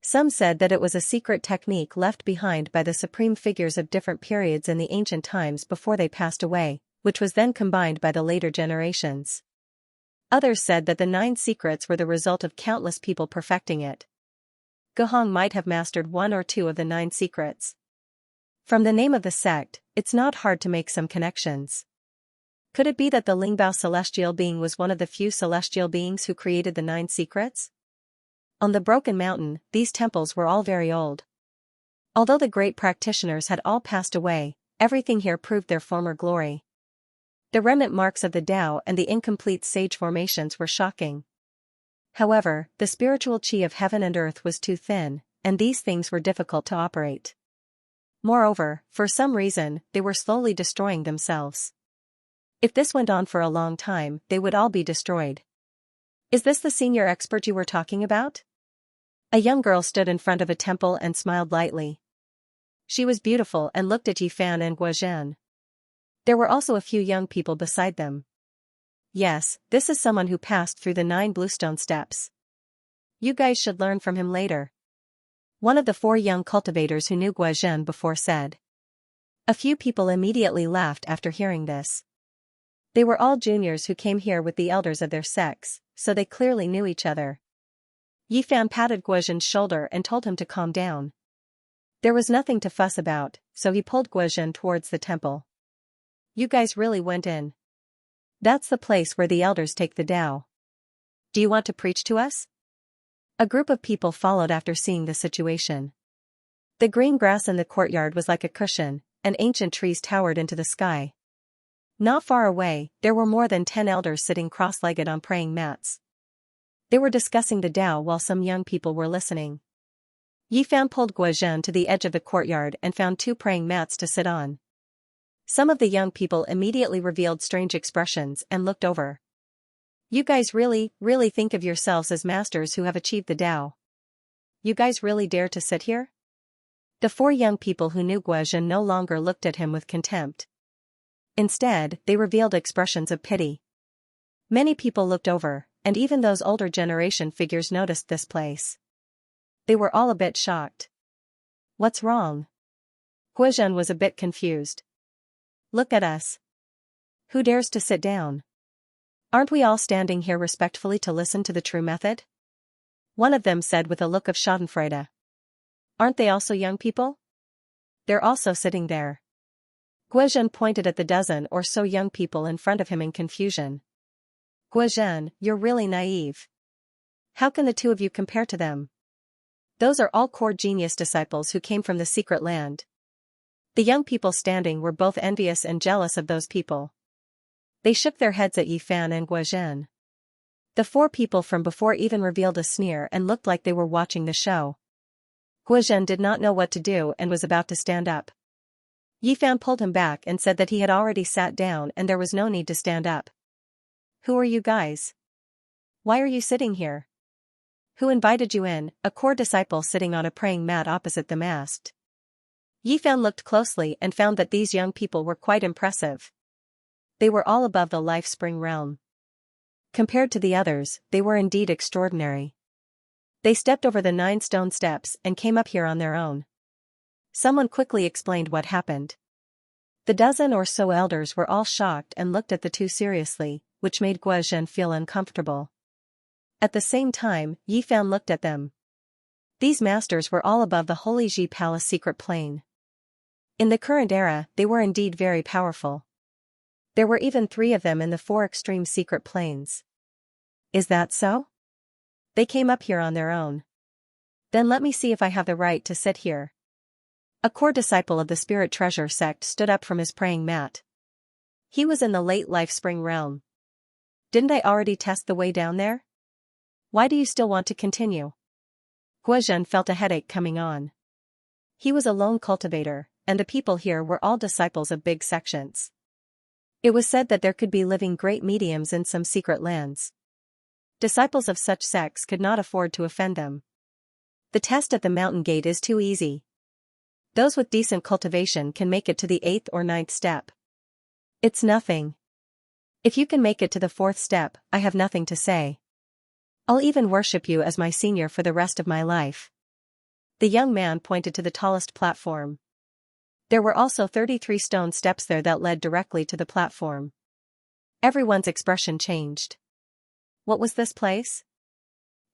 Some said that it was a secret technique left behind by the supreme figures of different periods in the ancient times before they passed away, which was then combined by the later generations. Others said that the 9 secrets were the result of countless people perfecting it. Gohong might have mastered 1 or 2 of the 9 secrets. From the name of the sect, it's not hard to make some connections. Could it be that the Lingbao celestial being was one of the few celestial beings who created the 9 secrets? On the broken mountain, these temples were all very old. Although the great practitioners had all passed away, everything here proved their former glory. The remnant marks of the Tao and the incomplete sage formations were shocking. However, the spiritual chi of heaven and earth was too thin, and these things were difficult to operate. Moreover, for some reason, they were slowly destroying themselves. If this went on for a long time, they would all be destroyed. Is this the senior expert you were talking about? A young girl stood in front of a temple and smiled lightly. She was beautiful and looked at Yifan and Guozhan. There were also a few young people beside them. Yes, this is someone who passed through the 9 bluestone steps. You guys should learn from him later. One of the 4 young cultivators who knew Guozhan before said. A few people immediately laughed after hearing this. They were all juniors who came here with the elders of their sects, so they clearly knew each other. Yifan patted Guozhan's shoulder and told him to calm down. There was nothing to fuss about, so he pulled Guozhan towards the temple. You guys really went in. That's the place where the elders take the Tao. Do you want to preach to us? A group of people followed after seeing the situation. The green grass in the courtyard was like a cushion, and ancient trees towered into the sky. Not far away, there were more than 10 elders sitting cross-legged on praying mats. They were discussing the Tao while some young people were listening. Yifan pulled Guozhan to the edge of the courtyard and found 2 praying mats to sit on. Some of the young people immediately revealed strange expressions and looked over. You guys really think of yourselves as masters who have achieved the Tao. You guys really dare to sit here? The four young people who knew Guozhen no longer looked at him with contempt. Instead, they revealed expressions of pity. Many people looked over, and even those older generation figures noticed this place. They were all a bit shocked. What's wrong? Guozhen was a bit confused. Look at us. Who dares to sit down? Aren't we all standing here respectfully to listen to the true method? One of them said with a look of schadenfreude. Aren't they also young people? They're also sitting there. Guozhen pointed at the dozen or so young people in front of him in confusion. Guozhen, you're really naive. How can the two of you compare to them? Those are all core genius disciples who came from the secret land. The young people standing were both envious and jealous of those people. They shook their heads at Yifan and Guozhen. The four people from before even revealed a sneer and looked like they were watching the show. Guozhen did not know what to do and was about to stand up. Yifan pulled him back and said that he had already sat down and there was no need to stand up. Who are you guys? Why are you sitting here? Who invited you in? A core disciple sitting on a praying mat opposite them asked. Yifan looked closely and found that these young people were quite impressive. They were all above the life spring realm. Compared to the others, they were indeed extraordinary. They stepped over the 9 stone steps and came up here on their own. Someone quickly explained what happened. The dozen or so elders were all shocked and looked at the two seriously, which made Guozhen feel uncomfortable. At the same time, Yifan looked at them. These masters were all above the Holy Ji Palace secret plane. In the current era, they were indeed very powerful. There were even 3 of them in the 4 extreme secret planes. Is that so? They came up here on their own. Then let me see if I have the right to sit here. A core disciple of the Spirit Treasure sect stood up from his praying mat. He was in the late life spring realm. Didn't I already test the way down there? Why do you still want to continue? Guozhen felt a headache coming on. He was a lone cultivator, and the people here were all disciples of big sections. It was said that there could be living great mediums in some secret lands. Disciples of such sects could not afford to offend them. The test at the mountain gate is too easy. Those with decent cultivation can make it to the 8th or 9th step. It's nothing. If you can make it to the 4th step, I have nothing to say. I'll even worship you as my senior for the rest of my life. The young man pointed to the tallest platform. There were also 33 stone steps there that led directly to the platform. Everyone's expression changed. What was this place?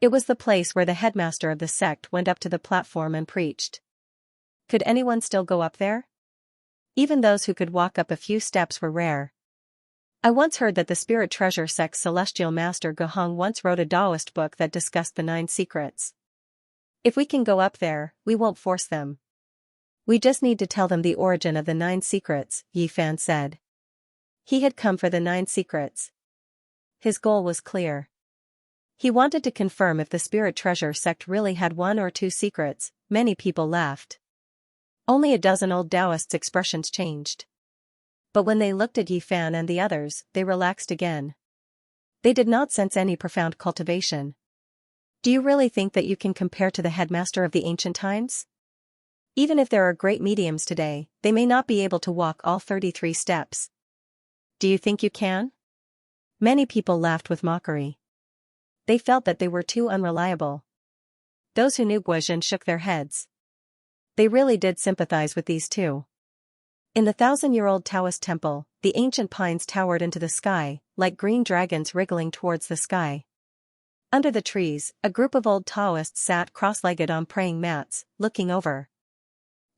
It was the place where the headmaster of the sect went up to the platform and preached. Could anyone still go up there? Even those who could walk up a few steps were rare. I once heard that the Spirit Treasure sect's celestial master Gohong once wrote a Taoist book that discussed the 9 secrets. If we can go up there, we won't force them. We just need to tell them the origin of the 9 secrets, Yifan said. He had come for the 9 secrets. His goal was clear. He wanted to confirm if the Spirit Treasure sect really had 1 or 2 secrets. Many people laughed. Only a dozen old Taoists' expressions changed. But when they looked at Yifan and the others, they relaxed again. They did not sense any profound cultivation. Do you really think that you can compare to the headmaster of the ancient times? Even if there are great mediums today, they may not be able to walk all 33 steps. Do you think you can? Many people laughed with mockery. They felt that they were too unreliable. Those who knew Guozhen shook their heads. They really did sympathize with these two. In the 1,000-year-old Taoist temple, the ancient pines towered into the sky, like green dragons wriggling towards the sky. Under the trees, a group of old Taoists sat cross-legged on praying mats, looking over.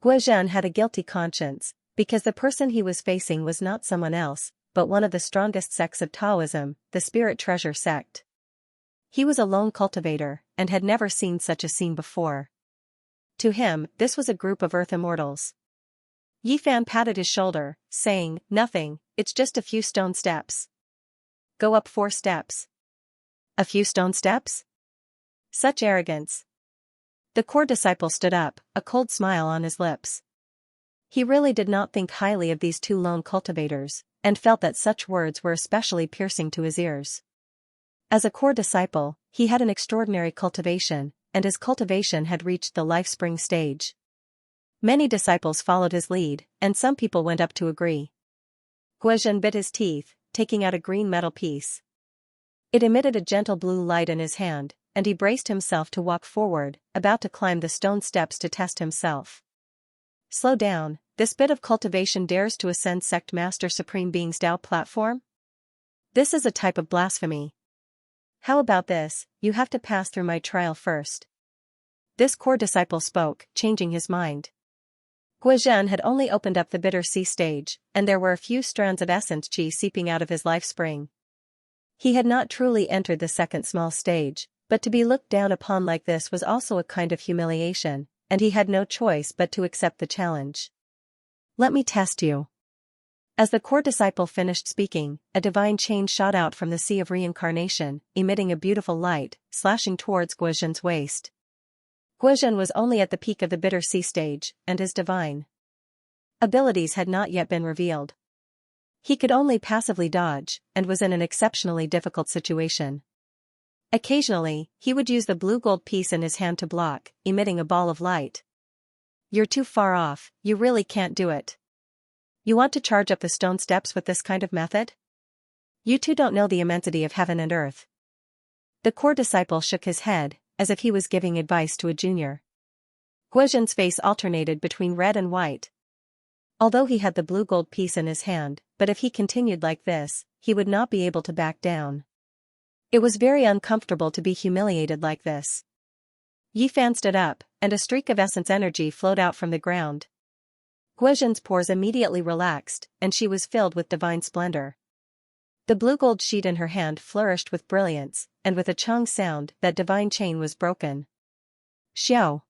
Guozhen had a guilty conscience, because the person he was facing was not someone else, but one of the strongest sects of Taoism, the Spirit Treasure sect. He was a lone cultivator, and had never seen such a scene before. To him, this was a group of earth immortals. Yifan patted his shoulder, saying, "Nothing, it's just a few stone steps." "Go up 4 steps. A few stone steps? Such arrogance." The core disciple stood up, a cold smile on his lips. He really did not think highly of these two lone cultivators, and felt that such words were especially piercing to his ears. As a core disciple, he had an extraordinary cultivation, and his cultivation had reached the life-spring stage. Many disciples followed his lead, and some people went up to agree. Guozhen bit his teeth, taking out a green metal piece. It emitted a gentle blue light in his hand, and he braced himself to walk forward, about to climb the stone steps to test himself. Slow down, this bit of cultivation dares to ascend Sect Master Supreme Being's Tao platform? This is a type of blasphemy. How about this, you have to pass through my trial first. This core disciple spoke, changing his mind. Guozhen had only opened up the bitter sea stage, and there were a few strands of essence chi seeping out of his life spring. He had not truly entered the second small stage, but to be looked down upon like this was also a kind of humiliation, and he had no choice but to accept the challenge. Let me test you. As the core disciple finished speaking, a divine chain shot out from the sea of reincarnation, emitting a beautiful light, slashing towards Guozhen's waist. Guozhen was only at the peak of the bitter sea stage, and his divine abilities had not yet been revealed. He could only passively dodge, and was in an exceptionally difficult situation. Occasionally, he would use the blue gold piece in his hand to block, emitting a ball of light. You're too far off, you really can't do it. You want to charge up the stone steps with this kind of method? You two don't know the immensity of heaven and earth. The core disciple shook his head, as if he was giving advice to a junior. Guozhen's face alternated between red and white. Although he had the blue gold piece in his hand, but if he continued like this, he would not be able to back down. It was very uncomfortable to be humiliated like this. Yi Fan stood up, and a streak of essence energy flowed out from the ground. Guozhen's pores immediately relaxed, and she was filled with divine splendor. The blue gold sheet in her hand flourished with brilliance, and with a chung sound, that divine chain was broken. Xiao.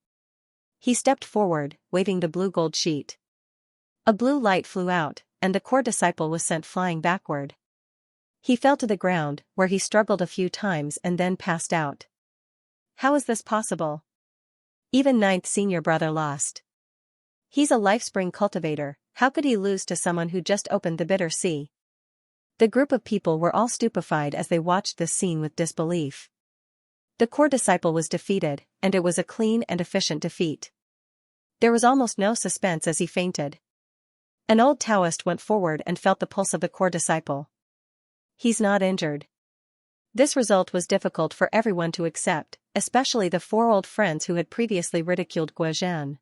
He stepped forward, waving the blue gold sheet. A blue light flew out, and the core disciple was sent flying backward. He fell to the ground, where he struggled a few times and then passed out. How is this possible? Even ninth senior brother lost. He's a life-spring cultivator, how could he lose to someone who just opened the bitter sea? The group of people were all stupefied as they watched this scene with disbelief. The core disciple was defeated, and it was a clean and efficient defeat. There was almost no suspense as he fainted. An old Taoist went forward and felt the pulse of the core disciple. He's not injured. This result was difficult for everyone to accept, especially the four old friends who had previously ridiculed Guozhen.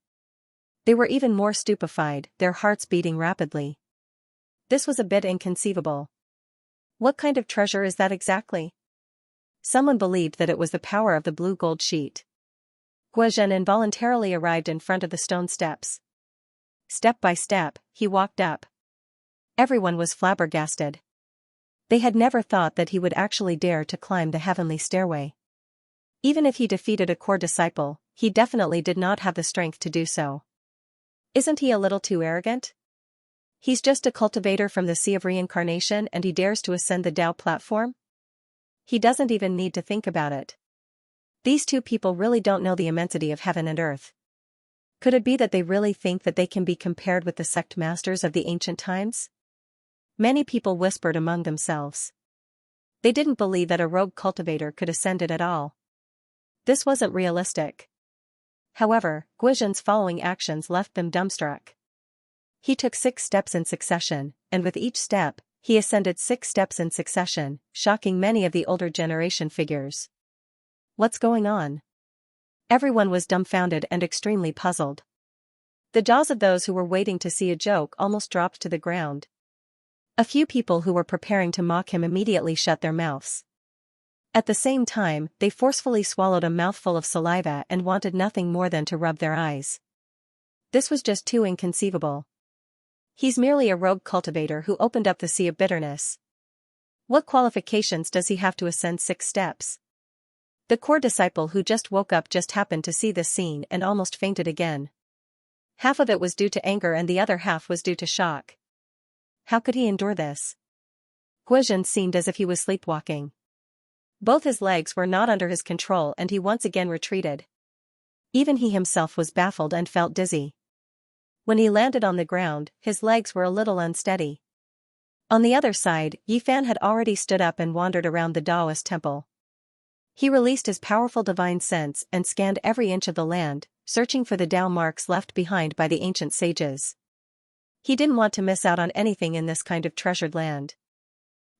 They were even more stupefied, their hearts beating rapidly. This was a bit inconceivable. What kind of treasure is that exactly? Someone believed that it was the power of the blue gold sheet. Guozhen involuntarily arrived in front of the stone steps. Step by step, he walked up. Everyone was flabbergasted. They had never thought that he would actually dare to climb the heavenly stairway. Even if he defeated a core disciple, he definitely did not have the strength to do so. Isn't he a little too arrogant? He's just a cultivator from the sea of reincarnation and he dares to ascend the Tao platform? He doesn't even need to think about it. These two people really don't know the immensity of heaven and earth. Could it be that they really think that they can be compared with the sect masters of the ancient times? Many people whispered among themselves. They didn't believe that a rogue cultivator could ascend it at all. This wasn't realistic. However, Guozhen's following actions left them dumbstruck. He took 6 steps in succession, and with each step, he ascended 6 steps in succession, shocking many of the older generation figures. What's going on? Everyone was dumbfounded and extremely puzzled. The jaws of those who were waiting to see a joke almost dropped to the ground. A few people who were preparing to mock him immediately shut their mouths. At the same time, they forcefully swallowed a mouthful of saliva and wanted nothing more than to rub their eyes. This was just too inconceivable. He's merely a rogue cultivator who opened up the sea of bitterness. What qualifications does he have to ascend 6 steps? The core disciple who just woke up just happened to see this scene and almost fainted again. Half of it was due to anger and the other half was due to shock. How could he endure this? Guozhen seemed as if he was sleepwalking. Both his legs were not under his control and he once again retreated. Even he himself was baffled and felt dizzy. When he landed on the ground, his legs were a little unsteady. On the other side, Yifan had already stood up and wandered around the Taoist temple. He released his powerful divine sense and scanned every inch of the land, searching for the Tao marks left behind by the ancient sages. He didn't want to miss out on anything in this kind of treasured land.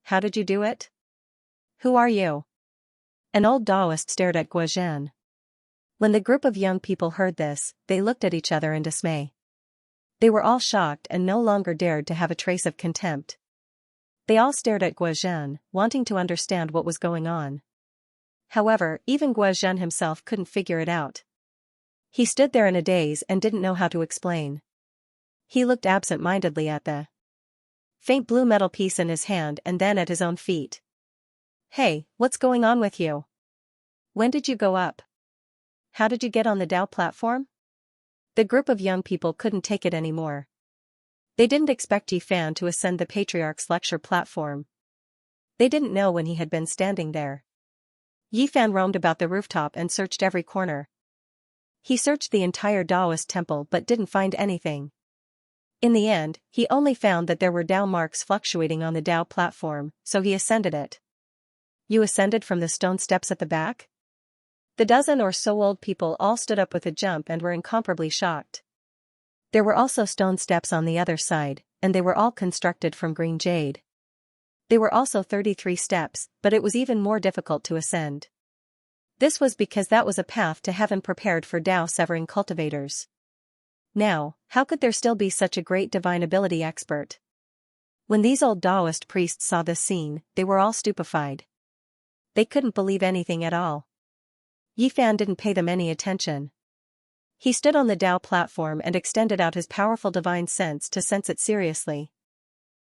How did you do it? Who are you? An old Taoist stared at Guozhan. When the group of young people heard this, they looked at each other in dismay. They were all shocked and no longer dared to have a trace of contempt. They all stared at Guozhan, wanting to understand what was going on. However, even Guozhan himself couldn't figure it out. He stood there in a daze and didn't know how to explain. He looked absent-mindedly at the faint blue metal piece in his hand and then at his own feet. Hey, what's going on with you? When did you go up? How did you get on the Tao platform? The group of young people couldn't take it anymore. They didn't expect Yifan to ascend the Patriarch's lecture platform. They didn't know when he had been standing there. Yifan roamed about the rooftop and searched every corner. He searched the entire Taoist temple but didn't find anything. In the end, he only found that there were Tao marks fluctuating on the Tao platform, so he ascended it. You ascended from the stone steps at the back? The dozen or so old people all stood up with a jump and were incomparably shocked. There were also stone steps on the other side, and they were all constructed from green jade. They were also 33 steps, but it was even more difficult to ascend. This was because that was a path to heaven prepared for Tao-severing cultivators. Now, how could there still be such a great divine ability expert? When these old Taoist priests saw this scene, they were all stupefied. They couldn't believe anything at all. Yifan didn't pay them any attention. He stood on the Tao platform and extended out his powerful divine sense to sense it seriously.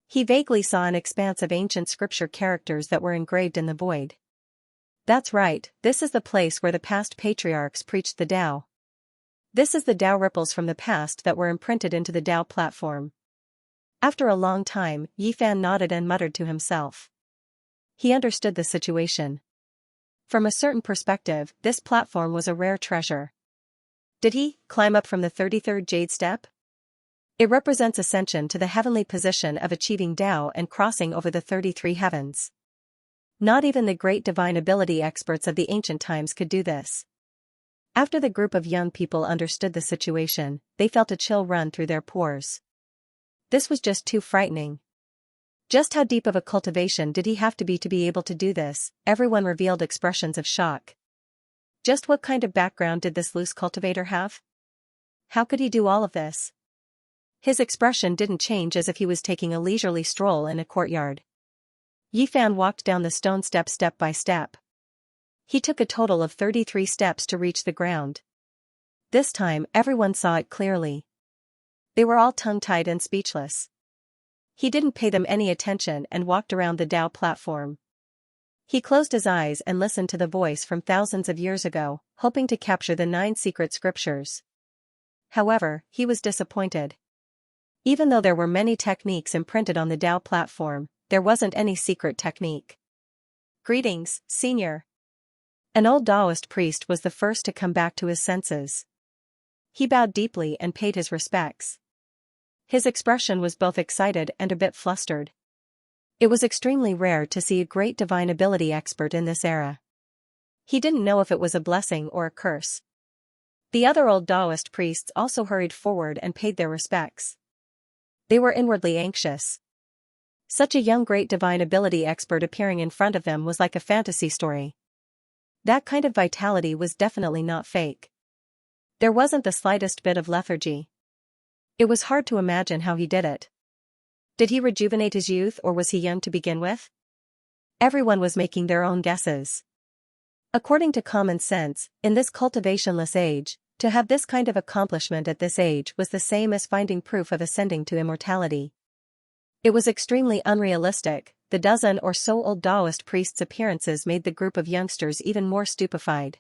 He vaguely saw an expanse of ancient scripture characters that were engraved in the void. That's right, this is the place where the past patriarchs preached the Tao. This is the Tao ripples from the past that were imprinted into the Tao platform. After a long time, Yifan nodded and muttered to himself. He understood the situation. From a certain perspective, this platform was a rare treasure. Did he climb up from the 33rd jade step? It represents ascension to the heavenly position of achieving Tao and crossing over the 33 heavens. Not even the great divine ability experts of the ancient times could do this. After the group of young people understood the situation, they felt a chill run through their pores. This was just too frightening. Just how deep of a cultivation did he have to be able to do this? Everyone revealed expressions of shock. Just what kind of background did this loose cultivator have? How could he do all of this? His expression didn't change as if he was taking a leisurely stroll in a courtyard. Yifan walked down the stone step by step. He took a total of 33 steps to reach the ground. This time, everyone saw it clearly. They were all tongue-tied and speechless. He didn't pay them any attention and walked around the Tao platform. He closed his eyes and listened to the voice from thousands of years ago, hoping to capture the 9 secret scriptures. However, he was disappointed. Even though there were many techniques imprinted on the Tao platform, there wasn't any secret technique. Greetings, Senior. An old Taoist priest was the first to come back to his senses. He bowed deeply and paid his respects. His expression was both excited and a bit flustered. It was extremely rare to see a great divine ability expert in this era. He didn't know if it was a blessing or a curse. The other old Taoist priests also hurried forward and paid their respects. They were inwardly anxious. Such a young great divine ability expert appearing in front of them was like a fantasy story. That kind of vitality was definitely not fake. There wasn't the slightest bit of lethargy. It was hard to imagine how he did it. Did he rejuvenate his youth or was he young to begin with? Everyone was making their own guesses. According to common sense, in this cultivationless age, to have this kind of accomplishment at this age was the same as finding proof of ascending to immortality. It was extremely unrealistic. The dozen or so old Taoist priests' appearances made the group of youngsters even more stupefied.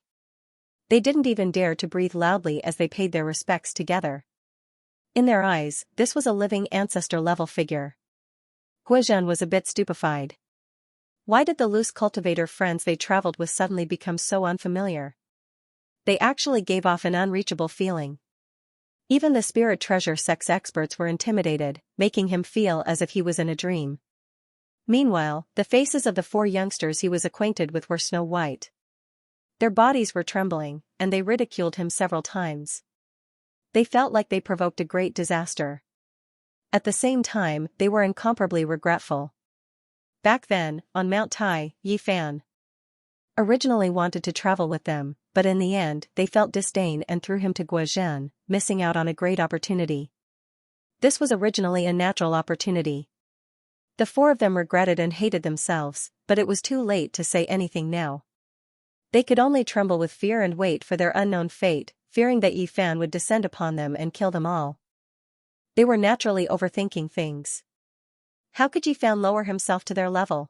They didn't even dare to breathe loudly as they paid their respects together. In their eyes, this was a living ancestor-level figure. Guozhan was a bit stupefied. Why did the loose cultivator friends they traveled with suddenly become so unfamiliar? They actually gave off an unreachable feeling. Even the spirit treasure sect's experts were intimidated, making him feel as if he was in a dream. Meanwhile, the faces of the 4 youngsters he was acquainted with were snow white. Their bodies were trembling, and they ridiculed him several times. They felt like they provoked a great disaster. At the same time, they were incomparably regretful. Back then, on Mount Tai, Yi Fan originally wanted to travel with them, but in the end they felt disdain and threw him to Guozhen, missing out on a great opportunity. This was originally a natural opportunity. The 4 of them regretted and hated themselves, but it was too late to say anything now. They could only tremble with fear and wait for their unknown fate, fearing that Yi Fan would descend upon them and kill them all. They were naturally overthinking things. How could Yi Fan lower himself to their level?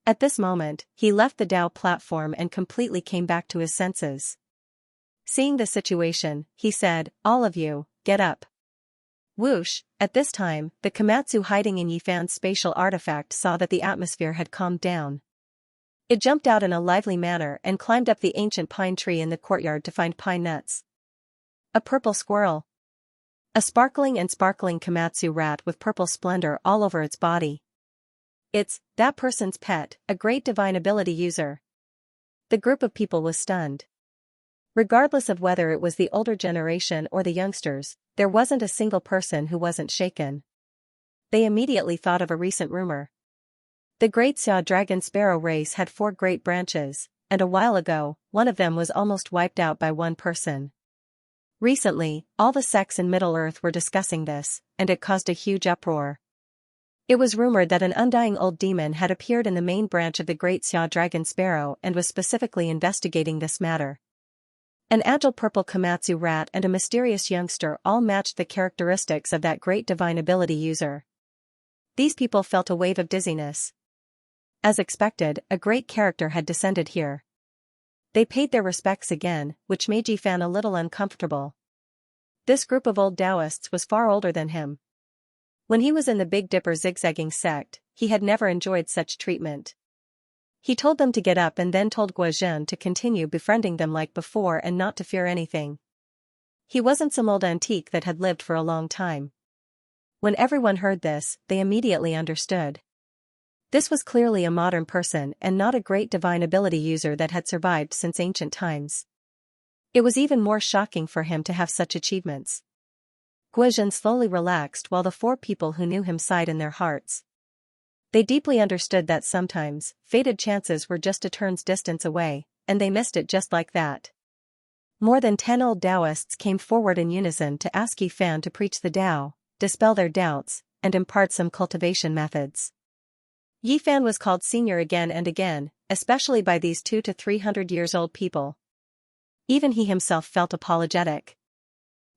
At this moment, he left the Dao platform and completely came back to his senses. Seeing the situation, he said, "All of you, get up." Whoosh! At this time, the Komatsu hiding in Yi Fan's spatial artifact saw that the atmosphere had calmed down. It jumped out in a lively manner and climbed up the ancient pine tree in the courtyard to find pine nuts. A purple squirrel. A sparkling Komatsu rat with purple splendor all over its body. It's that person's pet, a great divine ability user. The group of people was stunned. Regardless of whether it was the older generation or the youngsters, there wasn't a single person who wasn't shaken. They immediately thought of a recent rumor. The Great Xia Dragon Sparrow race had 4 great branches, and a while ago, one of them was almost wiped out by one person. Recently, all the sects in Middle-earth were discussing this, and it caused a huge uproar. It was rumored that an undying old demon had appeared in the main branch of the Great Xia Dragon Sparrow and was specifically investigating this matter. An agile purple Komatsu rat and a mysterious youngster all matched the characteristics of that great divine ability user. These people felt a wave of dizziness. As expected, a great character had descended here. They paid their respects again, which made Yi Fan a little uncomfortable. This group of old Taoists was far older than him. When he was in the Big Dipper zigzagging sect, he had never enjoyed such treatment. He told them to get up and then told Guozhen to continue befriending them like before and not to fear anything. He wasn't some old antique that had lived for a long time. When everyone heard this, they immediately understood. This was clearly a modern person and not a great divine ability user that had survived since ancient times. It was even more shocking for him to have such achievements. Guozhen slowly relaxed while the 4 people who knew him sighed in their hearts. They deeply understood that sometimes, fated chances were just a turn's distance away, and they missed it just like that. More than 10 old Taoists came forward in unison to ask Yi Fan to preach the Tao, dispel their doubts, and impart some cultivation methods. Yi Fan was called senior again and again, especially by these 200 to 300 years old people. Even he himself felt apologetic.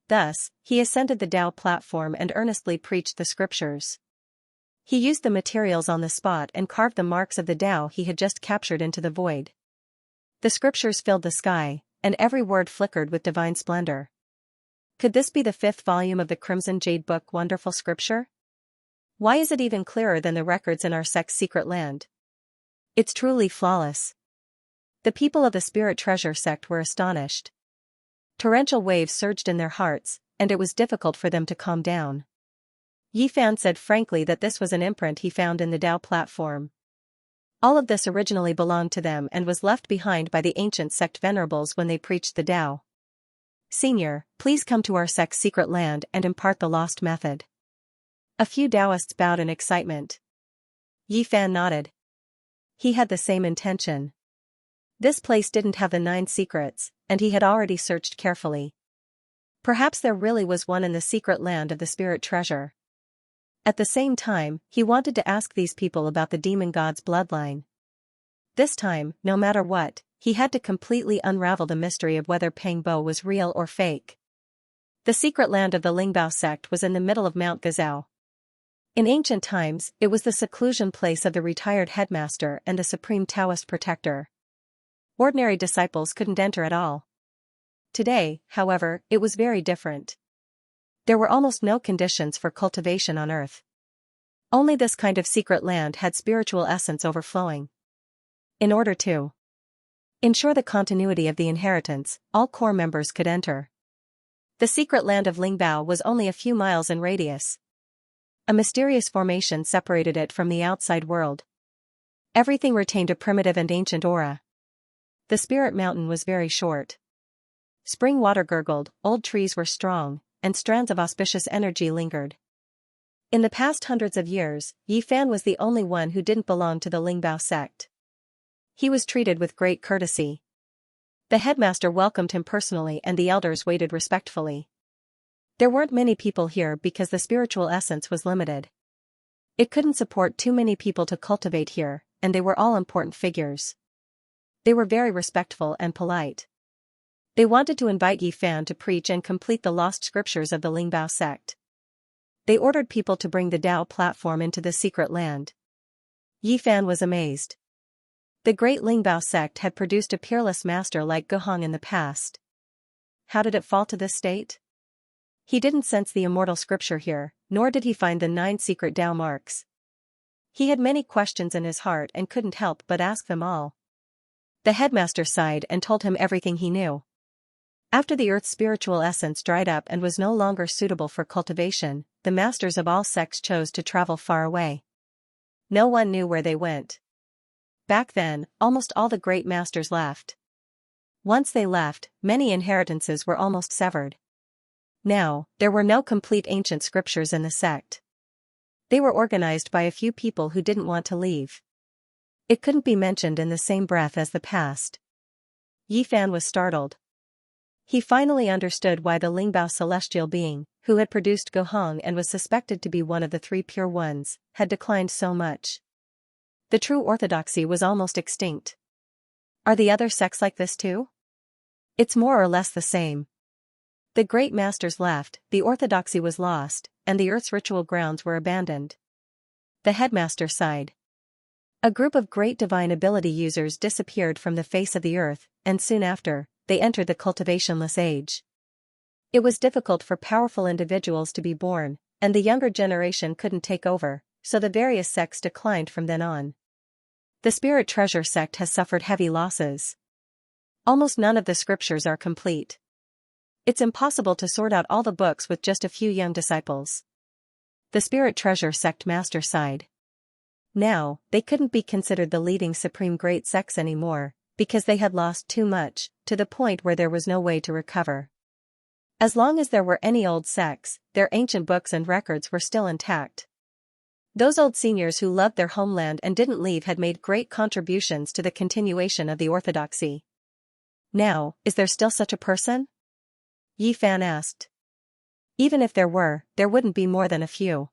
Thus, he ascended the Tao platform and earnestly preached the scriptures. He used the materials on the spot and carved the marks of the Tao he had just captured into the void. The scriptures filled the sky, and every word flickered with divine splendor. Could this be the 5th volume of the Crimson Jade Book, Wonderful Scripture? Why is it even clearer than the records in our sect's secret land? It's truly flawless. The people of the Spirit Treasure sect were astonished. Torrential waves surged in their hearts, and it was difficult for them to calm down. Yi Fan said frankly that this was an imprint he found in the Tao platform. All of this originally belonged to them and was left behind by the ancient sect venerables when they preached the Tao. Senior, please come to our sect's secret land and impart the lost method. A few Taoists bowed in excitement. Yi Fan nodded. He had the same intention. This place didn't have the 9 secrets, and he had already searched carefully. Perhaps there really was one in the secret land of the Spirit Treasure. At the same time, he wanted to ask these people about the demon god's bloodline. This time, no matter what, he had to completely unravel the mystery of whether Peng Bo was real or fake. The secret land of the Lingbao sect was in the middle of Mount Gazao. In ancient times, it was the seclusion place of the retired headmaster and the supreme Taoist protector. Ordinary disciples couldn't enter at all. Today, however, it was very different. There were almost no conditions for cultivation on Earth. Only this kind of secret land had spiritual essence overflowing. In order to ensure the continuity of the inheritance, all core members could enter. The secret land of Lingbao was only a few miles in radius. A mysterious formation separated it from the outside world. Everything retained a primitive and ancient aura. The spirit mountain was very short. Spring water gurgled, old trees were strong, and strands of auspicious energy lingered. In the past hundreds of years, Yi Fan was the only one who didn't belong to the Lingbao sect. He was treated with great courtesy. The headmaster welcomed him personally and the elders waited respectfully. There weren't many people here because the spiritual essence was limited. It couldn't support too many people to cultivate here, and they were all important figures. They were very respectful and polite. They wanted to invite Yi Fan to preach and complete the lost scriptures of the Lingbao sect. They ordered people to bring the Tao platform into the secret land. Yi Fan was amazed. The great Lingbao sect had produced a peerless master like Gohong in the past. How did it fall to this state? He didn't sense the immortal scripture here, nor did he find the 9 secret Tao marks. He had many questions in his heart and couldn't help but ask them all. The headmaster sighed and told him everything he knew. After the earth's spiritual essence dried up and was no longer suitable for cultivation, the masters of all sects chose to travel far away. No one knew where they went. Back then, almost all the great masters left. Once they left, many inheritances were almost severed. Now, there were no complete ancient scriptures in the sect. They were organized by a few people who didn't want to leave. It couldn't be mentioned in the same breath as the past. Yi Fan was startled. He finally understood why the Lingbao celestial being, who had produced Gohong and was suspected to be one of the 3 pure ones, had declined so much. The true orthodoxy was almost extinct. Are the other sects like this too? It's more or less the same. The great masters left, the orthodoxy was lost, and the earth's ritual grounds were abandoned. The headmaster sighed. A group of great divine ability users disappeared from the face of the earth, and soon after, they entered the cultivationless age. It was difficult for powerful individuals to be born, and the younger generation couldn't take over, so the various sects declined from then on. The Spirit Treasure sect has suffered heavy losses. Almost none of the scriptures are complete. It's impossible to sort out all the books with just a few young disciples. The Spirit Treasure sect master sighed. Now, they couldn't be considered the leading supreme great sects anymore, because they had lost too much, to the point where there was no way to recover. As long as there were any old sects, their ancient books and records were still intact. Those old seniors who loved their homeland and didn't leave had made great contributions to the continuation of the orthodoxy. Now, is there still such a person? Yi Fan asked. Even if there were, there wouldn't be more than a few.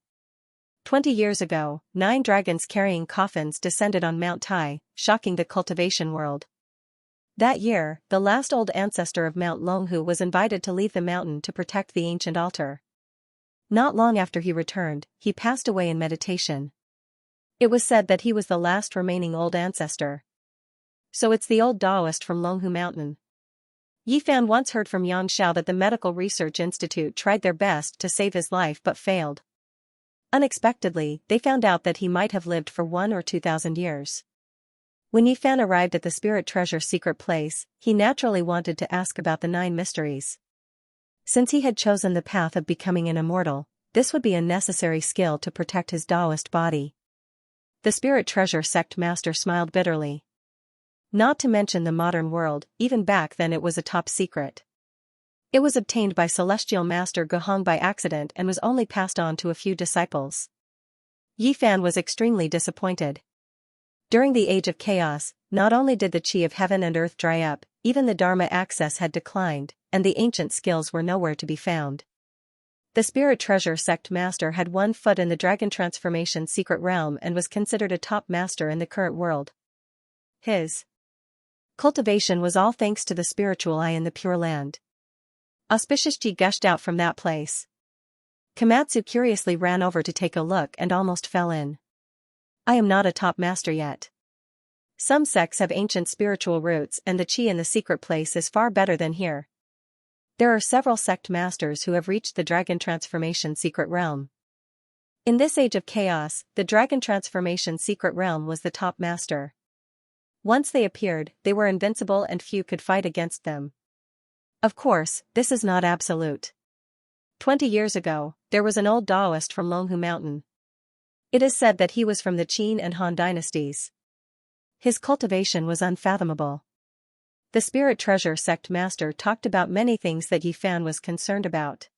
20 years ago, 9 dragons carrying coffins descended on Mount Tai, shocking the cultivation world. That year, the last old ancestor of Mount Longhu was invited to leave the mountain to protect the ancient altar. Not long after he returned, he passed away in meditation. It was said that he was the last remaining old ancestor. So it's the old Taoist from Longhu Mountain. Yi Fan once heard from Xianxia that the Medical Research Institute tried their best to save his life but failed. Unexpectedly, they found out that he might have lived for 1,000 or 2,000 years. When Yi Fan arrived at the Spirit Treasure secret place, he naturally wanted to ask about the 9 mysteries. Since he had chosen the path of becoming an immortal, this would be a necessary skill to protect his Taoist body. The Spirit Treasure sect master smiled bitterly. Not to mention the modern world, even back then it was a top secret. It was obtained by Celestial Master Gohong by accident and was only passed on to a few disciples. Yi Fan was extremely disappointed. During the Age of Chaos, not only did the chi of heaven and earth dry up, even the Dharma access had declined, and the ancient skills were nowhere to be found. The Spirit Treasure sect master had 1 foot in the Dragon Transformation secret realm and was considered a top master in the current world. His cultivation was all thanks to the spiritual eye in the Pure Land. Auspicious chi gushed out from that place. Komatsu curiously ran over to take a look and almost fell in. I am not a top master yet. Some sects have ancient spiritual roots and the chi in the secret place is far better than here. There are several sect masters who have reached the Dragon Transformation secret realm. In this Age of Chaos, the Dragon Transformation secret realm was the top master. Once they appeared, they were invincible and few could fight against them. Of course, this is not absolute. 20 years ago, there was an old Taoist from Longhu Mountain. It is said that he was from the Qin and Han dynasties. His cultivation was unfathomable. The spirit treasure sect master talked about many things that Yi Fan was concerned about.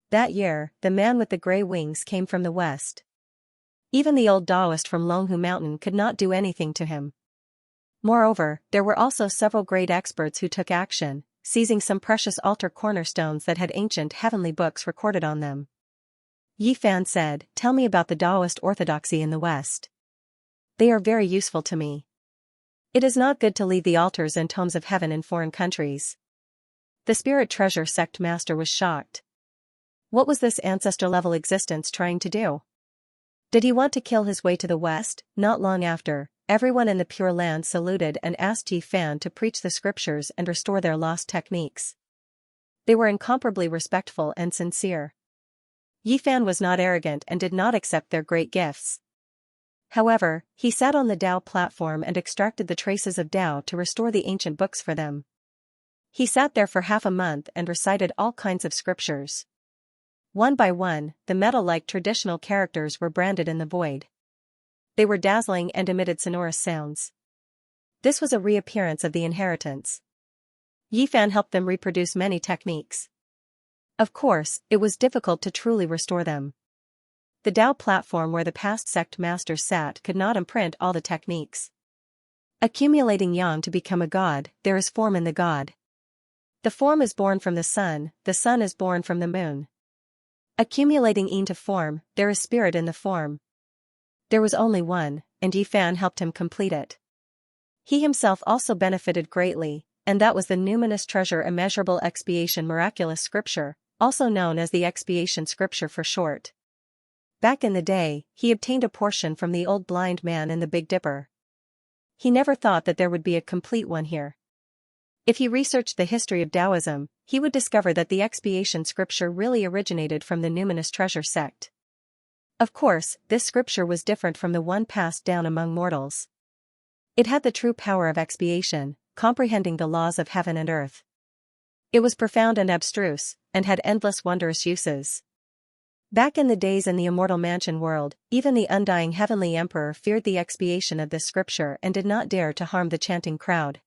That year, the man with the gray wings came from the west. Even the old Taoist from Longhu Mountain could not do anything to him. Moreover, there were also several great experts who took action, seizing some precious altar cornerstones that had ancient heavenly books recorded on them. Yi Fan said, "Tell me about the Taoist orthodoxy in the West. They are very useful to me. It is not good to leave the altars and tomes of heaven in foreign countries." The spirit treasure sect master was shocked. What was this ancestor-level existence trying to do? Did he want to kill his way to the West? Not long after, everyone in the Pure Land saluted and asked Yi Fan to preach the scriptures and restore their lost techniques. They were incomparably respectful and sincere. Yi Fan was not arrogant and did not accept their great gifts. However, he sat on the Tao platform and extracted the traces of Tao to restore the ancient books for them. He sat there for half a month and recited all kinds of scriptures. One by one, the metal-like traditional characters were branded in the void. They were dazzling and emitted sonorous sounds. This was a reappearance of the inheritance. Yi Fan helped them reproduce many techniques. Of course, it was difficult to truly restore them. The Tao platform where the past sect masters sat could not imprint all the techniques. Accumulating yang to become a god, there is form in the god. The form is born from the sun is born from the moon. Accumulating yin to form, there is spirit in the form. There was only one, and Yi Fan helped him complete it. He himself also benefited greatly, and that was the numinous treasure immeasurable expiation miraculous scripture, also known as the expiation scripture for short. Back in the day, he obtained a portion from the old blind man in the Big Dipper. He never thought that there would be a complete one here. If he researched the history of Taoism, he would discover that the expiation scripture really originated from the numinous treasure sect. Of course, this scripture was different from the one passed down among mortals. It had the true power of expiation, comprehending the laws of heaven and earth. It was profound and abstruse, and had endless wondrous uses. Back in the days in the immortal mansion world, even the undying heavenly emperor feared the expiation of this scripture and did not dare to harm the chanting crowd.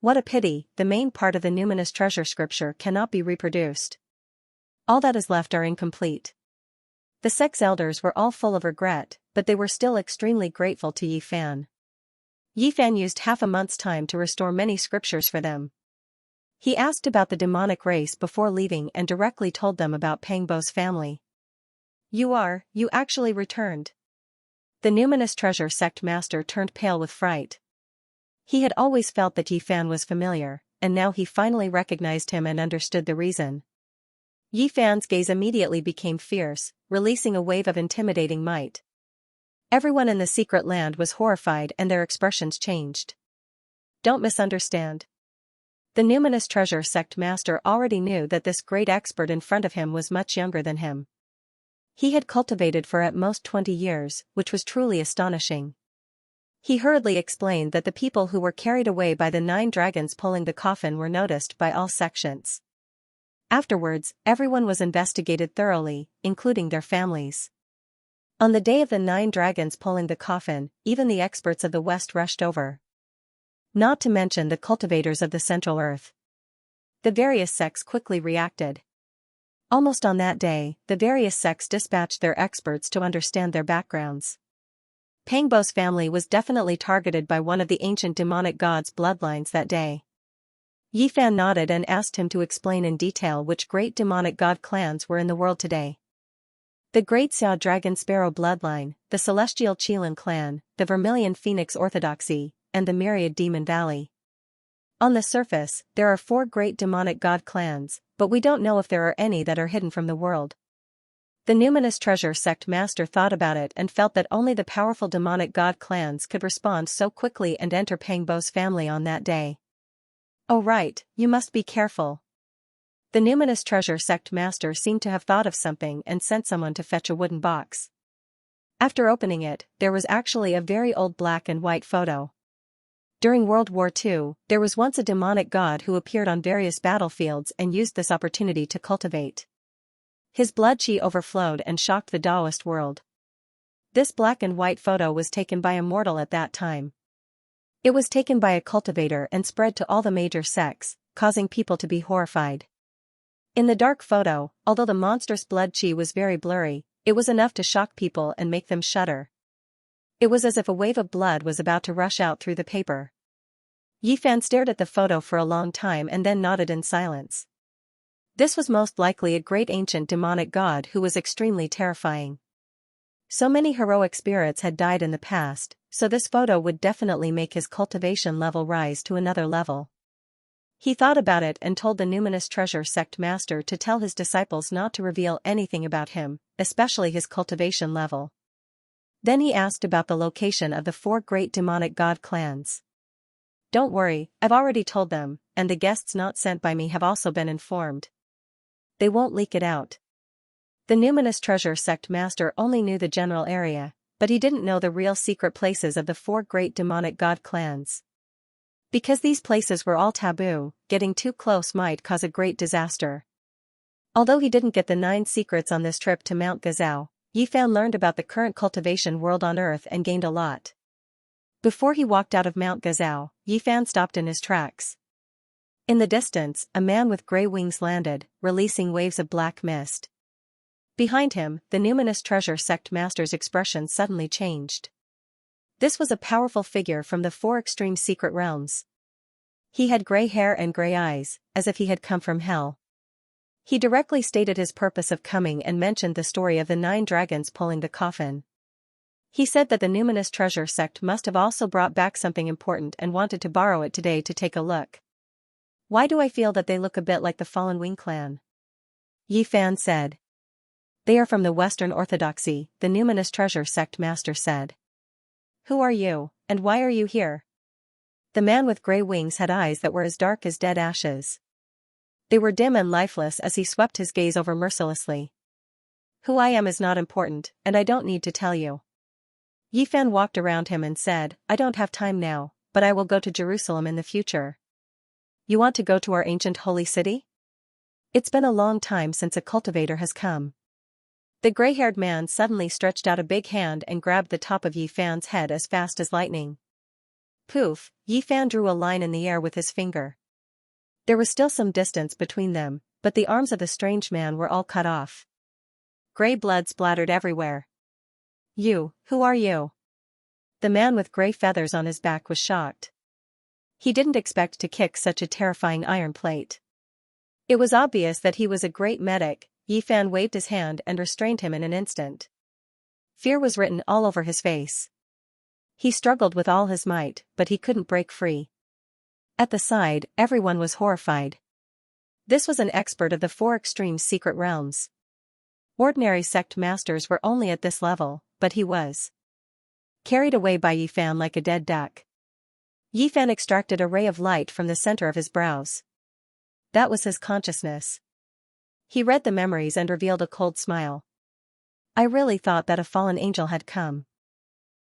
What a pity, the main part of the numinous treasure scripture cannot be reproduced. All that is left are incomplete. The sect's elders were all full of regret, but they were still extremely grateful to Yi Fan. Yi Fan used half a month's time to restore many scriptures for them. He asked about the demonic race before leaving and directly told them about Pangbo's family. You actually returned." The numinous treasure sect master turned pale with fright. He had always felt that Yi Fan was familiar, and now he finally recognized him and understood the reason. Yi Fan's gaze immediately became fierce, releasing a wave of intimidating might. Everyone in the secret land was horrified and their expressions changed. Don't misunderstand. The numinous treasure sect master already knew that this great expert in front of him was much younger than him. He had cultivated for at most 20 years, which was truly astonishing. He hurriedly explained that the people who were carried away by the 9 dragons pulling the coffin were noticed by all sections. Afterwards, everyone was investigated thoroughly, including their families. On the day of the 9 dragons pulling the coffin, even the experts of the West rushed over. Not to mention the cultivators of the Central Earth. The various sects quickly reacted. Almost on that day, the various sects dispatched their experts to understand their backgrounds. Pangbo's family was definitely targeted by one of the ancient demonic gods' bloodlines that day. Yi Fan nodded and asked him to explain in detail which great demonic god clans were in the world today. The Great Xia Dragon Sparrow bloodline, the Celestial Qilin clan, the Vermilion Phoenix Orthodoxy, and the Myriad Demon Valley. On the surface, there are 4 great demonic god clans, but we don't know if there are any that are hidden from the world. The numinous treasure sect master thought about it and felt that only the powerful demonic god clans could respond so quickly and enter Pangbo's family on that day. Oh right, you must be careful. The numinous treasure sect master seemed to have thought of something and sent someone to fetch a wooden box. After opening it, there was actually a very old black and white photo. During World War II, there was once a demonic god who appeared on various battlefields and used this opportunity to cultivate. His blood qi overflowed and shocked the Taoist world. This black and white photo was taken by a mortal at that time. It was taken by a cultivator and spread to all the major sects, causing people to be horrified. In the dark photo, although the monstrous blood qi was very blurry, it was enough to shock people and make them shudder. It was as if a wave of blood was about to rush out through the paper. Yifan stared at the photo for a long time and then nodded in silence. This was most likely a great ancient demonic god who was extremely terrifying. So many heroic spirits had died in the past, so this photo would definitely make his cultivation level rise to another level. He thought about it and told the numinous treasure sect master to tell his disciples not to reveal anything about him, especially his cultivation level. Then he asked about the location of the 4 great demonic god clans. Don't worry, I've already told them, and the guests not sent by me have also been informed. They won't leak it out. The numinous treasure sect master only knew the general area, but he didn't know the real secret places of the 4 great demonic god clans. Because these places were all taboo, getting too close might cause a great disaster. Although he didn't get the 9 secrets on this trip to Mount Gazao, Yifan learned about the current cultivation world on Earth and gained a lot. Before he walked out of Mount Gazao, Yifan stopped in his tracks. In the distance, a man with grey wings landed, releasing waves of black mist. Behind him, the numinous treasure sect master's expression suddenly changed. This was a powerful figure from the 4 extreme secret realms. He had grey hair and grey eyes, as if he had come from hell. He directly stated his purpose of coming and mentioned the story of the 9 dragons pulling the coffin. He said that the numinous treasure sect must have also brought back something important and wanted to borrow it today to take a look. Why do I feel that they look a bit like the Fallen Wing clan? Yifan said. They are from the Western Orthodoxy, the numinous treasure sect master said. Who are you, and why are you here? The man with grey wings had eyes that were as dark as dead ashes. They were dim and lifeless as he swept his gaze over mercilessly. Who I am is not important, and I don't need to tell you. Yifan walked around him and said, I don't have time now, but I will go to Jerusalem in the future. You want to go to our ancient holy city? It's been a long time since a cultivator has come. The grey-haired man suddenly stretched out a big hand and grabbed the top of Yifan's head as fast as lightning. Poof, Yifan drew a line in the air with his finger. There was still some distance between them, but the arms of the strange man were all cut off. Grey blood splattered everywhere. You, who are you? The man with grey feathers on his back was shocked. He didn't expect to kick such a terrifying iron plate. It was obvious that he was a great medic. Yifan waved his hand and restrained him in an instant. Fear was written all over his face. He struggled with all his might, but he couldn't break free. At the side, everyone was horrified. This was an expert of the 4 extreme secret realms. Ordinary sect masters were only at this level, but he was carried away by Yifan like a dead duck. Yifan extracted a ray of light from the center of his brows. That was his consciousness. He read the memories and revealed a cold smile. I really thought that a fallen angel had come.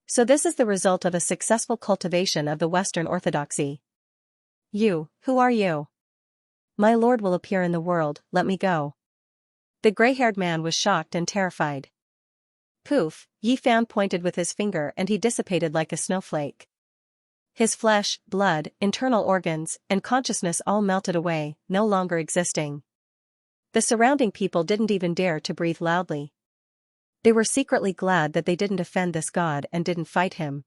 So this is the result of a successful cultivation of the Western Orthodoxy. You, who are you? My lord will appear in the world, let me go. The grey-haired man was shocked and terrified. Poof, Yifan pointed with his finger and he dissipated like a snowflake. His flesh, blood, internal organs, and consciousness all melted away, no longer existing. The surrounding people didn't even dare to breathe loudly. They were secretly glad that they didn't offend this god and didn't fight him.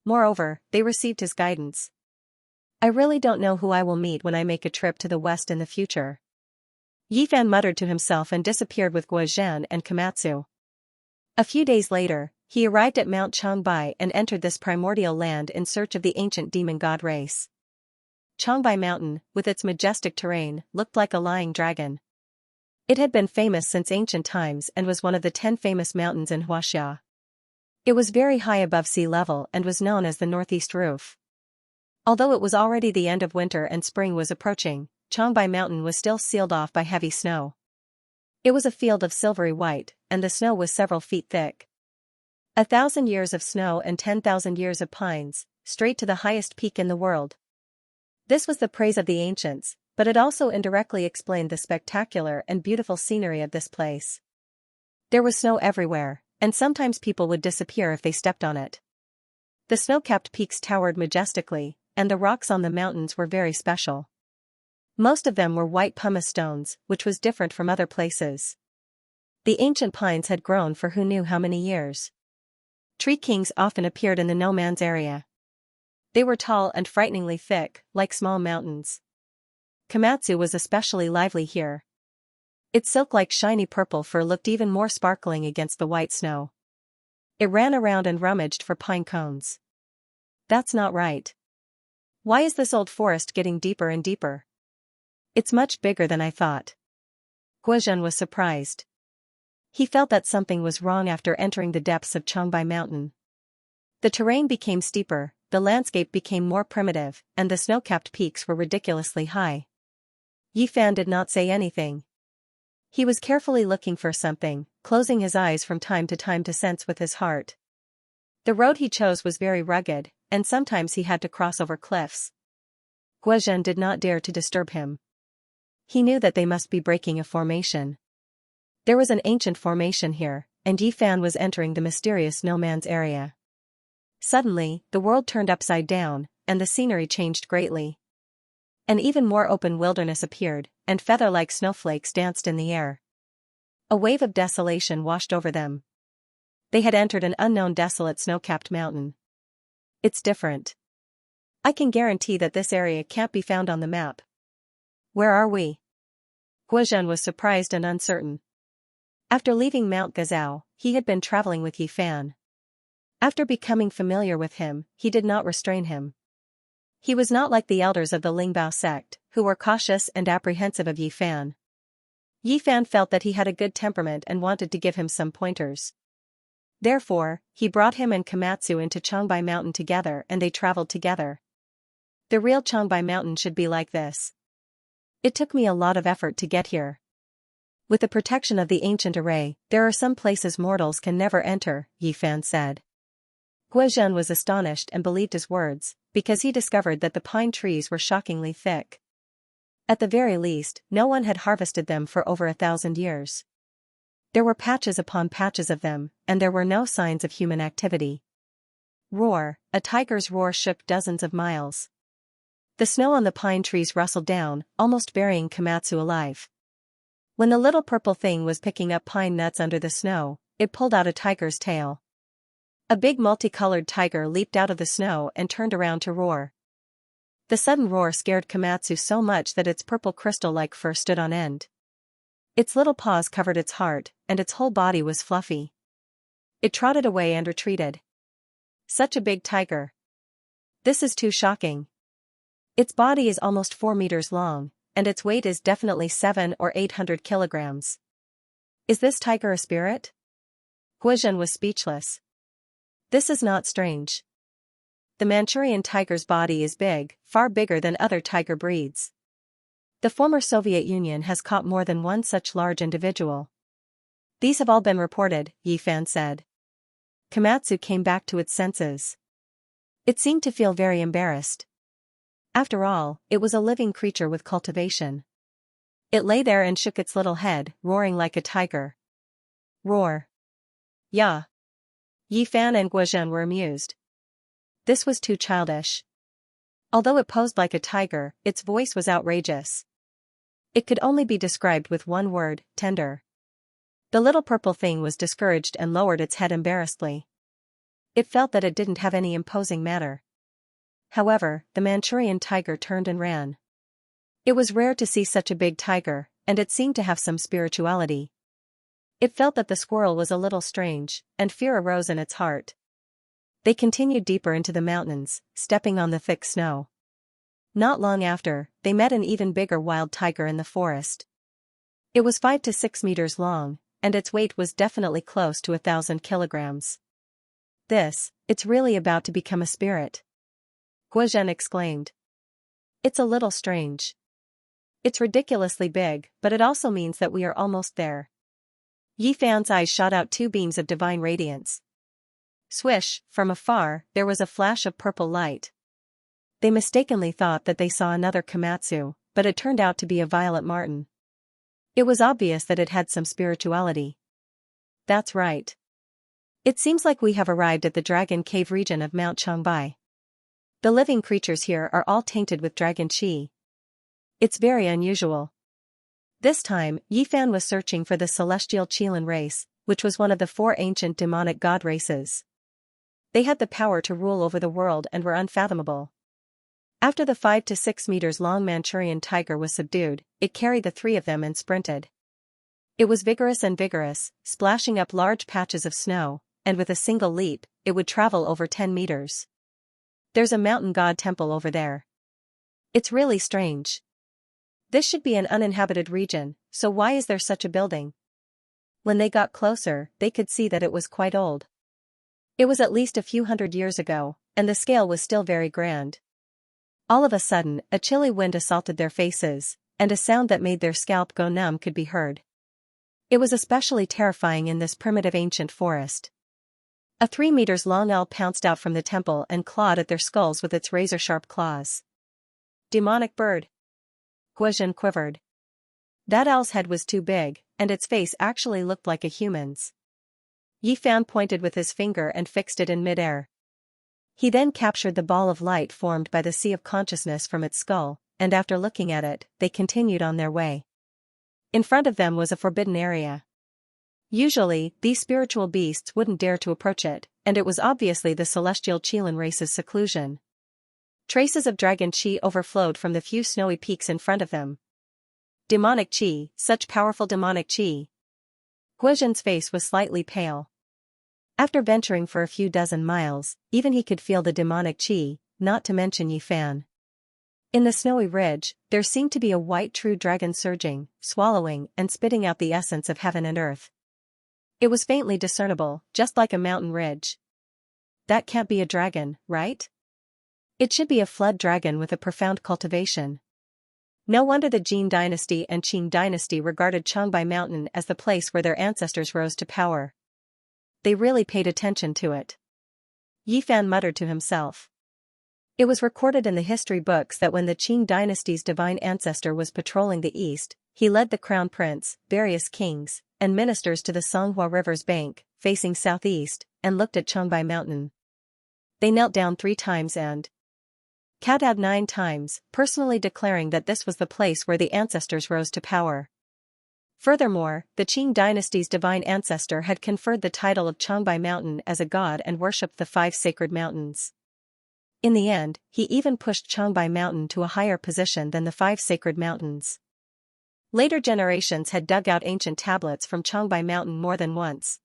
Moreover, they received his guidance. I really don't know who I will meet when I make a trip to the west in the future. Yifan muttered to himself and disappeared with Guozhan and Komatsu. A few days later, he arrived at Mount Changbai and entered this primordial land in search of the ancient demon god race. Changbai Mountain, with its majestic terrain, looked like a lying dragon. It had been famous since ancient times and was one of the 10 famous mountains in Xianxia. It was very high above sea level and was known as the Northeast Roof. Although it was already the end of winter and spring was approaching, Changbai Mountain was still sealed off by heavy snow. It was a field of silvery white, and the snow was several feet thick. 1,000 years of snow and 10,000 years of pines, straight to the highest peak in the world. This was the praise of the ancients, but it also indirectly explained the spectacular and beautiful scenery of this place. There was snow everywhere, and sometimes people would disappear if they stepped on it. The snow-capped peaks towered majestically, and the rocks on the mountains were very special. Most of them were white pumice stones, which was different from other places. The ancient pines had grown for who knew how many years. Tree kings often appeared in the no man's area. They were tall and frighteningly thick, like small mountains. Komatsu was especially lively here. Its silk-like shiny purple fur looked even more sparkling against the white snow. It ran around and rummaged for pine cones. That's not right. Why is this old forest getting deeper and deeper? It's much bigger than I thought. Guozhen was surprised. He felt that something was wrong after entering the depths of Changbai Mountain. The terrain became steeper, the landscape became more primitive, and the snow-capped peaks were ridiculously high. Yifan did not say anything. He was carefully looking for something, closing his eyes from time to sense with his heart. The road he chose was very rugged, and sometimes he had to cross over cliffs. Guozhen did not dare to disturb him. He knew that they must be breaking a formation. There was an ancient formation here, and Yifan was entering the mysterious no man's area. Suddenly, the world turned upside down, and the scenery changed greatly. An even more open wilderness appeared, and feather-like snowflakes danced in the air. A wave of desolation washed over them. They had entered an unknown desolate snow-capped mountain. It's different. I can guarantee that this area can't be found on the map. Where are we? Guozhen was surprised and uncertain. After leaving Mount Gazao, he had been traveling with Yifan. After becoming familiar with him, he did not restrain him. He was not like the elders of the Lingbao sect, who were cautious and apprehensive of Yifan. Yifan felt that he had a good temperament and wanted to give him some pointers. Therefore, he brought him and Komatsu into Changbai Mountain together and they traveled together. The real Changbai Mountain should be like this. It took me a lot of effort to get here. With the protection of the ancient array, there are some places mortals can never enter, Yifan said. Guozhen was astonished and believed his words, because he discovered that the pine trees were shockingly thick. At the very least, no one had harvested them for over 1,000 years. There were patches upon patches of them, and there were no signs of human activity. Roar, a tiger's roar shook dozens of miles. The snow on the pine trees rustled down, almost burying Komatsu alive. When the little purple thing was picking up pine nuts under the snow, it pulled out a tiger's tail. A big multicolored tiger leaped out of the snow and turned around to roar. The sudden roar scared Komatsu so much that its purple crystal-like fur stood on end. Its little paws covered its heart, and its whole body was fluffy. It trotted away and retreated. Such a big tiger. This is too shocking. Its body is almost 4 meters long, and its weight is definitely 700 or 800 kilograms. Is this tiger a spirit? Guozhen was speechless. This is not strange. The Manchurian tiger's body is big, far bigger than other tiger breeds. The former Soviet Union has caught more than one such large individual. These have all been reported, Yifan said. Komatsu came back to its senses. It seemed to feel very embarrassed. After all, it was a living creature with cultivation. It lay there and shook its little head, roaring like a tiger. Roar. Yeah. Yifan and Guozhen were amused. This was too childish. Although it posed like a tiger, its voice was outrageous. It could only be described with one word, tender. The little purple thing was discouraged and lowered its head embarrassedly. It felt that it didn't have any imposing manner. However, the Manchurian tiger turned and ran. It was rare to see such a big tiger, and it seemed to have some spirituality. It felt that the squirrel was a little strange, and fear arose in its heart. They continued deeper into the mountains, stepping on the thick snow. Not long after, they met an even bigger wild tiger in the forest. It was 5 to 6 meters long, and its weight was definitely close to 1,000 kilograms. It's really about to become a spirit. Guozhen exclaimed. It's a little strange. It's ridiculously big, but it also means that we are almost there. Yifan's eyes shot out 2 beams of divine radiance. Swish, from afar, there was a flash of purple light. They mistakenly thought that they saw another Komatsu, but it turned out to be a violet marten. It was obvious that it had some spirituality. That's right. It seems like we have arrived at the Dragon Cave region of Mount Changbai. The living creatures here are all tainted with dragon qi. It's very unusual. This time, Yifan was searching for the celestial Qilin race, which was one of the 4 ancient demonic god races. They had the power to rule over the world and were unfathomable. After the 5 to 6 meters long Manchurian tiger was subdued, it carried the 3 of them and sprinted. It was vigorous and vigorous, splashing up large patches of snow, and with a single leap, it would travel over 10 meters. There's a mountain god temple over there. It's really strange. This should be an uninhabited region, so why is there such a building? When they got closer, they could see that it was quite old. It was at least a few hundred years ago, and the scale was still very grand. All of a sudden, a chilly wind assaulted their faces, and a sound that made their scalp go numb could be heard. It was especially terrifying in this primitive ancient forest. A 3 meters long owl pounced out from the temple and clawed at their skulls with its razor-sharp claws. Demonic bird. Guozhen quivered. That owl's head was too big, and its face actually looked like a human's. Yifan pointed with his finger and fixed it in midair. He then captured the ball of light formed by the sea of consciousness from its skull, and after looking at it, they continued on their way. In front of them was a forbidden area. Usually, these spiritual beasts wouldn't dare to approach it, and it was obviously the celestial Qilin race's seclusion. Traces of dragon qi overflowed from the few snowy peaks in front of them. Demonic qi, such powerful demonic qi. Guozhen's face was slightly pale. After venturing for a few dozen miles, even he could feel the demonic qi, not to mention Yifan. In the snowy ridge, there seemed to be a white true dragon surging, swallowing, and spitting out the essence of heaven and earth. It was faintly discernible, just like a mountain ridge. That can't be a dragon, right? It should be a flood dragon with a profound cultivation. No wonder the Jin dynasty and Qing dynasty regarded Changbai Mountain as the place where their ancestors rose to power. They really paid attention to it. Yifan muttered to himself. It was recorded in the history books that when the Qing dynasty's divine ancestor was patrolling the east, he led the crown prince, various kings, and ministers to the Songhua River's bank, facing southeast, and looked at Changbai Mountain. They knelt down 3 times and kowtowed 9 times, personally declaring that this was the place where the ancestors rose to power. Furthermore, the Qing dynasty's divine ancestor had conferred the title of Changbai Mountain as a god and worshipped the 5 sacred mountains. In the end, he even pushed Changbai Mountain to a higher position than the 5 sacred mountains. Later generations had dug out ancient tablets from Changbai Mountain more than once.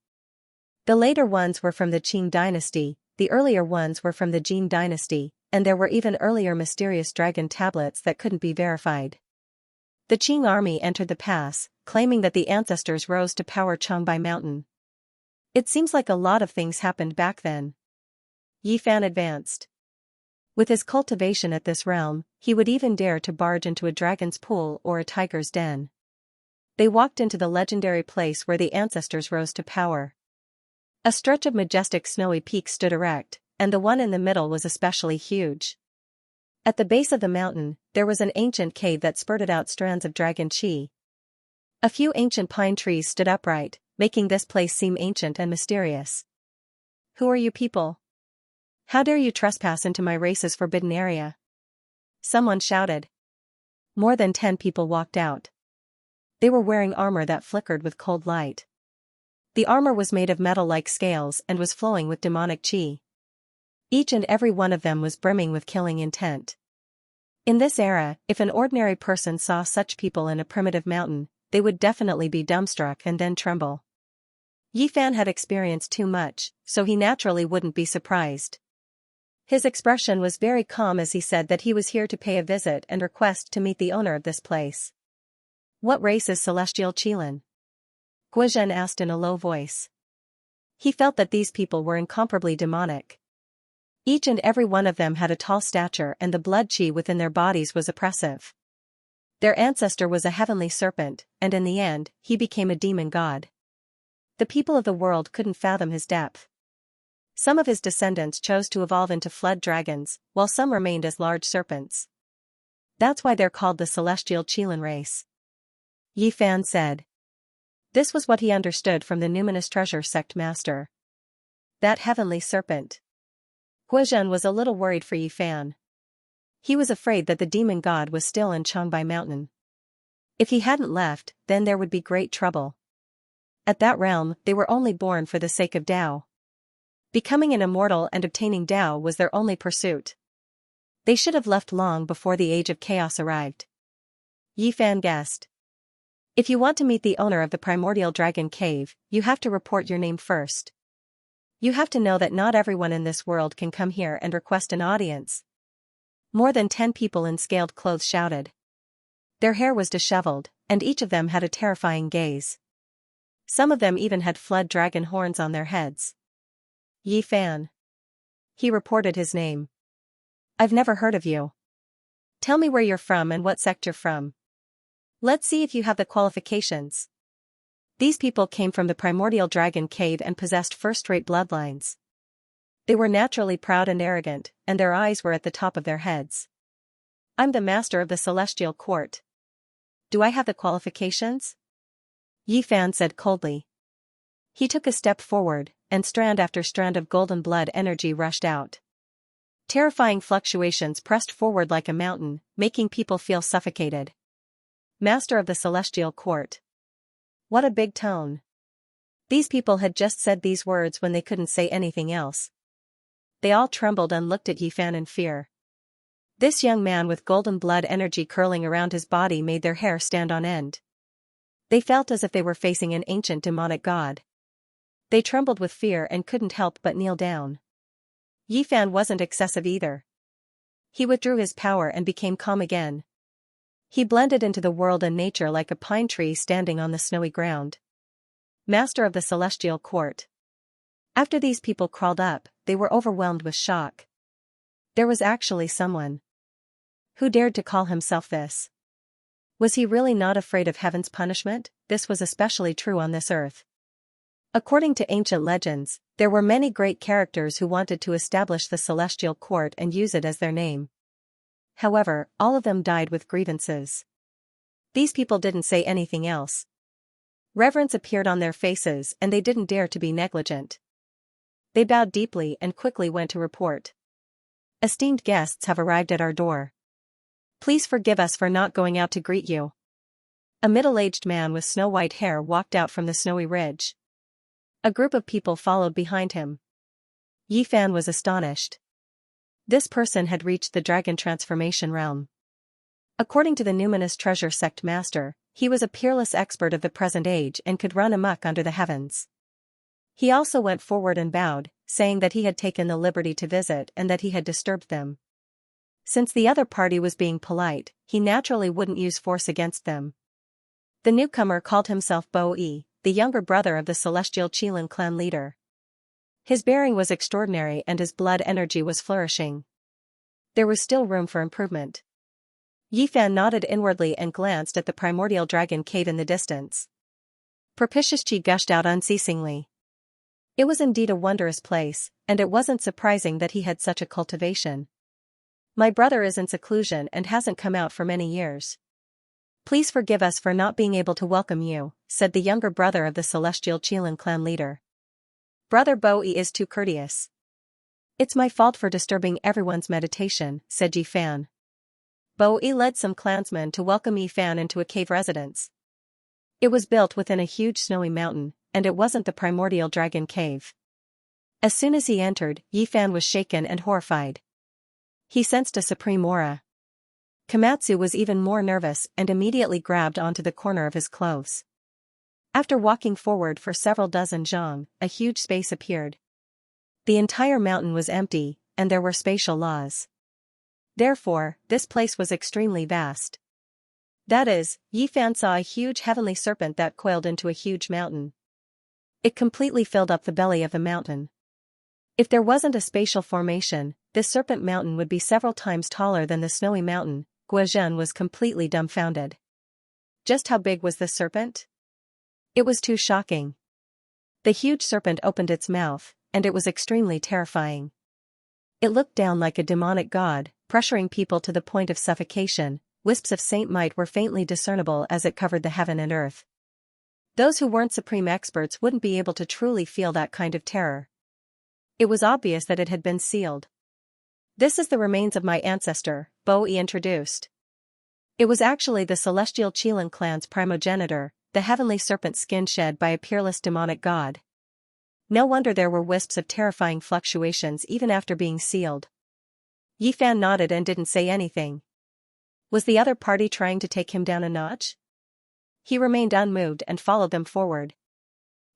The later ones were from the Qing dynasty, the earlier ones were from the Jin dynasty, and there were even earlier mysterious dragon tablets that couldn't be verified. The Qing army entered the pass, claiming that the ancestors rose to power Changbai Mountain. It seems like a lot of things happened back then. Yifan advanced. With his cultivation at this realm, he would even dare to barge into a dragon's pool or a tiger's den. They walked into the legendary place where the ancestors rose to power. A stretch of majestic snowy peaks stood erect, and the one in the middle was especially huge. At the base of the mountain, there was an ancient cave that spurted out strands of dragon qi. A few ancient pine trees stood upright, making this place seem ancient and mysterious. Who are you people? How dare you trespass into my race's forbidden area? Someone shouted. More than 10 people walked out. They were wearing armor that flickered with cold light. The armor was made of metal like scales and was flowing with demonic qi. Each and every one of them was brimming with killing intent. In this era, if an ordinary person saw such people in a primitive mountain, they would definitely be dumbstruck and then tremble. Yifan had experienced too much, so he naturally wouldn't be surprised. His expression was very calm as he said that he was here to pay a visit and request to meet the owner of this place. What race is Celestial Qilin? Guozhen asked in a low voice. He felt that these people were incomparably demonic. Each and every one of them had a tall stature and the blood qi within their bodies was oppressive. Their ancestor was a heavenly serpent, and in the end, he became a demon god. The people of the world couldn't fathom his depth. Some of his descendants chose to evolve into flood dragons, while some remained as large serpents. That's why they're called the Celestial Qilin race. Yi Fan said. This was what he understood from the numinous treasure sect master. That heavenly serpent. Guozhen was a little worried for Yi Fan. He was afraid that the demon god was still in Changbai Mountain. If he hadn't left, then there would be great trouble. At that realm, they were only born for the sake of Tao. Becoming an immortal and obtaining Tao was their only pursuit. They should have left long before the age of chaos arrived. Yi Fan guessed. If you want to meet the owner of the primordial dragon cave, you have to report your name first. You have to know that not everyone in this world can come here and request an audience. More than 10 people in scaled clothes shouted. Their hair was disheveled, and each of them had a terrifying gaze. Some of them even had flood dragon horns on their heads. Yi Fan. He reported his name. I've never heard of you. Tell me where you're from and what sect you're from. Let's see if you have the qualifications. These people came from the primordial dragon cave and possessed first-rate bloodlines. They were naturally proud and arrogant, and their eyes were at the top of their heads. I'm the master of the celestial court. Do I have the qualifications? Yi Fan said coldly. He took a step forward, and strand after strand of golden blood energy rushed out. Terrifying fluctuations pressed forward like a mountain, making people feel suffocated. Master of the Celestial Court. What a big tone. These people had just said these words when they couldn't say anything else. They all trembled and looked at Yi Fan in fear. This young man with golden blood energy curling around his body made their hair stand on end. They felt as if they were facing an ancient demonic god. They trembled with fear and couldn't help but kneel down. Yi Fan wasn't excessive either. He withdrew his power and became calm again. He blended into the world and nature like a pine tree standing on the snowy ground. Master of the Celestial Court. After these people crawled up, they were overwhelmed with shock. There was actually someone who dared to call himself this. Was he really not afraid of heaven's punishment? This was especially true on this earth. According to ancient legends, there were many great characters who wanted to establish the Celestial Court and use it as their name. However, all of them died with grievances. These people didn't say anything else. Reverence appeared on their faces and they didn't dare to be negligent. They bowed deeply and quickly went to report. Esteemed guests have arrived at our door. Please forgive us for not going out to greet you. A middle-aged man with snow-white hair walked out from the snowy ridge. A group of people followed behind him. Yi Fan was astonished. This person had reached the dragon transformation realm. According to the numinous treasure sect master, he was a peerless expert of the present age and could run amok under the heavens. He also went forward and bowed, saying that he had taken the liberty to visit and that he had disturbed them. Since the other party was being polite, he naturally wouldn't use force against them. The newcomer called himself Bo-Yi, the younger brother of the Celestial Qilin clan leader. His bearing was extraordinary and his blood energy was flourishing. There was still room for improvement. Yi Fan nodded inwardly and glanced at the primordial dragon cave in the distance. Propitious qi gushed out unceasingly. It was indeed a wondrous place, and it wasn't surprising that he had such a cultivation. My brother is in seclusion and hasn't come out for many years. Please forgive us for not being able to welcome you, said the younger brother of the Celestial Qilin clan leader. Brother Bo-Yi is too courteous. It's my fault for disturbing everyone's meditation, said Yi Fan. Bo-Yi led some clansmen to welcome Yi Fan into a cave residence. It was built within a huge snowy mountain, and it wasn't the primordial dragon cave. As soon as he entered, Yi Fan was shaken and horrified. He sensed a supreme aura. Komatsu was even more nervous and immediately grabbed onto the corner of his clothes. After walking forward for several dozen zhang, a huge space appeared. The entire mountain was empty, and there were spatial laws. Therefore, this place was extremely vast. That is, Yi Fan saw a huge heavenly serpent that coiled into a huge mountain. It completely filled up the belly of the mountain. If there wasn't a spatial formation, this serpent mountain would be several times taller than the snowy mountain. Guozhen was completely dumbfounded. Just how big was the serpent? It was too shocking. The huge serpent opened its mouth, and it was extremely terrifying. It looked down like a demonic god, pressuring people to the point of suffocation, wisps of saint might were faintly discernible as it covered the heaven and earth. Those who weren't supreme experts wouldn't be able to truly feel that kind of terror. It was obvious that it had been sealed. "This is the remains of my ancestor," Bo-e introduced. It was actually the celestial Qilan clan's primogenitor, the heavenly serpent skin shed by a peerless demonic god. No wonder there were wisps of terrifying fluctuations even after being sealed. Yi Fan nodded and didn't say anything. Was the other party trying to take him down a notch? He remained unmoved and followed them forward.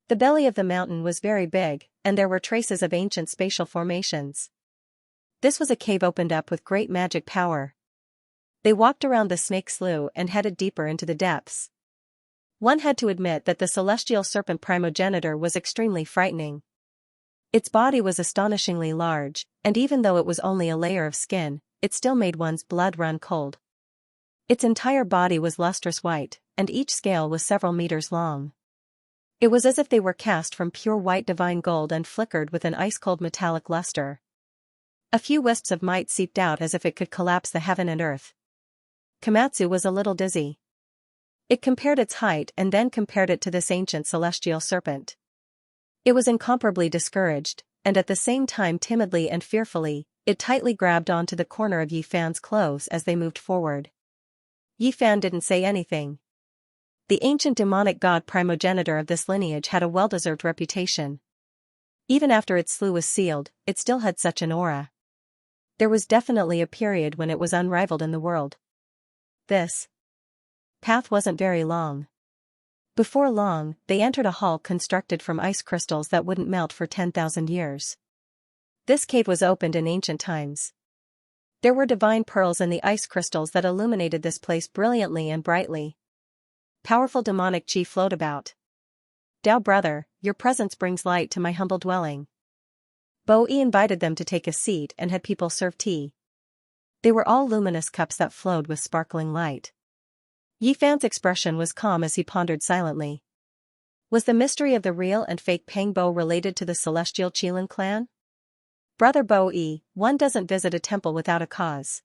The belly of the mountain was very big, and there were traces of ancient spatial formations. This was a cave opened up with great magic power. They walked around the snake slough and headed deeper into the depths. One had to admit that the celestial serpent primogenitor was extremely frightening. Its body was astonishingly large, and even though it was only a layer of skin, it still made one's blood run cold. Its entire body was lustrous white, and each scale was several meters long. It was as if they were cast from pure white divine gold and flickered with an ice-cold metallic luster. A few wisps of might seeped out as if it could collapse the heaven and earth. Komatsu was a little dizzy. It compared its height and then compared it to this ancient celestial serpent. It was incomparably discouraged, and at the same time timidly and fearfully, it tightly grabbed onto the corner of Yi Fan's clothes as they moved forward. Yi Fan didn't say anything. The ancient demonic god primogenitor of this lineage had a well-deserved reputation. Even after its slough was sealed, it still had such an aura. There was definitely a period when it was unrivaled in the world. This path wasn't very long. Before long, they entered a hall constructed from ice crystals that wouldn't melt for 10,000 years. This cave was opened in ancient times. There were divine pearls in the ice crystals that illuminated this place brilliantly and brightly. Powerful demonic chi flowed about. "Dao brother, your presence brings light to my humble dwelling." Bo-e invited them to take a seat and had people serve tea. They were all luminous cups that flowed with sparkling light. Yi Fan's expression was calm as he pondered silently. Was the mystery of the real and fake Pangbo related to the celestial Qilan clan? "Brother Bo-e, one doesn't visit a temple without a cause.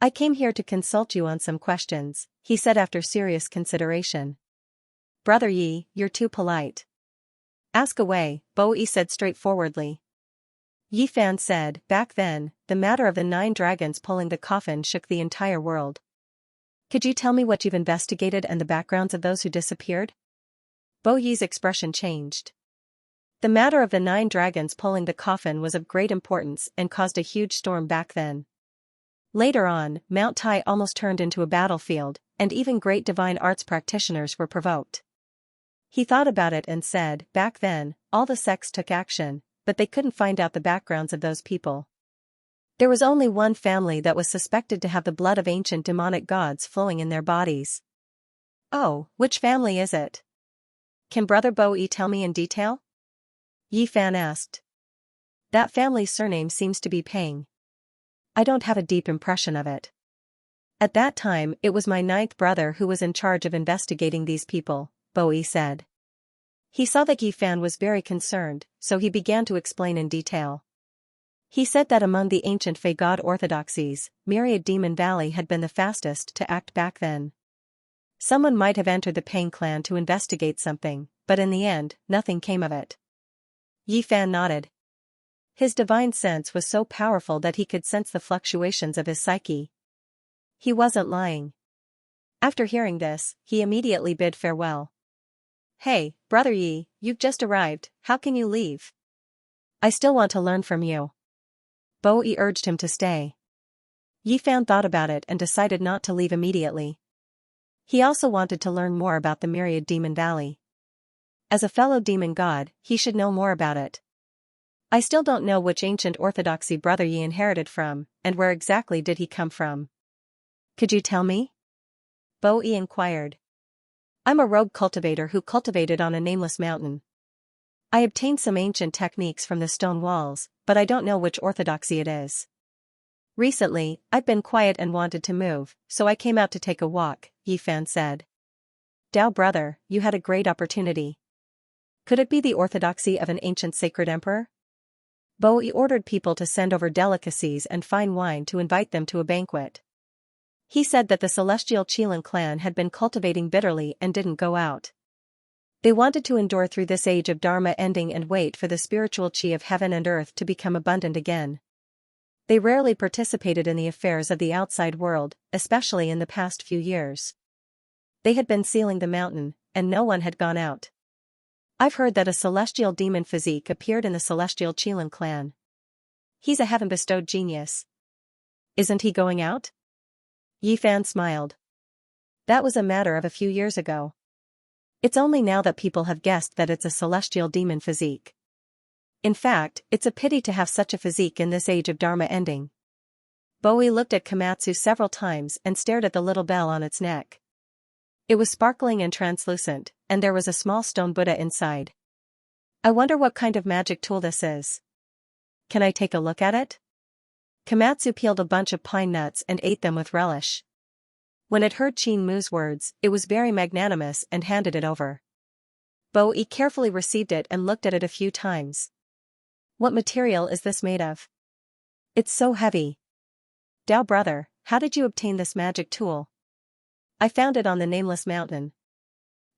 I came here to consult you on some questions," he said after serious consideration. "Brother Yi, you're too polite." "Ask away," Bo-e said straightforwardly. Yi Fan said, "Back then, the matter of the 9 dragons pulling the coffin shook the entire world. Could you tell me what you've investigated and the backgrounds of those who disappeared?" Bo-Yi's expression changed. The matter of the 9 dragons pulling the coffin was of great importance and caused a huge storm back then. Later on, Mount Tai almost turned into a battlefield, and even great divine arts practitioners were provoked. He thought about it and said, "Back then, all the sects took action, but they couldn't find out the backgrounds of those people. There was only one family that was suspected to have the blood of ancient demonic gods flowing in their bodies." "Oh, which family is it? Can Brother Bo-e tell me in detail?" Yi Fan asked. "That family's surname seems to be Pang. I don't have a deep impression of it. At that time it was my 9th brother who was in charge of investigating these people," Bo-e said. He saw that Yi Fan was very concerned, so he began to explain in detail. He said that among the ancient Fey god orthodoxies, Myriad Demon Valley had been the fastest to act back then. Someone might have entered the Pang clan to investigate something, but in the end, nothing came of it. Yi Fan nodded. His divine sense was so powerful that he could sense the fluctuations of his psyche. He wasn't lying. After hearing this, he immediately bid farewell. "Hey, Brother Yi, you've just arrived, how can you leave? I still want to learn from you." Bo-e urged him to stay. Yi Fan thought about it and decided not to leave immediately. He also wanted to learn more about the Myriad Demon Valley. As a fellow demon god, he should know more about it. "I still don't know which ancient orthodoxy Brother Yi inherited from, and where exactly did he come from. Could you tell me?" Bo-e inquired. "I'm a rogue cultivator who cultivated on a nameless mountain. I obtained some ancient techniques from the stone walls, but I don't know which orthodoxy it is. Recently, I've been quiet and wanted to move, so I came out to take a walk," Yi Fan said. "Dao brother, you had a great opportunity. Could it be the orthodoxy of an ancient sacred emperor?" Bo-e ordered people to send over delicacies and fine wine to invite them to a banquet. He said that the celestial Qilin clan had been cultivating bitterly and didn't go out. They wanted to endure through this age of Dharma ending and wait for the spiritual chi of heaven and earth to become abundant again. They rarely participated in the affairs of the outside world, especially in the past few years. They had been sealing the mountain, and no one had gone out. I've heard that a celestial demon physique appeared in the celestial Qilin clan. He's a heaven-bestowed genius. Isn't he going out? Yi Fan smiled. That was a matter of a few years ago. It's only now that people have guessed that it's a celestial demon physique. In fact, it's a pity to have such a physique in this age of Dharma ending. Bowie looked at Komatsu several times and stared at the little bell on its neck. It was sparkling and translucent, and there was a small stone Buddha inside. I wonder what kind of magic tool this is. Can I take a look at it? Komatsu peeled a bunch of pine nuts and ate them with relish. When it heard Qin Mu's words, it was very magnanimous and handed it over. Bowie carefully received it and looked at it a few times. What material is this made of? It's so heavy. Dao brother, how did you obtain this magic tool? I found it on the nameless mountain.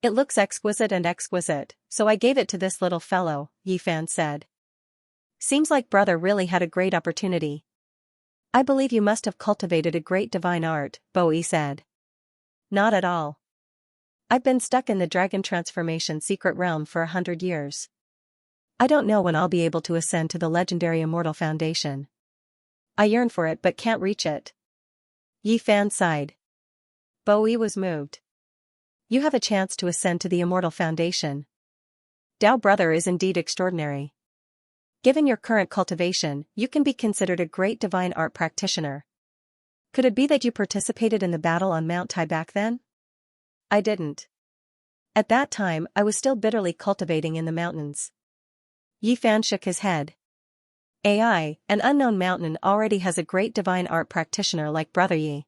It looks exquisite, so I gave it to this little fellow, Yi Fan said. Seems like brother really had a great opportunity. I believe you must have cultivated a great divine art, Bowie said. Not at all. I've been stuck in the dragon transformation secret realm for 100 years. I don't know when I'll be able to ascend to the legendary immortal foundation. I yearn for it but can't reach it. Yi Fan sighed. Bowie was moved. You have a chance to ascend to the immortal foundation. Dao brother is indeed extraordinary. Given your current cultivation, you can be considered a great divine art practitioner. Could it be that you participated in the battle on Mount Tai back then? I didn't. At that time, I was still bitterly cultivating in the mountains. Yi Fan shook his head. An unknown mountain already has a great divine art practitioner like Brother Yi.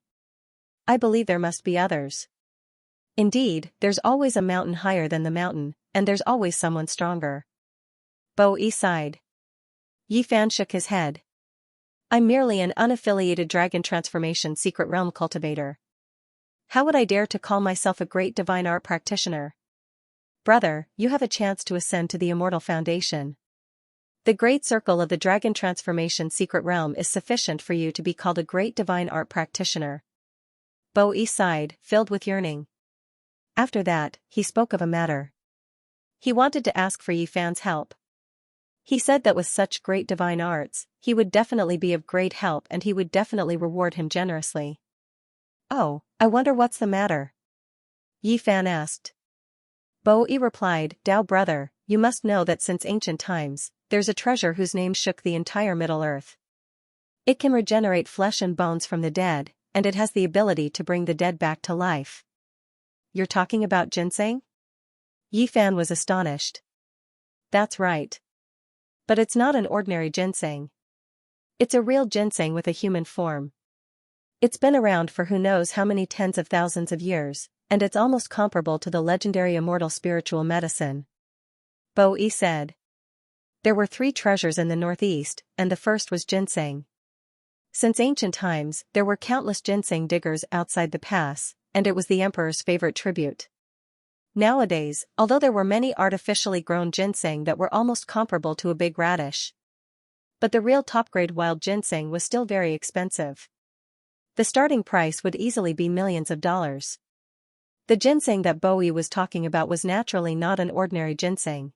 I believe there must be others. Indeed, there's always a mountain higher than the mountain, and there's always someone stronger. Bowie sighed. Yi Fan shook his head. I'm merely an unaffiliated dragon transformation secret realm cultivator. How would I dare to call myself a great divine art practitioner? Brother, you have a chance to ascend to the immortal foundation. The great circle of the dragon transformation secret realm is sufficient for you to be called a great divine art practitioner. Bowie sighed, filled with yearning. After that, he spoke of a matter. He wanted to ask for Yi Fan's help. He said that with such great divine arts, he would definitely be of great help and he would definitely reward him generously. Oh, I wonder what's the matter? Yi Fan asked. Bowie replied, Dao brother, you must know that since ancient times, there's a treasure whose name shook the entire Middle Earth. It can regenerate flesh and bones from the dead, and it has the ability to bring the dead back to life. You're talking about ginseng? Yi Fan was astonished. That's right. But it's not an ordinary ginseng. It's a real ginseng with a human form. It's been around for who knows how many tens of thousands of years, and it's almost comparable to the legendary immortal spiritual medicine. Bowie said. There were 3 treasures in the northeast, and the first was ginseng. Since ancient times, there were countless ginseng diggers outside the pass, and it was the emperor's favorite tribute. Nowadays, although there were many artificially grown ginseng that were almost comparable to a big radish, but the real top-grade wild ginseng was still very expensive. The starting price would easily be millions of dollars. The ginseng that Bowie was talking about was naturally not an ordinary ginseng.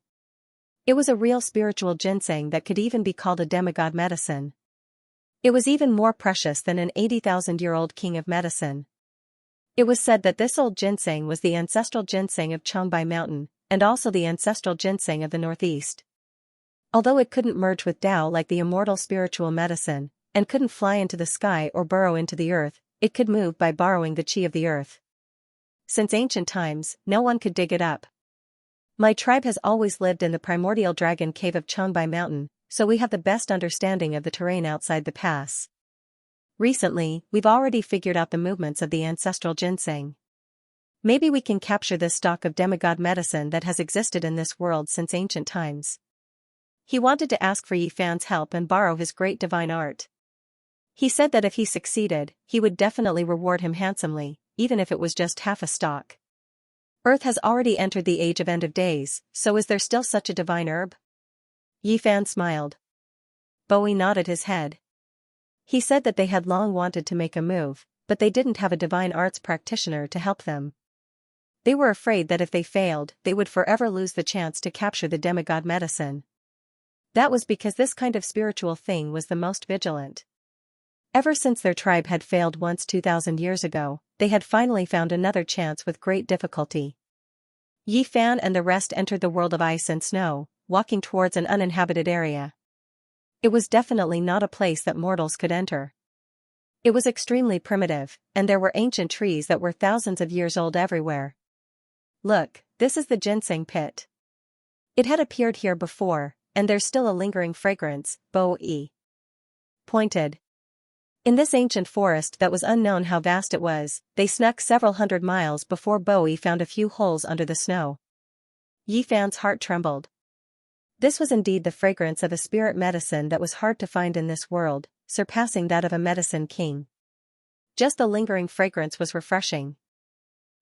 It was a real spiritual ginseng that could even be called a demigod medicine. It was even more precious than an 80,000-year-old king of medicine. It was said that this old ginseng was the ancestral ginseng of Changbai Mountain, and also the ancestral ginseng of the Northeast. Although it couldn't merge with Tao like the immortal spiritual medicine, and couldn't fly into the sky or burrow into the earth, it could move by borrowing the chi of the earth. Since ancient times, no one could dig it up. My tribe has always lived in the primordial dragon cave of Changbai Mountain, so we have the best understanding of the terrain outside the pass. Recently, we've already figured out the movements of the ancestral ginseng. Maybe we can capture this stock of demigod medicine that has existed in this world since ancient times. He wanted to ask for Yi Fan's help and borrow his great divine art. He said that if he succeeded, he would definitely reward him handsomely, even if it was just half a stalk. Earth has already entered the age of end of days, so is there still such a divine herb? Yifan smiled. Bowie nodded his head. He said that they had long wanted to make a move, but they didn't have a divine arts practitioner to help them. They were afraid that if they failed, they would forever lose the chance to capture the demigod medicine. That was because this kind of spiritual thing was the most vigilant. Ever since their tribe had failed once 2,000 years ago, they had finally found another chance with great difficulty. Yifan and the rest entered the world of ice and snow, walking towards an uninhabited area. It was definitely not a place that mortals could enter. It was extremely primitive, and there were ancient trees that were thousands of years old everywhere. Look, this is the ginseng pit. It had appeared here before, and there's still a lingering fragrance, Bowie pointed. In this ancient forest that was unknown how vast it was, they snuck several hundred miles before Bowie found a few holes under the snow. Yifan's heart trembled. This was indeed the fragrance of a spirit medicine that was hard to find in this world, surpassing that of a medicine king. Just the lingering fragrance was refreshing.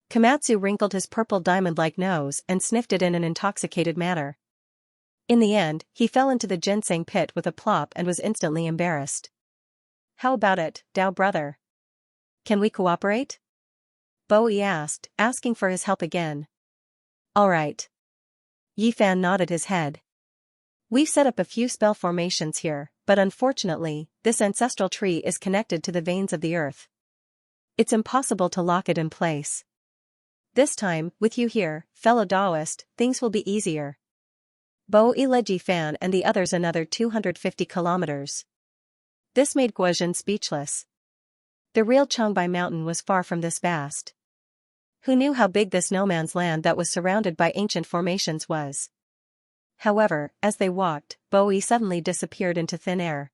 Komatsu wrinkled his purple diamond-like nose and sniffed it in an intoxicated manner. In the end, he fell into the ginseng pit with a plop and was instantly embarrassed. How about it, Dao brother? Can we cooperate? Bowie asked, asking for his help again. All right. Yifan nodded his head. We've set up a few spell formations here, but unfortunately, this ancestral tree is connected to the veins of the earth. It's impossible to lock it in place. This time, with you here, fellow Daoist, things will be easier. Bowie led Yifan and the others another 250 kilometers. This made Guozhen speechless. The real Changbai mountain was far from this vast. Who knew how big this no man's land that was surrounded by ancient formations was? However, as they walked, Bowie suddenly disappeared into thin air.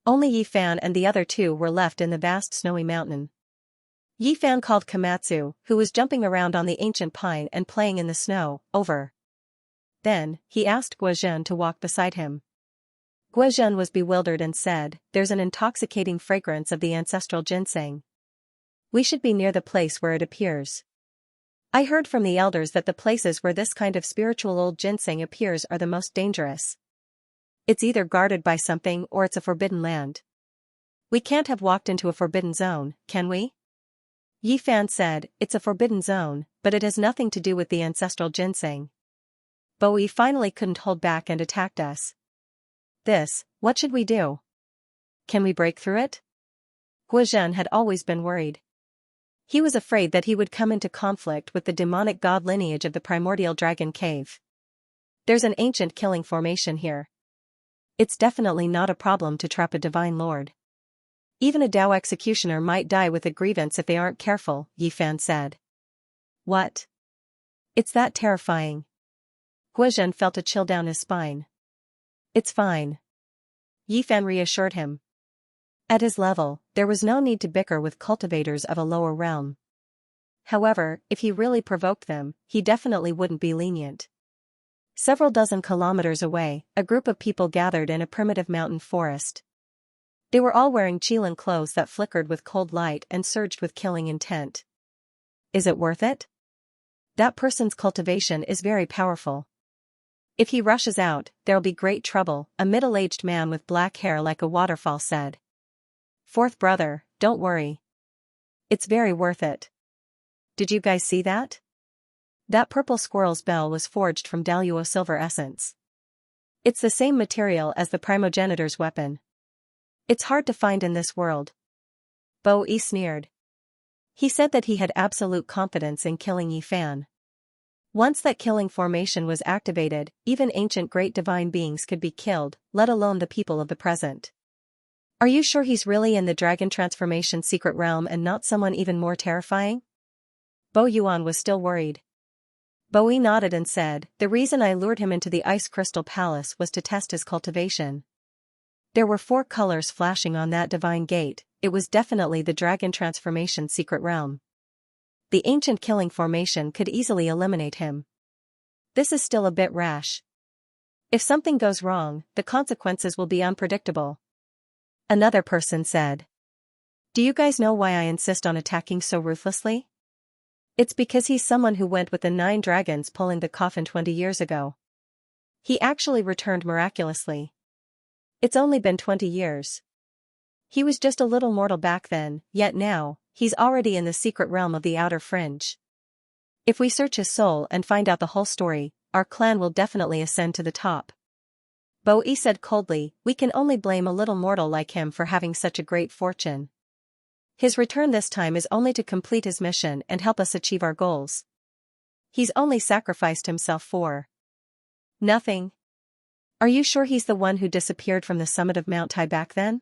Only Yifan and the other two were left in the vast snowy mountain. Yifan called Komatsu, who was jumping around on the ancient pine and playing in the snow, over. Then, he asked Guozhen to walk beside him. Guozhen was bewildered and said, "There's an intoxicating fragrance of the ancestral ginseng. We should be near the place where it appears. I heard from the elders that the places where this kind of spiritual old ginseng appears are the most dangerous. It's either guarded by something or it's a forbidden land. We can't have walked into a forbidden zone, can we?" Yifan said, "It's a forbidden zone, but it has nothing to do with the ancestral ginseng. Bowie finally couldn't hold back and attacked us. What should we do? Can we break through it?" Guozhen had always been worried. He was afraid that he would come into conflict with the demonic god lineage of the primordial dragon cave. There's an ancient killing formation here. It's definitely not a problem to trap a divine lord. Even a Dao executioner might die with a grievance if they aren't careful, Yifan said. What? It's that terrifying. Guozhen felt a chill down his spine. It's fine. Yifan reassured him. At his level, there was no need to bicker with cultivators of a lower realm. However, if he really provoked them, he definitely wouldn't be lenient. Several dozen kilometers away, a group of people gathered in a primitive mountain forest. They were all wearing Qilin clothes that flickered with cold light and surged with killing intent. Is it worth it? That person's cultivation is very powerful. If he rushes out, there'll be great trouble, a middle-aged man with black hair like a waterfall said. Fourth brother, don't worry. It's very worth it. Did you guys see that? That purple squirrel's bell was forged from Daluo silver essence. It's the same material as the primogenitor's weapon. It's hard to find in this world. Bowie sneered. He said that he had absolute confidence in killing Yifan. Once that killing formation was activated, even ancient great divine beings could be killed, let alone the people of the present. Are you sure he's really in the dragon transformation secret realm and not someone even more terrifying? Bo Yuan was still worried. Bowie nodded and said, the reason I lured him into the ice crystal palace was to test his cultivation. There were 4 colors flashing on that divine gate, it was definitely the dragon transformation secret realm. The ancient killing formation could easily eliminate him. This is still a bit rash. If something goes wrong, the consequences will be unpredictable. Another person said. Do you guys know why I insist on attacking so ruthlessly? It's because he's someone who went with the 9 dragons pulling the coffin 20 years ago. He actually returned miraculously. It's only been 20 years. He was just a little mortal back then, yet now, he's already in the secret realm of the outer fringe. If we search his soul and find out the whole story, our clan will definitely ascend to the top. Bo-e said coldly, we can only blame a little mortal like him for having such a great fortune. His return this time is only to complete his mission and help us achieve our goals. He's only sacrificed himself for nothing. Are you sure he's the one who disappeared from the summit of Mount Tai back then?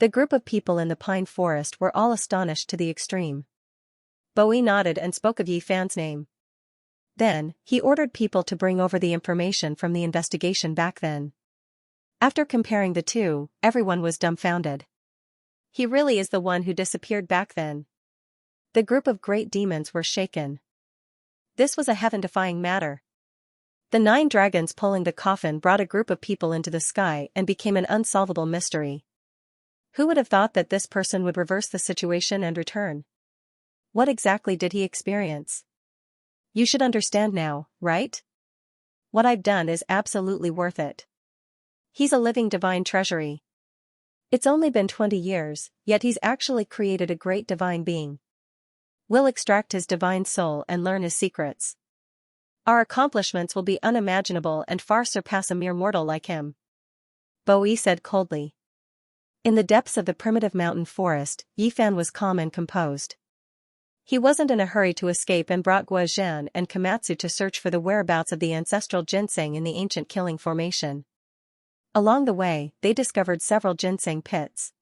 The group of people in the pine forest were all astonished to the extreme. Bo-e nodded and spoke of Yifan's name. Then, he ordered people to bring over the information from the investigation back then. After comparing the two, everyone was dumbfounded. He really is the one who disappeared back then. The group of great demons were shaken. This was a heaven-defying matter. The 9 dragons pulling the coffin brought a group of people into the sky and became an unsolvable mystery. Who would have thought that this person would reverse the situation and return? What exactly did he experience? You should understand now, right? What I've done is absolutely worth it. He's a living divine treasury. It's only been 20 years, yet he's actually created a great divine being. We'll extract his divine soul and learn his secrets. Our accomplishments will be unimaginable and far surpass a mere mortal like him. Bo-e said coldly. In the depths of the primitive mountain forest, Yifan was calm and composed. He wasn't in a hurry to escape and brought Guozhan and Komatsu to search for the whereabouts of the ancestral ginseng in the ancient killing formation. Along the way, they discovered several ginseng pits.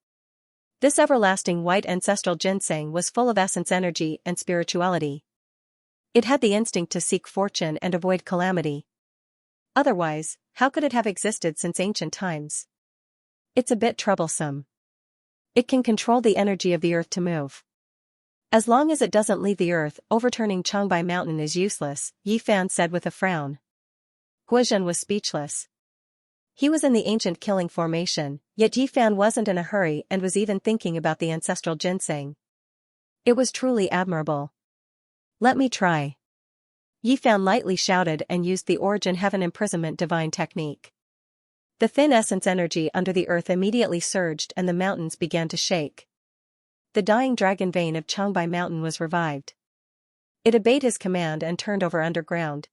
This everlasting white ancestral ginseng was full of essence energy and spirituality. It had the instinct to seek fortune and avoid calamity. Otherwise, how could it have existed since ancient times? It's a bit troublesome. It can control the energy of the earth to move. As long as it doesn't leave the earth, overturning Changbai Mountain is useless, Yifan said with a frown. Guozhan was speechless. He was in the ancient killing formation, yet Yifan wasn't in a hurry and was even thinking about the ancestral ginseng. It was truly admirable. Let me try. Yifan lightly shouted and used the Origin Heaven Imprisonment divine technique. The thin essence energy under the earth immediately surged and the mountains began to shake. The dying dragon vein of Changbai Mountain was revived. It obeyed his command and turned over underground.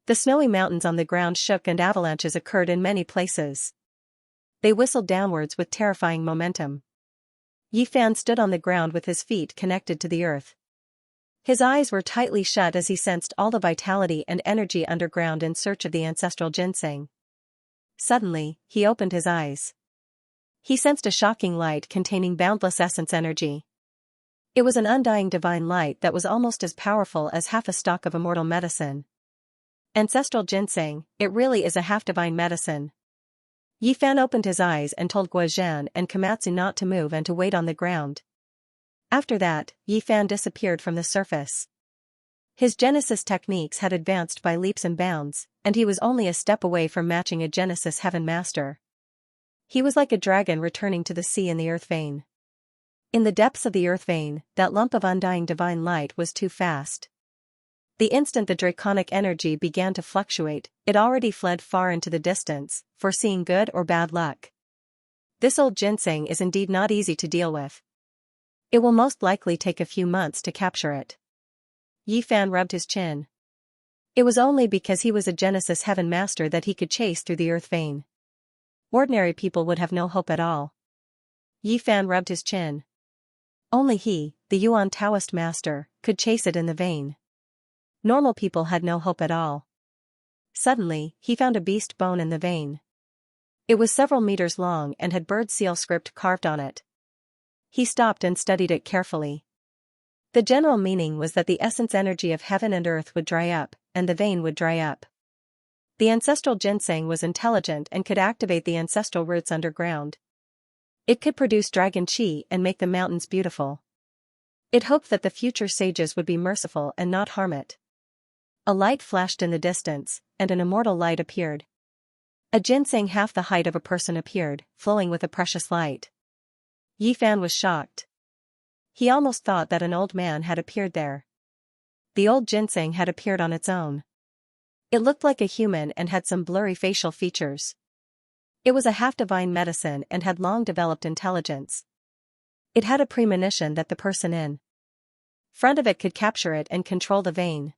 The snowy mountains on the ground shook and avalanches occurred in many places. They whistled downwards with terrifying momentum. Yifan stood on the ground with his feet connected to the earth. His eyes were tightly shut as he sensed all the vitality and energy underground in search of the ancestral ginseng. Suddenly, he opened his eyes. He sensed a shocking light containing boundless essence energy. It was an undying divine light that was almost as powerful as half a stalk of immortal medicine. Ancestral ginseng, it really is a half-divine medicine. Yifan opened his eyes and told Guozhan and Komatsu not to move and to wait on the ground. After that, Yifan disappeared from the surface. His Genesis techniques had advanced by leaps and bounds, and he was only a step away from matching a Genesis Heaven Master. He was like a dragon returning to the sea in the earth vein. In the depths of the earth vein, that lump of undying divine light was too fast. The instant the draconic energy began to fluctuate, it already fled far into the distance, foreseeing good or bad luck. This old ginseng is indeed not easy to deal with. It will most likely take a few months to capture it. Yifan rubbed his chin. It was only because he was a Genesis Heaven Master that he could chase through the earth vein. Ordinary people would have no hope at all. Yifan rubbed his chin. Only he, the Yuan Taoist master, could chase it in the vein. Normal people had no hope at all. Suddenly, he found a beast bone in the vein. It was several meters long and had bird seal script carved on it. He stopped and studied it carefully. The general meaning was that the essence energy of heaven and earth would dry up, and the vein would dry up. The ancestral ginseng was intelligent and could activate the ancestral roots underground. It could produce dragon chi and make the mountains beautiful. It hoped that the future sages would be merciful and not harm it. A light flashed in the distance, and an immortal light appeared. A ginseng half the height of a person appeared, flowing with a precious light. Yi Fan was shocked. He almost thought that an old man had appeared there. The old ginseng had appeared on its own. It looked like a human and had some blurry facial features. It was a half-divine medicine and had long developed intelligence. It had a premonition that the person in front of it could capture it and control the vein.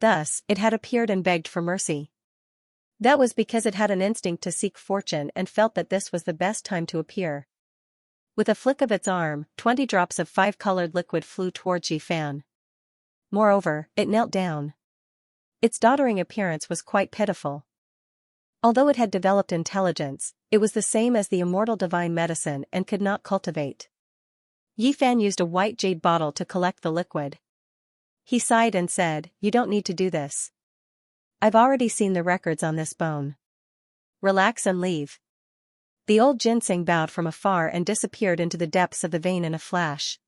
Thus, it had appeared and begged for mercy. That was because it had an instinct to seek fortune and felt that this was the best time to appear. With a flick of its arm, 20 drops of 5-colored liquid flew towards Yi Fan. Moreover, it knelt down. Its doddering appearance was quite pitiful. Although it had developed intelligence, it was the same as the immortal divine medicine and could not cultivate. Yi Fan used a white jade bottle to collect the liquid. He sighed and said, "You don't need to do this. I've already seen the records on this bone. Relax and leave." The old ginseng bowed from afar and disappeared into the depths of the vein in a flash.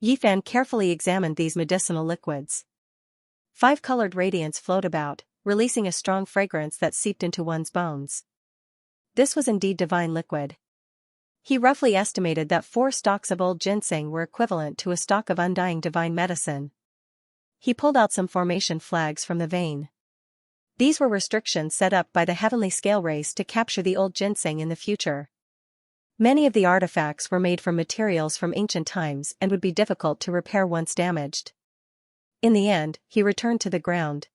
Yi Fan carefully examined these medicinal liquids. 5-colored radiance flowed about, releasing a strong fragrance that seeped into one's bones. This was indeed divine liquid. He roughly estimated that 4 stalks of old ginseng were equivalent to a stalk of undying divine medicine. He pulled out some formation flags from the vein. These were restrictions set up by the heavenly scale race to capture the old ginseng in the future. Many of the artifacts were made from materials from ancient times and would be difficult to repair once damaged. In the end, he returned to the ground.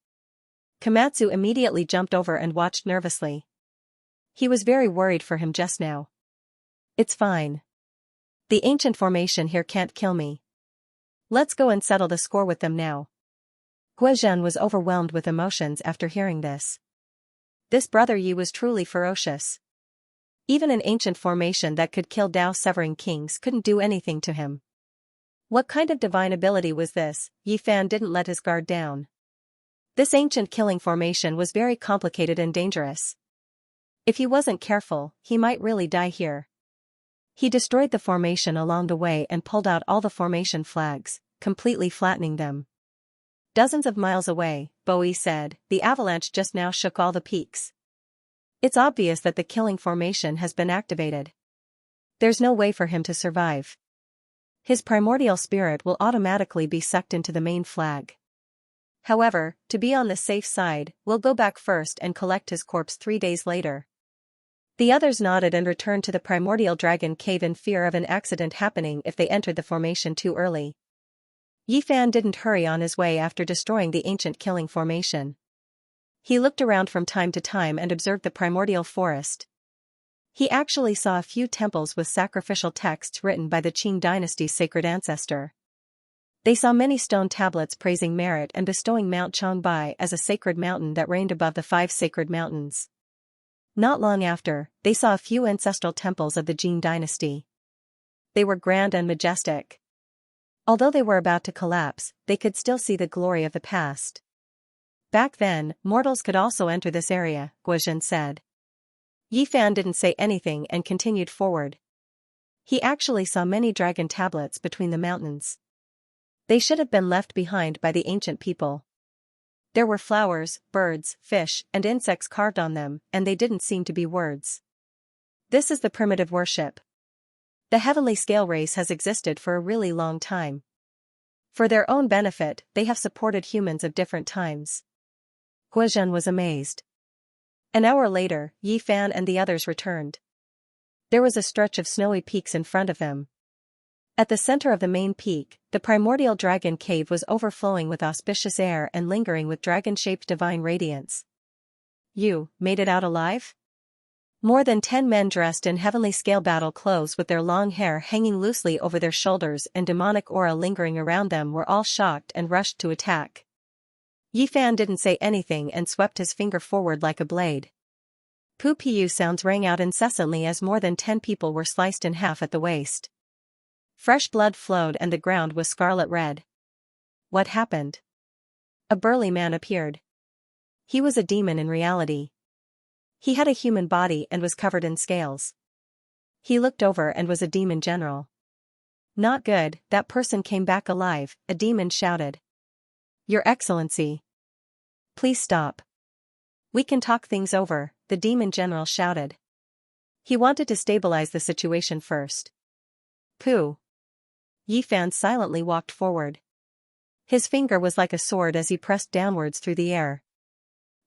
Komatsu immediately jumped over and watched nervously. He was very worried for him just now. "It's fine. The ancient formation here can't kill me. Let's go and settle the score with them now." Guozhen was overwhelmed with emotions after hearing this. This brother Yi was truly ferocious. Even an ancient formation that could kill Dao-severing kings couldn't do anything to him. What kind of divine ability was this? Yi Fan didn't let his guard down. This ancient killing formation was very complicated and dangerous. If he wasn't careful, he might really die here. He destroyed the formation along the way and pulled out all the formation flags, completely flattening them. Dozens of miles away, Bowie said, the avalanche just now shook all the peaks. It's obvious that the killing formation has been activated. There's no way for him to survive. His primordial spirit will automatically be sucked into the main flag. However, to be on the safe side, we'll go back first and collect his corpse 3 days later. The others nodded and returned to the primordial dragon cave in fear of an accident happening if they entered the formation too early. Yi Fan didn't hurry on his way after destroying the ancient killing formation. He looked around from time to time and observed the primordial forest. He actually saw a few temples with sacrificial texts written by the Qing dynasty's sacred ancestor. They saw many stone tablets praising merit and bestowing Mount Changbai as a sacred mountain that reigned above the 5 sacred mountains. Not long after, they saw a few ancestral temples of the Jin dynasty. They were grand and majestic. Although they were about to collapse, they could still see the glory of the past. Back then, mortals could also enter this area, Guozhen said. Yi Fan didn't say anything and continued forward. He actually saw many dragon tablets between the mountains. They should have been left behind by the ancient people. There were flowers, birds, fish, and insects carved on them, and they didn't seem to be words. This is the primitive worship. The heavenly scale race has existed for a really long time. For their own benefit, they have supported humans of different times. Guozhen was amazed. An hour later, Yi Fan and the others returned. There was a stretch of snowy peaks in front of them. At the center of the main peak, the primordial dragon cave was overflowing with auspicious air and lingering with dragon-shaped divine radiance. "You made it out alive?" More than 10 men dressed in heavenly scale battle clothes with their long hair hanging loosely over their shoulders and demonic aura lingering around them were all shocked and rushed to attack. Yi Fan didn't say anything and swept his finger forward like a blade. Pu-pu sounds rang out incessantly as more than 10 people were sliced in half at the waist. Fresh blood flowed and the ground was scarlet red. What happened? A burly man appeared. He was a demon in reality. He had a human body and was covered in scales. He looked over and was a demon general. "Not good, that person came back alive," a demon shouted. "Your Excellency. Please stop. We can talk things over, the demon general shouted. He wanted to stabilize the situation first. Pooh. Yi Fan silently walked forward. His finger was like a sword as he pressed downwards through the air.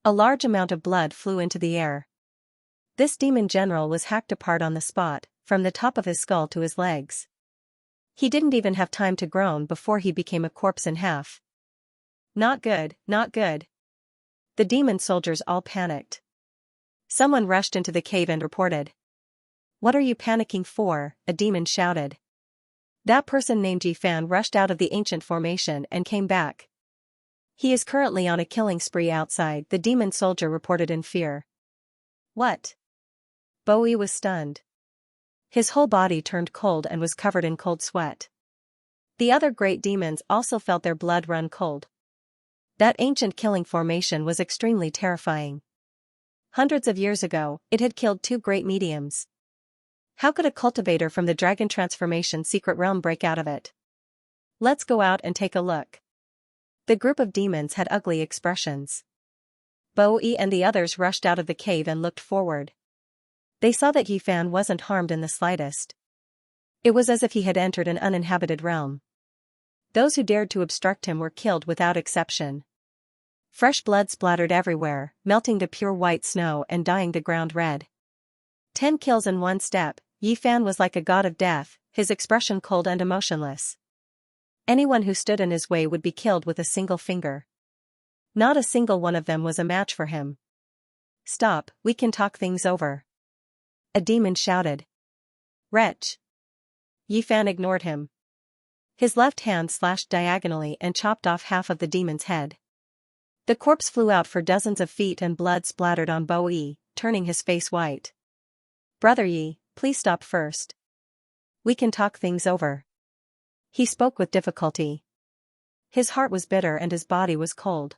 A large amount of blood flew into the air. This demon general was hacked apart on the spot, from the top of his skull to his legs. He didn't even have time to groan before he became a corpse in half. Not good, not good. The demon soldiers all panicked. Someone rushed into the cave and reported. What are you panicking for? A demon shouted. That person named Yi Fan rushed out of the ancient formation and came back. He is currently on a killing spree outside, the demon soldier reported in fear. What? Bowie was stunned. His whole body turned cold and was covered in cold sweat. The other great demons also felt their blood run cold. That ancient killing formation was extremely terrifying. Hundreds of years ago, it had killed 2 great mediums. How could a cultivator from the dragon transformation secret realm break out of it? Let's go out and take a look. The group of demons had ugly expressions. Bowie and the others rushed out of the cave and looked forward. They saw that Yi Fan wasn't harmed in the slightest. It was as if he had entered an uninhabited realm. Those who dared to obstruct him were killed without exception. Fresh blood splattered everywhere, melting to pure white snow and dyeing the ground red. 10 kills in one step. Yi Fan was like a god of death, his expression cold and emotionless. Anyone who stood in his way would be killed with a single finger. Not a single one of them was a match for him. Stop, we can talk things over. A demon shouted. Wretch. Yi Fan ignored him. His left hand slashed diagonally and chopped off half of the demon's head. The corpse flew out for dozens of feet and blood splattered on Bowie, turning his face white. Brother Yi, please stop first. We can talk things over. He spoke with difficulty. His heart was bitter and his body was cold.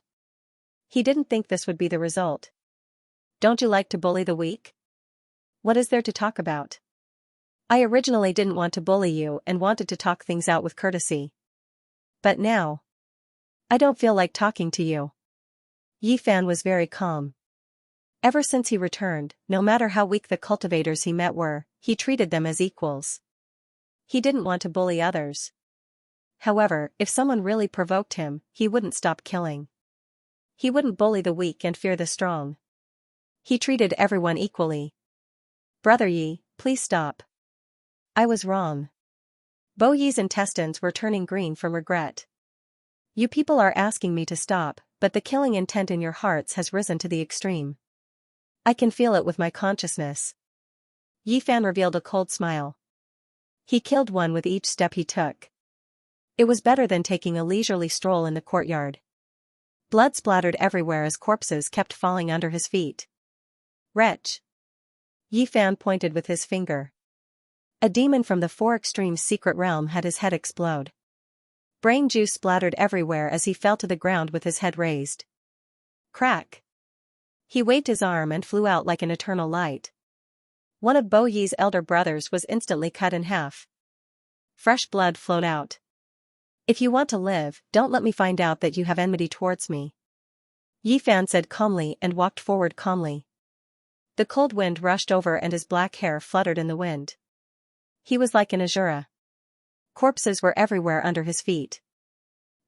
He didn't think this would be the result. Don't you like to bully the weak? What is there to talk about? I originally didn't want to bully you and wanted to talk things out with courtesy. But now, I don't feel like talking to you. Yi Fan was very calm. Ever since he returned, no matter how weak the cultivators he met were, he treated them as equals. He didn't want to bully others. However, if someone really provoked him, he wouldn't stop killing. He wouldn't bully the weak and fear the strong. He treated everyone equally. Brother Yi, please stop. I was wrong. Bo Yi's intestines were turning green from regret. You people are asking me to stop, but the killing intent in your hearts has risen to the extreme. I can feel it with my consciousness. Yi Fan revealed a cold smile. He killed one with each step he took. It was better than taking a leisurely stroll in the courtyard. Blood splattered everywhere as corpses kept falling under his feet. Wretch. Yi Fan pointed with his finger. A demon from the 4 Extremes secret realm had his head explode. Brain juice splattered everywhere as he fell to the ground with his head raised. Crack. He waved his arm and flew out like an eternal light. One of Bo Yi's elder brothers was instantly cut in half. Fresh blood flowed out. If you want to live, don't let me find out that you have enmity towards me. Yi Fan said calmly and walked forward calmly. The cold wind rushed over and his black hair fluttered in the wind. He was like an Azura. Corpses were everywhere under his feet.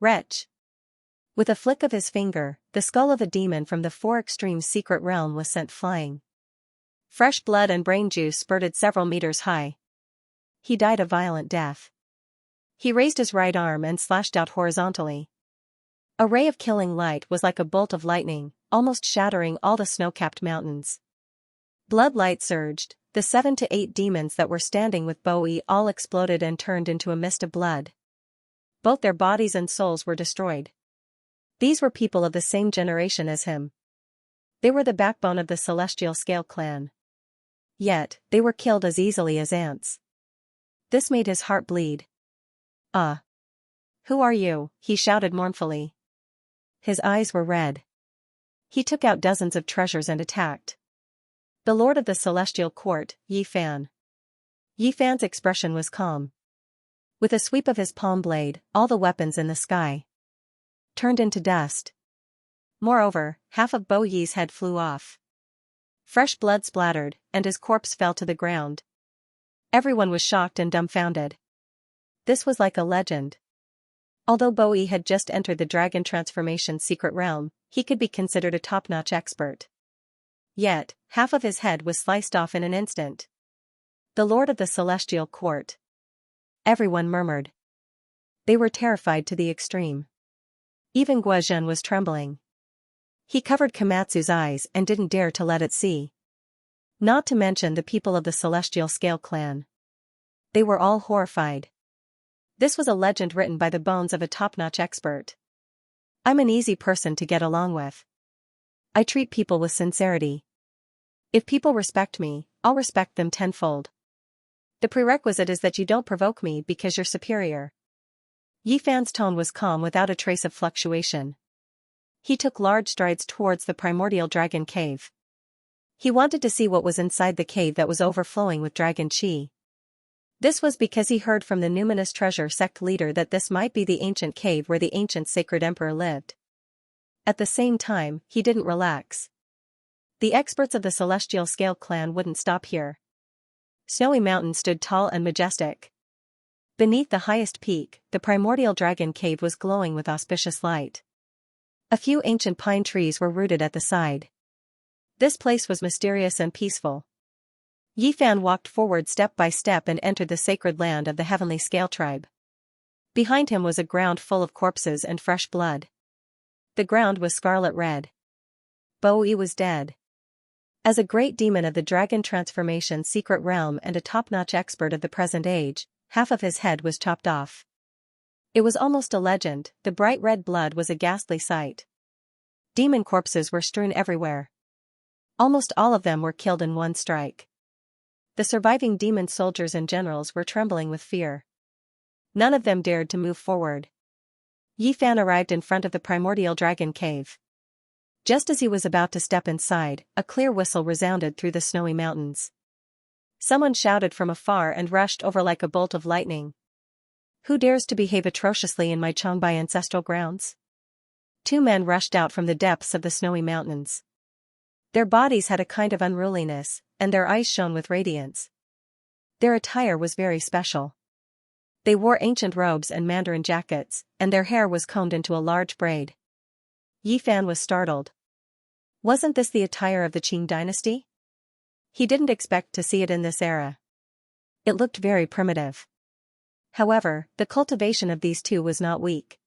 Wretch. With a flick of his finger, the skull of a demon from the 4 Extremes secret realm was sent flying. Fresh blood and brain juice spurted several meters high. He died a violent death. He raised his right arm and slashed out horizontally. A ray of killing light was like a bolt of lightning, almost shattering all the snow-capped mountains. Blood light surged, the 7 to 8 demons that were standing with Bowie all exploded and turned into a mist of blood. Both their bodies and souls were destroyed. These were people of the same generation as him. They were the backbone of the Celestial Scale clan. Yet, they were killed as easily as ants. This made his heart bleed. Who are you? He shouted mournfully. His eyes were red. He took out dozens of treasures and attacked. The Lord of the Celestial Court, Yi Fan. Yi Fan's expression was calm. With a sweep of his palm blade, all the weapons in the sky turned into dust. Moreover, half of Bo Yi's head flew off. Fresh blood splattered, and his corpse fell to the ground. Everyone was shocked and dumbfounded. This was like a legend. Although Bo Yi had just entered the dragon transformation's secret realm, he could be considered a top-notch expert. Yet, half of his head was sliced off in an instant. The Lord of the Celestial Court. Everyone murmured. They were terrified to the extreme. Even Guozhen was trembling. He covered Komatsu's eyes and didn't dare to let it see. Not to mention the people of the Celestial Scale clan. They were all horrified. This was a legend written by the bones of a top-notch expert. I'm an easy person to get along with. I treat people with sincerity. If people respect me, I'll respect them tenfold. The prerequisite is that you don't provoke me because you're superior. Yi Fan's tone was calm without a trace of fluctuation. He took large strides towards the primordial dragon cave. He wanted to see what was inside the cave that was overflowing with dragon chi. This was because he heard from the numinous treasure sect leader that this might be the ancient cave where the ancient sacred emperor lived. At the same time, he didn't relax. The experts of the Celestial Scale clan wouldn't stop here. Snowy Mountain stood tall and majestic. Beneath the highest peak, the primordial dragon cave was glowing with auspicious light. A few ancient pine trees were rooted at the side. This place was mysterious and peaceful. Yi Fan walked forward step by step and entered the sacred land of the heavenly scale tribe. Behind him was a ground full of corpses and fresh blood. The ground was scarlet red. Bo Yi was dead. As a great demon of the dragon transformation secret realm and a top-notch expert of the present age, half of his head was chopped off. It was almost a legend, the bright red blood was a ghastly sight. Demon corpses were strewn everywhere. Almost all of them were killed in one strike. The surviving demon soldiers and generals were trembling with fear. None of them dared to move forward. Yi Fan arrived in front of the primordial dragon cave. Just as he was about to step inside, a clear whistle resounded through the snowy mountains. Someone shouted from afar and rushed over like a bolt of lightning. Who dares to behave atrociously in my Changbai ancestral grounds? Two men rushed out from the depths of the snowy mountains. Their bodies had a kind of unruliness, and their eyes shone with radiance. Their attire was very special. They wore ancient robes and mandarin jackets, and their hair was combed into a large braid. Yi Fan was startled. Wasn't this the attire of the Qing dynasty? He didn't expect to see it in this era. It looked very primitive. However, the cultivation of these two was not weak.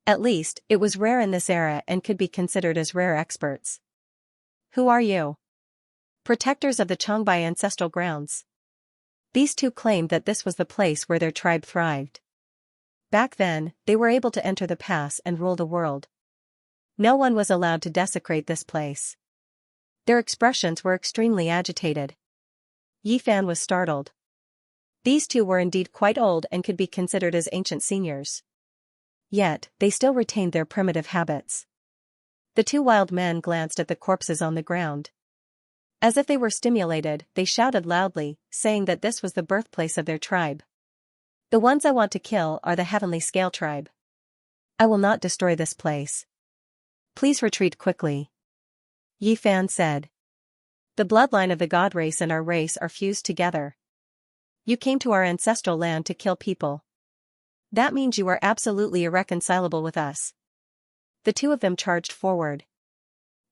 At least, it was rare in this era and could be considered as rare experts. Who are you? Protectors of the Changbai ancestral grounds. These two claimed that this was the place where their tribe thrived. Back then, they were able to enter the pass and rule the world. No one was allowed to desecrate this place. Their expressions were extremely agitated. Yi Fan was startled. These two were indeed quite old and could be considered as ancient seniors. Yet, they still retained their primitive habits. The two wild men glanced at the corpses on the ground. As if they were stimulated, they shouted loudly, saying that this was the birthplace of their tribe. The ones I want to kill are the Heavenly Scale tribe. I will not destroy this place. Please retreat quickly. Yi Fan said. The bloodline of the god race and our race are fused together. You came to our ancestral land to kill people. That means you are absolutely irreconcilable with us. The two of them charged forward.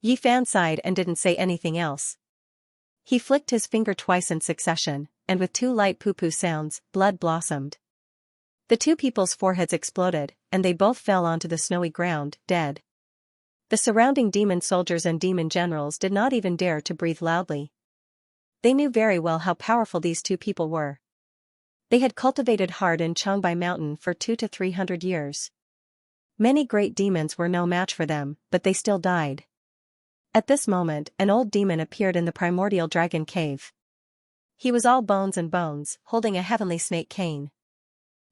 Yi Fan sighed and didn't say anything else. He flicked his finger twice in succession, and with two light poo-poo sounds, blood blossomed. The two people's foreheads exploded, and they both fell onto the snowy ground, dead. The surrounding demon soldiers and demon generals did not even dare to breathe loudly. They knew very well how powerful these two people were. They had cultivated hard in Changbai Mountain for 200 to 300 years. Many great demons were no match for them, but they still died. At this moment, an old demon appeared in the primordial dragon cave. He was all bones and bones, holding a heavenly snake cane.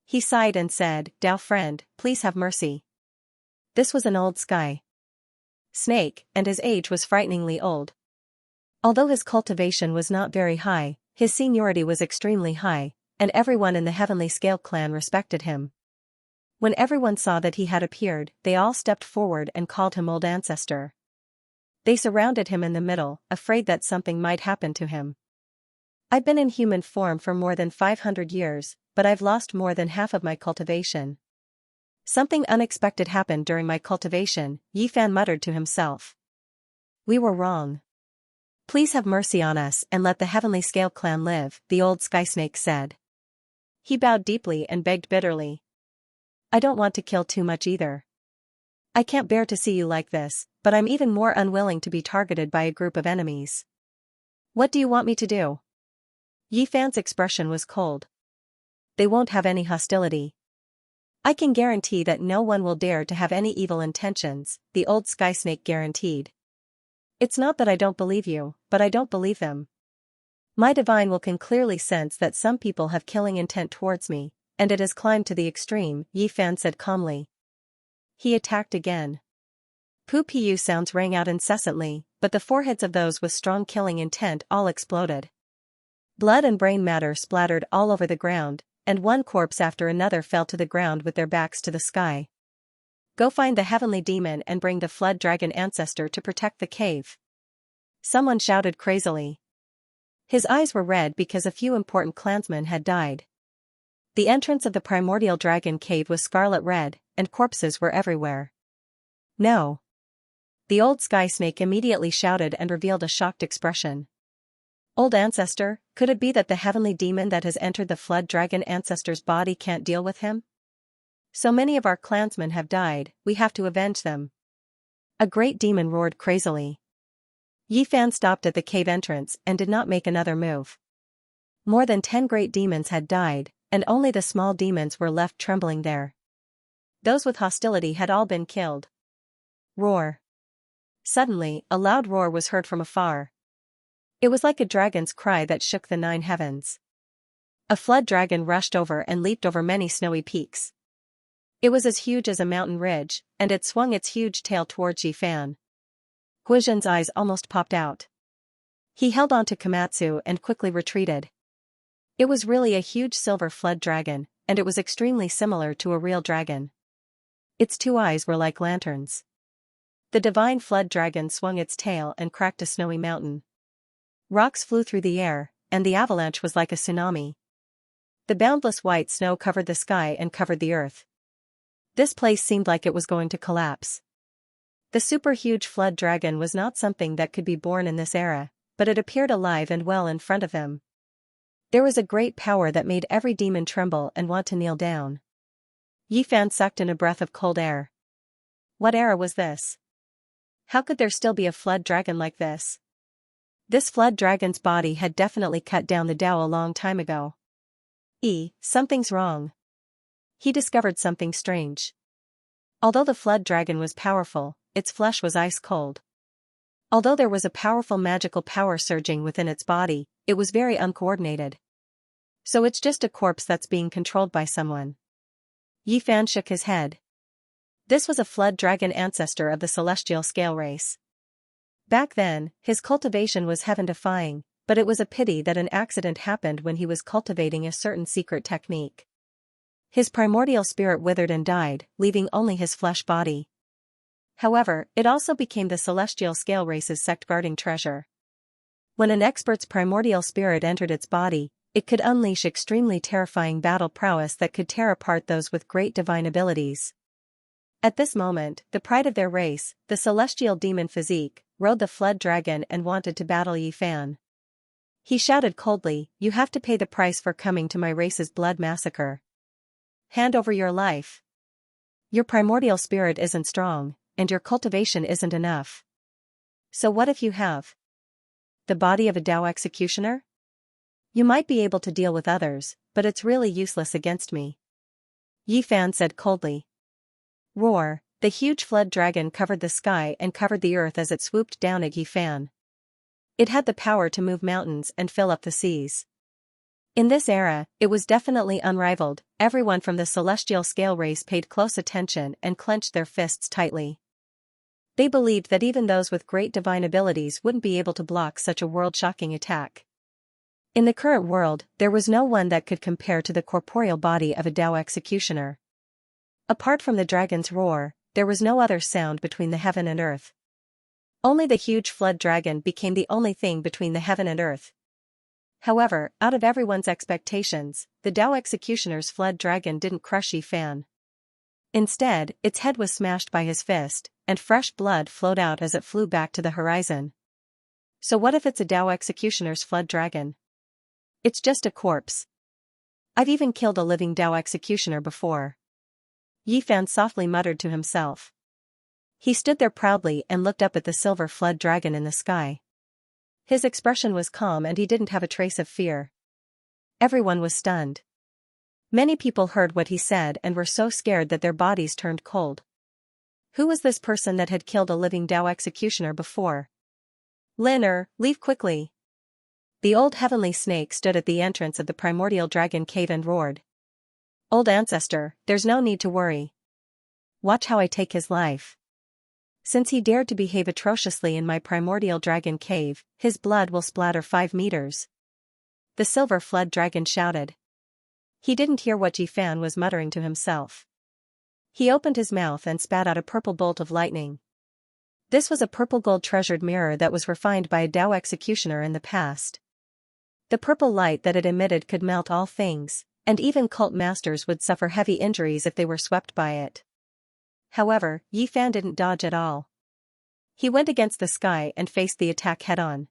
He sighed and said, "Tao friend, please have mercy." This was an old sky snake, and his age was frighteningly old. Although his cultivation was not very high, his seniority was extremely high, and everyone in the Heavenly Scale clan respected him. When everyone saw that he had appeared, they all stepped forward and called him Old Ancestor. They surrounded him in the middle, afraid that something might happen to him. I've been in human form for more than 500 years, but I've lost more than half of my cultivation. Something unexpected happened during my cultivation, Yifan muttered to himself. We were wrong. Please have mercy on us and let the Heavenly Scale clan live, the old sky snake said. He bowed deeply and begged bitterly. I don't want to kill too much either. I can't bear to see you like this, but I'm even more unwilling to be targeted by a group of enemies. What do you want me to do? Yifan's expression was cold. They won't have any hostility. I can guarantee that no one will dare to have any evil intentions, the old sky snake guaranteed. It's not that I don't believe you, but I don't believe them. My divine will can clearly sense that some people have killing intent towards me, and it has climbed to the extreme, Yifan said calmly. He attacked again. Pu-pu sounds rang out incessantly, but the foreheads of those with strong killing intent all exploded. Blood and brain matter splattered all over the ground, and one corpse after another fell to the ground with their backs to the sky. Go find the heavenly demon and bring the flood dragon ancestor to protect the cave. Someone shouted crazily. His eyes were red because a few important clansmen had died. The entrance of the primordial dragon cave was scarlet red, and corpses were everywhere. No. The old sky snake immediately shouted and revealed a shocked expression. Old ancestor, could it be that the heavenly demon that has entered the flood dragon ancestor's body can't deal with him? So many of our clansmen have died, we have to avenge them. A great demon roared crazily. Yifan stopped at the cave entrance and did not make another move. More than 10 great demons had died, and only the small demons were left trembling there. Those with hostility had all been killed. Roar. Suddenly, a loud roar was heard from afar. It was like a dragon's cry that shook the 9 heavens. A flood dragon rushed over and leaped over many snowy peaks. It was as huge as a mountain ridge, and it swung its huge tail towards Yifan. Huizhen's eyes almost popped out. He held on to Komatsu and quickly retreated. It was really a huge silver flood dragon, and it was extremely similar to a real dragon. Its 2 eyes were like lanterns. The divine flood dragon swung its tail and cracked a snowy mountain. Rocks flew through the air, and the avalanche was like a tsunami. The boundless white snow covered the sky and covered the earth. This place seemed like it was going to collapse. The super-huge flood dragon was not something that could be born in this era, but it appeared alive and well in front of them. There was a great power that made every demon tremble and want to kneel down. Yifan sucked in a breath of cold air. What era was this? How could there still be a flood dragon like this? This flood dragon's body had definitely cut down the Tao a long time ago. Something's wrong. He discovered something strange. Although the flood dragon was powerful, its flesh was ice cold. Although there was a powerful magical power surging within its body, it was very uncoordinated. So it's just a corpse that's being controlled by someone. Yifan shook his head. This was a flood dragon ancestor of the celestial scale race. Back then, his cultivation was heaven-defying, but it was a pity that an accident happened when he was cultivating a certain secret technique. His primordial spirit withered and died, leaving only his flesh body. However, it also became the celestial scale race's sect-guarding treasure. When an expert's primordial spirit entered its body, it could unleash extremely terrifying battle prowess that could tear apart those with great divine abilities. At this moment, the pride of their race, the celestial demon physique, rode the flood dragon and wanted to battle Yifan. He shouted coldly, "You have to pay the price for coming to my race's blood massacre. Hand over your life. Your primordial spirit isn't strong, and your cultivation isn't enough. So what if you have the body of a Tao executioner? You might be able to deal with others, but it's really useless against me." Yifan said coldly. Roar. The huge flood dragon covered the sky and covered the earth as it swooped down at Yifan. It had the power to move mountains and fill up the seas. In this era, it was definitely unrivaled. Everyone from the celestial scale race paid close attention and clenched their fists tightly. They believed that even those with great divine abilities wouldn't be able to block such a world-shocking attack. In the current world, there was no one that could compare to the corporeal body of a Tao executioner. Apart from the dragon's roar, there was no other sound between the heaven and earth. Only the huge flood dragon became the only thing between the heaven and earth. However, out of everyone's expectations, the Dao Executioner's flood dragon didn't crush Yi Fan. Instead, its head was smashed by his fist, and fresh blood flowed out as it flew back to the horizon. So what if it's a Dao Executioner's flood dragon? It's just a corpse. I've even killed a living Dao Executioner before. Yi Fan softly muttered to himself. He stood there proudly and looked up at the silver flood dragon in the sky. His expression was calm and he didn't have a trace of fear. Everyone was stunned. Many people heard what he said and were so scared that their bodies turned cold. Who was this person that had killed a living Dao Executioner before? Liner, leave quickly. The old heavenly snake stood at the entrance of the primordial dragon cave and roared. Old ancestor, there's no need to worry. Watch how I take his life. Since he dared to behave atrociously in my primordial dragon cave, his blood will splatter 5 meters. The silver flood dragon shouted. He didn't hear what Yi Fan was muttering to himself. He opened his mouth and spat out a purple bolt of lightning. This was a purple gold treasured mirror that was refined by a Dao Executioner in the past. The purple light that it emitted could melt all things, and even cult masters would suffer heavy injuries if they were swept by it. However, Yi Fan didn't dodge at all. He went against the sky and faced the attack head-on.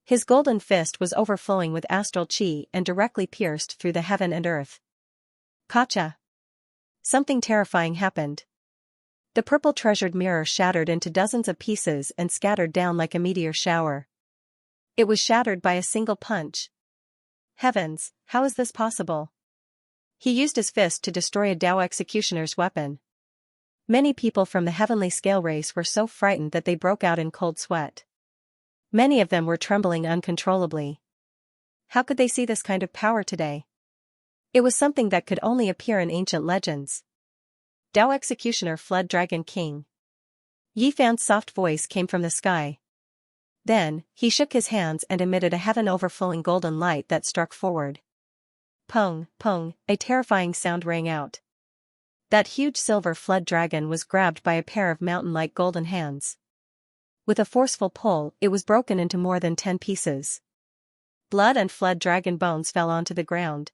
His golden fist was overflowing with astral chi and directly pierced through the heaven and earth. Gotcha! Something terrifying happened. The purple treasured mirror shattered into dozens of pieces and scattered down like a meteor shower. It was shattered by a single punch. Heavens, how is this possible? He used his fist to destroy a Dao Executioner's weapon. Many people from the heavenly scale race were so frightened that they broke out in cold sweat. Many of them were trembling uncontrollably. How could they see this kind of power today? It was something that could only appear in ancient legends. Dao Executioner Flood Dragon King. Yi Fan's soft voice came from the sky. Then, he shook his hands and emitted a heaven-overflowing golden light that struck forward. Pong, pong, a terrifying sound rang out. That huge silver flood dragon was grabbed by a pair of mountain-like golden hands. With a forceful pull, it was broken into more than 10 pieces. Blood and flood dragon bones fell onto the ground.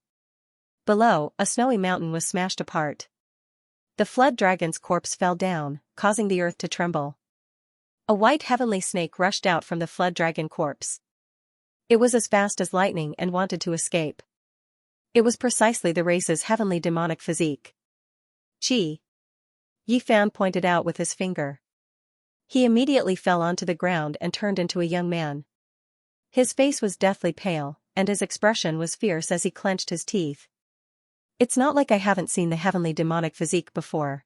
Below, a snowy mountain was smashed apart. The flood dragon's corpse fell down, causing the earth to tremble. A white heavenly snake rushed out from the flood dragon corpse. It was as fast as lightning and wanted to escape. It was precisely the race's heavenly demonic physique. Chi. Yi Fan pointed out with his finger. He immediately fell onto the ground and turned into a young man. His face was deathly pale, and his expression was fierce as he clenched his teeth. It's not like I haven't seen the heavenly demonic physique before.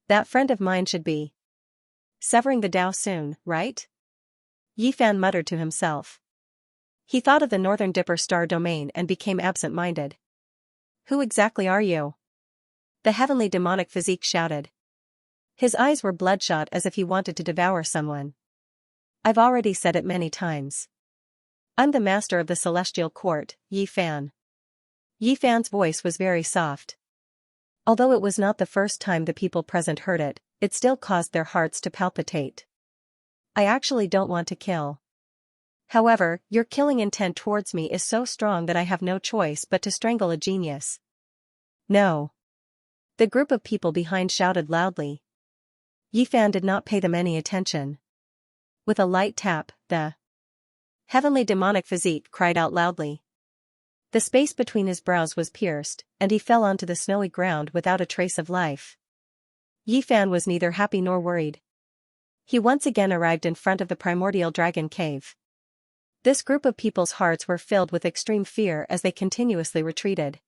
That friend of mine should be severing the Dao soon, right? Yi Fan muttered to himself. He thought of the Northern Dipper star domain and became absent-minded. Who exactly are you? The heavenly demonic physique shouted. His eyes were bloodshot as if he wanted to devour someone. I've already said it many times. I'm the master of the celestial court, Yi Fan. Yi Fan's voice was very soft. Although it was not the first time the people present heard it, it still caused their hearts to palpitate. I actually don't want to kill. However, your killing intent towards me is so strong that I have no choice but to strangle a genius. No. The group of people behind shouted loudly. Yi Fan did not pay them any attention. With a light tap, the heavenly demonic physique cried out loudly. The space between his brows was pierced, and he fell onto the snowy ground without a trace of life. Yi Fan was neither happy nor worried. He once again arrived in front of the primordial dragon cave. This group of people's hearts were filled with extreme fear as they continuously retreated.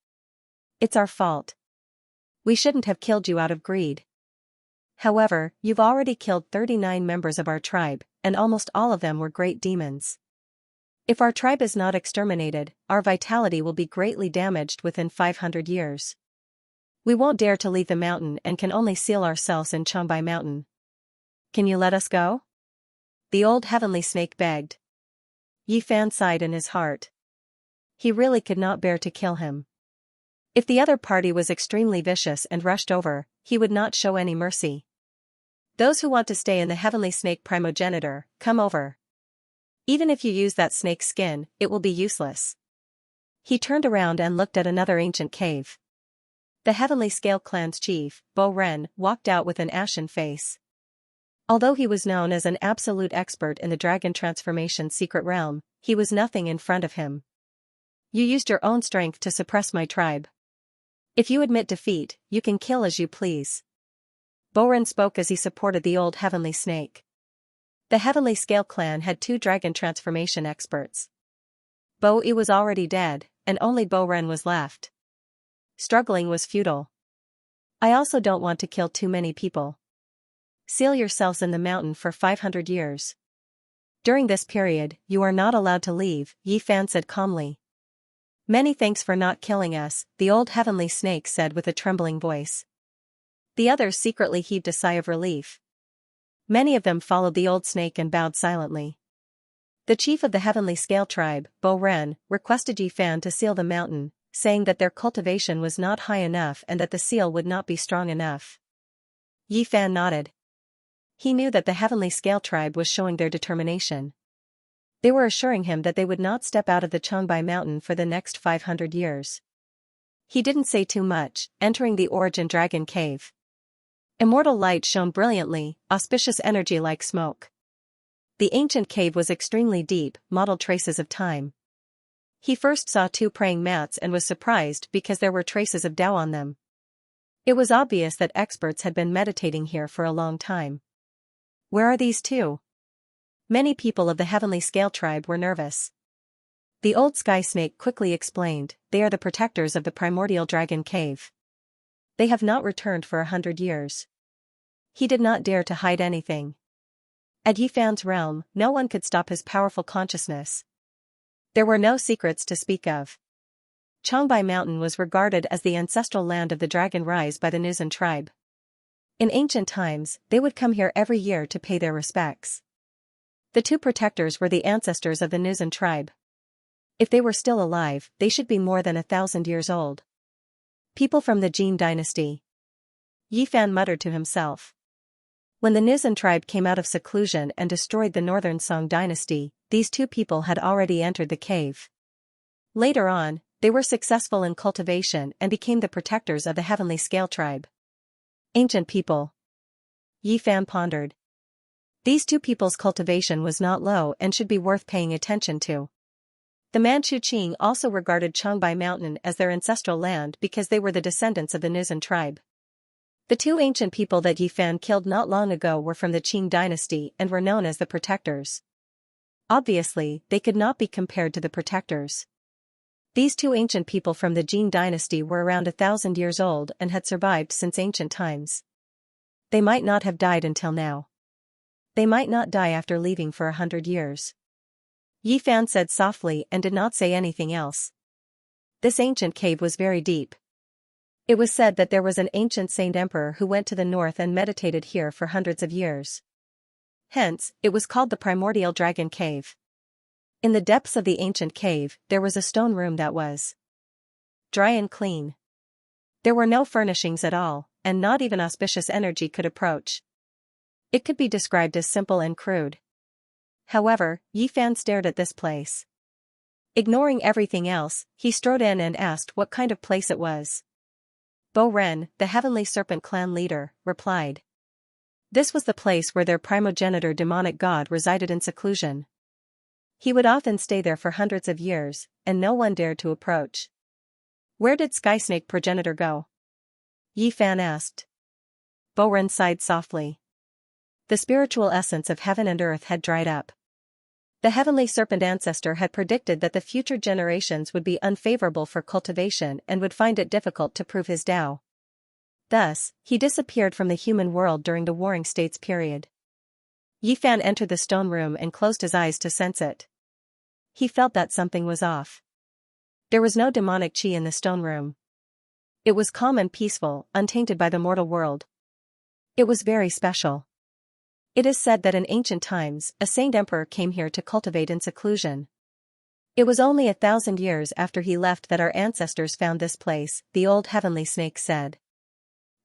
It's our fault. We shouldn't have killed you out of greed. However, you've already killed 39 members of our tribe, and almost all of them were great demons. If our tribe is not exterminated, our vitality will be greatly damaged within 500 years. We won't dare to leave the mountain and can only seal ourselves in Changbai Mountain. Can you let us go? The old heavenly snake begged. Yi Fan sighed in his heart. He really could not bear to kill him. If the other party was extremely vicious and rushed over, he would not show any mercy. Those who want to stay in the heavenly snake primogenitor, come over. Even if you use that snake's skin, it will be useless. He turned around and looked at another ancient cave. The Heavenly Scale clan's chief, Bo Ren, walked out with an ashen face. Although he was known as an absolute expert in the dragon transformation secret realm, he was nothing in front of him. You used your own strength to suppress my tribe. If you admit defeat, you can kill as you please. Bo Ren spoke as he supported the old Heavenly Snake. The Heavenly Scale clan had 2 dragon transformation experts. Bo E was already dead, and only Bo Ren was left. Struggling was futile. I also don't want to kill too many people. Seal yourselves in the mountain for 500 years. During this period, you are not allowed to leave, Yi Fan said calmly. Many thanks for not killing us, the old Heavenly Snake said with a trembling voice. The others secretly heaved a sigh of relief. Many of them followed the old snake and bowed silently. The chief of the Heavenly Scale tribe, Bo Ren, requested Yi Fan to seal the mountain, saying that their cultivation was not high enough and that the seal would not be strong enough. Yi Fan nodded. He knew that the Heavenly Scale tribe was showing their determination. They were assuring him that they would not step out of the Changbai mountain for the next 500 years. He didn't say too much, entering the Origin Dragon Cave. Immortal light shone brilliantly, auspicious energy like smoke. The ancient cave was extremely deep, mottled traces of time. He first saw 2 praying mats and was surprised because there were traces of Tao on them. It was obvious that experts had been meditating here for a long time. Where are these 2? Many people of the Heavenly Scale tribe were nervous. The old sky snake quickly explained, they are the protectors of the primordial dragon cave. They have not returned for 100 years. He did not dare to hide anything. At Yi Fan's realm, no one could stop his powerful consciousness. There were no secrets to speak of. Changbai Mountain was regarded as the ancestral land of the Dragon Rise by the Nuzan tribe. In ancient times, they would come here every year to pay their respects. The 2 protectors were the ancestors of the Nuzan tribe. If they were still alive, they should be more than 1,000 years old. People from the Jin dynasty. Yi Fan muttered to himself. When the Nuzan tribe came out of seclusion and destroyed the Northern Song dynasty, these 2 people had already entered the cave. Later on, they were successful in cultivation and became the protectors of the Heavenly Scale tribe. Ancient people. Yi Fan pondered. These 2 people's cultivation was not low and should be worth paying attention to. The Manchu Qing also regarded Changbai Mountain as their ancestral land because they were the descendants of the Nuzan tribe. The 2 ancient people that Yi Fan killed not long ago were from the Qing dynasty and were known as the Protectors. Obviously, they could not be compared to the Protectors. These 2 ancient people from the Jin dynasty were around 1,000 years old and had survived since ancient times. They might not have died until now. They might not die after leaving for 100 years. Yi Fan said softly and did not say anything else. This ancient cave was very deep. It was said that there was an ancient saint emperor who went to the north and meditated here for hundreds of years. Hence, it was called the Primordial Dragon Cave. In the depths of the ancient cave, there was a stone room that was dry and clean. There were no furnishings at all, and not even auspicious energy could approach. It could be described as simple and crude. However, Yi Fan stared at this place. Ignoring everything else, he strode in and asked what kind of place it was. Bo Ren, the Heavenly Serpent clan leader, replied. This was the place where their primogenitor demonic god resided in seclusion. He would often stay there for hundreds of years, and no one dared to approach. Where did Sky Snake progenitor go? Yi Fan asked. Bo Ren sighed softly. The spiritual essence of heaven and earth had dried up. The Heavenly Serpent ancestor had predicted that the future generations would be unfavorable for cultivation and would find it difficult to prove his Tao. Thus, he disappeared from the human world during the Warring States period. Yi Fan entered the stone room and closed his eyes to sense it. He felt that something was off. There was no demonic chi in the stone room. It was calm and peaceful, untainted by the mortal world. It was very special. It is said that in ancient times, a saint emperor came here to cultivate in seclusion. It was only 1,000 years after he left that our ancestors found this place, the old heavenly snake said.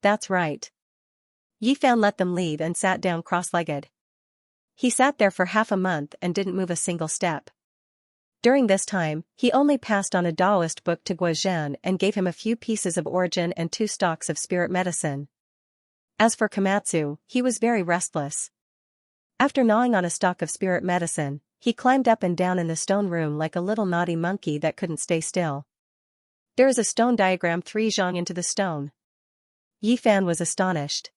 That's right. Yifan let them leave and sat down cross-legged. He sat there for half a month and didn't move a single step. During this time, he only passed on a Taoist book to Guozhan and gave him a few pieces of origin and 2 stalks of spirit medicine. As for Komatsu, he was very restless. After gnawing on a stalk of spirit medicine, he climbed up and down in the stone room like a little naughty monkey that couldn't stay still. There is a stone diagram 3 zhang into the stone. Yifan was astonished.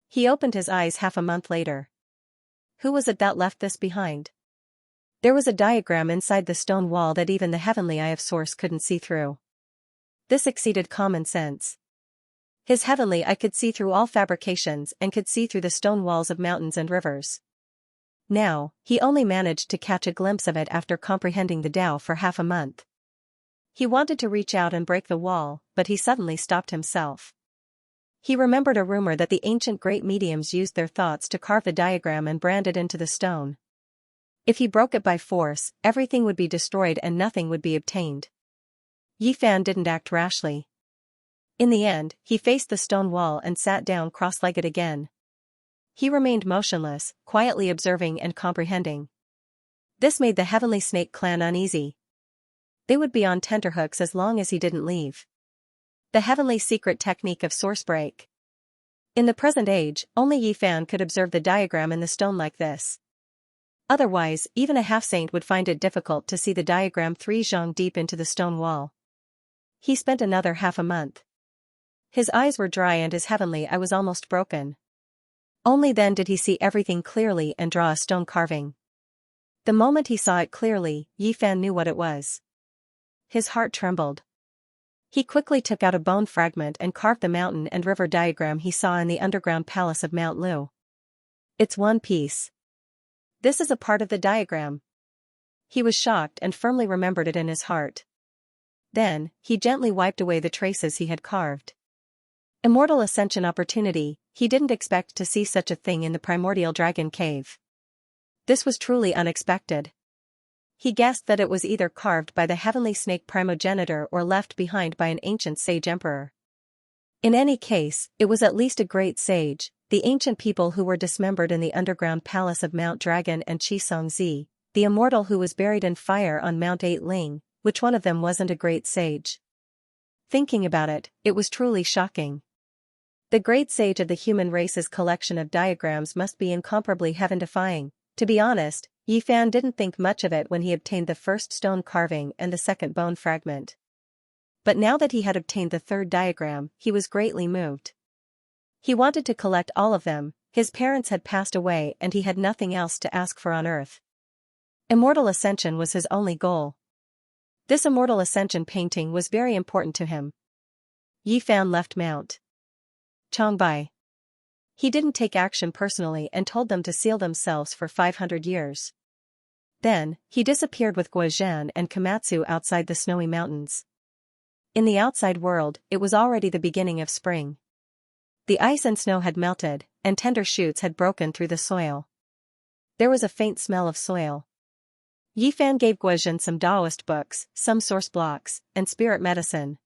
He opened his eyes half a month later. Who was it that left this behind? There was a diagram inside the stone wall that even the heavenly eye of Source couldn't see through. This exceeded common sense. His heavenly eye could see through all fabrications and could see through the stone walls of mountains and rivers. Now, he only managed to catch a glimpse of it after comprehending the Tao for half a month. He wanted to reach out and break the wall, but he suddenly stopped himself. He remembered a rumor that the ancient great mediums used their thoughts to carve the diagram and brand it into the stone. If he broke it by force, everything would be destroyed and nothing would be obtained. Yifan didn't act rashly. In the end, he faced the stone wall and sat down cross-legged again. He remained motionless, quietly observing and comprehending. This made the heavenly snake clan uneasy. They would be on tenterhooks as long as he didn't leave. The heavenly secret technique of source break. In the present age, only Yifan could observe the diagram in the stone like this. Otherwise, even a half-saint would find it difficult to see the diagram 3 zhang deep into the stone wall. He spent another half a month. His eyes were dry and his heavenly eye was almost broken. Only then did he see everything clearly and draw a stone carving. The moment he saw it clearly, Yifan knew what it was. His heart trembled. He quickly took out a bone fragment and carved the mountain and river diagram he saw in the underground palace of Mount Lu. It's one piece. This is a part of the diagram. He was shocked and firmly remembered it in his heart. Then, he gently wiped away the traces he had carved. Immortal ascension opportunity, he didn't expect to see such a thing in the primordial dragon cave. This was truly unexpected. He guessed that it was either carved by the heavenly snake primogenitor or left behind by an ancient sage emperor. In any case, it was at least a great sage, the ancient people who were dismembered in the underground palace of Mount Dragon and Xianxia, the immortal who was buried in fire on Mount 8 Ling, which one of them wasn't a great sage? Thinking about it, it was truly shocking. The great sage of the human race's collection of diagrams must be incomparably heaven-defying. To be honest, Yifan didn't think much of it when he obtained the first stone carving and the second bone fragment. But now that he had obtained the third diagram, he was greatly moved. He wanted to collect all of them. His parents had passed away and he had nothing else to ask for on earth. Immortal ascension was his only goal. This immortal ascension painting was very important to him. Yifan left Mount Changbai. He didn't take action personally and told them to seal themselves for 500 years. Then, he disappeared with Guozhan and Komatsu outside the snowy mountains. In the outside world, it was already the beginning of spring. The ice and snow had melted, and tender shoots had broken through the soil. There was a faint smell of soil. Yifan gave Guozhan some Taoist books, some source blocks, and spirit medicine.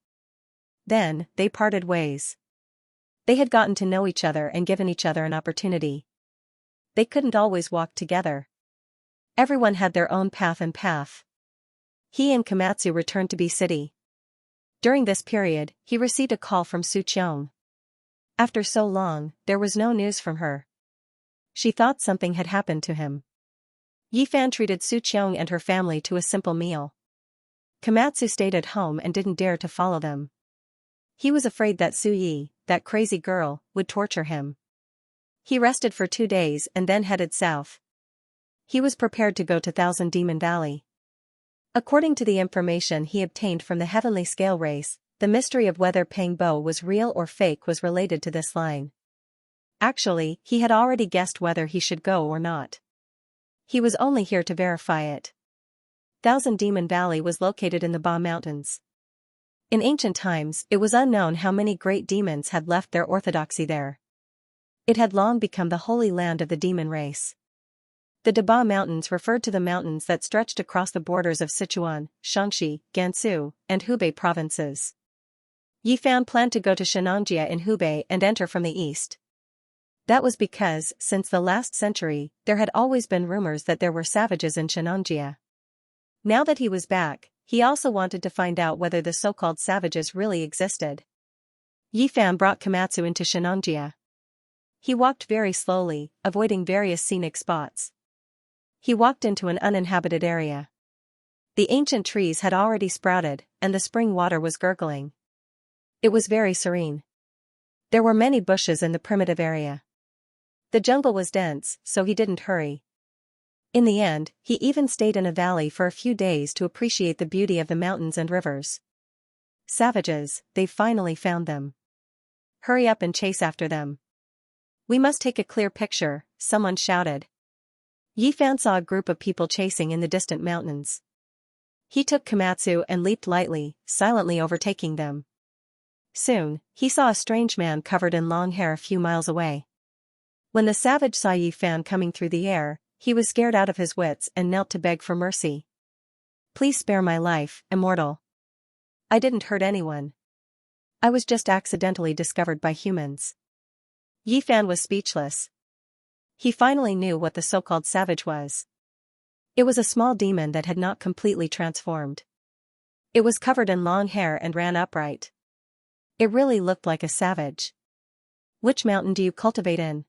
Then, they parted ways. They had gotten to know each other and given each other an opportunity. They couldn't always walk together. Everyone had their own path and path. He and Komatsu returned to B City. During this period, he received a call from Su Qiong. After so long, there was no news from her. She thought something had happened to him. Yifan treated Su Qiong and her family to a simple meal. Komatsu stayed at home and didn't dare to follow them. He was afraid that Su Yi, that crazy girl, would torture him. He rested for 2 days and then headed south. He was prepared to go to Thousand Demon Valley. According to the information he obtained from the heavenly scale race, the mystery of whether Peng Bo was real or fake was related to this line. Actually, he had already guessed whether he should go or not. He was only here to verify it. Thousand Demon Valley was located in the Ba Mountains. In ancient times, it was unknown how many great demons had left their orthodoxy there. It had long become the holy land of the demon race. The Daba Mountains referred to the mountains that stretched across the borders of Sichuan, Shaanxi, Gansu, and Hubei provinces. Yi Fan planned to go to Xianxia in Hubei and enter from the east. That was because, since the last century, there had always been rumors that there were savages in Xianxia. Now that he was back, he also wanted to find out whether the so-called savages really existed. Yi Fan brought Komatsu into Xianxia. He walked very slowly, avoiding various scenic spots. He walked into an uninhabited area. The ancient trees had already sprouted, and the spring water was gurgling. It was very serene. There were many bushes in the primitive area. The jungle was dense, so he didn't hurry. In the end, he even stayed in a valley for a few days to appreciate the beauty of the mountains and rivers. Savages, they've finally found them. Hurry up and chase after them. We must take a clear picture, someone shouted. Yi Fan saw a group of people chasing in the distant mountains. He took Komatsu and leaped lightly, silently overtaking them. Soon, he saw a strange man covered in long hair a few miles away. When the savage saw Yi Fan coming through the air, he was scared out of his wits and knelt to beg for mercy. Please spare my life, immortal. I didn't hurt anyone. I was just accidentally discovered by humans. Yi Fan was speechless. He finally knew what the so-called savage was. It was a small demon that had not completely transformed. It was covered in long hair and ran upright. It really looked like a savage. Which mountain do you cultivate in?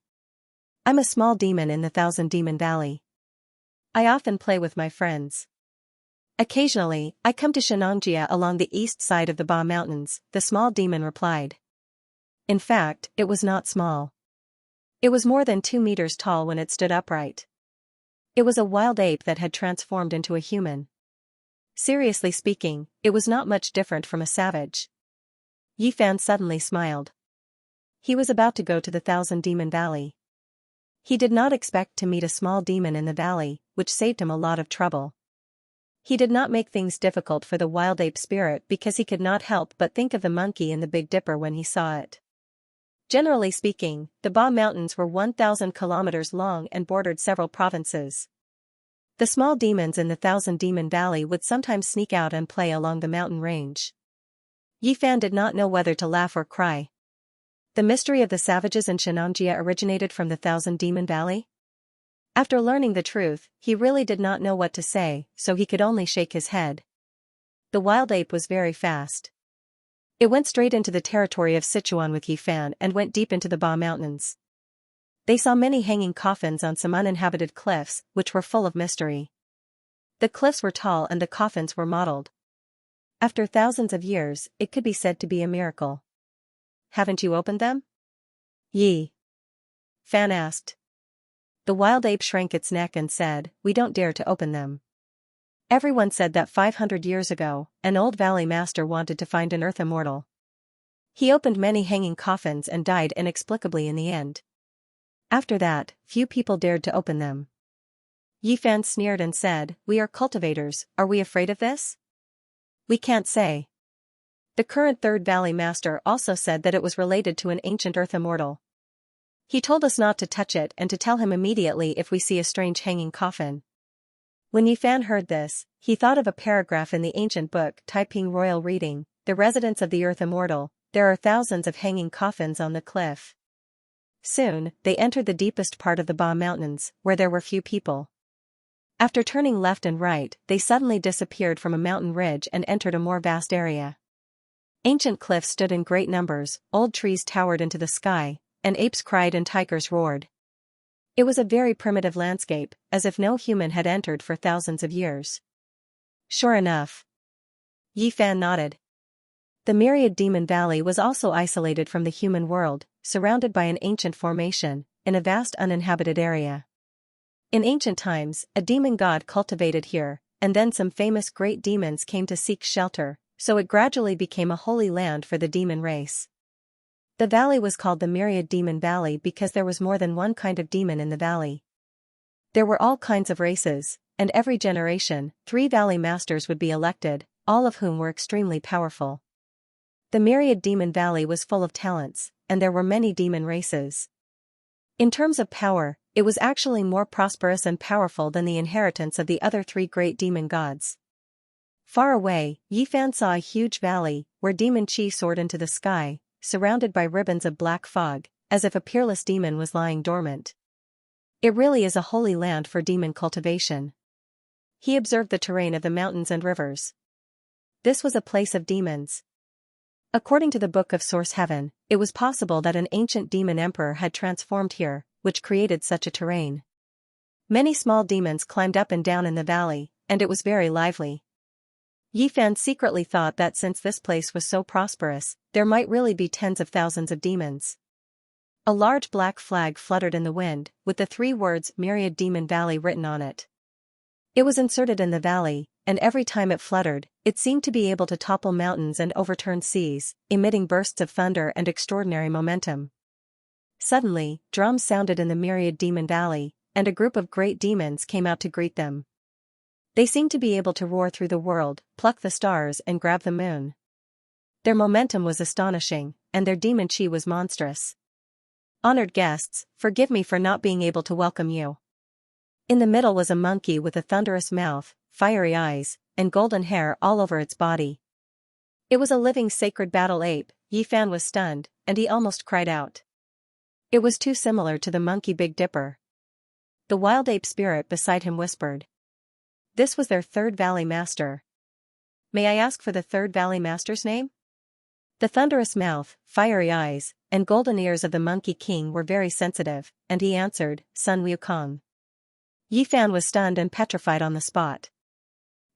I'm a small demon in the Thousand Demon Valley. I often play with my friends. Occasionally, I come to Xianxia along the east side of the Ba Mountains, the small demon replied. In fact, it was not small. It was more than 2 meters tall when it stood upright. It was a wild ape that had transformed into a human. Seriously speaking, it was not much different from a savage. Yi Fan suddenly smiled. He was about to go to the Thousand Demon Valley. He did not expect to meet a small demon in the valley, which saved him a lot of trouble. He did not make things difficult for the wild ape spirit because he could not help but think of the monkey in the Big Dipper when he saw it. Generally speaking, the Ba Mountains were 1,000 kilometers long and bordered several provinces. The small demons in the Thousand Demon Valley would sometimes sneak out and play along the mountain range. Yi Fan did not know whether to laugh or cry. The mystery of the savages in Xianxia originated from the Thousand Demon Valley? After learning the truth, he really did not know what to say, so he could only shake his head. The wild ape was very fast. It went straight into the territory of Sichuan with Yi Fan and went deep into the Ba Mountains. They saw many hanging coffins on some uninhabited cliffs, which were full of mystery. The cliffs were tall and the coffins were mottled. After thousands of years, it could be said to be a miracle. Haven't you opened them? Yi Fan asked. The wild ape shrank its neck and said, we don't dare to open them. Everyone said that 500 years ago, an old valley master wanted to find an earth immortal. He opened many hanging coffins and died inexplicably in the end. After that, few people dared to open them. Yi Fan sneered and said, we are cultivators, are we afraid of this? We can't say. The current third valley master also said that it was related to an ancient earth immortal. He told us not to touch it and to tell him immediately if we see a strange hanging coffin. When Yi Fan heard this, he thought of a paragraph in the ancient book Taiping Royal reading, the residents of the earth immortal, there are thousands of hanging coffins on the cliff. Soon, they entered the deepest part of the Ba Mountains, where there were few people. After turning left and right, they suddenly disappeared from a mountain ridge and entered a more vast area. Ancient cliffs stood in great numbers, old trees towered into the sky, and apes cried and tigers roared. It was a very primitive landscape, as if no human had entered for thousands of years. Sure enough. Yi Fan nodded. The myriad demon valley was also isolated from the human world, surrounded by an ancient formation, in a vast uninhabited area. In ancient times, a demon god cultivated here, and then some famous great demons came to seek shelter, so it gradually became a holy land for the demon race. The valley was called the Myriad Demon Valley because there was more than one kind of demon in the valley. There were all kinds of races, and every generation, 3 valley masters would be elected, all of whom were extremely powerful. The Myriad Demon Valley was full of talents, and there were many demon races. In terms of power, it was actually more prosperous and powerful than the inheritance of the other three great demon gods. Far away, Yifan saw a huge valley, where demon qi soared into the sky, surrounded by ribbons of black fog, as if a peerless demon was lying dormant. It really is a holy land for demon cultivation. He observed the terrain of the mountains and rivers. This was a place of demons. According to the Book of Source Heaven, it was possible that an ancient demon emperor had transformed here, which created such a terrain. Many small demons climbed up and down in the valley, and it was very lively. Yifan secretly thought that since this place was so prosperous, there might really be tens of thousands of demons. A large black flag fluttered in the wind, with the three words Myriad Demon Valley written on it. It was inserted in the valley, and every time it fluttered, it seemed to be able to topple mountains and overturn seas, emitting bursts of thunder and extraordinary momentum. Suddenly, drums sounded in the Myriad Demon Valley, and a group of great demons came out to greet them. They seemed to be able to roar through the world, pluck the stars and grab the moon. Their momentum was astonishing, and their demon qi was monstrous. Honored guests, forgive me for not being able to welcome you. In the middle was a monkey with a thunderous mouth, fiery eyes, and golden hair all over its body. It was a living sacred battle ape. Yifan was stunned, and he almost cried out. It was too similar to the monkey Big Dipper. The wild ape spirit beside him whispered. This was their third valley master. May I ask for the third valley master's name? The thunderous mouth, fiery eyes, and golden ears of the Monkey King were very sensitive, and he answered, Sun Wukong. Yifan was stunned and petrified on the spot.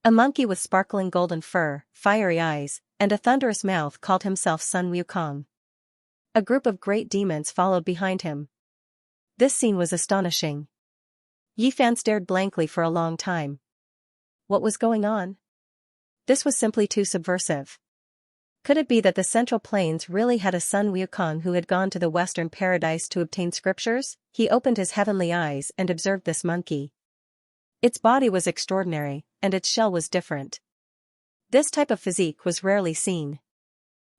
A monkey with sparkling golden fur, fiery eyes, and a thunderous mouth called himself Sun Wukong. A group of great demons followed behind him. This scene was astonishing. Yifan stared blankly for a long time. What was going on? This was simply too subversive. Could it be that the Central Plains really had a Sun Wukong who had gone to the Western Paradise to obtain scriptures? He opened his heavenly eyes and observed this monkey. Its body was extraordinary, and its shell was different. This type of physique was rarely seen.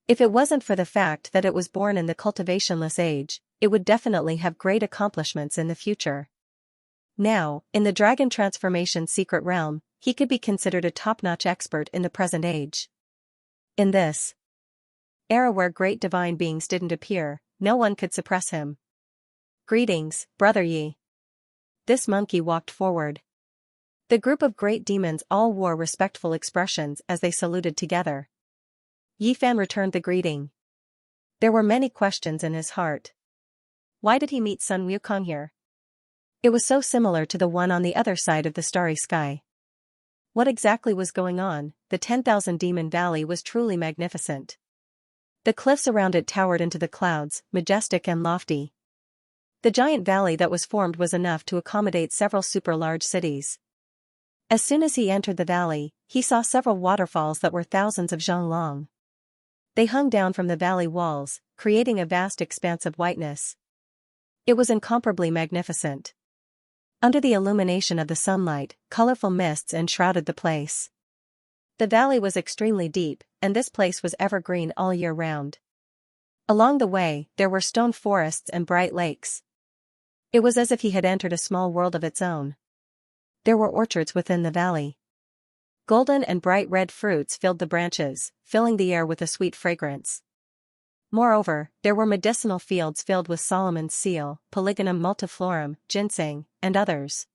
If it wasn't for the fact that it was born in the cultivationless age, it would definitely have great accomplishments in the future. Now, in the dragon transformation secret realm, he could be considered a top-notch expert in the present age. In this era where great divine beings didn't appear, no one could suppress him. Greetings, Brother Yi. This monkey walked forward. The group of great demons all wore respectful expressions as they saluted together. Yifan returned the greeting. There were many questions in his heart. Why did he meet Sun Wukong here? It was so similar to the one on the other side of the starry sky. What exactly was going on? The 10,000 Demon Valley was truly magnificent. The cliffs around it towered into the clouds, majestic and lofty. The giant valley that was formed was enough to accommodate several super-large cities. As soon as he entered the valley, he saw several waterfalls that were thousands of zhang long. They hung down from the valley walls, creating a vast expanse of whiteness. It was incomparably magnificent. Under the illumination of the sunlight, colorful mists enshrouded the place. The valley was extremely deep, and this place was evergreen all year round. Along the way, there were stone forests and bright lakes. It was as if he had entered a small world of its own. There were orchards within the valley. Golden and bright red fruits filled the branches, filling the air with a sweet fragrance. Moreover, there were medicinal fields filled with Solomon's seal, Polygonum multiflorum, ginseng, and others.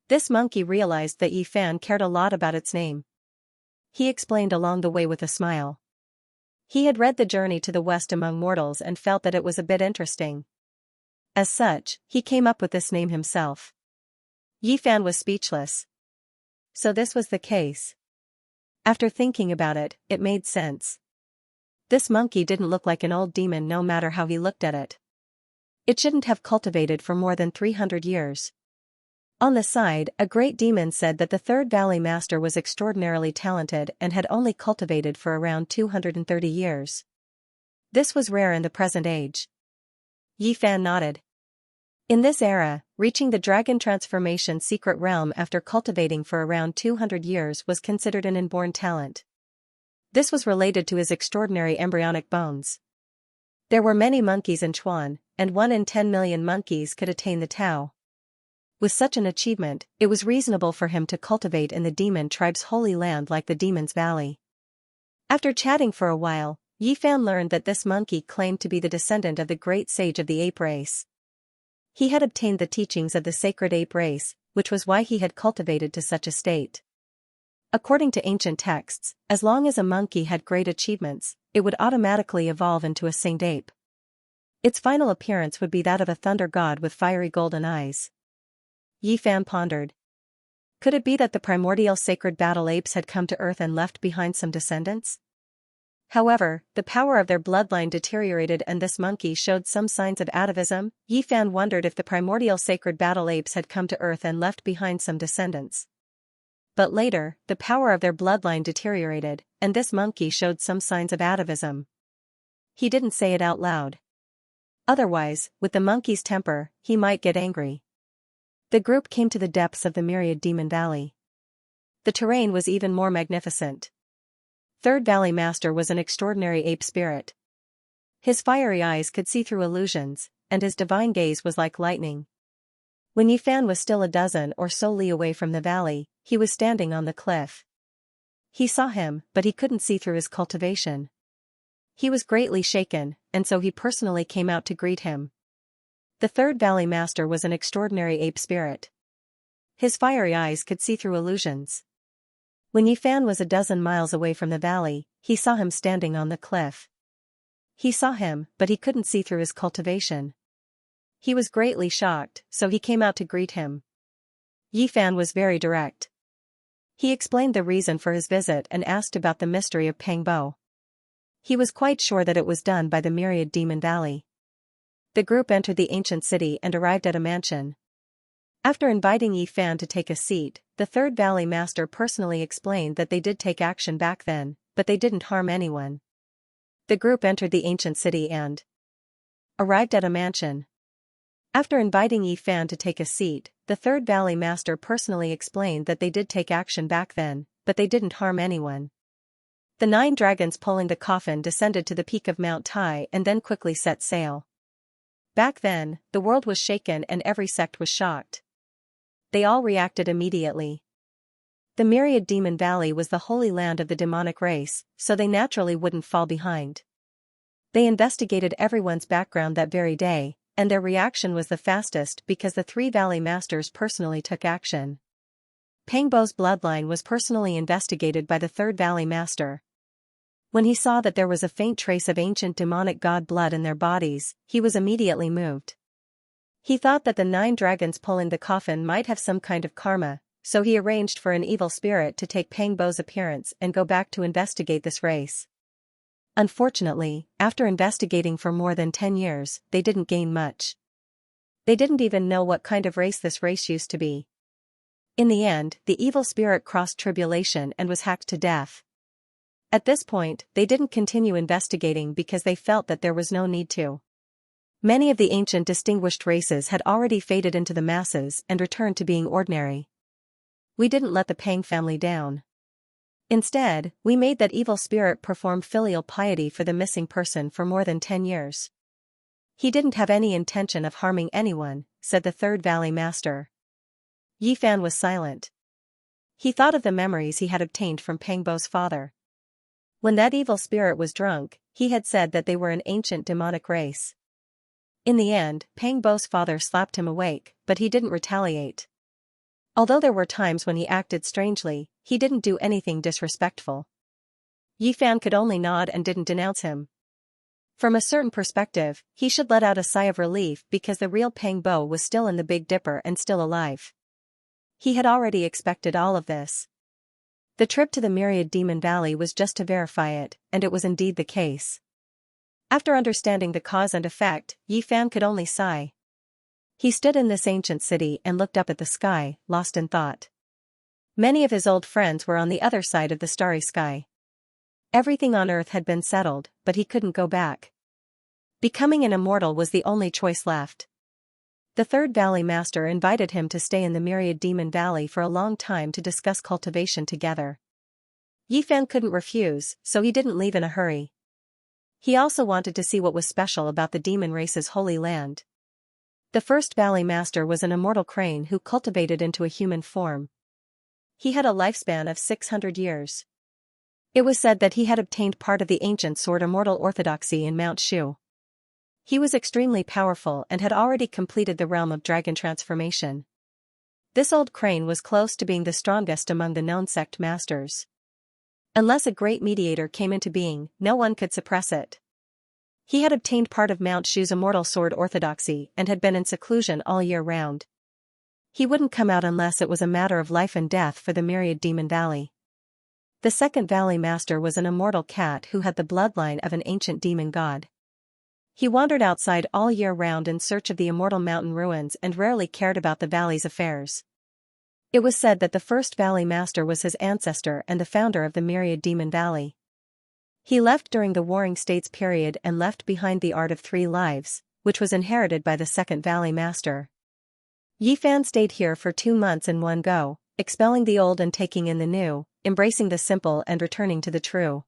This monkey realized that Yifan cared a lot about its name. He explained along the way with a smile. He had read The Journey to the West Among Mortals and felt that it was a bit interesting. As such, he came up with this name himself. Yifan was speechless. So this was the case. After thinking about it, it made sense. This monkey didn't look like an old demon no matter how he looked at it. It shouldn't have cultivated for more than 300 years. On the side, a great demon said that the Third Valley Master was extraordinarily talented and had only cultivated for around 230 years. This was rare in the present age. Yifan nodded. In this era, reaching the dragon transformation secret realm after cultivating for around 200 years was considered an inborn talent. This was related to his extraordinary embryonic bones. There were many monkeys in Chuan, and 1 in 10 million monkeys could attain the Tao. With such an achievement, it was reasonable for him to cultivate in the demon tribe's holy land like the Demon's Valley. After chatting for a while, Yi Fan learned that this monkey claimed to be the descendant of the great sage of the ape race. He had obtained the teachings of the sacred ape race, which was why he had cultivated to such a state. According to ancient texts, as long as a monkey had great achievements, it would automatically evolve into a singed ape. Its final appearance would be that of a thunder god with fiery golden eyes. Yi Fan pondered. Could it be that the primordial sacred battle apes had come to Earth and left behind some descendants? However, the power of their bloodline deteriorated and this monkey showed some signs of atavism. Yi Fan wondered if the primordial sacred battle apes had come to Earth and left behind some descendants. But later, the power of their bloodline deteriorated, and this monkey showed some signs of atavism. He didn't say it out loud. Otherwise, with the monkey's temper, he might get angry. The group came to the depths of the myriad demon valley. The terrain was even more magnificent. Third Valley Master was an extraordinary ape spirit. His fiery eyes could see through illusions, and his divine gaze was like lightning. When Yi Fan was still a dozen or so li away from the valley, he was standing on the cliff. He saw him, but he couldn't see through his cultivation. He was greatly shaken, and so he personally came out to greet him. The Third Valley Master was an extraordinary ape spirit. His fiery eyes could see through illusions. When Yi Fan was a dozen miles away from the valley, he saw him standing on the cliff. He saw him, but he couldn't see through his cultivation. He was greatly shocked, so he came out to greet him. Yi Fan was very direct. He explained the reason for his visit and asked about the mystery of Pangbo. He was quite sure that it was done by the myriad demon valley. The group entered the ancient city and arrived at a mansion. After inviting Yi Fan to take a seat, the Third Valley Master personally explained that they did take action back then, but they didn't harm anyone. The group entered the ancient city and arrived at a mansion. After inviting Yi Fan to take a seat, the Third Valley Master personally explained that they did take action back then, but they didn't harm anyone. The 9 dragons pulling the coffin descended to the peak of Mount Tai and then quickly set sail. Back then, the world was shaken and every sect was shocked. They all reacted immediately. The myriad demon valley was the holy land of the demonic race, so they naturally wouldn't fall behind. They investigated everyone's background that very day, and their reaction was the fastest because the 3 Valley Masters personally took action. Pangbo's bloodline was personally investigated by the Third Valley Master. When he saw that there was a faint trace of ancient demonic god blood in their bodies, he was immediately moved. He thought that the 9 dragons pulling the coffin might have some kind of karma, so he arranged for an evil spirit to take Pangbo's appearance and go back to investigate this race. Unfortunately, after investigating for more than 10 years, they didn't gain much. They didn't even know what kind of race this race used to be. In the end, the evil spirit crossed tribulation and was hacked to death. At this point, they didn't continue investigating because they felt that there was no need to. Many of the ancient distinguished races had already faded into the masses and returned to being ordinary. We didn't let the Pang family down. Instead, we made that evil spirit perform filial piety for the missing person for more than 10 years. He didn't have any intention of harming anyone, said the Third Valley Master. Yi Fan was silent. He thought of the memories he had obtained from Pangbo's father. When that evil spirit was drunk, he had said that they were an ancient demonic race. In the end, Pangbo's father slapped him awake, but he didn't retaliate. Although there were times when he acted strangely, he didn't do anything disrespectful. Yi Fan could only nod and didn't denounce him. From a certain perspective, he should let out a sigh of relief because the real Pangbo was still in the Big Dipper and still alive. He had already expected all of this. The trip to the Myriad Demon Valley was just to verify it, and it was indeed the case. After understanding the cause and effect, Yi Fan could only sigh. He stood in this ancient city and looked up at the sky, lost in thought. Many of his old friends were on the other side of the starry sky. Everything on earth had been settled, but he couldn't go back. Becoming an immortal was the only choice left. The Third Valley Master invited him to stay in the Myriad Demon Valley for a long time to discuss cultivation together. Yi Fan couldn't refuse, so he didn't leave in a hurry. He also wanted to see what was special about the demon race's holy land. The first Valley Master was an immortal crane who cultivated into a human form. He had a lifespan of 600 years. It was said that he had obtained part of the ancient sword immortal orthodoxy in Mount Shu. He was extremely powerful and had already completed the realm of dragon transformation. This old crane was close to being the strongest among the known sect masters. Unless a great mediator came into being, no one could suppress it. He had obtained part of Mount Shu's immortal sword orthodoxy and had been in seclusion all year round. He wouldn't come out unless it was a matter of life and death for the myriad Demon Valley. The second Valley Master was an immortal cat who had the bloodline of an ancient demon god. He wandered outside all year round in search of the immortal mountain ruins and rarely cared about the valley's affairs. It was said that the first Valley Master was his ancestor and the founder of the myriad Demon Valley. He left during the Warring States period and left behind the art of 3 lives, which was inherited by the second Valley Master. Yifan stayed here for 2 months in one go, expelling the old and taking in the new, embracing the simple and returning to the true.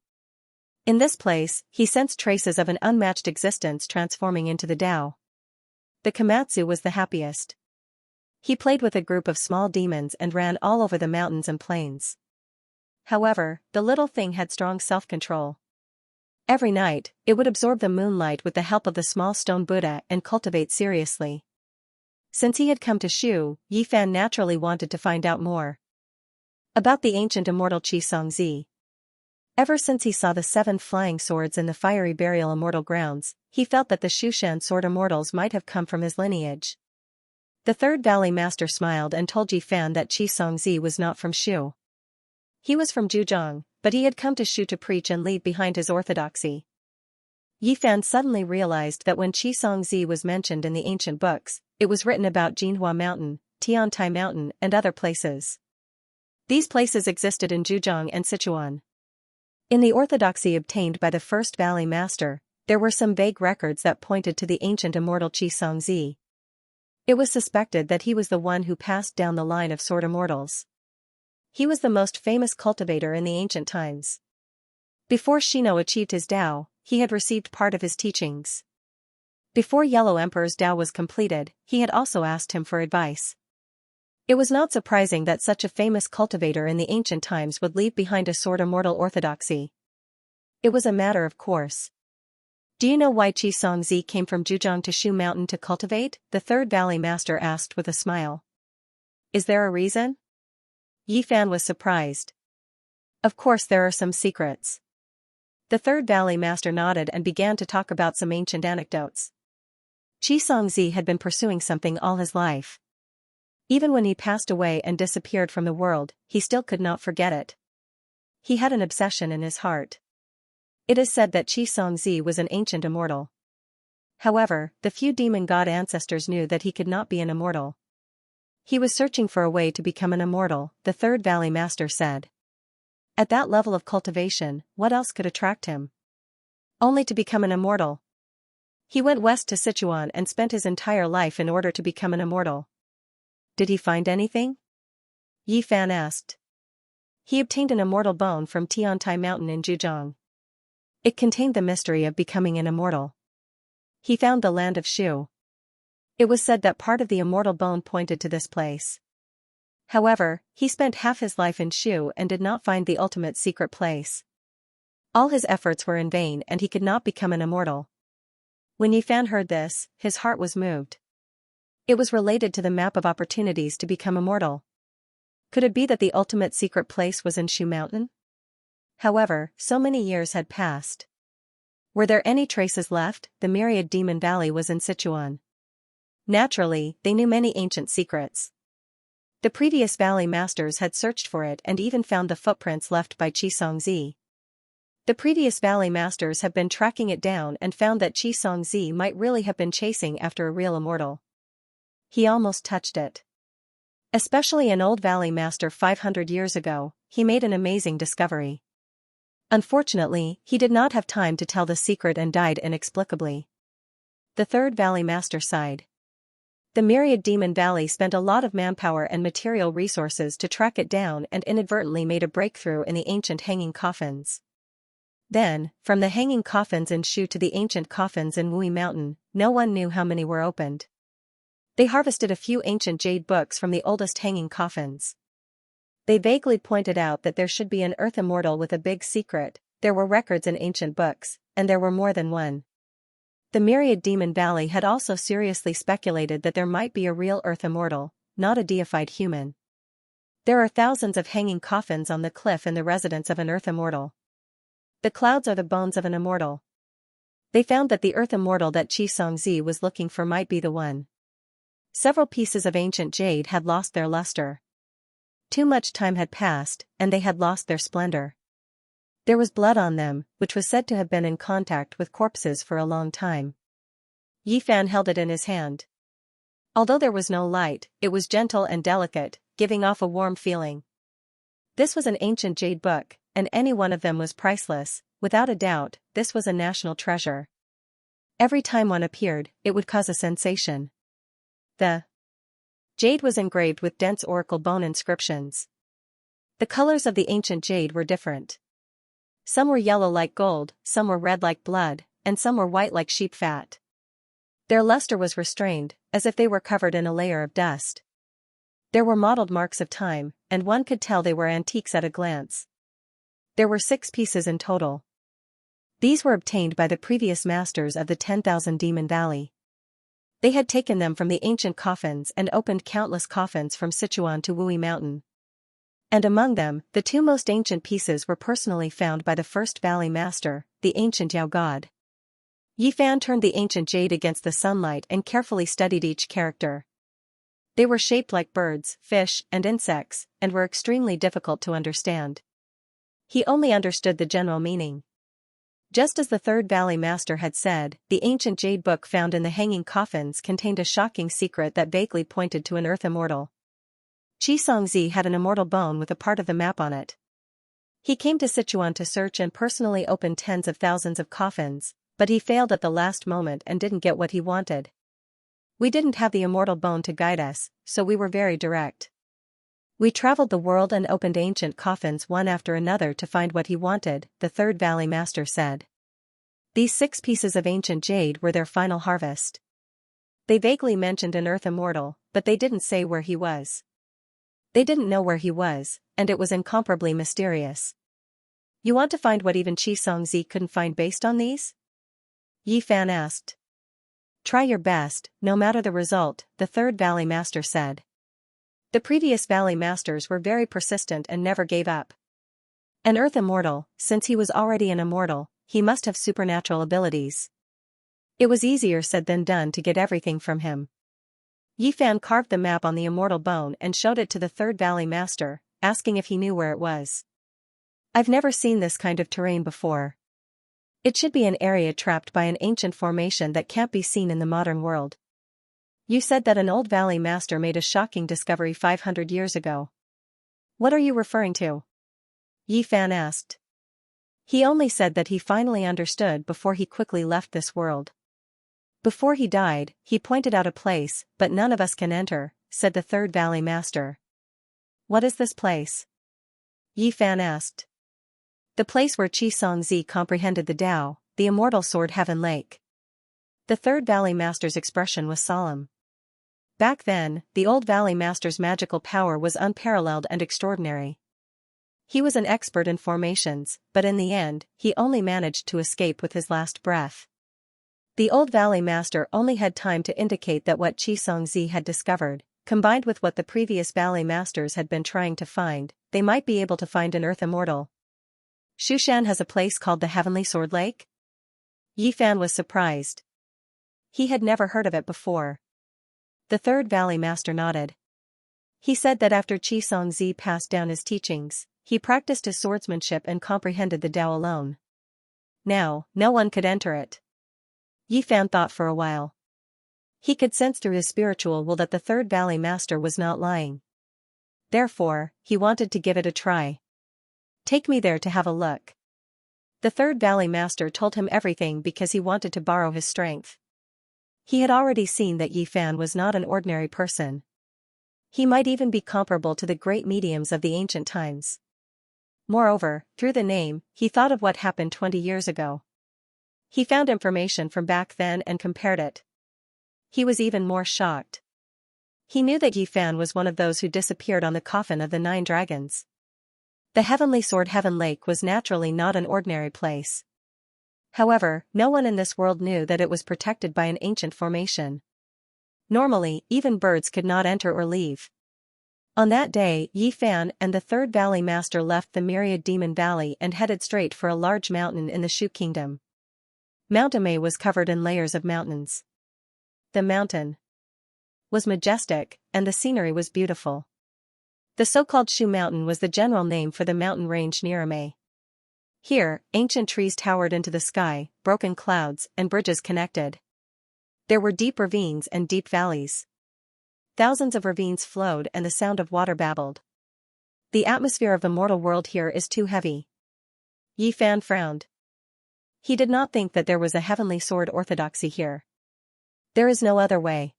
In this place, he sensed traces of an unmatched existence transforming into the Tao. The Komatsu was the happiest. He played with a group of small demons and ran all over the mountains and plains. However, the little thing had strong self-control. Every night, it would absorb the moonlight with the help of the small stone Buddha and cultivate seriously. Since he had come to Shu, Yifan naturally wanted to find out more about the ancient immortal Xianxia. Ever since he saw the 7 flying swords in the fiery burial immortal grounds, he felt that the Shushan sword immortals might have come from his lineage. The third Valley Master smiled and told Yifan that Xianxia was not from Shu. He was from Zhejiang, but he had come to Shu to preach and lead behind his orthodoxy. Yifan suddenly realized that when Xianxia was mentioned in the ancient books, it was written about Jinhua Mountain, Tiantai Mountain and other places. These places existed in Zhejiang and Sichuan. In the orthodoxy obtained by the first Valley Master, there were some vague records that pointed to the ancient immortal Xianxia. It was suspected that he was the one who passed down the line of sword immortals. He was the most famous cultivator in the ancient times. Before Shino achieved his Tao, he had received part of his teachings. Before Yellow Emperor's Tao was completed, he had also asked him for advice. It was not surprising that such a famous cultivator in the ancient times would leave behind a sword immortal orthodoxy. It was a matter of course. Do you know why Xianxia came from Zhejiang to Shu Mountain to cultivate? The third Valley Master asked with a smile. Is there a reason? Yifan was surprised. Of course there are some secrets. The third Valley Master nodded and began to talk about some ancient anecdotes. Xianxia had been pursuing something all his life. Even when he passed away and disappeared from the world, he still could not forget it. He had an obsession in his heart. It is said that Xianxia was an ancient immortal. However, the few demon god ancestors knew that he could not be an immortal. He was searching for a way to become an immortal, the third Valley Master said. At that level of cultivation, what else could attract him? Only to become an immortal. He went west to Sichuan and spent his entire life in order to become an immortal. Did he find anything? Yifan asked. He obtained an immortal bone from Tiantai Mountain in Zhejiang. It contained the mystery of becoming an immortal. He found the land of Shu. It was said that part of the immortal bone pointed to this place. However, he spent half his life in Shu and did not find the ultimate secret place. All his efforts were in vain and he could not become an immortal. When Yifan heard this, his heart was moved. It was related to the map of opportunities to become immortal. Could it be that the ultimate secret place was in Shu Mountain? However, so many years had passed. Were there any traces left? The myriad Demon Valley was in Sichuan. Naturally, they knew many ancient secrets. The previous Valley Masters had searched for it and even found the footprints left by Xianxia. The previous Valley Masters have been tracking it down and found that Xianxia might really have been chasing after a real immortal. He almost touched it. Especially an old Valley Master 500 years ago, he made an amazing discovery. Unfortunately, he did not have time to tell the secret and died inexplicably. The third Valley Master sighed. The myriad Demon Valley spent a lot of manpower and material resources to track it down and inadvertently made a breakthrough in the ancient hanging coffins. Then, from the hanging coffins in Shu to the ancient coffins in Wui Mountain, no one knew how many were opened. They harvested a few ancient jade books from the oldest hanging coffins. They vaguely pointed out that there should be an earth immortal with a big secret. There were records in ancient books, and there were more than one. The myriad Demon Valley had also seriously speculated that there might be a real earth immortal, not a deified human. There are thousands of hanging coffins on the cliff in the residence of an earth immortal. The clouds are the bones of an immortal. They found that the earth immortal that Xianxia was looking for might be the one. Several pieces of ancient jade had lost their luster. Too much time had passed, and they had lost their splendor. There was blood on them, which was said to have been in contact with corpses for a long time. Yifan held it in his hand. Although there was no light, it was gentle and delicate, giving off a warm feeling. This was an ancient jade book, and any one of them was priceless. Without a doubt, this was a national treasure. Every time one appeared, it would cause a sensation. The jade was engraved with dense oracle bone inscriptions. The colors of the ancient jade were different. Some were yellow like gold, some were red like blood, and some were white like sheep fat. Their luster was restrained, as if they were covered in a layer of dust. There were mottled marks of time, and one could tell they were antiques at a glance. There were 6 pieces in total. These were obtained by the previous masters of the 10,000 Demon Valley. They had taken them from the ancient coffins and opened countless coffins from Sichuan to Wui Mountain. And among them, the 2 most ancient pieces were personally found by the first Valley Master, the ancient Yao God. Yifan turned the ancient jade against the sunlight and carefully studied each character. They were shaped like birds, fish, and insects, and were extremely difficult to understand. He only understood the general meaning. Just as the third Valley Master had said, the ancient jade book found in the hanging coffins contained a shocking secret that vaguely pointed to an earth immortal. Xianxia had an immortal bone with a part of the map on it. He came to Sichuan to search and personally open tens of thousands of coffins, but he failed at the last moment and didn't get what he wanted. We didn't have the immortal bone to guide us, so we were very direct. We traveled the world and opened ancient coffins one after another to find what he wanted, the third Valley Master said. These 6 pieces of ancient jade were their final harvest. They vaguely mentioned an earth immortal, but they didn't say where he was. They didn't know where he was, and it was incomparably mysterious. You want to find what even Xianxia couldn't find based on these? Yifan asked. Try your best, no matter the result, the third Valley Master said. The previous Valley Masters were very persistent and never gave up. An earth immortal, since he was already an immortal, he must have supernatural abilities. It was easier said than done to get everything from him. Yifan carved the map on the immortal bone and showed it to the third Valley Master, asking if he knew where it was. I've never seen this kind of terrain before. It should be an area trapped by an ancient formation that can't be seen in the modern world. You said that an old Valley Master made a shocking discovery 500 years ago. What are you referring to? Yifan asked. He only said that he finally understood before he quickly left this world. Before he died, he pointed out a place, but none of us can enter, said the third Valley Master. What is this place? Yifan asked. The place where Xianxia comprehended the Tao, the immortal Sword Heaven Lake. The third Valley Master's expression was solemn. Back then, the old Valley Master's magical power was unparalleled and extraordinary. He was an expert in formations, but in the end, he only managed to escape with his last breath. The old Valley Master only had time to indicate that what Xianxia had discovered, combined with what the previous Valley Masters had been trying to find, they might be able to find an earth immortal. Shushan has a place called the Heavenly Sword Lake? Yifan was surprised. He had never heard of it before. The third Valley Master nodded. He said that after Xianxia passed down his teachings, he practiced his swordsmanship and comprehended the Tao alone. Now, no one could enter it. Yifan thought for a while. He could sense through his spiritual will that the third Valley Master was not lying. Therefore, he wanted to give it a try. Take me there to have a look. The third Valley Master told him everything because he wanted to borrow his strength. He had already seen that Yifan was not an ordinary person. He might even be comparable to the great mediums of the ancient times. Moreover, through the name, he thought of what happened 20 years ago. He found information from back then and compared it. He was even more shocked. He knew that Yi Fan was one of those who disappeared on the coffin of the 9 dragons. The Heavenly Sword Heaven Lake was naturally not an ordinary place. However, no one in this world knew that it was protected by an ancient formation. Normally, even birds could not enter or leave. On that day, Yi Fan and the Third Valley Master left the Myriad Demon Valley and headed straight for a large mountain in the Shu Kingdom. Mount Amei was covered in layers of mountains. The mountain was majestic, and the scenery was beautiful. The so-called Shu Mountain was the general name for the mountain range near Amei. Here, ancient trees towered into the sky, broken clouds and bridges connected. There were deep ravines and deep valleys. Thousands of ravines flowed and the sound of water babbled. The atmosphere of the mortal world here is too heavy. Yi Fan frowned. He did not think that there was a heavenly sword orthodoxy here. There is no other way.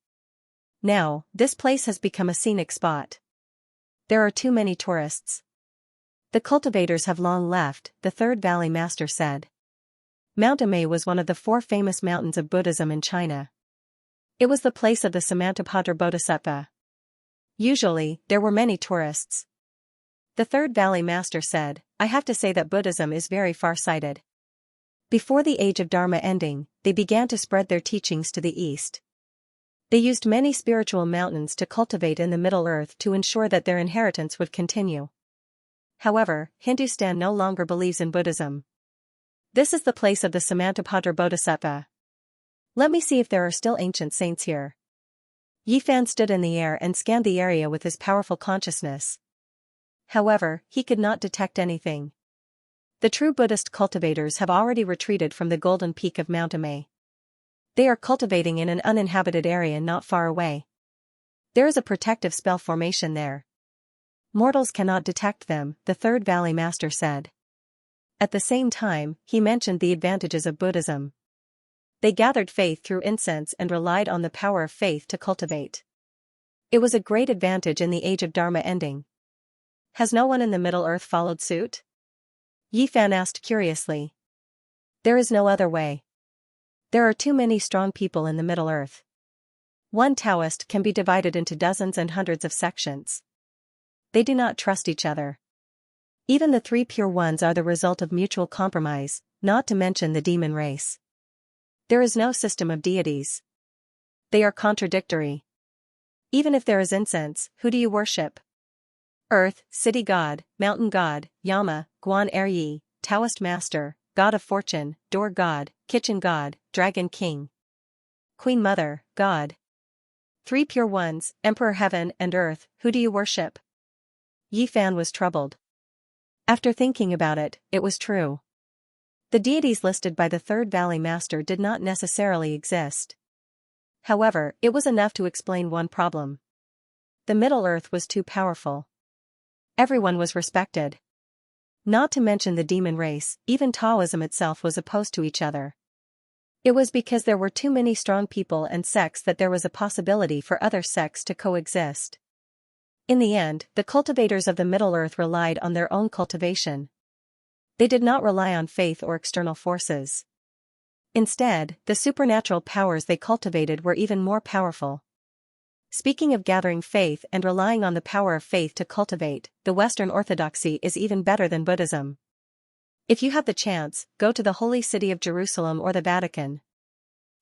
Now, this place has become a scenic spot. There are too many tourists. The cultivators have long left, the Third Valley Master said. Mount Amei was one of the 4 famous mountains of Buddhism in China. It was the place of the Samantabhadra Bodhisattva. Usually, there were many tourists. The Third Valley Master said, I have to say that Buddhism is very far-sighted. Before the age of Dharma ending, they began to spread their teachings to the east. They used many spiritual mountains to cultivate in the Middle Earth to ensure that their inheritance would continue. However, Hindustan no longer believes in Buddhism. This is the place of the Samantabhadra Bodhisattva. Let me see if there are still ancient saints here. Yi Fan stood in the air and scanned the area with his powerful consciousness. However, he could not detect anything. The true Buddhist cultivators have already retreated from the golden peak of Mount Amei. They are cultivating in an uninhabited area not far away. There is a protective spell formation there. Mortals cannot detect them, the Third Valley Master said. At the same time, he mentioned the advantages of Buddhism. They gathered faith through incense and relied on the power of faith to cultivate. It was a great advantage in the age of Dharma ending. Has no one in the Middle Earth followed suit? Yi Fan asked curiously. There is no other way. There are too many strong people in the Middle Earth. One Taoist can be divided into dozens and hundreds of sections. They do not trust each other. Even the 3 pure ones are the result of mutual compromise, not to mention the demon race. There is no system of deities. They are contradictory. Even if there is incense, who do you worship? Earth, city god, mountain god, Yama, Guan Eryi, Taoist master, god of fortune, door god, kitchen god, dragon king. Queen mother, god. 3 pure ones, emperor heaven and earth, who do you worship? Yi Fan was troubled. After thinking about it, it was true. The deities listed by the Third Valley Master did not necessarily exist. However, it was enough to explain one problem. The Middle Earth was too powerful. Everyone was respected. Not to mention the demon race, even Taoism itself was opposed to each other. It was because there were too many strong people and sects that there was a possibility for other sects to coexist. In the end, the cultivators of the Middle Earth relied on their own cultivation. They did not rely on faith or external forces. Instead, the supernatural powers they cultivated were even more powerful. Speaking of gathering faith and relying on the power of faith to cultivate, the Western Orthodoxy is even better than Buddhism. If you have the chance, go to the holy city of Jerusalem or the Vatican.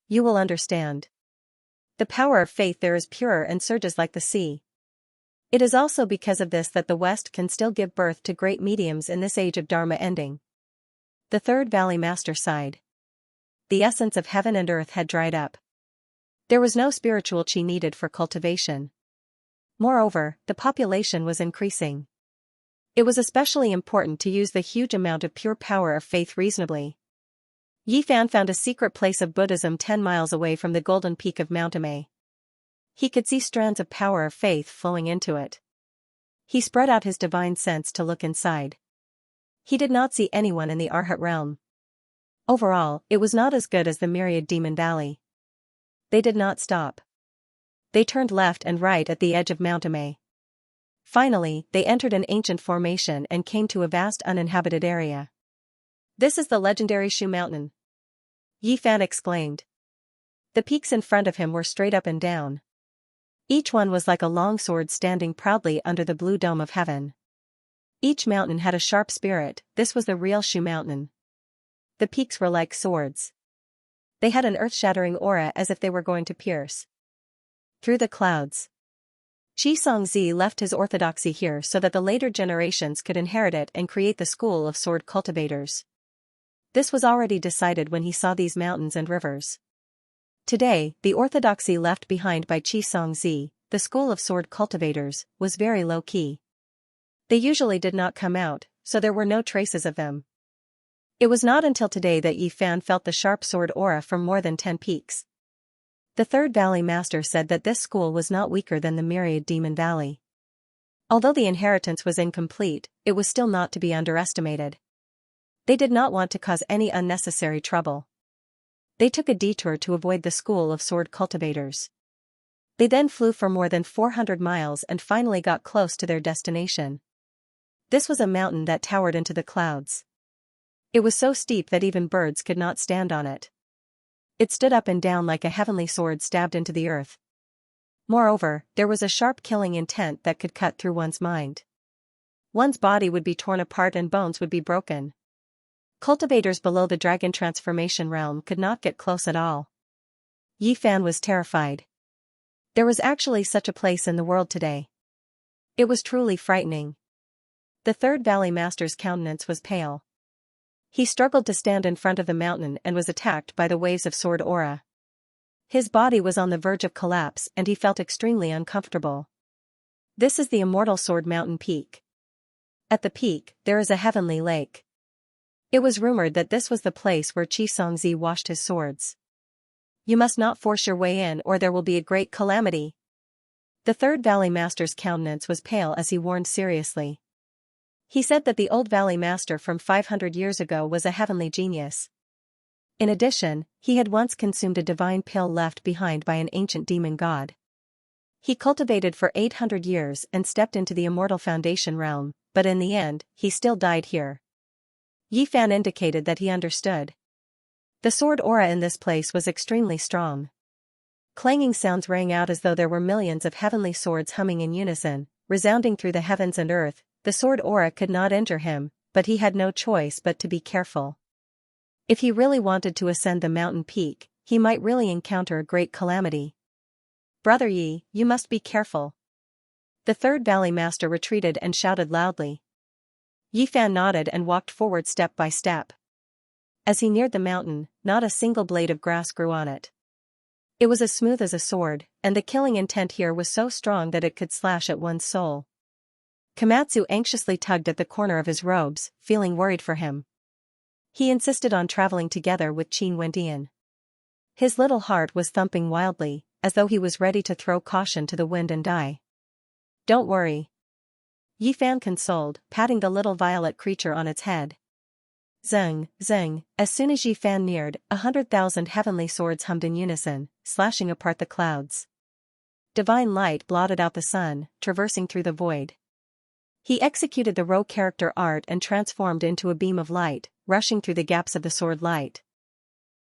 You will understand. The power of faith there is pure and surges like the sea. It is also because of this that the West can still give birth to great mediums in this age of Dharma ending. The Third Valley Master sighed. The essence of heaven and earth had dried up. There was no spiritual chi needed for cultivation. Moreover, the population was increasing. It was especially important to use the huge amount of pure power of faith reasonably. Yi Fan found a secret place of Buddhism 10 miles away from the golden peak of Mount Amei. He could see strands of power of faith flowing into it. He spread out his divine sense to look inside. He did not see anyone in the Arhat realm. Overall, it was not as good as the Myriad Demon Valley. They did not stop. They turned left and right at the edge of Mount Amei. Finally, they entered an ancient formation and came to a vast uninhabited area. This is the legendary Shu Mountain. Yi Fan exclaimed. The peaks in front of him were straight up and down. Each one was like a long sword standing proudly under the blue dome of heaven. Each mountain had a sharp spirit. This was the real Shu Mountain. The peaks were like swords. They had an earth-shattering aura as if they were going to pierce through the clouds. Xianxia left his orthodoxy here so that the later generations could inherit it and create the school of sword cultivators. This was already decided when he saw these mountains and rivers. Today, the orthodoxy left behind by Xianxia, the school of sword cultivators, was very low-key. They usually did not come out, so there were no traces of them. It was not until today that Yi Fan felt the sharp sword aura from more than 10 peaks. The Third Valley Master said that this school was not weaker than the myriad Demon Valley. Although the inheritance was incomplete, it was still not to be underestimated. They did not want to cause any unnecessary trouble. They took a detour to avoid the school of sword cultivators. They then flew for more than 400 miles and finally got close to their destination. This was a mountain that towered into the clouds. It was so steep that even birds could not stand on it. It stood up and down like a heavenly sword stabbed into the earth. Moreover, there was a sharp killing intent that could cut through one's mind. One's body would be torn apart and bones would be broken. Cultivators below the dragon transformation realm could not get close at all. Yi Fan was terrified. There was actually such a place in the world today. It was truly frightening. The Third Valley Master's countenance was pale. He struggled to stand in front of the mountain and was attacked by the waves of sword aura. His body was on the verge of collapse and he felt extremely uncomfortable. This is the Immortal Sword Mountain Peak. At the peak, there is a heavenly lake. It was rumored that this was the place where Xianxia washed his swords. You must not force your way in or there will be a great calamity. The Third Valley Master's countenance was pale as he warned seriously. He said that the old Valley Master from 500 years ago was a heavenly genius. In addition, he had once consumed a divine pill left behind by an ancient demon god. He cultivated for 800 years and stepped into the immortal foundation realm, but in the end, he still died here. Yi Fan indicated that he understood. The sword aura in this place was extremely strong. Clanging sounds rang out as though there were millions of heavenly swords humming in unison, resounding through the heavens and earth. The sword aura could not injure him, but he had no choice but to be careful. If he really wanted to ascend the mountain peak, he might really encounter a great calamity. Brother Yi, you must be careful. The Third Valley Master retreated and shouted loudly. Yi Fan nodded and walked forward step by step. As he neared the mountain, not a single blade of grass grew on it. It was as smooth as a sword, and the killing intent here was so strong that it could slash at one's soul. Komatsu anxiously tugged at the corner of his robes, feeling worried for him. He insisted on traveling together with Qin Wendian. His little heart was thumping wildly, as though he was ready to throw caution to the wind and die. Don't worry. Yi Fan consoled, patting the little violet creature on its head. Zeng, zeng, as soon as Yi Fan neared, 100,000 heavenly swords hummed in unison, slashing apart the clouds. Divine light blotted out the sun, traversing through the void. He executed the Ro character art and transformed into a beam of light, rushing through the gaps of the sword light.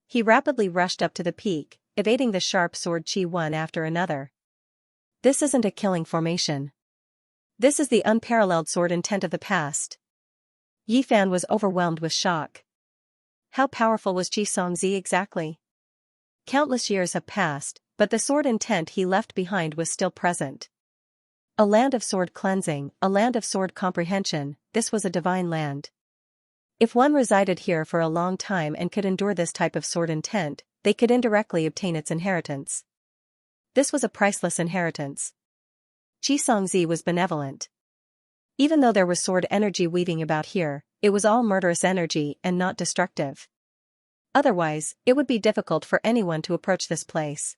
He rapidly rushed up to the peak, evading the sharp sword chi one after another. This isn't a killing formation. This is the unparalleled sword intent of the past. Yi Fan was overwhelmed with shock. How powerful was Xianxia exactly? Countless years have passed, but the sword intent he left behind was still present. A land of sword cleansing, a land of sword comprehension, this was a divine land. If one resided here for a long time and could endure this type of sword intent, they could indirectly obtain its inheritance. This was a priceless inheritance. Xianxia was benevolent. Even though there was sword energy weaving about here, it was all murderous energy and not destructive. Otherwise, it would be difficult for anyone to approach this place.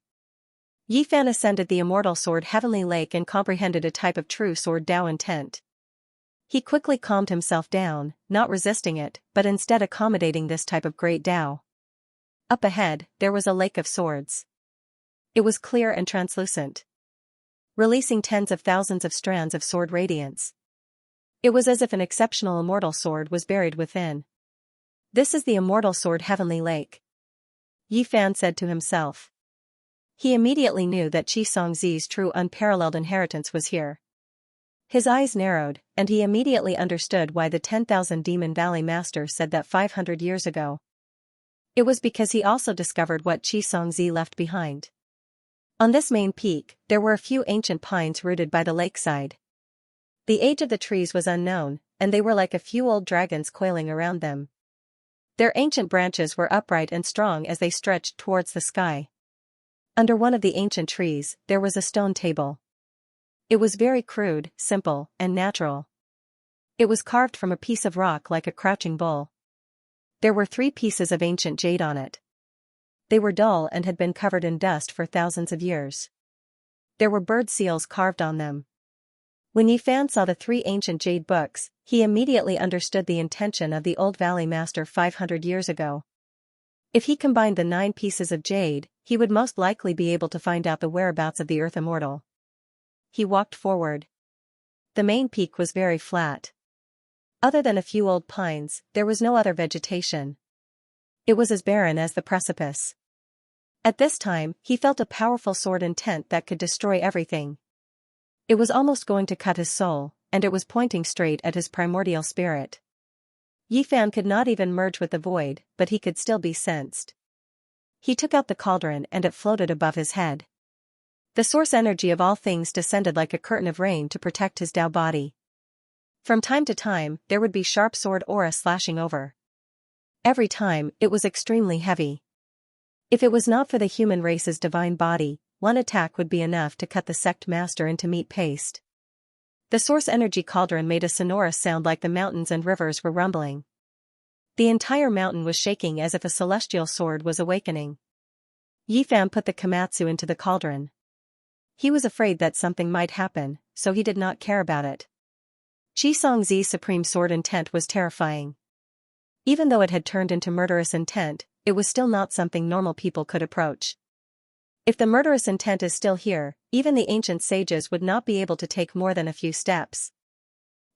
Yi Fan ascended the immortal sword heavenly lake and comprehended a type of true sword Dao intent. He quickly calmed himself down, not resisting it, but instead accommodating this type of great Dao. Up ahead, there was a lake of swords. It was clear and translucent, releasing tens of thousands of strands of sword radiance. It was as if an exceptional immortal sword was buried within. This is the immortal sword heavenly lake, Yi Fan said to himself. He immediately knew that Xianxia's true unparalleled inheritance was here. His eyes narrowed, and he immediately understood why the 10,000 Demon Valley Master said that 500 years ago. It was because he also discovered what Xianxia left behind. On this main peak, there were a few ancient pines rooted by the lakeside. The age of the trees was unknown, and they were like a few old dragons coiling around them. Their ancient branches were upright and strong as they stretched towards the sky. Under one of the ancient trees, there was a stone table. It was very crude, simple, and natural. It was carved from a piece of rock like a crouching bull. There were 3 pieces of ancient jade on it. They were dull and had been covered in dust for thousands of years. There were bird seals carved on them. When Yi Fan saw the 3 ancient jade books, he immediately understood the intention of the old Valley Master 500 years ago. If he combined the 9 pieces of jade, he would most likely be able to find out the whereabouts of the Earth Immortal. He walked forward. The main peak was very flat. Other than a few old pines, there was no other vegetation. It was as barren as the precipice. At this time, he felt a powerful sword intent that could destroy everything. It was almost going to cut his soul, and it was pointing straight at his primordial spirit. Yi Fan could not even merge with the void, but he could still be sensed. He took out the cauldron and it floated above his head. The source energy of all things descended like a curtain of rain to protect his Tao body. From time to time, there would be sharp sword aura slashing over. Every time, it was extremely heavy. If it was not for the human race's divine body, one attack would be enough to cut the sect master into meat paste. The source energy cauldron made a sonorous sound like the mountains and rivers were rumbling. The entire mountain was shaking as if a celestial sword was awakening. Yi Fan put the Komatsu into the cauldron. He was afraid that something might happen, so he did not care about it. Xianxia's supreme sword intent was terrifying. Even though it had turned into murderous intent, it was still not something normal people could approach. If the murderous intent is still here, even the ancient sages would not be able to take more than a few steps.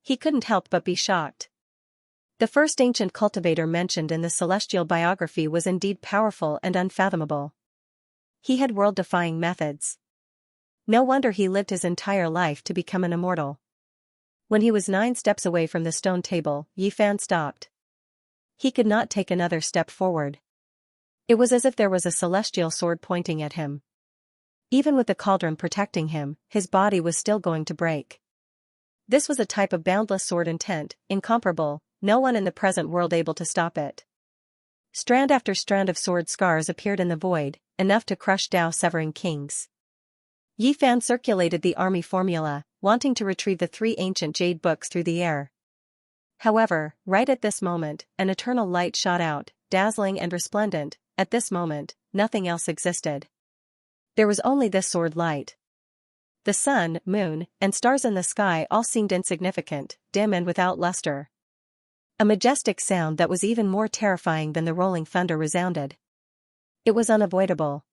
He couldn't help but be shocked. The first ancient cultivator mentioned in the celestial biography was indeed powerful and unfathomable. He had world-defying methods. No wonder he lived his entire life to become an immortal. When he was 9 steps away from the stone table, Yi Fan stopped. He could not take another step forward. It was as if there was a celestial sword pointing at him. Even with the cauldron protecting him, his body was still going to break. This was a type of boundless sword intent, incomparable, no one in the present world able to stop it. Strand after strand of sword scars appeared in the void, enough to crush Tao-severing kings. Yi Fan circulated the army formula, wanting to retrieve the 3 ancient jade books through the air. However, right at this moment, an eternal light shot out, dazzling and resplendent. At this moment, nothing else existed. There was only this sword light. The sun, moon, and stars in the sky all seemed insignificant, dim and without luster. A majestic sound that was even more terrifying than the rolling thunder resounded. It was unavoidable.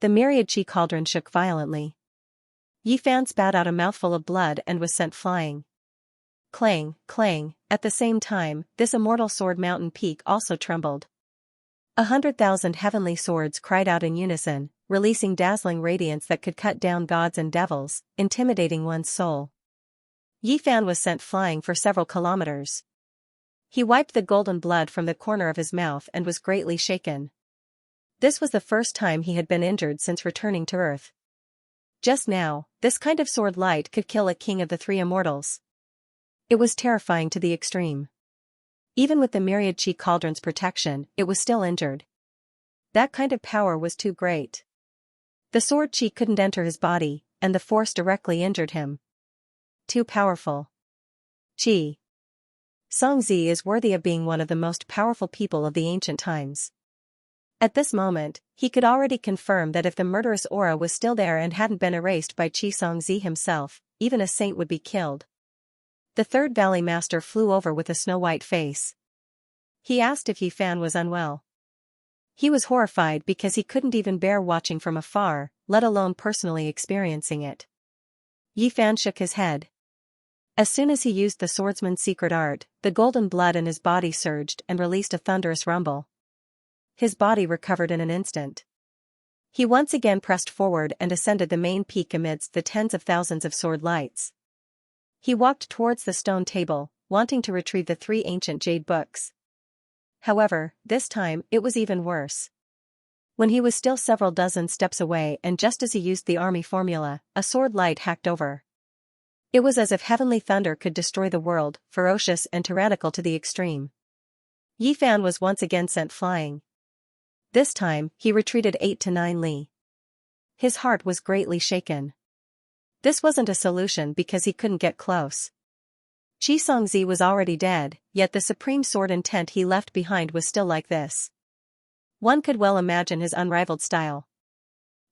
The myriad chi cauldron shook violently. Yi Fan spat out a mouthful of blood and was sent flying. Clang, clang, at the same time, this immortal sword mountain peak also trembled. 100,000 heavenly swords cried out in unison, releasing dazzling radiance that could cut down gods and devils, intimidating one's soul. Yi Fan was sent flying for several kilometers. He wiped the golden blood from the corner of his mouth and was greatly shaken. This was the first time he had been injured since returning to Earth. Just now, this kind of sword light could kill a king of the 3 immortals. It was terrifying to the extreme. Even with the myriad chi cauldron's protection, it was still injured. That kind of power was too great. The sword chi couldn't enter his body, and the force directly injured him. Too powerful. Chi. Xianxia is worthy of being one of the most powerful people of the ancient times. At this moment, he could already confirm that if the murderous aura was still there and hadn't been erased by Xianxia himself, even a saint would be killed. The 3rd Valley Master flew over with a snow-white face. He asked if Yi Fan was unwell. He was horrified because he couldn't even bear watching from afar, let alone personally experiencing it. Yi Fan shook his head. As soon as he used the swordsman's secret art, the golden blood in his body surged and released a thunderous rumble. His body recovered in an instant. He once again pressed forward and ascended the main peak amidst the tens of thousands of sword lights. He walked towards the stone table, wanting to retrieve the 3 ancient jade books. However, this time, it was even worse. When he was still several dozen steps away and just as he used the army formula, a sword light hacked over. It was as if heavenly thunder could destroy the world, ferocious and tyrannical to the extreme. Yi Fan was once again sent flying. This time, he retreated 8 to 9 li. His heart was greatly shaken. This wasn't a solution because he couldn't get close. Xianxia was already dead, yet the supreme sword intent he left behind was still like this. One could well imagine his unrivaled style.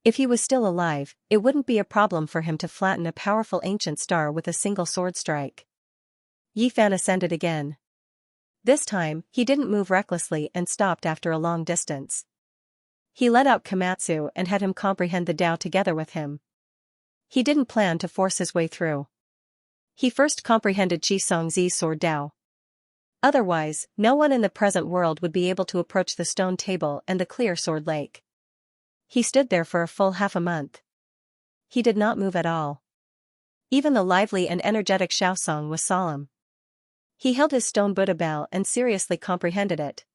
If he was still alive, it wouldn't be a problem for him to flatten a powerful ancient star with a single sword strike. Yi Fan ascended again. This time, he didn't move recklessly and stopped after a long distance. He let out Komatsu and had him comprehend the Tao together with him. He didn't plan to force his way through. He first comprehended Xianxia's sword Tao. Otherwise, no one in the present world would be able to approach the stone table and the clear sword lake. He stood there for a full half a month. He did not move at all. Even the lively and energetic Xiaosong was solemn. He held his stone Buddha bell and seriously comprehended it.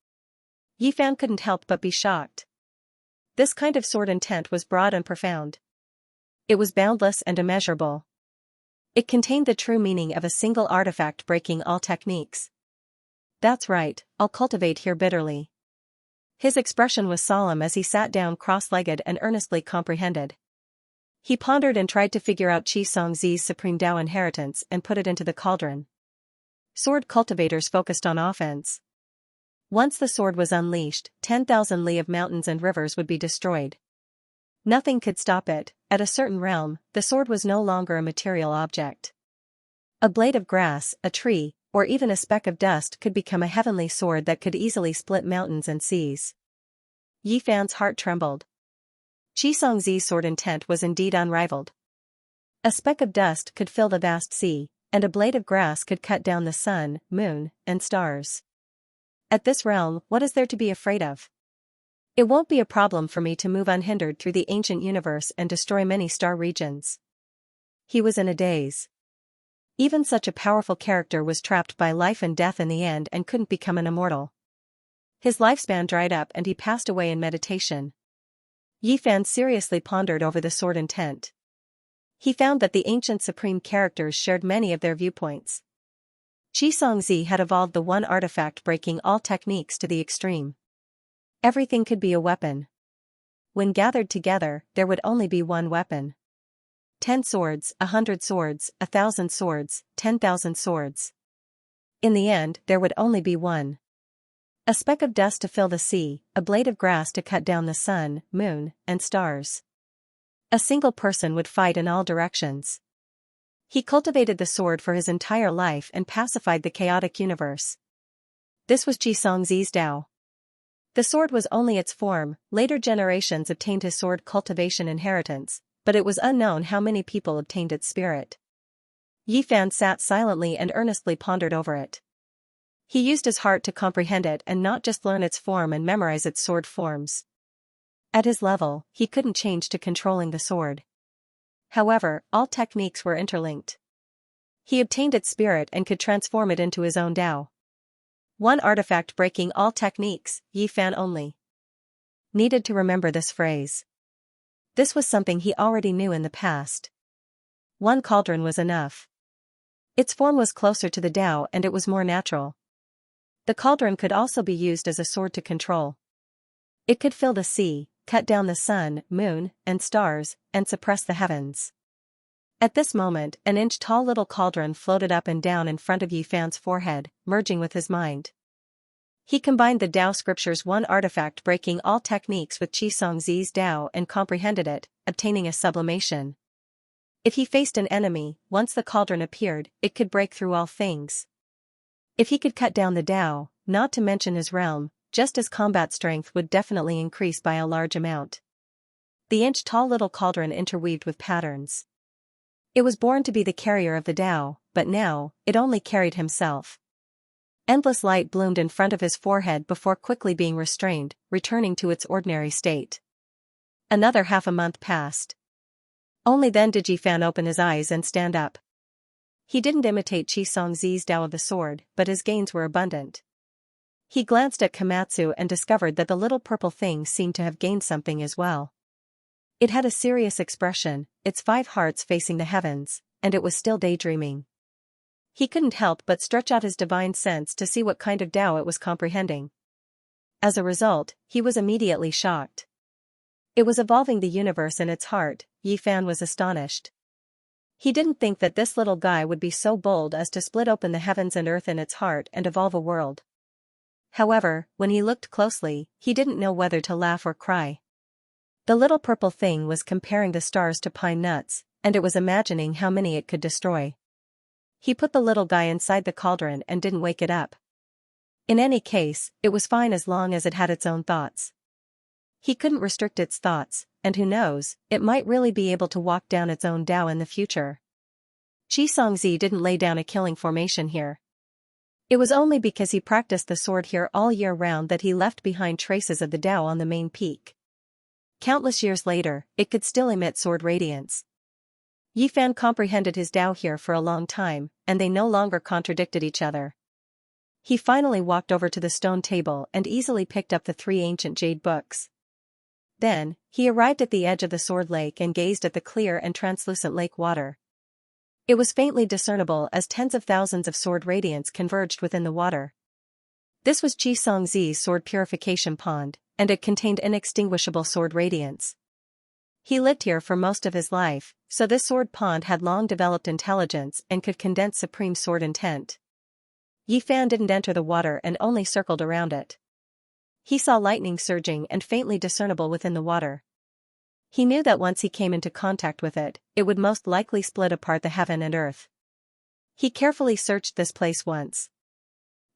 Yi Fan couldn't help but be shocked. This kind of sword intent was broad and profound. It was boundless and immeasurable. It contained the true meaning of a single artifact breaking all techniques. That's right, I'll cultivate here bitterly. His expression was solemn as he sat down cross-legged and earnestly comprehended. He pondered and tried to figure out Xianxia's supreme Tao inheritance and put it into the cauldron. Sword cultivators focused on offense. Once the sword was unleashed, 10,000 li of mountains and rivers would be destroyed. Nothing could stop it. At a certain realm, the sword was no longer a material object. A blade of grass, a tree, or even a speck of dust could become a heavenly sword that could easily split mountains and seas. Yi Fan's heart trembled. Xianxia's sword intent was indeed unrivaled. A speck of dust could fill the vast sea, and a blade of grass could cut down the sun, moon, and stars. At this realm, what is there to be afraid of? It won't be a problem for me to move unhindered through the ancient universe and destroy many star regions. He was in a daze. Even such a powerful character was trapped by life and death in the end and couldn't become an immortal. His lifespan dried up and he passed away in meditation. Yi Fan seriously pondered over the sword intent. He found that the ancient supreme characters shared many of their viewpoints. Xianxia had evolved the one artifact breaking all techniques to the extreme. Everything could be a weapon. When gathered together, there would only be one weapon. 10 swords, 100 swords, 1,000 swords, 10,000 swords. In the end, there would only be one. A speck of dust to fill the sea, a blade of grass to cut down the sun, moon, and stars. A single person would fight in all directions. He cultivated the sword for his entire life and pacified the chaotic universe. This was Xianxia's Tao. The sword was only its form. Later generations obtained his sword cultivation inheritance, but it was unknown how many people obtained its spirit. Yi Fan sat silently and earnestly pondered over it. He used his heart to comprehend it and not just learn its form and memorize its sword forms. At his level, he couldn't change to controlling the sword. However, all techniques were interlinked. He obtained its spirit and could transform it into his own Tao. One artifact breaking all techniques, Yi Fan only needed to remember this phrase. This was something he already knew in the past. One cauldron was enough. Its form was closer to the Tao and it was more natural. The cauldron could also be used as a sword to control. It could fill the sea, cut down the sun, moon, and stars, and suppress the heavens. At this moment, an inch-tall little cauldron floated up and down in front of Yi Fan's forehead, merging with his mind. He combined the Tao scripture's one artifact breaking all techniques with Xianxia's Tao and comprehended it, obtaining a sublimation. If he faced an enemy, once the cauldron appeared, it could break through all things. If he could cut down the Tao, not to mention his realm, just his combat strength would definitely increase by a large amount. The inch-tall little cauldron interweaved with patterns. It was born to be the carrier of the Tao, but now, it only carried himself. Endless light bloomed in front of his forehead before quickly being restrained, returning to its ordinary state. Another half a month passed. Only then did Yi Fan open his eyes and stand up. He didn't imitate Xianxia's Tao of the sword, but his gains were abundant. He glanced at Komatsu and discovered that the little purple thing seemed to have gained something as well. It had a serious expression, its 5 hearts facing the heavens, and it was still daydreaming. He couldn't help but stretch out his divine sense to see what kind of Tao it was comprehending. As a result, he was immediately shocked. It was evolving the universe in its heart. Yi Fan was astonished. He didn't think that this little guy would be so bold as to split open the heavens and earth in its heart and evolve a world. However, when he looked closely, he didn't know whether to laugh or cry. The little purple thing was comparing the stars to pine nuts, and it was imagining how many it could destroy. He put the little guy inside the cauldron and didn't wake it up. In any case, it was fine as long as it had its own thoughts. He couldn't restrict its thoughts, and who knows, it might really be able to walk down its own Tao in the future. Xianxia didn't lay down a killing formation here. It was only because he practiced the sword here all year round that he left behind traces of the Tao on the main peak. Countless years later, it could still emit sword radiance. Yi Fan comprehended his Tao here for a long time, and they no longer contradicted each other. He finally walked over to the stone table and easily picked up the 3 ancient jade books. Then, he arrived at the edge of the sword lake and gazed at the clear and translucent lake water. It was faintly discernible as tens of thousands of sword radiance converged within the water. This was Xianxia's sword purification pond, and it contained inextinguishable sword radiance. He lived here for most of his life, so this sword pond had long developed intelligence and could condense supreme sword intent. Yi Fan didn't enter the water and only circled around it. He saw lightning surging and faintly discernible within the water. He knew that once he came into contact with it, it would most likely split apart the heaven and earth. He carefully searched this place once.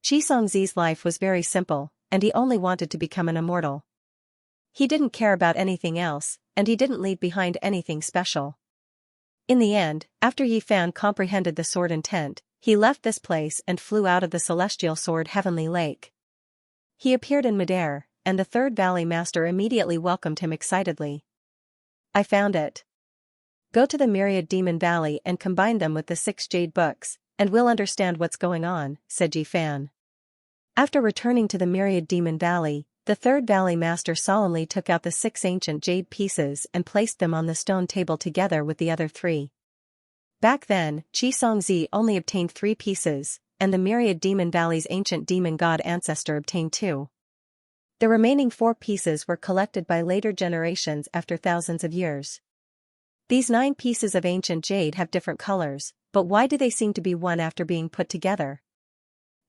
Xianxia's life was very simple, and he only wanted to become an immortal. He didn't care about anything else, and he didn't leave behind anything special. In the end, after Yi Fan comprehended the sword intent, he left this place and flew out of the celestial sword heavenly lake. He appeared in midair, and the Third Valley Master immediately welcomed him excitedly. I found it. Go to the Myriad Demon Valley and combine them with the 6 jade books, and we'll understand what's going on, said Yi Fan. After returning to the Myriad Demon Valley, the Third Valley Master solemnly took out the 6 ancient jade pieces and placed them on the stone table together with the other 3. Back then, Xianxia only obtained 3 pieces, and the Myriad Demon Valley's ancient demon god ancestor obtained 2. The remaining 4 pieces were collected by later generations after thousands of years. These 9 pieces of ancient jade have different colors, but why do they seem to be one after being put together?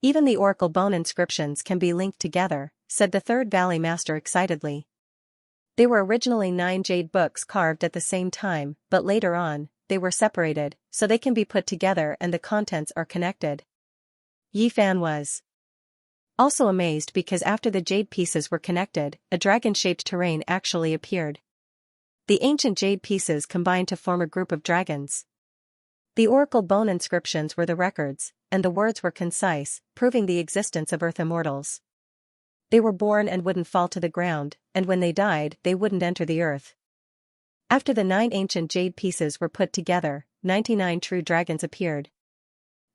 Even the oracle bone inscriptions can be linked together, said the Third Valley Master excitedly. They were originally 9 jade books carved at the same time, but later on, they were separated, so they can be put together and the contents are connected. Yi Fan was also amazed because after the jade pieces were connected, a dragon-shaped terrain actually appeared. The ancient jade pieces combined to form a group of dragons. The oracle bone inscriptions were the records, and the words were concise, proving the existence of earth immortals. They were born and wouldn't fall to the ground, and when they died, they wouldn't enter the earth. After the 9 ancient jade pieces were put together, 99 true dragons appeared.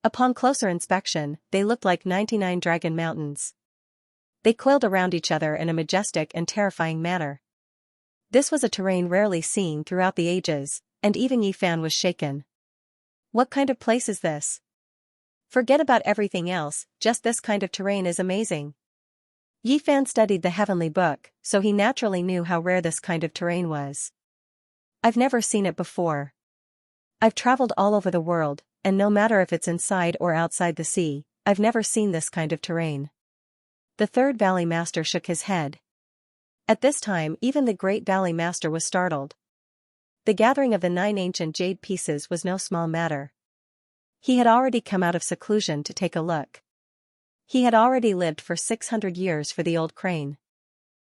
Upon closer inspection, they looked like 99 dragon mountains. They coiled around each other in a majestic and terrifying manner. This was a terrain rarely seen throughout the ages, and even Yi Fan was shaken. What kind of place is this? Forget about everything else, just this kind of terrain is amazing. Yi Fan studied the heavenly book, so he naturally knew how rare this kind of terrain was. I've never seen it before. I've traveled all over the world, and no matter if it's inside or outside the sea, I've never seen this kind of terrain. The Third Valley Master shook his head. At this time even the Great Valley Master was startled. The gathering of the 9 ancient jade pieces was no small matter. He had already come out of seclusion to take a look. He had already lived for 600 years for the old crane.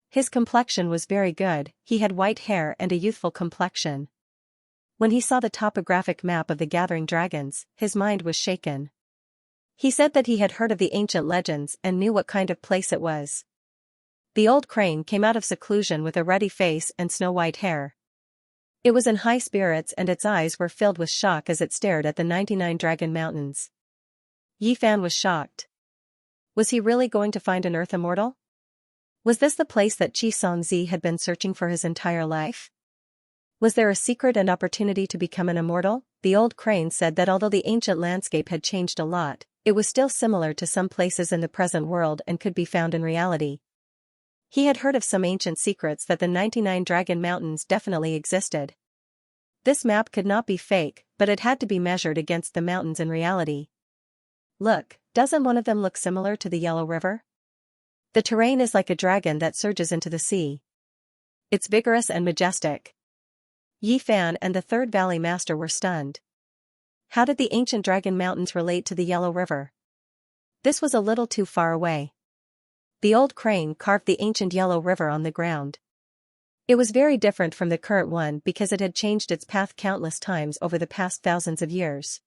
His complexion was very good, he had white hair and a youthful complexion. When he saw the topographic map of the gathering dragons, his mind was shaken. He said that he had heard of the ancient legends and knew what kind of place it was. The old crane came out of seclusion with a ruddy face and snow-white hair. It was in high spirits and its eyes were filled with shock as it stared at the 99 Dragon Mountains. Yi Fan was shocked. Was he really going to find an Earth immortal? Was this the place that Xianxia had been searching for his entire life? Was there a secret and opportunity to become an immortal? The old crane said that although the ancient landscape had changed a lot, it was still similar to some places in the present world and could be found in reality. He had heard of some ancient secrets that the 99 Dragon Mountains definitely existed. This map could not be fake, but it had to be measured against the mountains in reality. Look, doesn't one of them look similar to the Yellow River? The terrain is like a dragon that surges into the sea. It's vigorous and majestic. Yi Fan and the Third Valley Master were stunned. How did the ancient Dragon Mountains relate to the Yellow River? This was a little too far away. The old crane carved the ancient Yellow River on the ground. It was very different from the current one because it had changed its path countless times over the past thousands of years.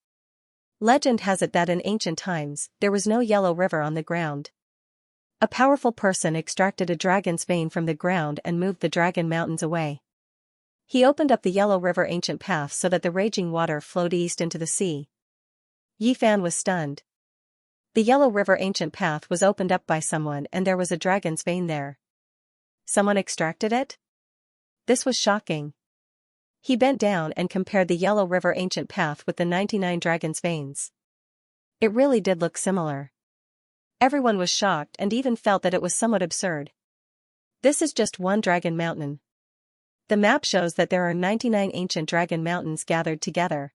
Legend has it that in ancient times, there was no Yellow River on the ground. A powerful person extracted a dragon's vein from the ground and moved the Dragon Mountains away. He opened up the Yellow River ancient path so that the raging water flowed east into the sea. Yi Fan was stunned. The Yellow River ancient path was opened up by someone and there was a dragon's vein there. Someone extracted it? This was shocking. He bent down and compared the Yellow River ancient path with the 99 Dragon's veins. It really did look similar. Everyone was shocked and even felt that it was somewhat absurd. This is just one Dragon Mountain. The map shows that there are 99 ancient Dragon Mountains gathered together.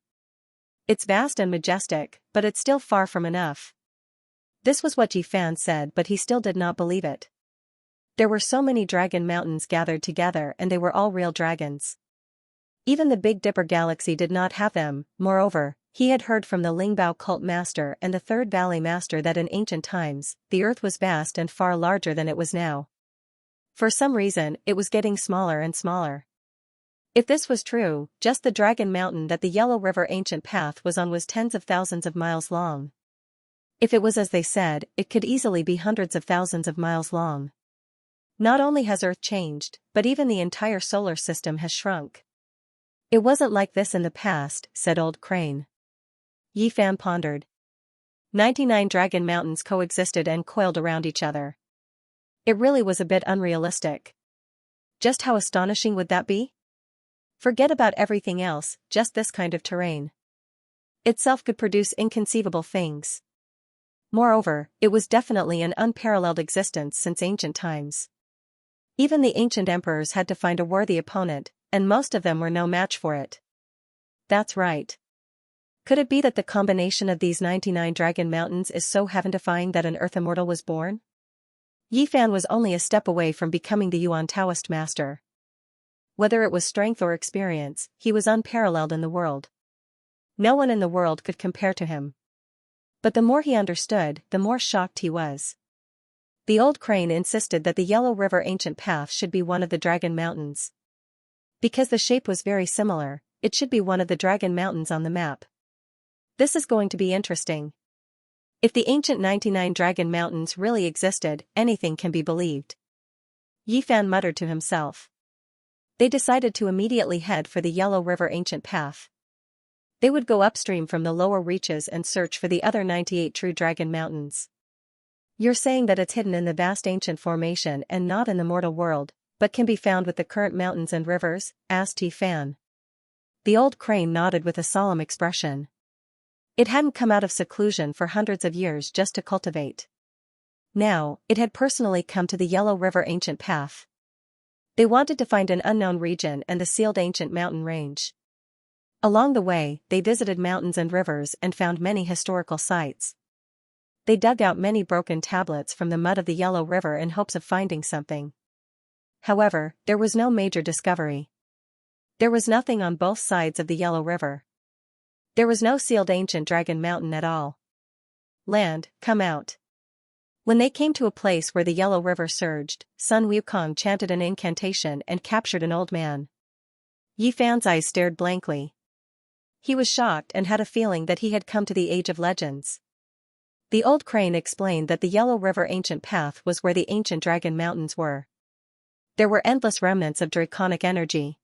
It's vast and majestic, but it's still far from enough. This was what Yi Fan said, but he still did not believe it. There were so many Dragon Mountains gathered together and they were all real dragons. Even the Big Dipper Galaxy did not have them. Moreover, he had heard from the Lingbao Cult Master and the Third Valley Master that in ancient times, the earth was vast and far larger than it was now. For some reason, it was getting smaller and smaller. If this was true, just the Dragon Mountain that the Yellow River ancient path was on was tens of thousands of miles long. If it was as they said, it could easily be hundreds of thousands of miles long. Not only has Earth changed, but even the entire solar system has shrunk. It wasn't like this in the past, said Old Crane. Yi Fan pondered. 99 Dragon Mountains coexisted and coiled around each other. It really was a bit unrealistic. Just how astonishing would that be? Forget about everything else, just this kind of terrain itself could produce inconceivable things. Moreover, it was definitely an unparalleled existence since ancient times. Even the ancient emperors had to find a worthy opponent, and most of them were no match for it. That's right. Could it be that the combination of these 99 Dragon Mountains is so heaven-defying that an Earth Immortal was born? Yi Fan was only a step away from becoming the Yuan Taoist master. Whether it was strength or experience, he was unparalleled in the world. No one in the world could compare to him. But the more he understood, the more shocked he was. The old crane insisted that the Yellow River ancient path should be one of the Dragon Mountains. Because the shape was very similar, it should be one of the Dragon Mountains on the map. This is going to be interesting. If the ancient 99 Dragon Mountains really existed, anything can be believed. Yi Fan muttered to himself. They decided to immediately head for the Yellow River ancient path. They would go upstream from the lower reaches and search for the other 98 true Dragon Mountains. You're saying that it's hidden in the vast ancient formation and not in the mortal world, but can be found with the current mountains and rivers? Asked Yi Fan. The old crane nodded with a solemn expression. It hadn't come out of seclusion for hundreds of years just to cultivate. Now, it had personally come to the Yellow River ancient path. They wanted to find an unknown region and the sealed ancient mountain range. Along the way, they visited mountains and rivers and found many historical sites. They dug out many broken tablets from the mud of the Yellow River in hopes of finding something. However, there was no major discovery. There was nothing on both sides of the Yellow River. There was no sealed ancient Dragon Mountain at all. Land, come out. When they came to a place where the Yellow River surged, Sun Wukong chanted an incantation and captured an old man. Yi Fan's eyes stared blankly. He was shocked and had a feeling that he had come to the age of legends. The old crane explained that the Yellow River ancient path was where the ancient dragon mountains were. There were endless remnants of draconic energy.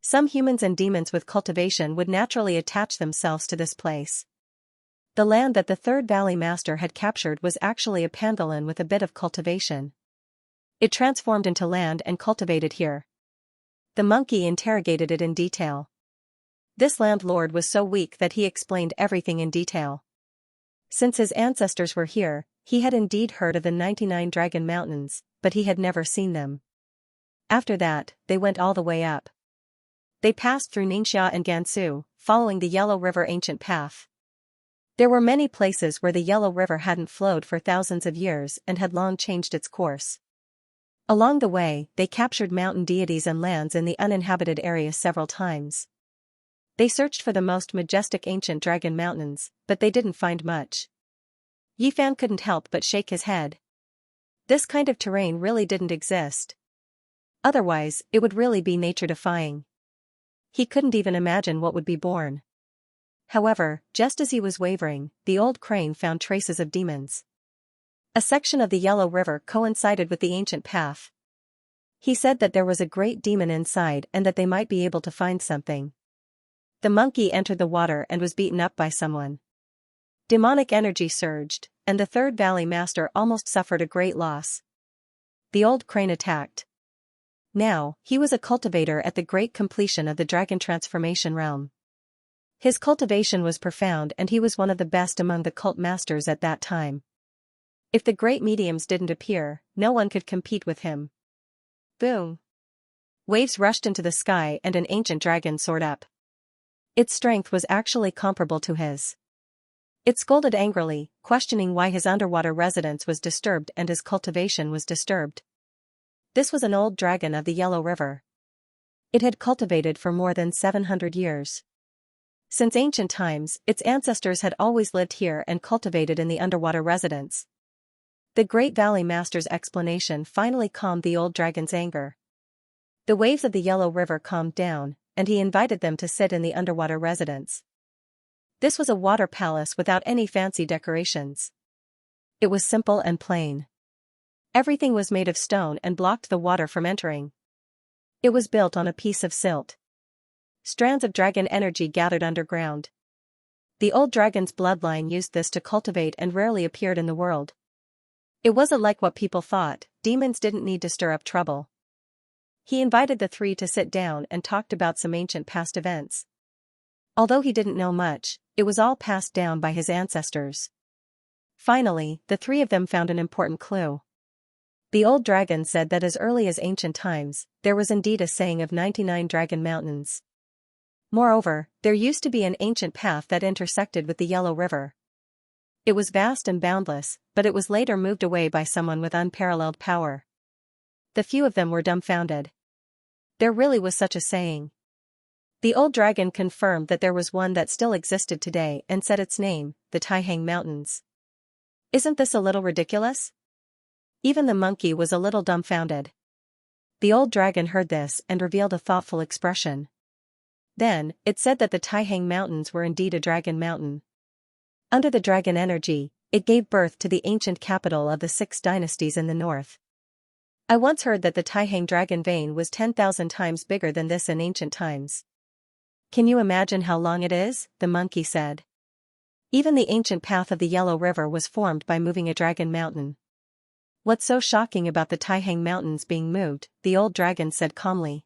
Some humans and demons with cultivation would naturally attach themselves to this place. The land that the Third Valley Master had captured was actually a pantheon with a bit of cultivation. It transformed into land and cultivated here. The monkey interrogated it in detail. This landlord was so weak that he explained everything in detail. Since his ancestors were here, he had indeed heard of the 99 Dragon Mountains, but he had never seen them. After that, they went all the way up. They passed through Ningxia and Gansu, following the Yellow River ancient path. There were many places where the Yellow River hadn't flowed for thousands of years and had long changed its course. Along the way, they captured mountain deities and lands in the uninhabited areas several times. They searched for the most majestic ancient dragon mountains, but they didn't find much. Yifan couldn't help but shake his head. This kind of terrain really didn't exist. Otherwise, it would really be nature-defying. He couldn't even imagine what would be born. However, just as he was wavering, the old crane found traces of demons. A section of the Yellow River coincided with the ancient path. He said that there was a great demon inside and that they might be able to find something. The monkey entered the water and was beaten up by someone. Demonic energy surged, and the Third Valley Master almost suffered a great loss. The old crane attacked. Now, he was a cultivator at the great completion of the dragon transformation realm. His cultivation was profound and he was one of the best among the cult masters at that time. If the great mediums didn't appear, no one could compete with him. Boom! Waves rushed into the sky and an ancient dragon soared up. Its strength was actually comparable to his. It scolded angrily, questioning why his underwater residence was disturbed and his cultivation was disturbed. This was an old dragon of the Yellow River. It had cultivated for more than 700 years. Since ancient times, its ancestors had always lived here and cultivated in the underwater residence. The Great Valley Master's explanation finally calmed the old dragon's anger. The waves of the Yellow River calmed down, and he invited them to sit in the underwater residence. This was a water palace without any fancy decorations. It was simple and plain. Everything was made of stone and blocked the water from entering. It was built on a piece of silt. Strands of dragon energy gathered underground. The old dragon's bloodline used this to cultivate and rarely appeared in the world. It wasn't like what people thought, demons didn't need to stir up trouble. He invited the three to sit down and talked about some ancient past events. Although he didn't know much, it was all passed down by his ancestors. Finally, the three of them found an important clue. The old dragon said that as early as ancient times, there was indeed a saying of 99 dragon mountains. Moreover, there used to be an ancient path that intersected with the Yellow River. It was vast and boundless, but it was later moved away by someone with unparalleled power. The few of them were dumbfounded. There really was such a saying. The old dragon confirmed that there was one that still existed today and said its name, the Taihang Mountains. Isn't this a little ridiculous? Even the monkey was a little dumbfounded. The old dragon heard this and revealed a thoughtful expression. Then, it said that the Taihang Mountains were indeed a dragon mountain. Under the dragon energy, it gave birth to the ancient capital of the 6 dynasties in the north. I once heard that the Taihang dragon vein was 10,000 times bigger than this in ancient times. Can you imagine how long it is? The monkey said. Even the ancient path of the Yellow River was formed by moving a dragon mountain. What's so shocking about the Taihang Mountains being moved? The old dragon said calmly.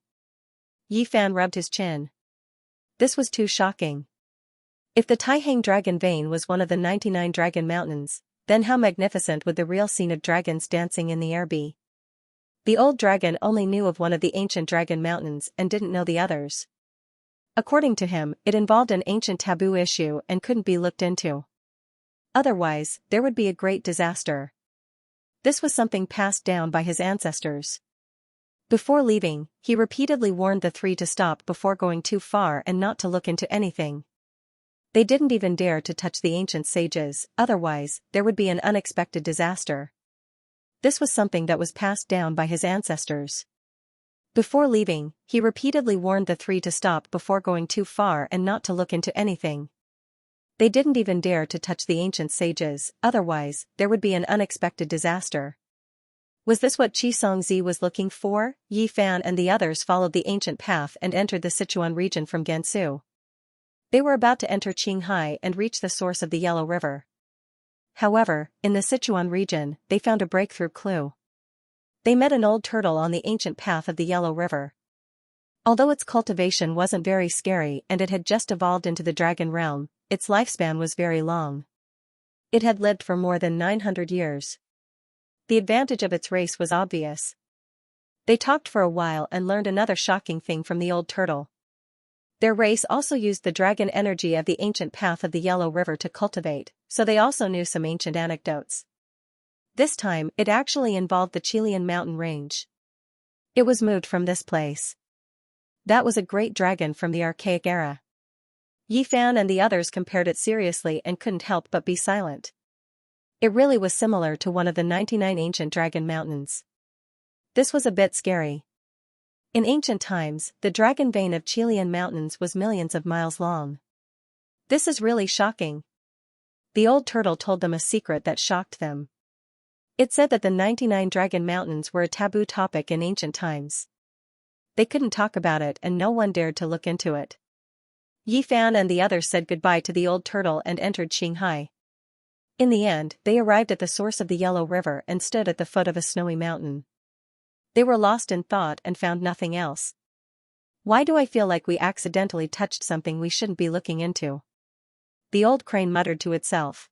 Yifan rubbed his chin. This was too shocking. If the Taihang dragon vein was one of the 99 dragon mountains, then how magnificent would the real scene of dragons dancing in the air be? The old dragon only knew of one of the ancient dragon mountains and didn't know the others. According to him, it involved an ancient taboo issue and couldn't be looked into. Otherwise, there would be a great disaster. This was something passed down by his ancestors. Before leaving, he repeatedly warned the three to stop before going too far and not to look into anything. They didn't even dare to touch the ancient sages, otherwise, there would be an unexpected disaster. This was something that was passed down by his ancestors. Before leaving, he repeatedly warned the three to stop before going too far and not to look into anything. They didn't even dare to touch the ancient sages, otherwise, there would be an unexpected disaster. Was this what Xianxia was looking for? Yi Fan and the others followed the ancient path and entered the Sichuan region from Gansu. They were about to enter Qinghai and reach the source of the Yellow River. However, in the Sichuan region, they found a breakthrough clue. They met an old turtle on the ancient path of the Yellow River. Although its cultivation wasn't very scary and it had just evolved into the dragon realm, its lifespan was very long. It had lived for more than 900 years. The advantage of its race was obvious. They talked for a while and learned another shocking thing from the old turtle. Their race also used the dragon energy of the ancient path of the Yellow River to cultivate, so they also knew some ancient anecdotes. This time, it actually involved the Chilean mountain range. It was moved from this place. That was a great dragon from the archaic era. Yi Fan and the others compared it seriously and couldn't help but be silent. It really was similar to one of the 99 ancient dragon mountains. This was a bit scary. In ancient times, the dragon vein of Chilean mountains was millions of miles long. This is really shocking. The old turtle told them a secret that shocked them. It said that the 99 dragon mountains were a taboo topic in ancient times. They couldn't talk about it and no one dared to look into it. Yi Fan and the others said goodbye to the old turtle and entered Qinghai. In the end, they arrived at the source of the Yellow River and stood at the foot of a snowy mountain. They were lost in thought and found nothing else. Why do I feel like we accidentally touched something we shouldn't be looking into? The old crane muttered to itself.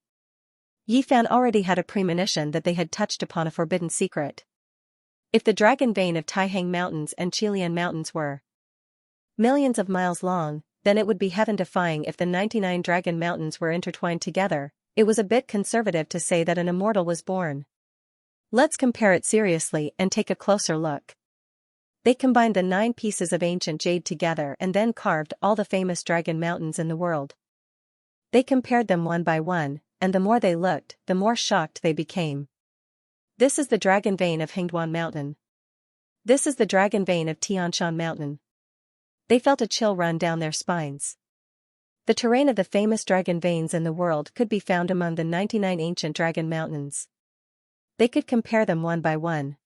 Yi Fan already had a premonition that they had touched upon a forbidden secret. If the dragon vein of Taihang Mountains and Chilean Mountains were millions of miles long, then it would be heaven-defying if the 99 dragon mountains were intertwined together. It was a bit conservative to say that an immortal was born. Let's compare it seriously and take a closer look. They combined the 9 pieces of ancient jade together and then carved all the famous dragon mountains in the world. They compared them one by one, and the more they looked, the more shocked they became. This is the dragon vein of Hingduan Mountain. This is the dragon vein of Tianshan Mountain. They felt a chill run down their spines. The terrain of the famous dragon veins in the world could be found among the 99 ancient dragon mountains. They could compare them one by one.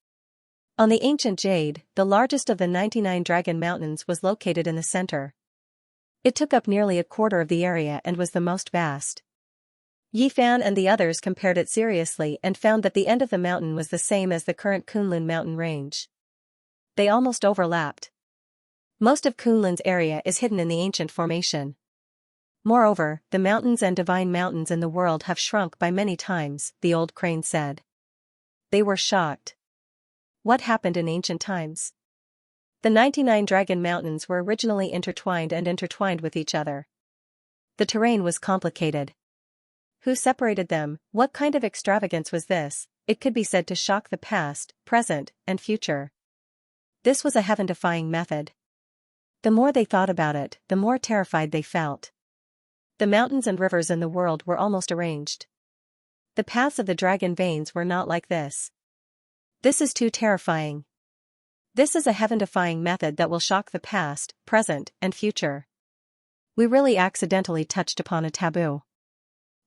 On the ancient jade, the largest of the 99 dragon mountains was located in the center. It took up nearly a quarter of the area and was the most vast. Yi Fan and the others compared it seriously and found that the end of the mountain was the same as the current Kunlun mountain range. They almost overlapped. Most of Kunlun's area is hidden in the ancient formation. Moreover, the mountains and divine mountains in the world have shrunk by many times, the old crane said. They were shocked. What happened in ancient times? The 99 dragon mountains were originally intertwined with each other. The terrain was complicated. Who separated them? What kind of extravagance was this? It could be said to shock the past, present, and future. This was a heaven-defying method. The more they thought about it, the more terrified they felt. The mountains and rivers in the world were almost arranged. The paths of the dragon veins were not like this. This is too terrifying. This is a heaven-defying method that will shock the past, present, and future. We really accidentally touched upon a taboo.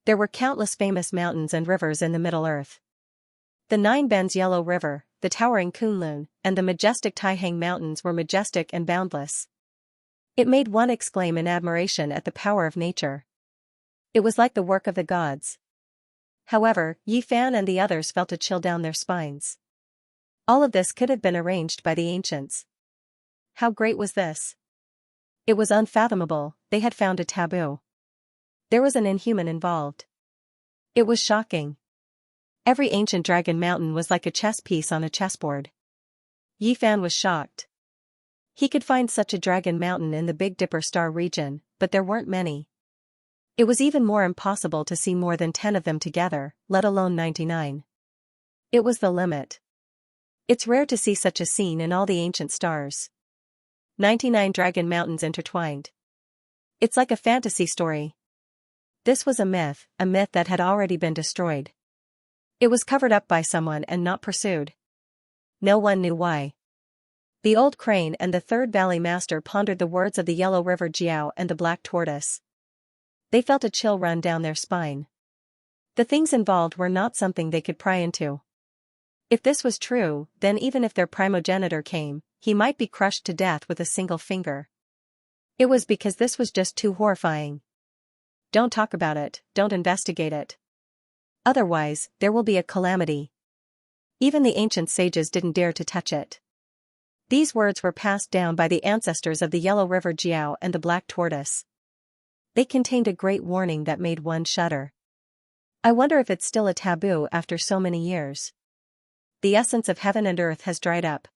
There were countless famous mountains and rivers in the Middle Earth. The 9 Bends Yellow River, the towering Kunlun, and the majestic Taihang Mountains were majestic and boundless. It made one exclaim in admiration at the power of nature. It was like the work of the gods. However, Yi Fan and the others felt a chill down their spines. All of this could have been arranged by the ancients. How great was this? It was unfathomable. They had found a taboo. There was an inhuman involved. It was shocking. Every ancient dragon mountain was like a chess piece on a chessboard. Yi Fan was shocked. He could find such a dragon mountain in the Big Dipper star region, but there weren't many. It was even more impossible to see more than 10 of them together, let alone 99. It was the limit. It's rare to see such a scene in all the ancient stars. 99 dragon mountains intertwined. It's like a fantasy story. This was a myth that had already been destroyed. It was covered up by someone and not pursued. No one knew why. The old crane and the third valley master pondered the words of the Yellow River Jiao and the black tortoise. They felt a chill run down their spine. The things involved were not something they could pry into. If this was true, then even if their primogenitor came, he might be crushed to death with a single finger. It was because this was just too horrifying. Don't talk about it, don't investigate it. Otherwise, there will be a calamity. Even the ancient sages didn't dare to touch it. These words were passed down by the ancestors of the Yellow River Jiao and the Black Tortoise. They contained a great warning that made one shudder. I wonder if it's still a taboo after so many years. The essence of heaven and earth has dried up.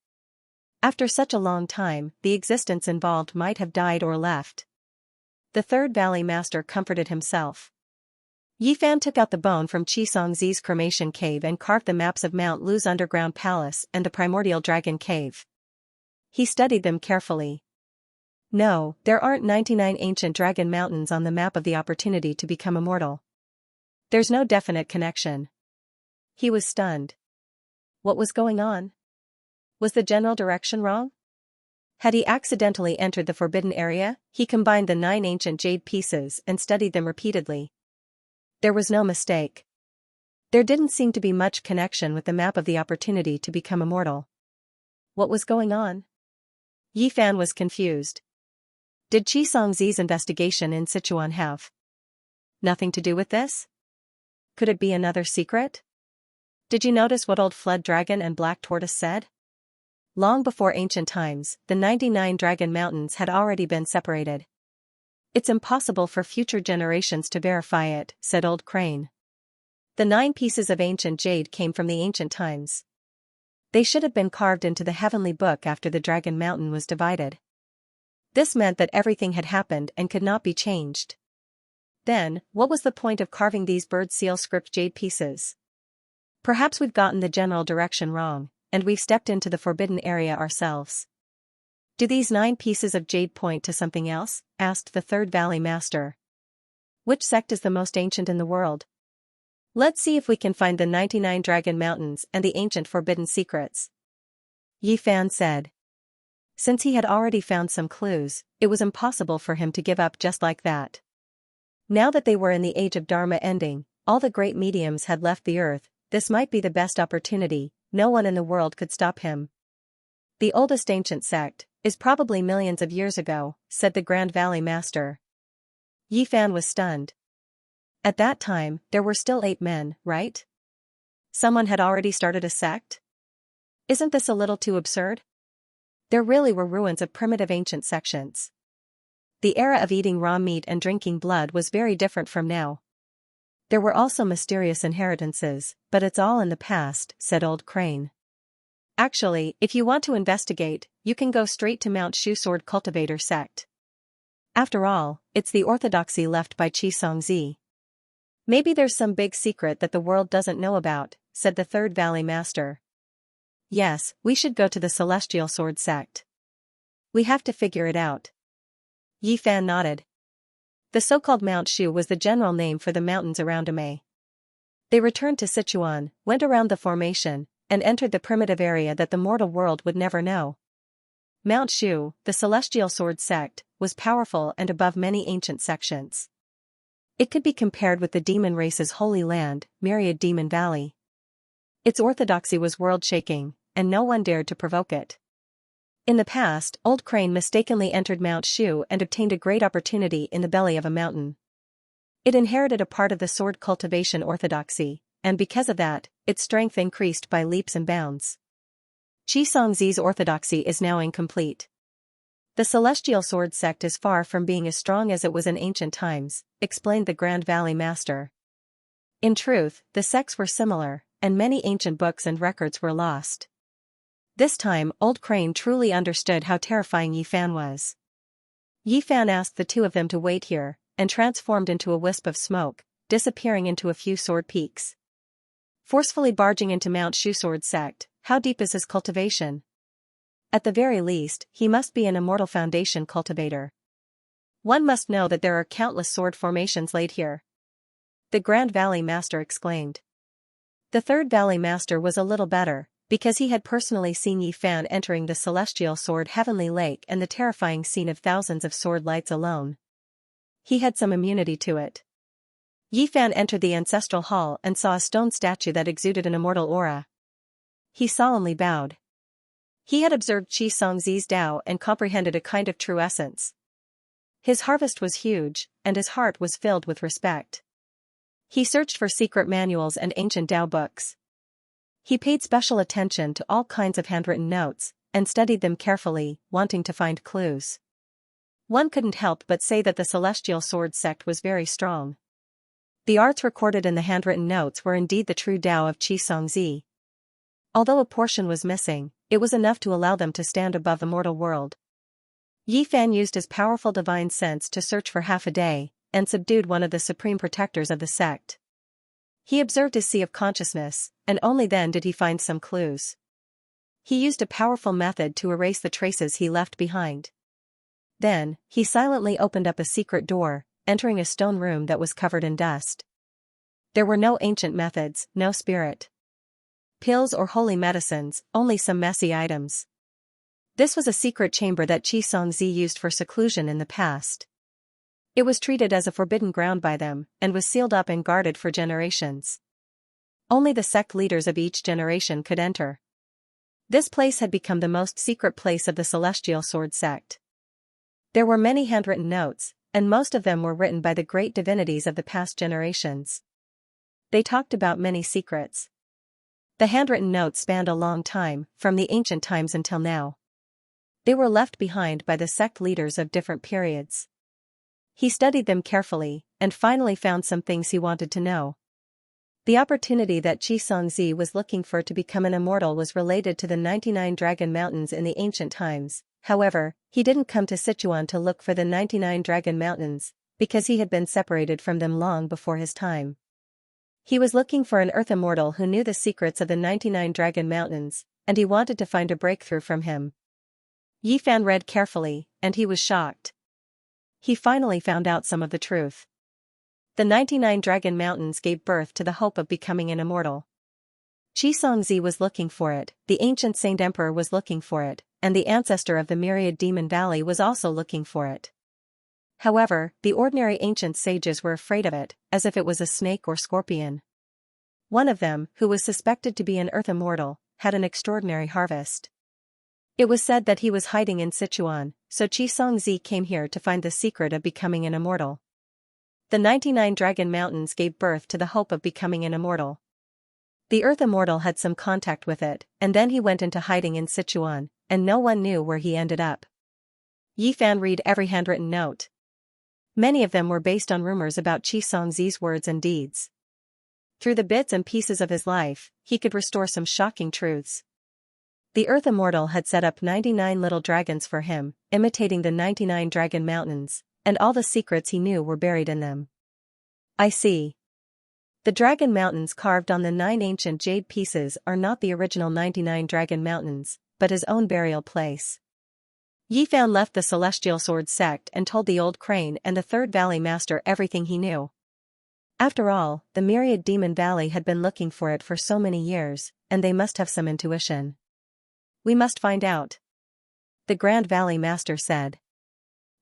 After such a long time, the existence involved might have died or left. The Third Valley Master comforted himself. Yifan took out the bone from Xianxia's cremation cave and carved the maps of Mount Lu's underground palace and the primordial dragon cave. He studied them carefully. No, there aren't 99 ancient dragon mountains on the map of the opportunity to become immortal. There's no definite connection. He was stunned. What was going on? Was the general direction wrong? Had he accidentally entered the forbidden area? He combined the 9 ancient jade pieces and studied them repeatedly. There was no mistake. There didn't seem to be much connection with the map of the opportunity to become immortal. What was going on? Yifan was confused. Did Xianxia's investigation in Sichuan have nothing to do with this? Could it be another secret? Did you notice what Old Flood Dragon and Black Tortoise said? Long before ancient times, the 99 dragon mountains had already been separated. It's impossible for future generations to verify it, said Old Crane. The 9 pieces of ancient jade came from the ancient times. They should have been carved into the heavenly book after the dragon mountain was divided. This meant that everything had happened and could not be changed. Then, what was the point of carving these bird seal script jade pieces? Perhaps we've gotten the general direction wrong, and we've stepped into the forbidden area ourselves. Do these 9 pieces of jade point to something else? Asked the Third Valley Master. Which sect is the most ancient in the world? Let's see if we can find the 99 dragon mountains and the ancient forbidden secrets. Yifan said. Since he had already found some clues, it was impossible for him to give up just like that. Now that they were in the age of Dharma ending, all the great mediums had left the earth, this might be the best opportunity, no one in the world could stop him. The oldest ancient sect is probably millions of years ago, said the Grand Valley Master. Yifan was stunned. At that time, there were still 8 men, right? Someone had already started a sect? Isn't this a little too absurd? There really were ruins of primitive ancient sections. The era of eating raw meat and drinking blood was very different from now. There were also mysterious inheritances, but it's all in the past, said Old Crane. Actually, if you want to investigate, you can go straight to Mount Shu Sword Cultivator sect. After all, it's the orthodoxy left by Xianxia. Maybe there's some big secret that the world doesn't know about, said the Third Valley Master. Yes, we should go to the Celestial Sword sect. We have to figure it out. Yifan nodded. The so-called Mount Shu was the general name for the mountains around Amei. They returned to Sichuan, went around the formation, and entered the primitive area that the mortal world would never know. Mount Shu, the Celestial Sword sect, was powerful and above many ancient sections. It could be compared with the demon race's holy land, Myriad Demon Valley. Its orthodoxy was world-shaking, and no one dared to provoke it. In the past, Old Crane mistakenly entered Mount Shu and obtained a great opportunity in the belly of a mountain. It inherited a part of the sword cultivation orthodoxy, and because of that, its strength increased by leaps and bounds. Xianxia's orthodoxy is now incomplete. The Celestial Sword sect is far from being as strong as it was in ancient times, explained the Grand Valley Master. In truth, the sects were similar, and many ancient books and records were lost. This time, Old Crane truly understood how terrifying Yifan was. Yifan asked the 2 of them to wait here, and transformed into a wisp of smoke, disappearing into a few sword peaks. Forcefully barging into Mount Shu Sword sect, how deep is his cultivation? At the very least, he must be an immortal foundation cultivator. One must know that there are countless sword formations laid here. The Grand Valley Master exclaimed. The Third Valley Master was a little better, because he had personally seen Yifan entering the Celestial Sword Heavenly Lake and the terrifying scene of thousands of sword lights alone. He had some immunity to it. Yi Fan entered the ancestral hall and saw a stone statue that exuded an immortal aura. He solemnly bowed. He had observed Qi Songzi's Tao and comprehended a kind of true essence. His harvest was huge, and his heart was filled with respect. He searched for secret manuals and ancient Tao books. He paid special attention to all kinds of handwritten notes, and studied them carefully, wanting to find clues. One couldn't help but say that the Celestial Sword sect was very strong. The arts recorded in the handwritten notes were indeed the true Tao of Qi Songzi. Although a portion was missing, it was enough to allow them to stand above the mortal world. Yi Fan used his powerful divine sense to search for half a day, and subdued one of the supreme protectors of the sect. He observed his sea of consciousness, and only then did he find some clues. He used a powerful method to erase the traces he left behind. Then, he silently opened up a secret door, entering a stone room that was covered in dust. There were no ancient methods, no spirit pills or holy medicines, only some messy items. This was a secret chamber that Qi Songzi used for seclusion in the past. It was treated as a forbidden ground by them, and was sealed up and guarded for generations. Only the sect leaders of each generation could enter. This place had become the most secret place of the Celestial Sword sect. There were many handwritten notes, and most of them were written by the great divinities of the past generations. They talked about many secrets. The handwritten notes spanned a long time, from the ancient times until now. They were left behind by the sect leaders of different periods. He studied them carefully, and finally found some things he wanted to know. The opportunity that Qi Songzi was looking for to become an immortal was related to the 99 Dragon Mountains in the ancient times. However, he didn't come to Sichuan to look for the 99 Dragon Mountains, because he had been separated from them long before his time. He was looking for an Earth immortal who knew the secrets of the 99 Dragon Mountains, and he wanted to find a breakthrough from him. Yi Fan read carefully, and he was shocked. He finally found out some of the truth. The 99 Dragon Mountains gave birth to the hope of becoming an immortal. Qi Songzi was looking for it, the ancient Saint Emperor was looking for it, and the ancestor of the myriad Demon Valley was also looking for it. However, the ordinary ancient sages were afraid of it, as if it was a snake or scorpion. One of them, who was suspected to be an Earth immortal, had an extraordinary harvest. It was said that he was hiding in Sichuan, so Qi Songzi came here to find the secret of becoming an immortal. The 99 Dragon Mountains gave birth to the hope of becoming an immortal. The Earth immortal had some contact with it, and then he went into hiding in Sichuan, and no one knew where he ended up. Yi Fan read every handwritten note. Many of them were based on rumors about Qi Songzi's words and deeds. Through the bits and pieces of his life, he could restore some shocking truths. The Earth immortal had set up 99 little dragons for him, imitating the 99 Dragon Mountains, and all the secrets he knew were buried in them. I see. The Dragon Mountains carved on the 9 ancient jade pieces are not the original 99 Dragon Mountains, but his own burial place. Yi Fan left the Celestial Sword sect and told the Old Crane and the Third Valley Master everything he knew. After all, the myriad Demon Valley had been looking for it for so many years, and they must have some intuition. We must find out. The Grand Valley Master said.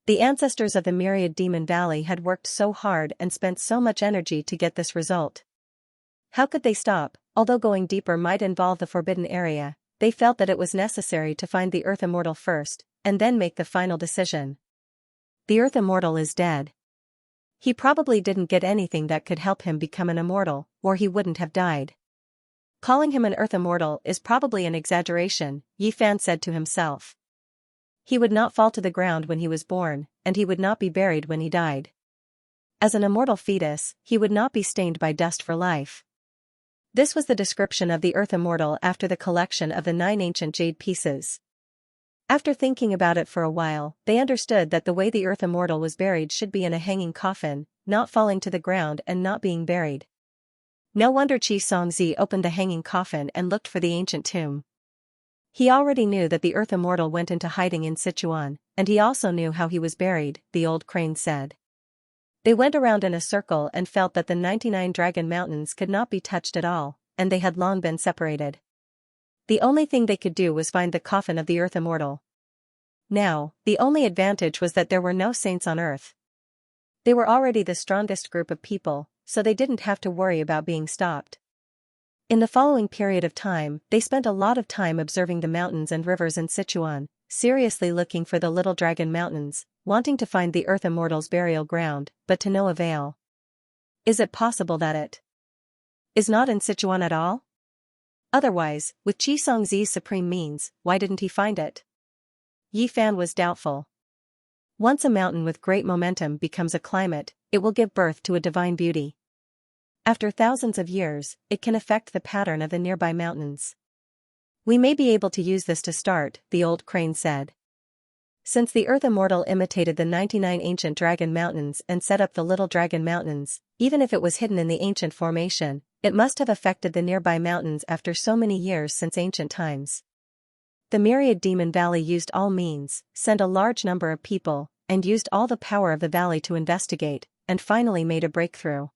The ancestors of the myriad Demon Valley had worked so hard and spent so much energy to get this result. How could they stop? Although going deeper might involve the forbidden area, they felt that it was necessary to find the Earth immortal first, and then make the final decision. The Earth immortal is dead. He probably didn't get anything that could help him become an immortal, or he wouldn't have died. Calling him an Earth immortal is probably an exaggeration, Yi Fan said to himself. He would not fall to the ground when he was born, and he would not be buried when he died. As an immortal fetus, he would not be stained by dust for life. This was the description of the Earth immortal after the collection of the 9 ancient jade pieces. After thinking about it for a while, they understood that the way the Earth immortal was buried should be in a hanging coffin, not falling to the ground and not being buried. No wonder Qi Songzi opened the hanging coffin and looked for the ancient tomb. He already knew that the Earth immortal went into hiding in Sichuan, and he also knew how he was buried, the Old Crane said. They went around in a circle and felt that the 99 Dragon Mountains could not be touched at all, and they had long been separated. The only thing they could do was find the coffin of the Earth immortal. Now, the only advantage was that there were no saints on Earth. They were already the strongest group of people, so they didn't have to worry about being stopped. In the following period of time, they spent a lot of time observing the mountains and rivers in Sichuan, seriously looking for the Little Dragon Mountains, wanting to find the Earth Immortals' burial ground, but to no avail. Is it possible that it is not in Sichuan at all? Otherwise, with Qi Songzi's supreme means, why didn't he find it? Yi Fan was doubtful. Once a mountain with great momentum becomes a climate, it will give birth to a divine beauty. After thousands of years, it can affect the pattern of the nearby mountains. We may be able to use this to start, the old crane said. Since the Earth Immortal imitated the 99 ancient dragon mountains and set up the Little Dragon Mountains, even if it was hidden in the ancient formation, it must have affected the nearby mountains after so many years since ancient times. The myriad Demon Valley used all means, sent a large number of people, and used all the power of the valley to investigate, and finally made a breakthrough.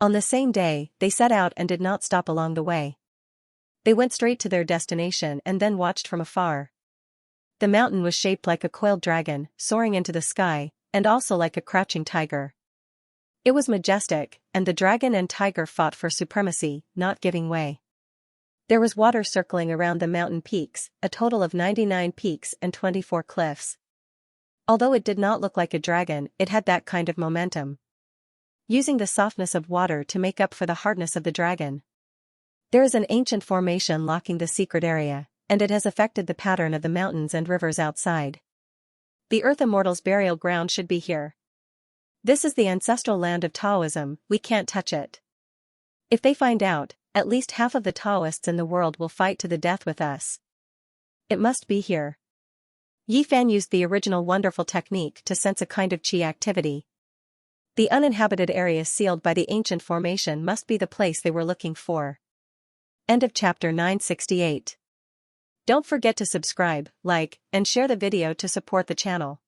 On the same day, they set out and did not stop along the way. They went straight to their destination and then watched from afar. The mountain was shaped like a coiled dragon, soaring into the sky, and also like a crouching tiger. It was majestic, and the dragon and tiger fought for supremacy, not giving way. There was water circling around the mountain peaks, a total of 99 peaks and 24 cliffs. Although it did not look like a dragon, it had that kind of momentum, using the softness of water to make up for the hardness of the dragon. There is an ancient formation locking the secret area, and it has affected the pattern of the mountains and rivers outside. The Earth Immortals' burial ground should be here. This is the ancestral land of Taoism, we can't touch it. If they find out, at least half of the Taoists in the world will fight to the death with us. It must be here. Yi Fan used the original wonderful technique to sense a kind of qi activity. The uninhabited area sealed by the ancient formation must be the place they were looking for. End of chapter 968. Don't forget to subscribe, like, and share the video to support the channel.